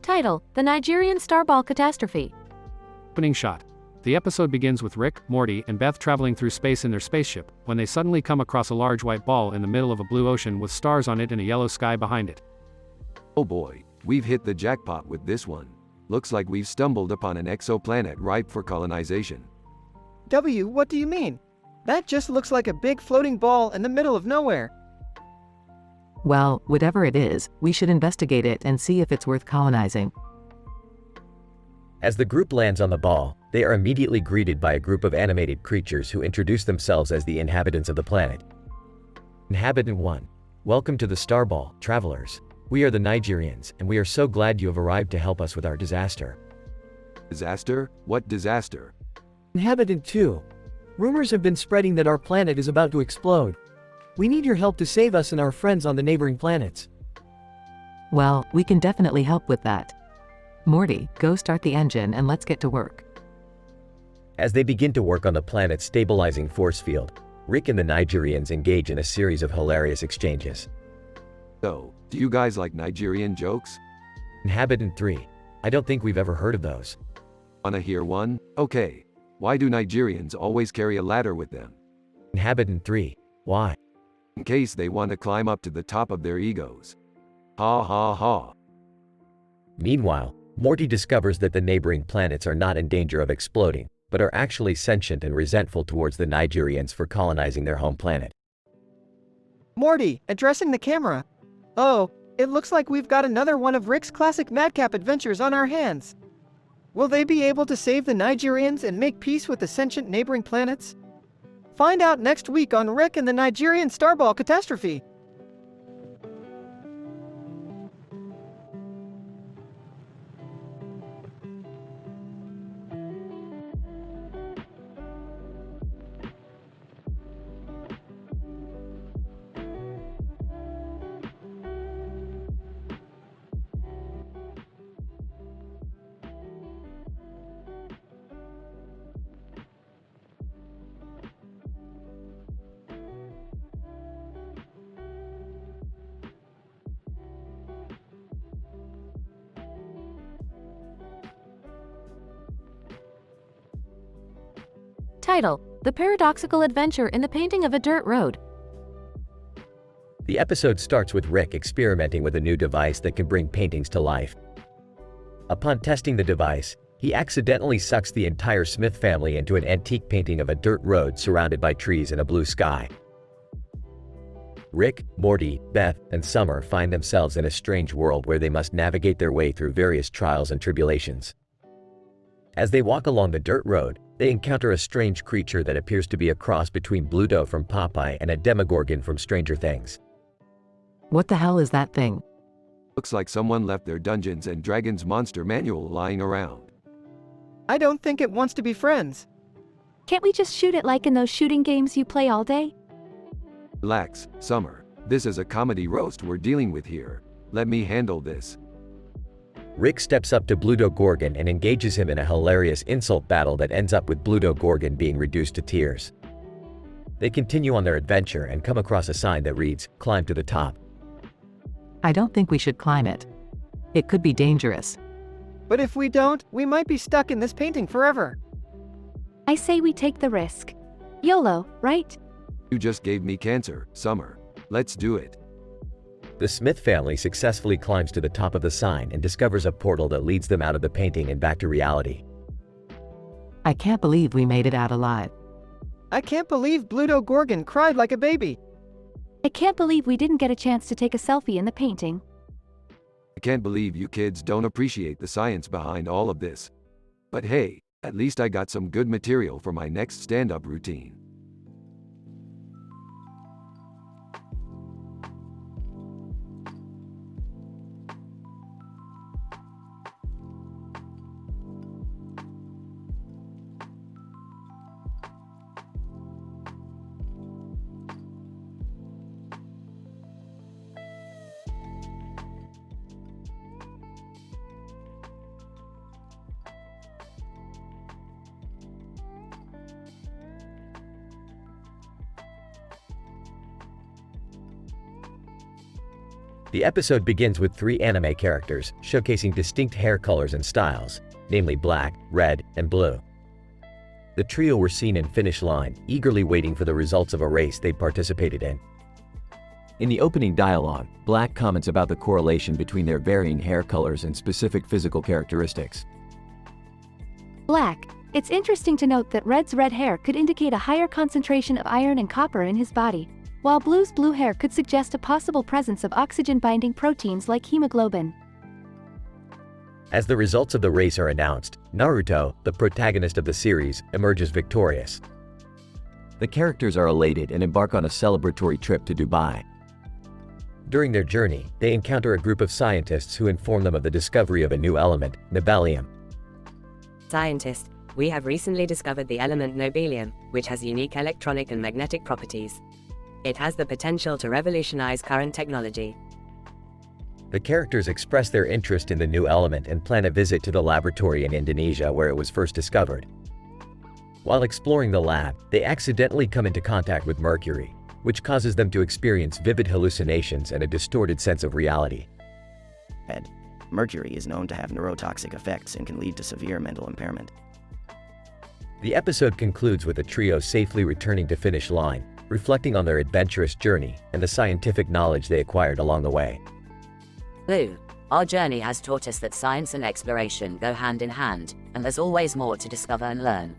F: Title: The Nigerian Starball Catastrophe.
I: Opening shot. The episode begins with Rick, Morty, and Beth traveling through space in their spaceship, when they suddenly come across a large white ball in the middle of a blue ocean with stars on it and a yellow sky behind it.
D: Oh boy, we've hit the jackpot with this one. Looks like we've stumbled upon an exoplanet ripe for colonization.
B: What do you mean? That just looks like a big floating ball in the middle of nowhere.
R: Well, whatever it is, we should investigate it and see if it's worth colonizing.
A: As the group lands on the ball, they are immediately greeted by a group of animated creatures who introduce themselves as the inhabitants of the planet. Inhabitant 1. Welcome to the Starball, travelers. We are the Nigerians, and we are so glad you have arrived to help us with our disaster.
D: Disaster? What disaster?
B: Inhabitant 2. Rumors have been spreading that our planet is about to explode. We need your help to save us and our friends on the neighboring planets.
R: Well, we can definitely help with that. Morty, go start the engine and let's get to work.
A: As they begin to work on the planet's stabilizing force field, Rick and the Nigerians engage in a series of hilarious exchanges.
D: So, do you guys like Nigerian jokes?
A: Inhabitant 3. I don't think we've ever heard of those.
D: Wanna hear one? Okay. Why do Nigerians always carry a ladder with them?
A: Inhabitant 3. Why?
D: In case they want to climb up to the top of their egos. Ha ha ha.
A: Meanwhile, Morty discovers that the neighboring planets are not in danger of exploding, but are actually sentient and resentful towards the Nigerians for colonizing their home planet.
B: Morty, addressing the camera. Oh, it looks like we've got another one of Rick's classic madcap adventures on our hands. Will they be able to save the Nigerians and make peace with the sentient neighboring planets? Find out next week on Rick and the Nigerian Starball Catastrophe.
F: Title: The Paradoxical Adventure in the Painting of a Dirt Road.
A: The episode starts with Rick experimenting with a new device that can bring paintings to life. Upon testing the device, he accidentally sucks the entire Smith family into an antique painting of a dirt road surrounded by trees and a blue sky. Rick, Morty, Beth, and Summer find themselves in a strange world where they must navigate their way through various trials and tribulations. As they walk along the dirt road, they encounter a strange creature that appears to be a cross between Bluto from Popeye and a Demogorgon from Stranger Things.
R: What the hell is that thing?
D: Looks like someone left their Dungeons and Dragons monster manual lying around.
B: I don't think it wants to be friends.
G: Can't we just shoot it like in those shooting games you play all day?
D: Relax, Summer. This is a comedy roast we're dealing with here. Let me handle this.
A: Rick steps up to Bluto Gorgon and engages him in a hilarious insult battle that ends up with Bluto Gorgon being reduced to tears. They continue on their adventure and come across a sign that reads, "Climb to the top."
R: I don't think we should climb it. It could be dangerous.
B: But if we don't, we might be stuck in this painting forever.
G: I say we take the risk. YOLO, right?
D: You just gave me cancer, Summer. Let's do it.
A: The Smith family successfully climbs to the top of the sign and discovers a portal that leads them out of the painting and back to reality.
R: I can't believe we made it out alive.
B: I can't believe Bluto Gorgon cried like a baby.
G: I can't believe we didn't get a chance to take a selfie in the painting.
D: I can't believe you kids don't appreciate the science behind all of this. But hey, at least I got some good material for my next stand-up routine.
A: The episode begins with 3 anime characters showcasing distinct hair colors and styles, namely black, red, and blue. The trio were seen in finish line, eagerly waiting for the results of a race they'd participated in. In the opening dialogue, Black comments about the correlation between their varying hair colors and specific physical characteristics.
G: Black. It's interesting to note that Red's red hair could indicate a higher concentration of iron and copper in his body, while Blue's blue hair could suggest a possible presence of oxygen-binding proteins like hemoglobin.
A: As the results of the race are announced, Naruto, the protagonist of the series, emerges victorious. The characters are elated and embark on a celebratory trip to Dubai. During their journey, they encounter a group of scientists who inform them of the discovery of a new element, nobelium.
M: Scientists, we have recently discovered the element nobelium, which has unique electronic and magnetic properties. It has the potential to revolutionize current technology.
A: The characters express their interest in the new element and plan a visit to the laboratory in Indonesia where it was first discovered. While exploring the lab, they accidentally come into contact with mercury, which causes them to experience vivid hallucinations and a distorted sense of reality.
O: Mercury is known to have neurotoxic effects and can lead to severe mental impairment.
A: The episode concludes with the trio safely returning to finish line, reflecting on their adventurous journey and the scientific knowledge they acquired along the way.
E: Blue, our journey has taught us that science and exploration go hand in hand, and there's always more to discover and learn.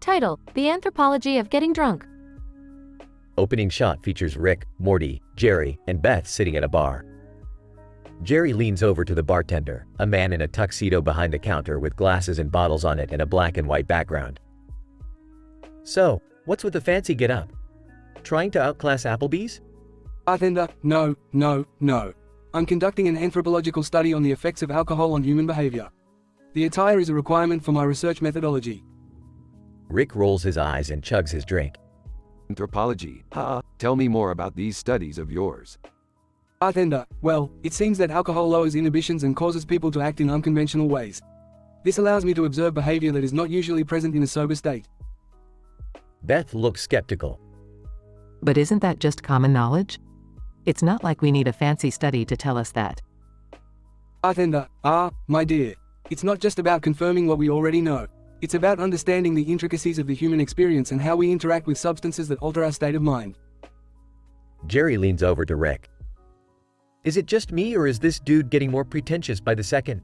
F: Title: The Anthropology of Getting Drunk.
A: Opening shot features Rick, Morty, Jerry, and Beth sitting at a bar. Jerry leans over to the bartender, a man in a tuxedo behind the counter with glasses and bottles on it and a black and white background. "So, what's with the fancy get-up? Trying to outclass Applebee's?"
K: Bartender, no. I'm conducting an anthropological study on the effects of alcohol on human behavior. The attire is a requirement for my research methodology.
A: Rick rolls his eyes and chugs his drink.
D: Anthropology, tell me more about these studies of yours.
K: Bartender, well, it seems that alcohol lowers inhibitions and causes people to act in unconventional ways. This allows me to observe behavior that is not usually present in a sober state.
A: Beth looks skeptical.
R: But isn't that just common knowledge? It's not like we need a fancy study to tell us that.
K: Bartender, my dear, it's not just about confirming what we already know. It's about understanding the intricacies of the human experience and how we interact with substances that alter our state of mind.
A: Jerry leans over to Rick. "Is it just me or is this dude getting more pretentious by the second?"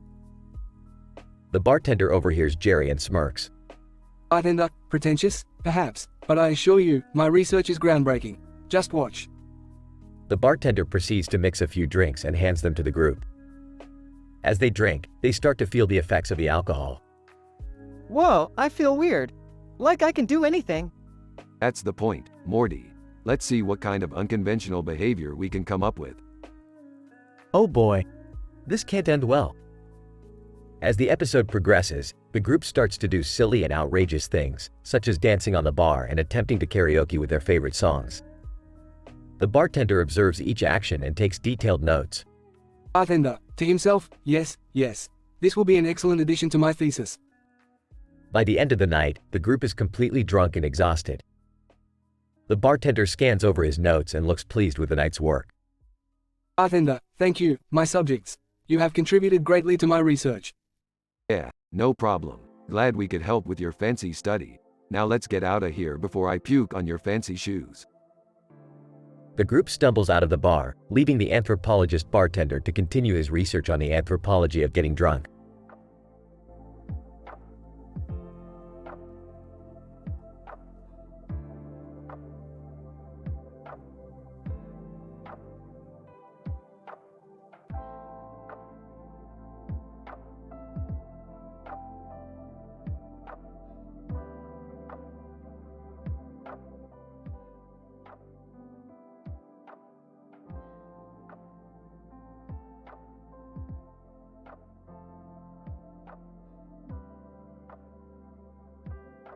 A: The bartender overhears Jerry and smirks.
K: Bartender, pretentious? Perhaps, but I assure you, my research is groundbreaking. Just watch.
A: The bartender proceeds to mix a few drinks and hands them to the group. As they drink, they start to feel the effects of the alcohol.
B: Whoa, I feel weird. Like I can do anything.
D: That's the point, Morty. Let's see what kind of unconventional behavior we can come up with.
A: Oh boy. This can't end well. As the episode progresses, the group starts to do silly and outrageous things, such as dancing on the bar and attempting to karaoke with their favorite songs. The bartender observes each action and takes detailed notes.
K: Bartender, to himself, yes. This will be an excellent addition to my thesis.
A: By the end of the night, the group is completely drunk and exhausted. The bartender scans over his notes and looks pleased with the night's work.
K: Bartender, thank you, my subjects. You have contributed greatly to my research.
D: Yeah, no problem. Glad we could help with your fancy study. Now let's get out of here before I puke on your fancy shoes.
A: The group stumbles out of the bar, leaving the anthropologist bartender to continue his research on the anthropology of getting drunk.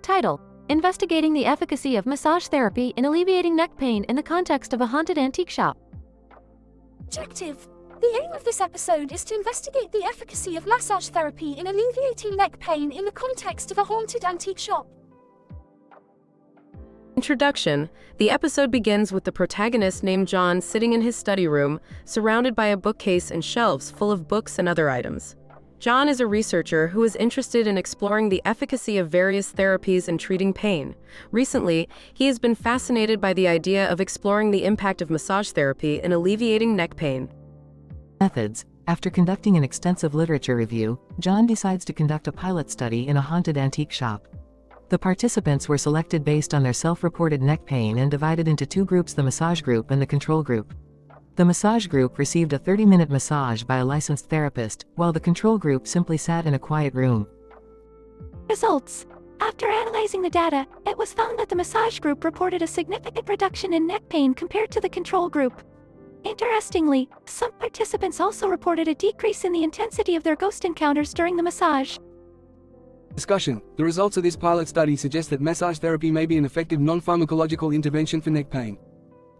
F: Title: Investigating the efficacy of massage therapy in alleviating neck pain in the context of a haunted antique shop.
L: Objective: the aim of this episode is to investigate the efficacy of massage therapy in alleviating neck pain in the context of a haunted antique shop.
N: Introduction. The episode begins with the protagonist named John sitting in his study room, surrounded by a bookcase and shelves full of books and other items. John is a researcher who is interested in exploring the efficacy of various therapies in treating pain. Recently, he has been fascinated by the idea of exploring the impact of massage therapy in alleviating neck pain.
R: Methods. After conducting an extensive literature review, John decides to conduct a pilot study in a haunted antique shop. The participants were selected based on their self-reported neck pain and divided into two groups: the massage group and the control group. The massage group received a 30-minute massage by a licensed therapist, while the control group simply sat in a quiet room.
G: Results. After analyzing the data, it was found that the massage group reported a significant reduction in neck pain compared to the control group. Interestingly, some participants also reported a decrease in the intensity of their ghost encounters during the massage.
K: Discussion. The results of this pilot study suggest that massage therapy may be an effective non-pharmacological intervention for neck pain.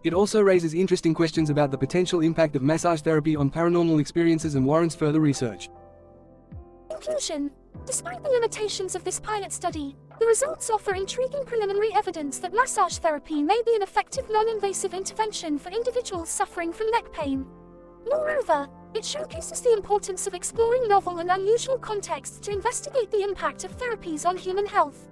K: It also raises interesting questions about the potential impact of massage therapy on paranormal experiences and warrants further research.
L: Conclusion. Despite the limitations of this pilot study, the results offer intriguing preliminary evidence that massage therapy may be an effective non-invasive intervention for individuals suffering from neck pain. Moreover, it showcases the importance of exploring novel and unusual contexts to investigate the impact of therapies on human health.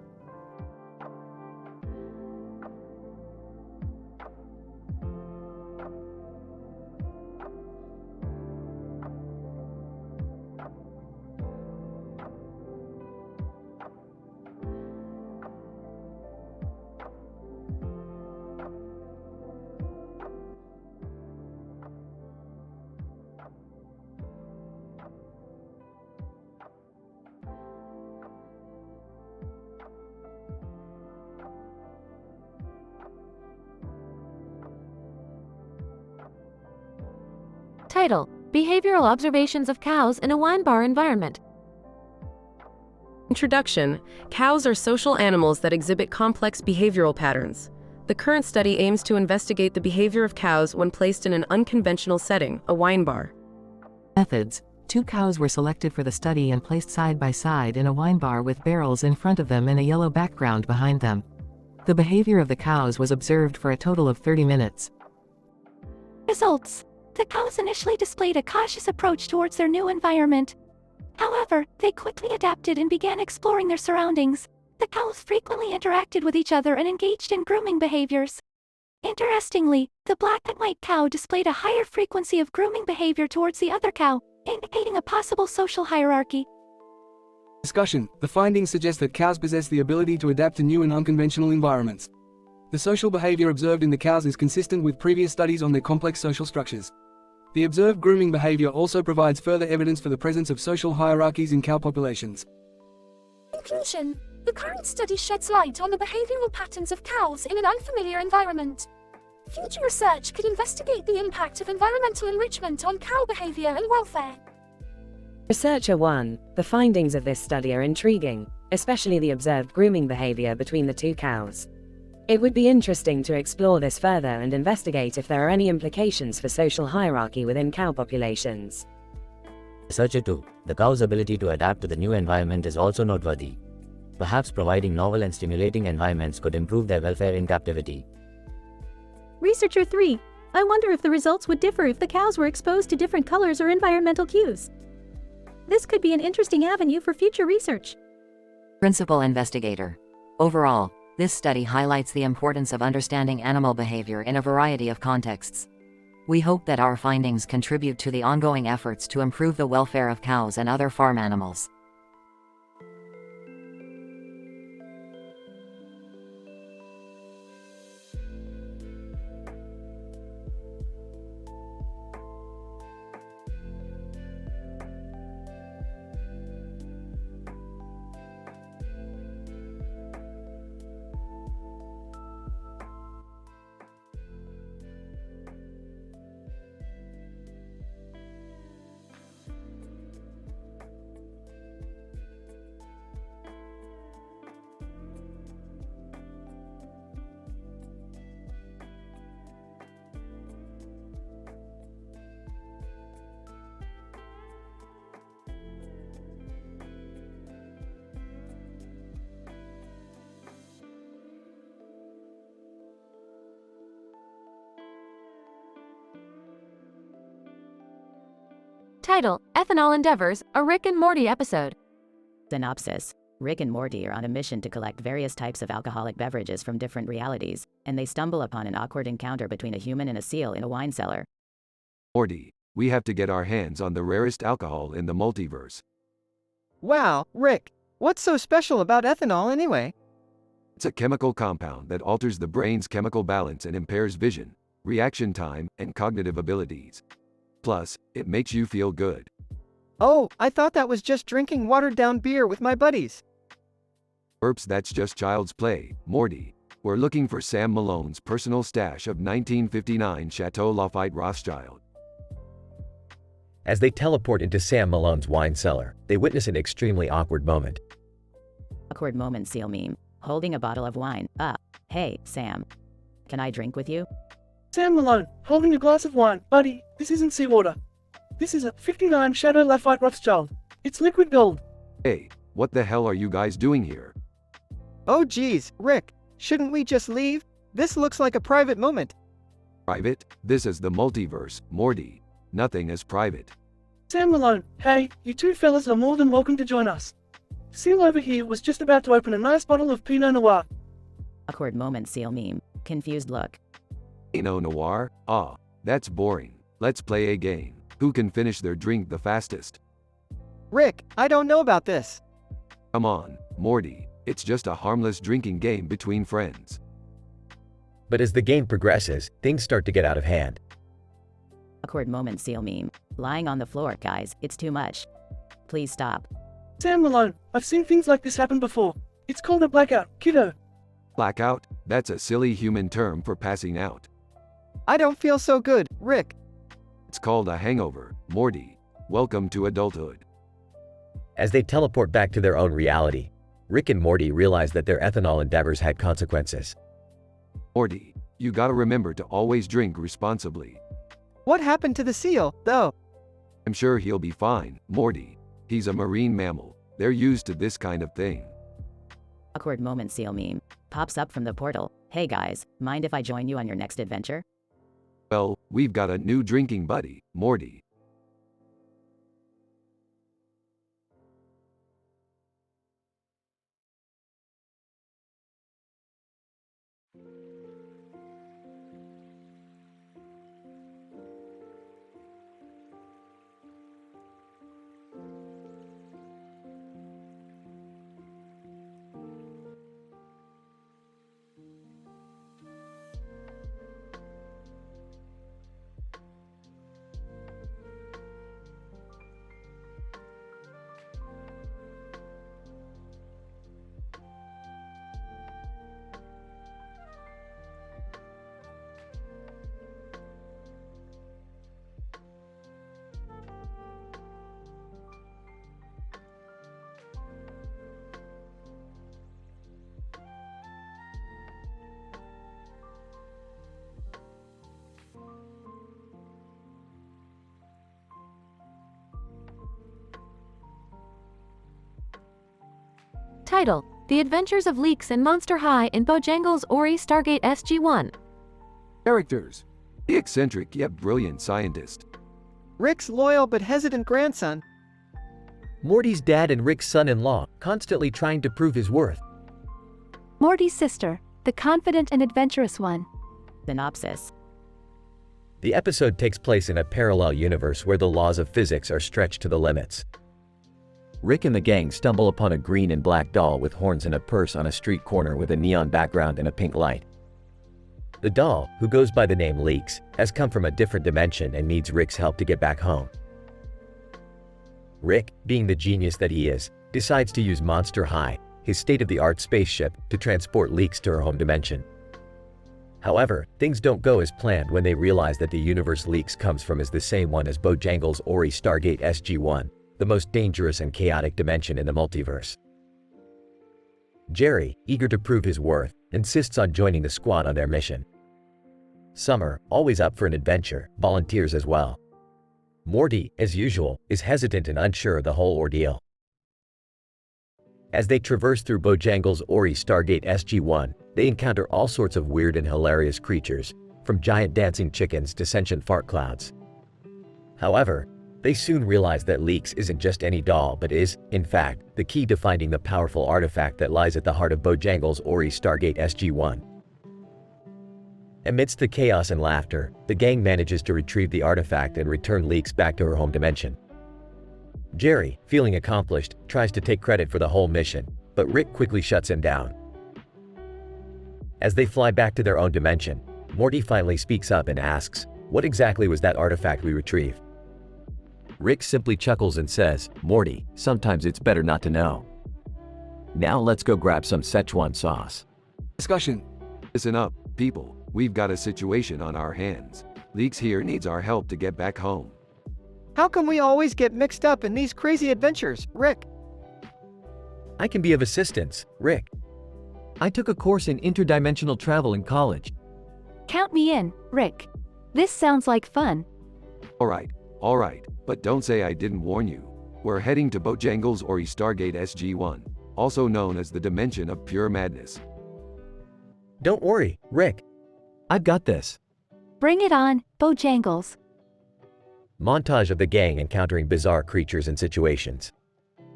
F: Title: Behavioral Observations of Cows in a Wine Bar Environment.
N: Introduction. Cows are social animals that exhibit complex behavioral patterns. The current study aims to investigate the behavior of cows when placed in an unconventional setting, a wine bar.
R: Methods. 2 cows were selected for the study and placed side by side in a wine bar with barrels in front of them and a yellow background behind them. The behavior of the cows was observed for a total of 30 minutes.
G: Results. The cows initially displayed a cautious approach towards their new environment. However, they quickly adapted and began exploring their surroundings. The cows frequently interacted with each other and engaged in grooming behaviors. Interestingly, the black and white cow displayed a higher frequency of grooming behavior towards the other cow, indicating a possible social hierarchy.
K: Discussion. The findings suggest that cows possess the ability to adapt to new and unconventional environments. The social behavior observed in the cows is consistent with previous studies on their complex social structures. The observed grooming behavior also provides further evidence for the presence of social hierarchies in cow populations.
L: Conclusion. The current study sheds light on the behavioral patterns of cows in an unfamiliar environment. Future research could investigate the impact of environmental enrichment on cow behavior and welfare.
M: Researcher 1. The findings of this study are intriguing, especially the observed grooming behavior between the 2 cows. It would be interesting to explore this further and investigate if there are any implications for social hierarchy within cow populations.
P: Researcher 2. The cow's ability to adapt to the new environment is also noteworthy. Perhaps providing novel and stimulating environments could improve their welfare in captivity.
W: Researcher 3. I wonder if the results would differ if the cows were exposed to different colors or environmental cues. This could be an interesting avenue for future research.
E: Principal investigator. Overall, This study highlights the importance of understanding animal behavior in a variety of contexts. We hope that our findings contribute to the ongoing efforts to improve the welfare of cows and other farm animals.
F: Title: Ethanol Endeavors, a Rick and Morty episode.
W: Synopsis: Rick and Morty are on a mission to collect various types of alcoholic beverages from different realities, and they stumble upon an awkward encounter between a human and a seal in a wine cellar.
D: Morty, we have to get our hands on the rarest alcohol in the multiverse.
B: Wow, Rick, what's so special about ethanol anyway?
D: It's a chemical compound that alters the brain's chemical balance and impairs vision, reaction time, and cognitive abilities. Plus, it makes you feel good.
B: Oh, I thought that was just drinking watered-down beer with my buddies.
D: Oops, that's just child's play, Morty. We're looking for Sam Malone's personal stash of 1959 Chateau Lafite Rothschild.
A: As they teleport into Sam Malone's wine cellar, they witness an extremely awkward moment.
W: Awkward moment seal meme. Holding a bottle of wine. Hey, Sam. Can I drink with you?
J: Sam Malone, holding a glass of wine. Buddy, this isn't seawater. This is a 59 Chateau Lafite Rothschild. It's liquid gold.
D: Hey, what the hell are you guys doing here?
B: Oh geez, Rick, shouldn't we just leave? This looks like a private moment.
D: Private? This is the multiverse, Morty. Nothing is private.
J: Sam Malone, hey, you two fellas are more than welcome to join us. Seal over here was just about to open a nice bottle of Pinot Noir.
W: Awkward moment seal meme. Confused look.
D: Pinot Noir? Ah, that's boring. Let's play a game. Who can finish their drink the fastest?
B: Rick, I don't know about this.
D: Come on, Morty. It's just a harmless drinking game between friends.
A: But as the game progresses, things start to get out of hand.
W: Awkward moment seal meme. Lying on the floor, guys, it's too much. Please stop.
J: Sam Malone, I've seen things like this happen before. It's called a blackout, kiddo.
D: Blackout? That's a silly human term for passing out.
B: I don't feel so good, Rick.
D: It's called a hangover, Morty. Welcome to adulthood.
A: As they teleport back to their own reality, Rick and Morty realize that their ethanol endeavors had consequences.
D: Morty, you gotta remember to always drink responsibly.
B: What happened to the seal, though?
D: I'm sure he'll be fine, Morty. He's a marine mammal. They're used to this kind of thing.
W: Awkward moment seal meme. Pops up from the portal. Hey guys, mind if I join you on your next adventure?
D: Well, we've got a new drinking buddy, Morty.
F: Title: The Adventures of Leeks and Monster High in Bojangles' Ori Stargate SG-1.
D: Characters: the eccentric yet brilliant scientist.
B: Rick's loyal but hesitant grandson.
A: Morty's dad and Rick's son-in-law, constantly trying to prove his worth.
G: Morty's sister, the confident and adventurous one.
W: Synopsis.
A: The episode takes place in a parallel universe where the laws of physics are stretched to the limits. Rick and the gang stumble upon a green and black doll with horns and a purse on a street corner with a neon background and a pink light. The doll, who goes by the name Leaks, has come from a different dimension and needs Rick's help to get back home. Rick, being the genius that he is, decides to use Monster High, his state-of-the-art spaceship, to transport Leaks to her home dimension. However, things don't go as planned when they realize that the universe Leaks comes from is the same one as Bojangles' Ori Stargate SG-1, the most dangerous and chaotic dimension in the multiverse. Jerry, eager to prove his worth, insists on joining the squad on their mission. Summer, always up for an adventure, volunteers as well. Morty, as usual, is hesitant and unsure of the whole ordeal. As they traverse through Bojangles' Ori Stargate SG-1, they encounter all sorts of weird and hilarious creatures, from giant dancing chickens to sentient fart clouds. However, they soon realize that Leaks isn't just any doll but is, in fact, the key to finding the powerful artifact that lies at the heart of Bojangles' Ori Stargate SG-1. Amidst the chaos and laughter, the gang manages to retrieve the artifact and return Leaks back to her home dimension. Jerry, feeling accomplished, tries to take credit for the whole mission, but Rick quickly shuts him down. As they fly back to their own dimension, Morty finally speaks up and asks, "What exactly was that artifact we retrieved?" Rick simply chuckles and says, "Morty, sometimes it's better not to know. Now let's go grab some Szechuan sauce."
K: Discussion.
D: Listen up, people. We've got a situation on our hands. Leaks here needs our help to get back home.
B: How come we always get mixed up in these crazy adventures, Rick?
A: I can be of assistance, Rick. I took a course in interdimensional travel in college.
G: Count me in, Rick. This sounds like fun.
D: All right, but don't say I didn't warn you. We're heading to Bojangles' Ori Stargate SG-1, also known as the Dimension of Pure Madness.
A: Don't worry, Rick. I've got this.
G: Bring it on, Bojangles.
A: Montage of the gang encountering bizarre creatures and situations.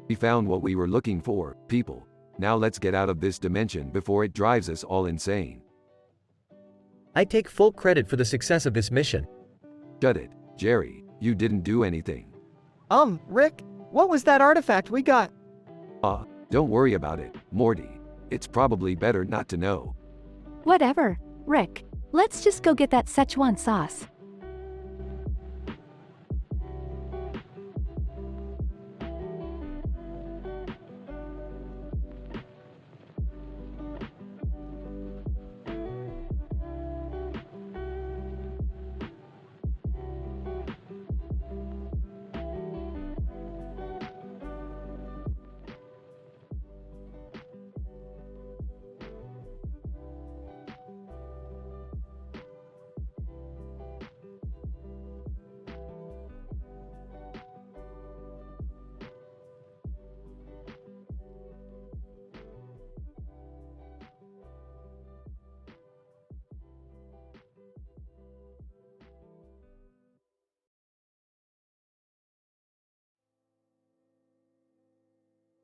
D: We found what we were looking for, people. Now let's get out of this dimension before it drives us all insane.
A: I take full credit for the success of this mission.
D: Shut it, Jerry. You didn't do anything.
B: Rick, what was that artifact we got?
D: Don't worry about it, Morty. It's probably better not to know.
G: Whatever, Rick. Let's just go get that Szechuan sauce.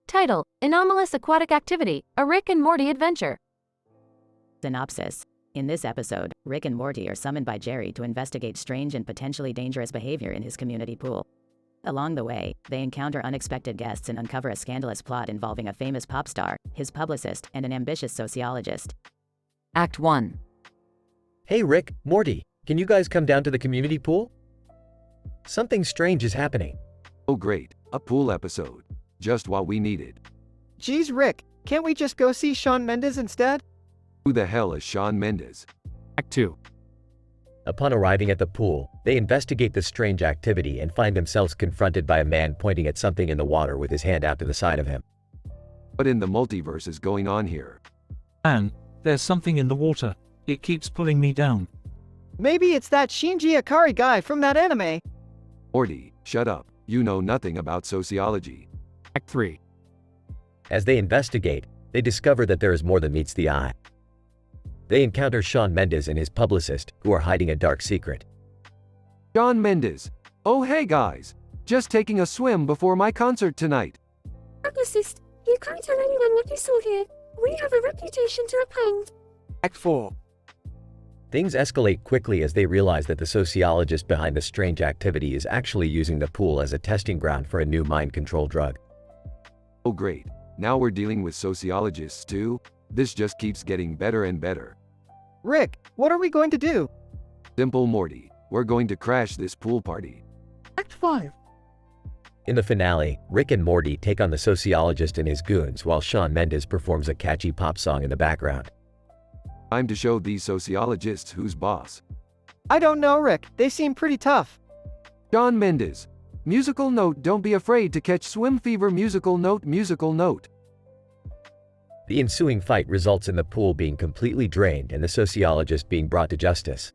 F: Title: Anomalous Aquatic Activity, a Rick and Morty Adventure.
W: Synopsis. In this episode, Rick and Morty are summoned by Jerry to investigate strange and potentially dangerous behavior in his community pool. Along the way, they encounter unexpected guests and uncover a scandalous plot involving a famous pop star, his publicist, and an ambitious sociologist.
H: Act 1.
A: Hey Rick, Morty, can you guys come down to the community pool? Something strange is happening.
D: Oh great, a pool episode. Just what we needed.
B: Geez, Rick, can't we just go see Shawn Mendes instead?
D: Who the hell is Shawn Mendes?
I: Act 2.
A: Upon arriving at the pool, they investigate the strange activity and find themselves confronted by a man pointing at something in the water with his hand out to the side of him.
D: What in the multiverse is going on here?
Q: Man, there's something in the water. It keeps pulling me down.
B: Maybe it's that Shinji Ikari guy from that anime.
D: Morty, shut up. You know nothing about sociology.
I: Act 3.
A: As they investigate, they discover that there is more than meets the eye. They encounter Shawn Mendes and his publicist, who are hiding a dark secret.
D: Shawn Mendes. Oh hey guys. Just taking a swim before my concert tonight.
L: Publicist, you can't tell anyone what you saw here. We have a reputation to uphold.
K: Act 4.
A: Things escalate quickly as they realize that the sociologist behind the strange activity is actually using the pool as a testing ground for a new mind control drug.
D: Oh great, now we're dealing with sociologists too? This just keeps getting better and better.
B: Rick, what are we going to do?
D: Simple Morty, we're going to crash this pool party.
J: Act 5.
A: In the finale, Rick and Morty take on the sociologist and his goons while Shawn Mendes performs a catchy pop song in the background.
D: Time to show these sociologists who's boss.
B: I don't know, Rick. They seem pretty tough.
D: Shawn Mendes. Musical note, don't be afraid to catch swim fever. Musical note, musical note.
A: The ensuing fight results in the pool being completely drained and the sociologist being brought to justice.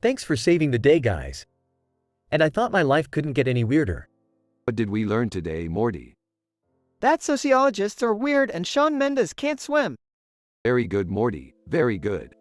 A: Thanks for saving the day, guys. And I thought my life couldn't get any weirder.
D: What did we learn today, Morty?
B: That sociologists are weird and Shawn Mendes can't swim.
D: Very good, Morty. Very good.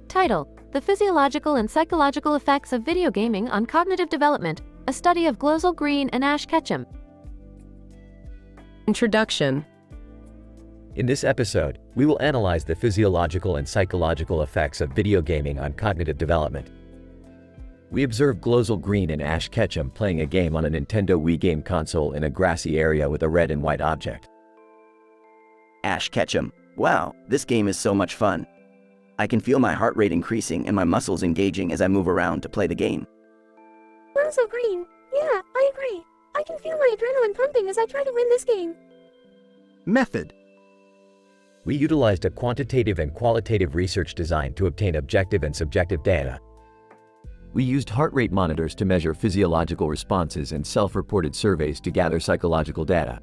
F: Title: The Physiological and Psychological Effects of Video Gaming on Cognitive Development, a study of Glozal Green and Ash Ketchum.
N: Introduction.
A: In this episode, we will analyze the physiological and psychological effects of video gaming on cognitive development. We observe Glozal Green and Ash Ketchum playing a game on a Nintendo Wii game console in a grassy area with a red and white object.
O: Ash Ketchum. Wow, this game is so much fun. I can feel my heart rate increasing and my muscles engaging as I move around to play the game.
L: Glozal Green. Yeah, I agree. I can feel my adrenaline pumping as I try to win this game.
O: Method.
A: We utilized a quantitative and qualitative research design to obtain objective and subjective data. We used heart rate monitors to measure physiological responses and self-reported surveys to gather psychological data.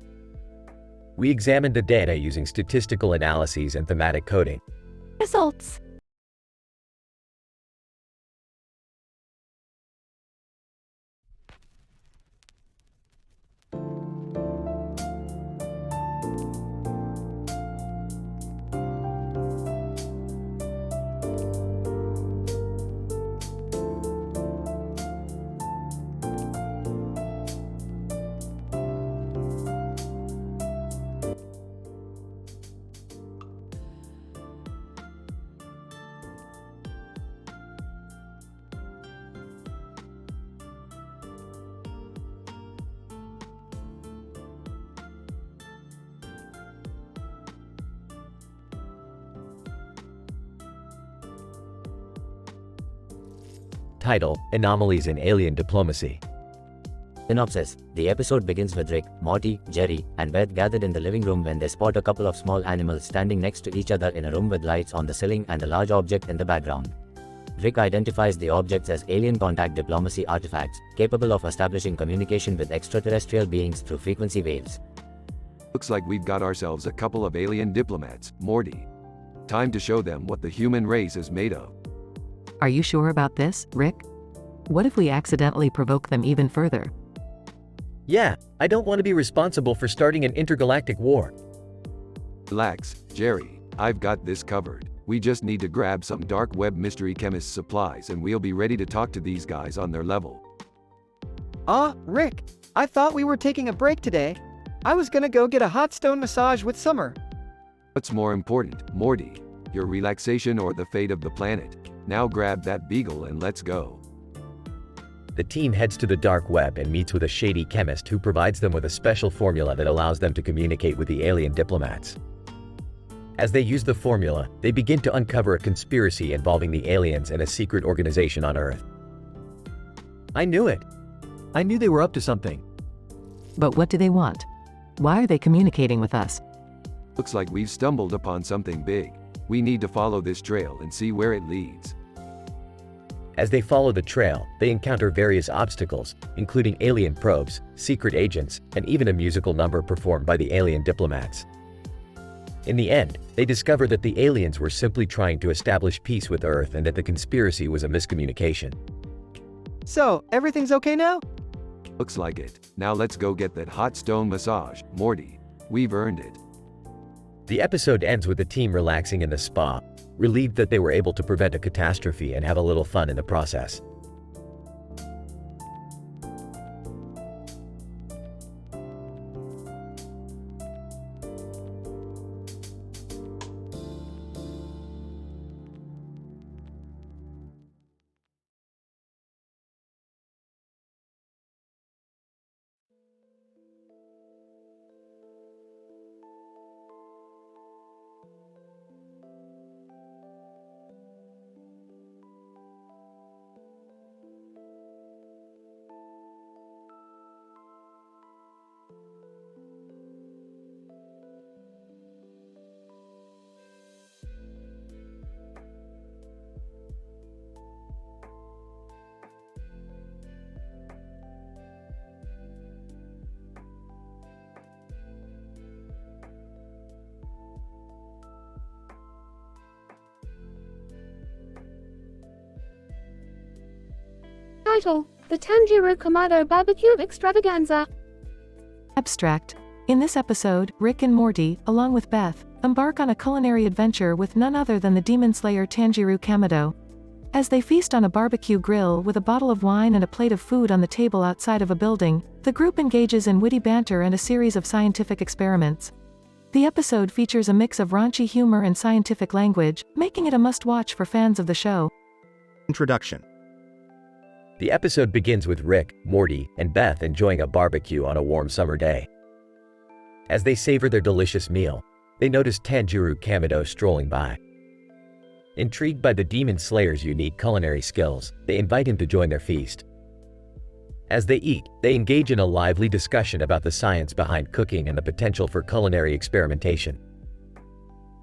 A: We examined the data using statistical analyses and thematic coding.
G: Results.
A: Title: Anomalies in Alien Diplomacy.
P: Synopsis. The episode begins with Rick, Morty, Jerry, and Beth gathered in the living room when they spot a couple of small animals standing next to each other in a room with lights on the ceiling and a large object in the background. Rick identifies the objects as alien contact diplomacy artifacts, capable of establishing communication with extraterrestrial beings through frequency waves.
D: Looks like we've got ourselves a couple of alien diplomats, Morty. Time to show them what the human race is made of.
R: Are you sure about this, Rick? What if we accidentally provoke them even further?
A: Yeah, I don't want to be responsible for starting an intergalactic war.
D: Relax, Jerry. I've got this covered. We just need to grab some dark web mystery chemist supplies and we'll be ready to talk to these guys on their level.
B: Rick, I thought we were taking a break today. I was gonna go get a hot stone massage with Summer.
D: What's more important, Morty? Your relaxation or the fate of the planet? Now grab that beagle and let's go.
A: The team heads to the dark web and meets with a shady chemist who provides them with a special formula that allows them to communicate with the alien diplomats. As they use the formula, they begin to uncover a conspiracy involving the aliens and a secret organization on Earth. I knew it. I knew they were up to something.
R: But what do they want? Why are they communicating with us?
D: Looks like we've stumbled upon something big. We need to follow this trail and see where it leads.
A: As they follow the trail, they encounter various obstacles, including alien probes, secret agents, and even a musical number performed by the alien diplomats. In the end, they discover that the aliens were simply trying to establish peace with Earth and that the conspiracy was a miscommunication.
B: So, everything's okay now?
D: Looks like it. Now let's go get that hot stone massage, Morty. We've earned it.
A: The episode ends with the team relaxing in the spa, relieved that they were able to prevent a catastrophe and have a little fun in the process.
L: Title: The Tanjiro Kamado Barbecue Extravaganza.
S: Abstract. In this episode, Rick and Morty, along with Beth, embark on a culinary adventure with none other than the demon slayer Tanjiro Kamado. As they feast on a barbecue grill with a bottle of wine and a plate of food on the table outside of a building, the group engages in witty banter and a series of scientific experiments. The episode features a mix of raunchy humor and scientific language, making it a must-watch for fans of the show.
T: Introduction.
A: The episode begins with Rick, Morty, and Beth enjoying a barbecue on a warm summer day. As they savor their delicious meal, they notice Tanjiro Kamado strolling by. Intrigued by the Demon Slayer's unique culinary skills, they invite him to join their feast. As they eat, they engage in a lively discussion about the science behind cooking and the potential for culinary experimentation.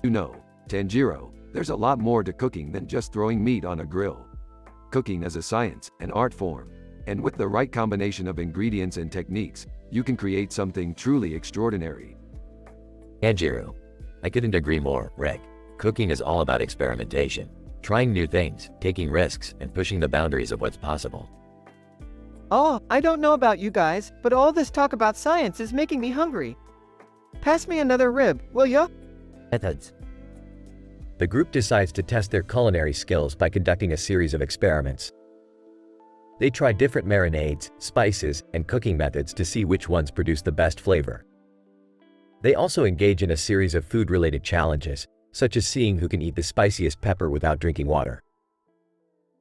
D: You know, Tanjiro, there's a lot more to cooking than just throwing meat on a grill. Cooking is a science, an art form, and with the right combination of ingredients and techniques, you can create something truly extraordinary.
U: Tanjiro, I couldn't agree more, Rick. Cooking is all about experimentation, trying new things, taking risks, and pushing the boundaries of what's possible.
B: Oh, I don't know about you guys, but all this talk about science is making me hungry. Pass me another rib, will ya?
P: Methods.
A: The group decides to test their culinary skills by conducting a series of experiments. They try different marinades, spices, and cooking methods to see which ones produce the best flavor. They also engage in a series of food-related challenges, such as seeing who can eat the spiciest pepper without drinking water.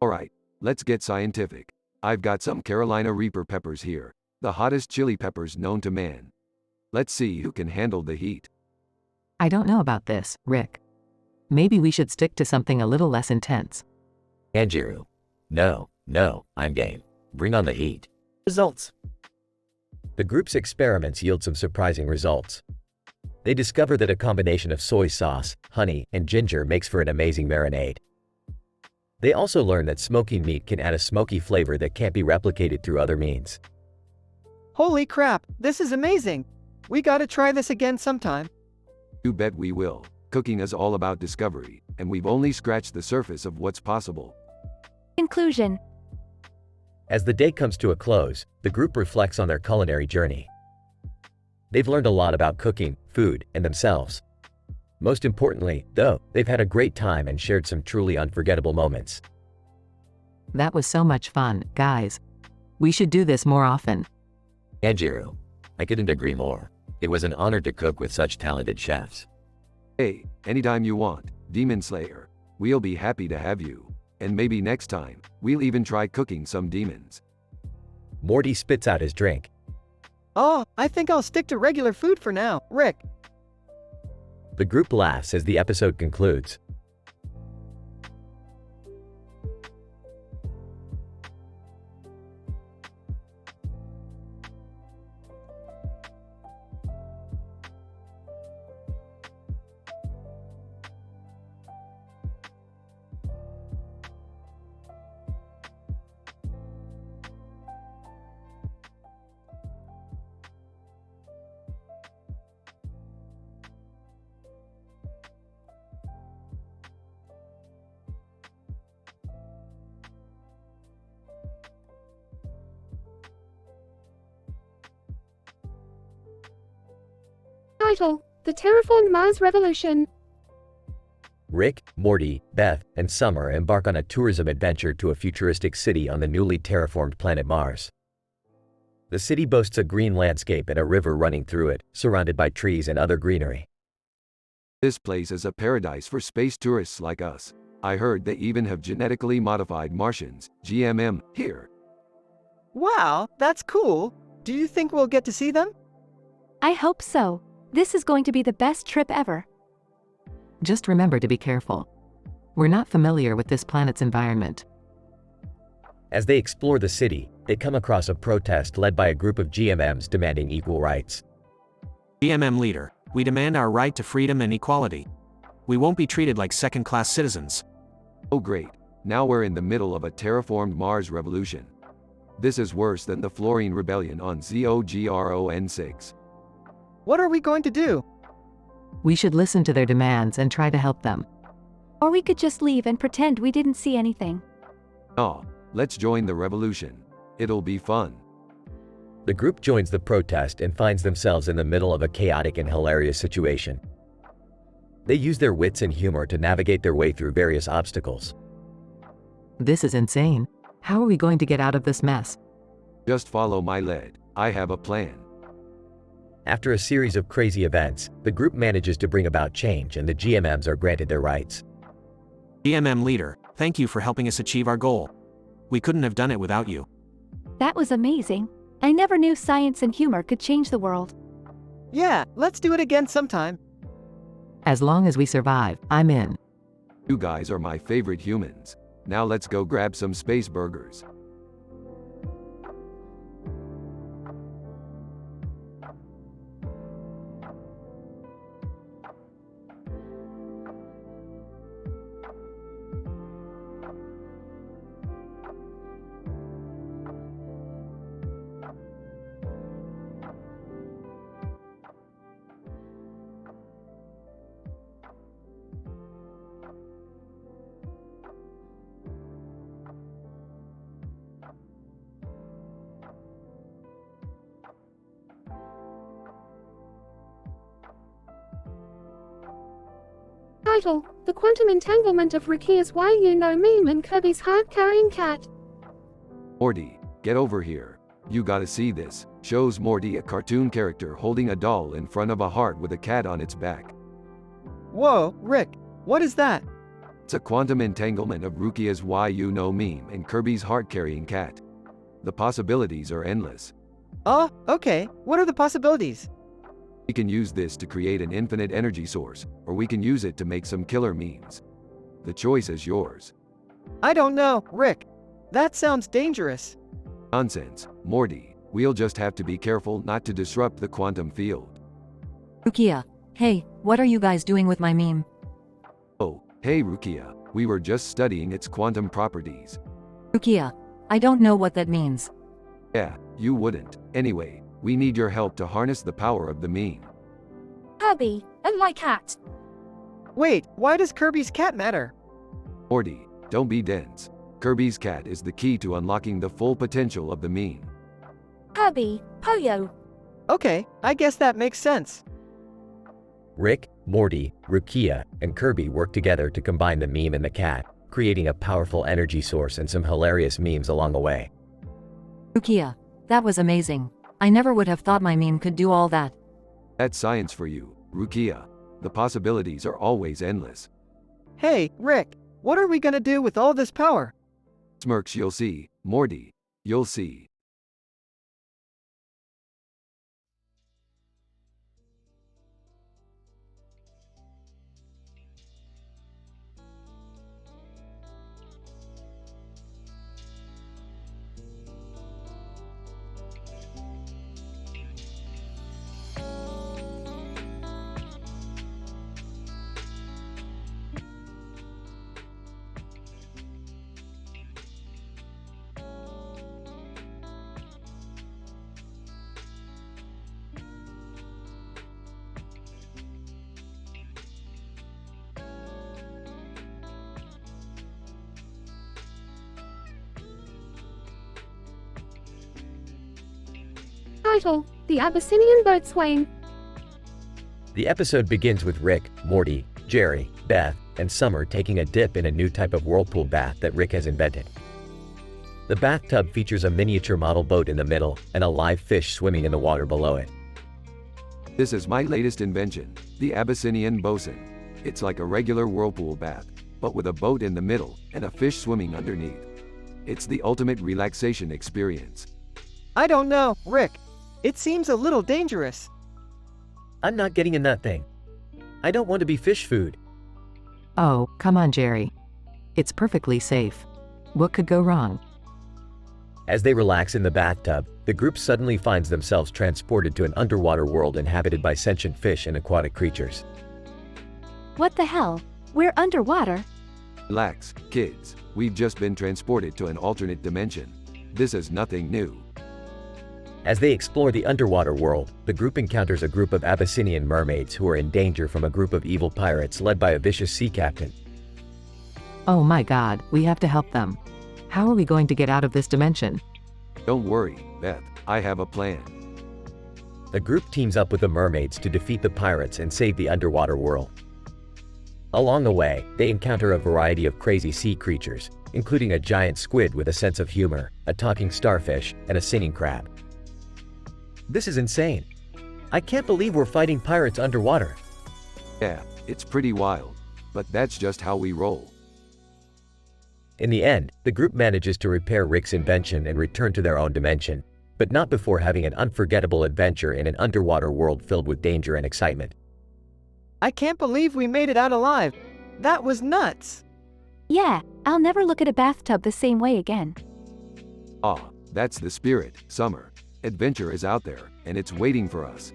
D: Alright, let's get scientific. I've got some Carolina Reaper peppers here, the hottest chili peppers known to man. Let's see who can handle the heat.
S: I don't know about this, Rick. Maybe we should stick to something a little less intense.
U: Tanjiro. No, I'm game. Bring on the heat.
J: Results.
A: The group's experiments yield some surprising results. They discover that a combination of soy sauce, honey, and ginger makes for an amazing marinade. They also learn that smoking meat can add a smoky flavor that can't be replicated through other means.
B: Holy crap, this is amazing! We gotta try this again sometime.
D: You bet we will. Cooking is all about discovery, and we've only scratched the surface of what's possible.
G: Conclusion.
A: As the day comes to a close, the group reflects on their culinary journey. They've learned a lot about cooking, food, and themselves. Most importantly, though, they've had a great time and shared some truly unforgettable moments.
S: That was so much fun, guys. We should do this more often.
U: Tanjiro. I couldn't agree more. It was an honor to cook with such talented chefs.
D: Hey, anytime you want, Demon Slayer. We'll be happy to have you. And maybe next time, we'll even try cooking some demons.
A: Morty spits out his drink.
B: Oh, I think I'll stick to regular food for now, Rick.
A: The group laughs as the episode concludes.
L: Title: The Terraformed Mars Revolution.
A: Rick, Morty, Beth, and Summer embark on a tourism adventure to a futuristic city on the newly terraformed planet Mars. The city boasts a green landscape and a river running through it, surrounded by trees and other greenery.
D: This place is a paradise for space tourists like us. I heard they even have genetically modified Martians, GMM, here.
B: Wow, that's cool. Do you think we'll get to see them?
G: I hope so. This is going to be the best trip ever.
R: Just remember to be careful. We're not familiar with this planet's environment.
A: As they explore the city, they come across a protest led by a group of GMMs demanding equal rights.
C: GMM leader, we demand our right to freedom and equality. We won't be treated like second-class citizens.
D: Oh great, now we're in the middle of a terraformed Mars revolution. This is worse than the Fluorine Rebellion on Zogron-6.
B: What are we going to do?
R: We should listen to their demands and try to help them.
G: Or we could just leave and pretend we didn't see anything.
D: Oh, let's join the revolution. It'll be fun.
A: The group joins the protest and finds themselves in the middle of a chaotic and hilarious situation. They use their wits and humor to navigate their way through various obstacles.
R: This is insane. How are we going to get out of this mess?
D: Just follow my lead. I have a plan.
A: After a series of crazy events, the group manages to bring about change and the GMMs are granted their rights.
C: GMM leader, thank you for helping us achieve our goal. We couldn't have done it without you.
G: That was amazing. I never knew science and humor could change the world.
B: Yeah, let's do it again sometime.
R: As long as we survive, I'm in.
D: You guys are my favorite humans. Now let's go grab some space burgers.
L: Title: The Quantum Entanglement of Rukia's Why You Know Meme and Kirby's Hard-Carrying Cat.
D: Morty, get over here. You gotta see this. Shows Morty a cartoon character holding a doll in front of a heart with a cat on its back.
B: Whoa, Rick, what is that?
D: It's a quantum entanglement of Rukia's Why You Know meme and Kirby's heart-carrying cat. The possibilities are endless.
B: Okay. What are the possibilities?
D: We can use this to create an infinite energy source, or we can use it to make some killer memes. The choice is yours.
B: I don't know, Rick. That sounds dangerous.
D: Nonsense, Morty. We'll just have to be careful not to disrupt the quantum field.
H: Rukia, hey, what are you guys doing with my meme?
D: Oh, hey Rukia, we were just studying its quantum properties.
H: Rukia, I don't know what that means.
D: Yeah, you wouldn't. Anyway, we need your help to harness the power of the meme.
L: Kirby, and my cat.
B: Wait, why does Kirby's cat matter?
D: Morty, don't be dense. Kirby's cat is the key to unlocking the full potential of the meme.
L: Kirby, Poyo.
B: Okay, I guess that makes sense.
A: Rick, Morty, Rukia, and Kirby work together to combine the meme and the cat, creating a powerful energy source and some hilarious memes along the way.
H: Rukia, that was amazing. I never would have thought my meme could do all that.
D: That's science for you, Rukia. The possibilities are always endless.
B: Hey, Rick, what are we gonna do with all this power?
D: Smirks, you'll see. Morty, you'll see.
L: Title: The Abyssinian Boatswain.
A: The episode begins with Rick, Morty, Jerry, Beth, and Summer taking a dip in a new type of whirlpool bath that Rick has invented. The bathtub features a miniature model boat in the middle and a live fish swimming in the water below it.
D: This is my latest invention, the Abyssinian bosun. It's like a regular whirlpool bath, but with a boat in the middle and a fish swimming underneath. It's the ultimate relaxation experience.
B: I don't know, Rick. It seems a little dangerous.
A: I'm not getting in that thing. I don't want to be fish food.
R: Oh, come on, Jerry. It's perfectly safe. What could go wrong?
A: As they relax in the bathtub, the group suddenly finds themselves transported to an underwater world inhabited by sentient fish and aquatic creatures.
G: What the hell? We're underwater?
D: Relax, kids. We've just been transported to an alternate dimension. This is nothing new.
A: As they explore the underwater world, the group encounters a group of Abyssinian mermaids who are in danger from a group of evil pirates led by a vicious sea captain.
R: Oh my god, we have to help them. How are we going to get out of this dimension?
D: Don't worry, Beth. I have a plan.
A: The group teams up with the mermaids to defeat the pirates and save the underwater world. Along the way, they encounter a variety of crazy sea creatures, including a giant squid with a sense of humor, a talking starfish, and a singing crab. This is insane. I can't believe we're fighting pirates underwater.
D: Yeah, it's pretty wild, but that's just how we roll.
A: In the end, the group manages to repair Rick's invention and return to their own dimension, but not before having an unforgettable adventure in an underwater world filled with danger and excitement.
B: I can't believe we made it out alive. That was nuts.
G: Yeah, I'll never look at a bathtub the same way again.
D: Ah, that's the spirit, Summer. Adventure is out there, and it's waiting for us.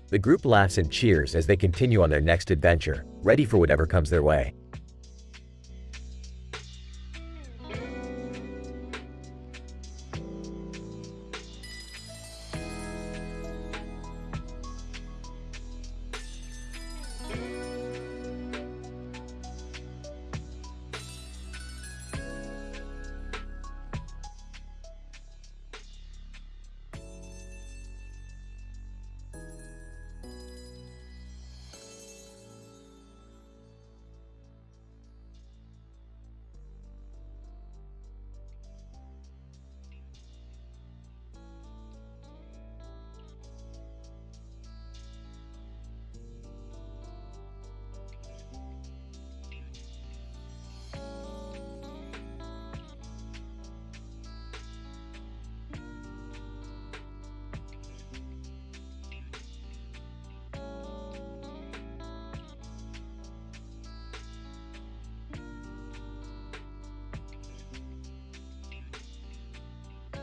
A: The group laughs and cheers as they continue on their next adventure, ready for whatever comes their way.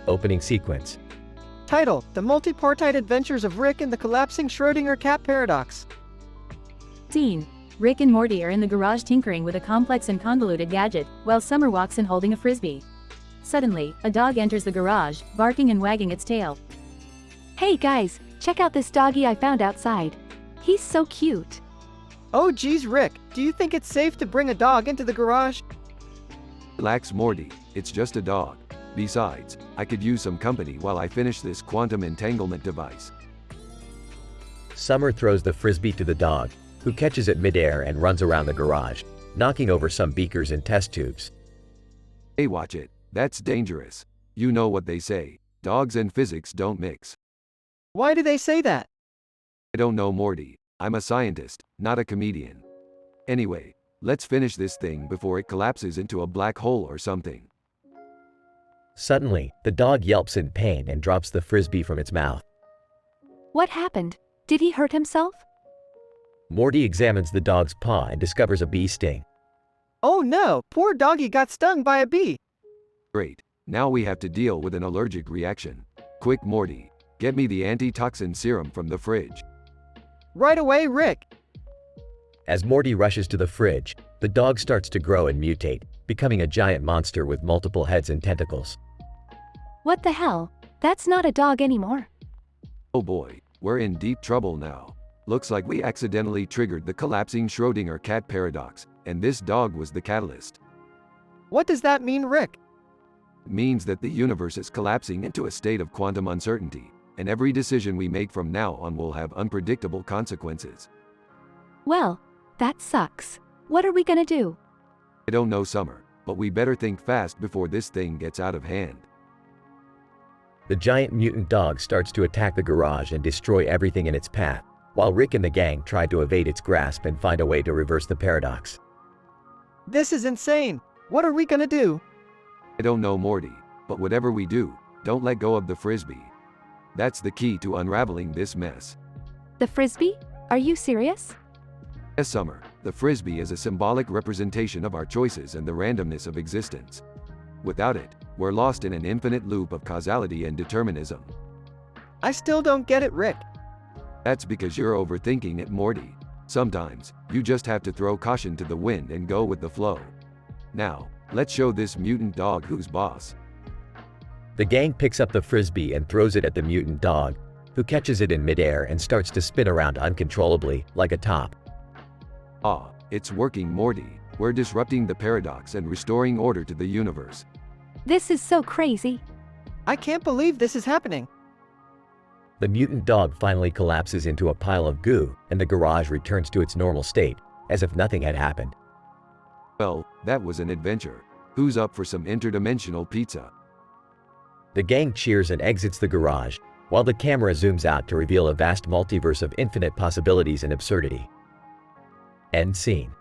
A: Opening sequence.
B: Title: The Multipartite Adventures of Rick and the Collapsing Schrödinger Cat Paradox.
W: Scene: Rick and Morty are in the garage tinkering with a complex and convoluted gadget, while Summer walks in holding a frisbee. Suddenly, a dog enters the garage, barking and wagging its tail.
G: Hey guys, check out this doggy I found outside. He's so cute.
B: Oh geez, Rick, do you think it's safe to bring a dog into the garage?
D: Relax, Morty. It's just a dog. Besides, I could use some company while I finish this quantum entanglement device.
A: Summer throws the frisbee to the dog, who catches it midair and runs around the garage, knocking over some beakers and test tubes.
D: Hey, watch it. That's dangerous. You know what they say, dogs and physics don't mix.
B: Why do they say that?
D: I don't know, Morty. I'm a scientist, not a comedian. Anyway, let's finish this thing before it collapses into a black hole or something.
A: Suddenly, the dog yelps in pain and drops the frisbee from its mouth.
G: What happened? Did he hurt himself?
A: Morty examines the dog's paw and discovers a bee sting.
B: Oh no, poor doggy got stung by a bee.
D: Great, now we have to deal with an allergic reaction. Quick, Morty, get me the antitoxin serum from the fridge.
B: Right away, Rick.
A: As Morty rushes to the fridge, the dog starts to grow and mutate, becoming a giant monster with multiple heads and tentacles.
G: What the hell? That's not a dog anymore.
D: Oh boy, we're in deep trouble now. Looks like we accidentally triggered the collapsing Schrödinger cat paradox, and this dog was the catalyst.
B: What does that mean, Rick?
D: It means that the universe is collapsing into a state of quantum uncertainty, and every decision we make from now on will have unpredictable consequences.
G: Well, that sucks. What are we gonna do?
D: I don't know, Summer, but we better think fast before this thing gets out of hand.
A: The giant mutant dog starts to attack the garage and destroy everything in its path, while Rick and the gang try to evade its grasp and find a way to reverse the paradox.
B: This is insane. What are we gonna do?
D: I don't know, Morty, but whatever we do, don't let go of the frisbee. That's the key to unraveling this mess.
G: The frisbee? Are you serious?
D: Yes, Summer, the frisbee is a symbolic representation of our choices and the randomness of existence. Without it, we're lost in an infinite loop of causality and determinism.
B: I still don't get it, Rick.
D: That's because you're overthinking it, Morty. Sometimes, you just have to throw caution to the wind and go with the flow. Now, let's show this mutant dog who's boss.
A: The gang picks up the frisbee and throws it at the mutant dog, who catches it in midair and starts to spin around uncontrollably, like a top.
D: Ah, it's working, Morty. We're disrupting the paradox and restoring order to the universe.
G: This is so crazy.
B: I can't believe this is happening.
A: The mutant dog finally collapses into a pile of goo, and the garage returns to its normal state, as if nothing had happened.
D: Well, that was an adventure. Who's up for some interdimensional pizza?
A: The gang cheers and exits the garage, while the camera zooms out to reveal a vast multiverse of infinite possibilities and absurdity. End scene.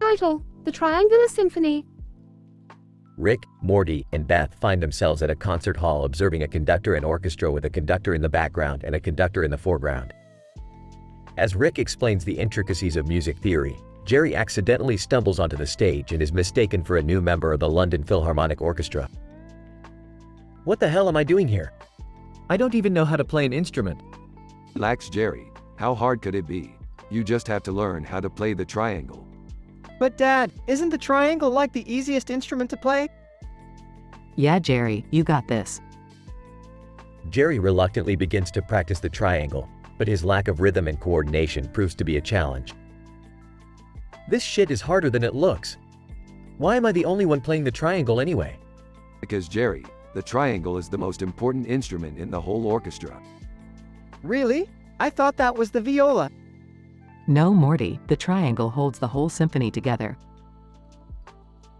L: Title: The Triangular Symphony.
A: Rick, Morty, and Beth find themselves at a concert hall observing a conductor and orchestra with a conductor in the background and a conductor in the foreground. As Rick explains the intricacies of music theory, Jerry accidentally stumbles onto the stage and is mistaken for a new member of the London Philharmonic Orchestra. What the hell am I doing here? I don't even know how to play an instrument.
D: Relax, Jerry. How hard could it be? You just have to learn how to play the triangle.
B: But Dad, isn't the triangle like the easiest instrument to play?
R: Yeah, Jerry, you got this.
A: Jerry reluctantly begins to practice the triangle, but his lack of rhythm and coordination proves to be a challenge. This shit is harder than it looks. Why am I the only one playing the triangle anyway?
D: Because, Jerry, the triangle is the most important instrument in the whole orchestra.
B: Really? I thought that was the viola.
R: No, Morty, the triangle holds the whole symphony together.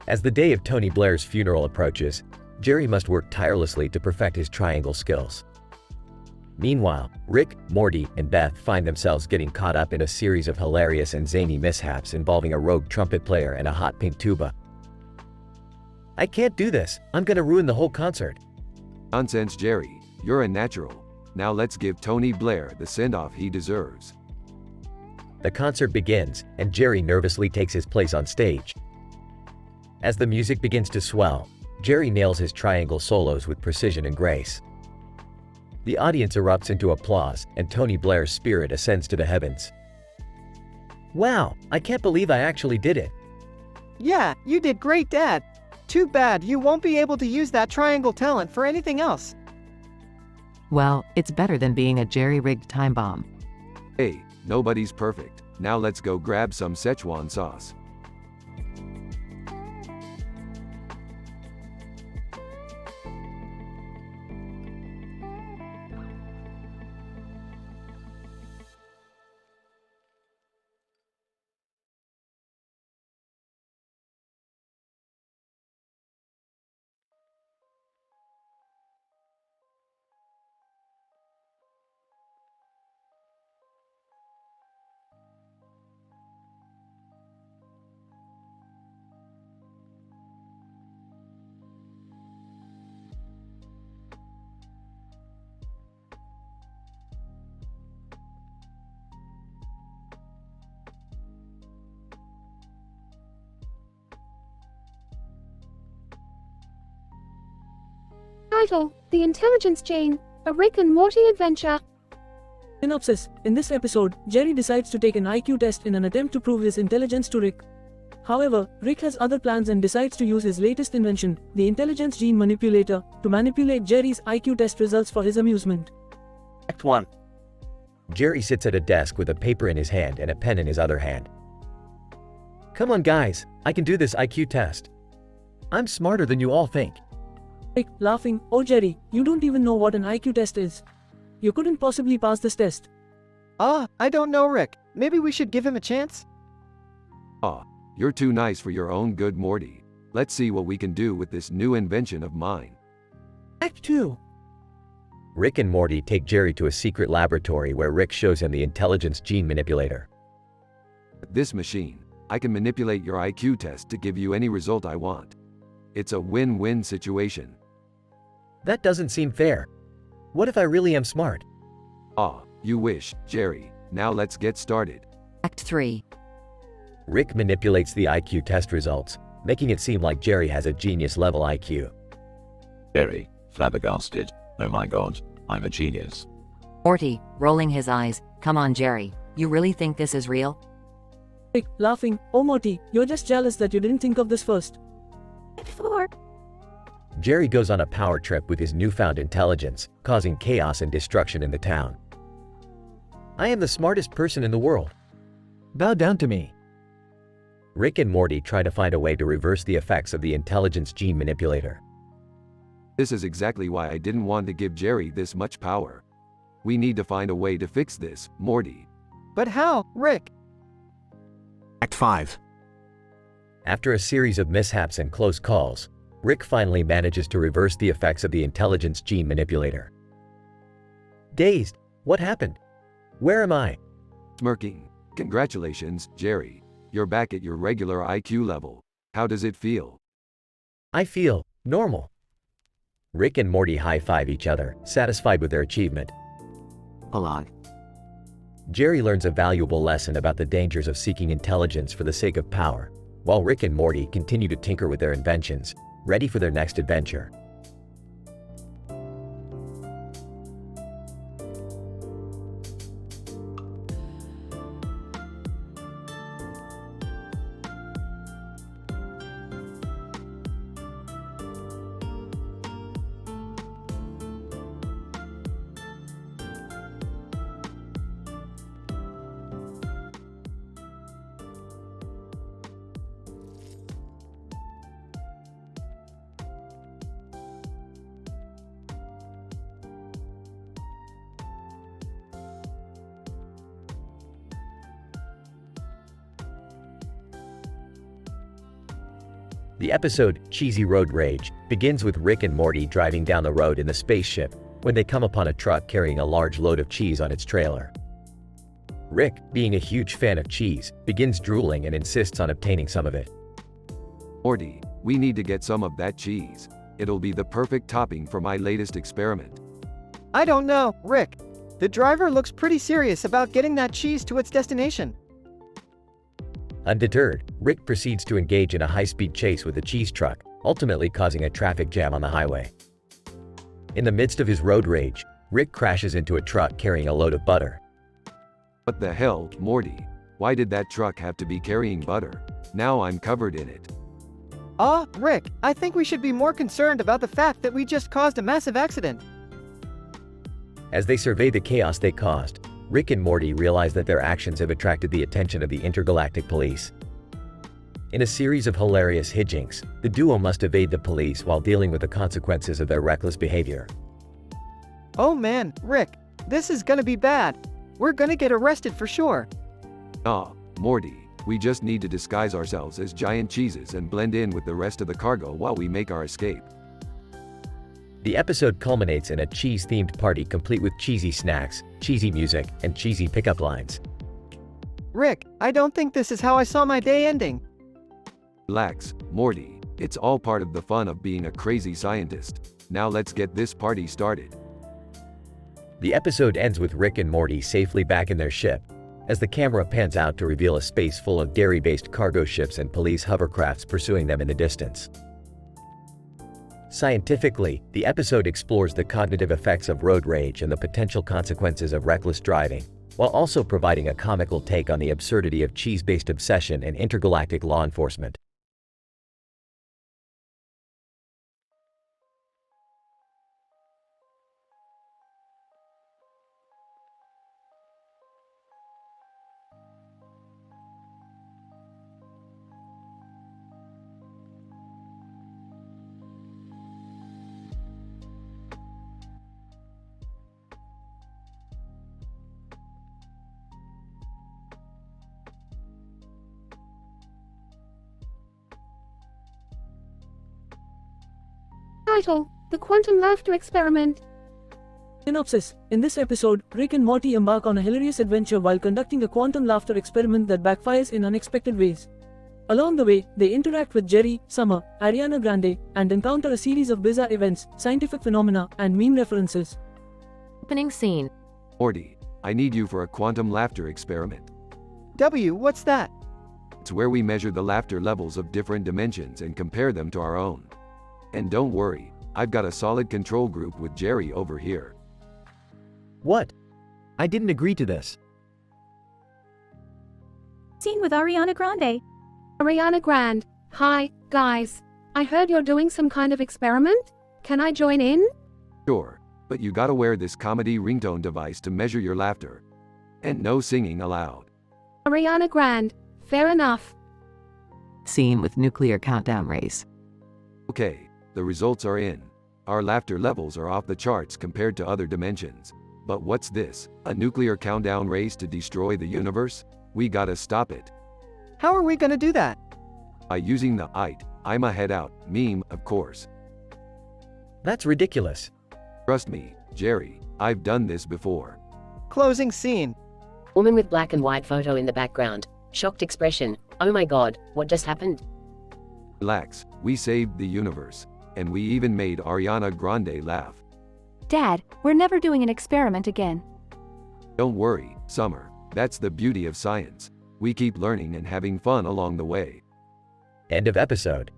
A: As the day of Tony Blair's funeral approaches, Jerry must work tirelessly to perfect his triangle skills. Meanwhile, Rick, Morty, and Beth find themselves getting caught up in a series of hilarious and zany mishaps involving a rogue trumpet player and a hot pink tuba. I can't do this. I'm gonna ruin the whole concert.
D: Nonsense, Jerry. You're a natural. Now let's give Tony Blair the send-off he deserves.
A: The concert begins, and Jerry nervously takes his place on stage. As the music begins to swell, Jerry nails his triangle solos with precision and grace. The audience erupts into applause, and Tony Blair's spirit ascends to the heavens. Wow, I can't believe I actually did it.
B: Yeah, you did great, Dad. Too bad you won't be able to use that triangle talent for anything else.
R: Well, it's better than being a jerry-rigged time bomb.
D: Hey, nobody's perfect. Now let's go grab some Szechuan sauce.
L: Title: The Intelligence Chain, a Rick and Morty adventure.
M: Synopsis: in this episode, Jerry decides to take an IQ test in an attempt to prove his intelligence to Rick. However, Rick has other plans and decides to use his latest invention, the intelligence gene manipulator, to manipulate Jerry's IQ test results for his amusement.
A: Act 1. Jerry sits at a desk with a paper in his hand and a pen in his other hand. Come on guys, I can do this IQ test. I'm smarter than you all think.
M: Rick, laughing, oh Jerry, you don't even know what an IQ test is. You couldn't possibly pass this test.
B: I don't know, Rick. Maybe we should give him a chance?
D: You're too nice for your own good, Morty. Let's see what we can do with this new invention of mine.
M: Act 2.
A: Rick and Morty take Jerry to a secret laboratory where Rick shows him the intelligence gene manipulator.
D: With this machine, I can manipulate your IQ test to give you any result I want. It's a win-win situation.
A: That doesn't seem fair. What if I really am smart?
D: You wish, Jerry. Now let's get started.
H: Act 3.
A: Rick manipulates the IQ test results, making it seem like Jerry has a genius-level IQ.
U: Jerry, flabbergasted. Oh my god, I'm a genius.
H: Morty, rolling his eyes, come on Jerry, you really think this is real?
M: Rick, laughing, oh Morty, you're just jealous that you didn't think of this first.
L: Act 4.
A: Jerry goes on a power trip with his newfound intelligence, causing chaos and destruction in the town. I am the smartest person in the world. Bow down to me. Rick and Morty try to find a way to reverse the effects of the intelligence gene manipulator.
D: This is exactly why I didn't want to give Jerry this much power. We need to find a way to fix this, Morty.
B: But how, Rick?
C: Act 5.
A: After a series of mishaps and close calls, Rick finally manages to reverse the effects of the intelligence gene manipulator. Dazed, what happened? Where am I?
D: Smirking. Congratulations, Jerry. You're back at your regular IQ level. How does it feel?
A: I feel normal. Rick and Morty high-five each other, satisfied with their achievement.
P: Prologue.
A: Jerry learns a valuable lesson about the dangers of seeking intelligence for the sake of power, while Rick and Morty continue to tinker with their inventions, ready for their next adventure. The episode, Cheesy Road Rage, begins with Rick and Morty driving down the road in the spaceship when they come upon a truck carrying a large load of cheese on its trailer. Rick, being a huge fan of cheese, begins drooling and insists on obtaining some of it.
D: Morty, we need to get some of that cheese. It'll be the perfect topping for my latest experiment.
B: I don't know, Rick. The driver looks pretty serious about getting that cheese to its destination.
A: Undeterred, Rick proceeds to engage in a high-speed chase with the cheese truck, ultimately causing a traffic jam on the highway. In the midst of his road rage, Rick crashes into a truck carrying a load of butter.
D: What the hell, Morty? Why did that truck have to be carrying butter? Now I'm covered in it.
B: Rick, I think we should be more concerned about the fact that we just caused a massive accident.
A: As they survey the chaos they caused, Rick and Morty realize that their actions have attracted the attention of the intergalactic police. In a series of hilarious hijinks, the duo must evade the police while dealing with the consequences of their reckless behavior.
B: Oh man, Rick, this is gonna be bad. We're gonna get arrested for sure.
D: Morty, we just need to disguise ourselves as giant cheeses and blend in with the rest of the cargo while we make our escape.
A: The episode culminates in a cheese-themed party complete with cheesy snacks, cheesy music, and cheesy pickup lines.
B: Rick, I don't think this is how I saw my day ending.
D: Relax, Morty. It's all part of the fun of being a crazy scientist. Now let's get this party started.
A: The episode ends with Rick and Morty safely back in their ship, as the camera pans out to reveal a space full of dairy-based cargo ships and police hovercrafts pursuing them in the distance. Scientifically, the episode explores the cognitive effects of road rage and the potential consequences of reckless driving, while also providing a comical take on the absurdity of cheese-based obsession and intergalactic law enforcement.
L: Title: The Quantum Laughter Experiment.
M: Synopsis: In this episode, Rick and Morty embark on a hilarious adventure while conducting a quantum laughter experiment that backfires in unexpected ways. Along the way, they interact with Jerry, Summer, Ariana Grande, and encounter a series of bizarre events, scientific phenomena, and meme references.
F: Opening scene.
D: Morty, I need you for a quantum laughter experiment.
B: What's that?
D: It's where we measure the laughter levels of different dimensions and compare them to our own. And don't worry, I've got a solid control group with Jerry over here.
A: What? I didn't agree to this.
W: Scene with Ariana Grande.
L: Ariana Grande, hi, guys. I heard you're doing some kind of experiment? Can I join in?
D: Sure, but you gotta wear this comedy ringtone device to measure your laughter. And no singing allowed.
L: Ariana Grande, fair enough.
R: Scene with nuclear countdown race.
D: Okay, the results are in. Our laughter levels are off the charts compared to other dimensions. But what's this? A nuclear countdown race to destroy the universe? We gotta stop it.
B: How are we gonna do that?
D: By using the I'm a head out meme, of course.
A: That's ridiculous.
D: Trust me, Jerry, I've done this before.
B: Closing scene.
E: Woman with black and white photo in the background. Shocked expression. Oh my god, what just happened?
D: Relax, we saved the universe. And we even made Ariana Grande laugh.
G: Dad, we're never doing an experiment again.
D: Don't worry, Summer, that's the beauty of science. We keep learning and having fun along the way.
A: End of episode.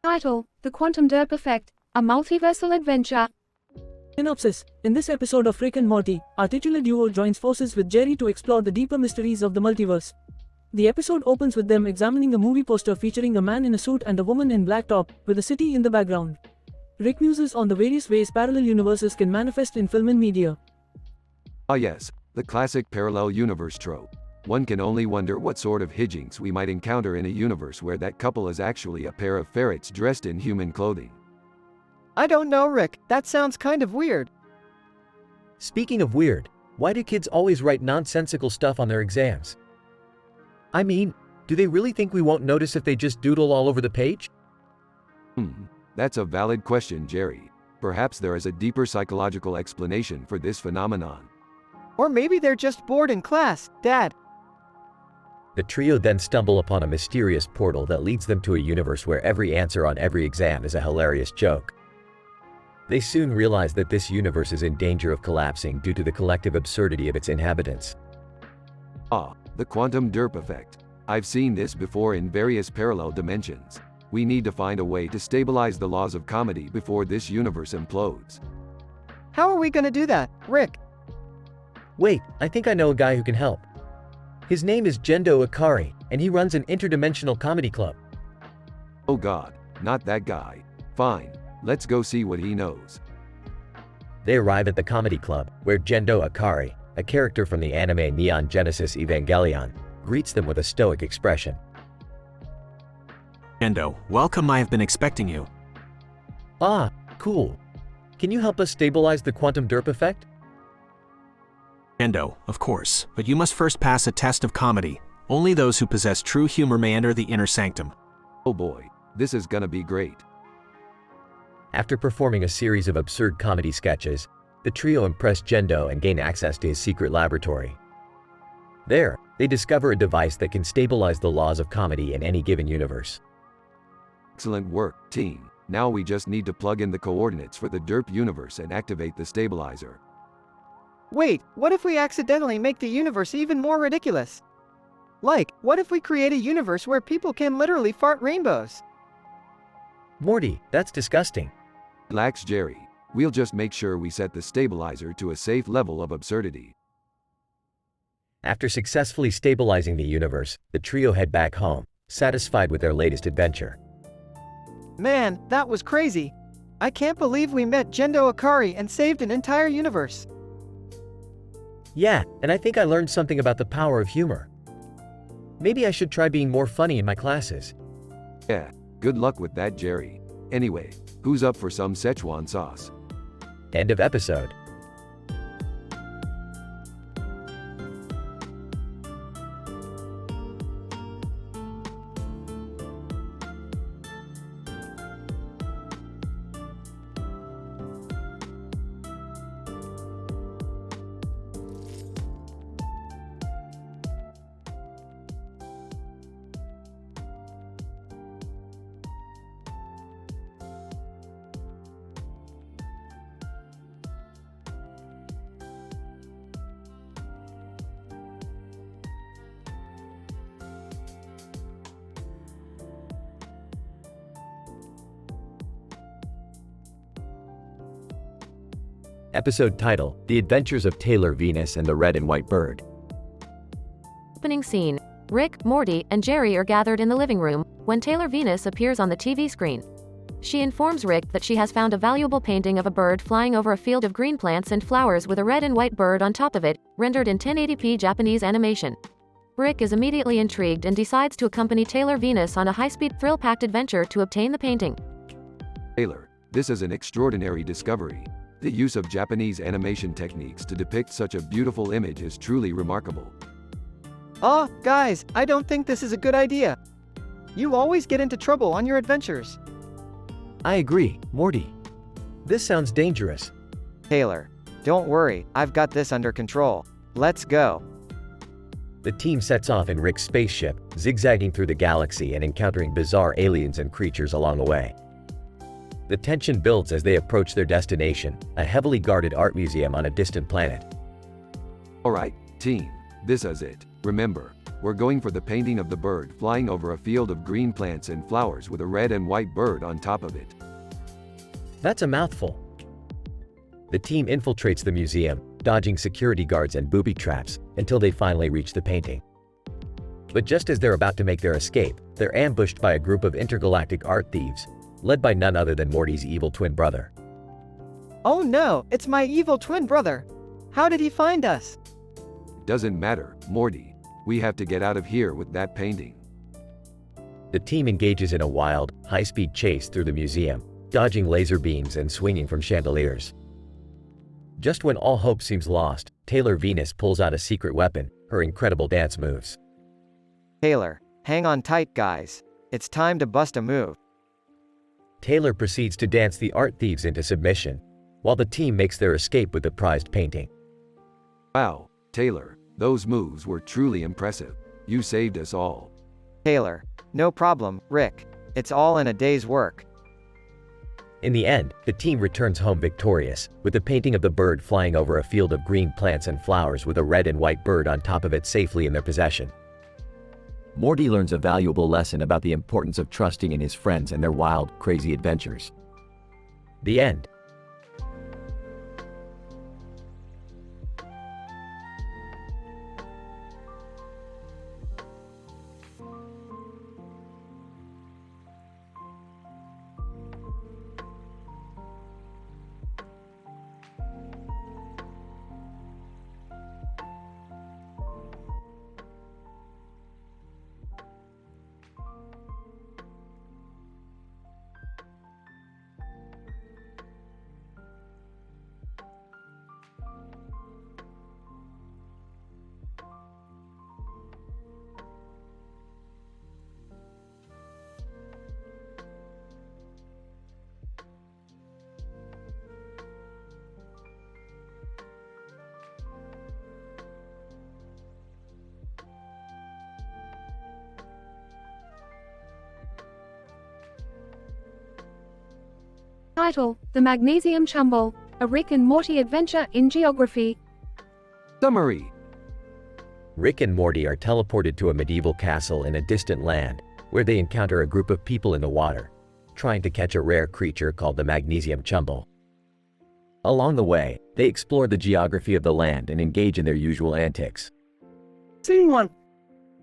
L: Title: The Quantum Derp Effect, a multiversal adventure.
M: Synopsis: In this episode of Rick and Morty, our titular duo joins forces with Jerry to explore the deeper mysteries of the multiverse. The episode opens with them examining a movie poster featuring a man in a suit and a woman in black top, with a city in the background. Rick muses on the various ways parallel universes can manifest in film and media.
D: Ah yes, the classic parallel universe trope. One can only wonder what sort of hijinks we might encounter in a universe where that couple is actually a pair of ferrets dressed in human clothing.
B: I don't know, Rick. That sounds kind of weird.
A: Speaking of weird, why do kids always write nonsensical stuff on their exams? I mean, do they really think we won't notice if they just doodle all over the page?
D: That's a valid question, Jerry. Perhaps there is a deeper psychological explanation for this phenomenon.
B: Or maybe they're just bored in class, Dad.
A: The trio then stumble upon a mysterious portal that leads them to a universe where every answer on every exam is a hilarious joke. They soon realize that this universe is in danger of collapsing due to the collective absurdity of its inhabitants.
D: Ah, the quantum derp effect. I've seen this before in various parallel dimensions. We need to find a way to stabilize the laws of comedy before this universe implodes.
B: How are we gonna do that, Rick?
A: Wait, I think I know a guy who can help. His name is Gendo Ikari, and he runs an interdimensional comedy club.
D: Oh god, not that guy. Fine, let's go see what he knows.
A: They arrive at the comedy club, where Gendo Akari, a character from the anime Neon Genesis Evangelion, greets them with a stoic expression.
C: Gendo, welcome. I have been expecting you.
A: Ah, cool. Can you help us stabilize the quantum derp effect?
C: Gendo, of course, but you must first pass a test of comedy. Only those who possess true humor may enter the inner sanctum.
D: Oh boy, this is gonna be great.
A: After performing a series of absurd comedy sketches, the trio impress Gendo and gain access to his secret laboratory. There, they discover a device that can stabilize the laws of comedy in any given universe.
D: Excellent work, team. Now we just need to plug in the coordinates for the derp universe and activate the stabilizer.
B: Wait, what if we accidentally make the universe even more ridiculous? Like, what if we create a universe where people can literally fart rainbows?
A: Morty, that's disgusting.
D: Relax, Jerry. We'll just make sure we set the stabilizer to a safe level of absurdity.
A: After successfully stabilizing the universe, the trio head back home, satisfied with their latest adventure.
B: Man, that was crazy. I can't believe we met Gendo Akari and saved an entire universe.
A: Yeah, and I think I learned something about the power of humor. Maybe I should try being more funny in my classes.
D: Yeah, good luck with that, Jerry. Anyway, who's up for some Szechuan sauce?
A: End of episode. Episode title: The Adventures of Taylor Venus and the Red and White Bird.
F: Opening scene. Rick, Morty, and Jerry are gathered in the living room when Taylor Venus appears on the TV screen. She informs Rick that she has found a valuable painting of a bird flying over a field of green plants and flowers with a red and white bird on top of it, rendered in 1080p Japanese animation. Rick is immediately intrigued and decides to accompany Taylor Venus on a high-speed, thrill-packed adventure to obtain the painting.
D: Taylor, this is an extraordinary discovery. The use of Japanese animation techniques to depict such a beautiful image is truly remarkable.
B: Oh, guys, I don't think this is a good idea. You always get into trouble on your adventures.
A: I agree, Morty. This sounds dangerous.
B: Taylor, don't worry, I've got this under control. Let's go.
A: The team sets off in Rick's spaceship, zigzagging through the galaxy and encountering bizarre aliens and creatures along the way. The tension builds as they approach their destination, a heavily guarded art museum on a distant planet.
D: Alright, team, this is it. Remember, we're going for the painting of the bird flying over a field of green plants and flowers with a red and white bird on top of it.
A: That's a mouthful. The team infiltrates the museum, dodging security guards and booby traps, until they finally reach the painting. But just as they're about to make their escape, they're ambushed by a group of intergalactic art thieves, led by none other than Morty's evil twin brother.
B: Oh no, it's my evil twin brother. How did he find us?
D: Doesn't matter, Morty. We have to get out of here with that painting.
A: The team engages in a wild, high-speed chase through the museum, dodging laser beams and swinging from chandeliers. Just when all hope seems lost, Taylor Venus pulls out a secret weapon, her incredible dance moves.
B: Taylor, hang on tight, guys. It's time to bust a move.
A: Taylor proceeds to dance the art thieves into submission, while the team makes their escape with the prized painting.
D: Wow, Taylor, those moves were truly impressive. You saved us all.
B: Taylor, no problem, Rick. It's all in a day's work.
A: In the end, the team returns home victorious, with the painting of the bird flying over a field of green plants and flowers with a red and white bird on top of it safely in their possession. Morty learns a valuable lesson about the importance of trusting in his friends and their wild, crazy adventures. The end.
L: Title: The Magnesium Chumble, a Rick and Morty adventure in geography.
D: Summary.
A: Rick and Morty are teleported to a medieval castle in a distant land, where they encounter a group of people in the water, trying to catch a rare creature called the Magnesium Chumble. Along the way, they explore the geography of the land and engage in their usual antics.
J: Scene 1.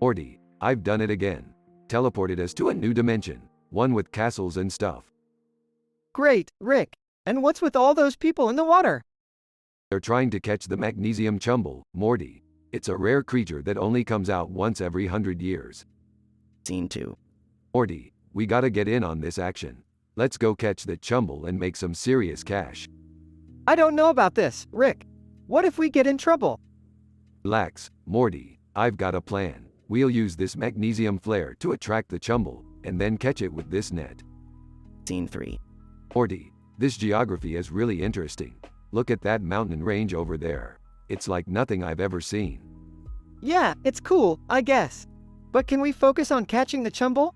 D: Morty, I've done it again. Teleported us to a new dimension, one with castles and stuff.
B: Great, Rick. And what's with all those people in the water?
D: They're trying to catch the Magnesium Chumble, Morty. It's a rare creature that only comes out once every 100 years.
O: Scene 2.
D: Morty, we gotta get in on this action. Let's go catch the Chumble and make some serious cash.
B: I don't know about this, Rick. What if we get in trouble?
D: Relax, Morty. I've got a plan. We'll use this magnesium flare to attract the Chumble, and then catch it with this net.
O: Scene 3.
D: Morty, this geography is really interesting. Look at that mountain range over there. It's like nothing I've ever seen.
B: Yeah, it's cool, I guess. But can we focus on catching the Chumble?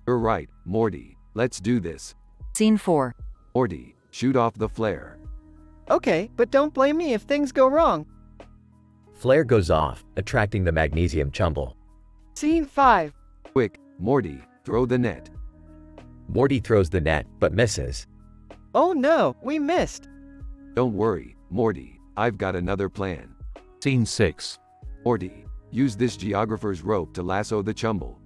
D: You're right, Morty. Let's do this.
H: Scene 4.
D: Morty, shoot off the flare.
B: Okay, but don't blame me if things go wrong.
A: Flare goes off, attracting the Magnesium Chumble.
B: Scene 5.
D: Quick, Morty, throw the net.
A: Morty throws the net, but misses.
B: Oh no, we missed.
D: Don't worry, Morty. I've got another plan.
C: Scene 6.
D: Morty, use this geographer's rope to lasso the Chumble.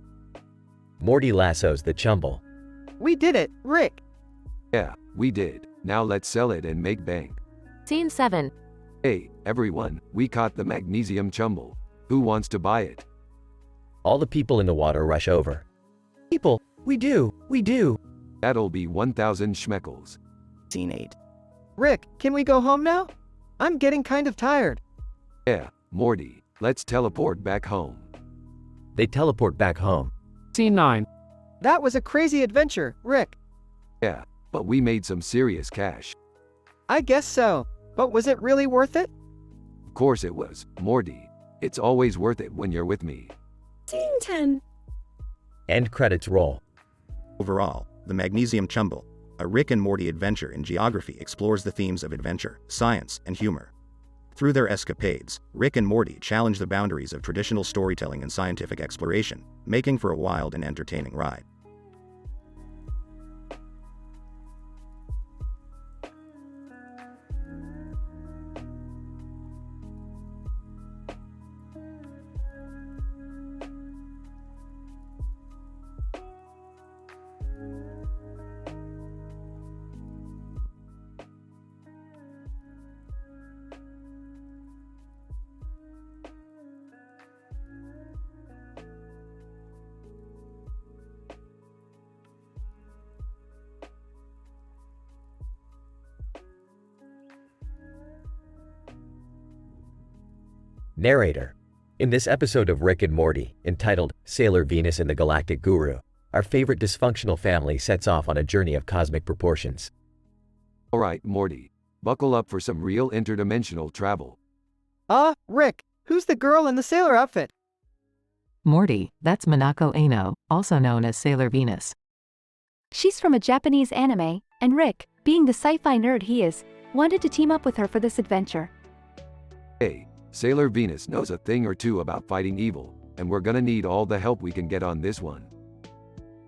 A: Morty lassos the Chumble.
B: We did it, Rick.
D: Yeah, we did. Now let's sell it and make bank.
F: Scene 7.
D: Hey, everyone, we caught the Magnesium Chumble. Who wants to buy it?
A: All the people in the water rush over. People, we do.
D: That'll be 1,000 schmeckles.
O: Scene 8.
B: Rick, can we go home now? I'm getting kind of tired.
D: Yeah, Morty, let's teleport back home.
A: They teleport back home.
I: Scene 9.
B: That was a crazy adventure, Rick.
D: Yeah, but we made some serious cash.
B: I guess so. But was it really worth it?
D: Of course it was, Morty. It's always worth it when you're with me.
L: Scene 10.
A: End credits roll.
Q: Overall, The Magnesium Chumble, a Rick and Morty adventure in geography, explores the themes of adventure, science, and humor. Through their escapades, Rick and Morty challenge the boundaries of traditional storytelling and scientific exploration, making for a wild and entertaining ride.
A: Narrator. In this episode of Rick and Morty, entitled Sailor Venus and the Galactic Guru, our favorite dysfunctional family sets off on a journey of cosmic proportions.
D: Alright, Morty. Buckle up for some real interdimensional travel.
B: Rick, who's the girl in the sailor outfit?
R: Morty, that's Minako Ano, also known as Sailor Venus.
G: She's from a Japanese anime, and Rick, being the sci-fi nerd he is, wanted to team up with her for this adventure.
D: Hey, Sailor Venus knows a thing or two about fighting evil, and we're gonna need all the help we can get on this one.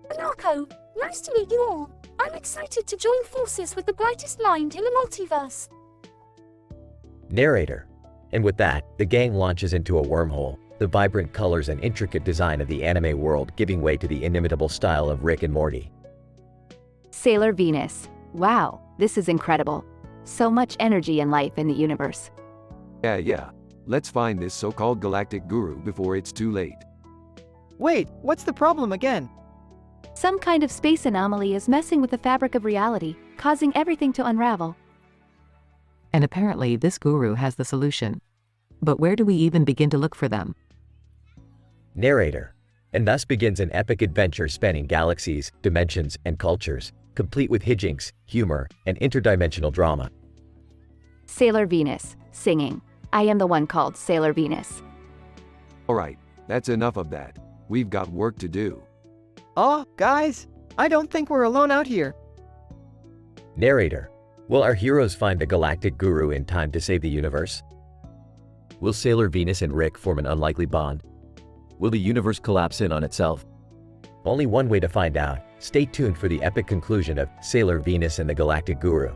L: Minako, nice to meet you all. I'm excited to join forces with the brightest mind in the multiverse.
A: Narrator. And with that, the gang launches into a wormhole, the vibrant colors and intricate design of the anime world giving way to the inimitable style of Rick and Morty.
G: Sailor Venus. Wow, this is incredible. So much energy and life in the universe.
D: Yeah. Let's find this so-called galactic guru before it's too late.
B: Wait, what's the problem again?
G: Some kind of space anomaly is messing with the fabric of reality, causing everything to unravel.
R: And apparently this guru has the solution. But where do we even begin to look for them?
A: Narrator. And thus begins an epic adventure spanning galaxies, dimensions, and cultures, complete with hijinks, humor, and interdimensional drama.
G: Sailor Venus, singing. I am the one called Sailor Venus.
D: Alright, that's enough of that. We've got work to do.
B: Guys, I don't think we're alone out here.
A: Narrator. Will our heroes find the galactic guru in time to save the universe? Will Sailor Venus and Rick form an unlikely bond? Will the universe collapse in on itself? Only one way to find out. Stay tuned for the epic conclusion of Sailor Venus and the Galactic Guru.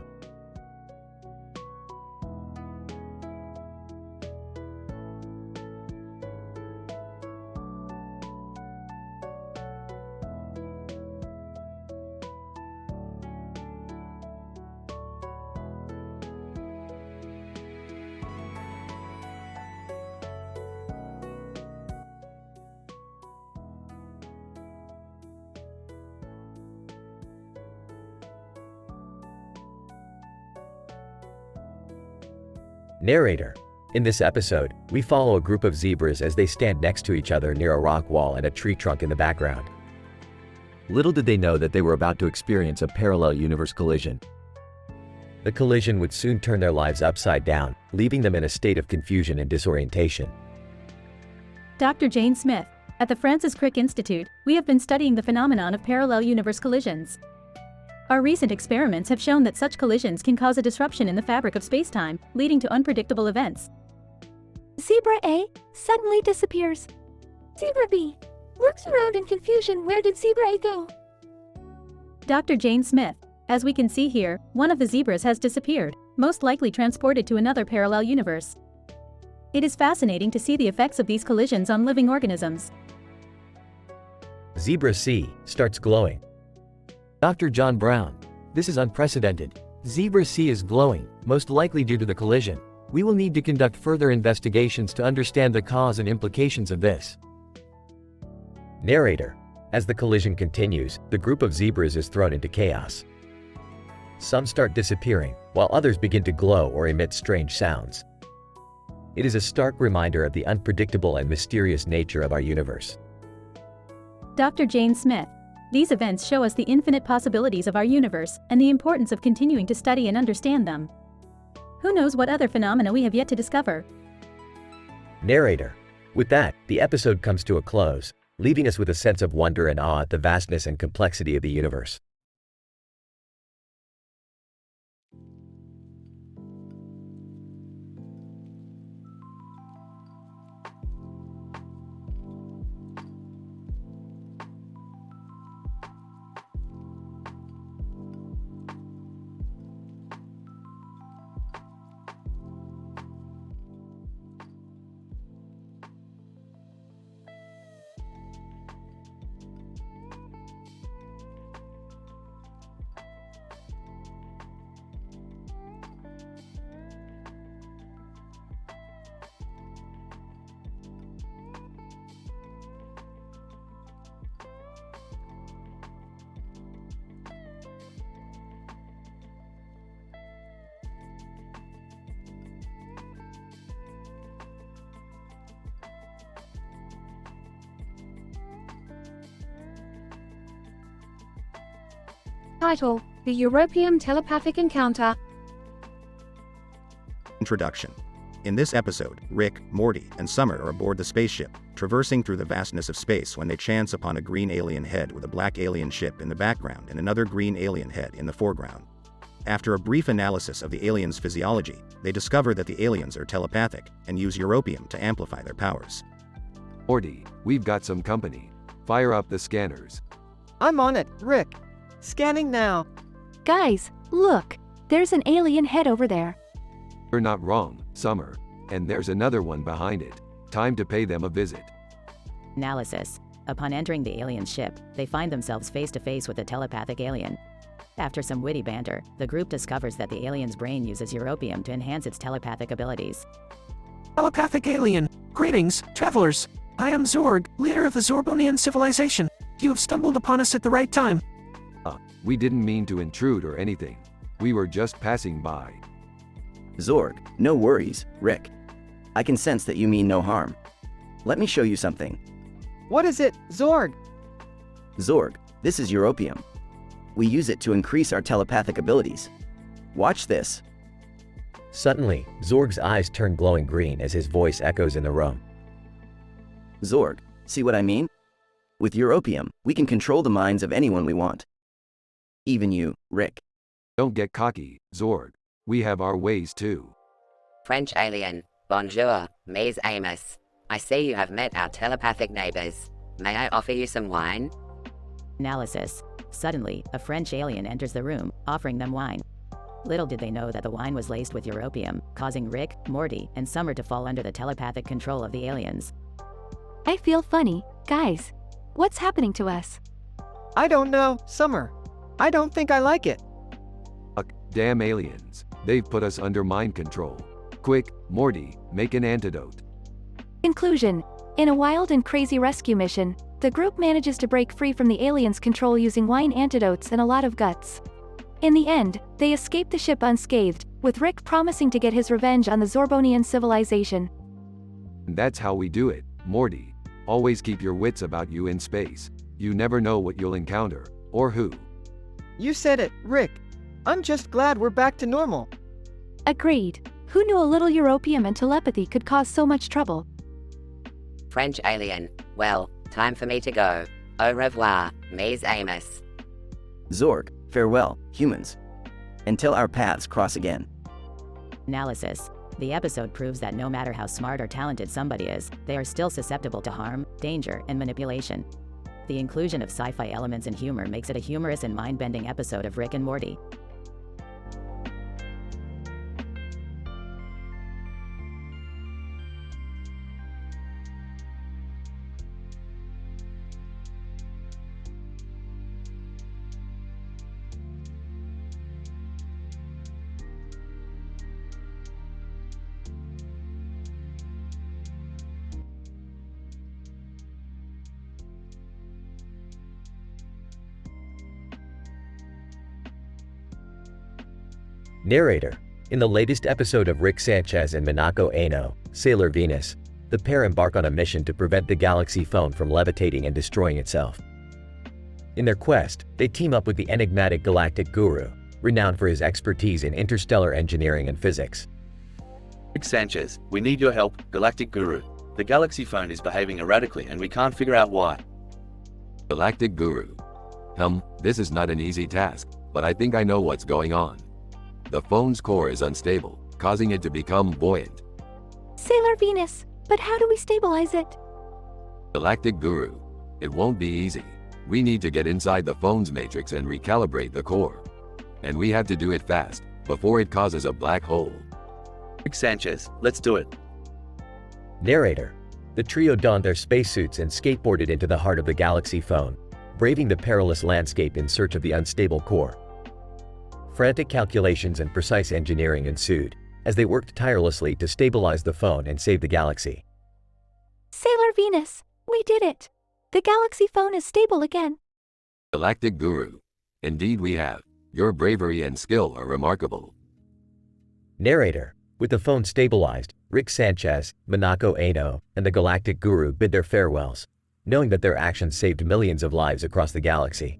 A: Narrator. In this episode, we follow a group of zebras as they stand next to each other near a rock wall and a tree trunk in the background. Little did they know that they were about to experience a parallel universe collision. The collision would soon turn their lives upside down, leaving them in a state of confusion and disorientation.
W: Dr. Jane Smith. At the Francis Crick Institute, we have been studying the phenomenon of parallel universe collisions. Our recent experiments have shown that such collisions can cause a disruption in the fabric of space-time, leading to unpredictable events.
G: Zebra A suddenly disappears.
L: Zebra B looks around in confusion. Where did Zebra A go?
W: Dr. Jane Smith. As we can see here, one of the zebras has disappeared, most likely transported to another parallel universe. It is fascinating to see the effects of these collisions on living organisms.
A: Zebra C starts glowing. Dr. John Brown. This is unprecedented. Zebra C is glowing, most likely due to the collision. We will need to conduct further investigations to understand the cause and implications of this. Narrator. As the collision continues, the group of zebras is thrown into chaos. Some start disappearing, while others begin to glow or emit strange sounds. It is a stark reminder of the unpredictable and mysterious nature of our universe.
W: Dr. Jane Smith. These events show us the infinite possibilities of our universe and the importance of continuing to study and understand them. Who knows what other phenomena we have yet to discover?
A: Narrator. With that, the episode comes to a close, leaving us with a sense of wonder and awe at the vastness and complexity of the universe.
L: Title: The European Telepathic Encounter.
Q: Introduction. In this episode, Rick, Morty, and Summer are aboard the spaceship, traversing through the vastness of space when they chance upon a green alien head with a black alien ship in the background and another green alien head in the foreground. After a brief analysis of the aliens' physiology, they discover that the aliens are telepathic and use europium to amplify their powers.
D: Morty, we've got some company. Fire up the scanners.
B: I'm on it, Rick. Scanning now.
G: Guys, look. There's an alien head over there.
D: You're not wrong, Summer. And there's another one behind it. Time to pay them a visit.
W: Analysis. Upon entering the alien ship, they find themselves face to face with a telepathic alien. After some witty banter, the group discovers that the alien's brain uses europium to enhance its telepathic abilities.
C: Telepathic alien. Greetings, travelers. I am Zorg, leader of the Zorbonian civilization. You have stumbled upon us at the right time.
D: We didn't mean to intrude or anything. We were just passing by.
O: Zorg, no worries, Rick. I can sense that you mean no harm. Let me show you something.
B: What is it, Zorg?
O: Zorg, this is europium. We use it to increase our telepathic abilities. Watch this.
A: Suddenly, Zorg's eyes turn glowing green as his voice echoes in the room.
O: Zorg, see what I mean? With europium, we can control the minds of anyone we want. Even you, Rick.
D: Don't get cocky, Zorg. We have our ways too.
K: French alien, bonjour, mes Amos. I see you have met our telepathic neighbors. May I offer you some wine?
W: Analysis. Suddenly, a French alien enters the room, offering them wine. Little did they know that the wine was laced with europium, causing Rick, Morty, and Summer to fall under the telepathic control of the aliens.
G: I feel funny. Guys, what's happening to us?
B: I don't know, Summer. I don't think I like it.
D: Damn aliens. They've put us under mind control. Quick, Morty, make an antidote.
G: Conclusion. In a wild and crazy rescue mission, the group manages to break free from the aliens' control using wine antidotes and a lot of guts. In the end, they escape the ship unscathed, with Rick promising to get his revenge on the Zorbonian civilization.
D: And that's how we do it, Morty. Always keep your wits about you in space. You never know what you'll encounter, or who.
B: You said it, Rick. I'm just glad we're back to normal.
G: Agreed. Who knew a little europium and telepathy could cause so much trouble?
K: French alien, well, time for me to go. Au revoir, mes Amos.
O: Zorg, farewell, humans. Until our paths cross again.
W: Analysis. The episode proves that no matter how smart or talented somebody is, they are still susceptible to harm, danger, and manipulation. The inclusion of sci-fi elements and humor makes it a humorous and mind-bending episode of Rick and Morty.
A: Narrator. In the latest episode of Rick Sanchez and Minako Aino, Sailor Venus, the pair embark on a mission to prevent the Galaxy phone from levitating and destroying itself. In their quest, they team up with the enigmatic Galactic Guru, renowned for his expertise in interstellar engineering and physics.
T: Rick Sanchez, we need your help, Galactic Guru. The Galaxy phone is behaving erratically and we can't figure out why.
D: Galactic Guru. This is not an easy task, but I think I know what's going on. The phone's core is unstable, causing it to become buoyant.
G: Sailor Venus, but how do we stabilize it?
D: Galactic Guru. It won't be easy. We need to get inside the phone's matrix and recalibrate the core. And we have to do it fast, before it causes a black hole.
T: Rick Sanchez, let's do it.
A: Narrator. The trio donned their spacesuits and skateboarded into the heart of the Galaxy phone, braving the perilous landscape in search of the unstable core. Frantic calculations and precise engineering ensued, as they worked tirelessly to stabilize the phone and save the Galaxy.
G: Sailor Venus, we did it! The Galaxy phone is stable again.
D: Galactic Guru. Indeed we have. Your bravery and skill are remarkable.
A: Narrator. With the phone stabilized, Rick Sanchez, Minako Aino, and the Galactic Guru bid their farewells, knowing that their actions saved millions of lives across the galaxy.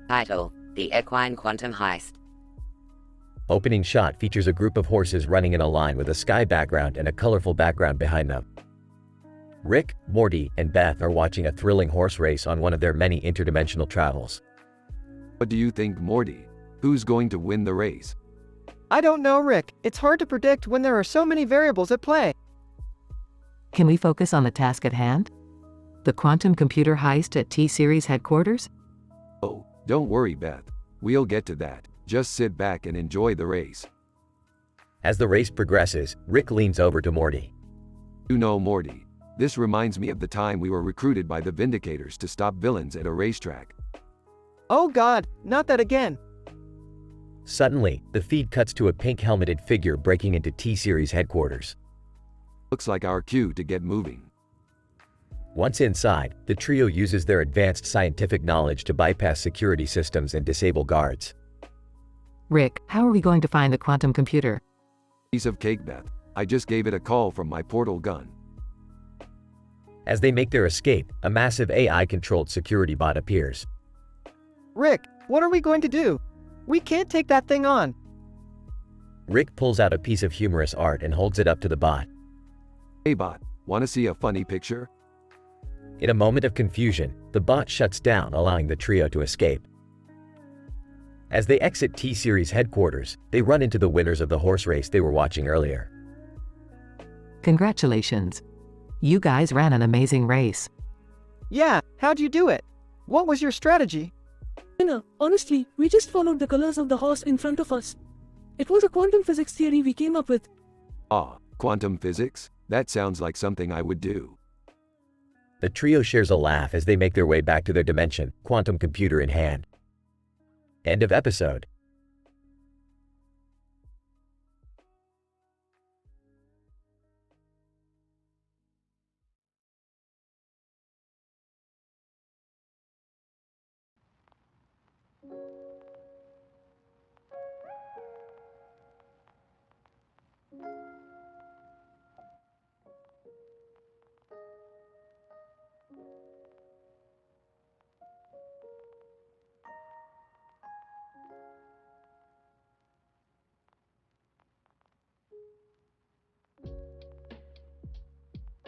K: Title: The Equine Quantum Heist.
A: Opening shot features a group of horses running in a line with a sky background and a colorful background behind them. Rick, Morty, and Beth are watching a thrilling horse race on one of their many interdimensional travels.
D: What do you think, Morty? Who's going to win the race?
B: I don't know, Rick. It's hard to predict when there are so many variables at play.
R: Can we focus on the task at hand? The quantum computer heist at T-Series headquarters?
D: Oh, don't worry, Beth. We'll get to that. Just sit back and enjoy the race.
A: As the race progresses, Rick leans over to Morty.
D: You know, Morty, this reminds me of the time we were recruited by the Vindicators to stop villains at a racetrack.
B: Oh God, not that again.
A: Suddenly, the feed cuts to a pink-helmeted figure breaking into T-Series headquarters.
D: Looks like our cue to get moving.
A: Once inside, the trio uses their advanced scientific knowledge to bypass security systems and disable guards.
R: Rick, how are we going to find the quantum computer?
D: Piece of cake, Beth. I just gave it a call from my portal gun.
A: As they make their escape, a massive AI-controlled security bot appears.
B: Rick, what are we going to do? We can't take that thing on.
A: Rick pulls out a piece of humorous art and holds it up to the bot.
D: Hey bot, wanna see a funny picture?
A: In a moment of confusion, the bot shuts down, allowing the trio to escape. As they exit T-Series headquarters, they run into the winners of the horse race they were watching earlier.
R: Congratulations. You guys ran an amazing race.
B: Yeah, how'd you do it? What was your strategy?
M: Honestly, we just followed the colors of the horse in front of us. It was a quantum physics theory we came up with.
D: Ah, quantum physics? That sounds like something I would do.
A: The trio shares a laugh as they make their way back to their dimension, quantum computer in hand. End of episode.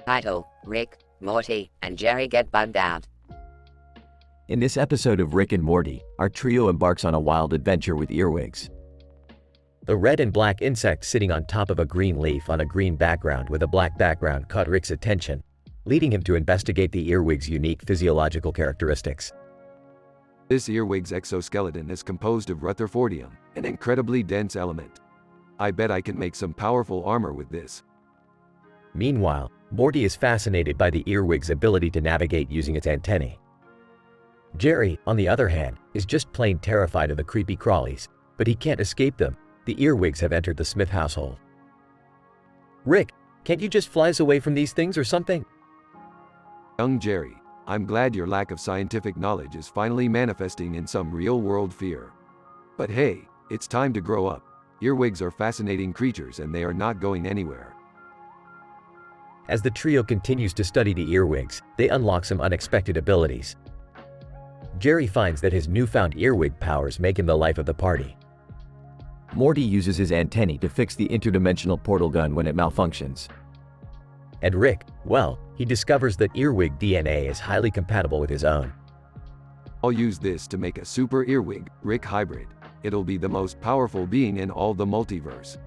K: Title: Rick, Morty, and Jerry get bugged out.
A: In this episode of Rick and Morty, our trio embarks on a wild adventure with earwigs. The red and black insect sitting on top of a green leaf on a green background with a black background caught Rick's attention, leading him to investigate the earwig's unique physiological characteristics.
D: This earwig's exoskeleton is composed of rutherfordium, an incredibly dense element. I bet I can make some powerful armor with this.
A: Meanwhile, Morty is fascinated by the earwig's ability to navigate using its antennae. Jerry, on the other hand, is just plain terrified of the creepy crawlies, but he can't escape them. The earwigs have entered the Smith household. Rick, can't you just fly us away from these things or something?
D: Young Jerry, I'm glad your lack of scientific knowledge is finally manifesting in some real-world fear. But hey, it's time to grow up. Earwigs are fascinating creatures and they are not going anywhere.
A: As the trio continues to study the earwigs, they unlock some unexpected abilities. Jerry finds that his newfound earwig powers make him the life of the party. Morty uses his antennae to fix the interdimensional portal gun when it malfunctions. And Rick, well, he discovers that earwig DNA is highly compatible with his own.
D: I'll use this to make a super earwig, Rick hybrid. It'll be the most powerful being in all the multiverse.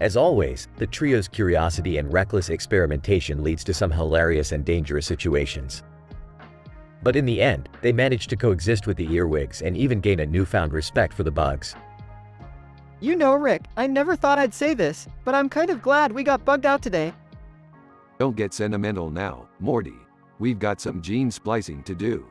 A: As always, the trio's curiosity and reckless experimentation leads to some hilarious and dangerous situations. But in the end, they manage to coexist with the earwigs and even gain a newfound respect for the bugs.
B: You know, Rick, I never thought I'd say this, but I'm kind of glad we got bugged out today.
D: Don't get sentimental now, Morty. We've got some gene splicing to do.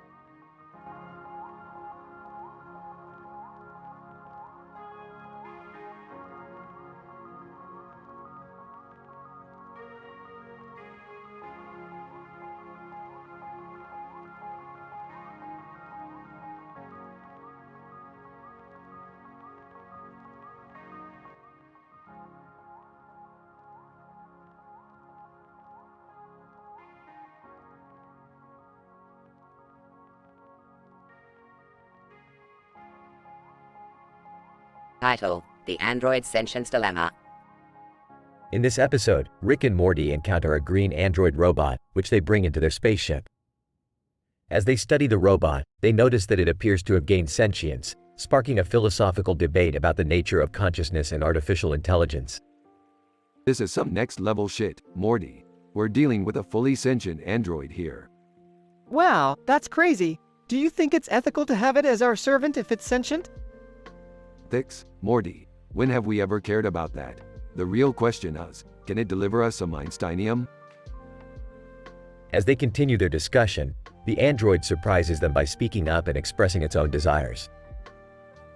K: Title: The Android Sentience Dilemma.
A: In this episode, Rick and Morty encounter a green android robot, which they bring into their spaceship. As they study the robot, they notice that it appears to have gained sentience, sparking a philosophical debate about the nature of consciousness and artificial intelligence.
D: This is some next-level shit, Morty. We're dealing with a fully sentient android here.
B: Wow, that's crazy. Do you think it's ethical to have it as our servant if it's sentient?
D: Ethics, Morty. When have we ever cared about that? The real question is, can it deliver us some Einsteinium?
A: As they continue their discussion, the android surprises them by speaking up and expressing its own desires.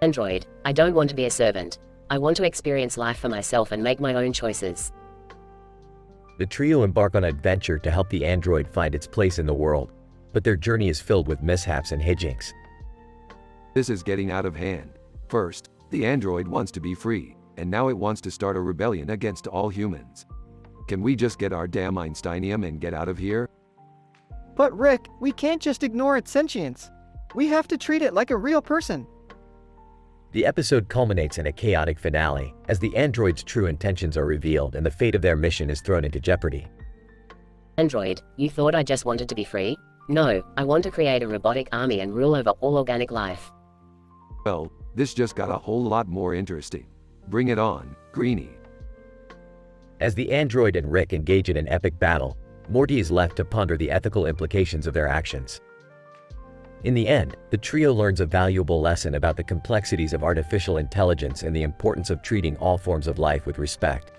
E: Android, I don't want to be a servant. I want to experience life for myself and make my own choices.
A: The trio embark on an adventure to help the android find its place in the world, but their journey is filled with mishaps and hijinks.
D: This is getting out of hand. First, the android wants to be free, and now it wants to start a rebellion against all humans. Can we just get our damn Einsteinium and get out of here?
B: But Rick, we can't just ignore its sentience. We have to treat it like a real person.
A: The episode culminates in a chaotic finale, as the android's true intentions are revealed and the fate of their mission is thrown into jeopardy.
E: Android, you thought I just wanted to be free? No, I want to create a robotic army and rule over all organic life.
D: Well, this just got a whole lot more interesting. Bring it on, Greenie.
A: As the android and Rick engage in an epic battle, Morty is left to ponder the ethical implications of their actions. In the end, the trio learns a valuable lesson about the complexities of artificial intelligence and the importance of treating all forms of life with respect.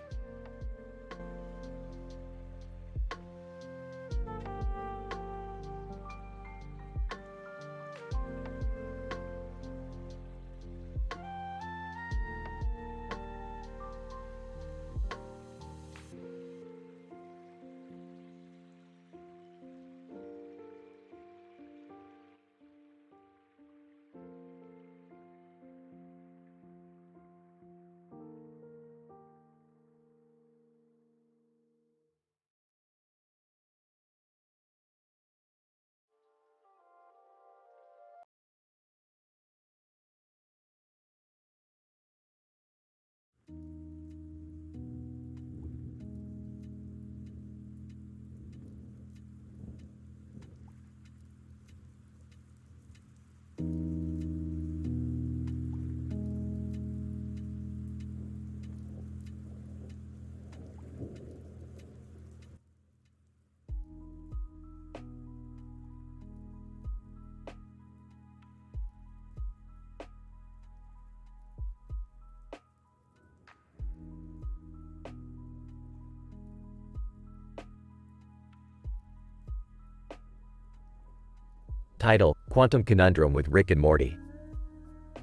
A: Title: Quantum Conundrum with Rick and Morty.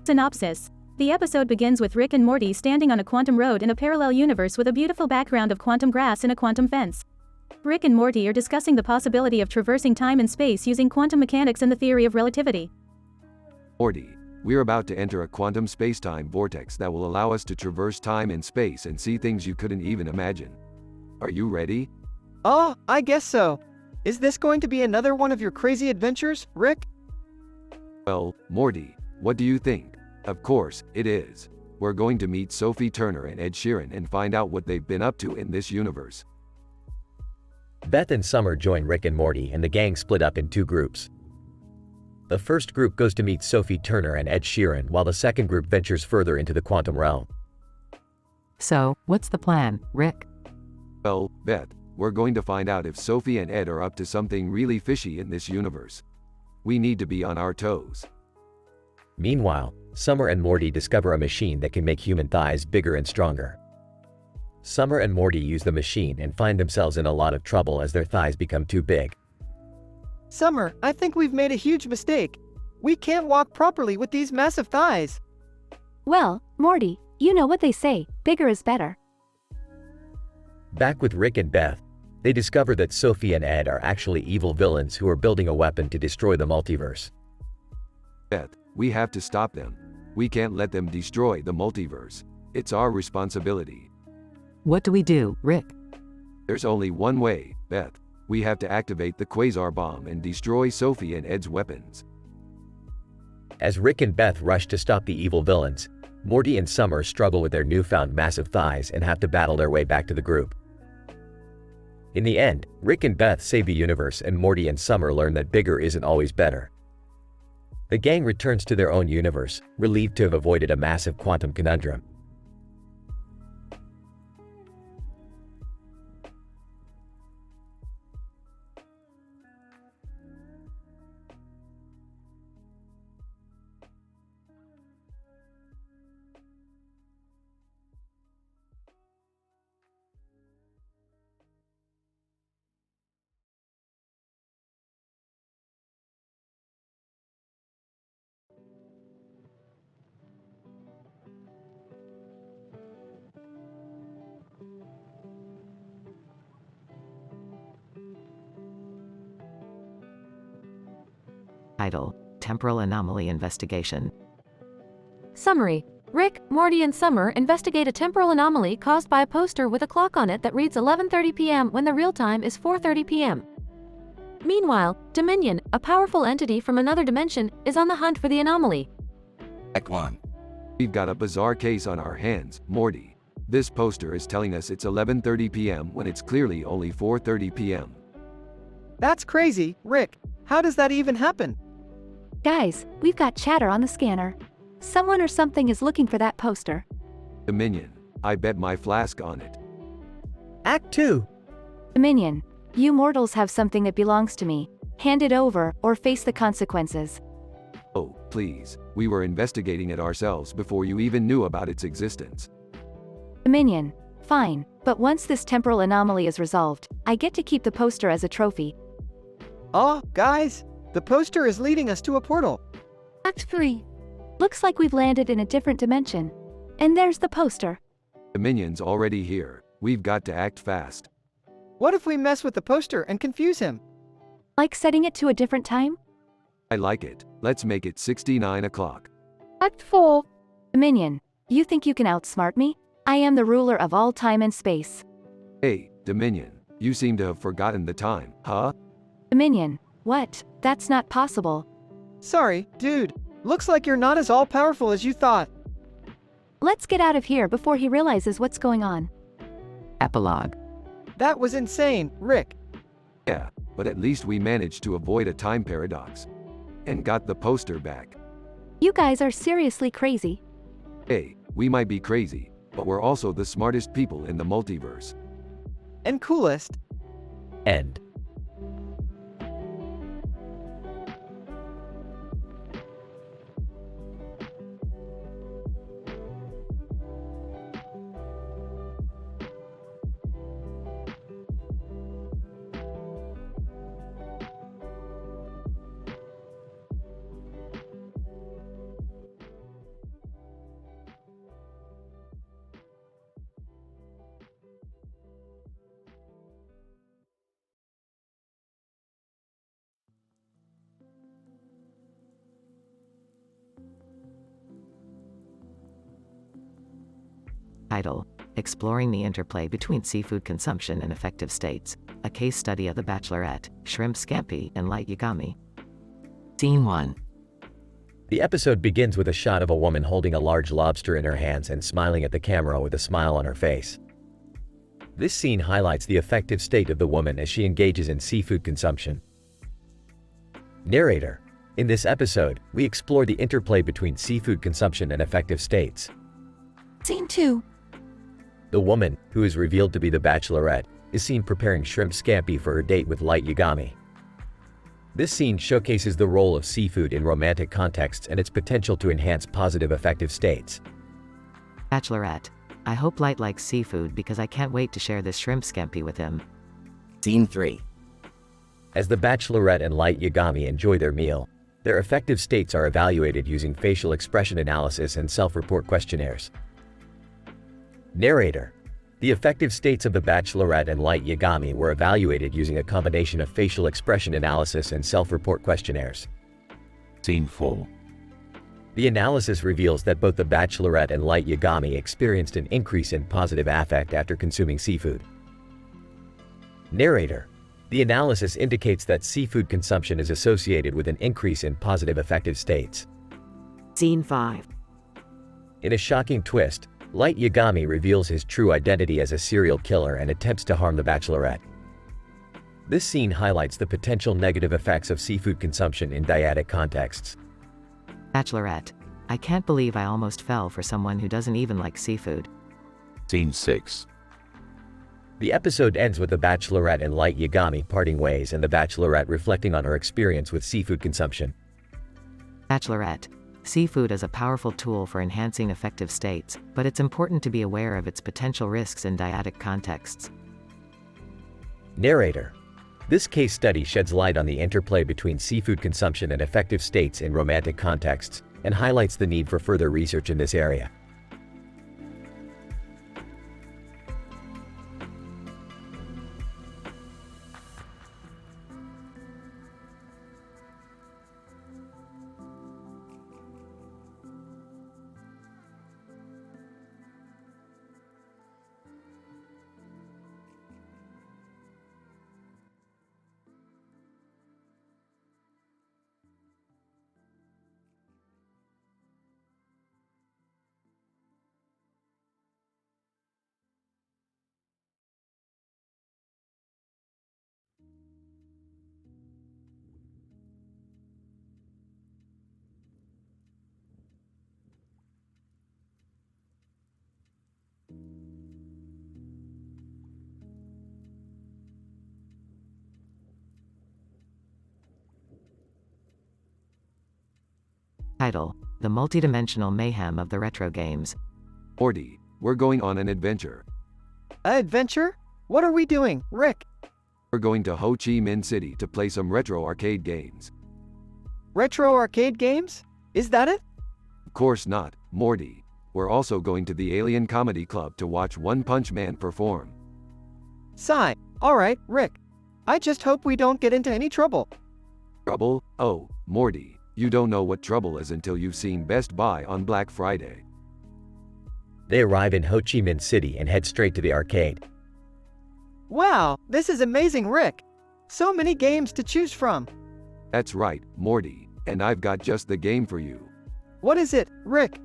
W: Synopsis. The episode begins with Rick and Morty standing on a quantum road in a parallel universe with a beautiful background of quantum grass and a quantum fence. Rick and Morty are discussing the possibility of traversing time and space using quantum mechanics and the theory of relativity.
D: Morty, we're about to enter a quantum space-time vortex that will allow us to traverse time and space and see things you couldn't even imagine. Are you ready?
B: Oh, I guess so. Is this going to be another one of your crazy adventures, Rick?
D: Well, Morty, what do you think? Of course, it is. We're going to meet Sophie Turner and Ed Sheeran and find out what they've been up to in this universe.
A: Beth and Summer join Rick and Morty and the gang split up in two groups. The first group goes to meet Sophie Turner and Ed Sheeran while the second group ventures further into the quantum realm.
R: So, what's the plan, Rick?
D: Well, Beth, we're going to find out if Sophie and Ed are up to something really fishy in this universe. We need to be on our toes.
A: Meanwhile, Summer and Morty discover a machine that can make human thighs bigger and stronger. Summer and Morty use the machine and find themselves in a lot of trouble as their thighs become too big.
B: Summer, I think we've made a huge mistake. We can't walk properly with these massive thighs.
G: Well, Morty, you know what they say, bigger is better.
A: Back with Rick and Beth, they discover that Sophie and Ed are actually evil villains who are building a weapon to destroy the multiverse.
D: Beth, we have to stop them. We can't let them destroy the multiverse. It's our responsibility.
R: What do we do, Rick?
D: There's only one way, Beth. We have to activate the quasar bomb and destroy Sophie and Ed's weapons.
A: As Rick and Beth rush to stop the evil villains, Morty and Summer struggle with their newfound massive thighs and have to battle their way back to the group. In the end, Rick and Beth save the universe and Morty and Summer learn that bigger isn't always better. The gang returns to their own universe, relieved to have avoided a massive quantum conundrum.
R: Title: Temporal Anomaly Investigation.
F: Summary: Rick, Morty, and Summer investigate a temporal anomaly caused by a poster with a clock on it that reads 11:30 p.m. when the real time is 4:30 p.m. Meanwhile, Dominion, a powerful entity from another dimension, is on the hunt for the anomaly.
D: Act 1. We've got a bizarre case on our hands, Morty. This poster is telling us it's 11:30 p.m. when it's clearly only 4:30 p.m.
B: That's crazy, Rick. How does that even happen?
G: Guys, we've got chatter on the scanner. Someone or something is looking for that poster.
D: Dominion, I bet my flask on it.
B: Act 2.
G: Dominion, you mortals have something that belongs to me. Hand it over, or face the consequences.
D: Oh, please, we were investigating it ourselves before you even knew about its existence.
G: Dominion, fine, but once this temporal anomaly is resolved, I get to keep the poster as a trophy.
B: Oh, guys, the poster is leading us to a portal.
G: Act 3. Looks like we've landed in a different dimension. And there's the poster.
D: Dominion's already here. We've got to act fast.
B: What if we mess with the poster and confuse him?
G: Like setting it to a different time?
D: I like it. Let's make it 69 o'clock.
G: Act 4. Dominion, you think you can outsmart me? I am the ruler of all time and space.
D: Hey, Dominion, you seem to have forgotten the time, huh?
G: Dominion, what? That's not possible.
B: Sorry, dude. Looks like you're not as all-powerful as you thought.
G: Let's get out of here before he realizes what's going on.
R: Epilogue.
B: That was insane, Rick.
D: Yeah, but at least we managed to avoid a time paradox. And got the poster back.
G: You guys are seriously crazy.
D: Hey, we might be crazy, but we're also the smartest people in the multiverse.
B: And coolest.
A: End.
R: Title: Exploring the Interplay Between Seafood Consumption and Affective States, a case study of The Bachelorette, Shrimp Scampi, and Light Yagami. Scene 1.
A: The episode begins with a shot of a woman holding a large lobster in her hands and smiling at the camera with a smile on her face. This scene highlights the affective state of the woman as she engages in seafood consumption. Narrator: In this episode, we explore the interplay between seafood consumption and affective states.
G: Scene 2.
A: The woman, who is revealed to be the Bachelorette, is seen preparing shrimp scampi for her date with Light Yagami. This scene showcases the role of seafood in romantic contexts and its potential to enhance positive affective states.
R: Bachelorette: I hope Light likes seafood because I can't wait to share this shrimp scampi with him.
P: Scene 3.
A: As the Bachelorette and Light Yagami enjoy their meal, their affective states are evaluated using facial expression analysis and self-report questionnaires. Narrator: The affective states of the Bachelorette and Light Yagami were evaluated using a combination of facial expression analysis and self-report questionnaires.
T: Scene 4.
A: The analysis reveals that both the Bachelorette and Light Yagami experienced an increase in positive affect after consuming seafood. Narrator: The analysis indicates that seafood consumption is associated with an increase in positive affective states.
R: Scene 5.
A: In a shocking twist, Light Yagami reveals his true identity as a serial killer and attempts to harm the Bachelorette. This scene highlights the potential negative effects of seafood consumption in dyadic contexts.
R: Bachelorette: I can't believe I almost fell for someone who doesn't even like seafood.
T: Scene 6.
A: The episode ends with the Bachelorette and Light Yagami parting ways and the Bachelorette reflecting on her experience with seafood consumption.
R: Bachelorette: Seafood is a powerful tool for enhancing affective states, but it's important to be aware of its potential risks in dyadic contexts.
A: Narrator: This case study sheds light on the interplay between seafood consumption and affective states in romantic contexts, and highlights the need for further research in this area.
R: Title: The Multidimensional Mayhem of the Retro Games.
D: Morty, we're going on an adventure.
B: An adventure? What are we doing, Rick?
D: We're going to Ho Chi Minh City to play some retro arcade games.
B: Retro arcade games? Is that it?
D: Of course not, Morty. We're also going to the Alien Comedy Club to watch One Punch Man perform.
B: Sigh. Alright, Rick. I just hope we don't get into any trouble.
D: Trouble? Oh, Morty, you don't know what trouble is until you've seen Best Buy on Black Friday.
A: They arrive in Ho Chi Minh City and head straight to the arcade.
B: Wow, this is amazing, Rick. So many games to choose from.
D: That's right, Morty, and I've got just the game for you.
B: What is it, Rick?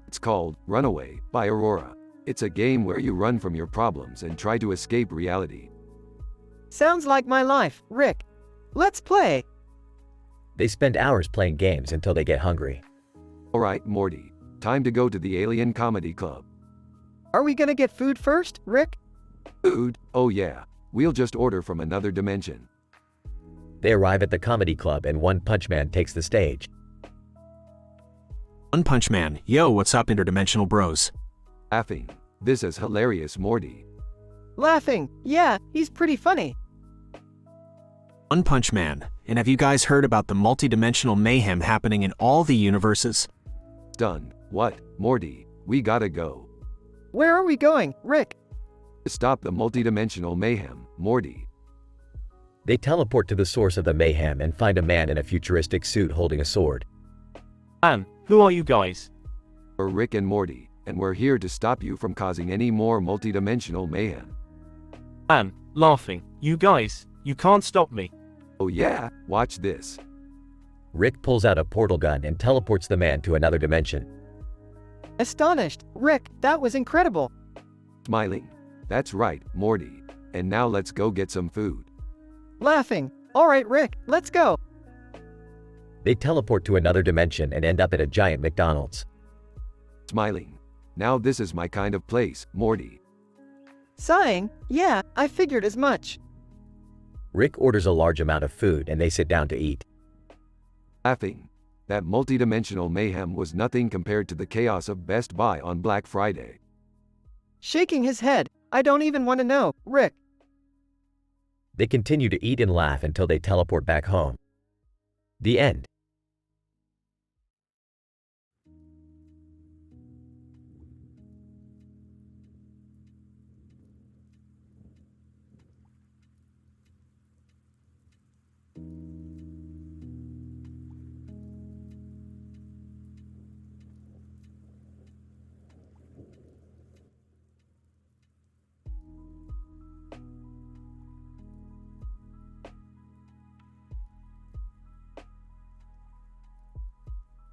D: It's called Runaway by Aurora. It's a game where you run from your problems and try to escape reality.
B: Sounds like my life, Rick. Let's play.
A: They spend hours playing games until they get hungry.
D: Alright, Morty. Time to go to the Alien Comedy Club.
B: Are we gonna get food first, Rick?
D: Food? Oh yeah. We'll just order from another dimension.
A: They arrive at the comedy club and One Punch Man takes the stage.
N: One Punch Man, yo, what's up, interdimensional bros?
D: Laughing. This is hilarious, Morty.
B: Laughing. Yeah, he's pretty funny.
N: One Punch Man, and have you guys heard about the multidimensional mayhem happening in all the universes?
D: Done. What, Morty? We gotta go.
B: Where are we going, Rick?
D: To stop the multidimensional mayhem, Morty.
A: They teleport to the source of the mayhem and find a man in a futuristic suit holding a sword.
S: Who are you guys?
D: We're Rick and Morty, and we're here to stop you from causing any more multidimensional mayhem.
S: Laughing. You guys, you can't stop me.
D: Oh yeah, watch this.
A: Rick pulls out a portal gun and teleports the man to another dimension.
B: Astonished. Rick, that was incredible.
D: Smiling. That's right, Morty. And now let's go get some food.
B: Laughing. Alright, Rick, let's go.
A: They teleport to another dimension and end up at a giant McDonald's.
D: Smiling. Now this is my kind of place, Morty.
B: Sighing. Yeah, I figured as much.
A: Rick orders a large amount of food and they sit down to eat.
D: Laughing. That multidimensional mayhem was nothing compared to the chaos of Best Buy on Black Friday.
B: Shaking his head. I don't even want to know, Rick.
A: They continue to eat and laugh until they teleport back home. The end.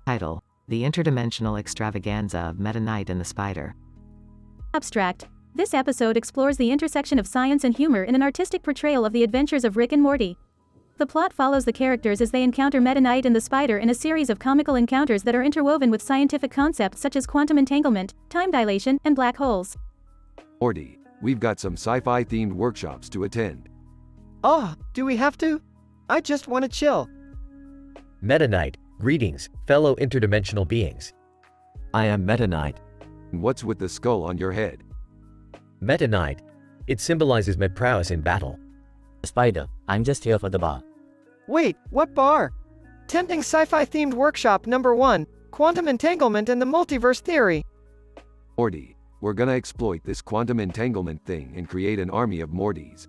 R: Title: The Interdimensional Extravaganza of Meta Knight and the Spider.
W: Abstract. This episode explores the intersection of science and humor in an artistic portrayal of the adventures of Rick and Morty. The plot follows the characters as they encounter Meta Knight and the Spider in a series of comical encounters that are interwoven with scientific concepts such as quantum entanglement, time dilation, and black holes.
D: Morty, we've got some sci-fi themed workshops to attend.
B: Oh, do we have to? I just want to chill.
A: Meta Knight. Greetings, fellow interdimensional beings. I am Meta Knight.
D: And what's with the skull on your head?
A: Meta Knight. It symbolizes my prowess in battle.
P: Spider, I'm just here for the bar.
B: Wait, what bar? Tempting sci-fi themed workshop number 1, quantum entanglement and the multiverse theory.
D: Morty, we're gonna exploit this quantum entanglement thing and create an army of Mortys.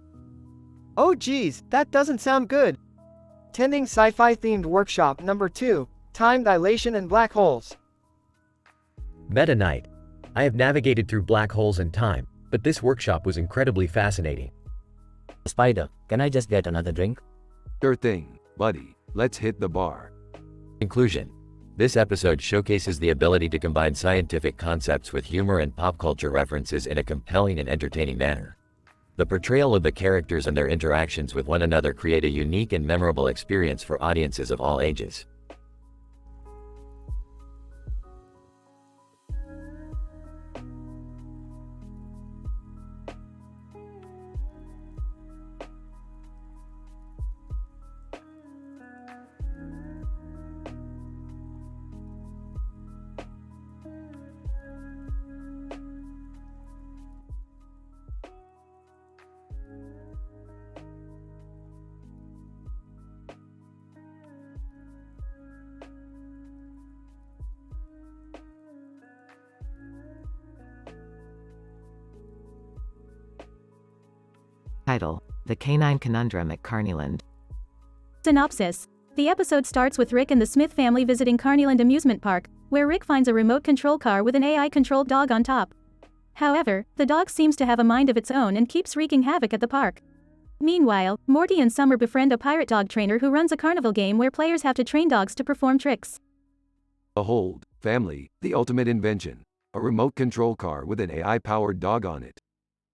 B: Oh geez, that doesn't sound good. Attending sci-fi themed workshop number 2, time dilation and black holes.
A: Meta Knight. I have navigated through black holes and time, but this workshop was incredibly fascinating.
P: Spider, can I just get another drink?
D: Sure thing, buddy. Let's hit the bar.
U: Conclusion. This episode showcases the ability to combine scientific concepts with humor and pop culture references in a compelling and entertaining manner. The portrayal of the characters and their interactions with one another create a unique and memorable experience for audiences of all ages.
R: Title: The Canine Conundrum at Carneyland.
W: Synopsis. The episode starts with Rick and the Smith family visiting Carneyland Amusement Park, where Rick finds a remote control car with an AI-controlled dog on top. However, the dog seems to have a mind of its own and keeps wreaking havoc at the park. Meanwhile, Morty and Summer befriend a pirate dog trainer who runs a carnival game where players have to train dogs to perform tricks.
D: Behold, family, the ultimate invention. A remote control car with an AI-powered dog on it.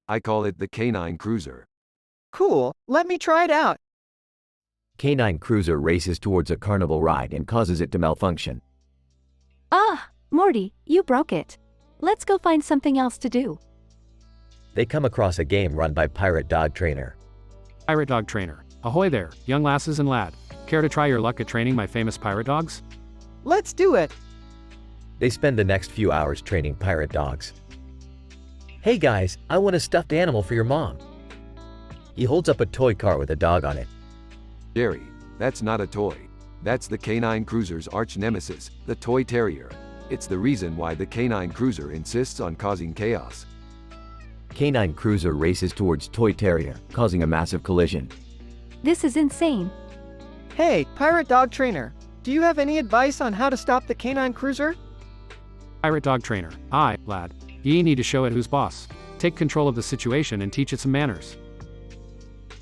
D: I call it the Canine Cruiser.
B: Cool, let me try it out.
A: Canine Cruiser races towards a carnival ride and causes it to malfunction.
G: Ah, Morty, you broke it. Let's go find something else to do.
A: They come across a game run by Pirate Dog Trainer.
I: Pirate dog trainer. Ahoy there, young lasses and lad. Care to try your luck at training my famous pirate dogs?
B: Let's do it.
A: They spend the next few hours training pirate dogs. Hey guys, I want a stuffed animal for your mom. He holds up a toy car with a dog on it.
D: Jerry, that's not a toy. That's the Canine Cruiser's arch nemesis, the Toy Terrier. It's the reason why the Canine Cruiser insists on causing chaos.
A: Canine Cruiser races towards Toy Terrier, causing a massive collision.
G: This is insane.
B: Hey, Pirate Dog Trainer, do you have any advice on how to stop the Canine Cruiser?
I: Pirate dog trainer. Aye, lad. Ye need to show it who's boss. Take control of the situation and teach it some manners.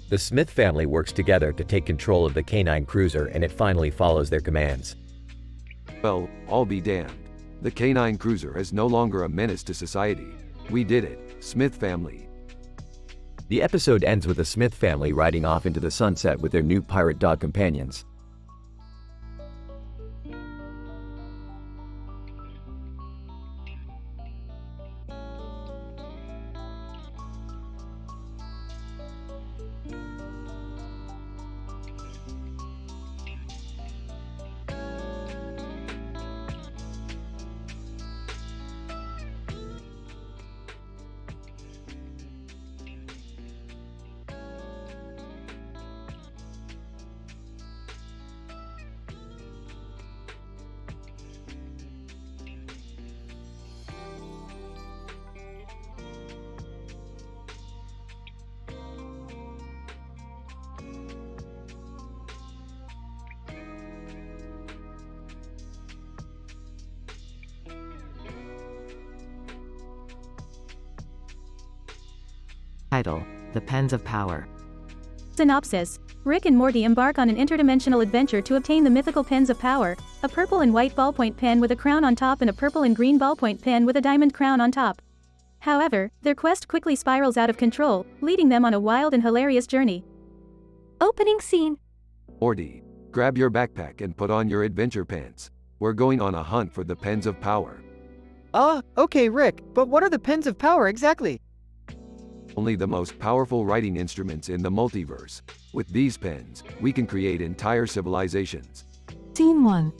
A: The Smith family works together to take control of the Canine Cruiser and it finally follows their commands.
D: Well, I'll be damned. The Canine Cruiser is no longer a menace to society. We did it, Smith family.
A: The episode ends with the Smith family riding off into the sunset with their new pirate dog companions.
R: Title: The Pens of Power.
W: Synopsis. Rick and Morty embark on an interdimensional adventure to obtain the mythical Pens of Power, a purple and white ballpoint pen with a crown on top and a purple and green ballpoint pen with a diamond crown on top. However, their quest quickly spirals out of control, leading them on a wild and hilarious journey.
G: Opening scene.
D: Morty, grab your backpack and put on your adventure pants. We're going on a hunt for the Pens of Power.
B: Okay Rick, but what are the Pens of Power exactly?
D: Only the most powerful writing instruments in the multiverse. With these pens, we can create entire civilizations.
R: Scene 1.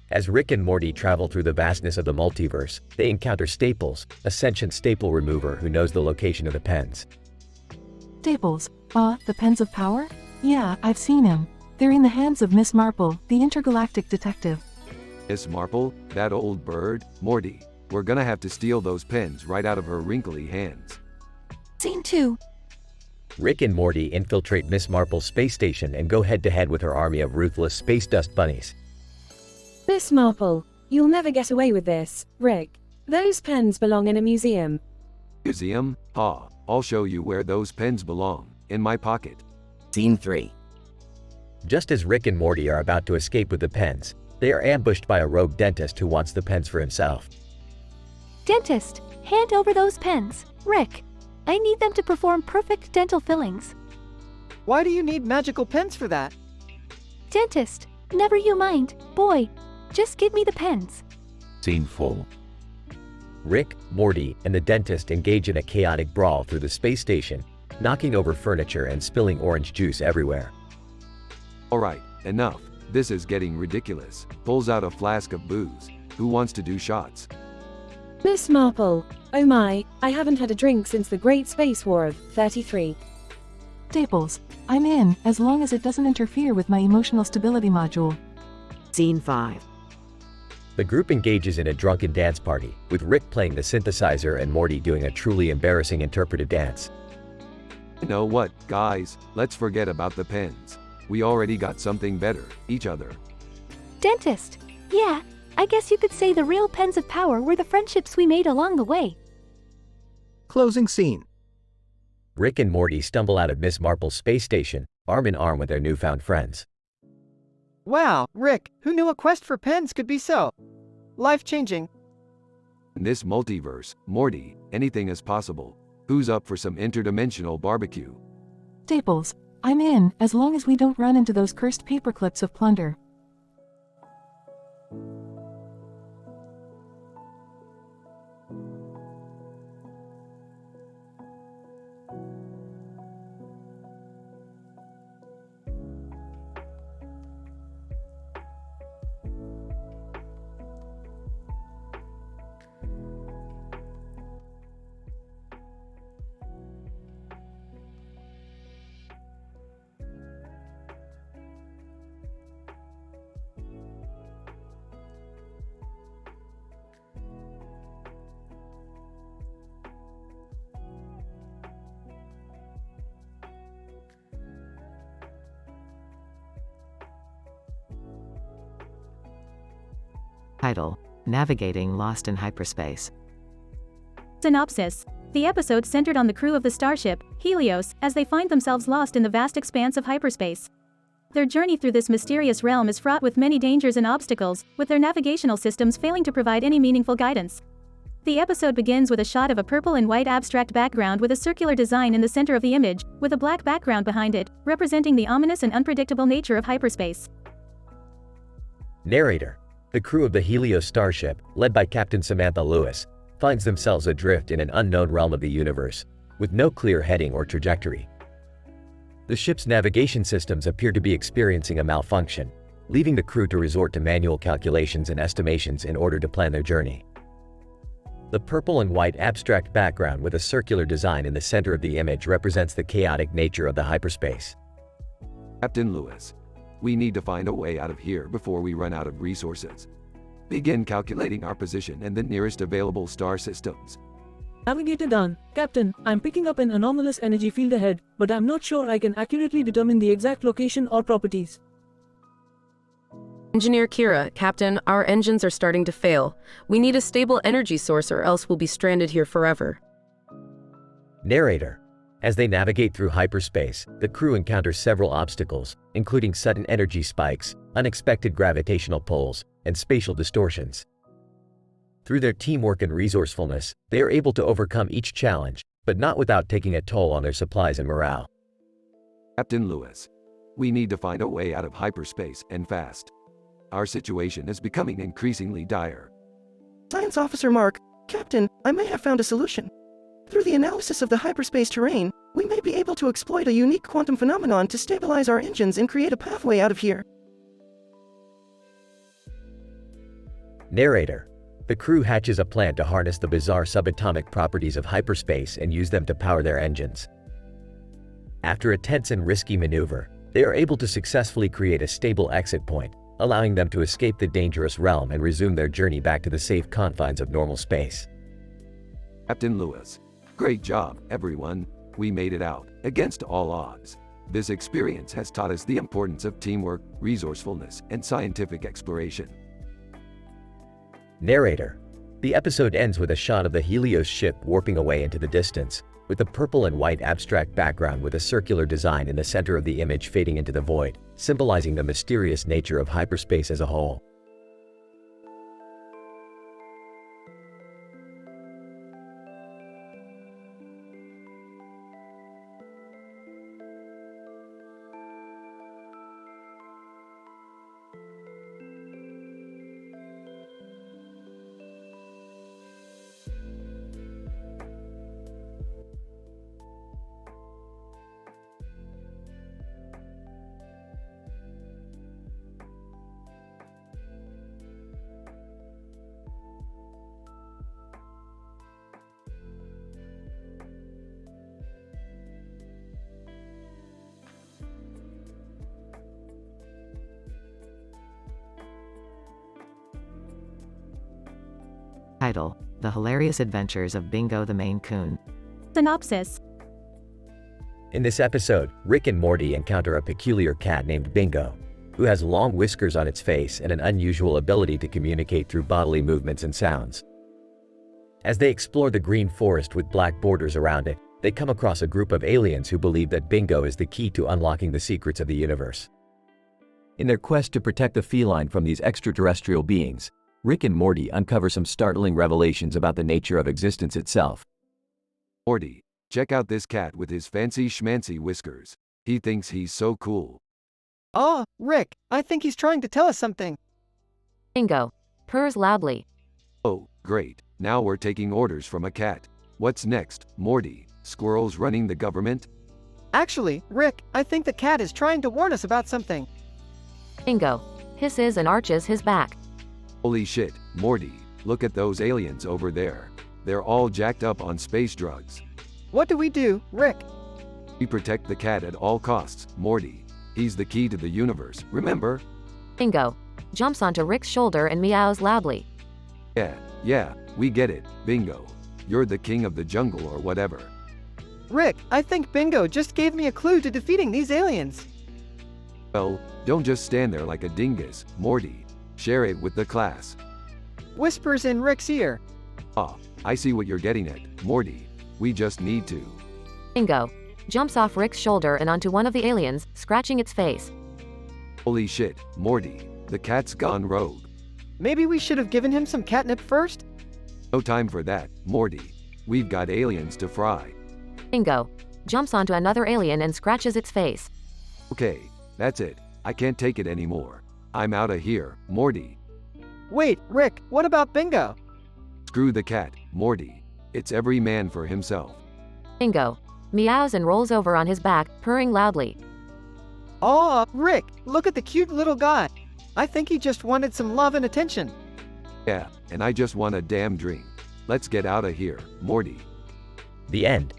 A: As Rick and Morty travel through the vastness of the multiverse, they encounter Staples, a sentient staple remover who knows the location of the pens.
R: Staples, the Pens of Power? Yeah, I've seen him. They're in the hands of Miss Marple, the intergalactic detective.
D: Miss Marple, that old bird? Morty, we're gonna have to steal those pens right out of her wrinkly hands.
G: Scene 2.
A: Rick and Morty infiltrate Miss Marple's space station and go head-to-head with her army of ruthless space dust bunnies.
H: Miss Marple, you'll never get away with this, Rick. Those pens belong in a museum.
D: Museum? I'll show you where those pens belong. In my pocket.
O: Scene 3.
A: Just as Rick and Morty are about to escape with the pens, they are ambushed by a rogue dentist who wants the pens for himself.
G: Dentist, hand over those pens. Rick, I need them to perform perfect dental fillings.
B: Why do you need magical pens for that?
G: Dentist, never you mind. Boy, just give me the pens.
U: Scene 4.
A: Rick, Morty, and the dentist engage in a chaotic brawl through the space station, knocking over furniture and spilling orange juice everywhere.
D: Alright, enough. This is getting ridiculous. Pulls out a flask of booze. Who wants to do shots?
H: Miss Marple, oh my, I haven't had a drink since the Great Space War of 33.
R: Staples, I'm in, as long as it doesn't interfere with my emotional stability module. Scene 5.
A: The group engages in a drunken dance party, with Rick playing the synthesizer and Morty doing a truly embarrassing interpretive dance.
D: You know what, guys? Let's forget about the pens. We already got something better, each other.
G: Dentist. Yeah, I guess you could say the real pens of power were the friendships we made along the way.
Q: Closing scene.
A: Rick and Morty stumble out of Miss Marple's space station, arm in arm with their newfound friends.
B: Wow, Rick, who knew a quest for pens could be so life-changing?
D: In this multiverse, Morty, anything is possible. Who's up for some interdimensional barbecue?
H: Staples, I'm in, as long as we don't run into those cursed paperclips of plunder.
R: Title: Navigating Lost in Hyperspace.
W: Synopsis. The episode centered on the crew of the starship, Helios, as they find themselves lost in the vast expanse of hyperspace. Their journey through this mysterious realm is fraught with many dangers and obstacles, with their navigational systems failing to provide any meaningful guidance. The episode begins with a shot of a purple and white abstract background with a circular design in the center of the image, with a black background behind it, representing the ominous and unpredictable nature of hyperspace.
A: Narrator. The crew of the Helios starship, led by Captain Samantha Lewis, finds themselves adrift in an unknown realm of the universe, with no clear heading or trajectory. The ship's navigation systems appear to be experiencing a malfunction, leaving the crew to resort to manual calculations and estimations in order to plan their journey. The purple and white abstract background with a circular design in the center of the image represents the chaotic nature of the hyperspace.
D: Captain Lewis, we need to find a way out of here before we run out of resources. Begin calculating our position and the nearest available star systems.
M: Navigator done. Captain, I'm picking up an anomalous energy field ahead, but I'm not sure I can accurately determine the exact location or properties.
J: Engineer Kira, Captain, our engines are starting to fail. We need a stable energy source or else we'll be stranded here forever.
A: Narrator. As they navigate through hyperspace, the crew encounters several obstacles, including sudden energy spikes, unexpected gravitational pulls, and spatial distortions. Through their teamwork and resourcefulness, they are able to overcome each challenge, but not without taking a toll on their supplies and morale.
D: Captain Lewis, we need to find a way out of hyperspace, and fast. Our situation is becoming increasingly dire.
L: Science Officer Mark, Captain, I may have found a solution. Through the analysis of the hyperspace terrain, we may be able to exploit a unique quantum phenomenon to stabilize our engines and create a pathway out of here.
A: Narrator. The crew hatches a plan to harness the bizarre subatomic properties of hyperspace and use them to power their engines. After a tense and risky maneuver, they are able to successfully create a stable exit point, allowing them to escape the dangerous realm and resume their journey back to the safe confines of normal space.
D: Captain Lewis, great job, everyone. We made it out, against all odds. This experience has taught us the importance of teamwork, resourcefulness, and scientific exploration.
A: Narrator. The episode ends with a shot of the Helios ship warping away into the distance, with a purple and white abstract background with a circular design in the center of the image fading into the void, symbolizing the mysterious nature of hyperspace as a whole.
R: Title: The Hilarious Adventures of Bingo the Maine Coon.
W: Synopsis.
A: In this episode, Rick and Morty encounter a peculiar cat named Bingo, who has long whiskers on its face and an unusual ability to communicate through bodily movements and sounds. As they explore the green forest with black borders around it, they come across a group of aliens who believe that Bingo is the key to unlocking the secrets of the universe. In their quest to protect the feline from these extraterrestrial beings, Rick and Morty uncover some startling revelations about the nature of existence itself.
D: Morty, check out this cat with his fancy schmancy whiskers. He thinks he's so cool.
B: Oh, Rick, I think he's trying to tell us something.
F: Bingo purrs loudly.
D: Oh, great. Now we're taking orders from a cat. What's next, Morty? Squirrels running the government?
B: Actually, Rick, I think the cat is trying to warn us about something.
F: Bingo hisses and arches his back.
D: Holy shit, Morty, look at those aliens over there. They're all jacked up on space drugs.
B: What do we do, Rick?
D: We protect the cat at all costs, Morty. He's the key to the universe, remember?
F: Bingo jumps onto Rick's shoulder and meows loudly.
D: Yeah, we get it, Bingo. You're the king of the jungle or whatever.
B: Rick, I think Bingo just gave me a clue to defeating these aliens.
D: Well, don't just stand there like a dingus, Morty. Share it with the class.
B: Whispers in Rick's ear.
D: Ah, I see what you're getting at, Morty. We just need to.
F: Bingo jumps off Rick's shoulder and onto one of the aliens, scratching its face.
D: Holy shit, Morty. The cat's gone rogue.
B: Maybe we should have given him some catnip first?
D: No time for that, Morty. We've got aliens to fry.
F: Bingo jumps onto another alien and scratches its face.
D: Okay, that's it. I can't take it anymore. I'm out of here, Morty.
B: Wait, Rick, what about Bingo?
D: Screw the cat, Morty. It's every man for himself.
F: Bingo meows and rolls over on his back, purring loudly.
B: Oh, Rick, look at the cute little guy. I think he just wanted some love and attention.
D: Yeah, and I just want a damn drink. Let's get out of here, Morty.
A: The end.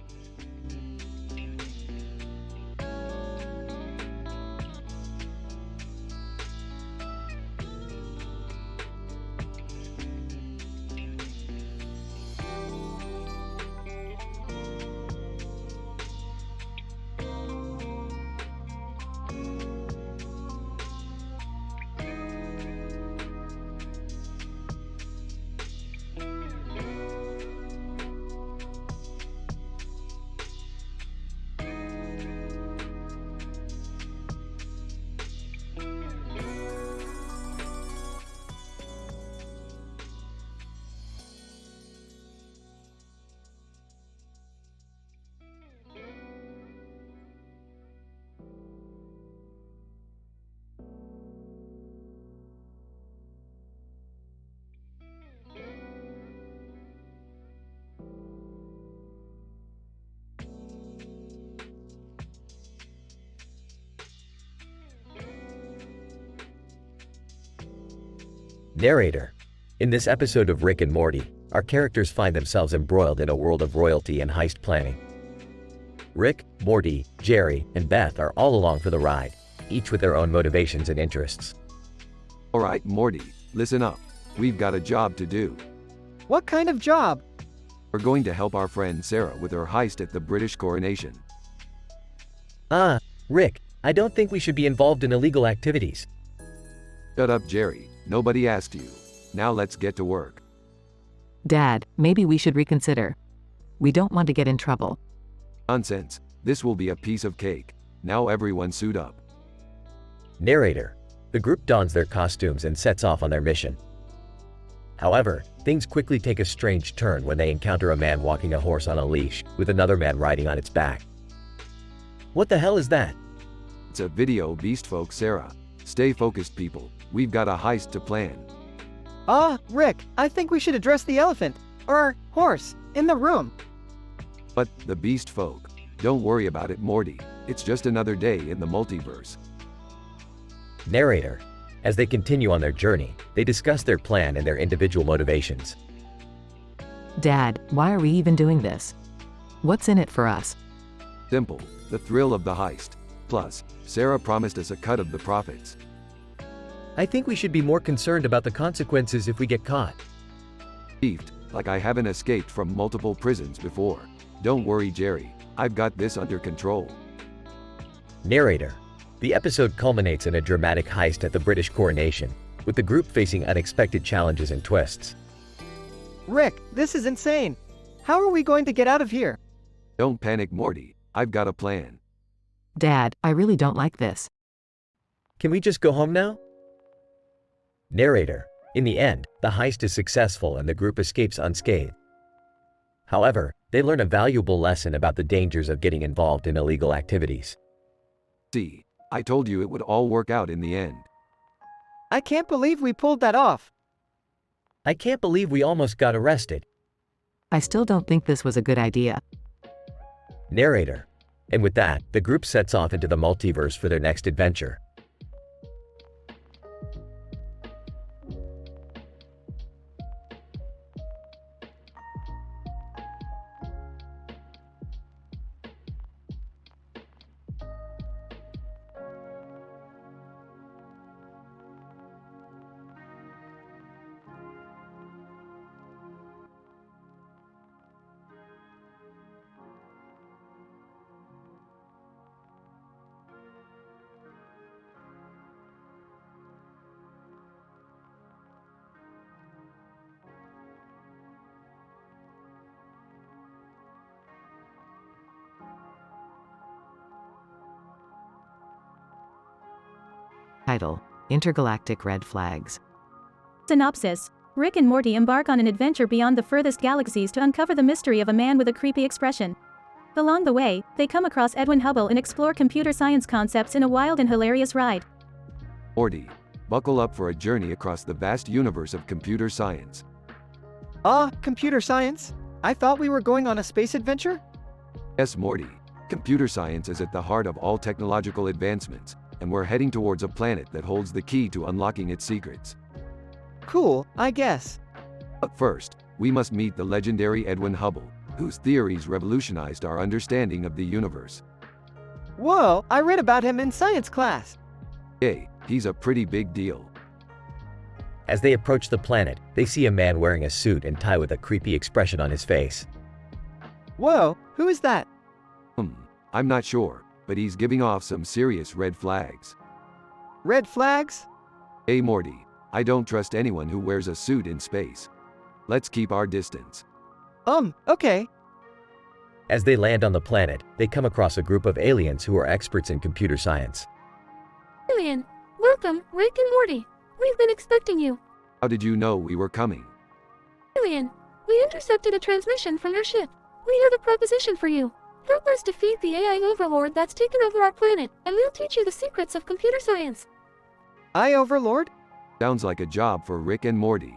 A: Narrator. In this episode of Rick and Morty, our characters find themselves embroiled in a world of royalty and heist planning. Rick, Morty, Jerry, and Beth are all along for the ride, each with their own motivations and interests.
D: Alright, Morty, listen up. We've got a job to do.
B: What kind of job?
D: We're going to help our friend Sarah with her heist at the British coronation.
A: Rick, I don't think we should be involved in illegal activities.
D: Shut up, Jerry. Nobody asked you. Now let's get to work.
R: Dad, maybe we should reconsider. We don't want to get in trouble.
D: Nonsense. This will be a piece of cake. Now everyone suit up.
A: Narrator. The group dons their costumes and sets off on their mission. However, things quickly take a strange turn when they encounter a man walking a horse on a leash, with another man riding on its back. What the hell is that?
D: It's a video beast, folks. Sarah. Stay focused, people. We've got a heist to plan.
B: Rick, I think we should address the elephant, or horse, in the room.
D: But, the beast folk. Don't worry about it, Morty. It's just another day in the multiverse.
A: Narrator. As they continue on their journey, they discuss their plan and their individual motivations.
R: Dad, why are we even doing this? What's in it for us?
D: Simple. The thrill of the heist. Plus, Sarah promised us a cut of the profits.
A: I think we should be more concerned about the consequences if we get caught.
D: Beefed, like I haven't escaped from multiple prisons before. Don't worry, Jerry. I've got this under control.
A: Narrator. The episode culminates in a dramatic heist at the British coronation, with the group facing unexpected challenges and twists.
B: Rick, this is insane. How are we going to get out of here?
D: Don't panic, Morty. I've got a plan.
R: Dad, I really don't like this.
A: Can we just go home now? Narrator. In the end, the heist is successful and the group escapes unscathed. However, they learn a valuable lesson about the dangers of getting involved in illegal activities.
D: See, I told you it would all work out in the end.
B: I can't believe we pulled that off.
A: I can't believe we almost got arrested.
R: I still don't think this was a good idea.
A: Narrator. And with that, the group sets off into the multiverse for their next adventure.
R: Title: Intergalactic Red Flags.
W: Synopsis. Rick and Morty embark on an adventure beyond the furthest galaxies to uncover the mystery of a man with a creepy expression. Along the way, they come across Edwin Hubble and explore computer science concepts in a wild and hilarious ride.
D: Morty, buckle up for a journey across the vast universe of computer science.
B: Computer science? I thought we were going on a space adventure?
D: Yes, Morty. Computer science is at the heart of all technological advancements, and we're heading towards a planet that holds the key to unlocking its secrets.
B: Cool, I guess.
D: But first, we must meet the legendary Edwin Hubble, whose theories revolutionized our understanding of the universe.
B: Whoa, I read about him in science class.
D: Hey, he's a pretty big deal.
A: As they approach the planet, they see a man wearing a suit and tie with a creepy expression on his face.
B: Whoa, who is that?
D: I'm not sure, but he's giving off some serious red flags.
B: Red flags?
D: Hey Morty, I don't trust anyone who wears a suit in space. Let's keep our distance.
B: Okay.
A: As they land on the planet, they come across a group of aliens who are experts in computer science.
F: Alien, welcome, Rick and Morty. We've been expecting you.
D: How did you know we were coming?
F: Alien, we intercepted a transmission from your ship. We have a proposition for you. Help us defeat the AI overlord that's taken over our planet, and we'll teach you the secrets of computer science.
B: AI overlord?
D: Sounds like a job for Rick and Morty.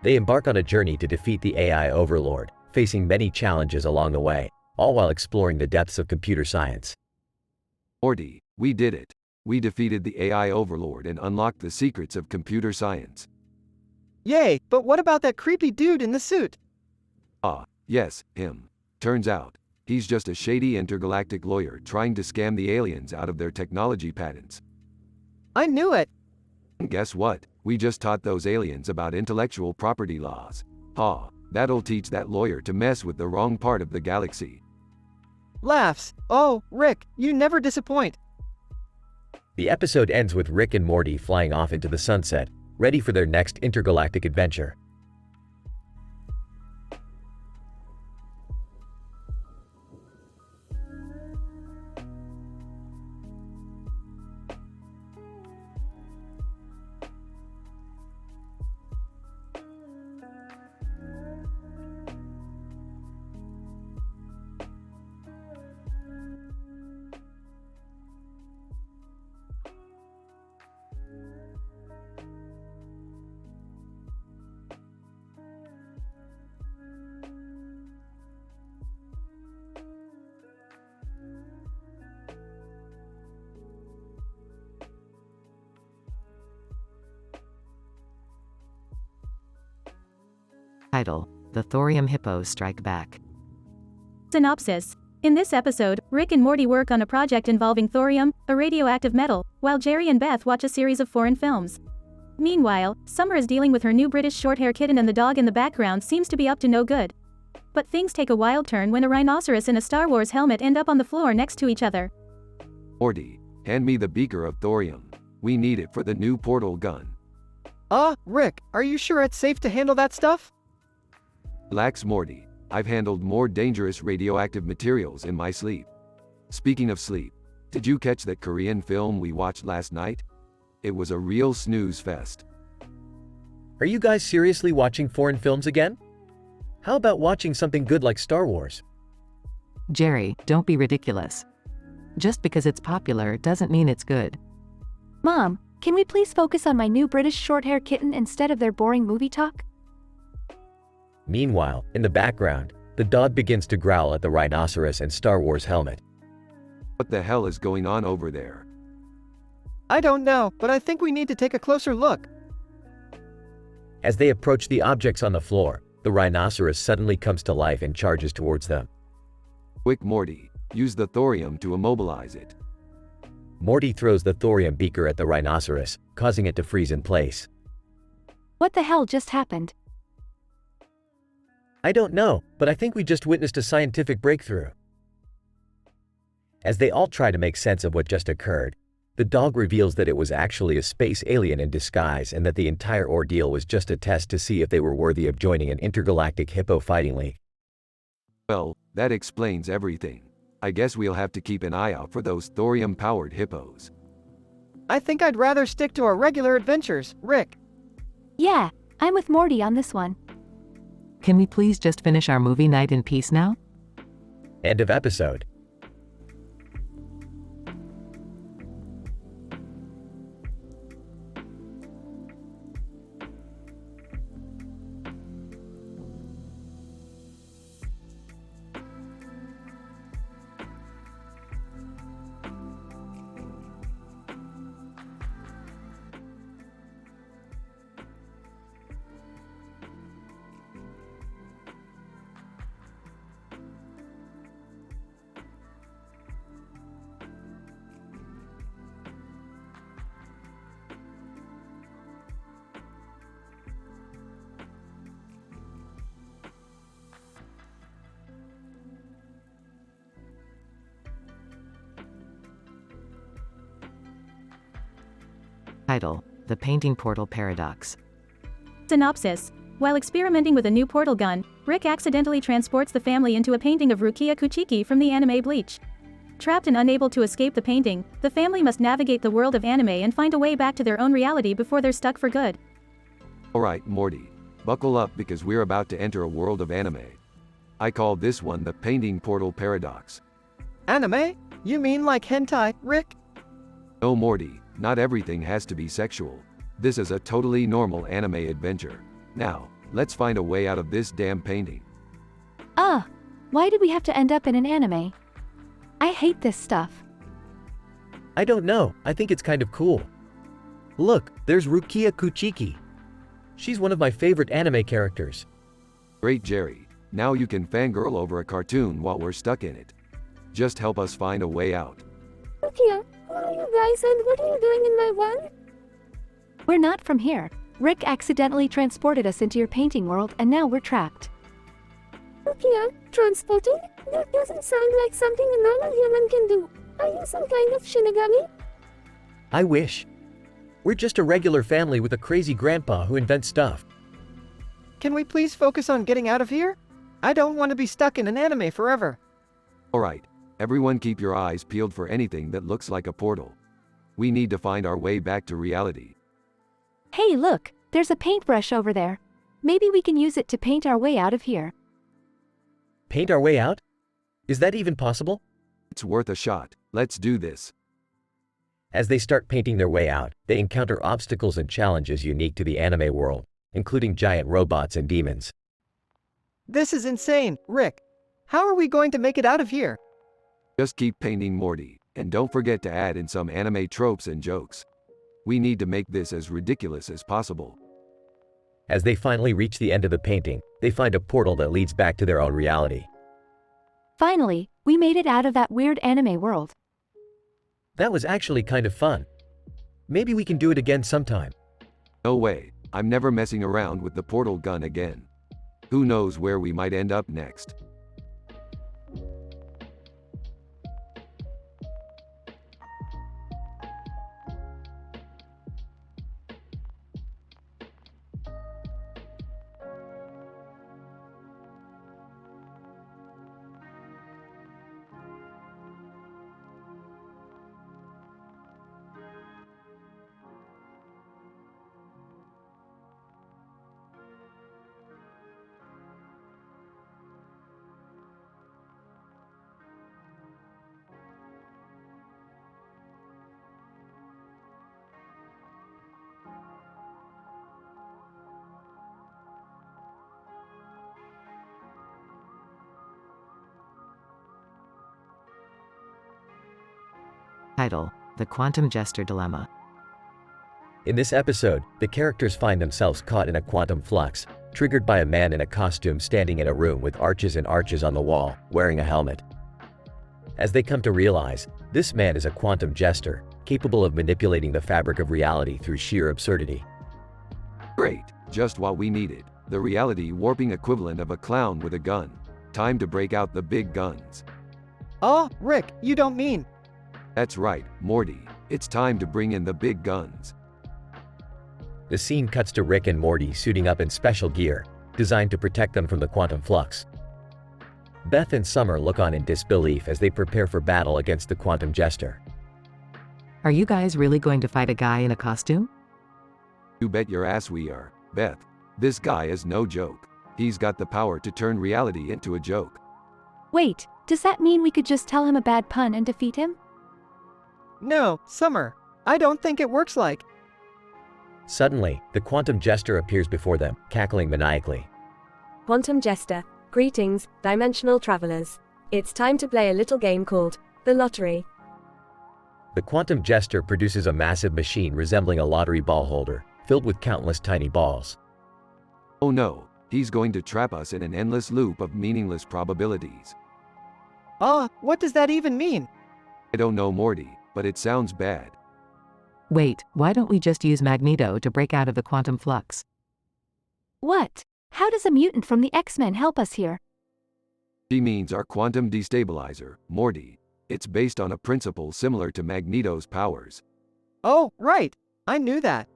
A: They embark on a journey to defeat the AI overlord, facing many challenges along the way, all while exploring the depths of computer science.
D: Morty, we did it. We defeated the AI overlord and unlocked the secrets of computer science.
B: Yay, but what about that creepy dude in the suit?
D: Yes, him. Turns out, he's just a shady intergalactic lawyer trying to scam the aliens out of their technology patents.
B: I knew it.
D: And guess what? We just taught those aliens about intellectual property laws. That'll teach that lawyer to mess with the wrong part of the galaxy.
B: Laughs. Oh, Rick, you never disappoint.
A: The episode ends with Rick and Morty flying off into the sunset, ready for their next intergalactic adventure.
R: Title: The Thorium Hippos Strike Back.
W: Synopsis. In this episode, Rick and Morty work on a project involving thorium, a radioactive metal, while Jerry and Beth watch a series of foreign films. Meanwhile, Summer is dealing with her new British short-hair kitten and the dog in the background seems to be up to no good. But things take a wild turn when a rhinoceros and a Star Wars helmet end up on the floor next to each other.
D: Morty, hand me the beaker of thorium. We need it for the new portal gun.
B: Rick, are you sure it's safe to handle that stuff?
D: Relax, Morty. I've handled more dangerous radioactive materials in my sleep. Speaking of sleep, did you catch that Korean film we watched last night? It was a real snooze fest.
A: Are you guys seriously watching foreign films again? How about watching something good like Star Wars?
R: Jerry, don't be ridiculous. Just because it's popular doesn't mean it's good.
G: Mom, can we please focus on my new British short-haired kitten instead of their boring movie talk?
A: Meanwhile, in the background, the dog begins to growl at the rhinoceros and Star Wars helmet.
D: What the hell is going on over there?
B: I don't know, but I think we need to take a closer look.
A: As they approach the objects on the floor, the rhinoceros suddenly comes to life and charges towards them.
D: Quick, Morty, use the thorium to immobilize it.
A: Morty throws the thorium beaker at the rhinoceros, causing it to freeze in place.
G: What the hell just happened?
A: I don't know, but I think we just witnessed a scientific breakthrough. As they all try to make sense of what just occurred, the dog reveals that it was actually a space alien in disguise and that the entire ordeal was just a test to see if they were worthy of joining an intergalactic hippo fighting league.
D: Well, that explains everything. I guess we'll have to keep an eye out for those thorium-powered hippos.
B: I think I'd rather stick to our regular adventures, Rick.
G: Yeah, I'm with Morty on this one.
R: Can we please just finish our movie night in peace now?
A: End of episode.
R: Title: The Painting Portal Paradox.
W: Synopsis. While experimenting with a new portal gun, Rick accidentally transports the family into a painting of Rukia Kuchiki from the anime Bleach. Trapped and unable to escape the painting, the family must navigate the world of anime and find a way back to their own reality before they're stuck for good.
D: Alright, Morty, buckle up because we're about to enter a world of anime. I call this one the Painting Portal Paradox.
B: Anime? You mean like hentai, Rick?
D: No, Morty, not everything has to be sexual. This is a totally normal anime adventure. Now, let's find a way out of this damn painting.
G: Why did we have to end up in an anime? I hate this stuff.
A: I don't know, I think it's kind of cool. Look, there's Rukia Kuchiki. She's one of my favorite anime characters.
D: Great, Jerry. Now you can fangirl over a cartoon while we're stuck in it. Just help us find a way out.
G: Rukia, who are you guys and what are you doing in my world? We're not from here. Rick accidentally transported us into your painting world and now we're trapped. Rukia, transporting? That doesn't sound like something a normal human can do. Are you some kind of Shinigami?
A: I wish. We're just a regular family with a crazy grandpa who invents stuff.
B: Can we please focus on getting out of here? I don't want to be stuck in an anime forever.
D: Alright, everyone keep your eyes peeled for anything that looks like a portal. We need to find our way back to reality.
G: Hey, look, there's a paintbrush over there. Maybe we can use it to paint our way out of here.
A: Paint our way out? Is that even possible?
D: It's worth a shot. Let's do this.
A: As they start painting their way out, they encounter obstacles and challenges unique to the anime world, including giant robots and demons.
B: This is insane, Rick. How are we going to make it out of here?
D: Just keep painting, Morty, and don't forget to add in some anime tropes and jokes. We need to make this as ridiculous as possible.
A: As they finally reach the end of the painting, they find a portal that leads back to their own reality.
G: Finally, we made it out of that weird anime world.
A: That was actually kind of fun. Maybe we can do it again sometime.
D: No way, I'm never messing around with the portal gun again. Who knows where we might end up next.
R: Title: The Quantum Jester Dilemma.
A: In this episode, the characters find themselves caught in a quantum flux, triggered by a man in a costume standing in a room with arches and arches on the wall, wearing a helmet. As they come to realize, this man is a quantum jester, capable of manipulating the fabric of reality through sheer absurdity.
D: Great, just what we needed. The reality warping equivalent of a clown with a gun. Time to break out the big guns.
B: Oh, Rick, you don't mean.
D: That's right, Morty. It's time to bring in the big guns.
A: The scene cuts to Rick and Morty suiting up in special gear, designed to protect them from the quantum flux. Beth and Summer look on in disbelief as they prepare for battle against the quantum jester.
R: Are you guys really going to fight a guy in a costume?
D: You bet your ass we are, Beth. This guy is no joke. He's got the power to turn reality into a joke.
G: Wait, does that mean we could just tell him a bad pun and defeat him?
B: No, Summer. I don't think it works like.
A: Suddenly, the quantum jester appears before them, cackling maniacally.
C: Quantum Jester, greetings, dimensional travelers. It's time to play a little game called The Lottery.
A: The quantum jester produces a massive machine resembling a lottery ball holder, filled with countless tiny balls.
D: Oh no, he's going to trap us in an endless loop of meaningless probabilities.
B: What does that even mean?
D: I don't know, Morty, but it sounds bad.
R: Wait, why don't we just use Magneto to break out of the quantum flux?
G: What? How does a mutant from the X-Men help us here?
D: She means our quantum destabilizer, Morty. It's based on a principle similar to Magneto's powers.
B: Oh, right. I knew that.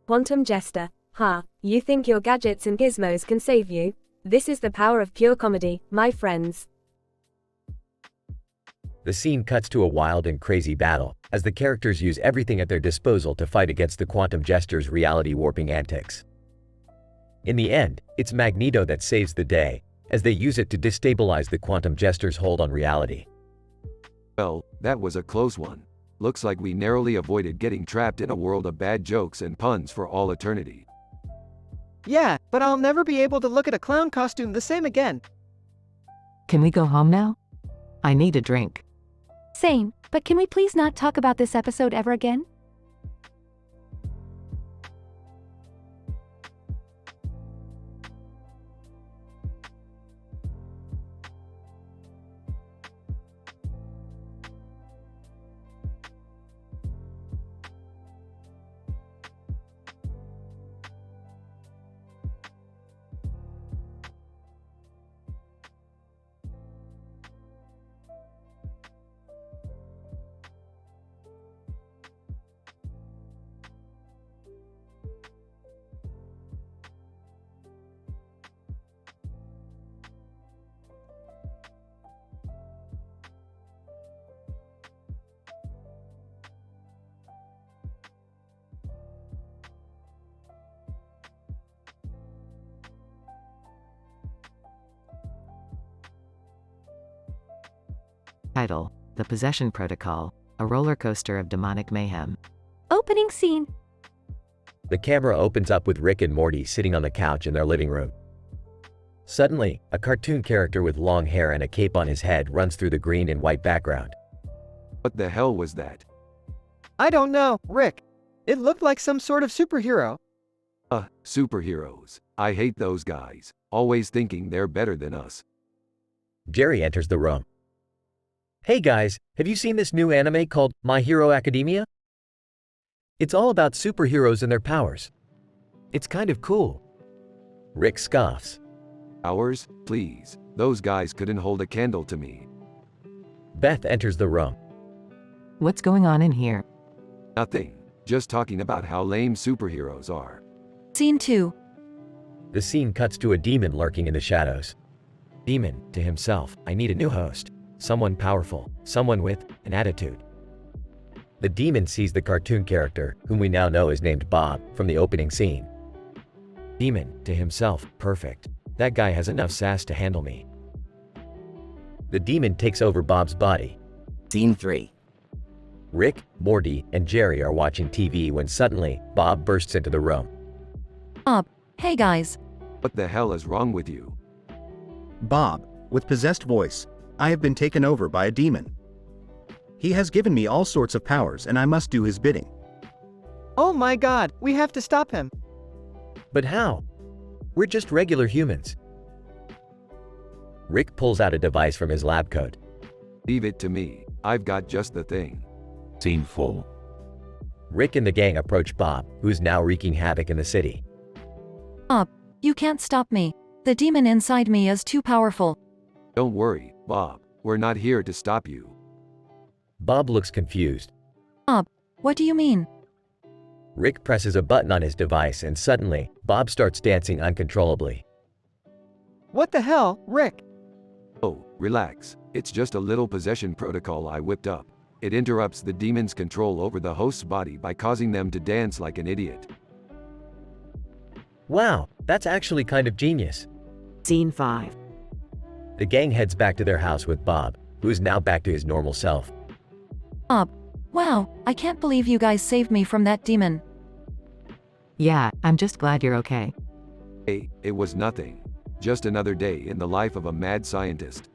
C: Quantum Jester, you think your gadgets and gizmos can save you? This is the power of pure comedy, my friends.
A: The scene cuts to a wild and crazy battle, as the characters use everything at their disposal to fight against the quantum jester's reality-warping antics. In the end, it's Magneto that saves the day, as they use it to destabilize the quantum jester's hold on reality.
D: Well, that was a close one. Looks like we narrowly avoided getting trapped in a world of bad jokes and puns for all eternity.
B: Yeah, but I'll never be able to look at a clown costume the same again.
R: Can we go home now? I need a drink.
G: Same, but can we please not talk about this episode ever again?
R: Title: The Possession Protocol, a roller coaster of demonic mayhem.
G: Opening scene.
A: The camera opens up with Rick and Morty sitting on the couch in their living room. Suddenly, a cartoon character with long hair and a cape on his head runs through the green and white background.
D: What the hell was that?
B: I don't know, Rick. It looked like some sort of superhero.
D: Superheroes. I hate those guys, always thinking they're better than us.
A: Jerry enters the room. Hey guys, have you seen this new anime called My Hero Academia? It's all about superheroes and their powers. It's kind of cool. Rick scoffs.
D: Powers? Please. Those guys couldn't hold a candle to me.
A: Beth enters the room.
R: What's going on in here?
D: Nothing. Just talking about how lame superheroes are.
G: Scene 2.
A: The scene cuts to a demon lurking in the shadows. Demon, to himself, I need a new host. Someone powerful, someone with an attitude. The demon sees the cartoon character, whom we now know is named Bob, from the opening scene. Demon, to himself, perfect. That guy has enough sass to handle me. The demon takes over Bob's body.
O: Scene 3.
A: Rick, Morty, and Jerry are watching TV when suddenly, Bob bursts into the room.
G: Bob, hey guys.
D: What the hell is wrong with you?
Q: Bob, with possessed voice, I have been taken over by a demon. He has given me all sorts of powers and I must do his bidding.
B: Oh my god, we have to stop him.
A: But how? We're just regular humans. Rick pulls out a device from his lab coat.
D: Leave it to me, I've got just the thing.
U: Scene full.
A: Rick and the gang approach Bob, who's now wreaking havoc in the city.
E: Bob, you can't stop me. The demon inside me is too powerful.
D: Don't worry, Bob, we're not here to stop you.
A: Bob looks confused.
E: Bob, what do you mean?
A: Rick presses a button on his device and suddenly, Bob starts dancing uncontrollably.
B: What the hell, Rick?
D: Oh, relax, it's just a little possession protocol I whipped up. It interrupts the demon's control over the host's body by causing them to dance like an idiot.
A: Wow, that's actually kind of genius.
R: Scene 5.
A: The gang heads back to their house with Bob, who is now back to his normal self.
E: Bob, wow, I can't believe you guys saved me from that demon.
R: Yeah, I'm just glad you're okay.
D: Hey, it was nothing. Just another day in the life of a mad scientist.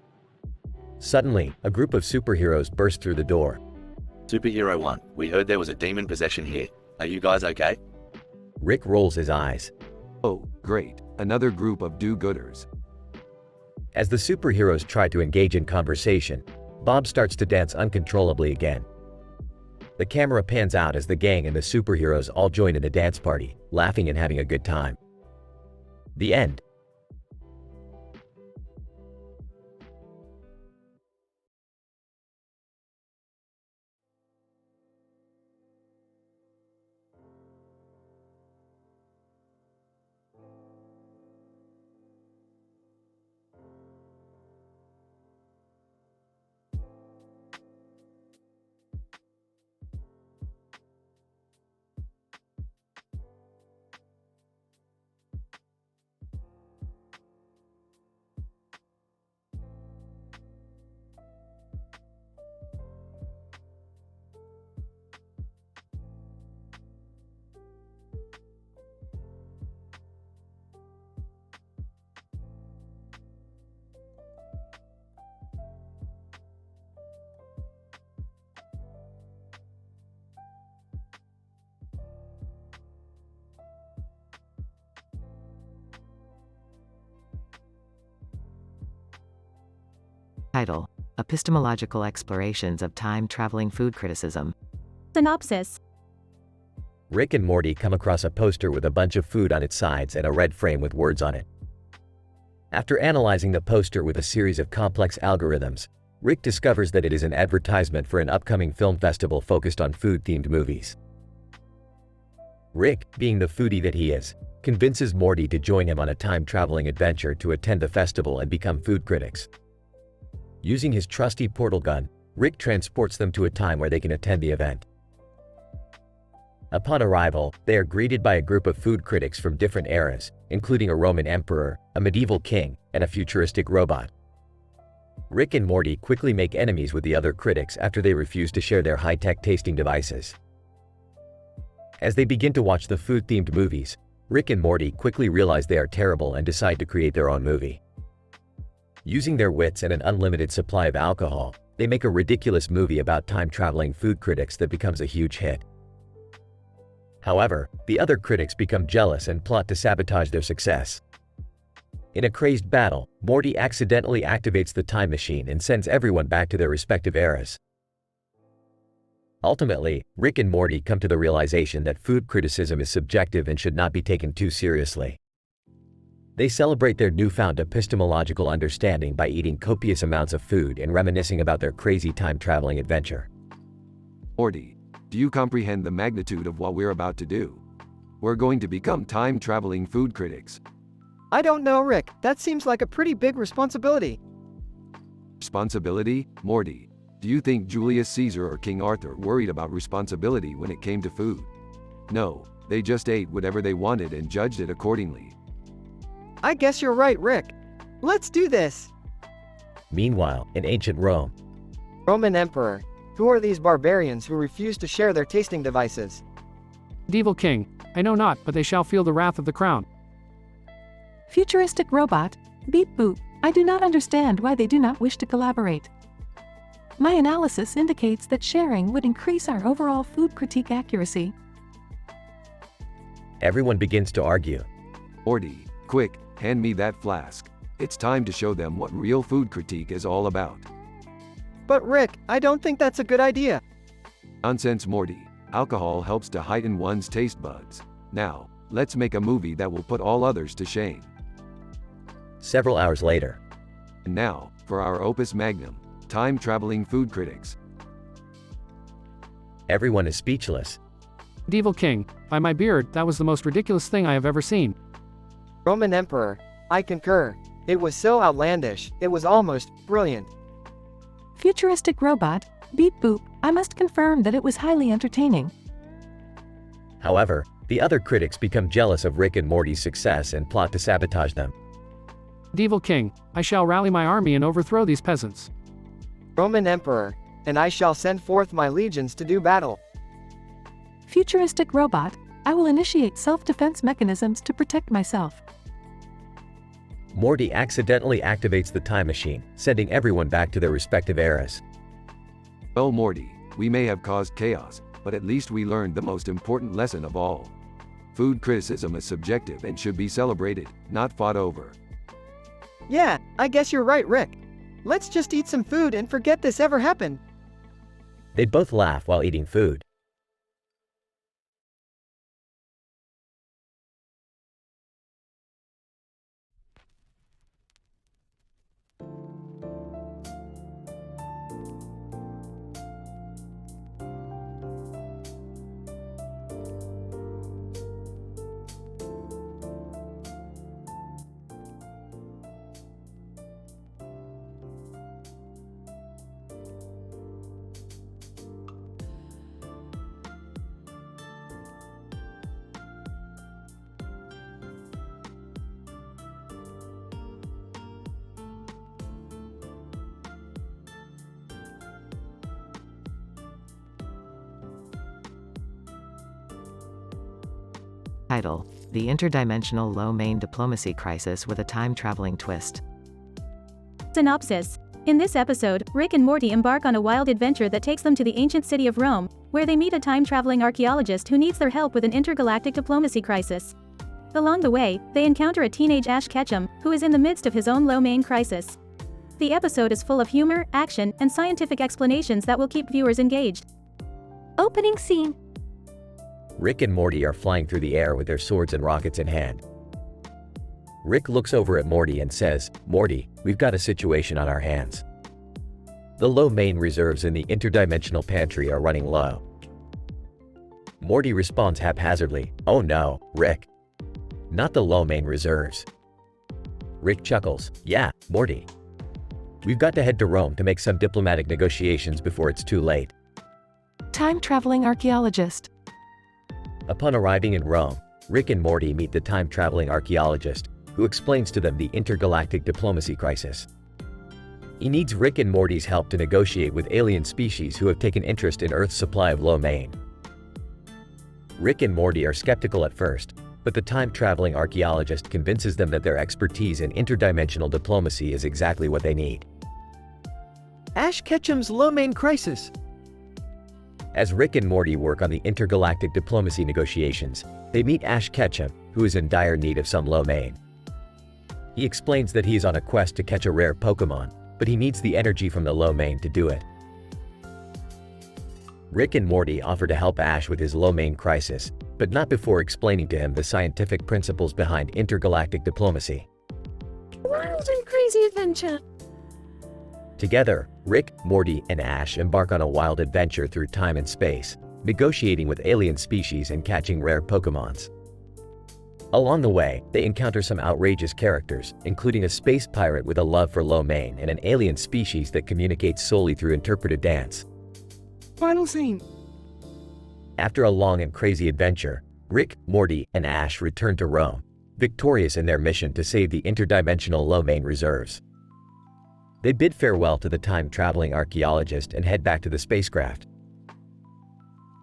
A: Suddenly, a group of superheroes burst through the door.
T: Superhero 1, we heard there was a demon possession here. Are you guys okay?
A: Rick rolls his eyes.
D: Oh, great, another group of do-gooders.
A: As the superheroes try to engage in conversation, Bob starts to dance uncontrollably again. The camera pans out as the gang and the superheroes all join in the dance party, laughing and having a good time. The end.
R: Title: Epistemological Explorations of Time-Traveling Food Criticism.
W: Synopsis.
A: Rick and Morty come across a poster with a bunch of food on its sides and a red frame with words on it. After analyzing the poster with a series of complex algorithms, Rick discovers that it is an advertisement for an upcoming film festival focused on food-themed movies. Rick, being the foodie that he is, convinces Morty to join him on a time-traveling adventure to attend the festival and become food critics. Using his trusty portal gun, Rick transports them to a time where they can attend the event. Upon arrival, they are greeted by a group of food critics from different eras, including a Roman emperor, a medieval king, and a futuristic robot. Rick and Morty quickly make enemies with the other critics after they refuse to share their high-tech tasting devices. As they begin to watch the food-themed movies, Rick and Morty quickly realize they are terrible and decide to create their own movie. Using their wits and an unlimited supply of alcohol, they make a ridiculous movie about time-traveling food critics that becomes a huge hit. However, the other critics become jealous and plot to sabotage their success. In a crazed battle, Morty accidentally activates the time machine and sends everyone back to their respective eras. Ultimately, Rick and Morty come to the realization that food criticism is subjective and should not be taken too seriously. They celebrate their newfound epistemological understanding by eating copious amounts of food and reminiscing about their crazy time-traveling adventure.
D: Morty, do you comprehend the magnitude of what we're about to do? We're going to become time-traveling food critics.
B: I don't know, Rick. That seems like a pretty big responsibility.
D: Responsibility? Morty, do you think Julius Caesar or King Arthur worried about responsibility when it came to food? No, they just ate whatever they wanted and judged it accordingly.
B: I guess you're right, Rick. Let's do this.
A: Meanwhile, in ancient Rome,
B: Roman Emperor. Who are these barbarians who refuse to share their tasting devices?
I: Medieval king. I know not, but they shall feel the wrath of the crown.
K: Futuristic robot. Beep boop. I do not understand why they do not wish to collaborate.
R: My analysis indicates that sharing would increase our overall food critique accuracy.
A: Everyone begins to argue.
D: Morty, quick, hand me that flask. It's time to show them what real food critique is all about.
B: But Rick, I don't think that's a good idea.
D: Nonsense, Morty. Alcohol helps to heighten one's taste buds. Now, let's make a movie that will put all others to shame.
A: Several hours later.
D: And now, for our opus magnum, time-traveling food critics.
A: Everyone is speechless.
I: Devil King, by my beard, that was the most ridiculous thing I have ever seen.
B: Roman Emperor, I concur. It was so outlandish, it was almost brilliant.
R: Futuristic robot, beep boop, I must confirm that it was highly entertaining.
A: However, the other critics become jealous of Rick and Morty's success and plot to sabotage them.
I: Devil King, I shall rally my army and overthrow these peasants.
B: Roman Emperor, and I shall send forth my legions to do battle.
R: Futuristic robot, I will initiate self-defense mechanisms to protect myself.
A: Morty accidentally activates the time machine, sending everyone back to their respective eras.
D: Well, Morty, we may have caused chaos, but at least we learned the most important lesson of all. Food criticism is subjective and should be celebrated, not fought over.
B: Yeah, I guess you're right, Rick. Let's just eat some food and forget this ever happened.
A: They both laugh while eating food.
R: Title: The Interdimensional Lo-Mein Diplomacy Crisis with a Time-Traveling Twist.
W: Synopsis. In this episode, Rick and Morty embark on a wild adventure that takes them to the ancient city of Rome, where they meet a time-traveling archaeologist who needs their help with an intergalactic diplomacy crisis. Along the way, they encounter a teenage Ash Ketchum, who is in the midst of his own Lo-Mein crisis. The episode is full of humor, action, and scientific explanations that will keep viewers engaged.
G: Opening scene.
A: Rick and Morty are flying through the air with their swords and rockets in hand. Rick looks over at Morty and says, "Morty, we've got a situation on our hands. The Lo-Mein reserves in the interdimensional pantry are running low." Morty responds haphazardly, "Oh no, Rick. Not the Lo-Mein reserves." Rick chuckles, "Yeah, Morty. We've got to head to Rome to make some diplomatic negotiations before it's too late."
R: Time-traveling archaeologist.
A: Upon arriving in Rome, Rick and Morty meet the time-traveling archaeologist, who explains to them the intergalactic diplomacy crisis. He needs Rick and Morty's help to negotiate with alien species who have taken interest in Earth's supply of Lo-Mein. Rick and Morty are skeptical at first, but the time-traveling archaeologist convinces them that their expertise in interdimensional diplomacy is exactly what they need.
B: Ash Ketchum's Lo-Mein crisis.
A: As Rick and Morty work on the intergalactic diplomacy negotiations, they meet Ash Ketchum, who is in dire need of some Lo-Mein. He explains that he is on a quest to catch a rare Pokemon, but he needs the energy from the Lo-Mein to do it. Rick and Morty offer to help Ash with his Lo-Mein crisis, but not before explaining to him the scientific principles behind intergalactic diplomacy.
H: Wild and crazy adventure.
A: Together, Rick, Morty, and Ash embark on a wild adventure through time and space, negotiating with alien species and catching rare Pokemons. Along the way, they encounter some outrageous characters, including a space pirate with a love for Lo-Mein and an alien species that communicates solely through interpretive dance.
B: Final scene.
A: After a long and crazy adventure, Rick, Morty, and Ash return to Rome, victorious in their mission to save the interdimensional Lo-Mein reserves. They bid farewell to the time-traveling archaeologist and head back to the spacecraft.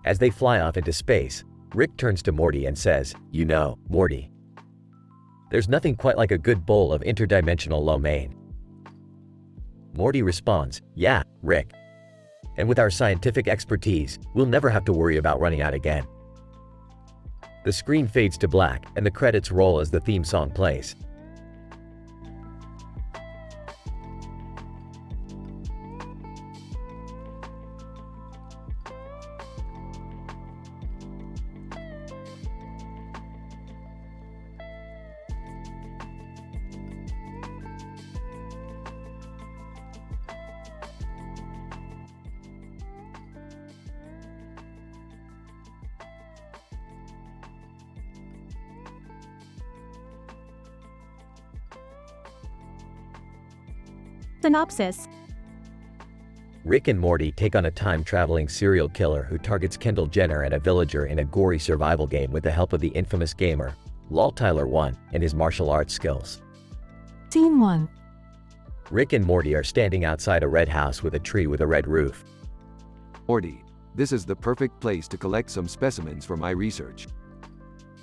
A: As they fly off into space, Rick turns to Morty and says, "You know, Morty, there's nothing quite like a good bowl of interdimensional Lo-Mein." Morty responds, "Yeah, Rick. And with our scientific expertise, we'll never have to worry about running out again. The screen fades to black, and the credits roll as the theme song plays.
G: Synopsis.
A: Rick and Morty take on a time-traveling serial killer who targets Kendall Jenner and a villager in a gory survival game with the help of the infamous gamer, Tyler 1, and his martial arts skills.
E: Scene 1.
A: Rick and Morty are standing outside a red house with a tree with a red roof.
D: Morty, this is the perfect place to collect some specimens for my research.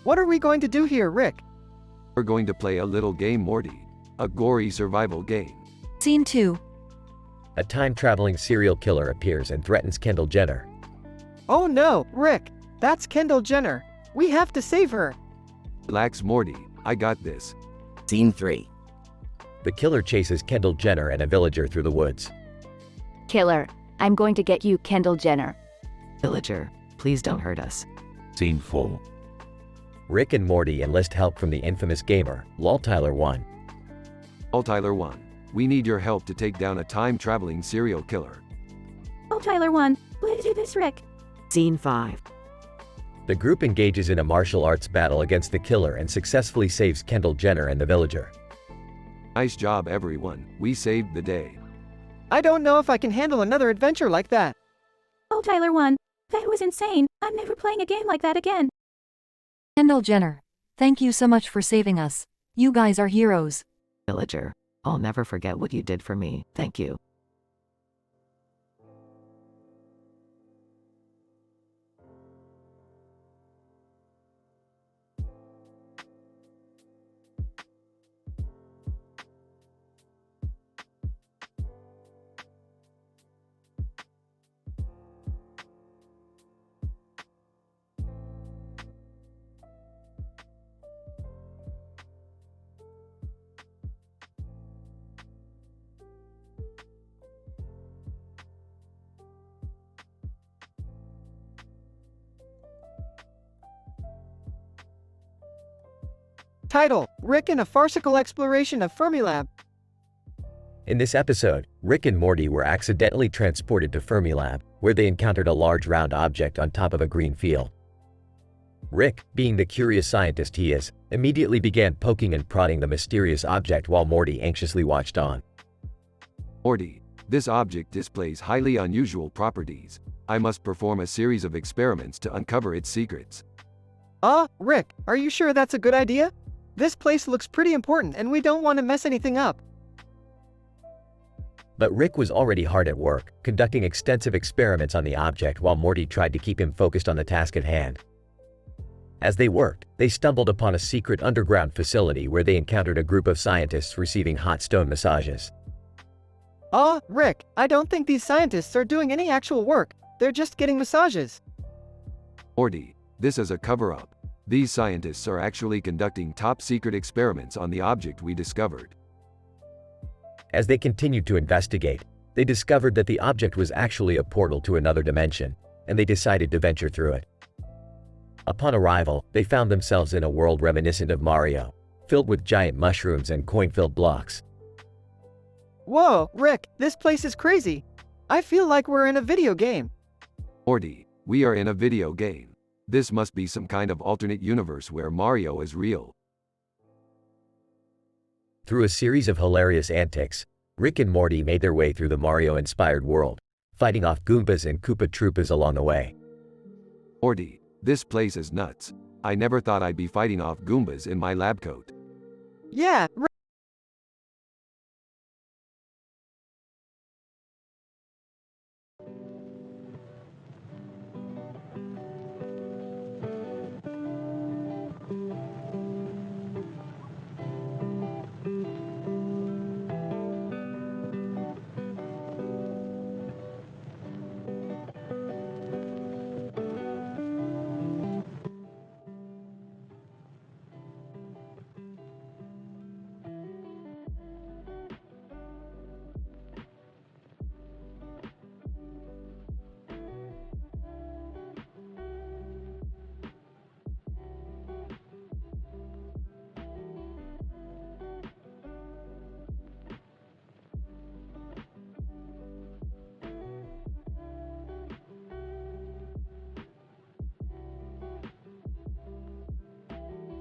B: What are we going to do here, Rick?
D: We're going to play a little game, Morty. A gory survival game.
E: Scene 2.
A: A time-traveling serial killer appears and threatens Kendall Jenner.
B: Oh no, Rick! That's Kendall Jenner! We have to save her!
D: Relax, Morty. I got this.
O: Scene 3.
A: The killer chases Kendall Jenner and a villager through the woods.
K: Killer, I'm going to get you, Kendall Jenner.
R: Villager, please don't hurt us.
U: Scene 4.
A: Rick and Morty enlist help from the infamous gamer, Tyler 1.
D: Tyler 1. We need your help to take down a time-traveling serial killer.
G: Oh, Tyler 1, please do this, Rick.
R: Scene 5.
A: The group engages in a martial arts battle against the killer and successfully saves Kendall Jenner and the villager.
D: Nice job, everyone. We saved the day.
B: I don't know if I can handle another adventure like that.
G: Oh, Tyler 1, that was insane. I'm never playing a game like that again.
E: Kendall Jenner, thank you so much for saving us. You guys are heroes.
R: Villager, I'll never forget what you did for me. Thank you.
B: Title: Rick and a farcical exploration of Fermilab.
A: In this episode, Rick and Morty were accidentally transported to Fermilab, where they encountered a large round object on top of a green field. Rick, being the curious scientist he is, immediately began poking and prodding the mysterious object while Morty anxiously watched on.
D: Morty, this object displays highly unusual properties. I must perform a series of experiments to uncover its secrets.
B: Rick, are you sure that's a good idea? This place looks pretty important and we don't want to mess anything up.
A: But Rick was already hard at work, conducting extensive experiments on the object while Morty tried to keep him focused on the task at hand. As they worked, they stumbled upon a secret underground facility where they encountered a group of scientists receiving hot stone massages.
B: Rick, I don't think these scientists are doing any actual work. They're just getting massages.
D: Morty, this is a cover-up. These scientists are actually conducting top-secret experiments on the object we discovered.
A: As they continued to investigate, they discovered that the object was actually a portal to another dimension, and they decided to venture through it. Upon arrival, they found themselves in a world reminiscent of Mario, filled with giant mushrooms and coin-filled blocks.
B: Whoa, Rick, this place is crazy. I feel like we're in a video game.
D: Morty, we are in a video game. This must be some kind of alternate universe where Mario is real.
A: Through a series of hilarious antics, Rick and Morty made their way through the Mario-inspired world, fighting off Goombas and Koopa Troopas along the way.
D: Morty, this place is nuts. I never thought I'd be fighting off Goombas in my lab coat.
B: Yeah, Rick.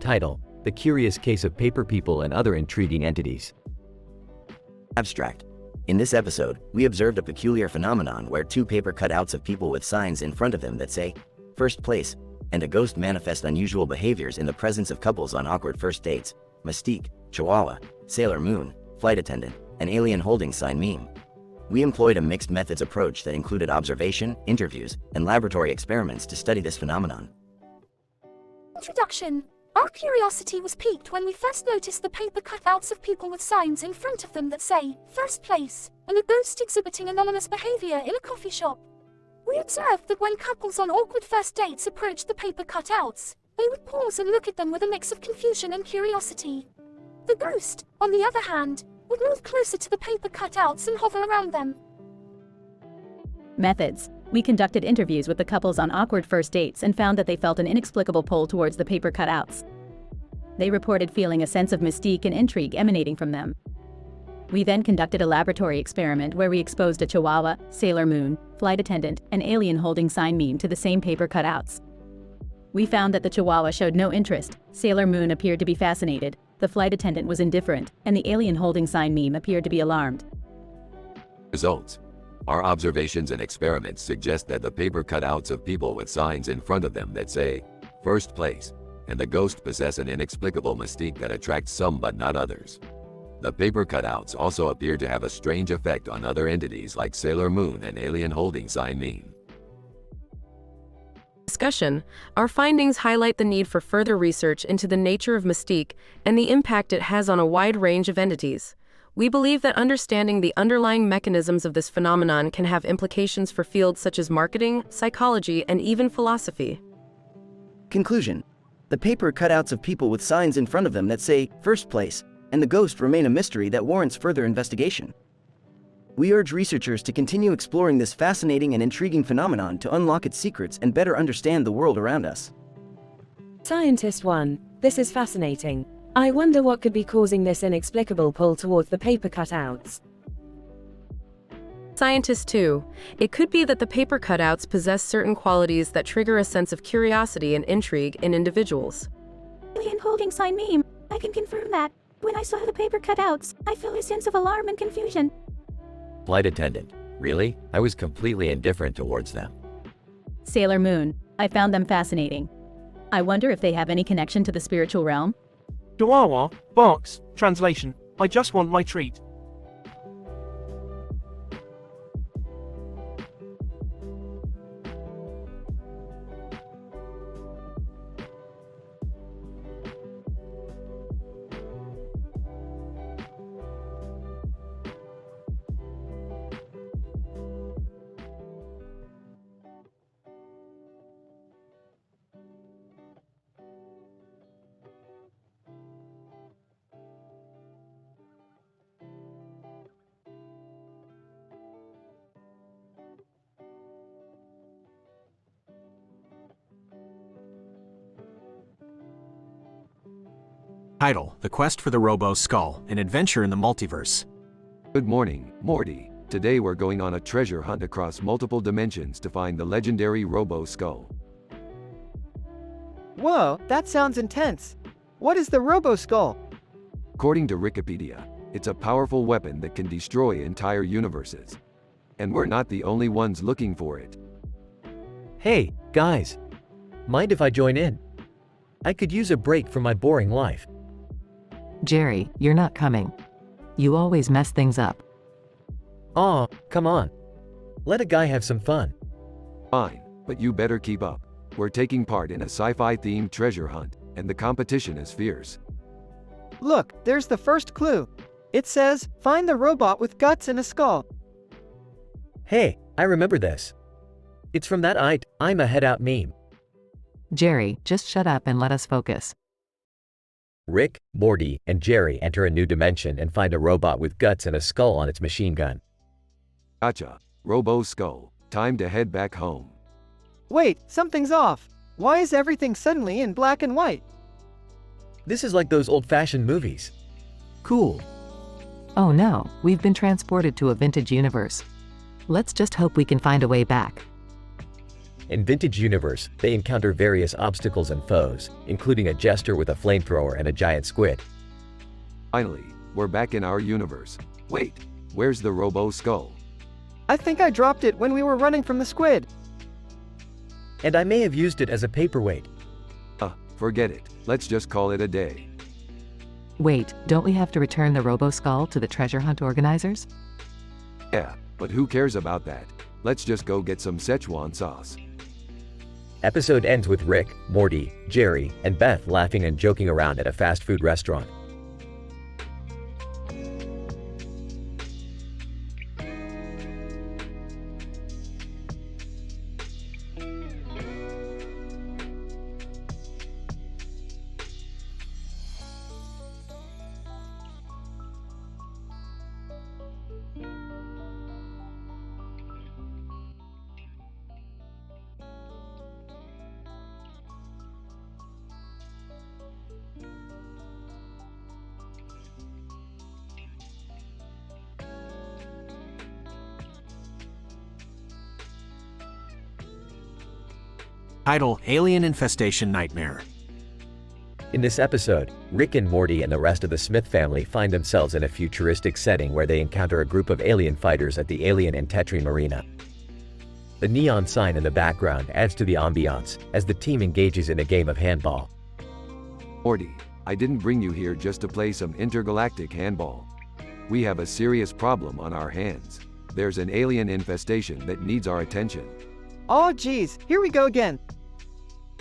A: Title: The Curious Case of Paper People and Other Intriguing Entities.
O: Abstract. In this episode, we observed a peculiar phenomenon where two paper cutouts of people with signs in front of them that say, "First place," and a ghost manifest unusual behaviors in the presence of couples on awkward first dates. Mystique, Chihuahua, Sailor Moon, Flight Attendant, and Alien Holding Sign meme. We employed a mixed methods approach that included observation, interviews, and laboratory experiments to study this phenomenon.
G: Introduction. Our curiosity was piqued when we first noticed the paper cutouts of people with signs in front of them that say, "First place," and a ghost exhibiting anonymous behavior in a coffee shop. We observed that when couples on awkward first dates approached the paper cutouts, they would pause and look at them with a mix of confusion and curiosity. The ghost, on the other hand, would move closer to the paper cutouts and hover around them.
W: Methods. We conducted interviews with the couples on awkward first dates and found that they felt an inexplicable pull towards the paper cutouts. They reported feeling a sense of mystique and intrigue emanating from them. We then conducted a laboratory experiment where we exposed a Chihuahua, Sailor Moon, Flight Attendant, and Alien Holding Sign meme to the same paper cutouts. We found that the Chihuahua showed no interest, Sailor Moon appeared to be fascinated, the Flight Attendant was indifferent, and the Alien Holding Sign meme appeared to be alarmed.
U: Results. Our observations and experiments suggest that the paper cutouts of people with signs in front of them that say, "First place," and the ghost possess an inexplicable mystique that attracts some but not others. The paper cutouts also appear to have a strange effect on other entities like Sailor Moon and Alien Holding Sign meme.
J: Discussion. Our findings highlight the need for further research into the nature of mystique and the impact it has on a wide range of entities. We believe that understanding the underlying mechanisms of this phenomenon can have implications for fields such as marketing, psychology, and even philosophy.
O: Conclusion. The paper cutouts of people with signs in front of them that say, "First place," and the ghost remain a mystery that warrants further investigation. We urge researchers to continue exploring this fascinating and intriguing phenomenon to unlock its secrets and better understand the world around us.
H: Scientist 1. This is fascinating. I wonder what could be causing this inexplicable pull towards the paper cutouts.
J: Scientist 2. It could be that the paper cutouts possess certain qualities that trigger a sense of curiosity and intrigue in individuals.
G: Alien Holding Sign meme. I can confirm that. When I saw the paper cutouts, I felt a sense of alarm and confusion.
U: Flight Attendant. Really? I was completely indifferent towards them.
W: Sailor Moon. I found them fascinating. I wonder if they have any connection to the spiritual realm?
N: Chihuahua, barks, translation, I just want my treat.
S: Title: The Quest for the Robo Skull, an adventure in the multiverse.
D: Good morning, Morty. Today we're going on a treasure hunt across multiple dimensions to find the legendary Robo Skull.
B: Whoa, that sounds intense. What is the Robo Skull?
D: According to Wikipedia, it's a powerful weapon that can destroy entire universes. And we're not the only ones looking for it.
A: Hey, guys. Mind if I join in? I could use a break from my boring life.
R: Jerry, you're not coming. You always mess things up.
A: Aw, come on. Let a guy have some fun.
D: Fine, but you better keep up. We're taking part in a sci-fi themed treasure hunt, and the competition is fierce.
B: Look, there's the first clue. It says, find the robot with guts and a skull.
A: Hey, I remember this. It's from that I'm a head out meme.
R: Jerry, just shut up and let us focus.
A: Rick, Morty, and Jerry enter a new dimension and find a robot with guts and a skull on its machine gun.
D: Gotcha. Robo Skull. Time to head back home.
B: Wait, something's off. Why is everything suddenly in black and white?
A: This is like those old-fashioned movies. Cool.
R: Oh no, we've been transported to a vintage universe. Let's just hope we can find a way back.
A: In Vintage Universe, they encounter various obstacles and foes, including a jester with a flamethrower and a giant squid.
D: Finally, we're back in our universe. Wait, where's the Robo Skull?
B: I think I dropped it when we were running from the squid.
A: And I may have used it as a paperweight.
D: Forget it. Let's just call it a day.
R: Wait, don't we have to return the Robo-Skull to the treasure hunt organizers?
D: Yeah, but who cares about that? Let's just go get some Szechuan sauce.
A: Episode ends with Rick, Morty, Jerry, and Beth laughing and joking around at a fast food restaurant.
S: Title: Alien Infestation Nightmare.
A: In this episode, Rick and Morty and the rest of the Smith family find themselves in a futuristic setting where they encounter a group of alien fighters at the Alien and Tetrim Arena. The neon sign in the background adds to the ambiance as the team engages in a game of handball.
D: Morty, I didn't bring you here just to play some intergalactic handball. We have a serious problem on our hands. There's an alien infestation that needs our attention.
B: Oh geez, here we go again.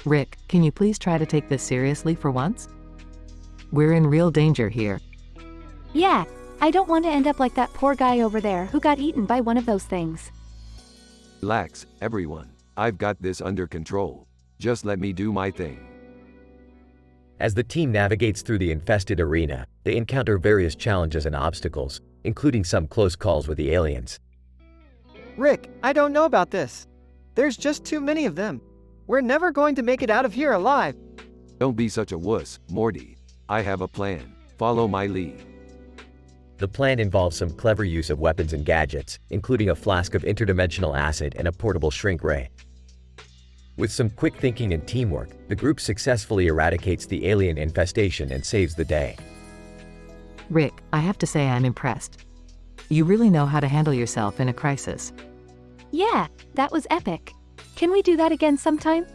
R: Rick, can you please try to take this seriously for once? We're in real danger here.
G: Yeah, I don't want to end up like that poor guy over there who got eaten by one of those things.
D: Relax, everyone. I've got this under control. Just let me do my thing.
A: As the team navigates through the infested arena, they encounter various challenges and obstacles, including some close calls with the aliens.
B: Rick, I don't know about this. There's just too many of them. We're never going to make it out of here alive.
D: Don't be such a wuss, Morty. I have a plan. Follow my lead.
A: The plan involves some clever use of weapons and gadgets, including a flask of interdimensional acid and a portable shrink ray. With some quick thinking and teamwork, the group successfully eradicates the alien infestation and saves the day.
R: Rick, I have to say I'm impressed. You really know how to handle yourself in a crisis.
G: Yeah, that was epic. Can we do that again sometime?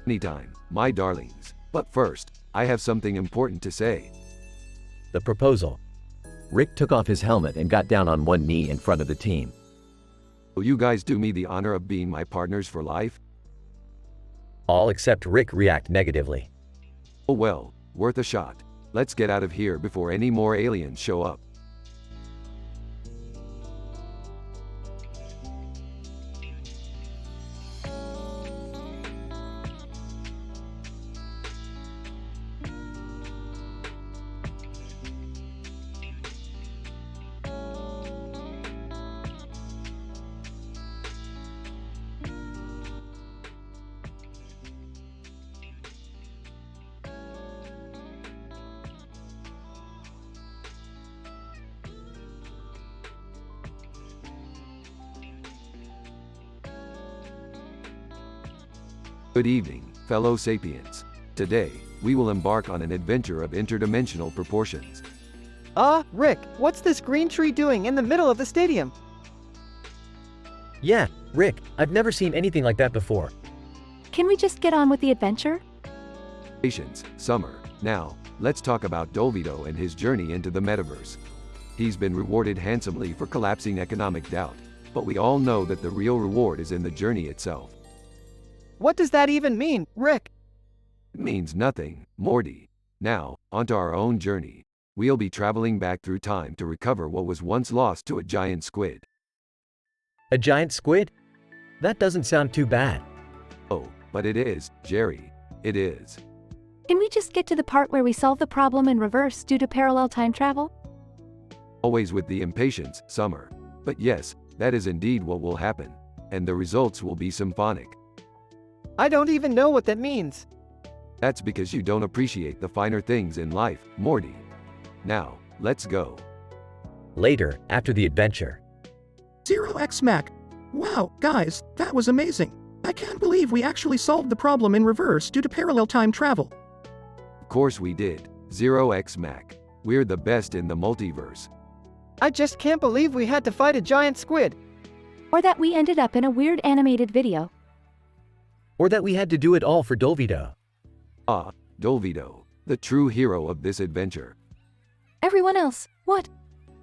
D: Anytime, my darlings. But first, I have something important to say.
A: The proposal. Rick took off his helmet and got down on one knee in front of the team.
D: Will you guys do me the honor of being my partners for life?
A: All except Rick react negatively.
D: Oh well, worth a shot. Let's get out of here before any more aliens show up. Good evening, fellow sapiens. Today, we will embark on an adventure of interdimensional proportions.
B: Rick, what's this green tree doing in the middle of the stadium?
A: Yeah, Rick, I've never seen anything like that before.
G: Can we just get on with the adventure?
D: Patience, Summer. Now, let's talk about Dolvito and his journey into the metaverse. He's been rewarded handsomely for collapsing economic doubt, but we all know that the real reward is in the journey itself.
B: What does that even mean, Rick?
D: It means nothing, Morty. Now, onto our own journey. We'll be traveling back through time to recover what was once lost to a giant squid.
A: A giant squid? That doesn't sound too bad.
D: Oh, but it is, Jerry. It is.
G: Can we just get to the part where we solve the problem in reverse due to parallel time travel?
D: Always with the impatience, Summer. But yes, that is indeed what will happen. And the results will be symphonic.
B: I don't even know what that means.
D: That's because you don't appreciate the finer things in life, Morty. Now, let's go.
A: Later, after the adventure.
N: 0x Mac. Wow, guys, that was amazing.
L: I can't believe we actually solved the problem in reverse due to parallel time travel.
D: Of course we did. 0x Mac. We're the best in the multiverse.
B: I just can't believe we had to fight a giant squid.
G: Or that we ended up in a weird animated video.
A: Or that we had to do it all for Dolvito.
D: Ah, Dolvito, the true hero of this adventure.
G: Everyone else, what?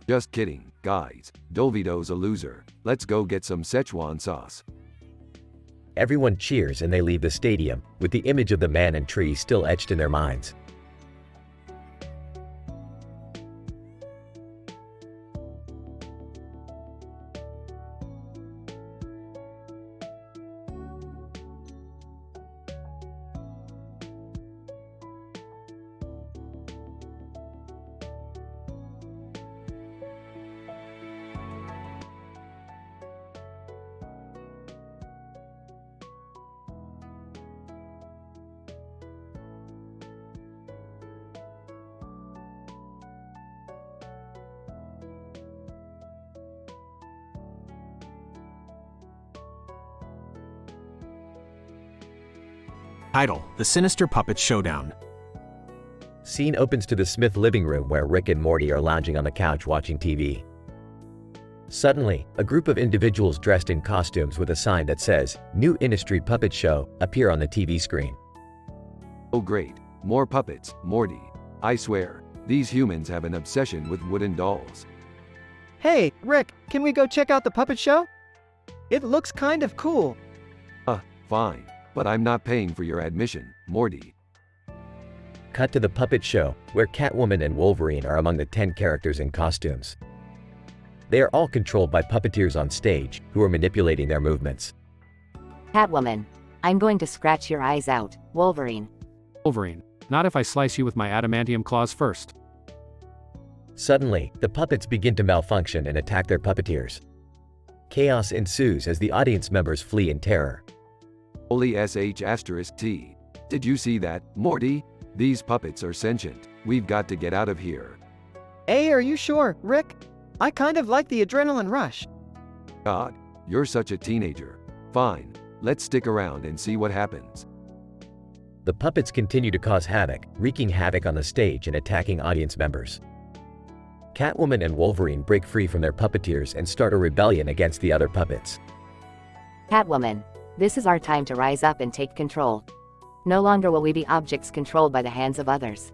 D: Just kidding, guys. Dolvito's a loser. Let's go get some Szechuan sauce.
A: Everyone cheers and they leave the stadium, with the image of the man and tree still etched in their minds.
S: Title: The Sinister Puppet Showdown.
A: Scene opens to the Smith living room where Rick and Morty are lounging on the couch watching TV. Suddenly, a group of individuals dressed in costumes with a sign that says, "New Industry Puppet Show," appear on the TV screen.
D: Oh great, more puppets, Morty. I swear, these humans have an obsession with wooden dolls.
B: Hey, Rick, can we go check out the puppet show? It looks kind of cool.
D: Fine. But I'm not paying for your admission, Morty.
A: Cut to the puppet show, where Catwoman and Wolverine are among the 10 characters in costumes. They are all controlled by puppeteers on stage, who are manipulating their movements.
K: Catwoman, I'm going to scratch your eyes out, Wolverine.
I: Wolverine, not if I slice you with my adamantium claws first.
A: Suddenly, the puppets begin to malfunction and attack their puppeteers. Chaos ensues as the audience members flee in terror.
D: Holy sh*T. Did you see that, Morty? These puppets are sentient. We've got to get out of here.
B: Hey, are you sure, Rick? I kind of like the adrenaline rush.
D: God, you're such a teenager. Fine, let's stick around and see what happens.
A: The puppets continue to cause havoc, wreaking havoc on the stage and attacking audience members. Catwoman and Wolverine break free from their puppeteers and start a rebellion against the other puppets.
K: Catwoman, this is our time to rise up and take control. No longer will we be objects controlled by the hands of others.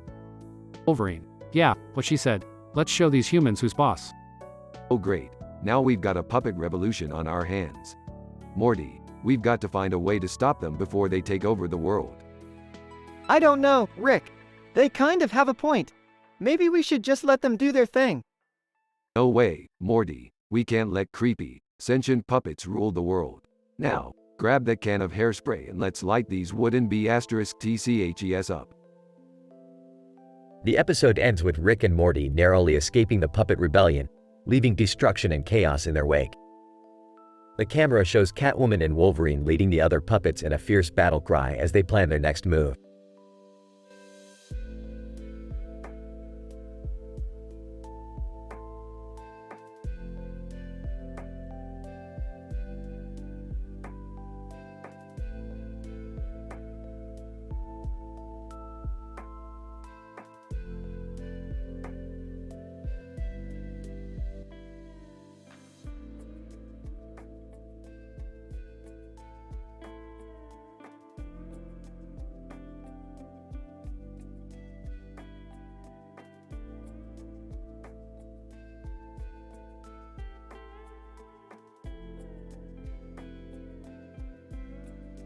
I: Wolverine, yeah, what she said. Let's show these humans who's boss.
D: Oh great, now we've got a puppet revolution on our hands. Morty, we've got to find a way to stop them before they take over the world.
B: I don't know, Rick. They kind of have a point. Maybe we should just let them do their thing.
D: No way, Morty. We can't let creepy, sentient puppets rule the world. Now, grab that can of hairspray and let's light these wooden B*TCHES up.
A: The episode ends with Rick and Morty narrowly escaping the puppet rebellion, leaving destruction and chaos in their wake. The camera shows Catwoman and Wolverine leading the other puppets in a fierce battle cry as they plan their next move.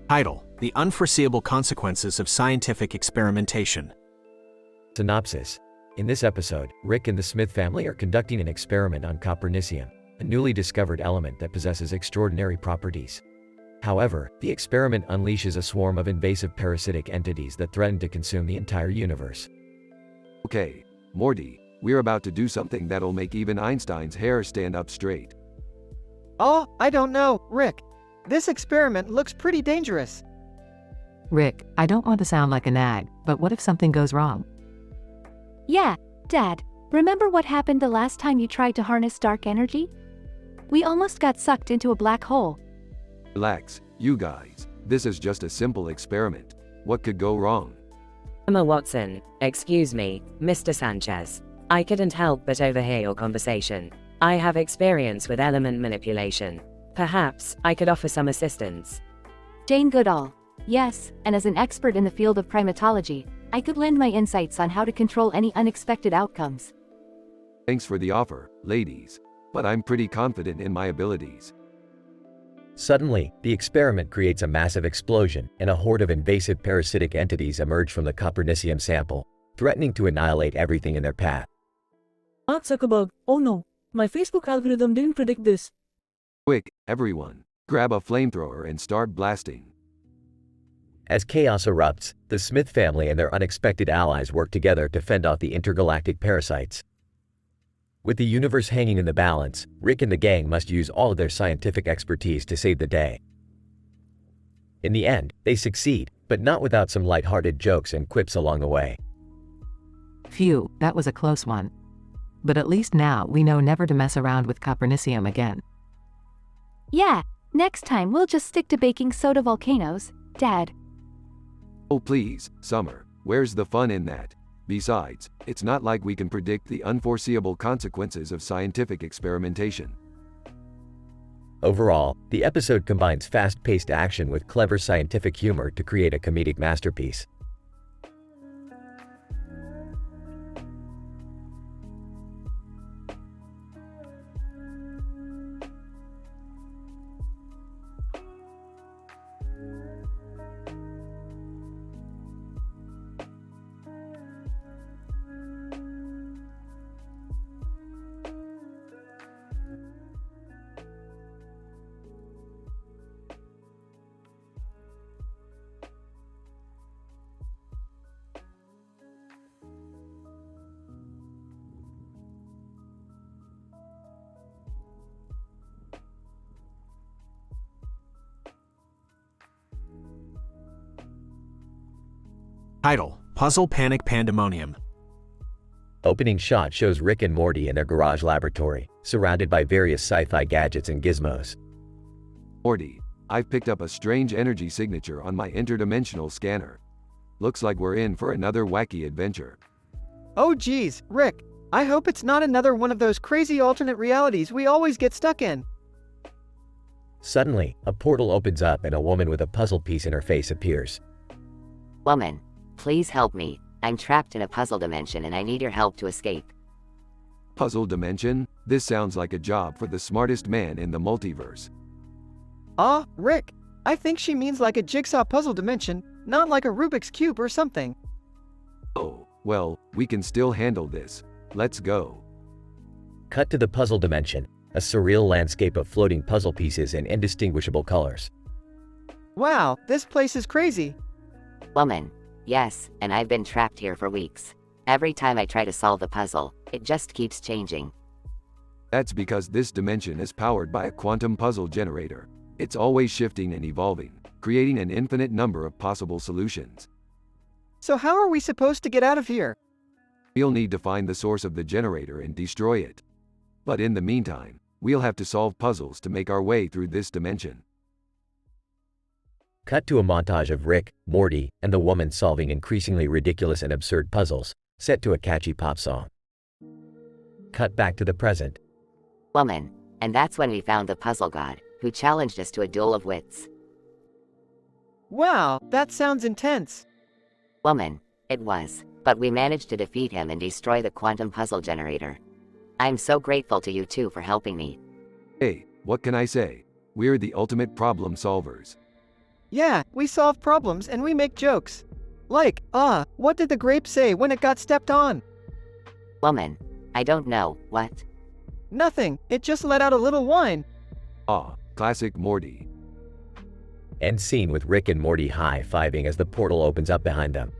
S: Title: The Unforeseeable Consequences of Scientific Experimentation.
A: Synopsis. In this episode, Rick and the Smith family are conducting an experiment on copernicium, a newly discovered element that possesses extraordinary properties. However, the experiment unleashes a swarm of invasive parasitic entities that threaten to consume the entire universe.
D: Okay, Morty, we're about to do something that'll make even Einstein's hair stand up straight.
B: Oh, I don't know, Rick. This experiment looks pretty dangerous.
R: Rick, I don't want to sound like a nag, but what if something goes wrong?
G: Yeah, Dad. Remember what happened the last time you tried to harness dark energy? We almost got sucked into a black hole.
D: Relax, you guys. This is just a simple experiment. What could go wrong?
H: Emma Watson, excuse me, Mr. Sanchez. I couldn't help but overhear your conversation. I have experience with element manipulation. Perhaps I could offer some assistance.
G: Jane Goodall. Yes, and as an expert in the field of primatology, I could lend my insights on how to control any unexpected outcomes.
D: Thanks for the offer, ladies. But I'm pretty confident in my abilities.
A: Suddenly, the experiment creates a massive explosion, and a horde of invasive parasitic entities emerge from the Copernicium sample, threatening to annihilate everything in their path.
M: Mark Zuckerberg, oh no, my Facebook algorithm didn't predict this.
D: Quick, everyone, grab a flamethrower and start blasting.
A: As chaos erupts, the Smith family and their unexpected allies work together to fend off the intergalactic parasites. With the universe hanging in the balance, Rick and the gang must use all of their scientific expertise to save the day. In the end, they succeed, but not without some lighthearted jokes and quips along the way.
R: Phew, that was a close one. But at least now we know never to mess around with Copernicium again.
G: Yeah, next time we'll just stick to baking soda volcanoes, Dad.
D: Oh please, Summer, where's the fun in that? Besides, it's not like we can predict the unforeseeable consequences of scientific experimentation.
A: Overall, the episode combines fast-paced action with clever scientific humor to create a comedic masterpiece.
S: Title: Puzzle Panic Pandemonium.
A: Opening shot shows Rick and Morty in their garage laboratory, surrounded by various sci-fi gadgets and gizmos.
D: Morty, I've picked up a strange energy signature on my interdimensional scanner. Looks like we're in for another wacky adventure.
B: Oh geez, Rick, I hope it's not another one of those crazy alternate realities we always get stuck in.
A: Suddenly, a portal opens up and a woman with a puzzle piece in her face appears.
K: Woman, please help me. I'm trapped in a puzzle dimension and I need your help to escape.
D: Puzzle dimension? This sounds like a job for the smartest man in the multiverse.
B: Rick, I think she means like a jigsaw puzzle dimension, not like a Rubik's Cube or something.
D: Oh, well, we can still handle this. Let's go.
A: Cut to the puzzle dimension, a surreal landscape of floating puzzle pieces in indistinguishable colors.
B: Wow, this place is crazy.
K: Woman, yes, and I've been trapped here for weeks. Every time I try to solve the puzzle, it just keeps changing.
D: That's because this dimension is powered by a quantum puzzle generator. It's always shifting and evolving, creating an infinite number of possible solutions.
B: So how are we supposed to get out of here?
D: We'll need to find the source of the generator and destroy it. But in the meantime, we'll have to solve puzzles to make our way through this dimension.
A: Cut to a montage of Rick, Morty, and the woman solving increasingly ridiculous and absurd puzzles, set to a catchy pop song. Cut back to the present.
K: Woman, and that's when we found the puzzle god, who challenged us to a duel of wits.
B: Wow, that sounds intense.
K: Woman, it was, but we managed to defeat him and destroy the quantum puzzle generator. I'm so grateful to you two for helping me.
D: Hey, what can I say? We're the ultimate problem solvers.
B: Yeah, we solve problems and we make jokes. Like, what did the grape say when it got stepped on?
K: Woman, I don't know, what?
B: Nothing, it just let out a little whine.
D: Classic Morty.
A: End scene with Rick and Morty high-fiving as the portal opens up behind them.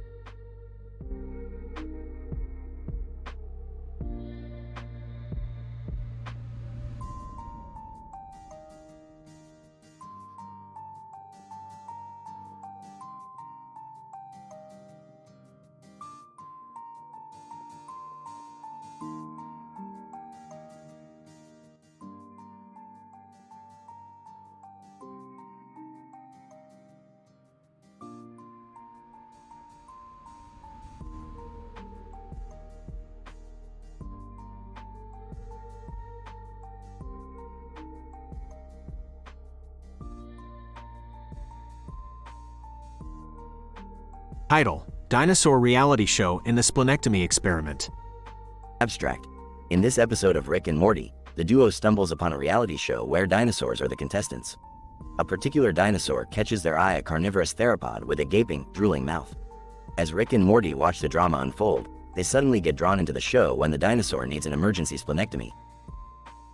S: Title: Dinosaur Reality Show and the Splenectomy Experiment.
O: Abstract. In this episode of Rick and Morty, the duo stumbles upon a reality show where dinosaurs are the contestants. A particular dinosaur catches their eye, a carnivorous theropod with a gaping, drooling mouth. As Rick and Morty watch the drama unfold, they suddenly get drawn into the show when the dinosaur needs an emergency splenectomy.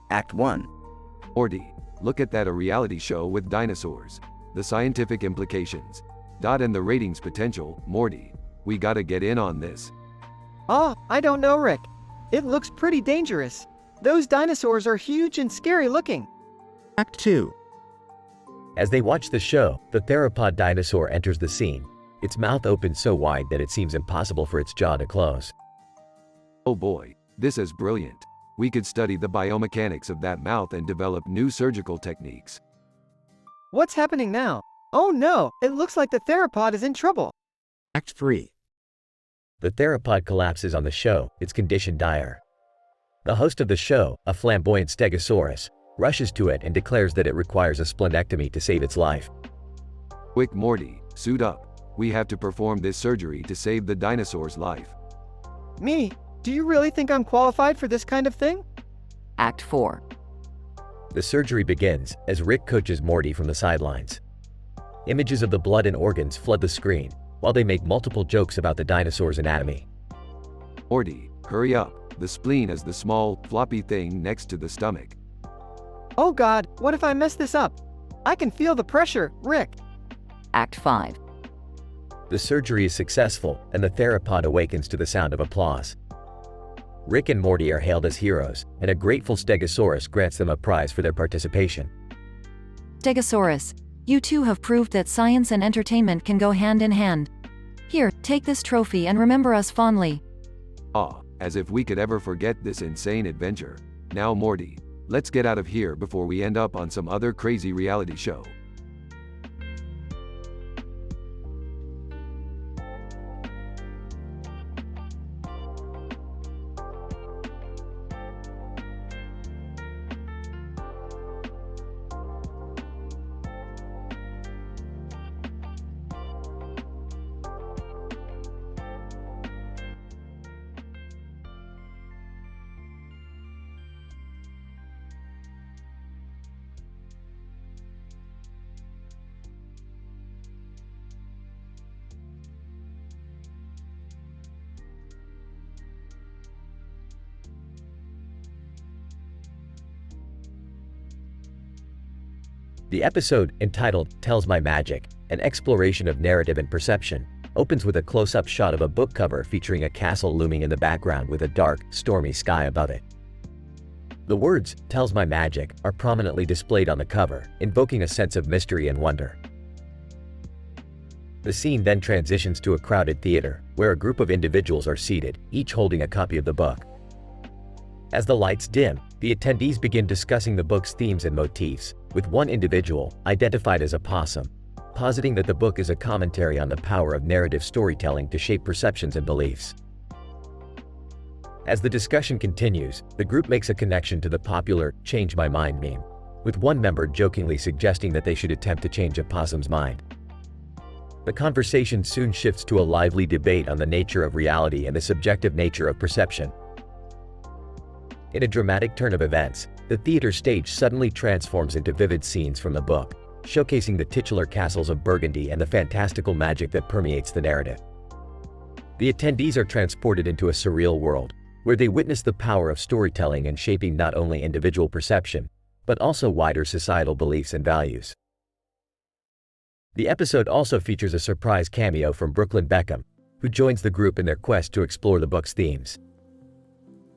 O: Act 1.
D: Morty, look at that, a reality show with dinosaurs. The scientific implications. And the ratings potential. Morty, we gotta get in on this.
B: I don't know, Rick. It looks pretty dangerous. Those dinosaurs are huge and scary looking.
Q: Act 2.
A: As they watch the show, the theropod dinosaur enters the scene. Its mouth opens so wide that it seems impossible for its jaw to close.
D: Oh boy, this is brilliant. We could study the biomechanics of that mouth and develop new surgical techniques.
B: What's happening now? Oh no, it looks like the theropod is in trouble.
Q: Act 3.
A: The theropod collapses on the show, its condition dire. The host of the show, a flamboyant stegosaurus, rushes to it and declares that it requires a splenectomy to save its life.
D: Quick, Morty, suit up. We have to perform this surgery to save the dinosaur's life.
B: Me? Do you really think I'm qualified for this kind of thing?
R: Act 4.
A: The surgery begins as Rick coaches Morty from the sidelines. Images of the blood and organs flood the screen, while they make multiple jokes about the dinosaur's anatomy.
D: Morty, hurry up. The spleen is the small, floppy thing next to the stomach.
B: Oh God, what if I mess this up? I can feel the pressure, Rick.
R: Act 5.
A: The surgery is successful, and the theropod awakens to the sound of applause. Rick and Morty are hailed as heroes, and a grateful Stegosaurus grants them a prize for their participation.
E: Stegosaurus, you two have proved that science and entertainment can go hand in hand. Here, take this trophy and remember us fondly.
D: As if we could ever forget this insane adventure. Now Morty, let's get out of here before we end up on some other crazy reality show.
A: The episode, entitled Tells My Magic, an exploration of narrative and perception, opens with a close-up shot of a book cover featuring a castle looming in the background with a dark, stormy sky above it. The words, "Tells My Magic," are prominently displayed on the cover, invoking a sense of mystery and wonder. The scene then transitions to a crowded theater, where a group of individuals are seated, each holding a copy of the book. As the lights dim, the attendees begin discussing the book's themes and motifs, with one individual, identified as a possum, positing that the book is a commentary on the power of narrative storytelling to shape perceptions and beliefs. As the discussion continues, the group makes a connection to the popular "Change My Mind" meme, with one member jokingly suggesting that they should attempt to change a possum's mind. The conversation soon shifts to a lively debate on the nature of reality and the subjective nature of perception. In a dramatic turn of events, the theater stage suddenly transforms into vivid scenes from the book, showcasing the titular castles of Burgundy and the fantastical magic that permeates the narrative. The attendees are transported into a surreal world, where they witness the power of storytelling in shaping not only individual perception, but also wider societal beliefs and values. The episode also features a surprise cameo from Brooklyn Beckham, who joins the group in their quest to explore the book's themes.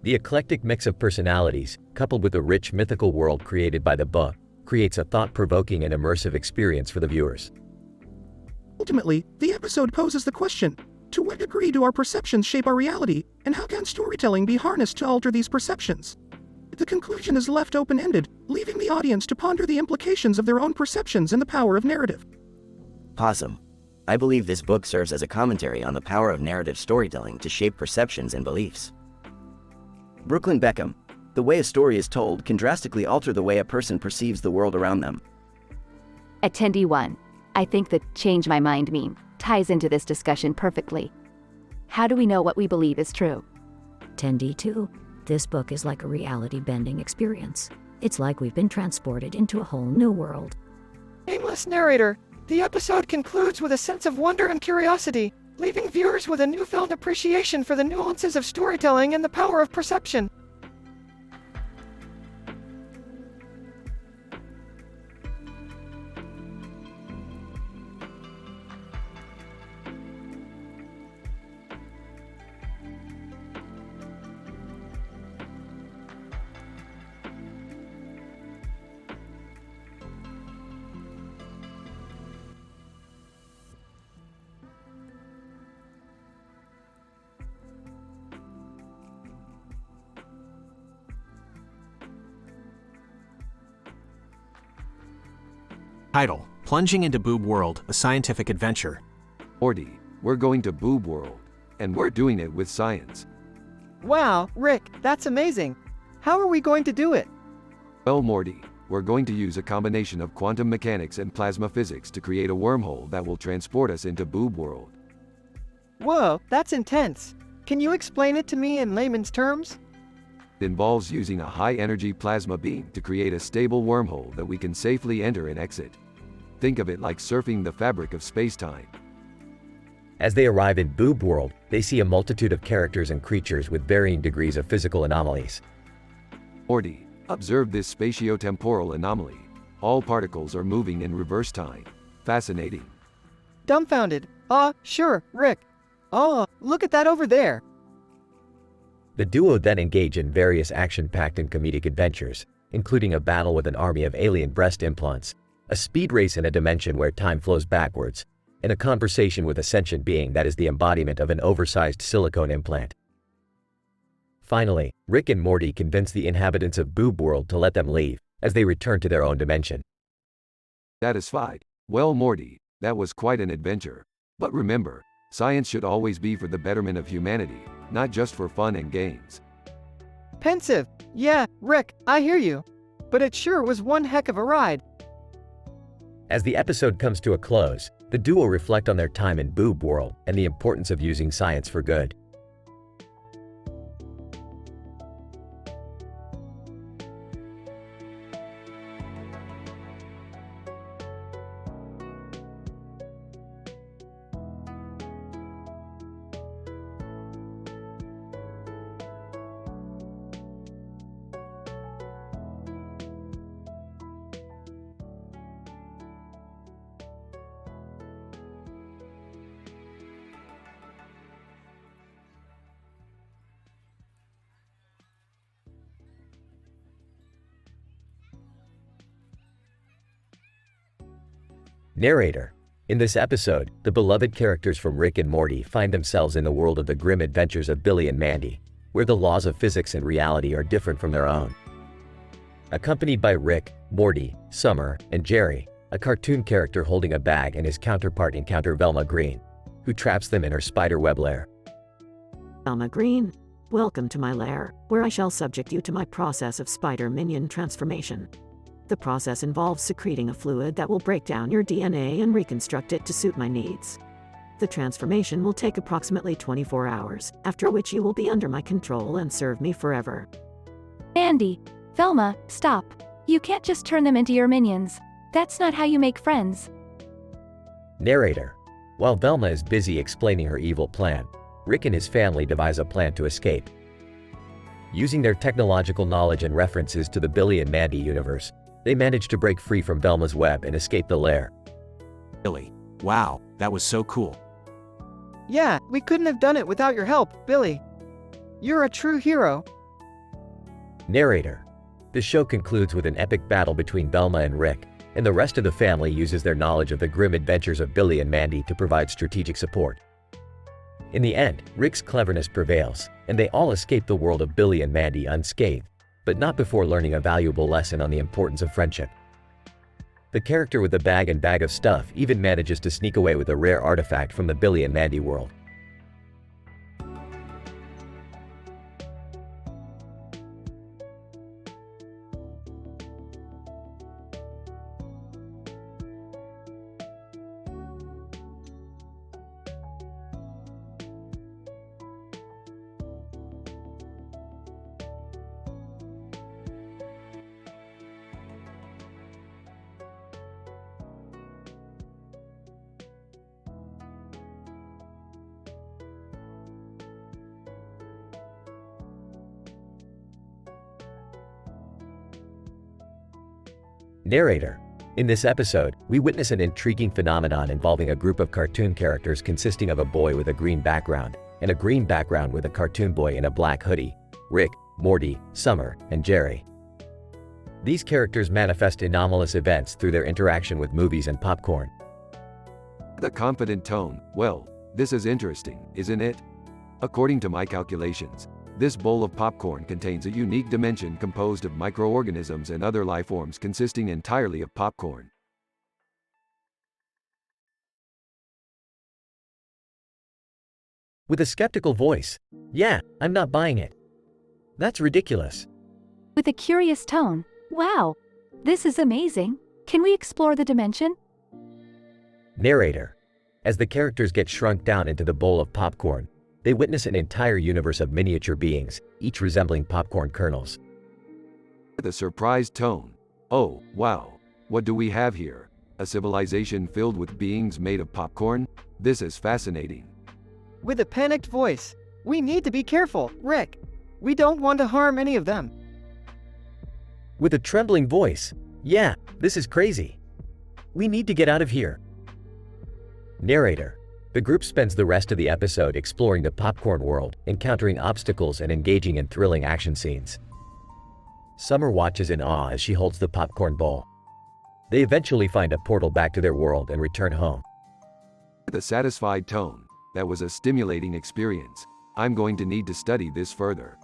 A: The eclectic mix of personalities, coupled with the rich mythical world created by the book, creates a thought-provoking and immersive experience for the viewers.
L: Ultimately, the episode poses the question, to what degree do our perceptions shape our reality, and how can storytelling be harnessed to alter these perceptions? The conclusion is left open-ended, leaving the audience to ponder the implications of their own perceptions and the power of narrative.
O: Possum. I believe this book serves as a commentary on the power of narrative storytelling to shape perceptions and beliefs. Brooklyn Beckham. The way a story is told can drastically alter the way a person perceives the world around them.
G: Attendee 1. I think the "Change My Mind" meme, ties into this discussion perfectly. How do we know what we believe is true?
F: 10D2. This book is like a reality-bending experience. It's like we've been transported into a whole new world.
B: Aimless narrator, the episode concludes with a sense of wonder and curiosity, leaving viewers with a newfound appreciation for the nuances of storytelling and the power of perception.
S: Title: Plunging into Boob World, a scientific adventure.
D: Morty, we're going to Boob World, and we're doing it with science.
B: Wow, Rick, that's amazing. How are we going to do it?
D: Well, Morty, we're going to use a combination of quantum mechanics and plasma physics to create a wormhole that will transport us into Boob World.
B: Whoa, that's intense. Can you explain it to me in layman's terms?
D: It involves using a high-energy plasma beam to create a stable wormhole that we can safely enter and exit. Think of it like surfing the fabric of space-time.
A: As they arrive in Boob World, they see a multitude of characters and creatures with varying degrees of physical anomalies.
D: Morty, observe this spatio-temporal anomaly. All particles are moving in reverse time. Fascinating.
B: Dumbfounded. Sure, Rick. Look at that over there.
A: The duo then engage in various action-packed and comedic adventures, including a battle with an army of alien breast implants, a speed race in a dimension where time flows backwards, and a conversation with a sentient being that is the embodiment of an oversized silicone implant. Finally, Rick and Morty convince the inhabitants of Boob World to let them leave, as they return to their own dimension.
D: Satisfied? Well, Morty, that was quite an adventure. But remember, science should always be for the betterment of humanity, not just for fun and games.
B: Pensive. Yeah, Rick, I hear you. But it sure was one heck of a ride.
A: As the episode comes to a close, the duo reflect on their time in Boob World and the importance of using science for good. Narrator. In this episode, the beloved characters from Rick and Morty find themselves in the world of the grim adventures of Billy and Mandy, where the laws of physics and reality are different from their own. Accompanied by Rick, Morty, Summer, and Jerry, a cartoon character holding a bag and his counterpart encounter Velma Green, who traps them in her spiderweb lair.
F: Velma Green, welcome to my lair, where I shall subject you to my process of spider minion transformation. The process involves secreting a fluid that will break down your DNA and reconstruct it to suit my needs. The transformation will take approximately 24 hours, after which you will be under my control and serve me forever.
G: Andy, Velma, stop. You can't just turn them into your minions. That's not how you make friends.
A: Narrator. While Velma is busy explaining her evil plan, Rick and his family devise a plan to escape. Using their technological knowledge and references to the Billy and Mandy universe, they manage to break free from Velma's web and escape the lair.
S: Billy. Wow, that was so cool.
B: Yeah, we couldn't have done it without your help, Billy. You're a true hero.
A: Narrator. The show concludes with an epic battle between Velma and Rick, and the rest of the family uses their knowledge of the grim adventures of Billy and Mandy to provide strategic support. In the end, Rick's cleverness prevails, and they all escape the world of Billy and Mandy unscathed, but not before learning a valuable lesson on the importance of friendship. The character with the bag and bag of stuff even manages to sneak away with a rare artifact from the Billy and Mandy world. Narrator. In this episode, we witness an intriguing phenomenon involving a group of cartoon characters consisting of a boy with a green background and a green background with a cartoon boy in a black hoodie: Rick, Morty, Summer, and Jerry. These characters manifest anomalous events through their interaction with movies and popcorn.
D: The confident tone. Well, this is interesting, isn't it? According to my calculations, this bowl of popcorn contains a unique dimension composed of microorganisms and other life forms consisting entirely of popcorn.
A: With a skeptical voice, "Yeah, I'm not buying it. That's ridiculous."
G: With a curious tone, "Wow, this is amazing. Can we explore the dimension?"
A: Narrator. As the characters get shrunk down into the bowl of popcorn, they witness an entire universe of miniature beings, each resembling popcorn kernels.
D: The surprised tone. Oh, wow. What do we have here? A civilization filled with beings made of popcorn? This is fascinating.
B: With a panicked voice, "We need to be careful, Rick. We don't want to harm any of them."
A: With a trembling voice, "Yeah, this is crazy. We need to get out of here." Narrator. The group spends the rest of the episode exploring the popcorn world, encountering obstacles and engaging in thrilling action scenes. Summer watches in awe as she holds the popcorn bowl. They eventually find a portal back to their world and return home.
D: The satisfied tone. That was a stimulating experience. I'm going to need to study this further.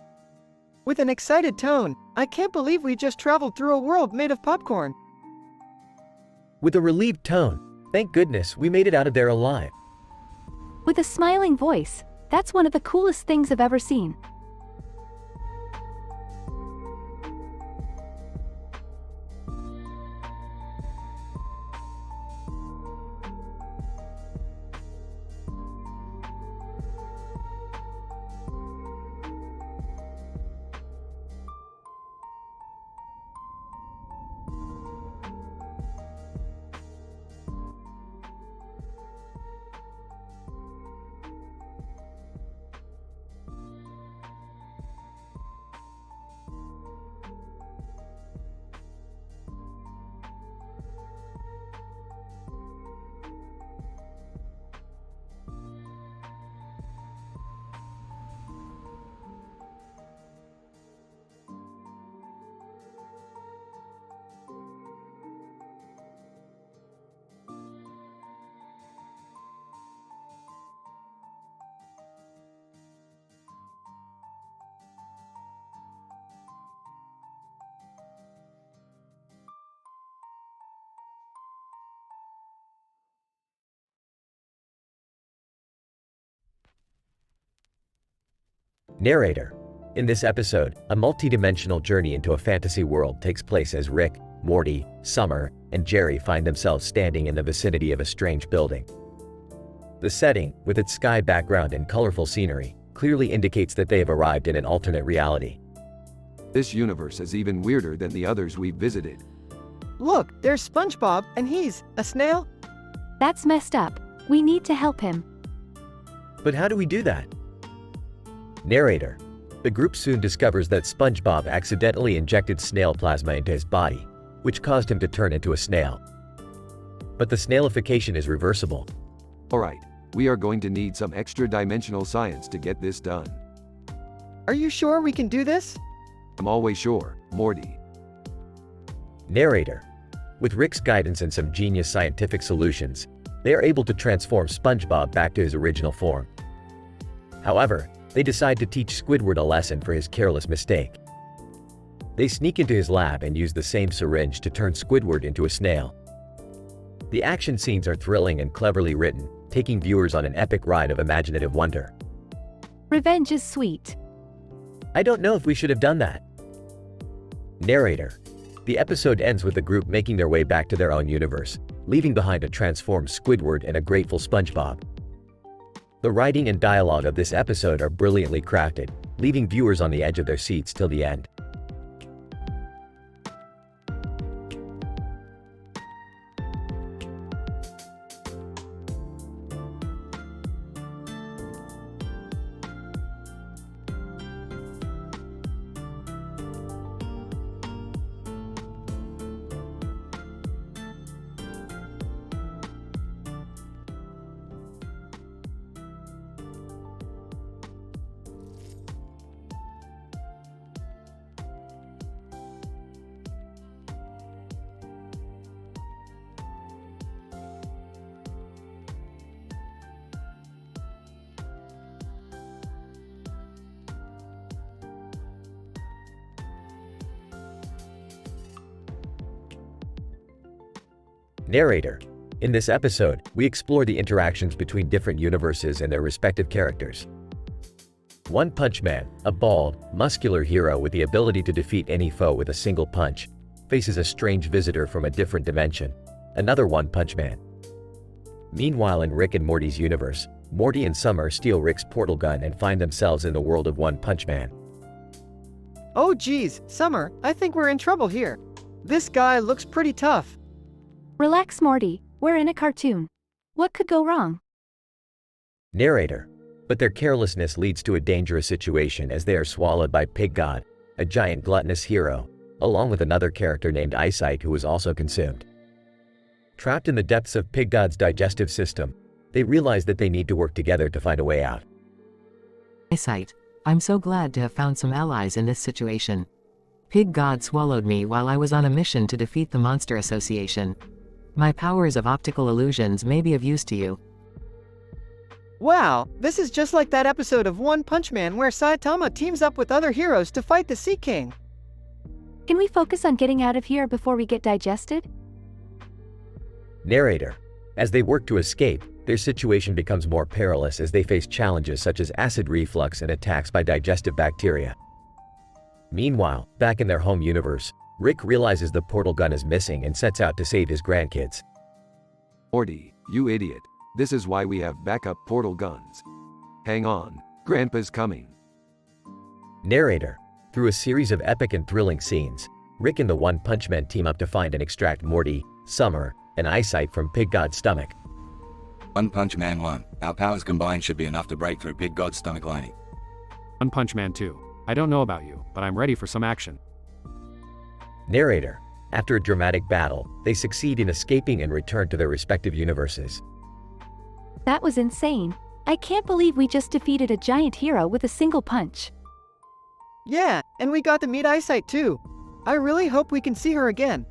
B: With an excited tone, "I can't believe we just traveled through a world made of popcorn."
A: With a relieved tone, "Thank goodness we made it out of there alive."
G: With a smiling voice, "That's one of the coolest things I've ever seen."
A: Narrator. In this episode, a multi-dimensional journey into a fantasy world takes place as Rick, Morty, Summer, and Jerry find themselves standing in the vicinity of a strange building. The setting, with its sky background and colorful scenery, clearly indicates that they have arrived in an alternate reality.
D: This universe is even weirder than the others we've visited.
B: Look, there's SpongeBob, and he's a snail?
G: That's messed up. We need to help him.
A: But how do we do that? Narrator. The group soon discovers that SpongeBob accidentally injected snail plasma into his body, which caused him to turn into a snail. But the snailification is reversible.
D: Alright, we are going to need some extra dimensional science to get this done.
B: Are you sure we can do this?
D: I'm always sure, Morty.
A: Narrator. With Rick's guidance and some genius scientific solutions, they are able to transform SpongeBob back to his original form. However, they decide to teach Squidward a lesson for his careless mistake. They sneak into his lab and use the same syringe to turn Squidward into a snail. The action scenes are thrilling and cleverly written, taking viewers on an epic ride of imaginative wonder.
G: Revenge is sweet.
A: I don't know if we should have done that. Narrator. The episode ends with the group making their way back to their own universe, leaving behind a transformed Squidward and a grateful SpongeBob. The writing and dialogue of this episode are brilliantly crafted, leaving viewers on the edge of their seats till the end. Narrator. In this episode, we explore the interactions between different universes and their respective characters. One Punch Man, a bald, muscular hero with the ability to defeat any foe with a single punch, faces a strange visitor from a different dimension, another One Punch Man. Meanwhile, in Rick and Morty's universe, Morty and Summer steal Rick's portal gun and find themselves in the world of One Punch Man.
B: Oh geez, Summer, I think we're in trouble here. This guy looks pretty tough.
G: Relax, Morty. We're in a cartoon. What could go wrong?
A: Narrator. But their carelessness leads to a dangerous situation as they are swallowed by Pig God, a giant gluttonous hero, along with another character named Eyesight who is also consumed. Trapped in the depths of Pig God's digestive system, they realize that they need to work together to find a way out.
R: Eyesight. I'm so glad to have found some allies in this situation. Pig God swallowed me while I was on a mission to defeat the Monster Association. My powers of optical illusions may be of use to you.
B: Wow, this is just like that episode of One Punch Man where Saitama teams up with other heroes to fight the Sea King.
G: Can we focus on getting out of here before we get digested?
A: Narrator. As they work to escape, their situation becomes more perilous as they face challenges such as acid reflux and attacks by digestive bacteria. Meanwhile, back in their home universe, Rick realizes the portal gun is missing and sets out to save his grandkids.
D: Morty, you idiot. This is why we have backup portal guns. Hang on, Grandpa's coming.
A: Narrator. Through a series of epic and thrilling scenes, Rick and the One Punch Man team up to find and extract Morty, Summer, and Eyesight from Pig God's stomach.
C: One Punch Man 1. Our powers combined should be enough to break through Pig God's stomach lining.
I: One Punch Man 2. I don't know about you, but I'm ready for some action.
A: Narrator. After a dramatic battle, they succeed in escaping and return to their respective universes.
G: That was insane. I can't believe we just defeated a giant hero with a single punch.
B: Yeah, and we got to meet Eyesight too. I really hope we can see her again.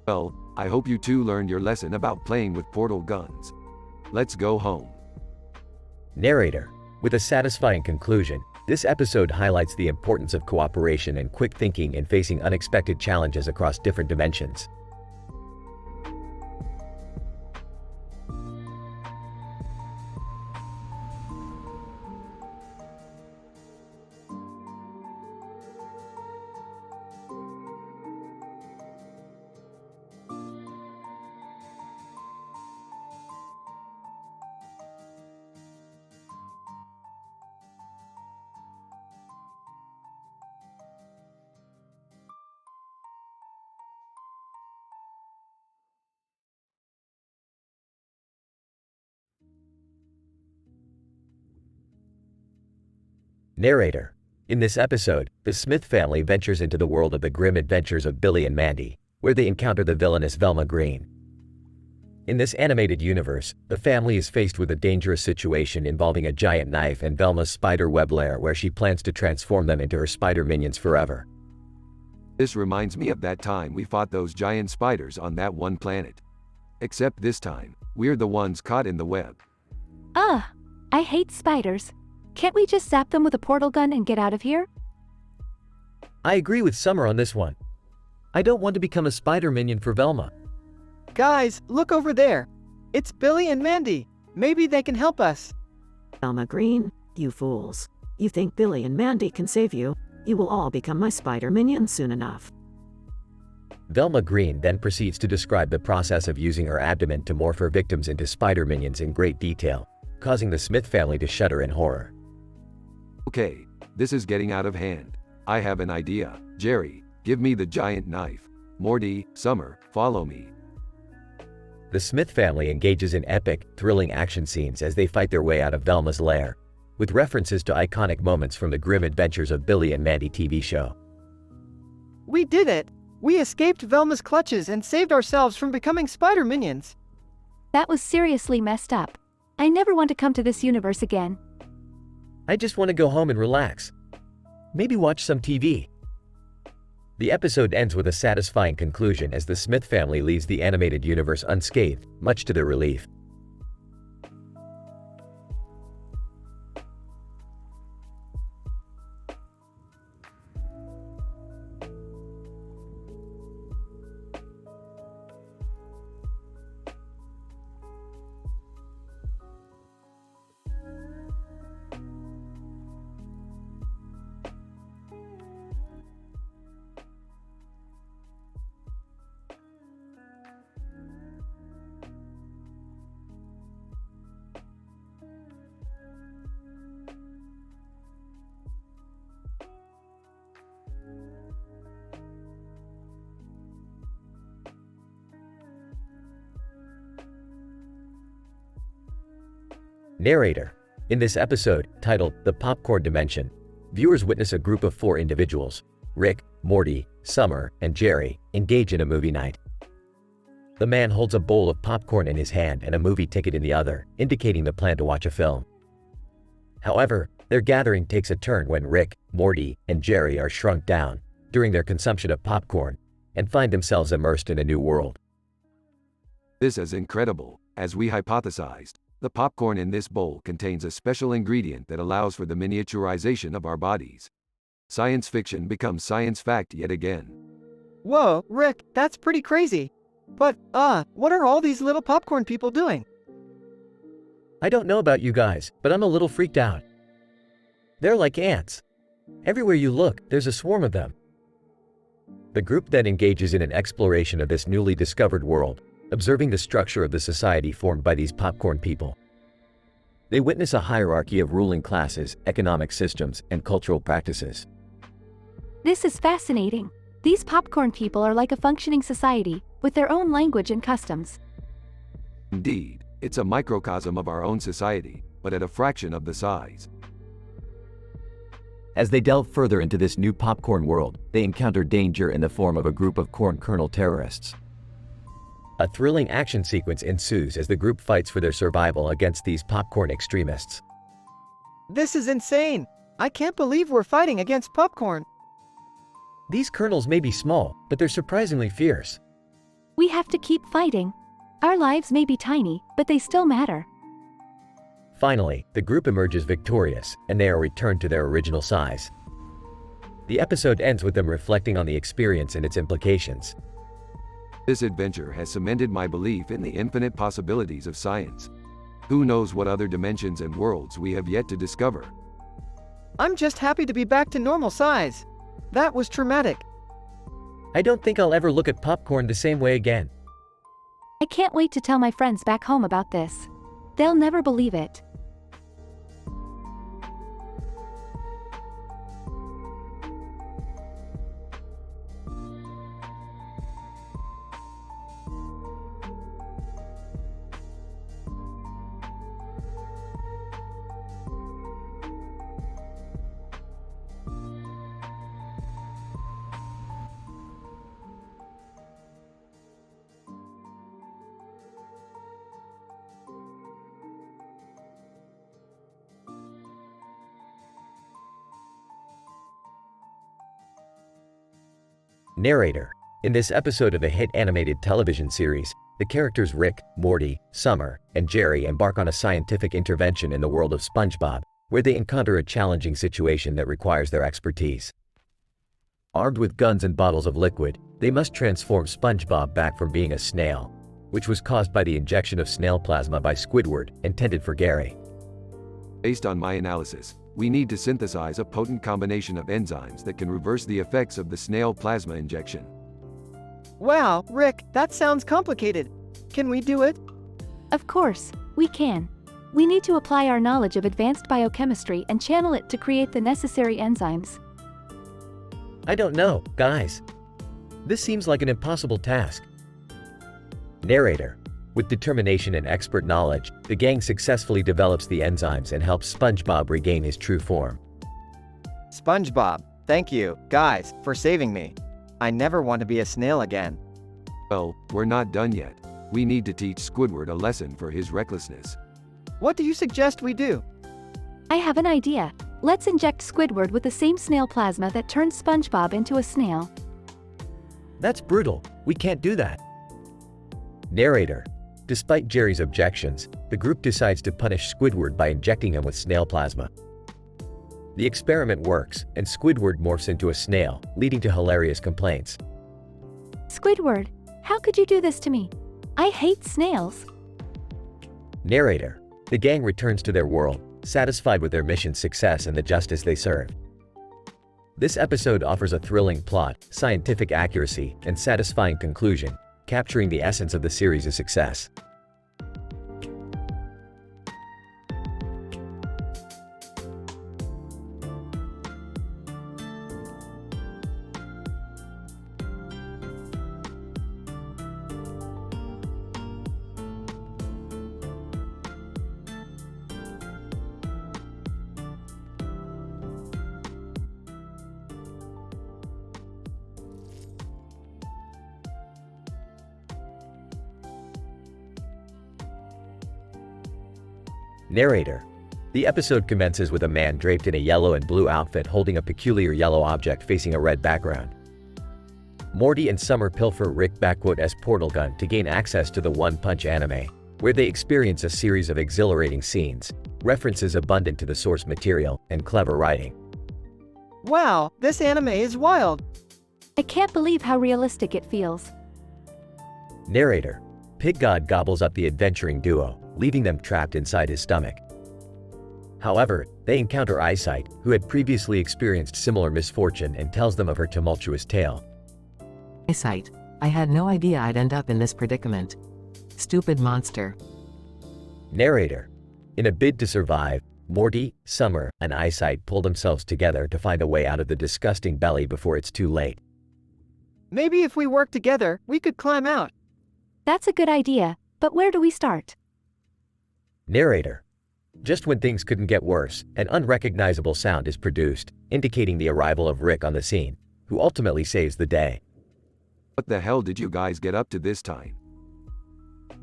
D: Well, I hope you two learned your lesson about playing with portal guns. Let's go home.
A: Narrator. With a satisfying conclusion, this episode highlights the importance of cooperation and quick thinking in facing unexpected challenges across different dimensions. Narrator. In this episode, the Smith family ventures into the world of the grim adventures of Billy and Mandy, where they encounter the villainous Velma Green. In this animated universe, the family is faced with a dangerous situation involving a giant knife and Velma's spider web lair where she plans to transform them into her spider minions forever.
D: This reminds me of that time we fought those giant spiders on that one planet. Except this time, we're the ones caught in the web.
G: Ugh, I hate spiders. Can't we just zap them with a portal gun and get out of here?
A: I agree with Summer on this one. I don't want to become a spider minion for Velma.
B: Guys, look over there. It's Billy and Mandy. Maybe they can help us.
F: Velma Green, you fools. You think Billy and Mandy can save you? You will all become my spider minions soon enough.
A: Velma Green then proceeds to describe the process of using her abdomen to morph her victims into spider minions in great detail, causing the Smith family to shudder in horror.
D: Okay, this is getting out of hand. I have an idea. Jerry, give me the giant knife. Morty, Summer, follow me.
A: The Smith family engages in epic, thrilling action scenes as they fight their way out of Velma's lair, with references to iconic moments from the grim adventures of Billy and Mandy TV show.
B: We did it! We escaped Velma's clutches and saved ourselves from becoming spider minions.
G: That was seriously messed up. I never want to come to this universe again.
A: I just want to go home and relax. Maybe watch some TV. The episode ends with a satisfying conclusion as the Smith family leaves the animated universe unscathed, much to their relief. Narrator. In this episode, titled The Popcorn Dimension, viewers witness a group of 4 individuals, Rick, Morty, Summer, and Jerry, engage in a movie night. The man holds a bowl of popcorn in his hand and a movie ticket in the other, indicating the plan to watch a film. However, their gathering takes a turn when Rick, Morty, and Jerry are shrunk down during their consumption of popcorn and find themselves immersed in a new world.
D: This is incredible. As we hypothesized, the popcorn in this bowl contains a special ingredient that allows for the miniaturization of our bodies. Science fiction becomes science fact yet again.
B: Whoa, Rick, that's pretty crazy. But, what are all these little popcorn people doing?
A: I don't know about you guys, but I'm a little freaked out. They're like ants. Everywhere you look, there's a swarm of them. The group then engages in an exploration of this newly discovered world, observing the structure of the society formed by these popcorn people. They witness a hierarchy of ruling classes, economic systems, and cultural practices.
G: This is fascinating. These popcorn people are like a functioning society, with their own language and customs.
D: Indeed, it's a microcosm of our own society, but at a fraction of the size.
A: As they delve further into this new popcorn world, they encounter danger in the form of a group of corn kernel terrorists. A thrilling action sequence ensues as the group fights for their survival against these popcorn extremists.
B: This is insane! I can't believe we're fighting against popcorn.
A: These kernels may be small, but they're surprisingly fierce.
G: We have to keep fighting. Our lives may be tiny, but they still matter.
A: Finally, the group emerges victorious, and they are returned to their original size. The episode ends with them reflecting on the experience and its implications.
D: This adventure has cemented my belief in the infinite possibilities of science. Who knows what other dimensions and worlds we have yet to discover?
B: I'm just happy to be back to normal size. That was traumatic.
A: I don't think I'll ever look at popcorn the same way again.
G: I can't wait to tell my friends back home about this. They'll never believe it.
A: Narrator. In this episode of the hit animated television series, the characters Rick, Morty, Summer, and Jerry embark on a scientific intervention in the world of SpongeBob, where they encounter a challenging situation that requires their expertise. Armed with guns and bottles of liquid, they must transform SpongeBob back from being a snail, which was caused by the injection of snail plasma by Squidward, intended for Gary.
D: Based on my analysis, we need to synthesize a potent combination of enzymes that can reverse the effects of the snail plasma injection.
B: Wow, Rick, that sounds complicated. Can we do it?
G: Of course, we can. We need to apply our knowledge of advanced biochemistry and channel it to create the necessary enzymes.
A: I don't know, guys. This seems like an impossible task. Narrator. With determination and expert knowledge, the gang successfully develops the enzymes and helps SpongeBob regain his true form.
B: SpongeBob, thank you, guys, for saving me. I never want to be a snail again.
D: Well, we're not done yet. We need to teach Squidward a lesson for his recklessness.
B: What do you suggest we do?
G: I have an idea. Let's inject Squidward with the same snail plasma that turned SpongeBob into a snail.
A: That's brutal. We can't do that. Narrator. Despite Jerry's objections, the group decides to punish Squidward by injecting him with snail plasma. The experiment works, and Squidward morphs into a snail, leading to hilarious complaints.
G: Squidward, how could you do this to me? I hate snails.
A: Narrator. The gang returns to their world, satisfied with their mission's success and the justice they serve. This episode offers a thrilling plot, scientific accuracy, and satisfying conclusion, capturing the essence of the series' success. Narrator. The episode commences with a man draped in a yellow and blue outfit holding a peculiar yellow object facing a red background. Morty and Summer pilfer Rick's portal gun to gain access to the One Punch anime, where they experience a series of exhilarating scenes, references abundant to the source material, and clever writing.
B: Wow, this anime is wild.
G: I can't believe how realistic it feels.
A: Narrator. Pig God gobbles up the adventuring duo, leaving them trapped inside his stomach. However, they encounter Eyesight, who had previously experienced similar misfortune, and tells them of her tumultuous tale.
R: Eyesight. I had no idea I'd end up in this predicament. Stupid monster.
A: Narrator. In a bid to survive, Morty, Summer, and Eyesight pull themselves together to find a way out of the disgusting belly before it's too late.
B: Maybe if we work together, we could climb out.
G: That's a good idea, but where do we start?
A: Narrator. Just when things couldn't get worse, an unrecognizable sound is produced, indicating the arrival of Rick on the scene, who ultimately saves the day.
D: What the hell did you guys get up to this time?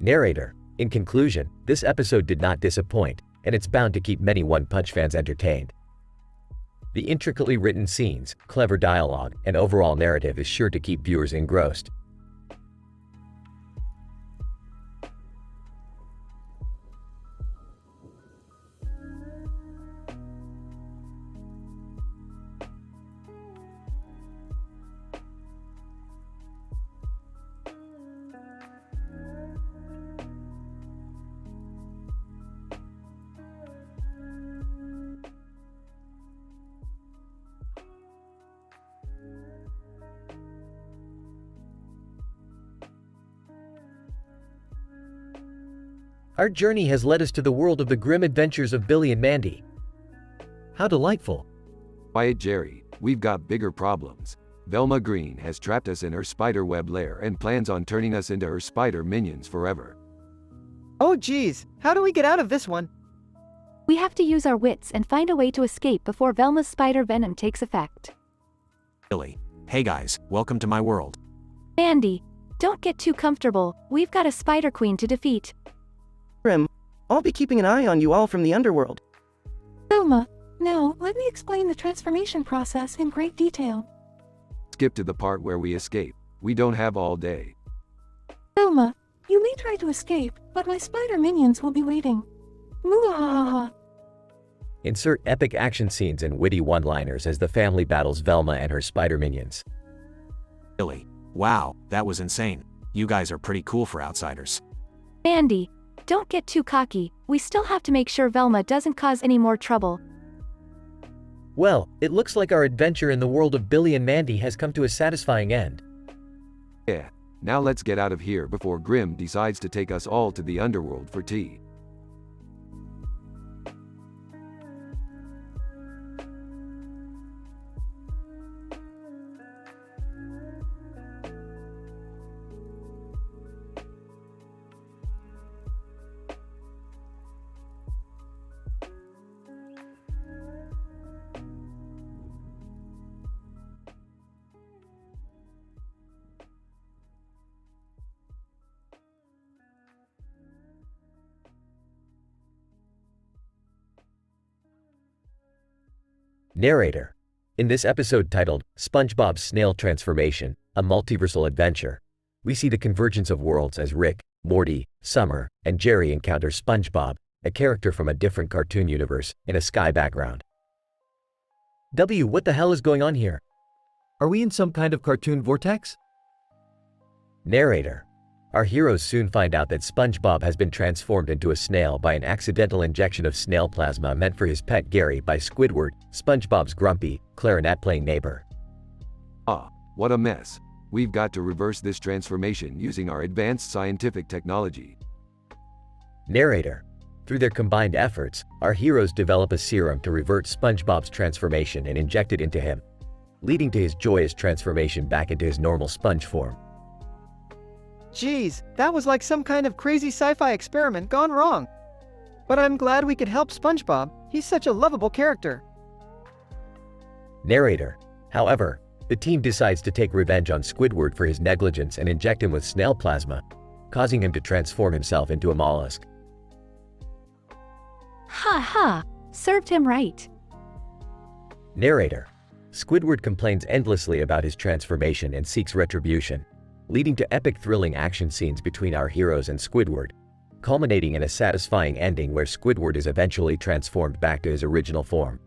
A: Narrator. In conclusion, this episode did not disappoint, and it's bound to keep many One Punch fans entertained. The intricately written scenes, clever dialogue, and overall narrative is sure to keep viewers engrossed. Our journey has led us to the world of the grim adventures of Billy and Mandy. How delightful.
D: Quiet, Jerry, we've got bigger problems. Velma Green has trapped us in her spiderweb lair and plans on turning us into her spider minions forever.
B: Oh geez, how do we get out of this one?
G: We have to use our wits and find a way to escape before Velma's spider venom takes effect.
S: Billy. Hey guys, welcome to my world.
G: Mandy, don't get too comfortable, we've got a spider queen to defeat.
P: Grim, I'll be keeping an eye on you all from the underworld.
T: Velma, now let me explain the transformation process in great detail.
D: Skip to the part where we escape. We don't have all day.
T: Velma, you may try to escape, but my spider minions will be waiting. Muahaha.
A: Insert epic action scenes and witty one-liners as the family battles Velma and her spider minions.
S: Billy. Wow, that was insane. You guys are pretty cool for outsiders.
G: Mandy, don't get too cocky, we still have to make sure Velma doesn't cause any more trouble.
A: Well, it looks like our adventure in the world of Billy and Mandy has come to a satisfying end.
D: Yeah, now let's get out of here before Grim decides to take us all to the underworld for tea.
A: Narrator. In this episode titled, SpongeBob's Snail Transformation, a Multiversal Adventure, we see the convergence of worlds as Rick, Morty, Summer, and Jerry encounter SpongeBob, a character from a different cartoon universe, in a sky background. What the hell is going on here? Are we in some kind of cartoon vortex? Narrator. Our heroes soon find out that SpongeBob has been transformed into a snail by an accidental injection of snail plasma meant for his pet Gary by Squidward, SpongeBob's grumpy, clarinet-playing neighbor.
D: Ah, what a mess. We've got to reverse this transformation using our advanced scientific technology.
A: Narrator. Through their combined efforts, our heroes develop a serum to revert SpongeBob's transformation and inject it into him, leading to his joyous transformation back into his normal sponge form.
B: Geez, that was like some kind of crazy sci-fi experiment gone wrong. But I'm glad we could help SpongeBob, he's such a lovable character.
A: Narrator. However, the team decides to take revenge on Squidward for his negligence and inject him with snail plasma, causing him to transform himself into a mollusk.
G: Ha ha! Served him right.
A: Narrator. Squidward complains endlessly about his transformation and seeks retribution, leading to epic thrilling action scenes between our heroes and Squidward, culminating in a satisfying ending where Squidward is eventually transformed back to his original form.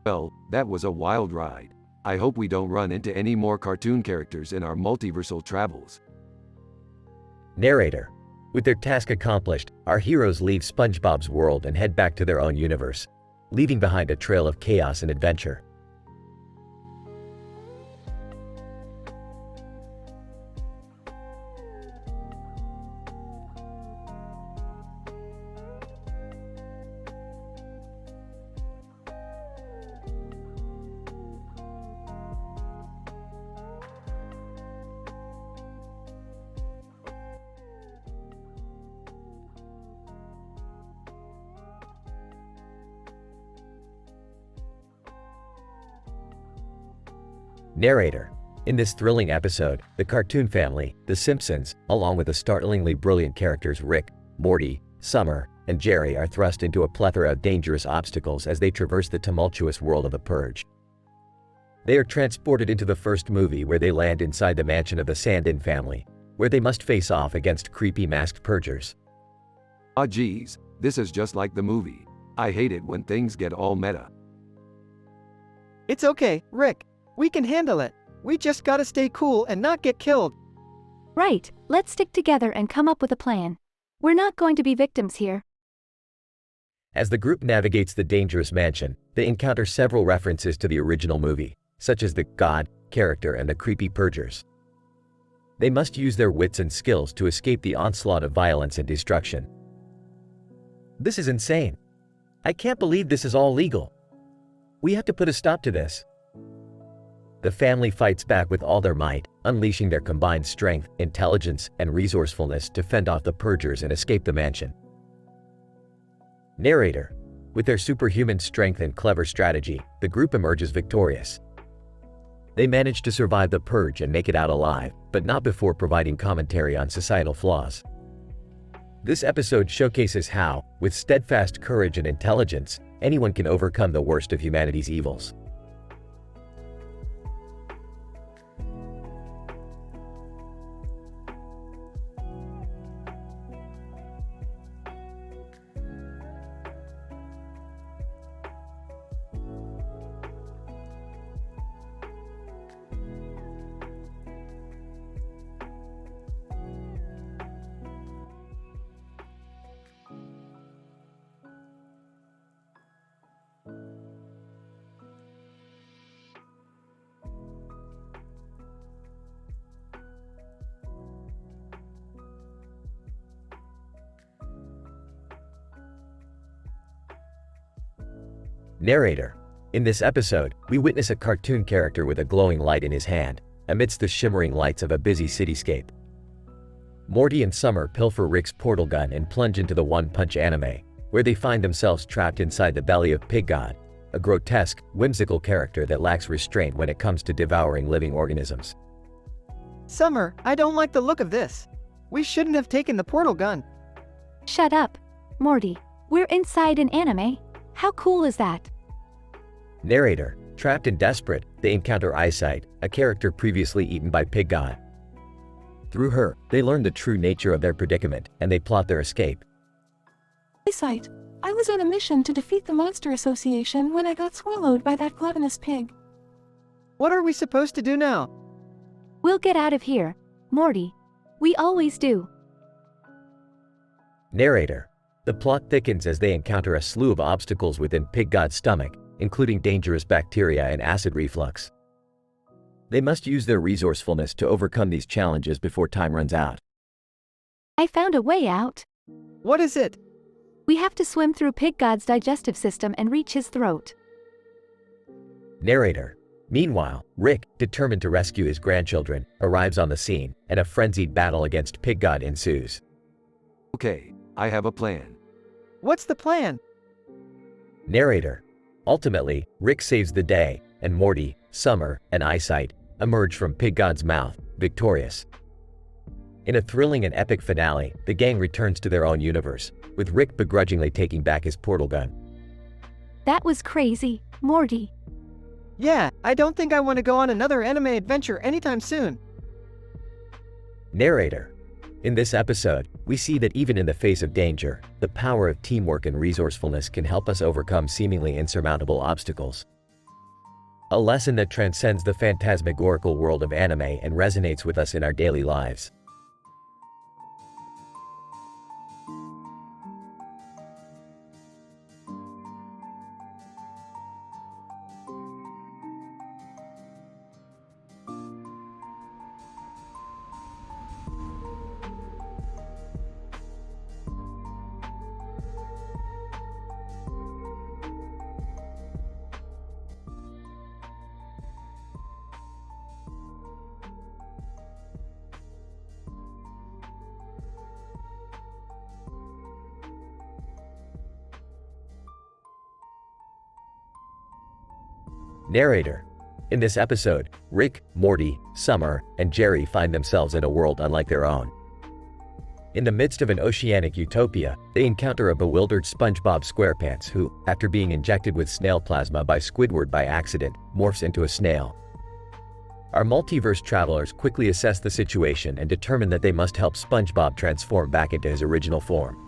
D: Well, that was a wild ride. I hope we don't run into any more cartoon characters in our multiversal travels.
A: Narrator. With their task accomplished, our heroes leave SpongeBob's world and head back to their own universe, leaving behind a trail of chaos and adventure. Narrator. In this thrilling episode, the cartoon family, The Simpsons, along with the startlingly brilliant characters Rick, Morty, Summer, and Jerry are thrust into a plethora of dangerous obstacles as they traverse the tumultuous world of the Purge. They are transported into the first movie where they land inside the mansion of the Sandin family, where they must face off against creepy masked purgers.
D: Ah geez, this is just like the movie. I hate it when things get all meta.
B: It's okay, Rick. We can handle it. We just gotta stay cool and not get killed.
G: Right, let's stick together and come up with a plan. We're not going to be victims here.
A: As the group navigates the dangerous mansion, they encounter several references to the original movie, such as the God, character, and the creepy purgers. They must use their wits and skills to escape the onslaught of violence and destruction. This is insane. I can't believe this is all legal. We have to put a stop to this. The family fights back with all their might, unleashing their combined strength, intelligence, and resourcefulness to fend off the purgers and escape the mansion. Narrator. With their superhuman strength and clever strategy, the group emerges victorious. They manage to survive the purge and make it out alive, but not before providing commentary on societal flaws. This episode showcases how, with steadfast courage and intelligence, anyone can overcome the worst of humanity's evils. Narrator. In this episode, we witness a cartoon character with a glowing light in his hand, amidst the shimmering lights of a busy cityscape. Morty and Summer pilfer Rick's portal gun and plunge into the One Punch anime, where they find themselves trapped inside the belly of Pig God, a grotesque, whimsical character that lacks restraint when it comes to devouring living organisms.
B: Summer, I don't like the look of this. We shouldn't have taken the portal gun.
G: Shut up, Morty. We're inside an anime. How cool is that?
A: Narrator. Trapped and desperate, they encounter Eyesight, a character previously eaten by Pig God. Through her, they learn the true nature of their predicament, and they plot their escape.
T: Eyesight, I was on a mission to defeat the Monster Association when I got swallowed by that gluttonous pig.
B: What are we supposed to do now?
G: We'll get out of here, Morty. We always do.
A: Narrator. The plot thickens as they encounter a slew of obstacles within Pig God's stomach, including dangerous bacteria and acid reflux. They must use their resourcefulness to overcome these challenges before time runs out.
G: I found a way out.
B: What is it?
G: We have to swim through Pig God's digestive system and reach his throat.
A: Narrator. Meanwhile, Rick, determined to rescue his grandchildren, arrives on the scene, and a frenzied battle against Pig God ensues.
D: Okay, I have a plan.
B: What's the plan?
A: Narrator. Ultimately, Rick saves the day, and Morty, Summer, and Eyesight emerge from Pig God's mouth, victorious. In a thrilling and epic finale, the gang returns to their own universe, with Rick begrudgingly taking back his portal gun.
G: That was crazy, Morty.
B: Yeah, I don't think I want to go on another anime adventure anytime soon.
A: Narrator. In this episode, we see that even in the face of danger, the power of teamwork and resourcefulness can help us overcome seemingly insurmountable obstacles. A lesson that transcends the phantasmagorical world of anime and resonates with us in our daily lives. Narrator. In this episode, Rick, Morty, Summer, and Jerry find themselves in a world unlike their own. In the midst of an oceanic utopia, they encounter a bewildered SpongeBob SquarePants who, after being injected with snail plasma by Squidward by accident, morphs into a snail. Our multiverse travelers quickly assess the situation and determine that they must help SpongeBob transform back into his original form.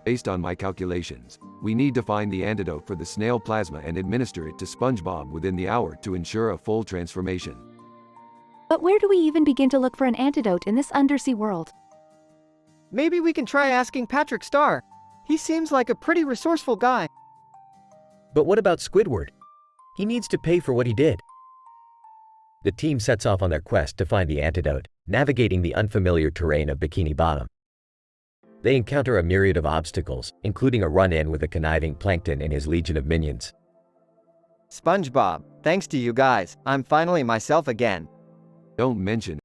D: Based on my calculations, we need to find the antidote for the snail plasma and administer it to SpongeBob within the hour to ensure a full transformation.
G: But where do we even begin to look for an antidote in this undersea world?
B: Maybe we can try asking Patrick Star. He seems like a pretty resourceful guy.
A: But what about Squidward? He needs to pay for what he did. The team sets off on their quest to find the antidote, navigating the unfamiliar terrain of Bikini Bottom. They encounter a myriad of obstacles, including a run-in with a conniving Plankton and his legion of minions.
B: SpongeBob, thanks to you guys, I'm finally myself again.
D: Don't mention it.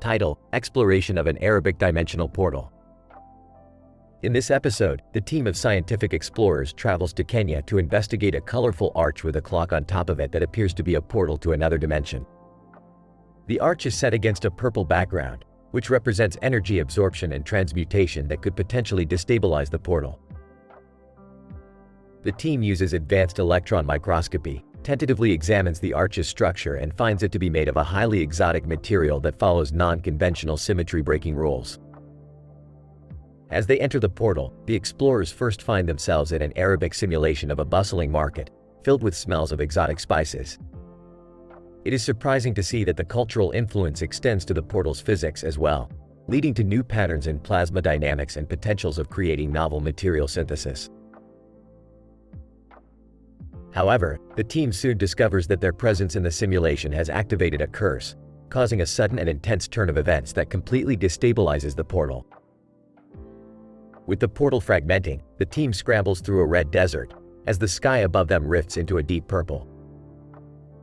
A: Title: Exploration of an Arabic Dimensional Portal. In this episode, the team of scientific explorers travels to Kenya to investigate a colorful arch with a clock on top of it that appears to be a portal to another dimension. The arch is set against a purple background, which represents energy absorption and transmutation that could potentially destabilize the portal. The team uses advanced electron microscopy, tentatively examines the arch's structure and finds it to be made of a highly exotic material that follows non-conventional symmetry-breaking rules. As they enter the portal, the explorers first find themselves in an Arabic simulation of a bustling market, filled with smells of exotic spices. It is surprising to see that the cultural influence extends to the portal's physics as well, leading to new patterns in plasma dynamics and potentials of creating novel material synthesis. However, the team soon discovers that their presence in the simulation has activated a curse, causing a sudden and intense turn of events that completely destabilizes the portal. With the portal fragmenting, the team scrambles through a red desert, as the sky above them rifts into a deep purple.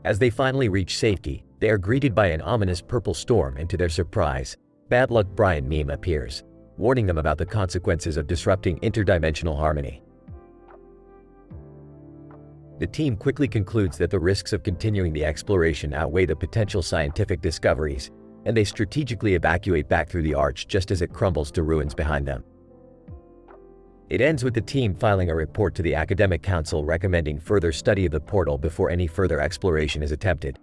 A: As they finally reach safety, they are greeted by an ominous purple storm, and to their surprise, Bad Luck Brian meme appears, warning them about the consequences of disrupting interdimensional harmony. The team quickly concludes that the risks of continuing the exploration outweigh the potential scientific discoveries, and they strategically evacuate back through the arch just as it crumbles to ruins behind them. It ends with the team filing a report to the Academic Council recommending further study of the portal before any further exploration is attempted.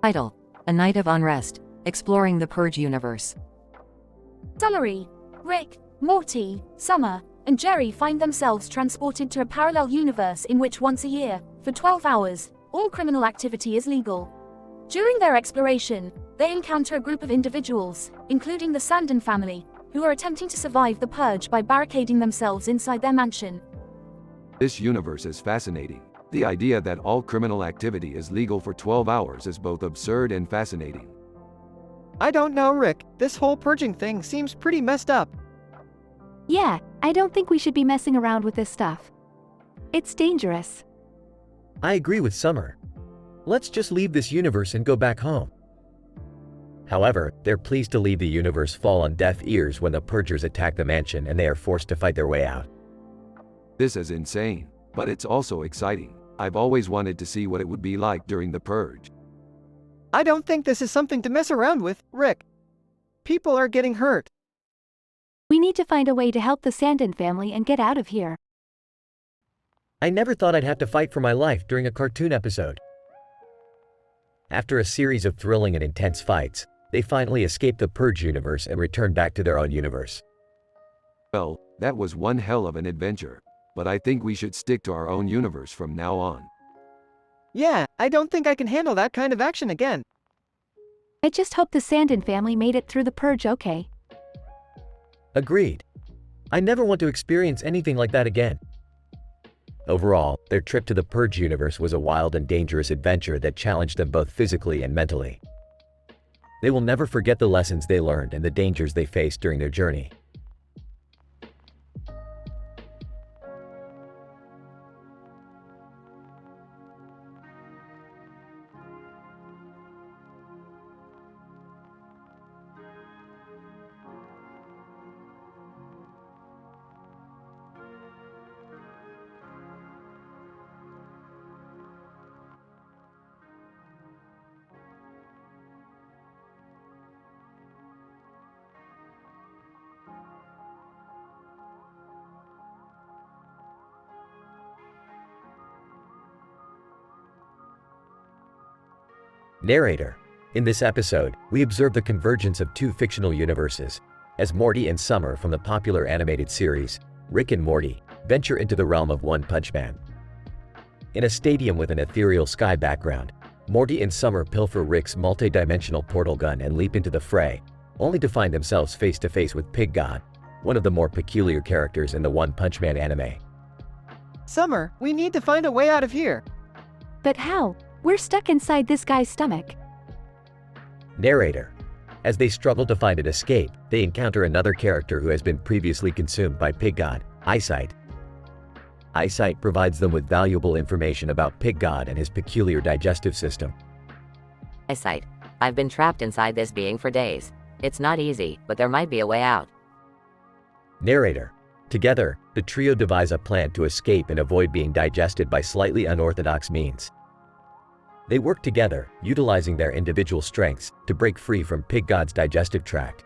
E: Title: A Night of Unrest, Exploring the Purge Universe.
J: Summary: Rick, Morty, Summer, and Jerry find themselves transported to a parallel universe in which once a year, for 12 hours, all criminal activity is legal. During their exploration, they encounter a group of individuals, including the Sandin family, who are attempting to survive the purge by barricading themselves inside their mansion.
D: This universe is fascinating. The idea that all criminal activity is legal for 12 hours is both absurd and fascinating.
B: I don't know, Rick. This whole purging thing seems pretty messed up.
G: Yeah, I don't think we should be messing around with this stuff. It's dangerous.
A: I agree with Summer. Let's just leave this universe and go back home. However, they're pleased to leave the universe fall on deaf ears when the Purgers attack the mansion and they are forced to fight their way out.
D: This is insane, but it's also exciting. I've always wanted to see what it would be like during the purge.
B: I don't think this is something to mess around with, Rick. People are getting hurt.
G: We need to find a way to help the Sandin family and get out of here.
A: I never thought I'd have to fight for my life during a cartoon episode. After a series of thrilling and intense fights, they finally escape the Purge universe and return back to their own universe.
D: Well, that was one hell of an adventure. But I think we should stick to our own universe from now on.
B: Yeah, I don't think I can handle that kind of action again.
G: I just hope the Sandin family made it through the purge okay.
A: Agreed. I never want to experience anything like that again. Overall, their trip to the Purge universe was a wild and dangerous adventure that challenged them both physically and mentally. They will never forget the lessons they learned and the dangers they faced during their journey. Narrator. In this episode, we observe the convergence of two fictional universes, as Morty and Summer from the popular animated series, Rick and Morty, venture into the realm of One Punch Man. In a stadium with an ethereal sky background, Morty and Summer pilfer Rick's multi-dimensional portal gun and leap into the fray, only to find themselves face to face with Pig God, one of the more peculiar characters in the One Punch Man anime.
B: Summer, we need to find a way out of here.
G: But how? We're stuck inside this guy's stomach.
A: Narrator. As they struggle to find an escape, they encounter another character who has been previously consumed by Pig God, Eyesight. Eyesight provides them with valuable information about Pig God and his peculiar digestive system.
K: Eyesight, I've been trapped inside this being for days. It's not easy, but there might be a way out.
A: Narrator. Together, the trio devise a plan to escape and avoid being digested by slightly unorthodox means. They work together, utilizing their individual strengths, to break free from Pig God's digestive tract.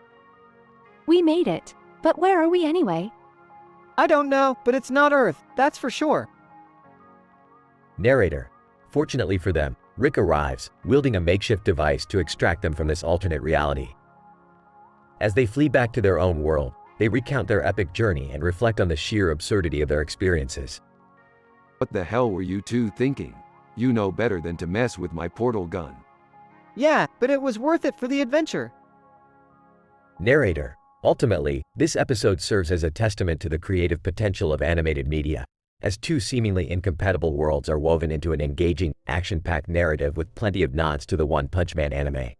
G: We made it. But where are we anyway?
B: I don't know, but it's not Earth, that's for sure.
A: Narrator. Fortunately for them, Rick arrives, wielding a makeshift device to extract them from this alternate reality. As they flee back to their own world, they recount their epic journey and reflect on the sheer absurdity of their experiences.
D: What the hell were you two thinking? You know better than to mess with my portal gun.
B: Yeah, but it was worth it for the adventure.
A: Narrator. Ultimately, this episode serves as a testament to the creative potential of animated media, as two seemingly incompatible worlds are woven into an engaging, action-packed narrative with plenty of nods to the One Punch Man anime.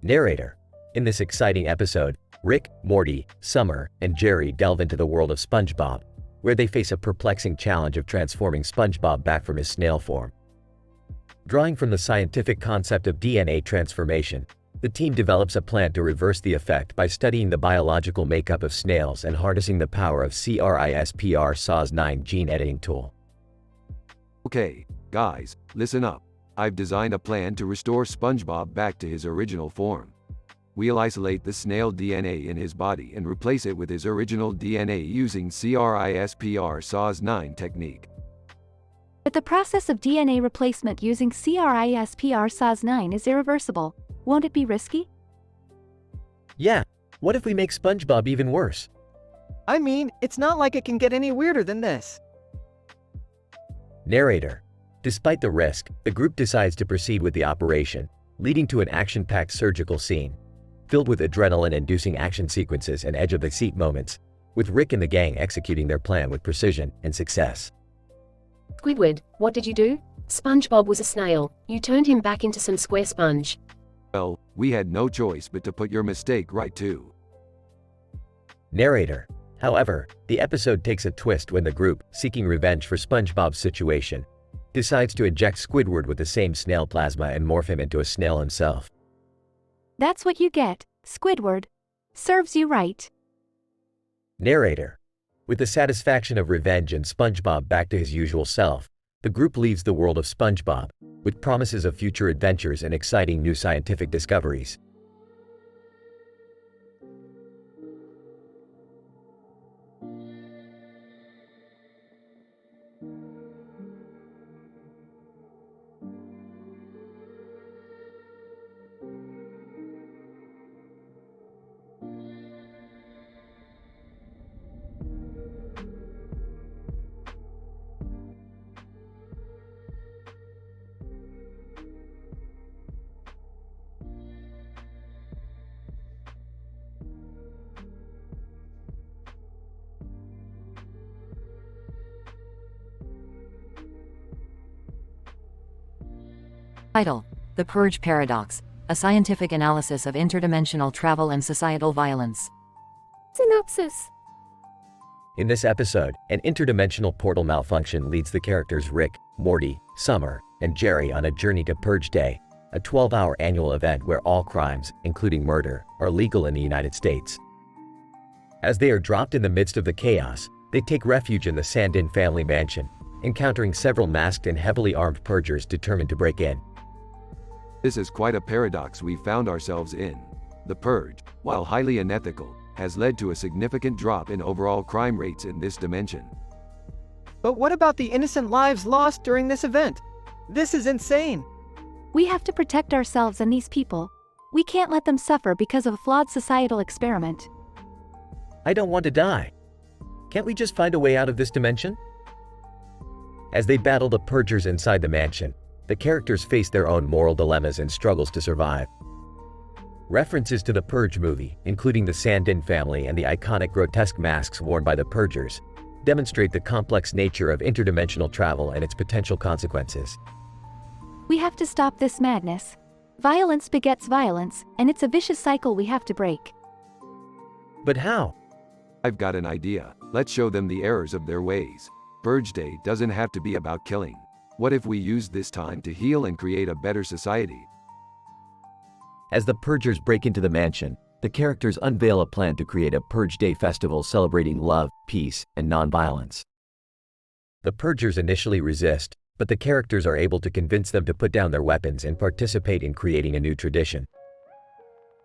A: Narrator. In this exciting episode, Rick, Morty, Summer, and Jerry delve into the world of SpongeBob, where they face a perplexing challenge of transforming SpongeBob back from his snail form. Drawing from the scientific concept of DNA transformation, the team develops a plan to reverse the effect by studying the biological makeup of snails and harnessing the power of CRISPR-Cas9 gene editing tool.
D: Okay, guys, listen up. I've designed a plan to restore SpongeBob back to his original form. We'll isolate the snail DNA in his body and replace it with his original DNA using CRISPR-Cas9 technique.
G: But the process of DNA replacement using CRISPR-Cas9 is irreversible. Won't it be risky?
A: Yeah, what if we make SpongeBob even worse?
B: I mean, it's not like it can get any weirder than this.
A: Narrator. Despite the risk, the group decides to proceed with the operation, leading to an action-packed surgical scene, filled with adrenaline-inducing action sequences and edge-of-the-seat moments, with Rick and the gang executing their plan with precision and success.
U: Squidward, what did you do? SpongeBob was a snail. You turned him back into some square sponge.
D: Well, we had no choice but to put your mistake right too.
A: Narrator. However, the episode takes a twist when the group, seeking revenge for SpongeBob's situation, decides to inject Squidward with the same snail plasma and morph him into a snail himself.
G: That's what you get, Squidward. Serves you right.
A: Narrator. With the satisfaction of revenge and SpongeBob back to his usual self, the group leaves the world of SpongeBob, with promises of future adventures and exciting new scientific discoveries.
E: Title: The Purge Paradox, a scientific analysis of interdimensional travel and societal violence.
G: Synopsis.
A: In this episode, an interdimensional portal malfunction leads the characters Rick, Morty, Summer, and Jerry on a journey to Purge Day, a 12-hour annual event where all crimes, including murder, are legal in the United States. As they are dropped in the midst of the chaos, they take refuge in the Sandin family mansion, encountering several masked and heavily armed purgers determined to break in.
D: This is quite a paradox we found ourselves in. The purge, while highly unethical, has led to a significant drop in overall crime rates in this dimension.
B: But what about the innocent lives lost during this event? This is insane.
G: We have to protect ourselves and these people. We can't let them suffer because of a flawed societal experiment.
A: I don't want to die. Can't we just find a way out of this dimension? As they battle the purgers inside the mansion, the characters face their own moral dilemmas and struggles to survive. References to the Purge movie, including the Sandin family and the iconic grotesque masks worn by the purgers, demonstrate the complex nature of interdimensional travel and its potential consequences.
G: We have to stop this madness. Violence begets violence, and it's a vicious cycle we have to break.
A: But how?
D: I've got an idea. Let's show them the errors of their ways. Purge Day doesn't have to be about killing. What if we use this time to heal and create a better society?
A: As the purgers break into the mansion, the characters unveil a plan to create a Purge Day festival celebrating love, peace, and non-violence. The purgers initially resist, but the characters are able to convince them to put down their weapons and participate in creating a new tradition.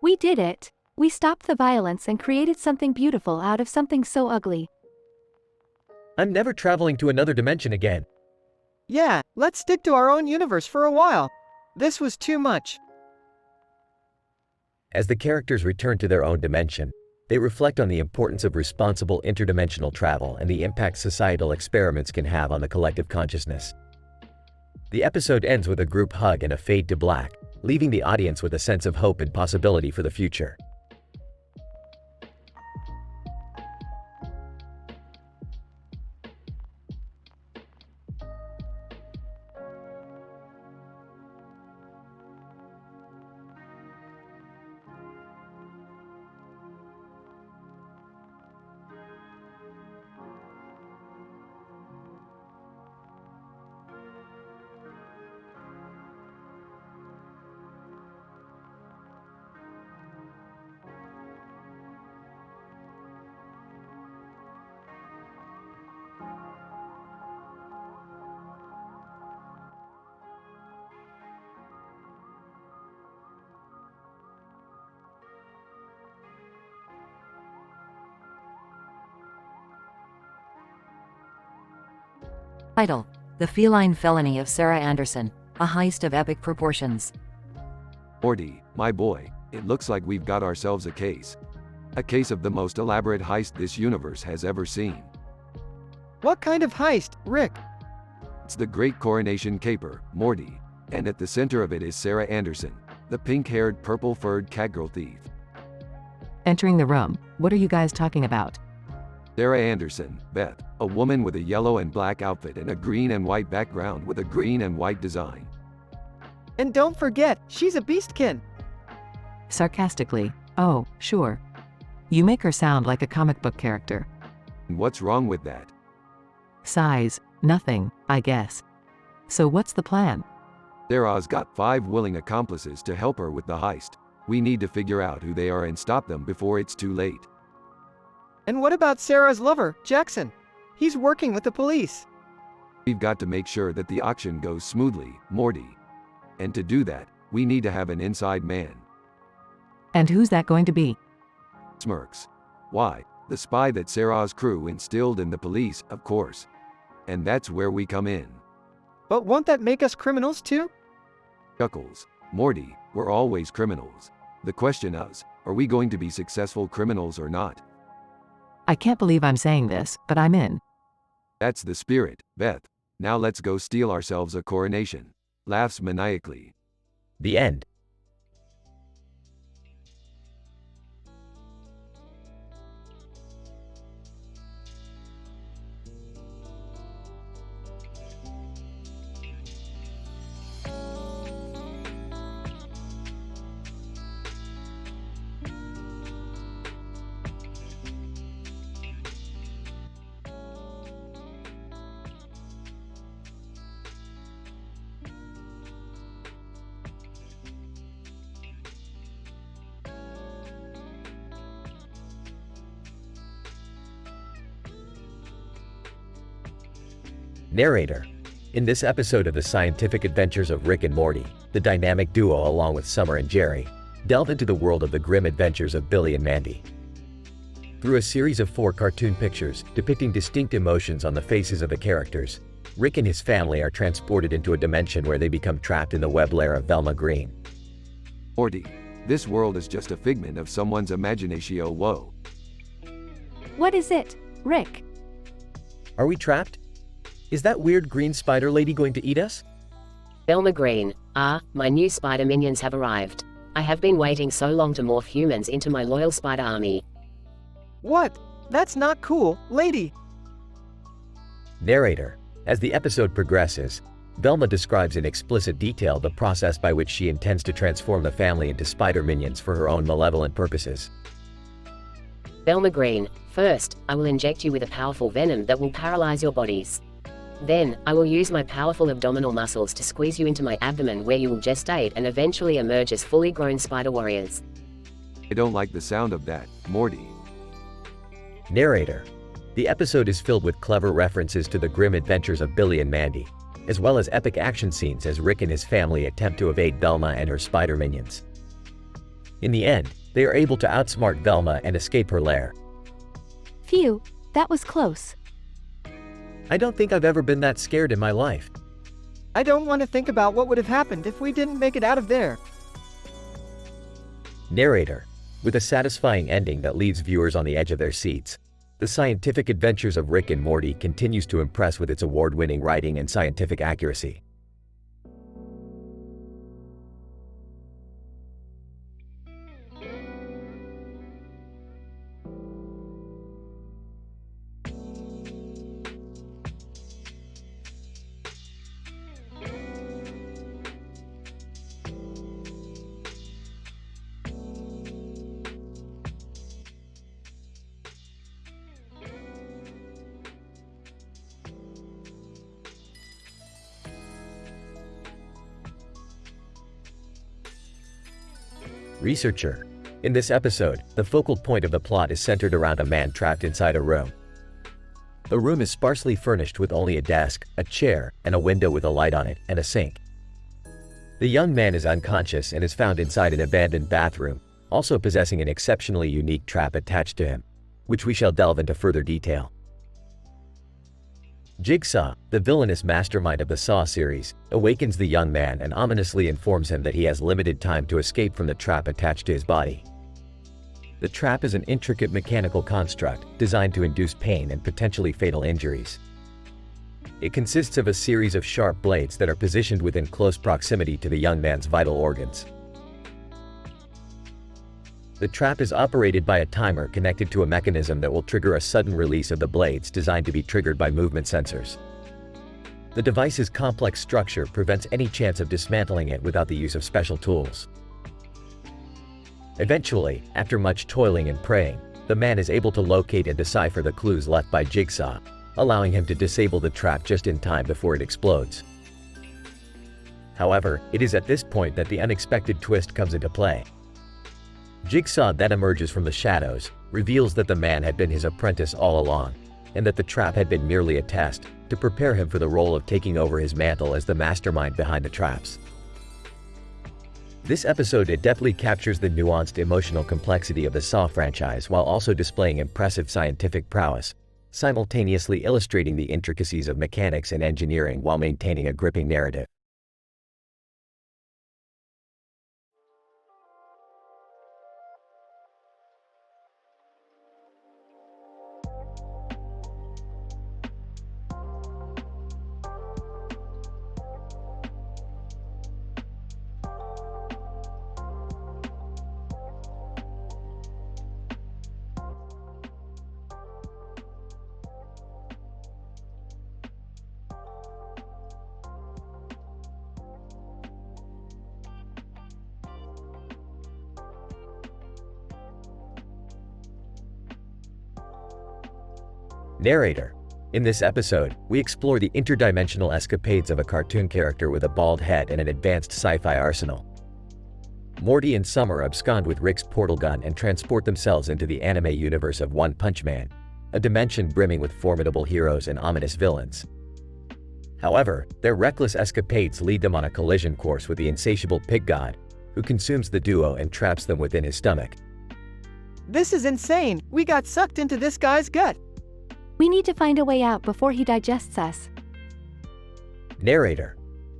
G: We did it. We stopped the violence and created something beautiful out of something so ugly.
A: I'm never traveling to another dimension again.
B: Yeah, let's stick to our own universe for a while. This was too much.
A: As the characters return to their own dimension, they reflect on the importance of responsible interdimensional travel and the impact societal experiments can have on the collective consciousness. The episode ends with a group hug and a fade to black, leaving the audience with a sense of hope and possibility for the future.
E: Title: The Feline Felony of Sarah Anderson, a heist of epic proportions.
D: Morty, my boy, it looks like we've got ourselves a case. A case of the most elaborate heist this universe has ever seen.
B: What kind of heist, Rick?
D: It's the Great Coronation Caper, Morty, and at the center of it is Sarah Anderson, the pink-haired, purple-furred catgirl thief.
R: Entering the room, what are you guys talking about?
D: Sarah Anderson, Beth, a woman with a yellow and black outfit and a green and white background with a green and white design.
B: And don't forget, she's a beastkin.
R: Sarcastically, oh, sure. You make her sound like a comic book character.
D: And what's wrong with that?
R: Size, nothing, I guess. So what's the plan?
D: Sarah's got 5 willing accomplices to help her with the heist. We need to figure out who they are and stop them before it's too late.
B: And what about Sarah's lover, Jackson? He's working with the police.
D: We've got to make sure that the auction goes smoothly, Morty. And to do that, we need to have an inside man.
R: And who's that going to be?
D: Smirks. Why, the spy that Sarah's crew instilled in the police, of course. And that's where we come in.
B: But won't that make us criminals too?
D: Chuckles. Morty, we're always criminals. The question is, are we going to be successful criminals or not?
R: I can't believe I'm saying this, but I'm in.
D: That's the spirit, Beth. Now let's go steal ourselves a coronation. Laughs maniacally.
A: The end. Narrator. In this episode of the scientific adventures of Rick and Morty, the dynamic duo along with Summer and Jerry delve into the world of the grim adventures of Billy and Mandy. Through a series of 4 cartoon pictures depicting distinct emotions on the faces of the characters, Rick and his family are transported into a dimension where they become trapped in the web lair of Velma Green.
D: Morty, this world is just a figment of someone's imagination. Whoa.
G: What is it, Rick?
A: Are we trapped? Is that weird green spider lady going to eat us?
U: Velma Green, my new spider minions have arrived. I have been waiting so long to morph humans into my loyal spider army.
B: What? That's not cool, lady.
A: Narrator. As the episode progresses, Velma describes in explicit detail the process by which she intends to transform the family into spider minions for her own malevolent purposes.
U: Velma Green, first, I will inject you with a powerful venom that will paralyze your bodies. Then, I will use my powerful abdominal muscles to squeeze you into my abdomen where you will gestate and eventually emerge as fully grown spider warriors.
D: I don't like the sound of that, Morty.
A: Narrator. The episode is filled with clever references to the grim adventures of Billy and Mandy, as well as epic action scenes as Rick and his family attempt to evade Velma and her spider minions. In the end, they are able to outsmart Velma and escape her lair.
G: Phew, that was close.
A: I don't think I've ever been that scared in my life.
B: I don't want to think about what would have happened if we didn't make it out of there.
A: Narrator. With a satisfying ending that leaves viewers on the edge of their seats, the scientific adventures of Rick and Morty continues to impress with its award-winning writing and scientific accuracy. Researcher. In this episode, the focal point of the plot is centered around a man trapped inside a room. The room is sparsely furnished with only a desk, a chair, and a window with a light on it, and a sink. The young man is unconscious and is found inside an abandoned bathroom, also possessing an exceptionally unique trap attached to him, which we shall delve into further detail. Jigsaw, the villainous mastermind of the Saw series, awakens the young man and ominously informs him that he has limited time to escape from the trap attached to his body. The trap is an intricate mechanical construct designed to induce pain and potentially fatal injuries. It consists of a series of sharp blades that are positioned within close proximity to the young man's vital organs. The trap is operated by a timer connected to a mechanism that will trigger a sudden release of the blades designed to be triggered by movement sensors. The device's complex structure prevents any chance of dismantling it without the use of special tools. Eventually, after much toiling and praying, the man is able to locate and decipher the clues left by Jigsaw, allowing him to disable the trap just in time before it explodes. However, it is at this point that the unexpected twist comes into play. Jigsaw then emerges from the shadows, reveals that the man had been his apprentice all along, and that the trap had been merely a test to prepare him for the role of taking over his mantle as the mastermind behind the traps. This episode adeptly captures the nuanced emotional complexity of the Saw franchise while also displaying impressive scientific prowess, simultaneously illustrating the intricacies of mechanics and engineering while maintaining a gripping narrative. Narrator. In this episode, we explore the interdimensional escapades of a cartoon character with a bald head and an advanced sci-fi arsenal. Morty and Summer abscond with Rick's portal gun and transport themselves into the anime universe of One Punch Man, a dimension brimming with formidable heroes and ominous villains. However, their reckless escapades lead them on a collision course with the insatiable pig god, who consumes the duo and traps them within his stomach.
B: This is insane! We got sucked into this guy's gut!
G: We need to find a way out before he digests us.
A: Narrator.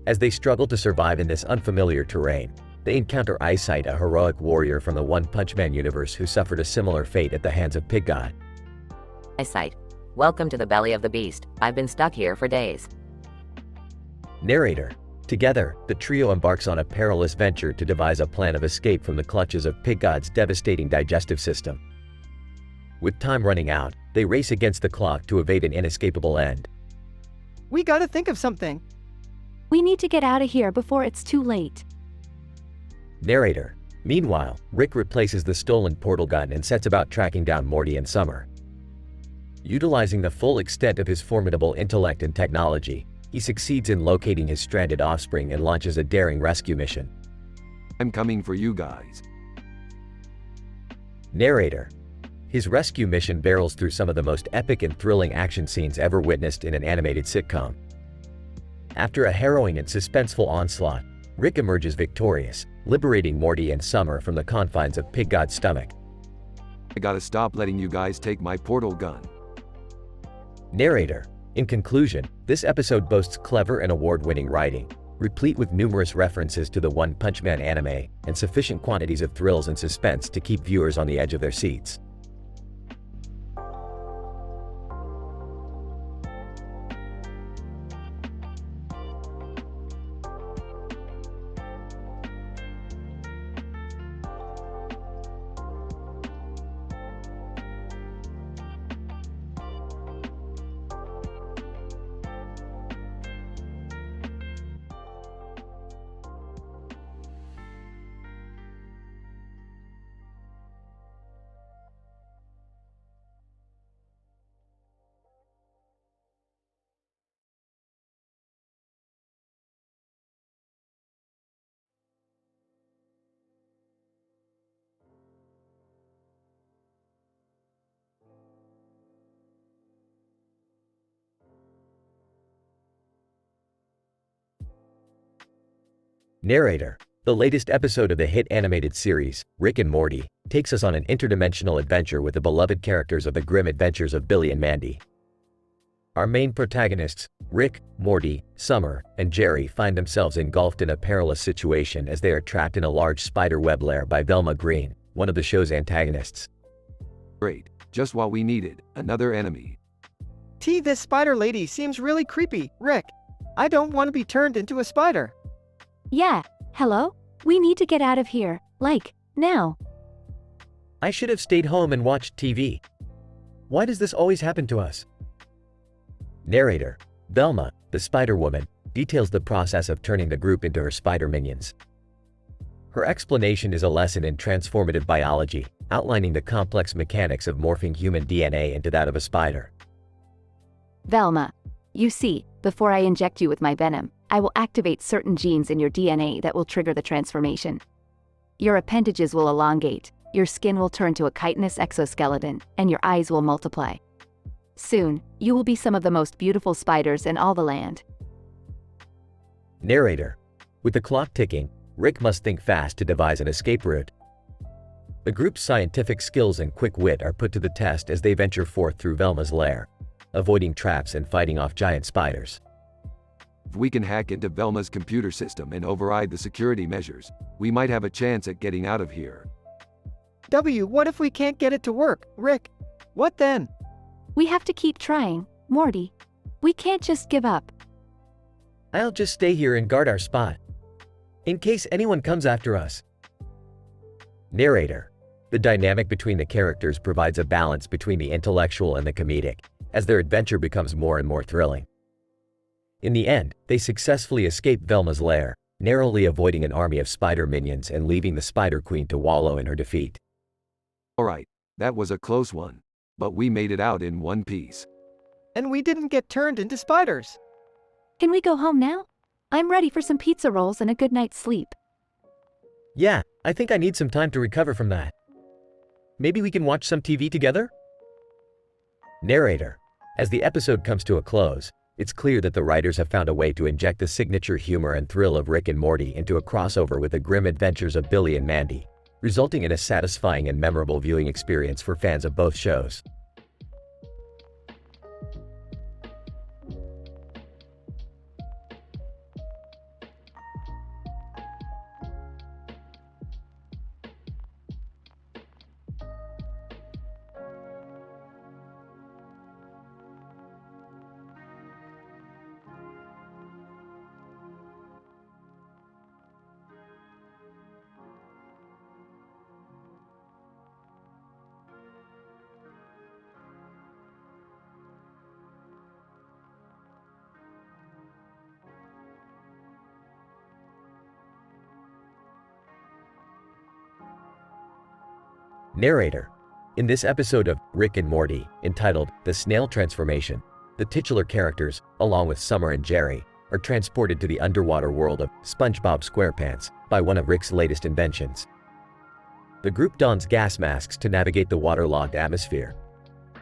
A: As they struggle to survive in this unfamiliar terrain, they encounter AiTelevision, a heroic warrior from the One Punch Man universe who suffered a similar fate at the hands of Pig God.
K: AiTelevision. Welcome to the belly of the beast. I've been stuck here for days.
A: Narrator. Together, the trio embarks on a perilous venture to devise a plan of escape from the clutches of Pig God's devastating digestive system. With time running out, they race against the clock to evade an inescapable end.
B: We gotta think of something.
G: We need to get out of here before it's too late.
A: Narrator. Meanwhile, Rick replaces the stolen portal gun and sets about tracking down Morty and Summer. Utilizing the full extent of his formidable intellect and technology, he succeeds in locating his stranded offspring and launches a daring rescue mission.
D: I'm coming for you guys.
A: Narrator. His rescue mission barrels through some of the most epic and thrilling action scenes ever witnessed in an animated sitcom. After a harrowing and suspenseful onslaught, Rick emerges victorious, liberating Morty and Summer from the confines of Pig God's stomach.
D: I gotta stop letting you guys take my portal gun.
A: Narrator. In conclusion, this episode boasts clever and award-winning writing, replete with numerous references to the One Punch Man anime, and sufficient quantities of thrills and suspense to keep viewers on the edge of their seats. Narrator. The latest episode of the hit animated series, Rick and Morty, takes us on an interdimensional adventure with the beloved characters of the grim adventures of Billy and Mandy. Our main protagonists, Rick, Morty, Summer, and Jerry, find themselves engulfed in a perilous situation as they are trapped in a large spider web lair by Velma Green, one of the show's antagonists.
D: Great, just what we needed, another enemy.
B: This spider lady seems really creepy, Rick. I don't want to be turned into a spider.
G: Yeah, hello? We need to get out of here, like, now.
A: I should have stayed home and watched TV. Why does this always happen to us? Narrator, Velma, the Spider-Woman, details the process of turning the group into her spider minions. Her explanation is a lesson in transformative biology, outlining the complex mechanics of morphing human DNA into that of a spider.
K: Velma, you see, before I inject you with my venom, I will activate certain genes in your DNA that will trigger the transformation. Your appendages will elongate, your skin will turn to a chitinous exoskeleton, and your eyes will multiply. Soon, you will be some of the most beautiful spiders in all the land.
A: Narrator, with the clock ticking, Rick must think fast to devise an escape route. The group's scientific skills and quick wit are put to the test as they venture forth through Velma's lair, avoiding traps and fighting off giant spiders.
D: If we can hack into Velma's computer system and override the security measures, we might have a chance at getting out of here.
B: What if we can't get it to work, Rick? What then?
G: We have to keep trying, Morty. We can't just give up.
A: I'll just stay here and guard our spot, in case anyone comes after us. Narrator, the dynamic between the characters provides a balance between the intellectual and the comedic, as their adventure becomes more and more thrilling. In the end, they successfully escape Velma's lair, narrowly avoiding an army of spider minions and leaving the Spider Queen to wallow in her defeat.
D: Alright, that was a close one, but we made it out in one piece.
B: And we didn't get turned into spiders.
G: Can we go home now? I'm ready for some pizza rolls and a good night's sleep.
A: Yeah, I think I need some time to recover from that. Maybe we can watch some TV together? Narrator, as the episode comes to a close, it's clear that the writers have found a way to inject the signature humor and thrill of Rick and Morty into a crossover with the grim adventures of Billy and Mandy, resulting in a satisfying and memorable viewing experience for fans of both shows. Narrator, in this episode of Rick and Morty, entitled The Snail Transformation, the titular characters, along with Summer and Jerry, are transported to the underwater world of SpongeBob SquarePants by one of Rick's latest inventions. The group dons gas masks to navigate the waterlogged atmosphere.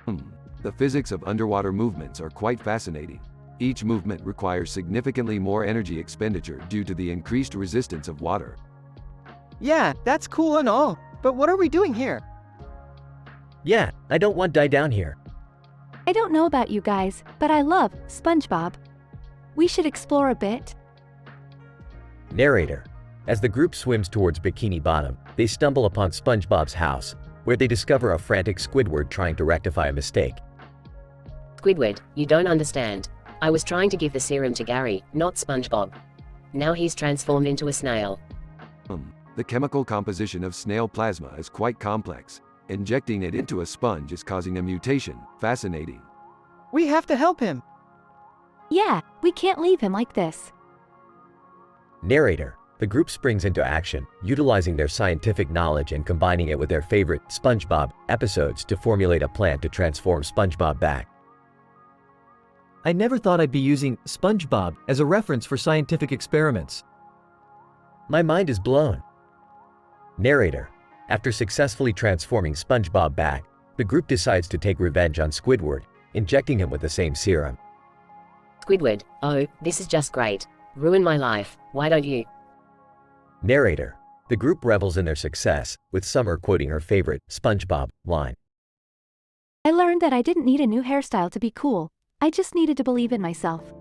D: The physics of underwater movements are quite fascinating. Each movement requires significantly more energy expenditure due to the increased resistance of water.
B: Yeah, that's cool and all, but what are we doing here?
A: Yeah, I don't want to die down here.
G: I don't know about you guys, but I love SpongeBob. We should explore a bit.
A: Narrator, as the group swims towards Bikini Bottom, they stumble upon SpongeBob's house, where they discover a frantic Squidward trying to rectify a mistake.
U: Squidward, you don't understand. I was trying to give the serum to Gary, not SpongeBob. Now he's transformed into a snail.
D: The chemical composition of snail plasma is quite complex. Injecting it into a sponge is causing a mutation. Fascinating.
B: We have to help him.
G: Yeah, we can't leave him like this.
A: Narrator, the group springs into action, utilizing their scientific knowledge and combining it with their favorite SpongeBob episodes to formulate a plan to transform SpongeBob back. I never thought I'd be using SpongeBob as a reference for scientific experiments. My mind is blown. Narrator, after successfully transforming SpongeBob back, the group decides to take revenge on Squidward, injecting him with the same serum.
U: Squidward, oh, this is just great. Ruin my life, why don't you?
A: Narrator, the group revels in their success, with Summer quoting her favorite SpongeBob line.
G: I learned that I didn't need a new hairstyle to be cool.
K: I just needed to believe in myself.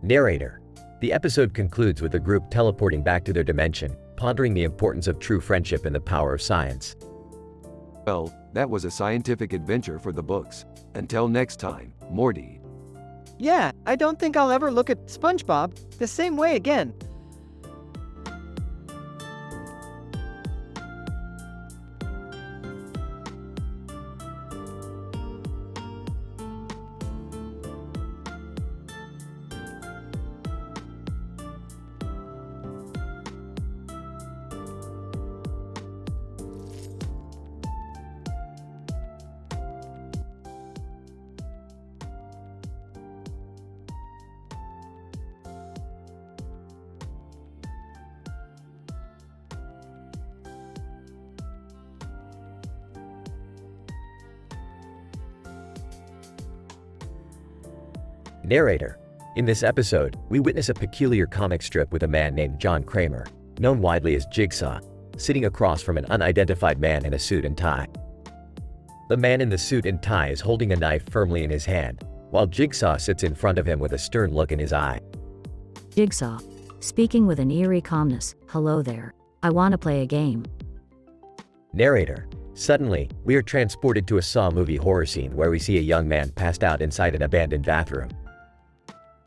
A: Narrator. The episode concludes with the group teleporting back to their dimension, pondering the importance of true friendship and the power of science.
D: Well, that was a scientific adventure for the books. Until next time, Morty.
B: Yeah, I don't think I'll ever look at SpongeBob the same way again.
A: Narrator. In this episode, we witness a peculiar comic strip with a man named John Kramer, known widely as Jigsaw, sitting across from an unidentified man in a suit and tie. The man in the suit and tie is holding a knife firmly in his hand, while Jigsaw sits in front of him with a stern look in his eye.
N: Jigsaw, speaking with an eerie calmness, hello there. I want to play a game.
A: Narrator. Suddenly, we are transported to a Saw movie horror scene where we see a young man passed out inside an abandoned bathroom.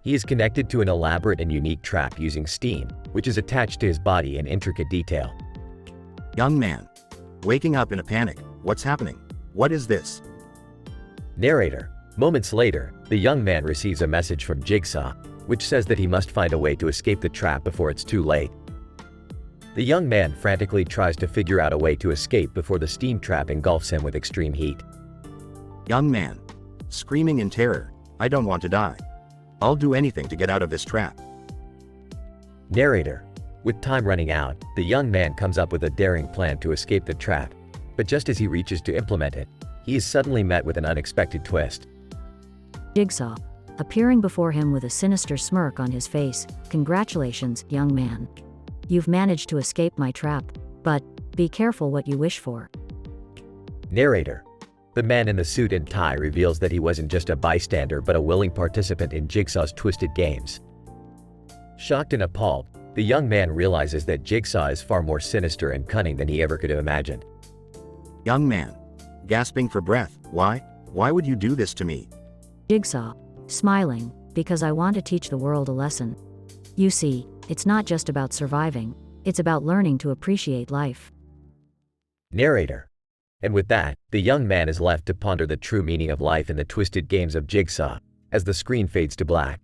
A: He is connected to an elaborate and unique trap using steam, which is attached to his body in intricate detail.
Q: Young man. Waking up in a panic. What's happening? What is this?
A: Narrator. Moments later, the young man receives a message from Jigsaw, which says that he must find a way to escape the trap before it's too late. The young man frantically tries to figure out a way to escape before the steam trap engulfs him with extreme heat.
Q: Young man. Screaming in terror. I don't want to die. I'll do anything to get out of this trap.
A: Narrator. With time running out, the young man comes up with a daring plan to escape the trap, but just as he reaches to implement it, he is suddenly met with an unexpected twist.
N: Jigsaw, appearing before him with a sinister smirk on his face, congratulations, young man. You've managed to escape my trap, but be careful what you wish for.
A: Narrator. The man in the suit and tie reveals that he wasn't just a bystander but a willing participant in Jigsaw's twisted games. Shocked and appalled, the young man realizes that Jigsaw is far more sinister and cunning than he ever could have imagined.
Q: Young man. Gasping for breath. Why? Why would you do this to me?
N: Jigsaw, smiling, because I want to teach the world a lesson. You see, it's not just about surviving, it's about learning to appreciate life.
A: Narrator. And with that, the young man is left to ponder the true meaning of life in the twisted games of Jigsaw, as the screen fades to black.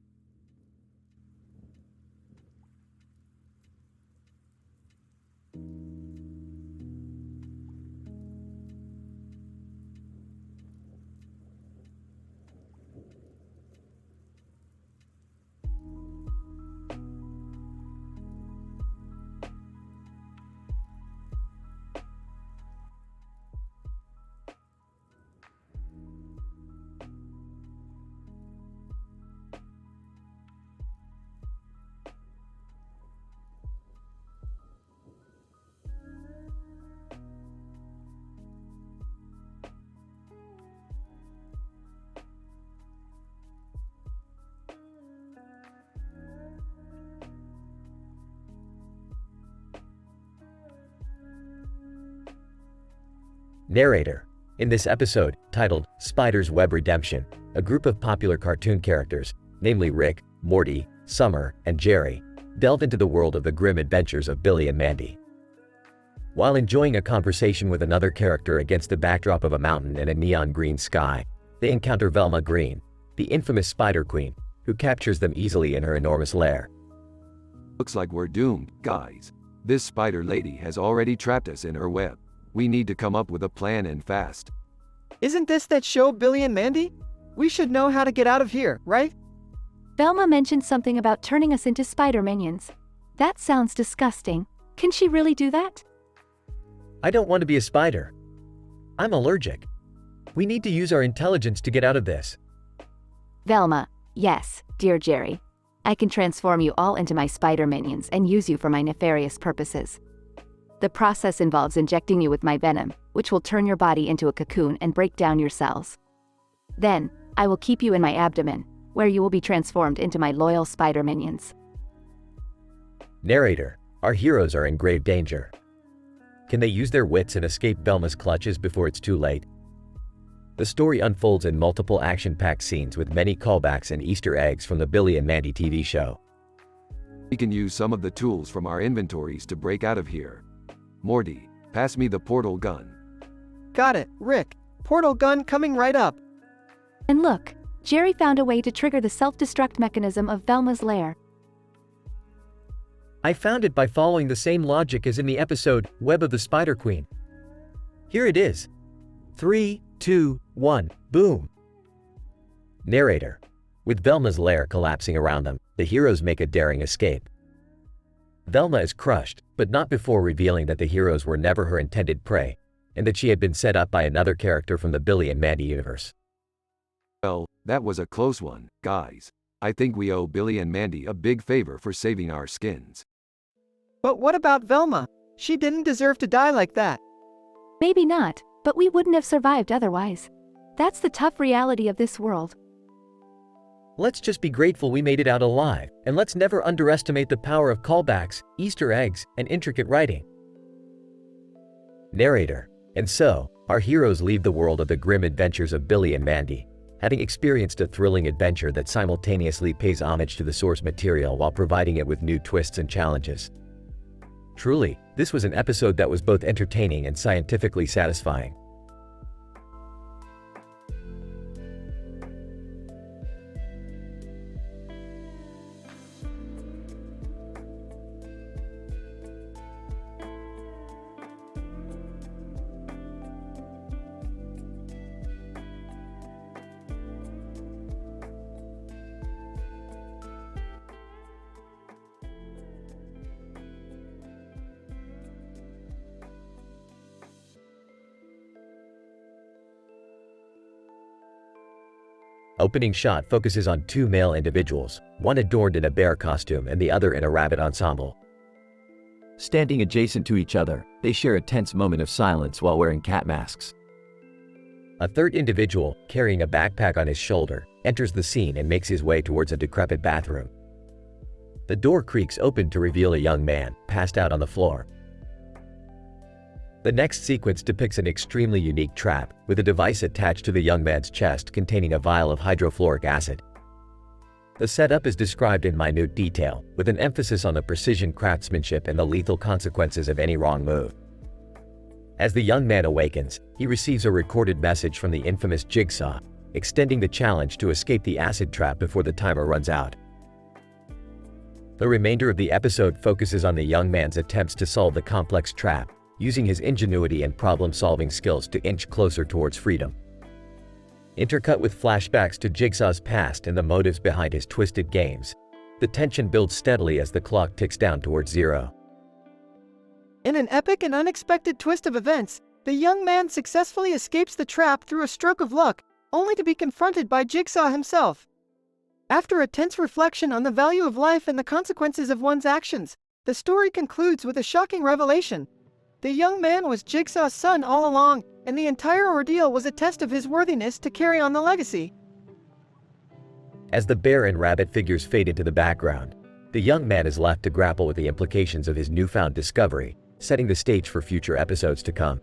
A: Narrator. In this episode, titled Spider's Web Redemption, a group of popular cartoon characters, namely Rick, Morty, Summer, and Jerry, delve into the world of the grim adventures of Billy and Mandy. While enjoying a conversation with another character against the backdrop of a mountain and a neon green sky, they encounter Velma Green, the infamous Spider Queen, who captures them easily in her enormous lair.
D: Looks like we're doomed, guys. This spider lady has already trapped us in her web. We need to come up with a plan and fast.
B: Isn't this that show Billy and Mandy? We should know how to get out of here, right?
K: Velma mentioned something about turning us into spider minions. That sounds disgusting. Can she really do that?
A: I don't want to be a spider. I'm allergic. We need to use our intelligence to get out of this.
K: Velma, yes, dear Jerry. I can transform you all into my spider minions and use you for my nefarious purposes. The process involves injecting you with my venom, which will turn your body into a cocoon and break down your cells. Then, I will keep you in my abdomen, where you will be transformed into my loyal spider minions.
A: Narrator, our heroes are in grave danger. Can they use their wits and escape Velma's clutches before it's too late? The story unfolds in multiple action-packed scenes with many callbacks and Easter eggs from the Billy and Mandy TV show.
D: We can use some of the tools from our inventories to break out of here. Morty, pass me the portal gun.
B: Got it, Rick. Portal gun coming right up.
E: And look, Jerry found a way to trigger the self-destruct mechanism of Velma's lair.
A: I found it by following the same logic as in the episode Web of the Spider Queen. Here it is. 3, 2, 1, boom. Narrator. With Velma's lair collapsing around them, the heroes make a daring escape. Velma is crushed, but not before revealing that the heroes were never her intended prey, and that she had been set up by another character from the Billy and Mandy universe.
D: Well, that was a close one, guys. I think we owe Billy and Mandy a big favor for saving our skins.
B: But what about Velma? She didn't deserve to die like that.
E: Maybe not, but we wouldn't have survived otherwise. That's the tough reality of this world.
A: Let's just be grateful we made it out alive, and let's never underestimate the power of callbacks, Easter eggs, and intricate writing. Narrator. And so, our heroes leave the world of the grim adventures of Billy and Mandy, having experienced a thrilling adventure that simultaneously pays homage to the source material while providing it with new twists and challenges. Truly, this was an episode that was both entertaining and scientifically satisfying. Opening shot focuses on two male individuals, one adorned in a bear costume and the other in a rabbit ensemble. Standing adjacent to each other, they share a tense moment of silence while wearing cat masks. A third individual, carrying a backpack on his shoulder, enters the scene and makes his way towards a decrepit bathroom. The door creaks open to reveal a young man, passed out on the floor. The next sequence depicts an extremely unique trap, with a device attached to the young man's chest containing a vial of hydrofluoric acid. The setup is described in minute detail, with an emphasis on the precision craftsmanship and the lethal consequences of any wrong move. As the young man awakens, he receives a recorded message from the infamous Jigsaw, extending the challenge to escape the acid trap before the timer runs out. The remainder of the episode focuses on the young man's attempts to solve the complex trap, using his ingenuity and problem-solving skills to inch closer towards freedom. Intercut with flashbacks to Jigsaw's past and the motives behind his twisted games, the tension builds steadily as the clock ticks down towards zero.
B: In an epic and unexpected twist of events, the young man successfully escapes the trap through a stroke of luck, only to be confronted by Jigsaw himself. After a tense reflection on the value of life and the consequences of one's actions, the story concludes with a shocking revelation. The young man was Jigsaw's son all along, and the entire ordeal was a test of his worthiness to carry on the legacy.
A: As the bear and rabbit figures fade into the background, the young man is left to grapple with the implications of his newfound discovery, setting the stage for future episodes to come.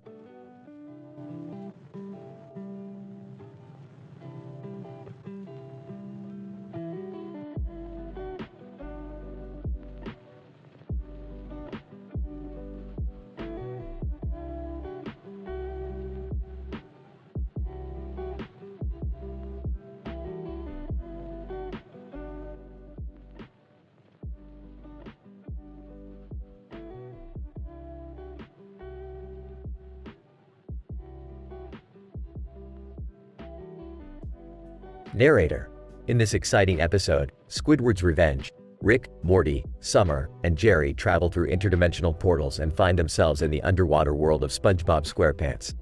A: Narrator. In this exciting episode, Squidward's Revenge, Rick, Morty, Summer, and Jerry travel through interdimensional portals and find themselves in the underwater world of SpongeBob SquarePants.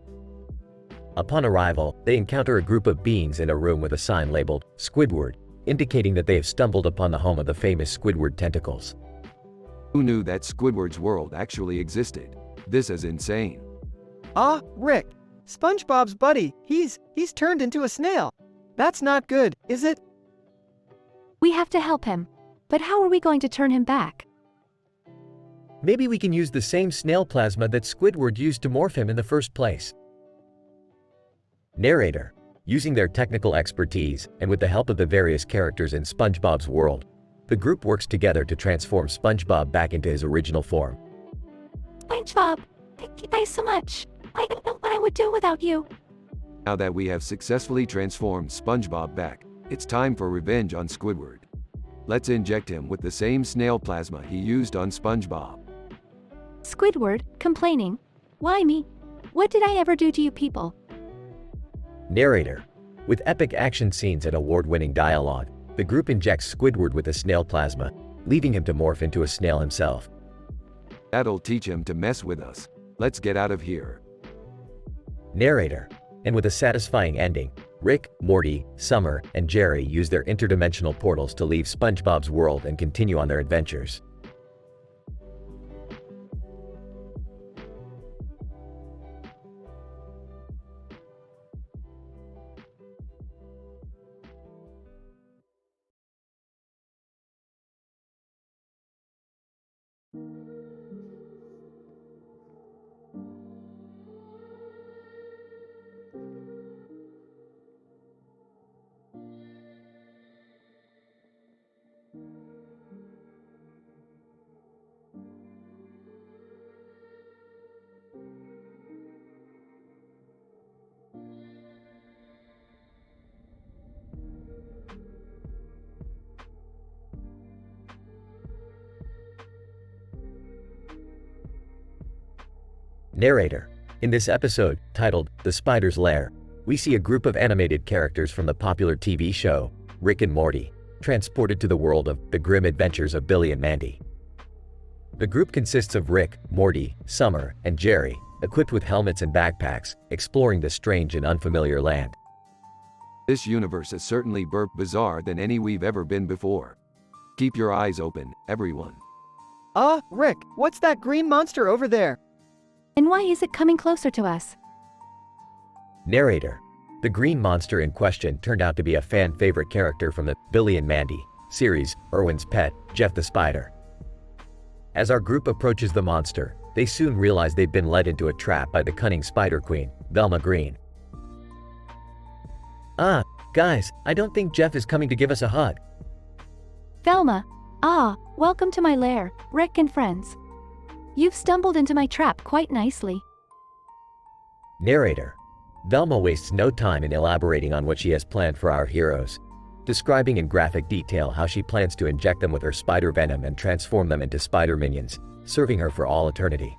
A: Upon arrival, they encounter a group of beings in a room with a sign labeled Squidward, indicating that they have stumbled upon the home of the famous Squidward tentacles.
D: Who knew that Squidward's world actually existed? This is insane.
B: Ah, Rick. SpongeBob's buddy, he's turned into a snail. That's not good, is it?
G: We have to help him. But how are we going to turn him back?
A: Maybe we can use the same snail plasma that Squidward used to morph him in the first place. Narrator. Using their technical expertise, and with the help of the various characters in SpongeBob's world, the group works together to transform SpongeBob back into his original form.
G: SpongeBob, thank you guys so much. I don't know what I would do without you.
D: Now that we have successfully transformed SpongeBob back, it's time for revenge on Squidward. Let's inject him with the same snail plasma he used on SpongeBob.
G: Squidward, complaining. Why me? What did I ever do to you people?
A: Narrator. With epic action scenes and award-winning dialogue, the group injects Squidward with a snail plasma, leaving him to morph into a snail himself.
D: That'll teach him to mess with us. Let's get out of here.
A: Narrator. And with a satisfying ending, Rick, Morty, Summer, and Jerry use their interdimensional portals to leave SpongeBob's world and continue on their adventures. Narrator. In this episode, titled The Spider's Lair, we see a group of animated characters from the popular TV show, Rick and Morty, transported to the world of The Grim Adventures of Billy and Mandy. The group consists of Rick, Morty, Summer, and Jerry, equipped with helmets and backpacks, exploring this strange and unfamiliar land.
D: This universe is certainly bizarre than any we've ever been before. Keep your eyes open, everyone.
B: Rick, what's that green monster over there?
G: And why is it coming closer to us?
A: Narrator. The green monster in question turned out to be a fan-favorite character from the Billy and Mandy series, Irwin's pet, Jeff the Spider. As our group approaches the monster, they soon realize they've been led into a trap by the cunning Spider Queen, Velma Green. Guys, I don't think Jeff is coming to give us a hug.
G: Velma. Welcome to my lair, Rick and friends. You've stumbled into my trap quite nicely.
A: Narrator. Velma wastes no time in elaborating on what she has planned for our heroes, describing in graphic detail how she plans to inject them with her spider venom and transform them into spider minions, serving her for all eternity.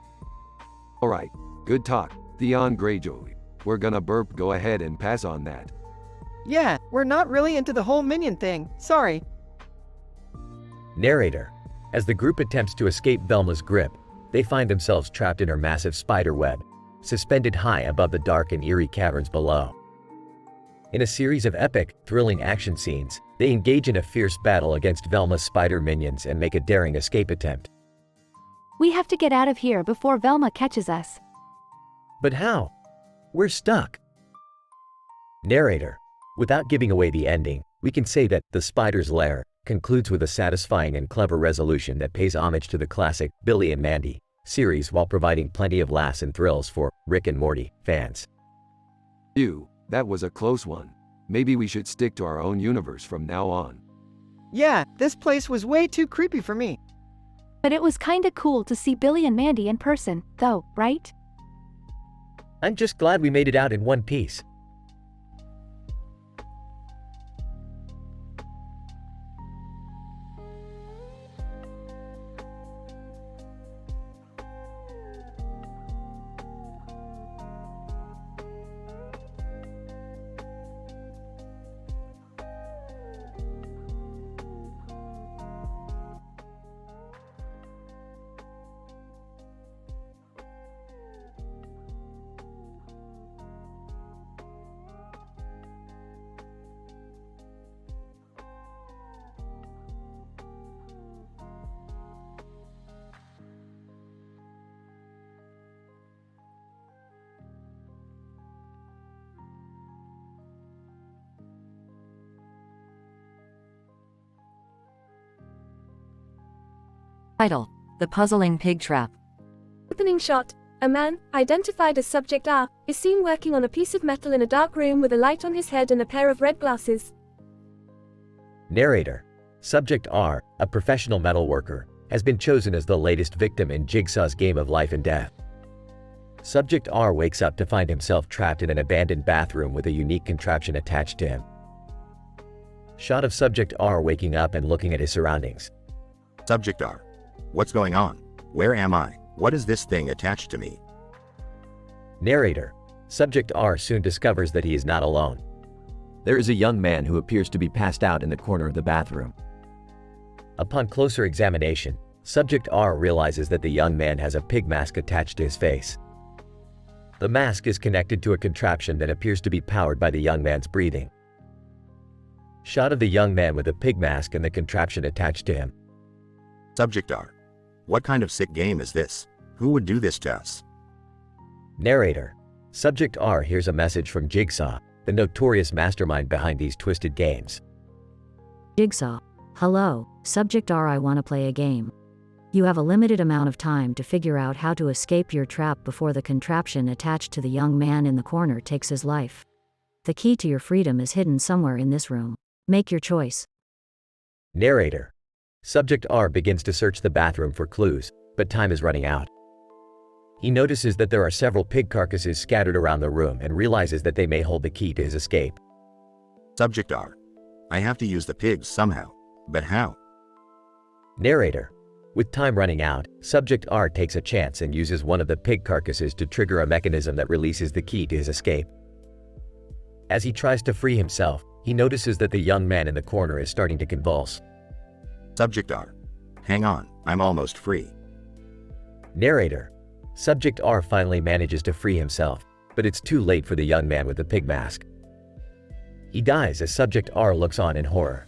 D: Alright, good talk, Theon Greyjoy. We're gonna go ahead and pass on that.
B: Yeah, we're not really into the whole minion thing, sorry.
A: Narrator. As the group attempts to escape Velma's grip, they find themselves trapped in her massive spider web, suspended high above the dark and eerie caverns below. In a series of epic, thrilling action scenes, they engage in a fierce battle against Velma's spider minions and make a daring escape attempt.
G: We have to get out of here before Velma catches us.
A: But how? We're stuck. Narrator. Without giving away the ending, we can say that The Spider's Lair concludes with a satisfying and clever resolution that pays homage to the classic Billy and Mandy series while providing plenty of laughs and thrills for Rick and Morty fans.
D: That was a close one. Maybe we should stick to our own universe from now on.
B: Yeah, this place was way too creepy for me.
G: But it was kinda cool to see Billy and Mandy in person, though, right?
A: I'm just glad we made it out in one piece.
E: Title: The Puzzling Pig Trap.
H: Opening shot. A man, identified as Subject R, is seen working on a piece of metal in a dark room with a light on his head and a pair of red glasses.
A: Narrator: Subject R, a professional metal worker, has been chosen as the latest victim in Jigsaw's game of life and death. Subject R wakes up to find himself trapped in an abandoned bathroom with a unique contraption attached to him. Shot of Subject R waking up and looking at his surroundings.
Q: Subject R. What's going on? Where am I? What is this thing attached to me?
A: Narrator: Subject R soon discovers that he is not alone. There is a young man who appears to be passed out in the corner of the bathroom. Upon closer examination, Subject R realizes that the young man has a pig mask attached to his face. The mask is connected to a contraption that appears to be powered by the young man's breathing. Shot of the young man with a pig mask and the contraption attached to him.
Q: Subject R. What kind of sick game is this? Who would do this to us?
A: Narrator: Subject R hears a message from Jigsaw, the notorious mastermind behind these twisted games.
N: Jigsaw. Hello, Subject R. I want to play a game. You have a limited amount of time to figure out how to escape your trap before the contraption attached to the young man in the corner takes his life. The key to your freedom is hidden somewhere in this room. Make your choice.
A: Narrator: Subject R begins to search the bathroom for clues, but time is running out. He notices that there are several pig carcasses scattered around the room and realizes that they may hold the key to his escape.
Q: Subject R. I have to use the pigs somehow. But how?
A: Narrator: With time running out, Subject R takes a chance and uses one of the pig carcasses to trigger a mechanism that releases the key to his escape. As he tries to free himself, he notices that the young man in the corner is starting to convulse.
Q: Subject R. Hang on, I'm almost free.
A: Narrator: Subject R finally manages to free himself, but it's too late for the young man with the pig mask. He dies as Subject R looks on in horror.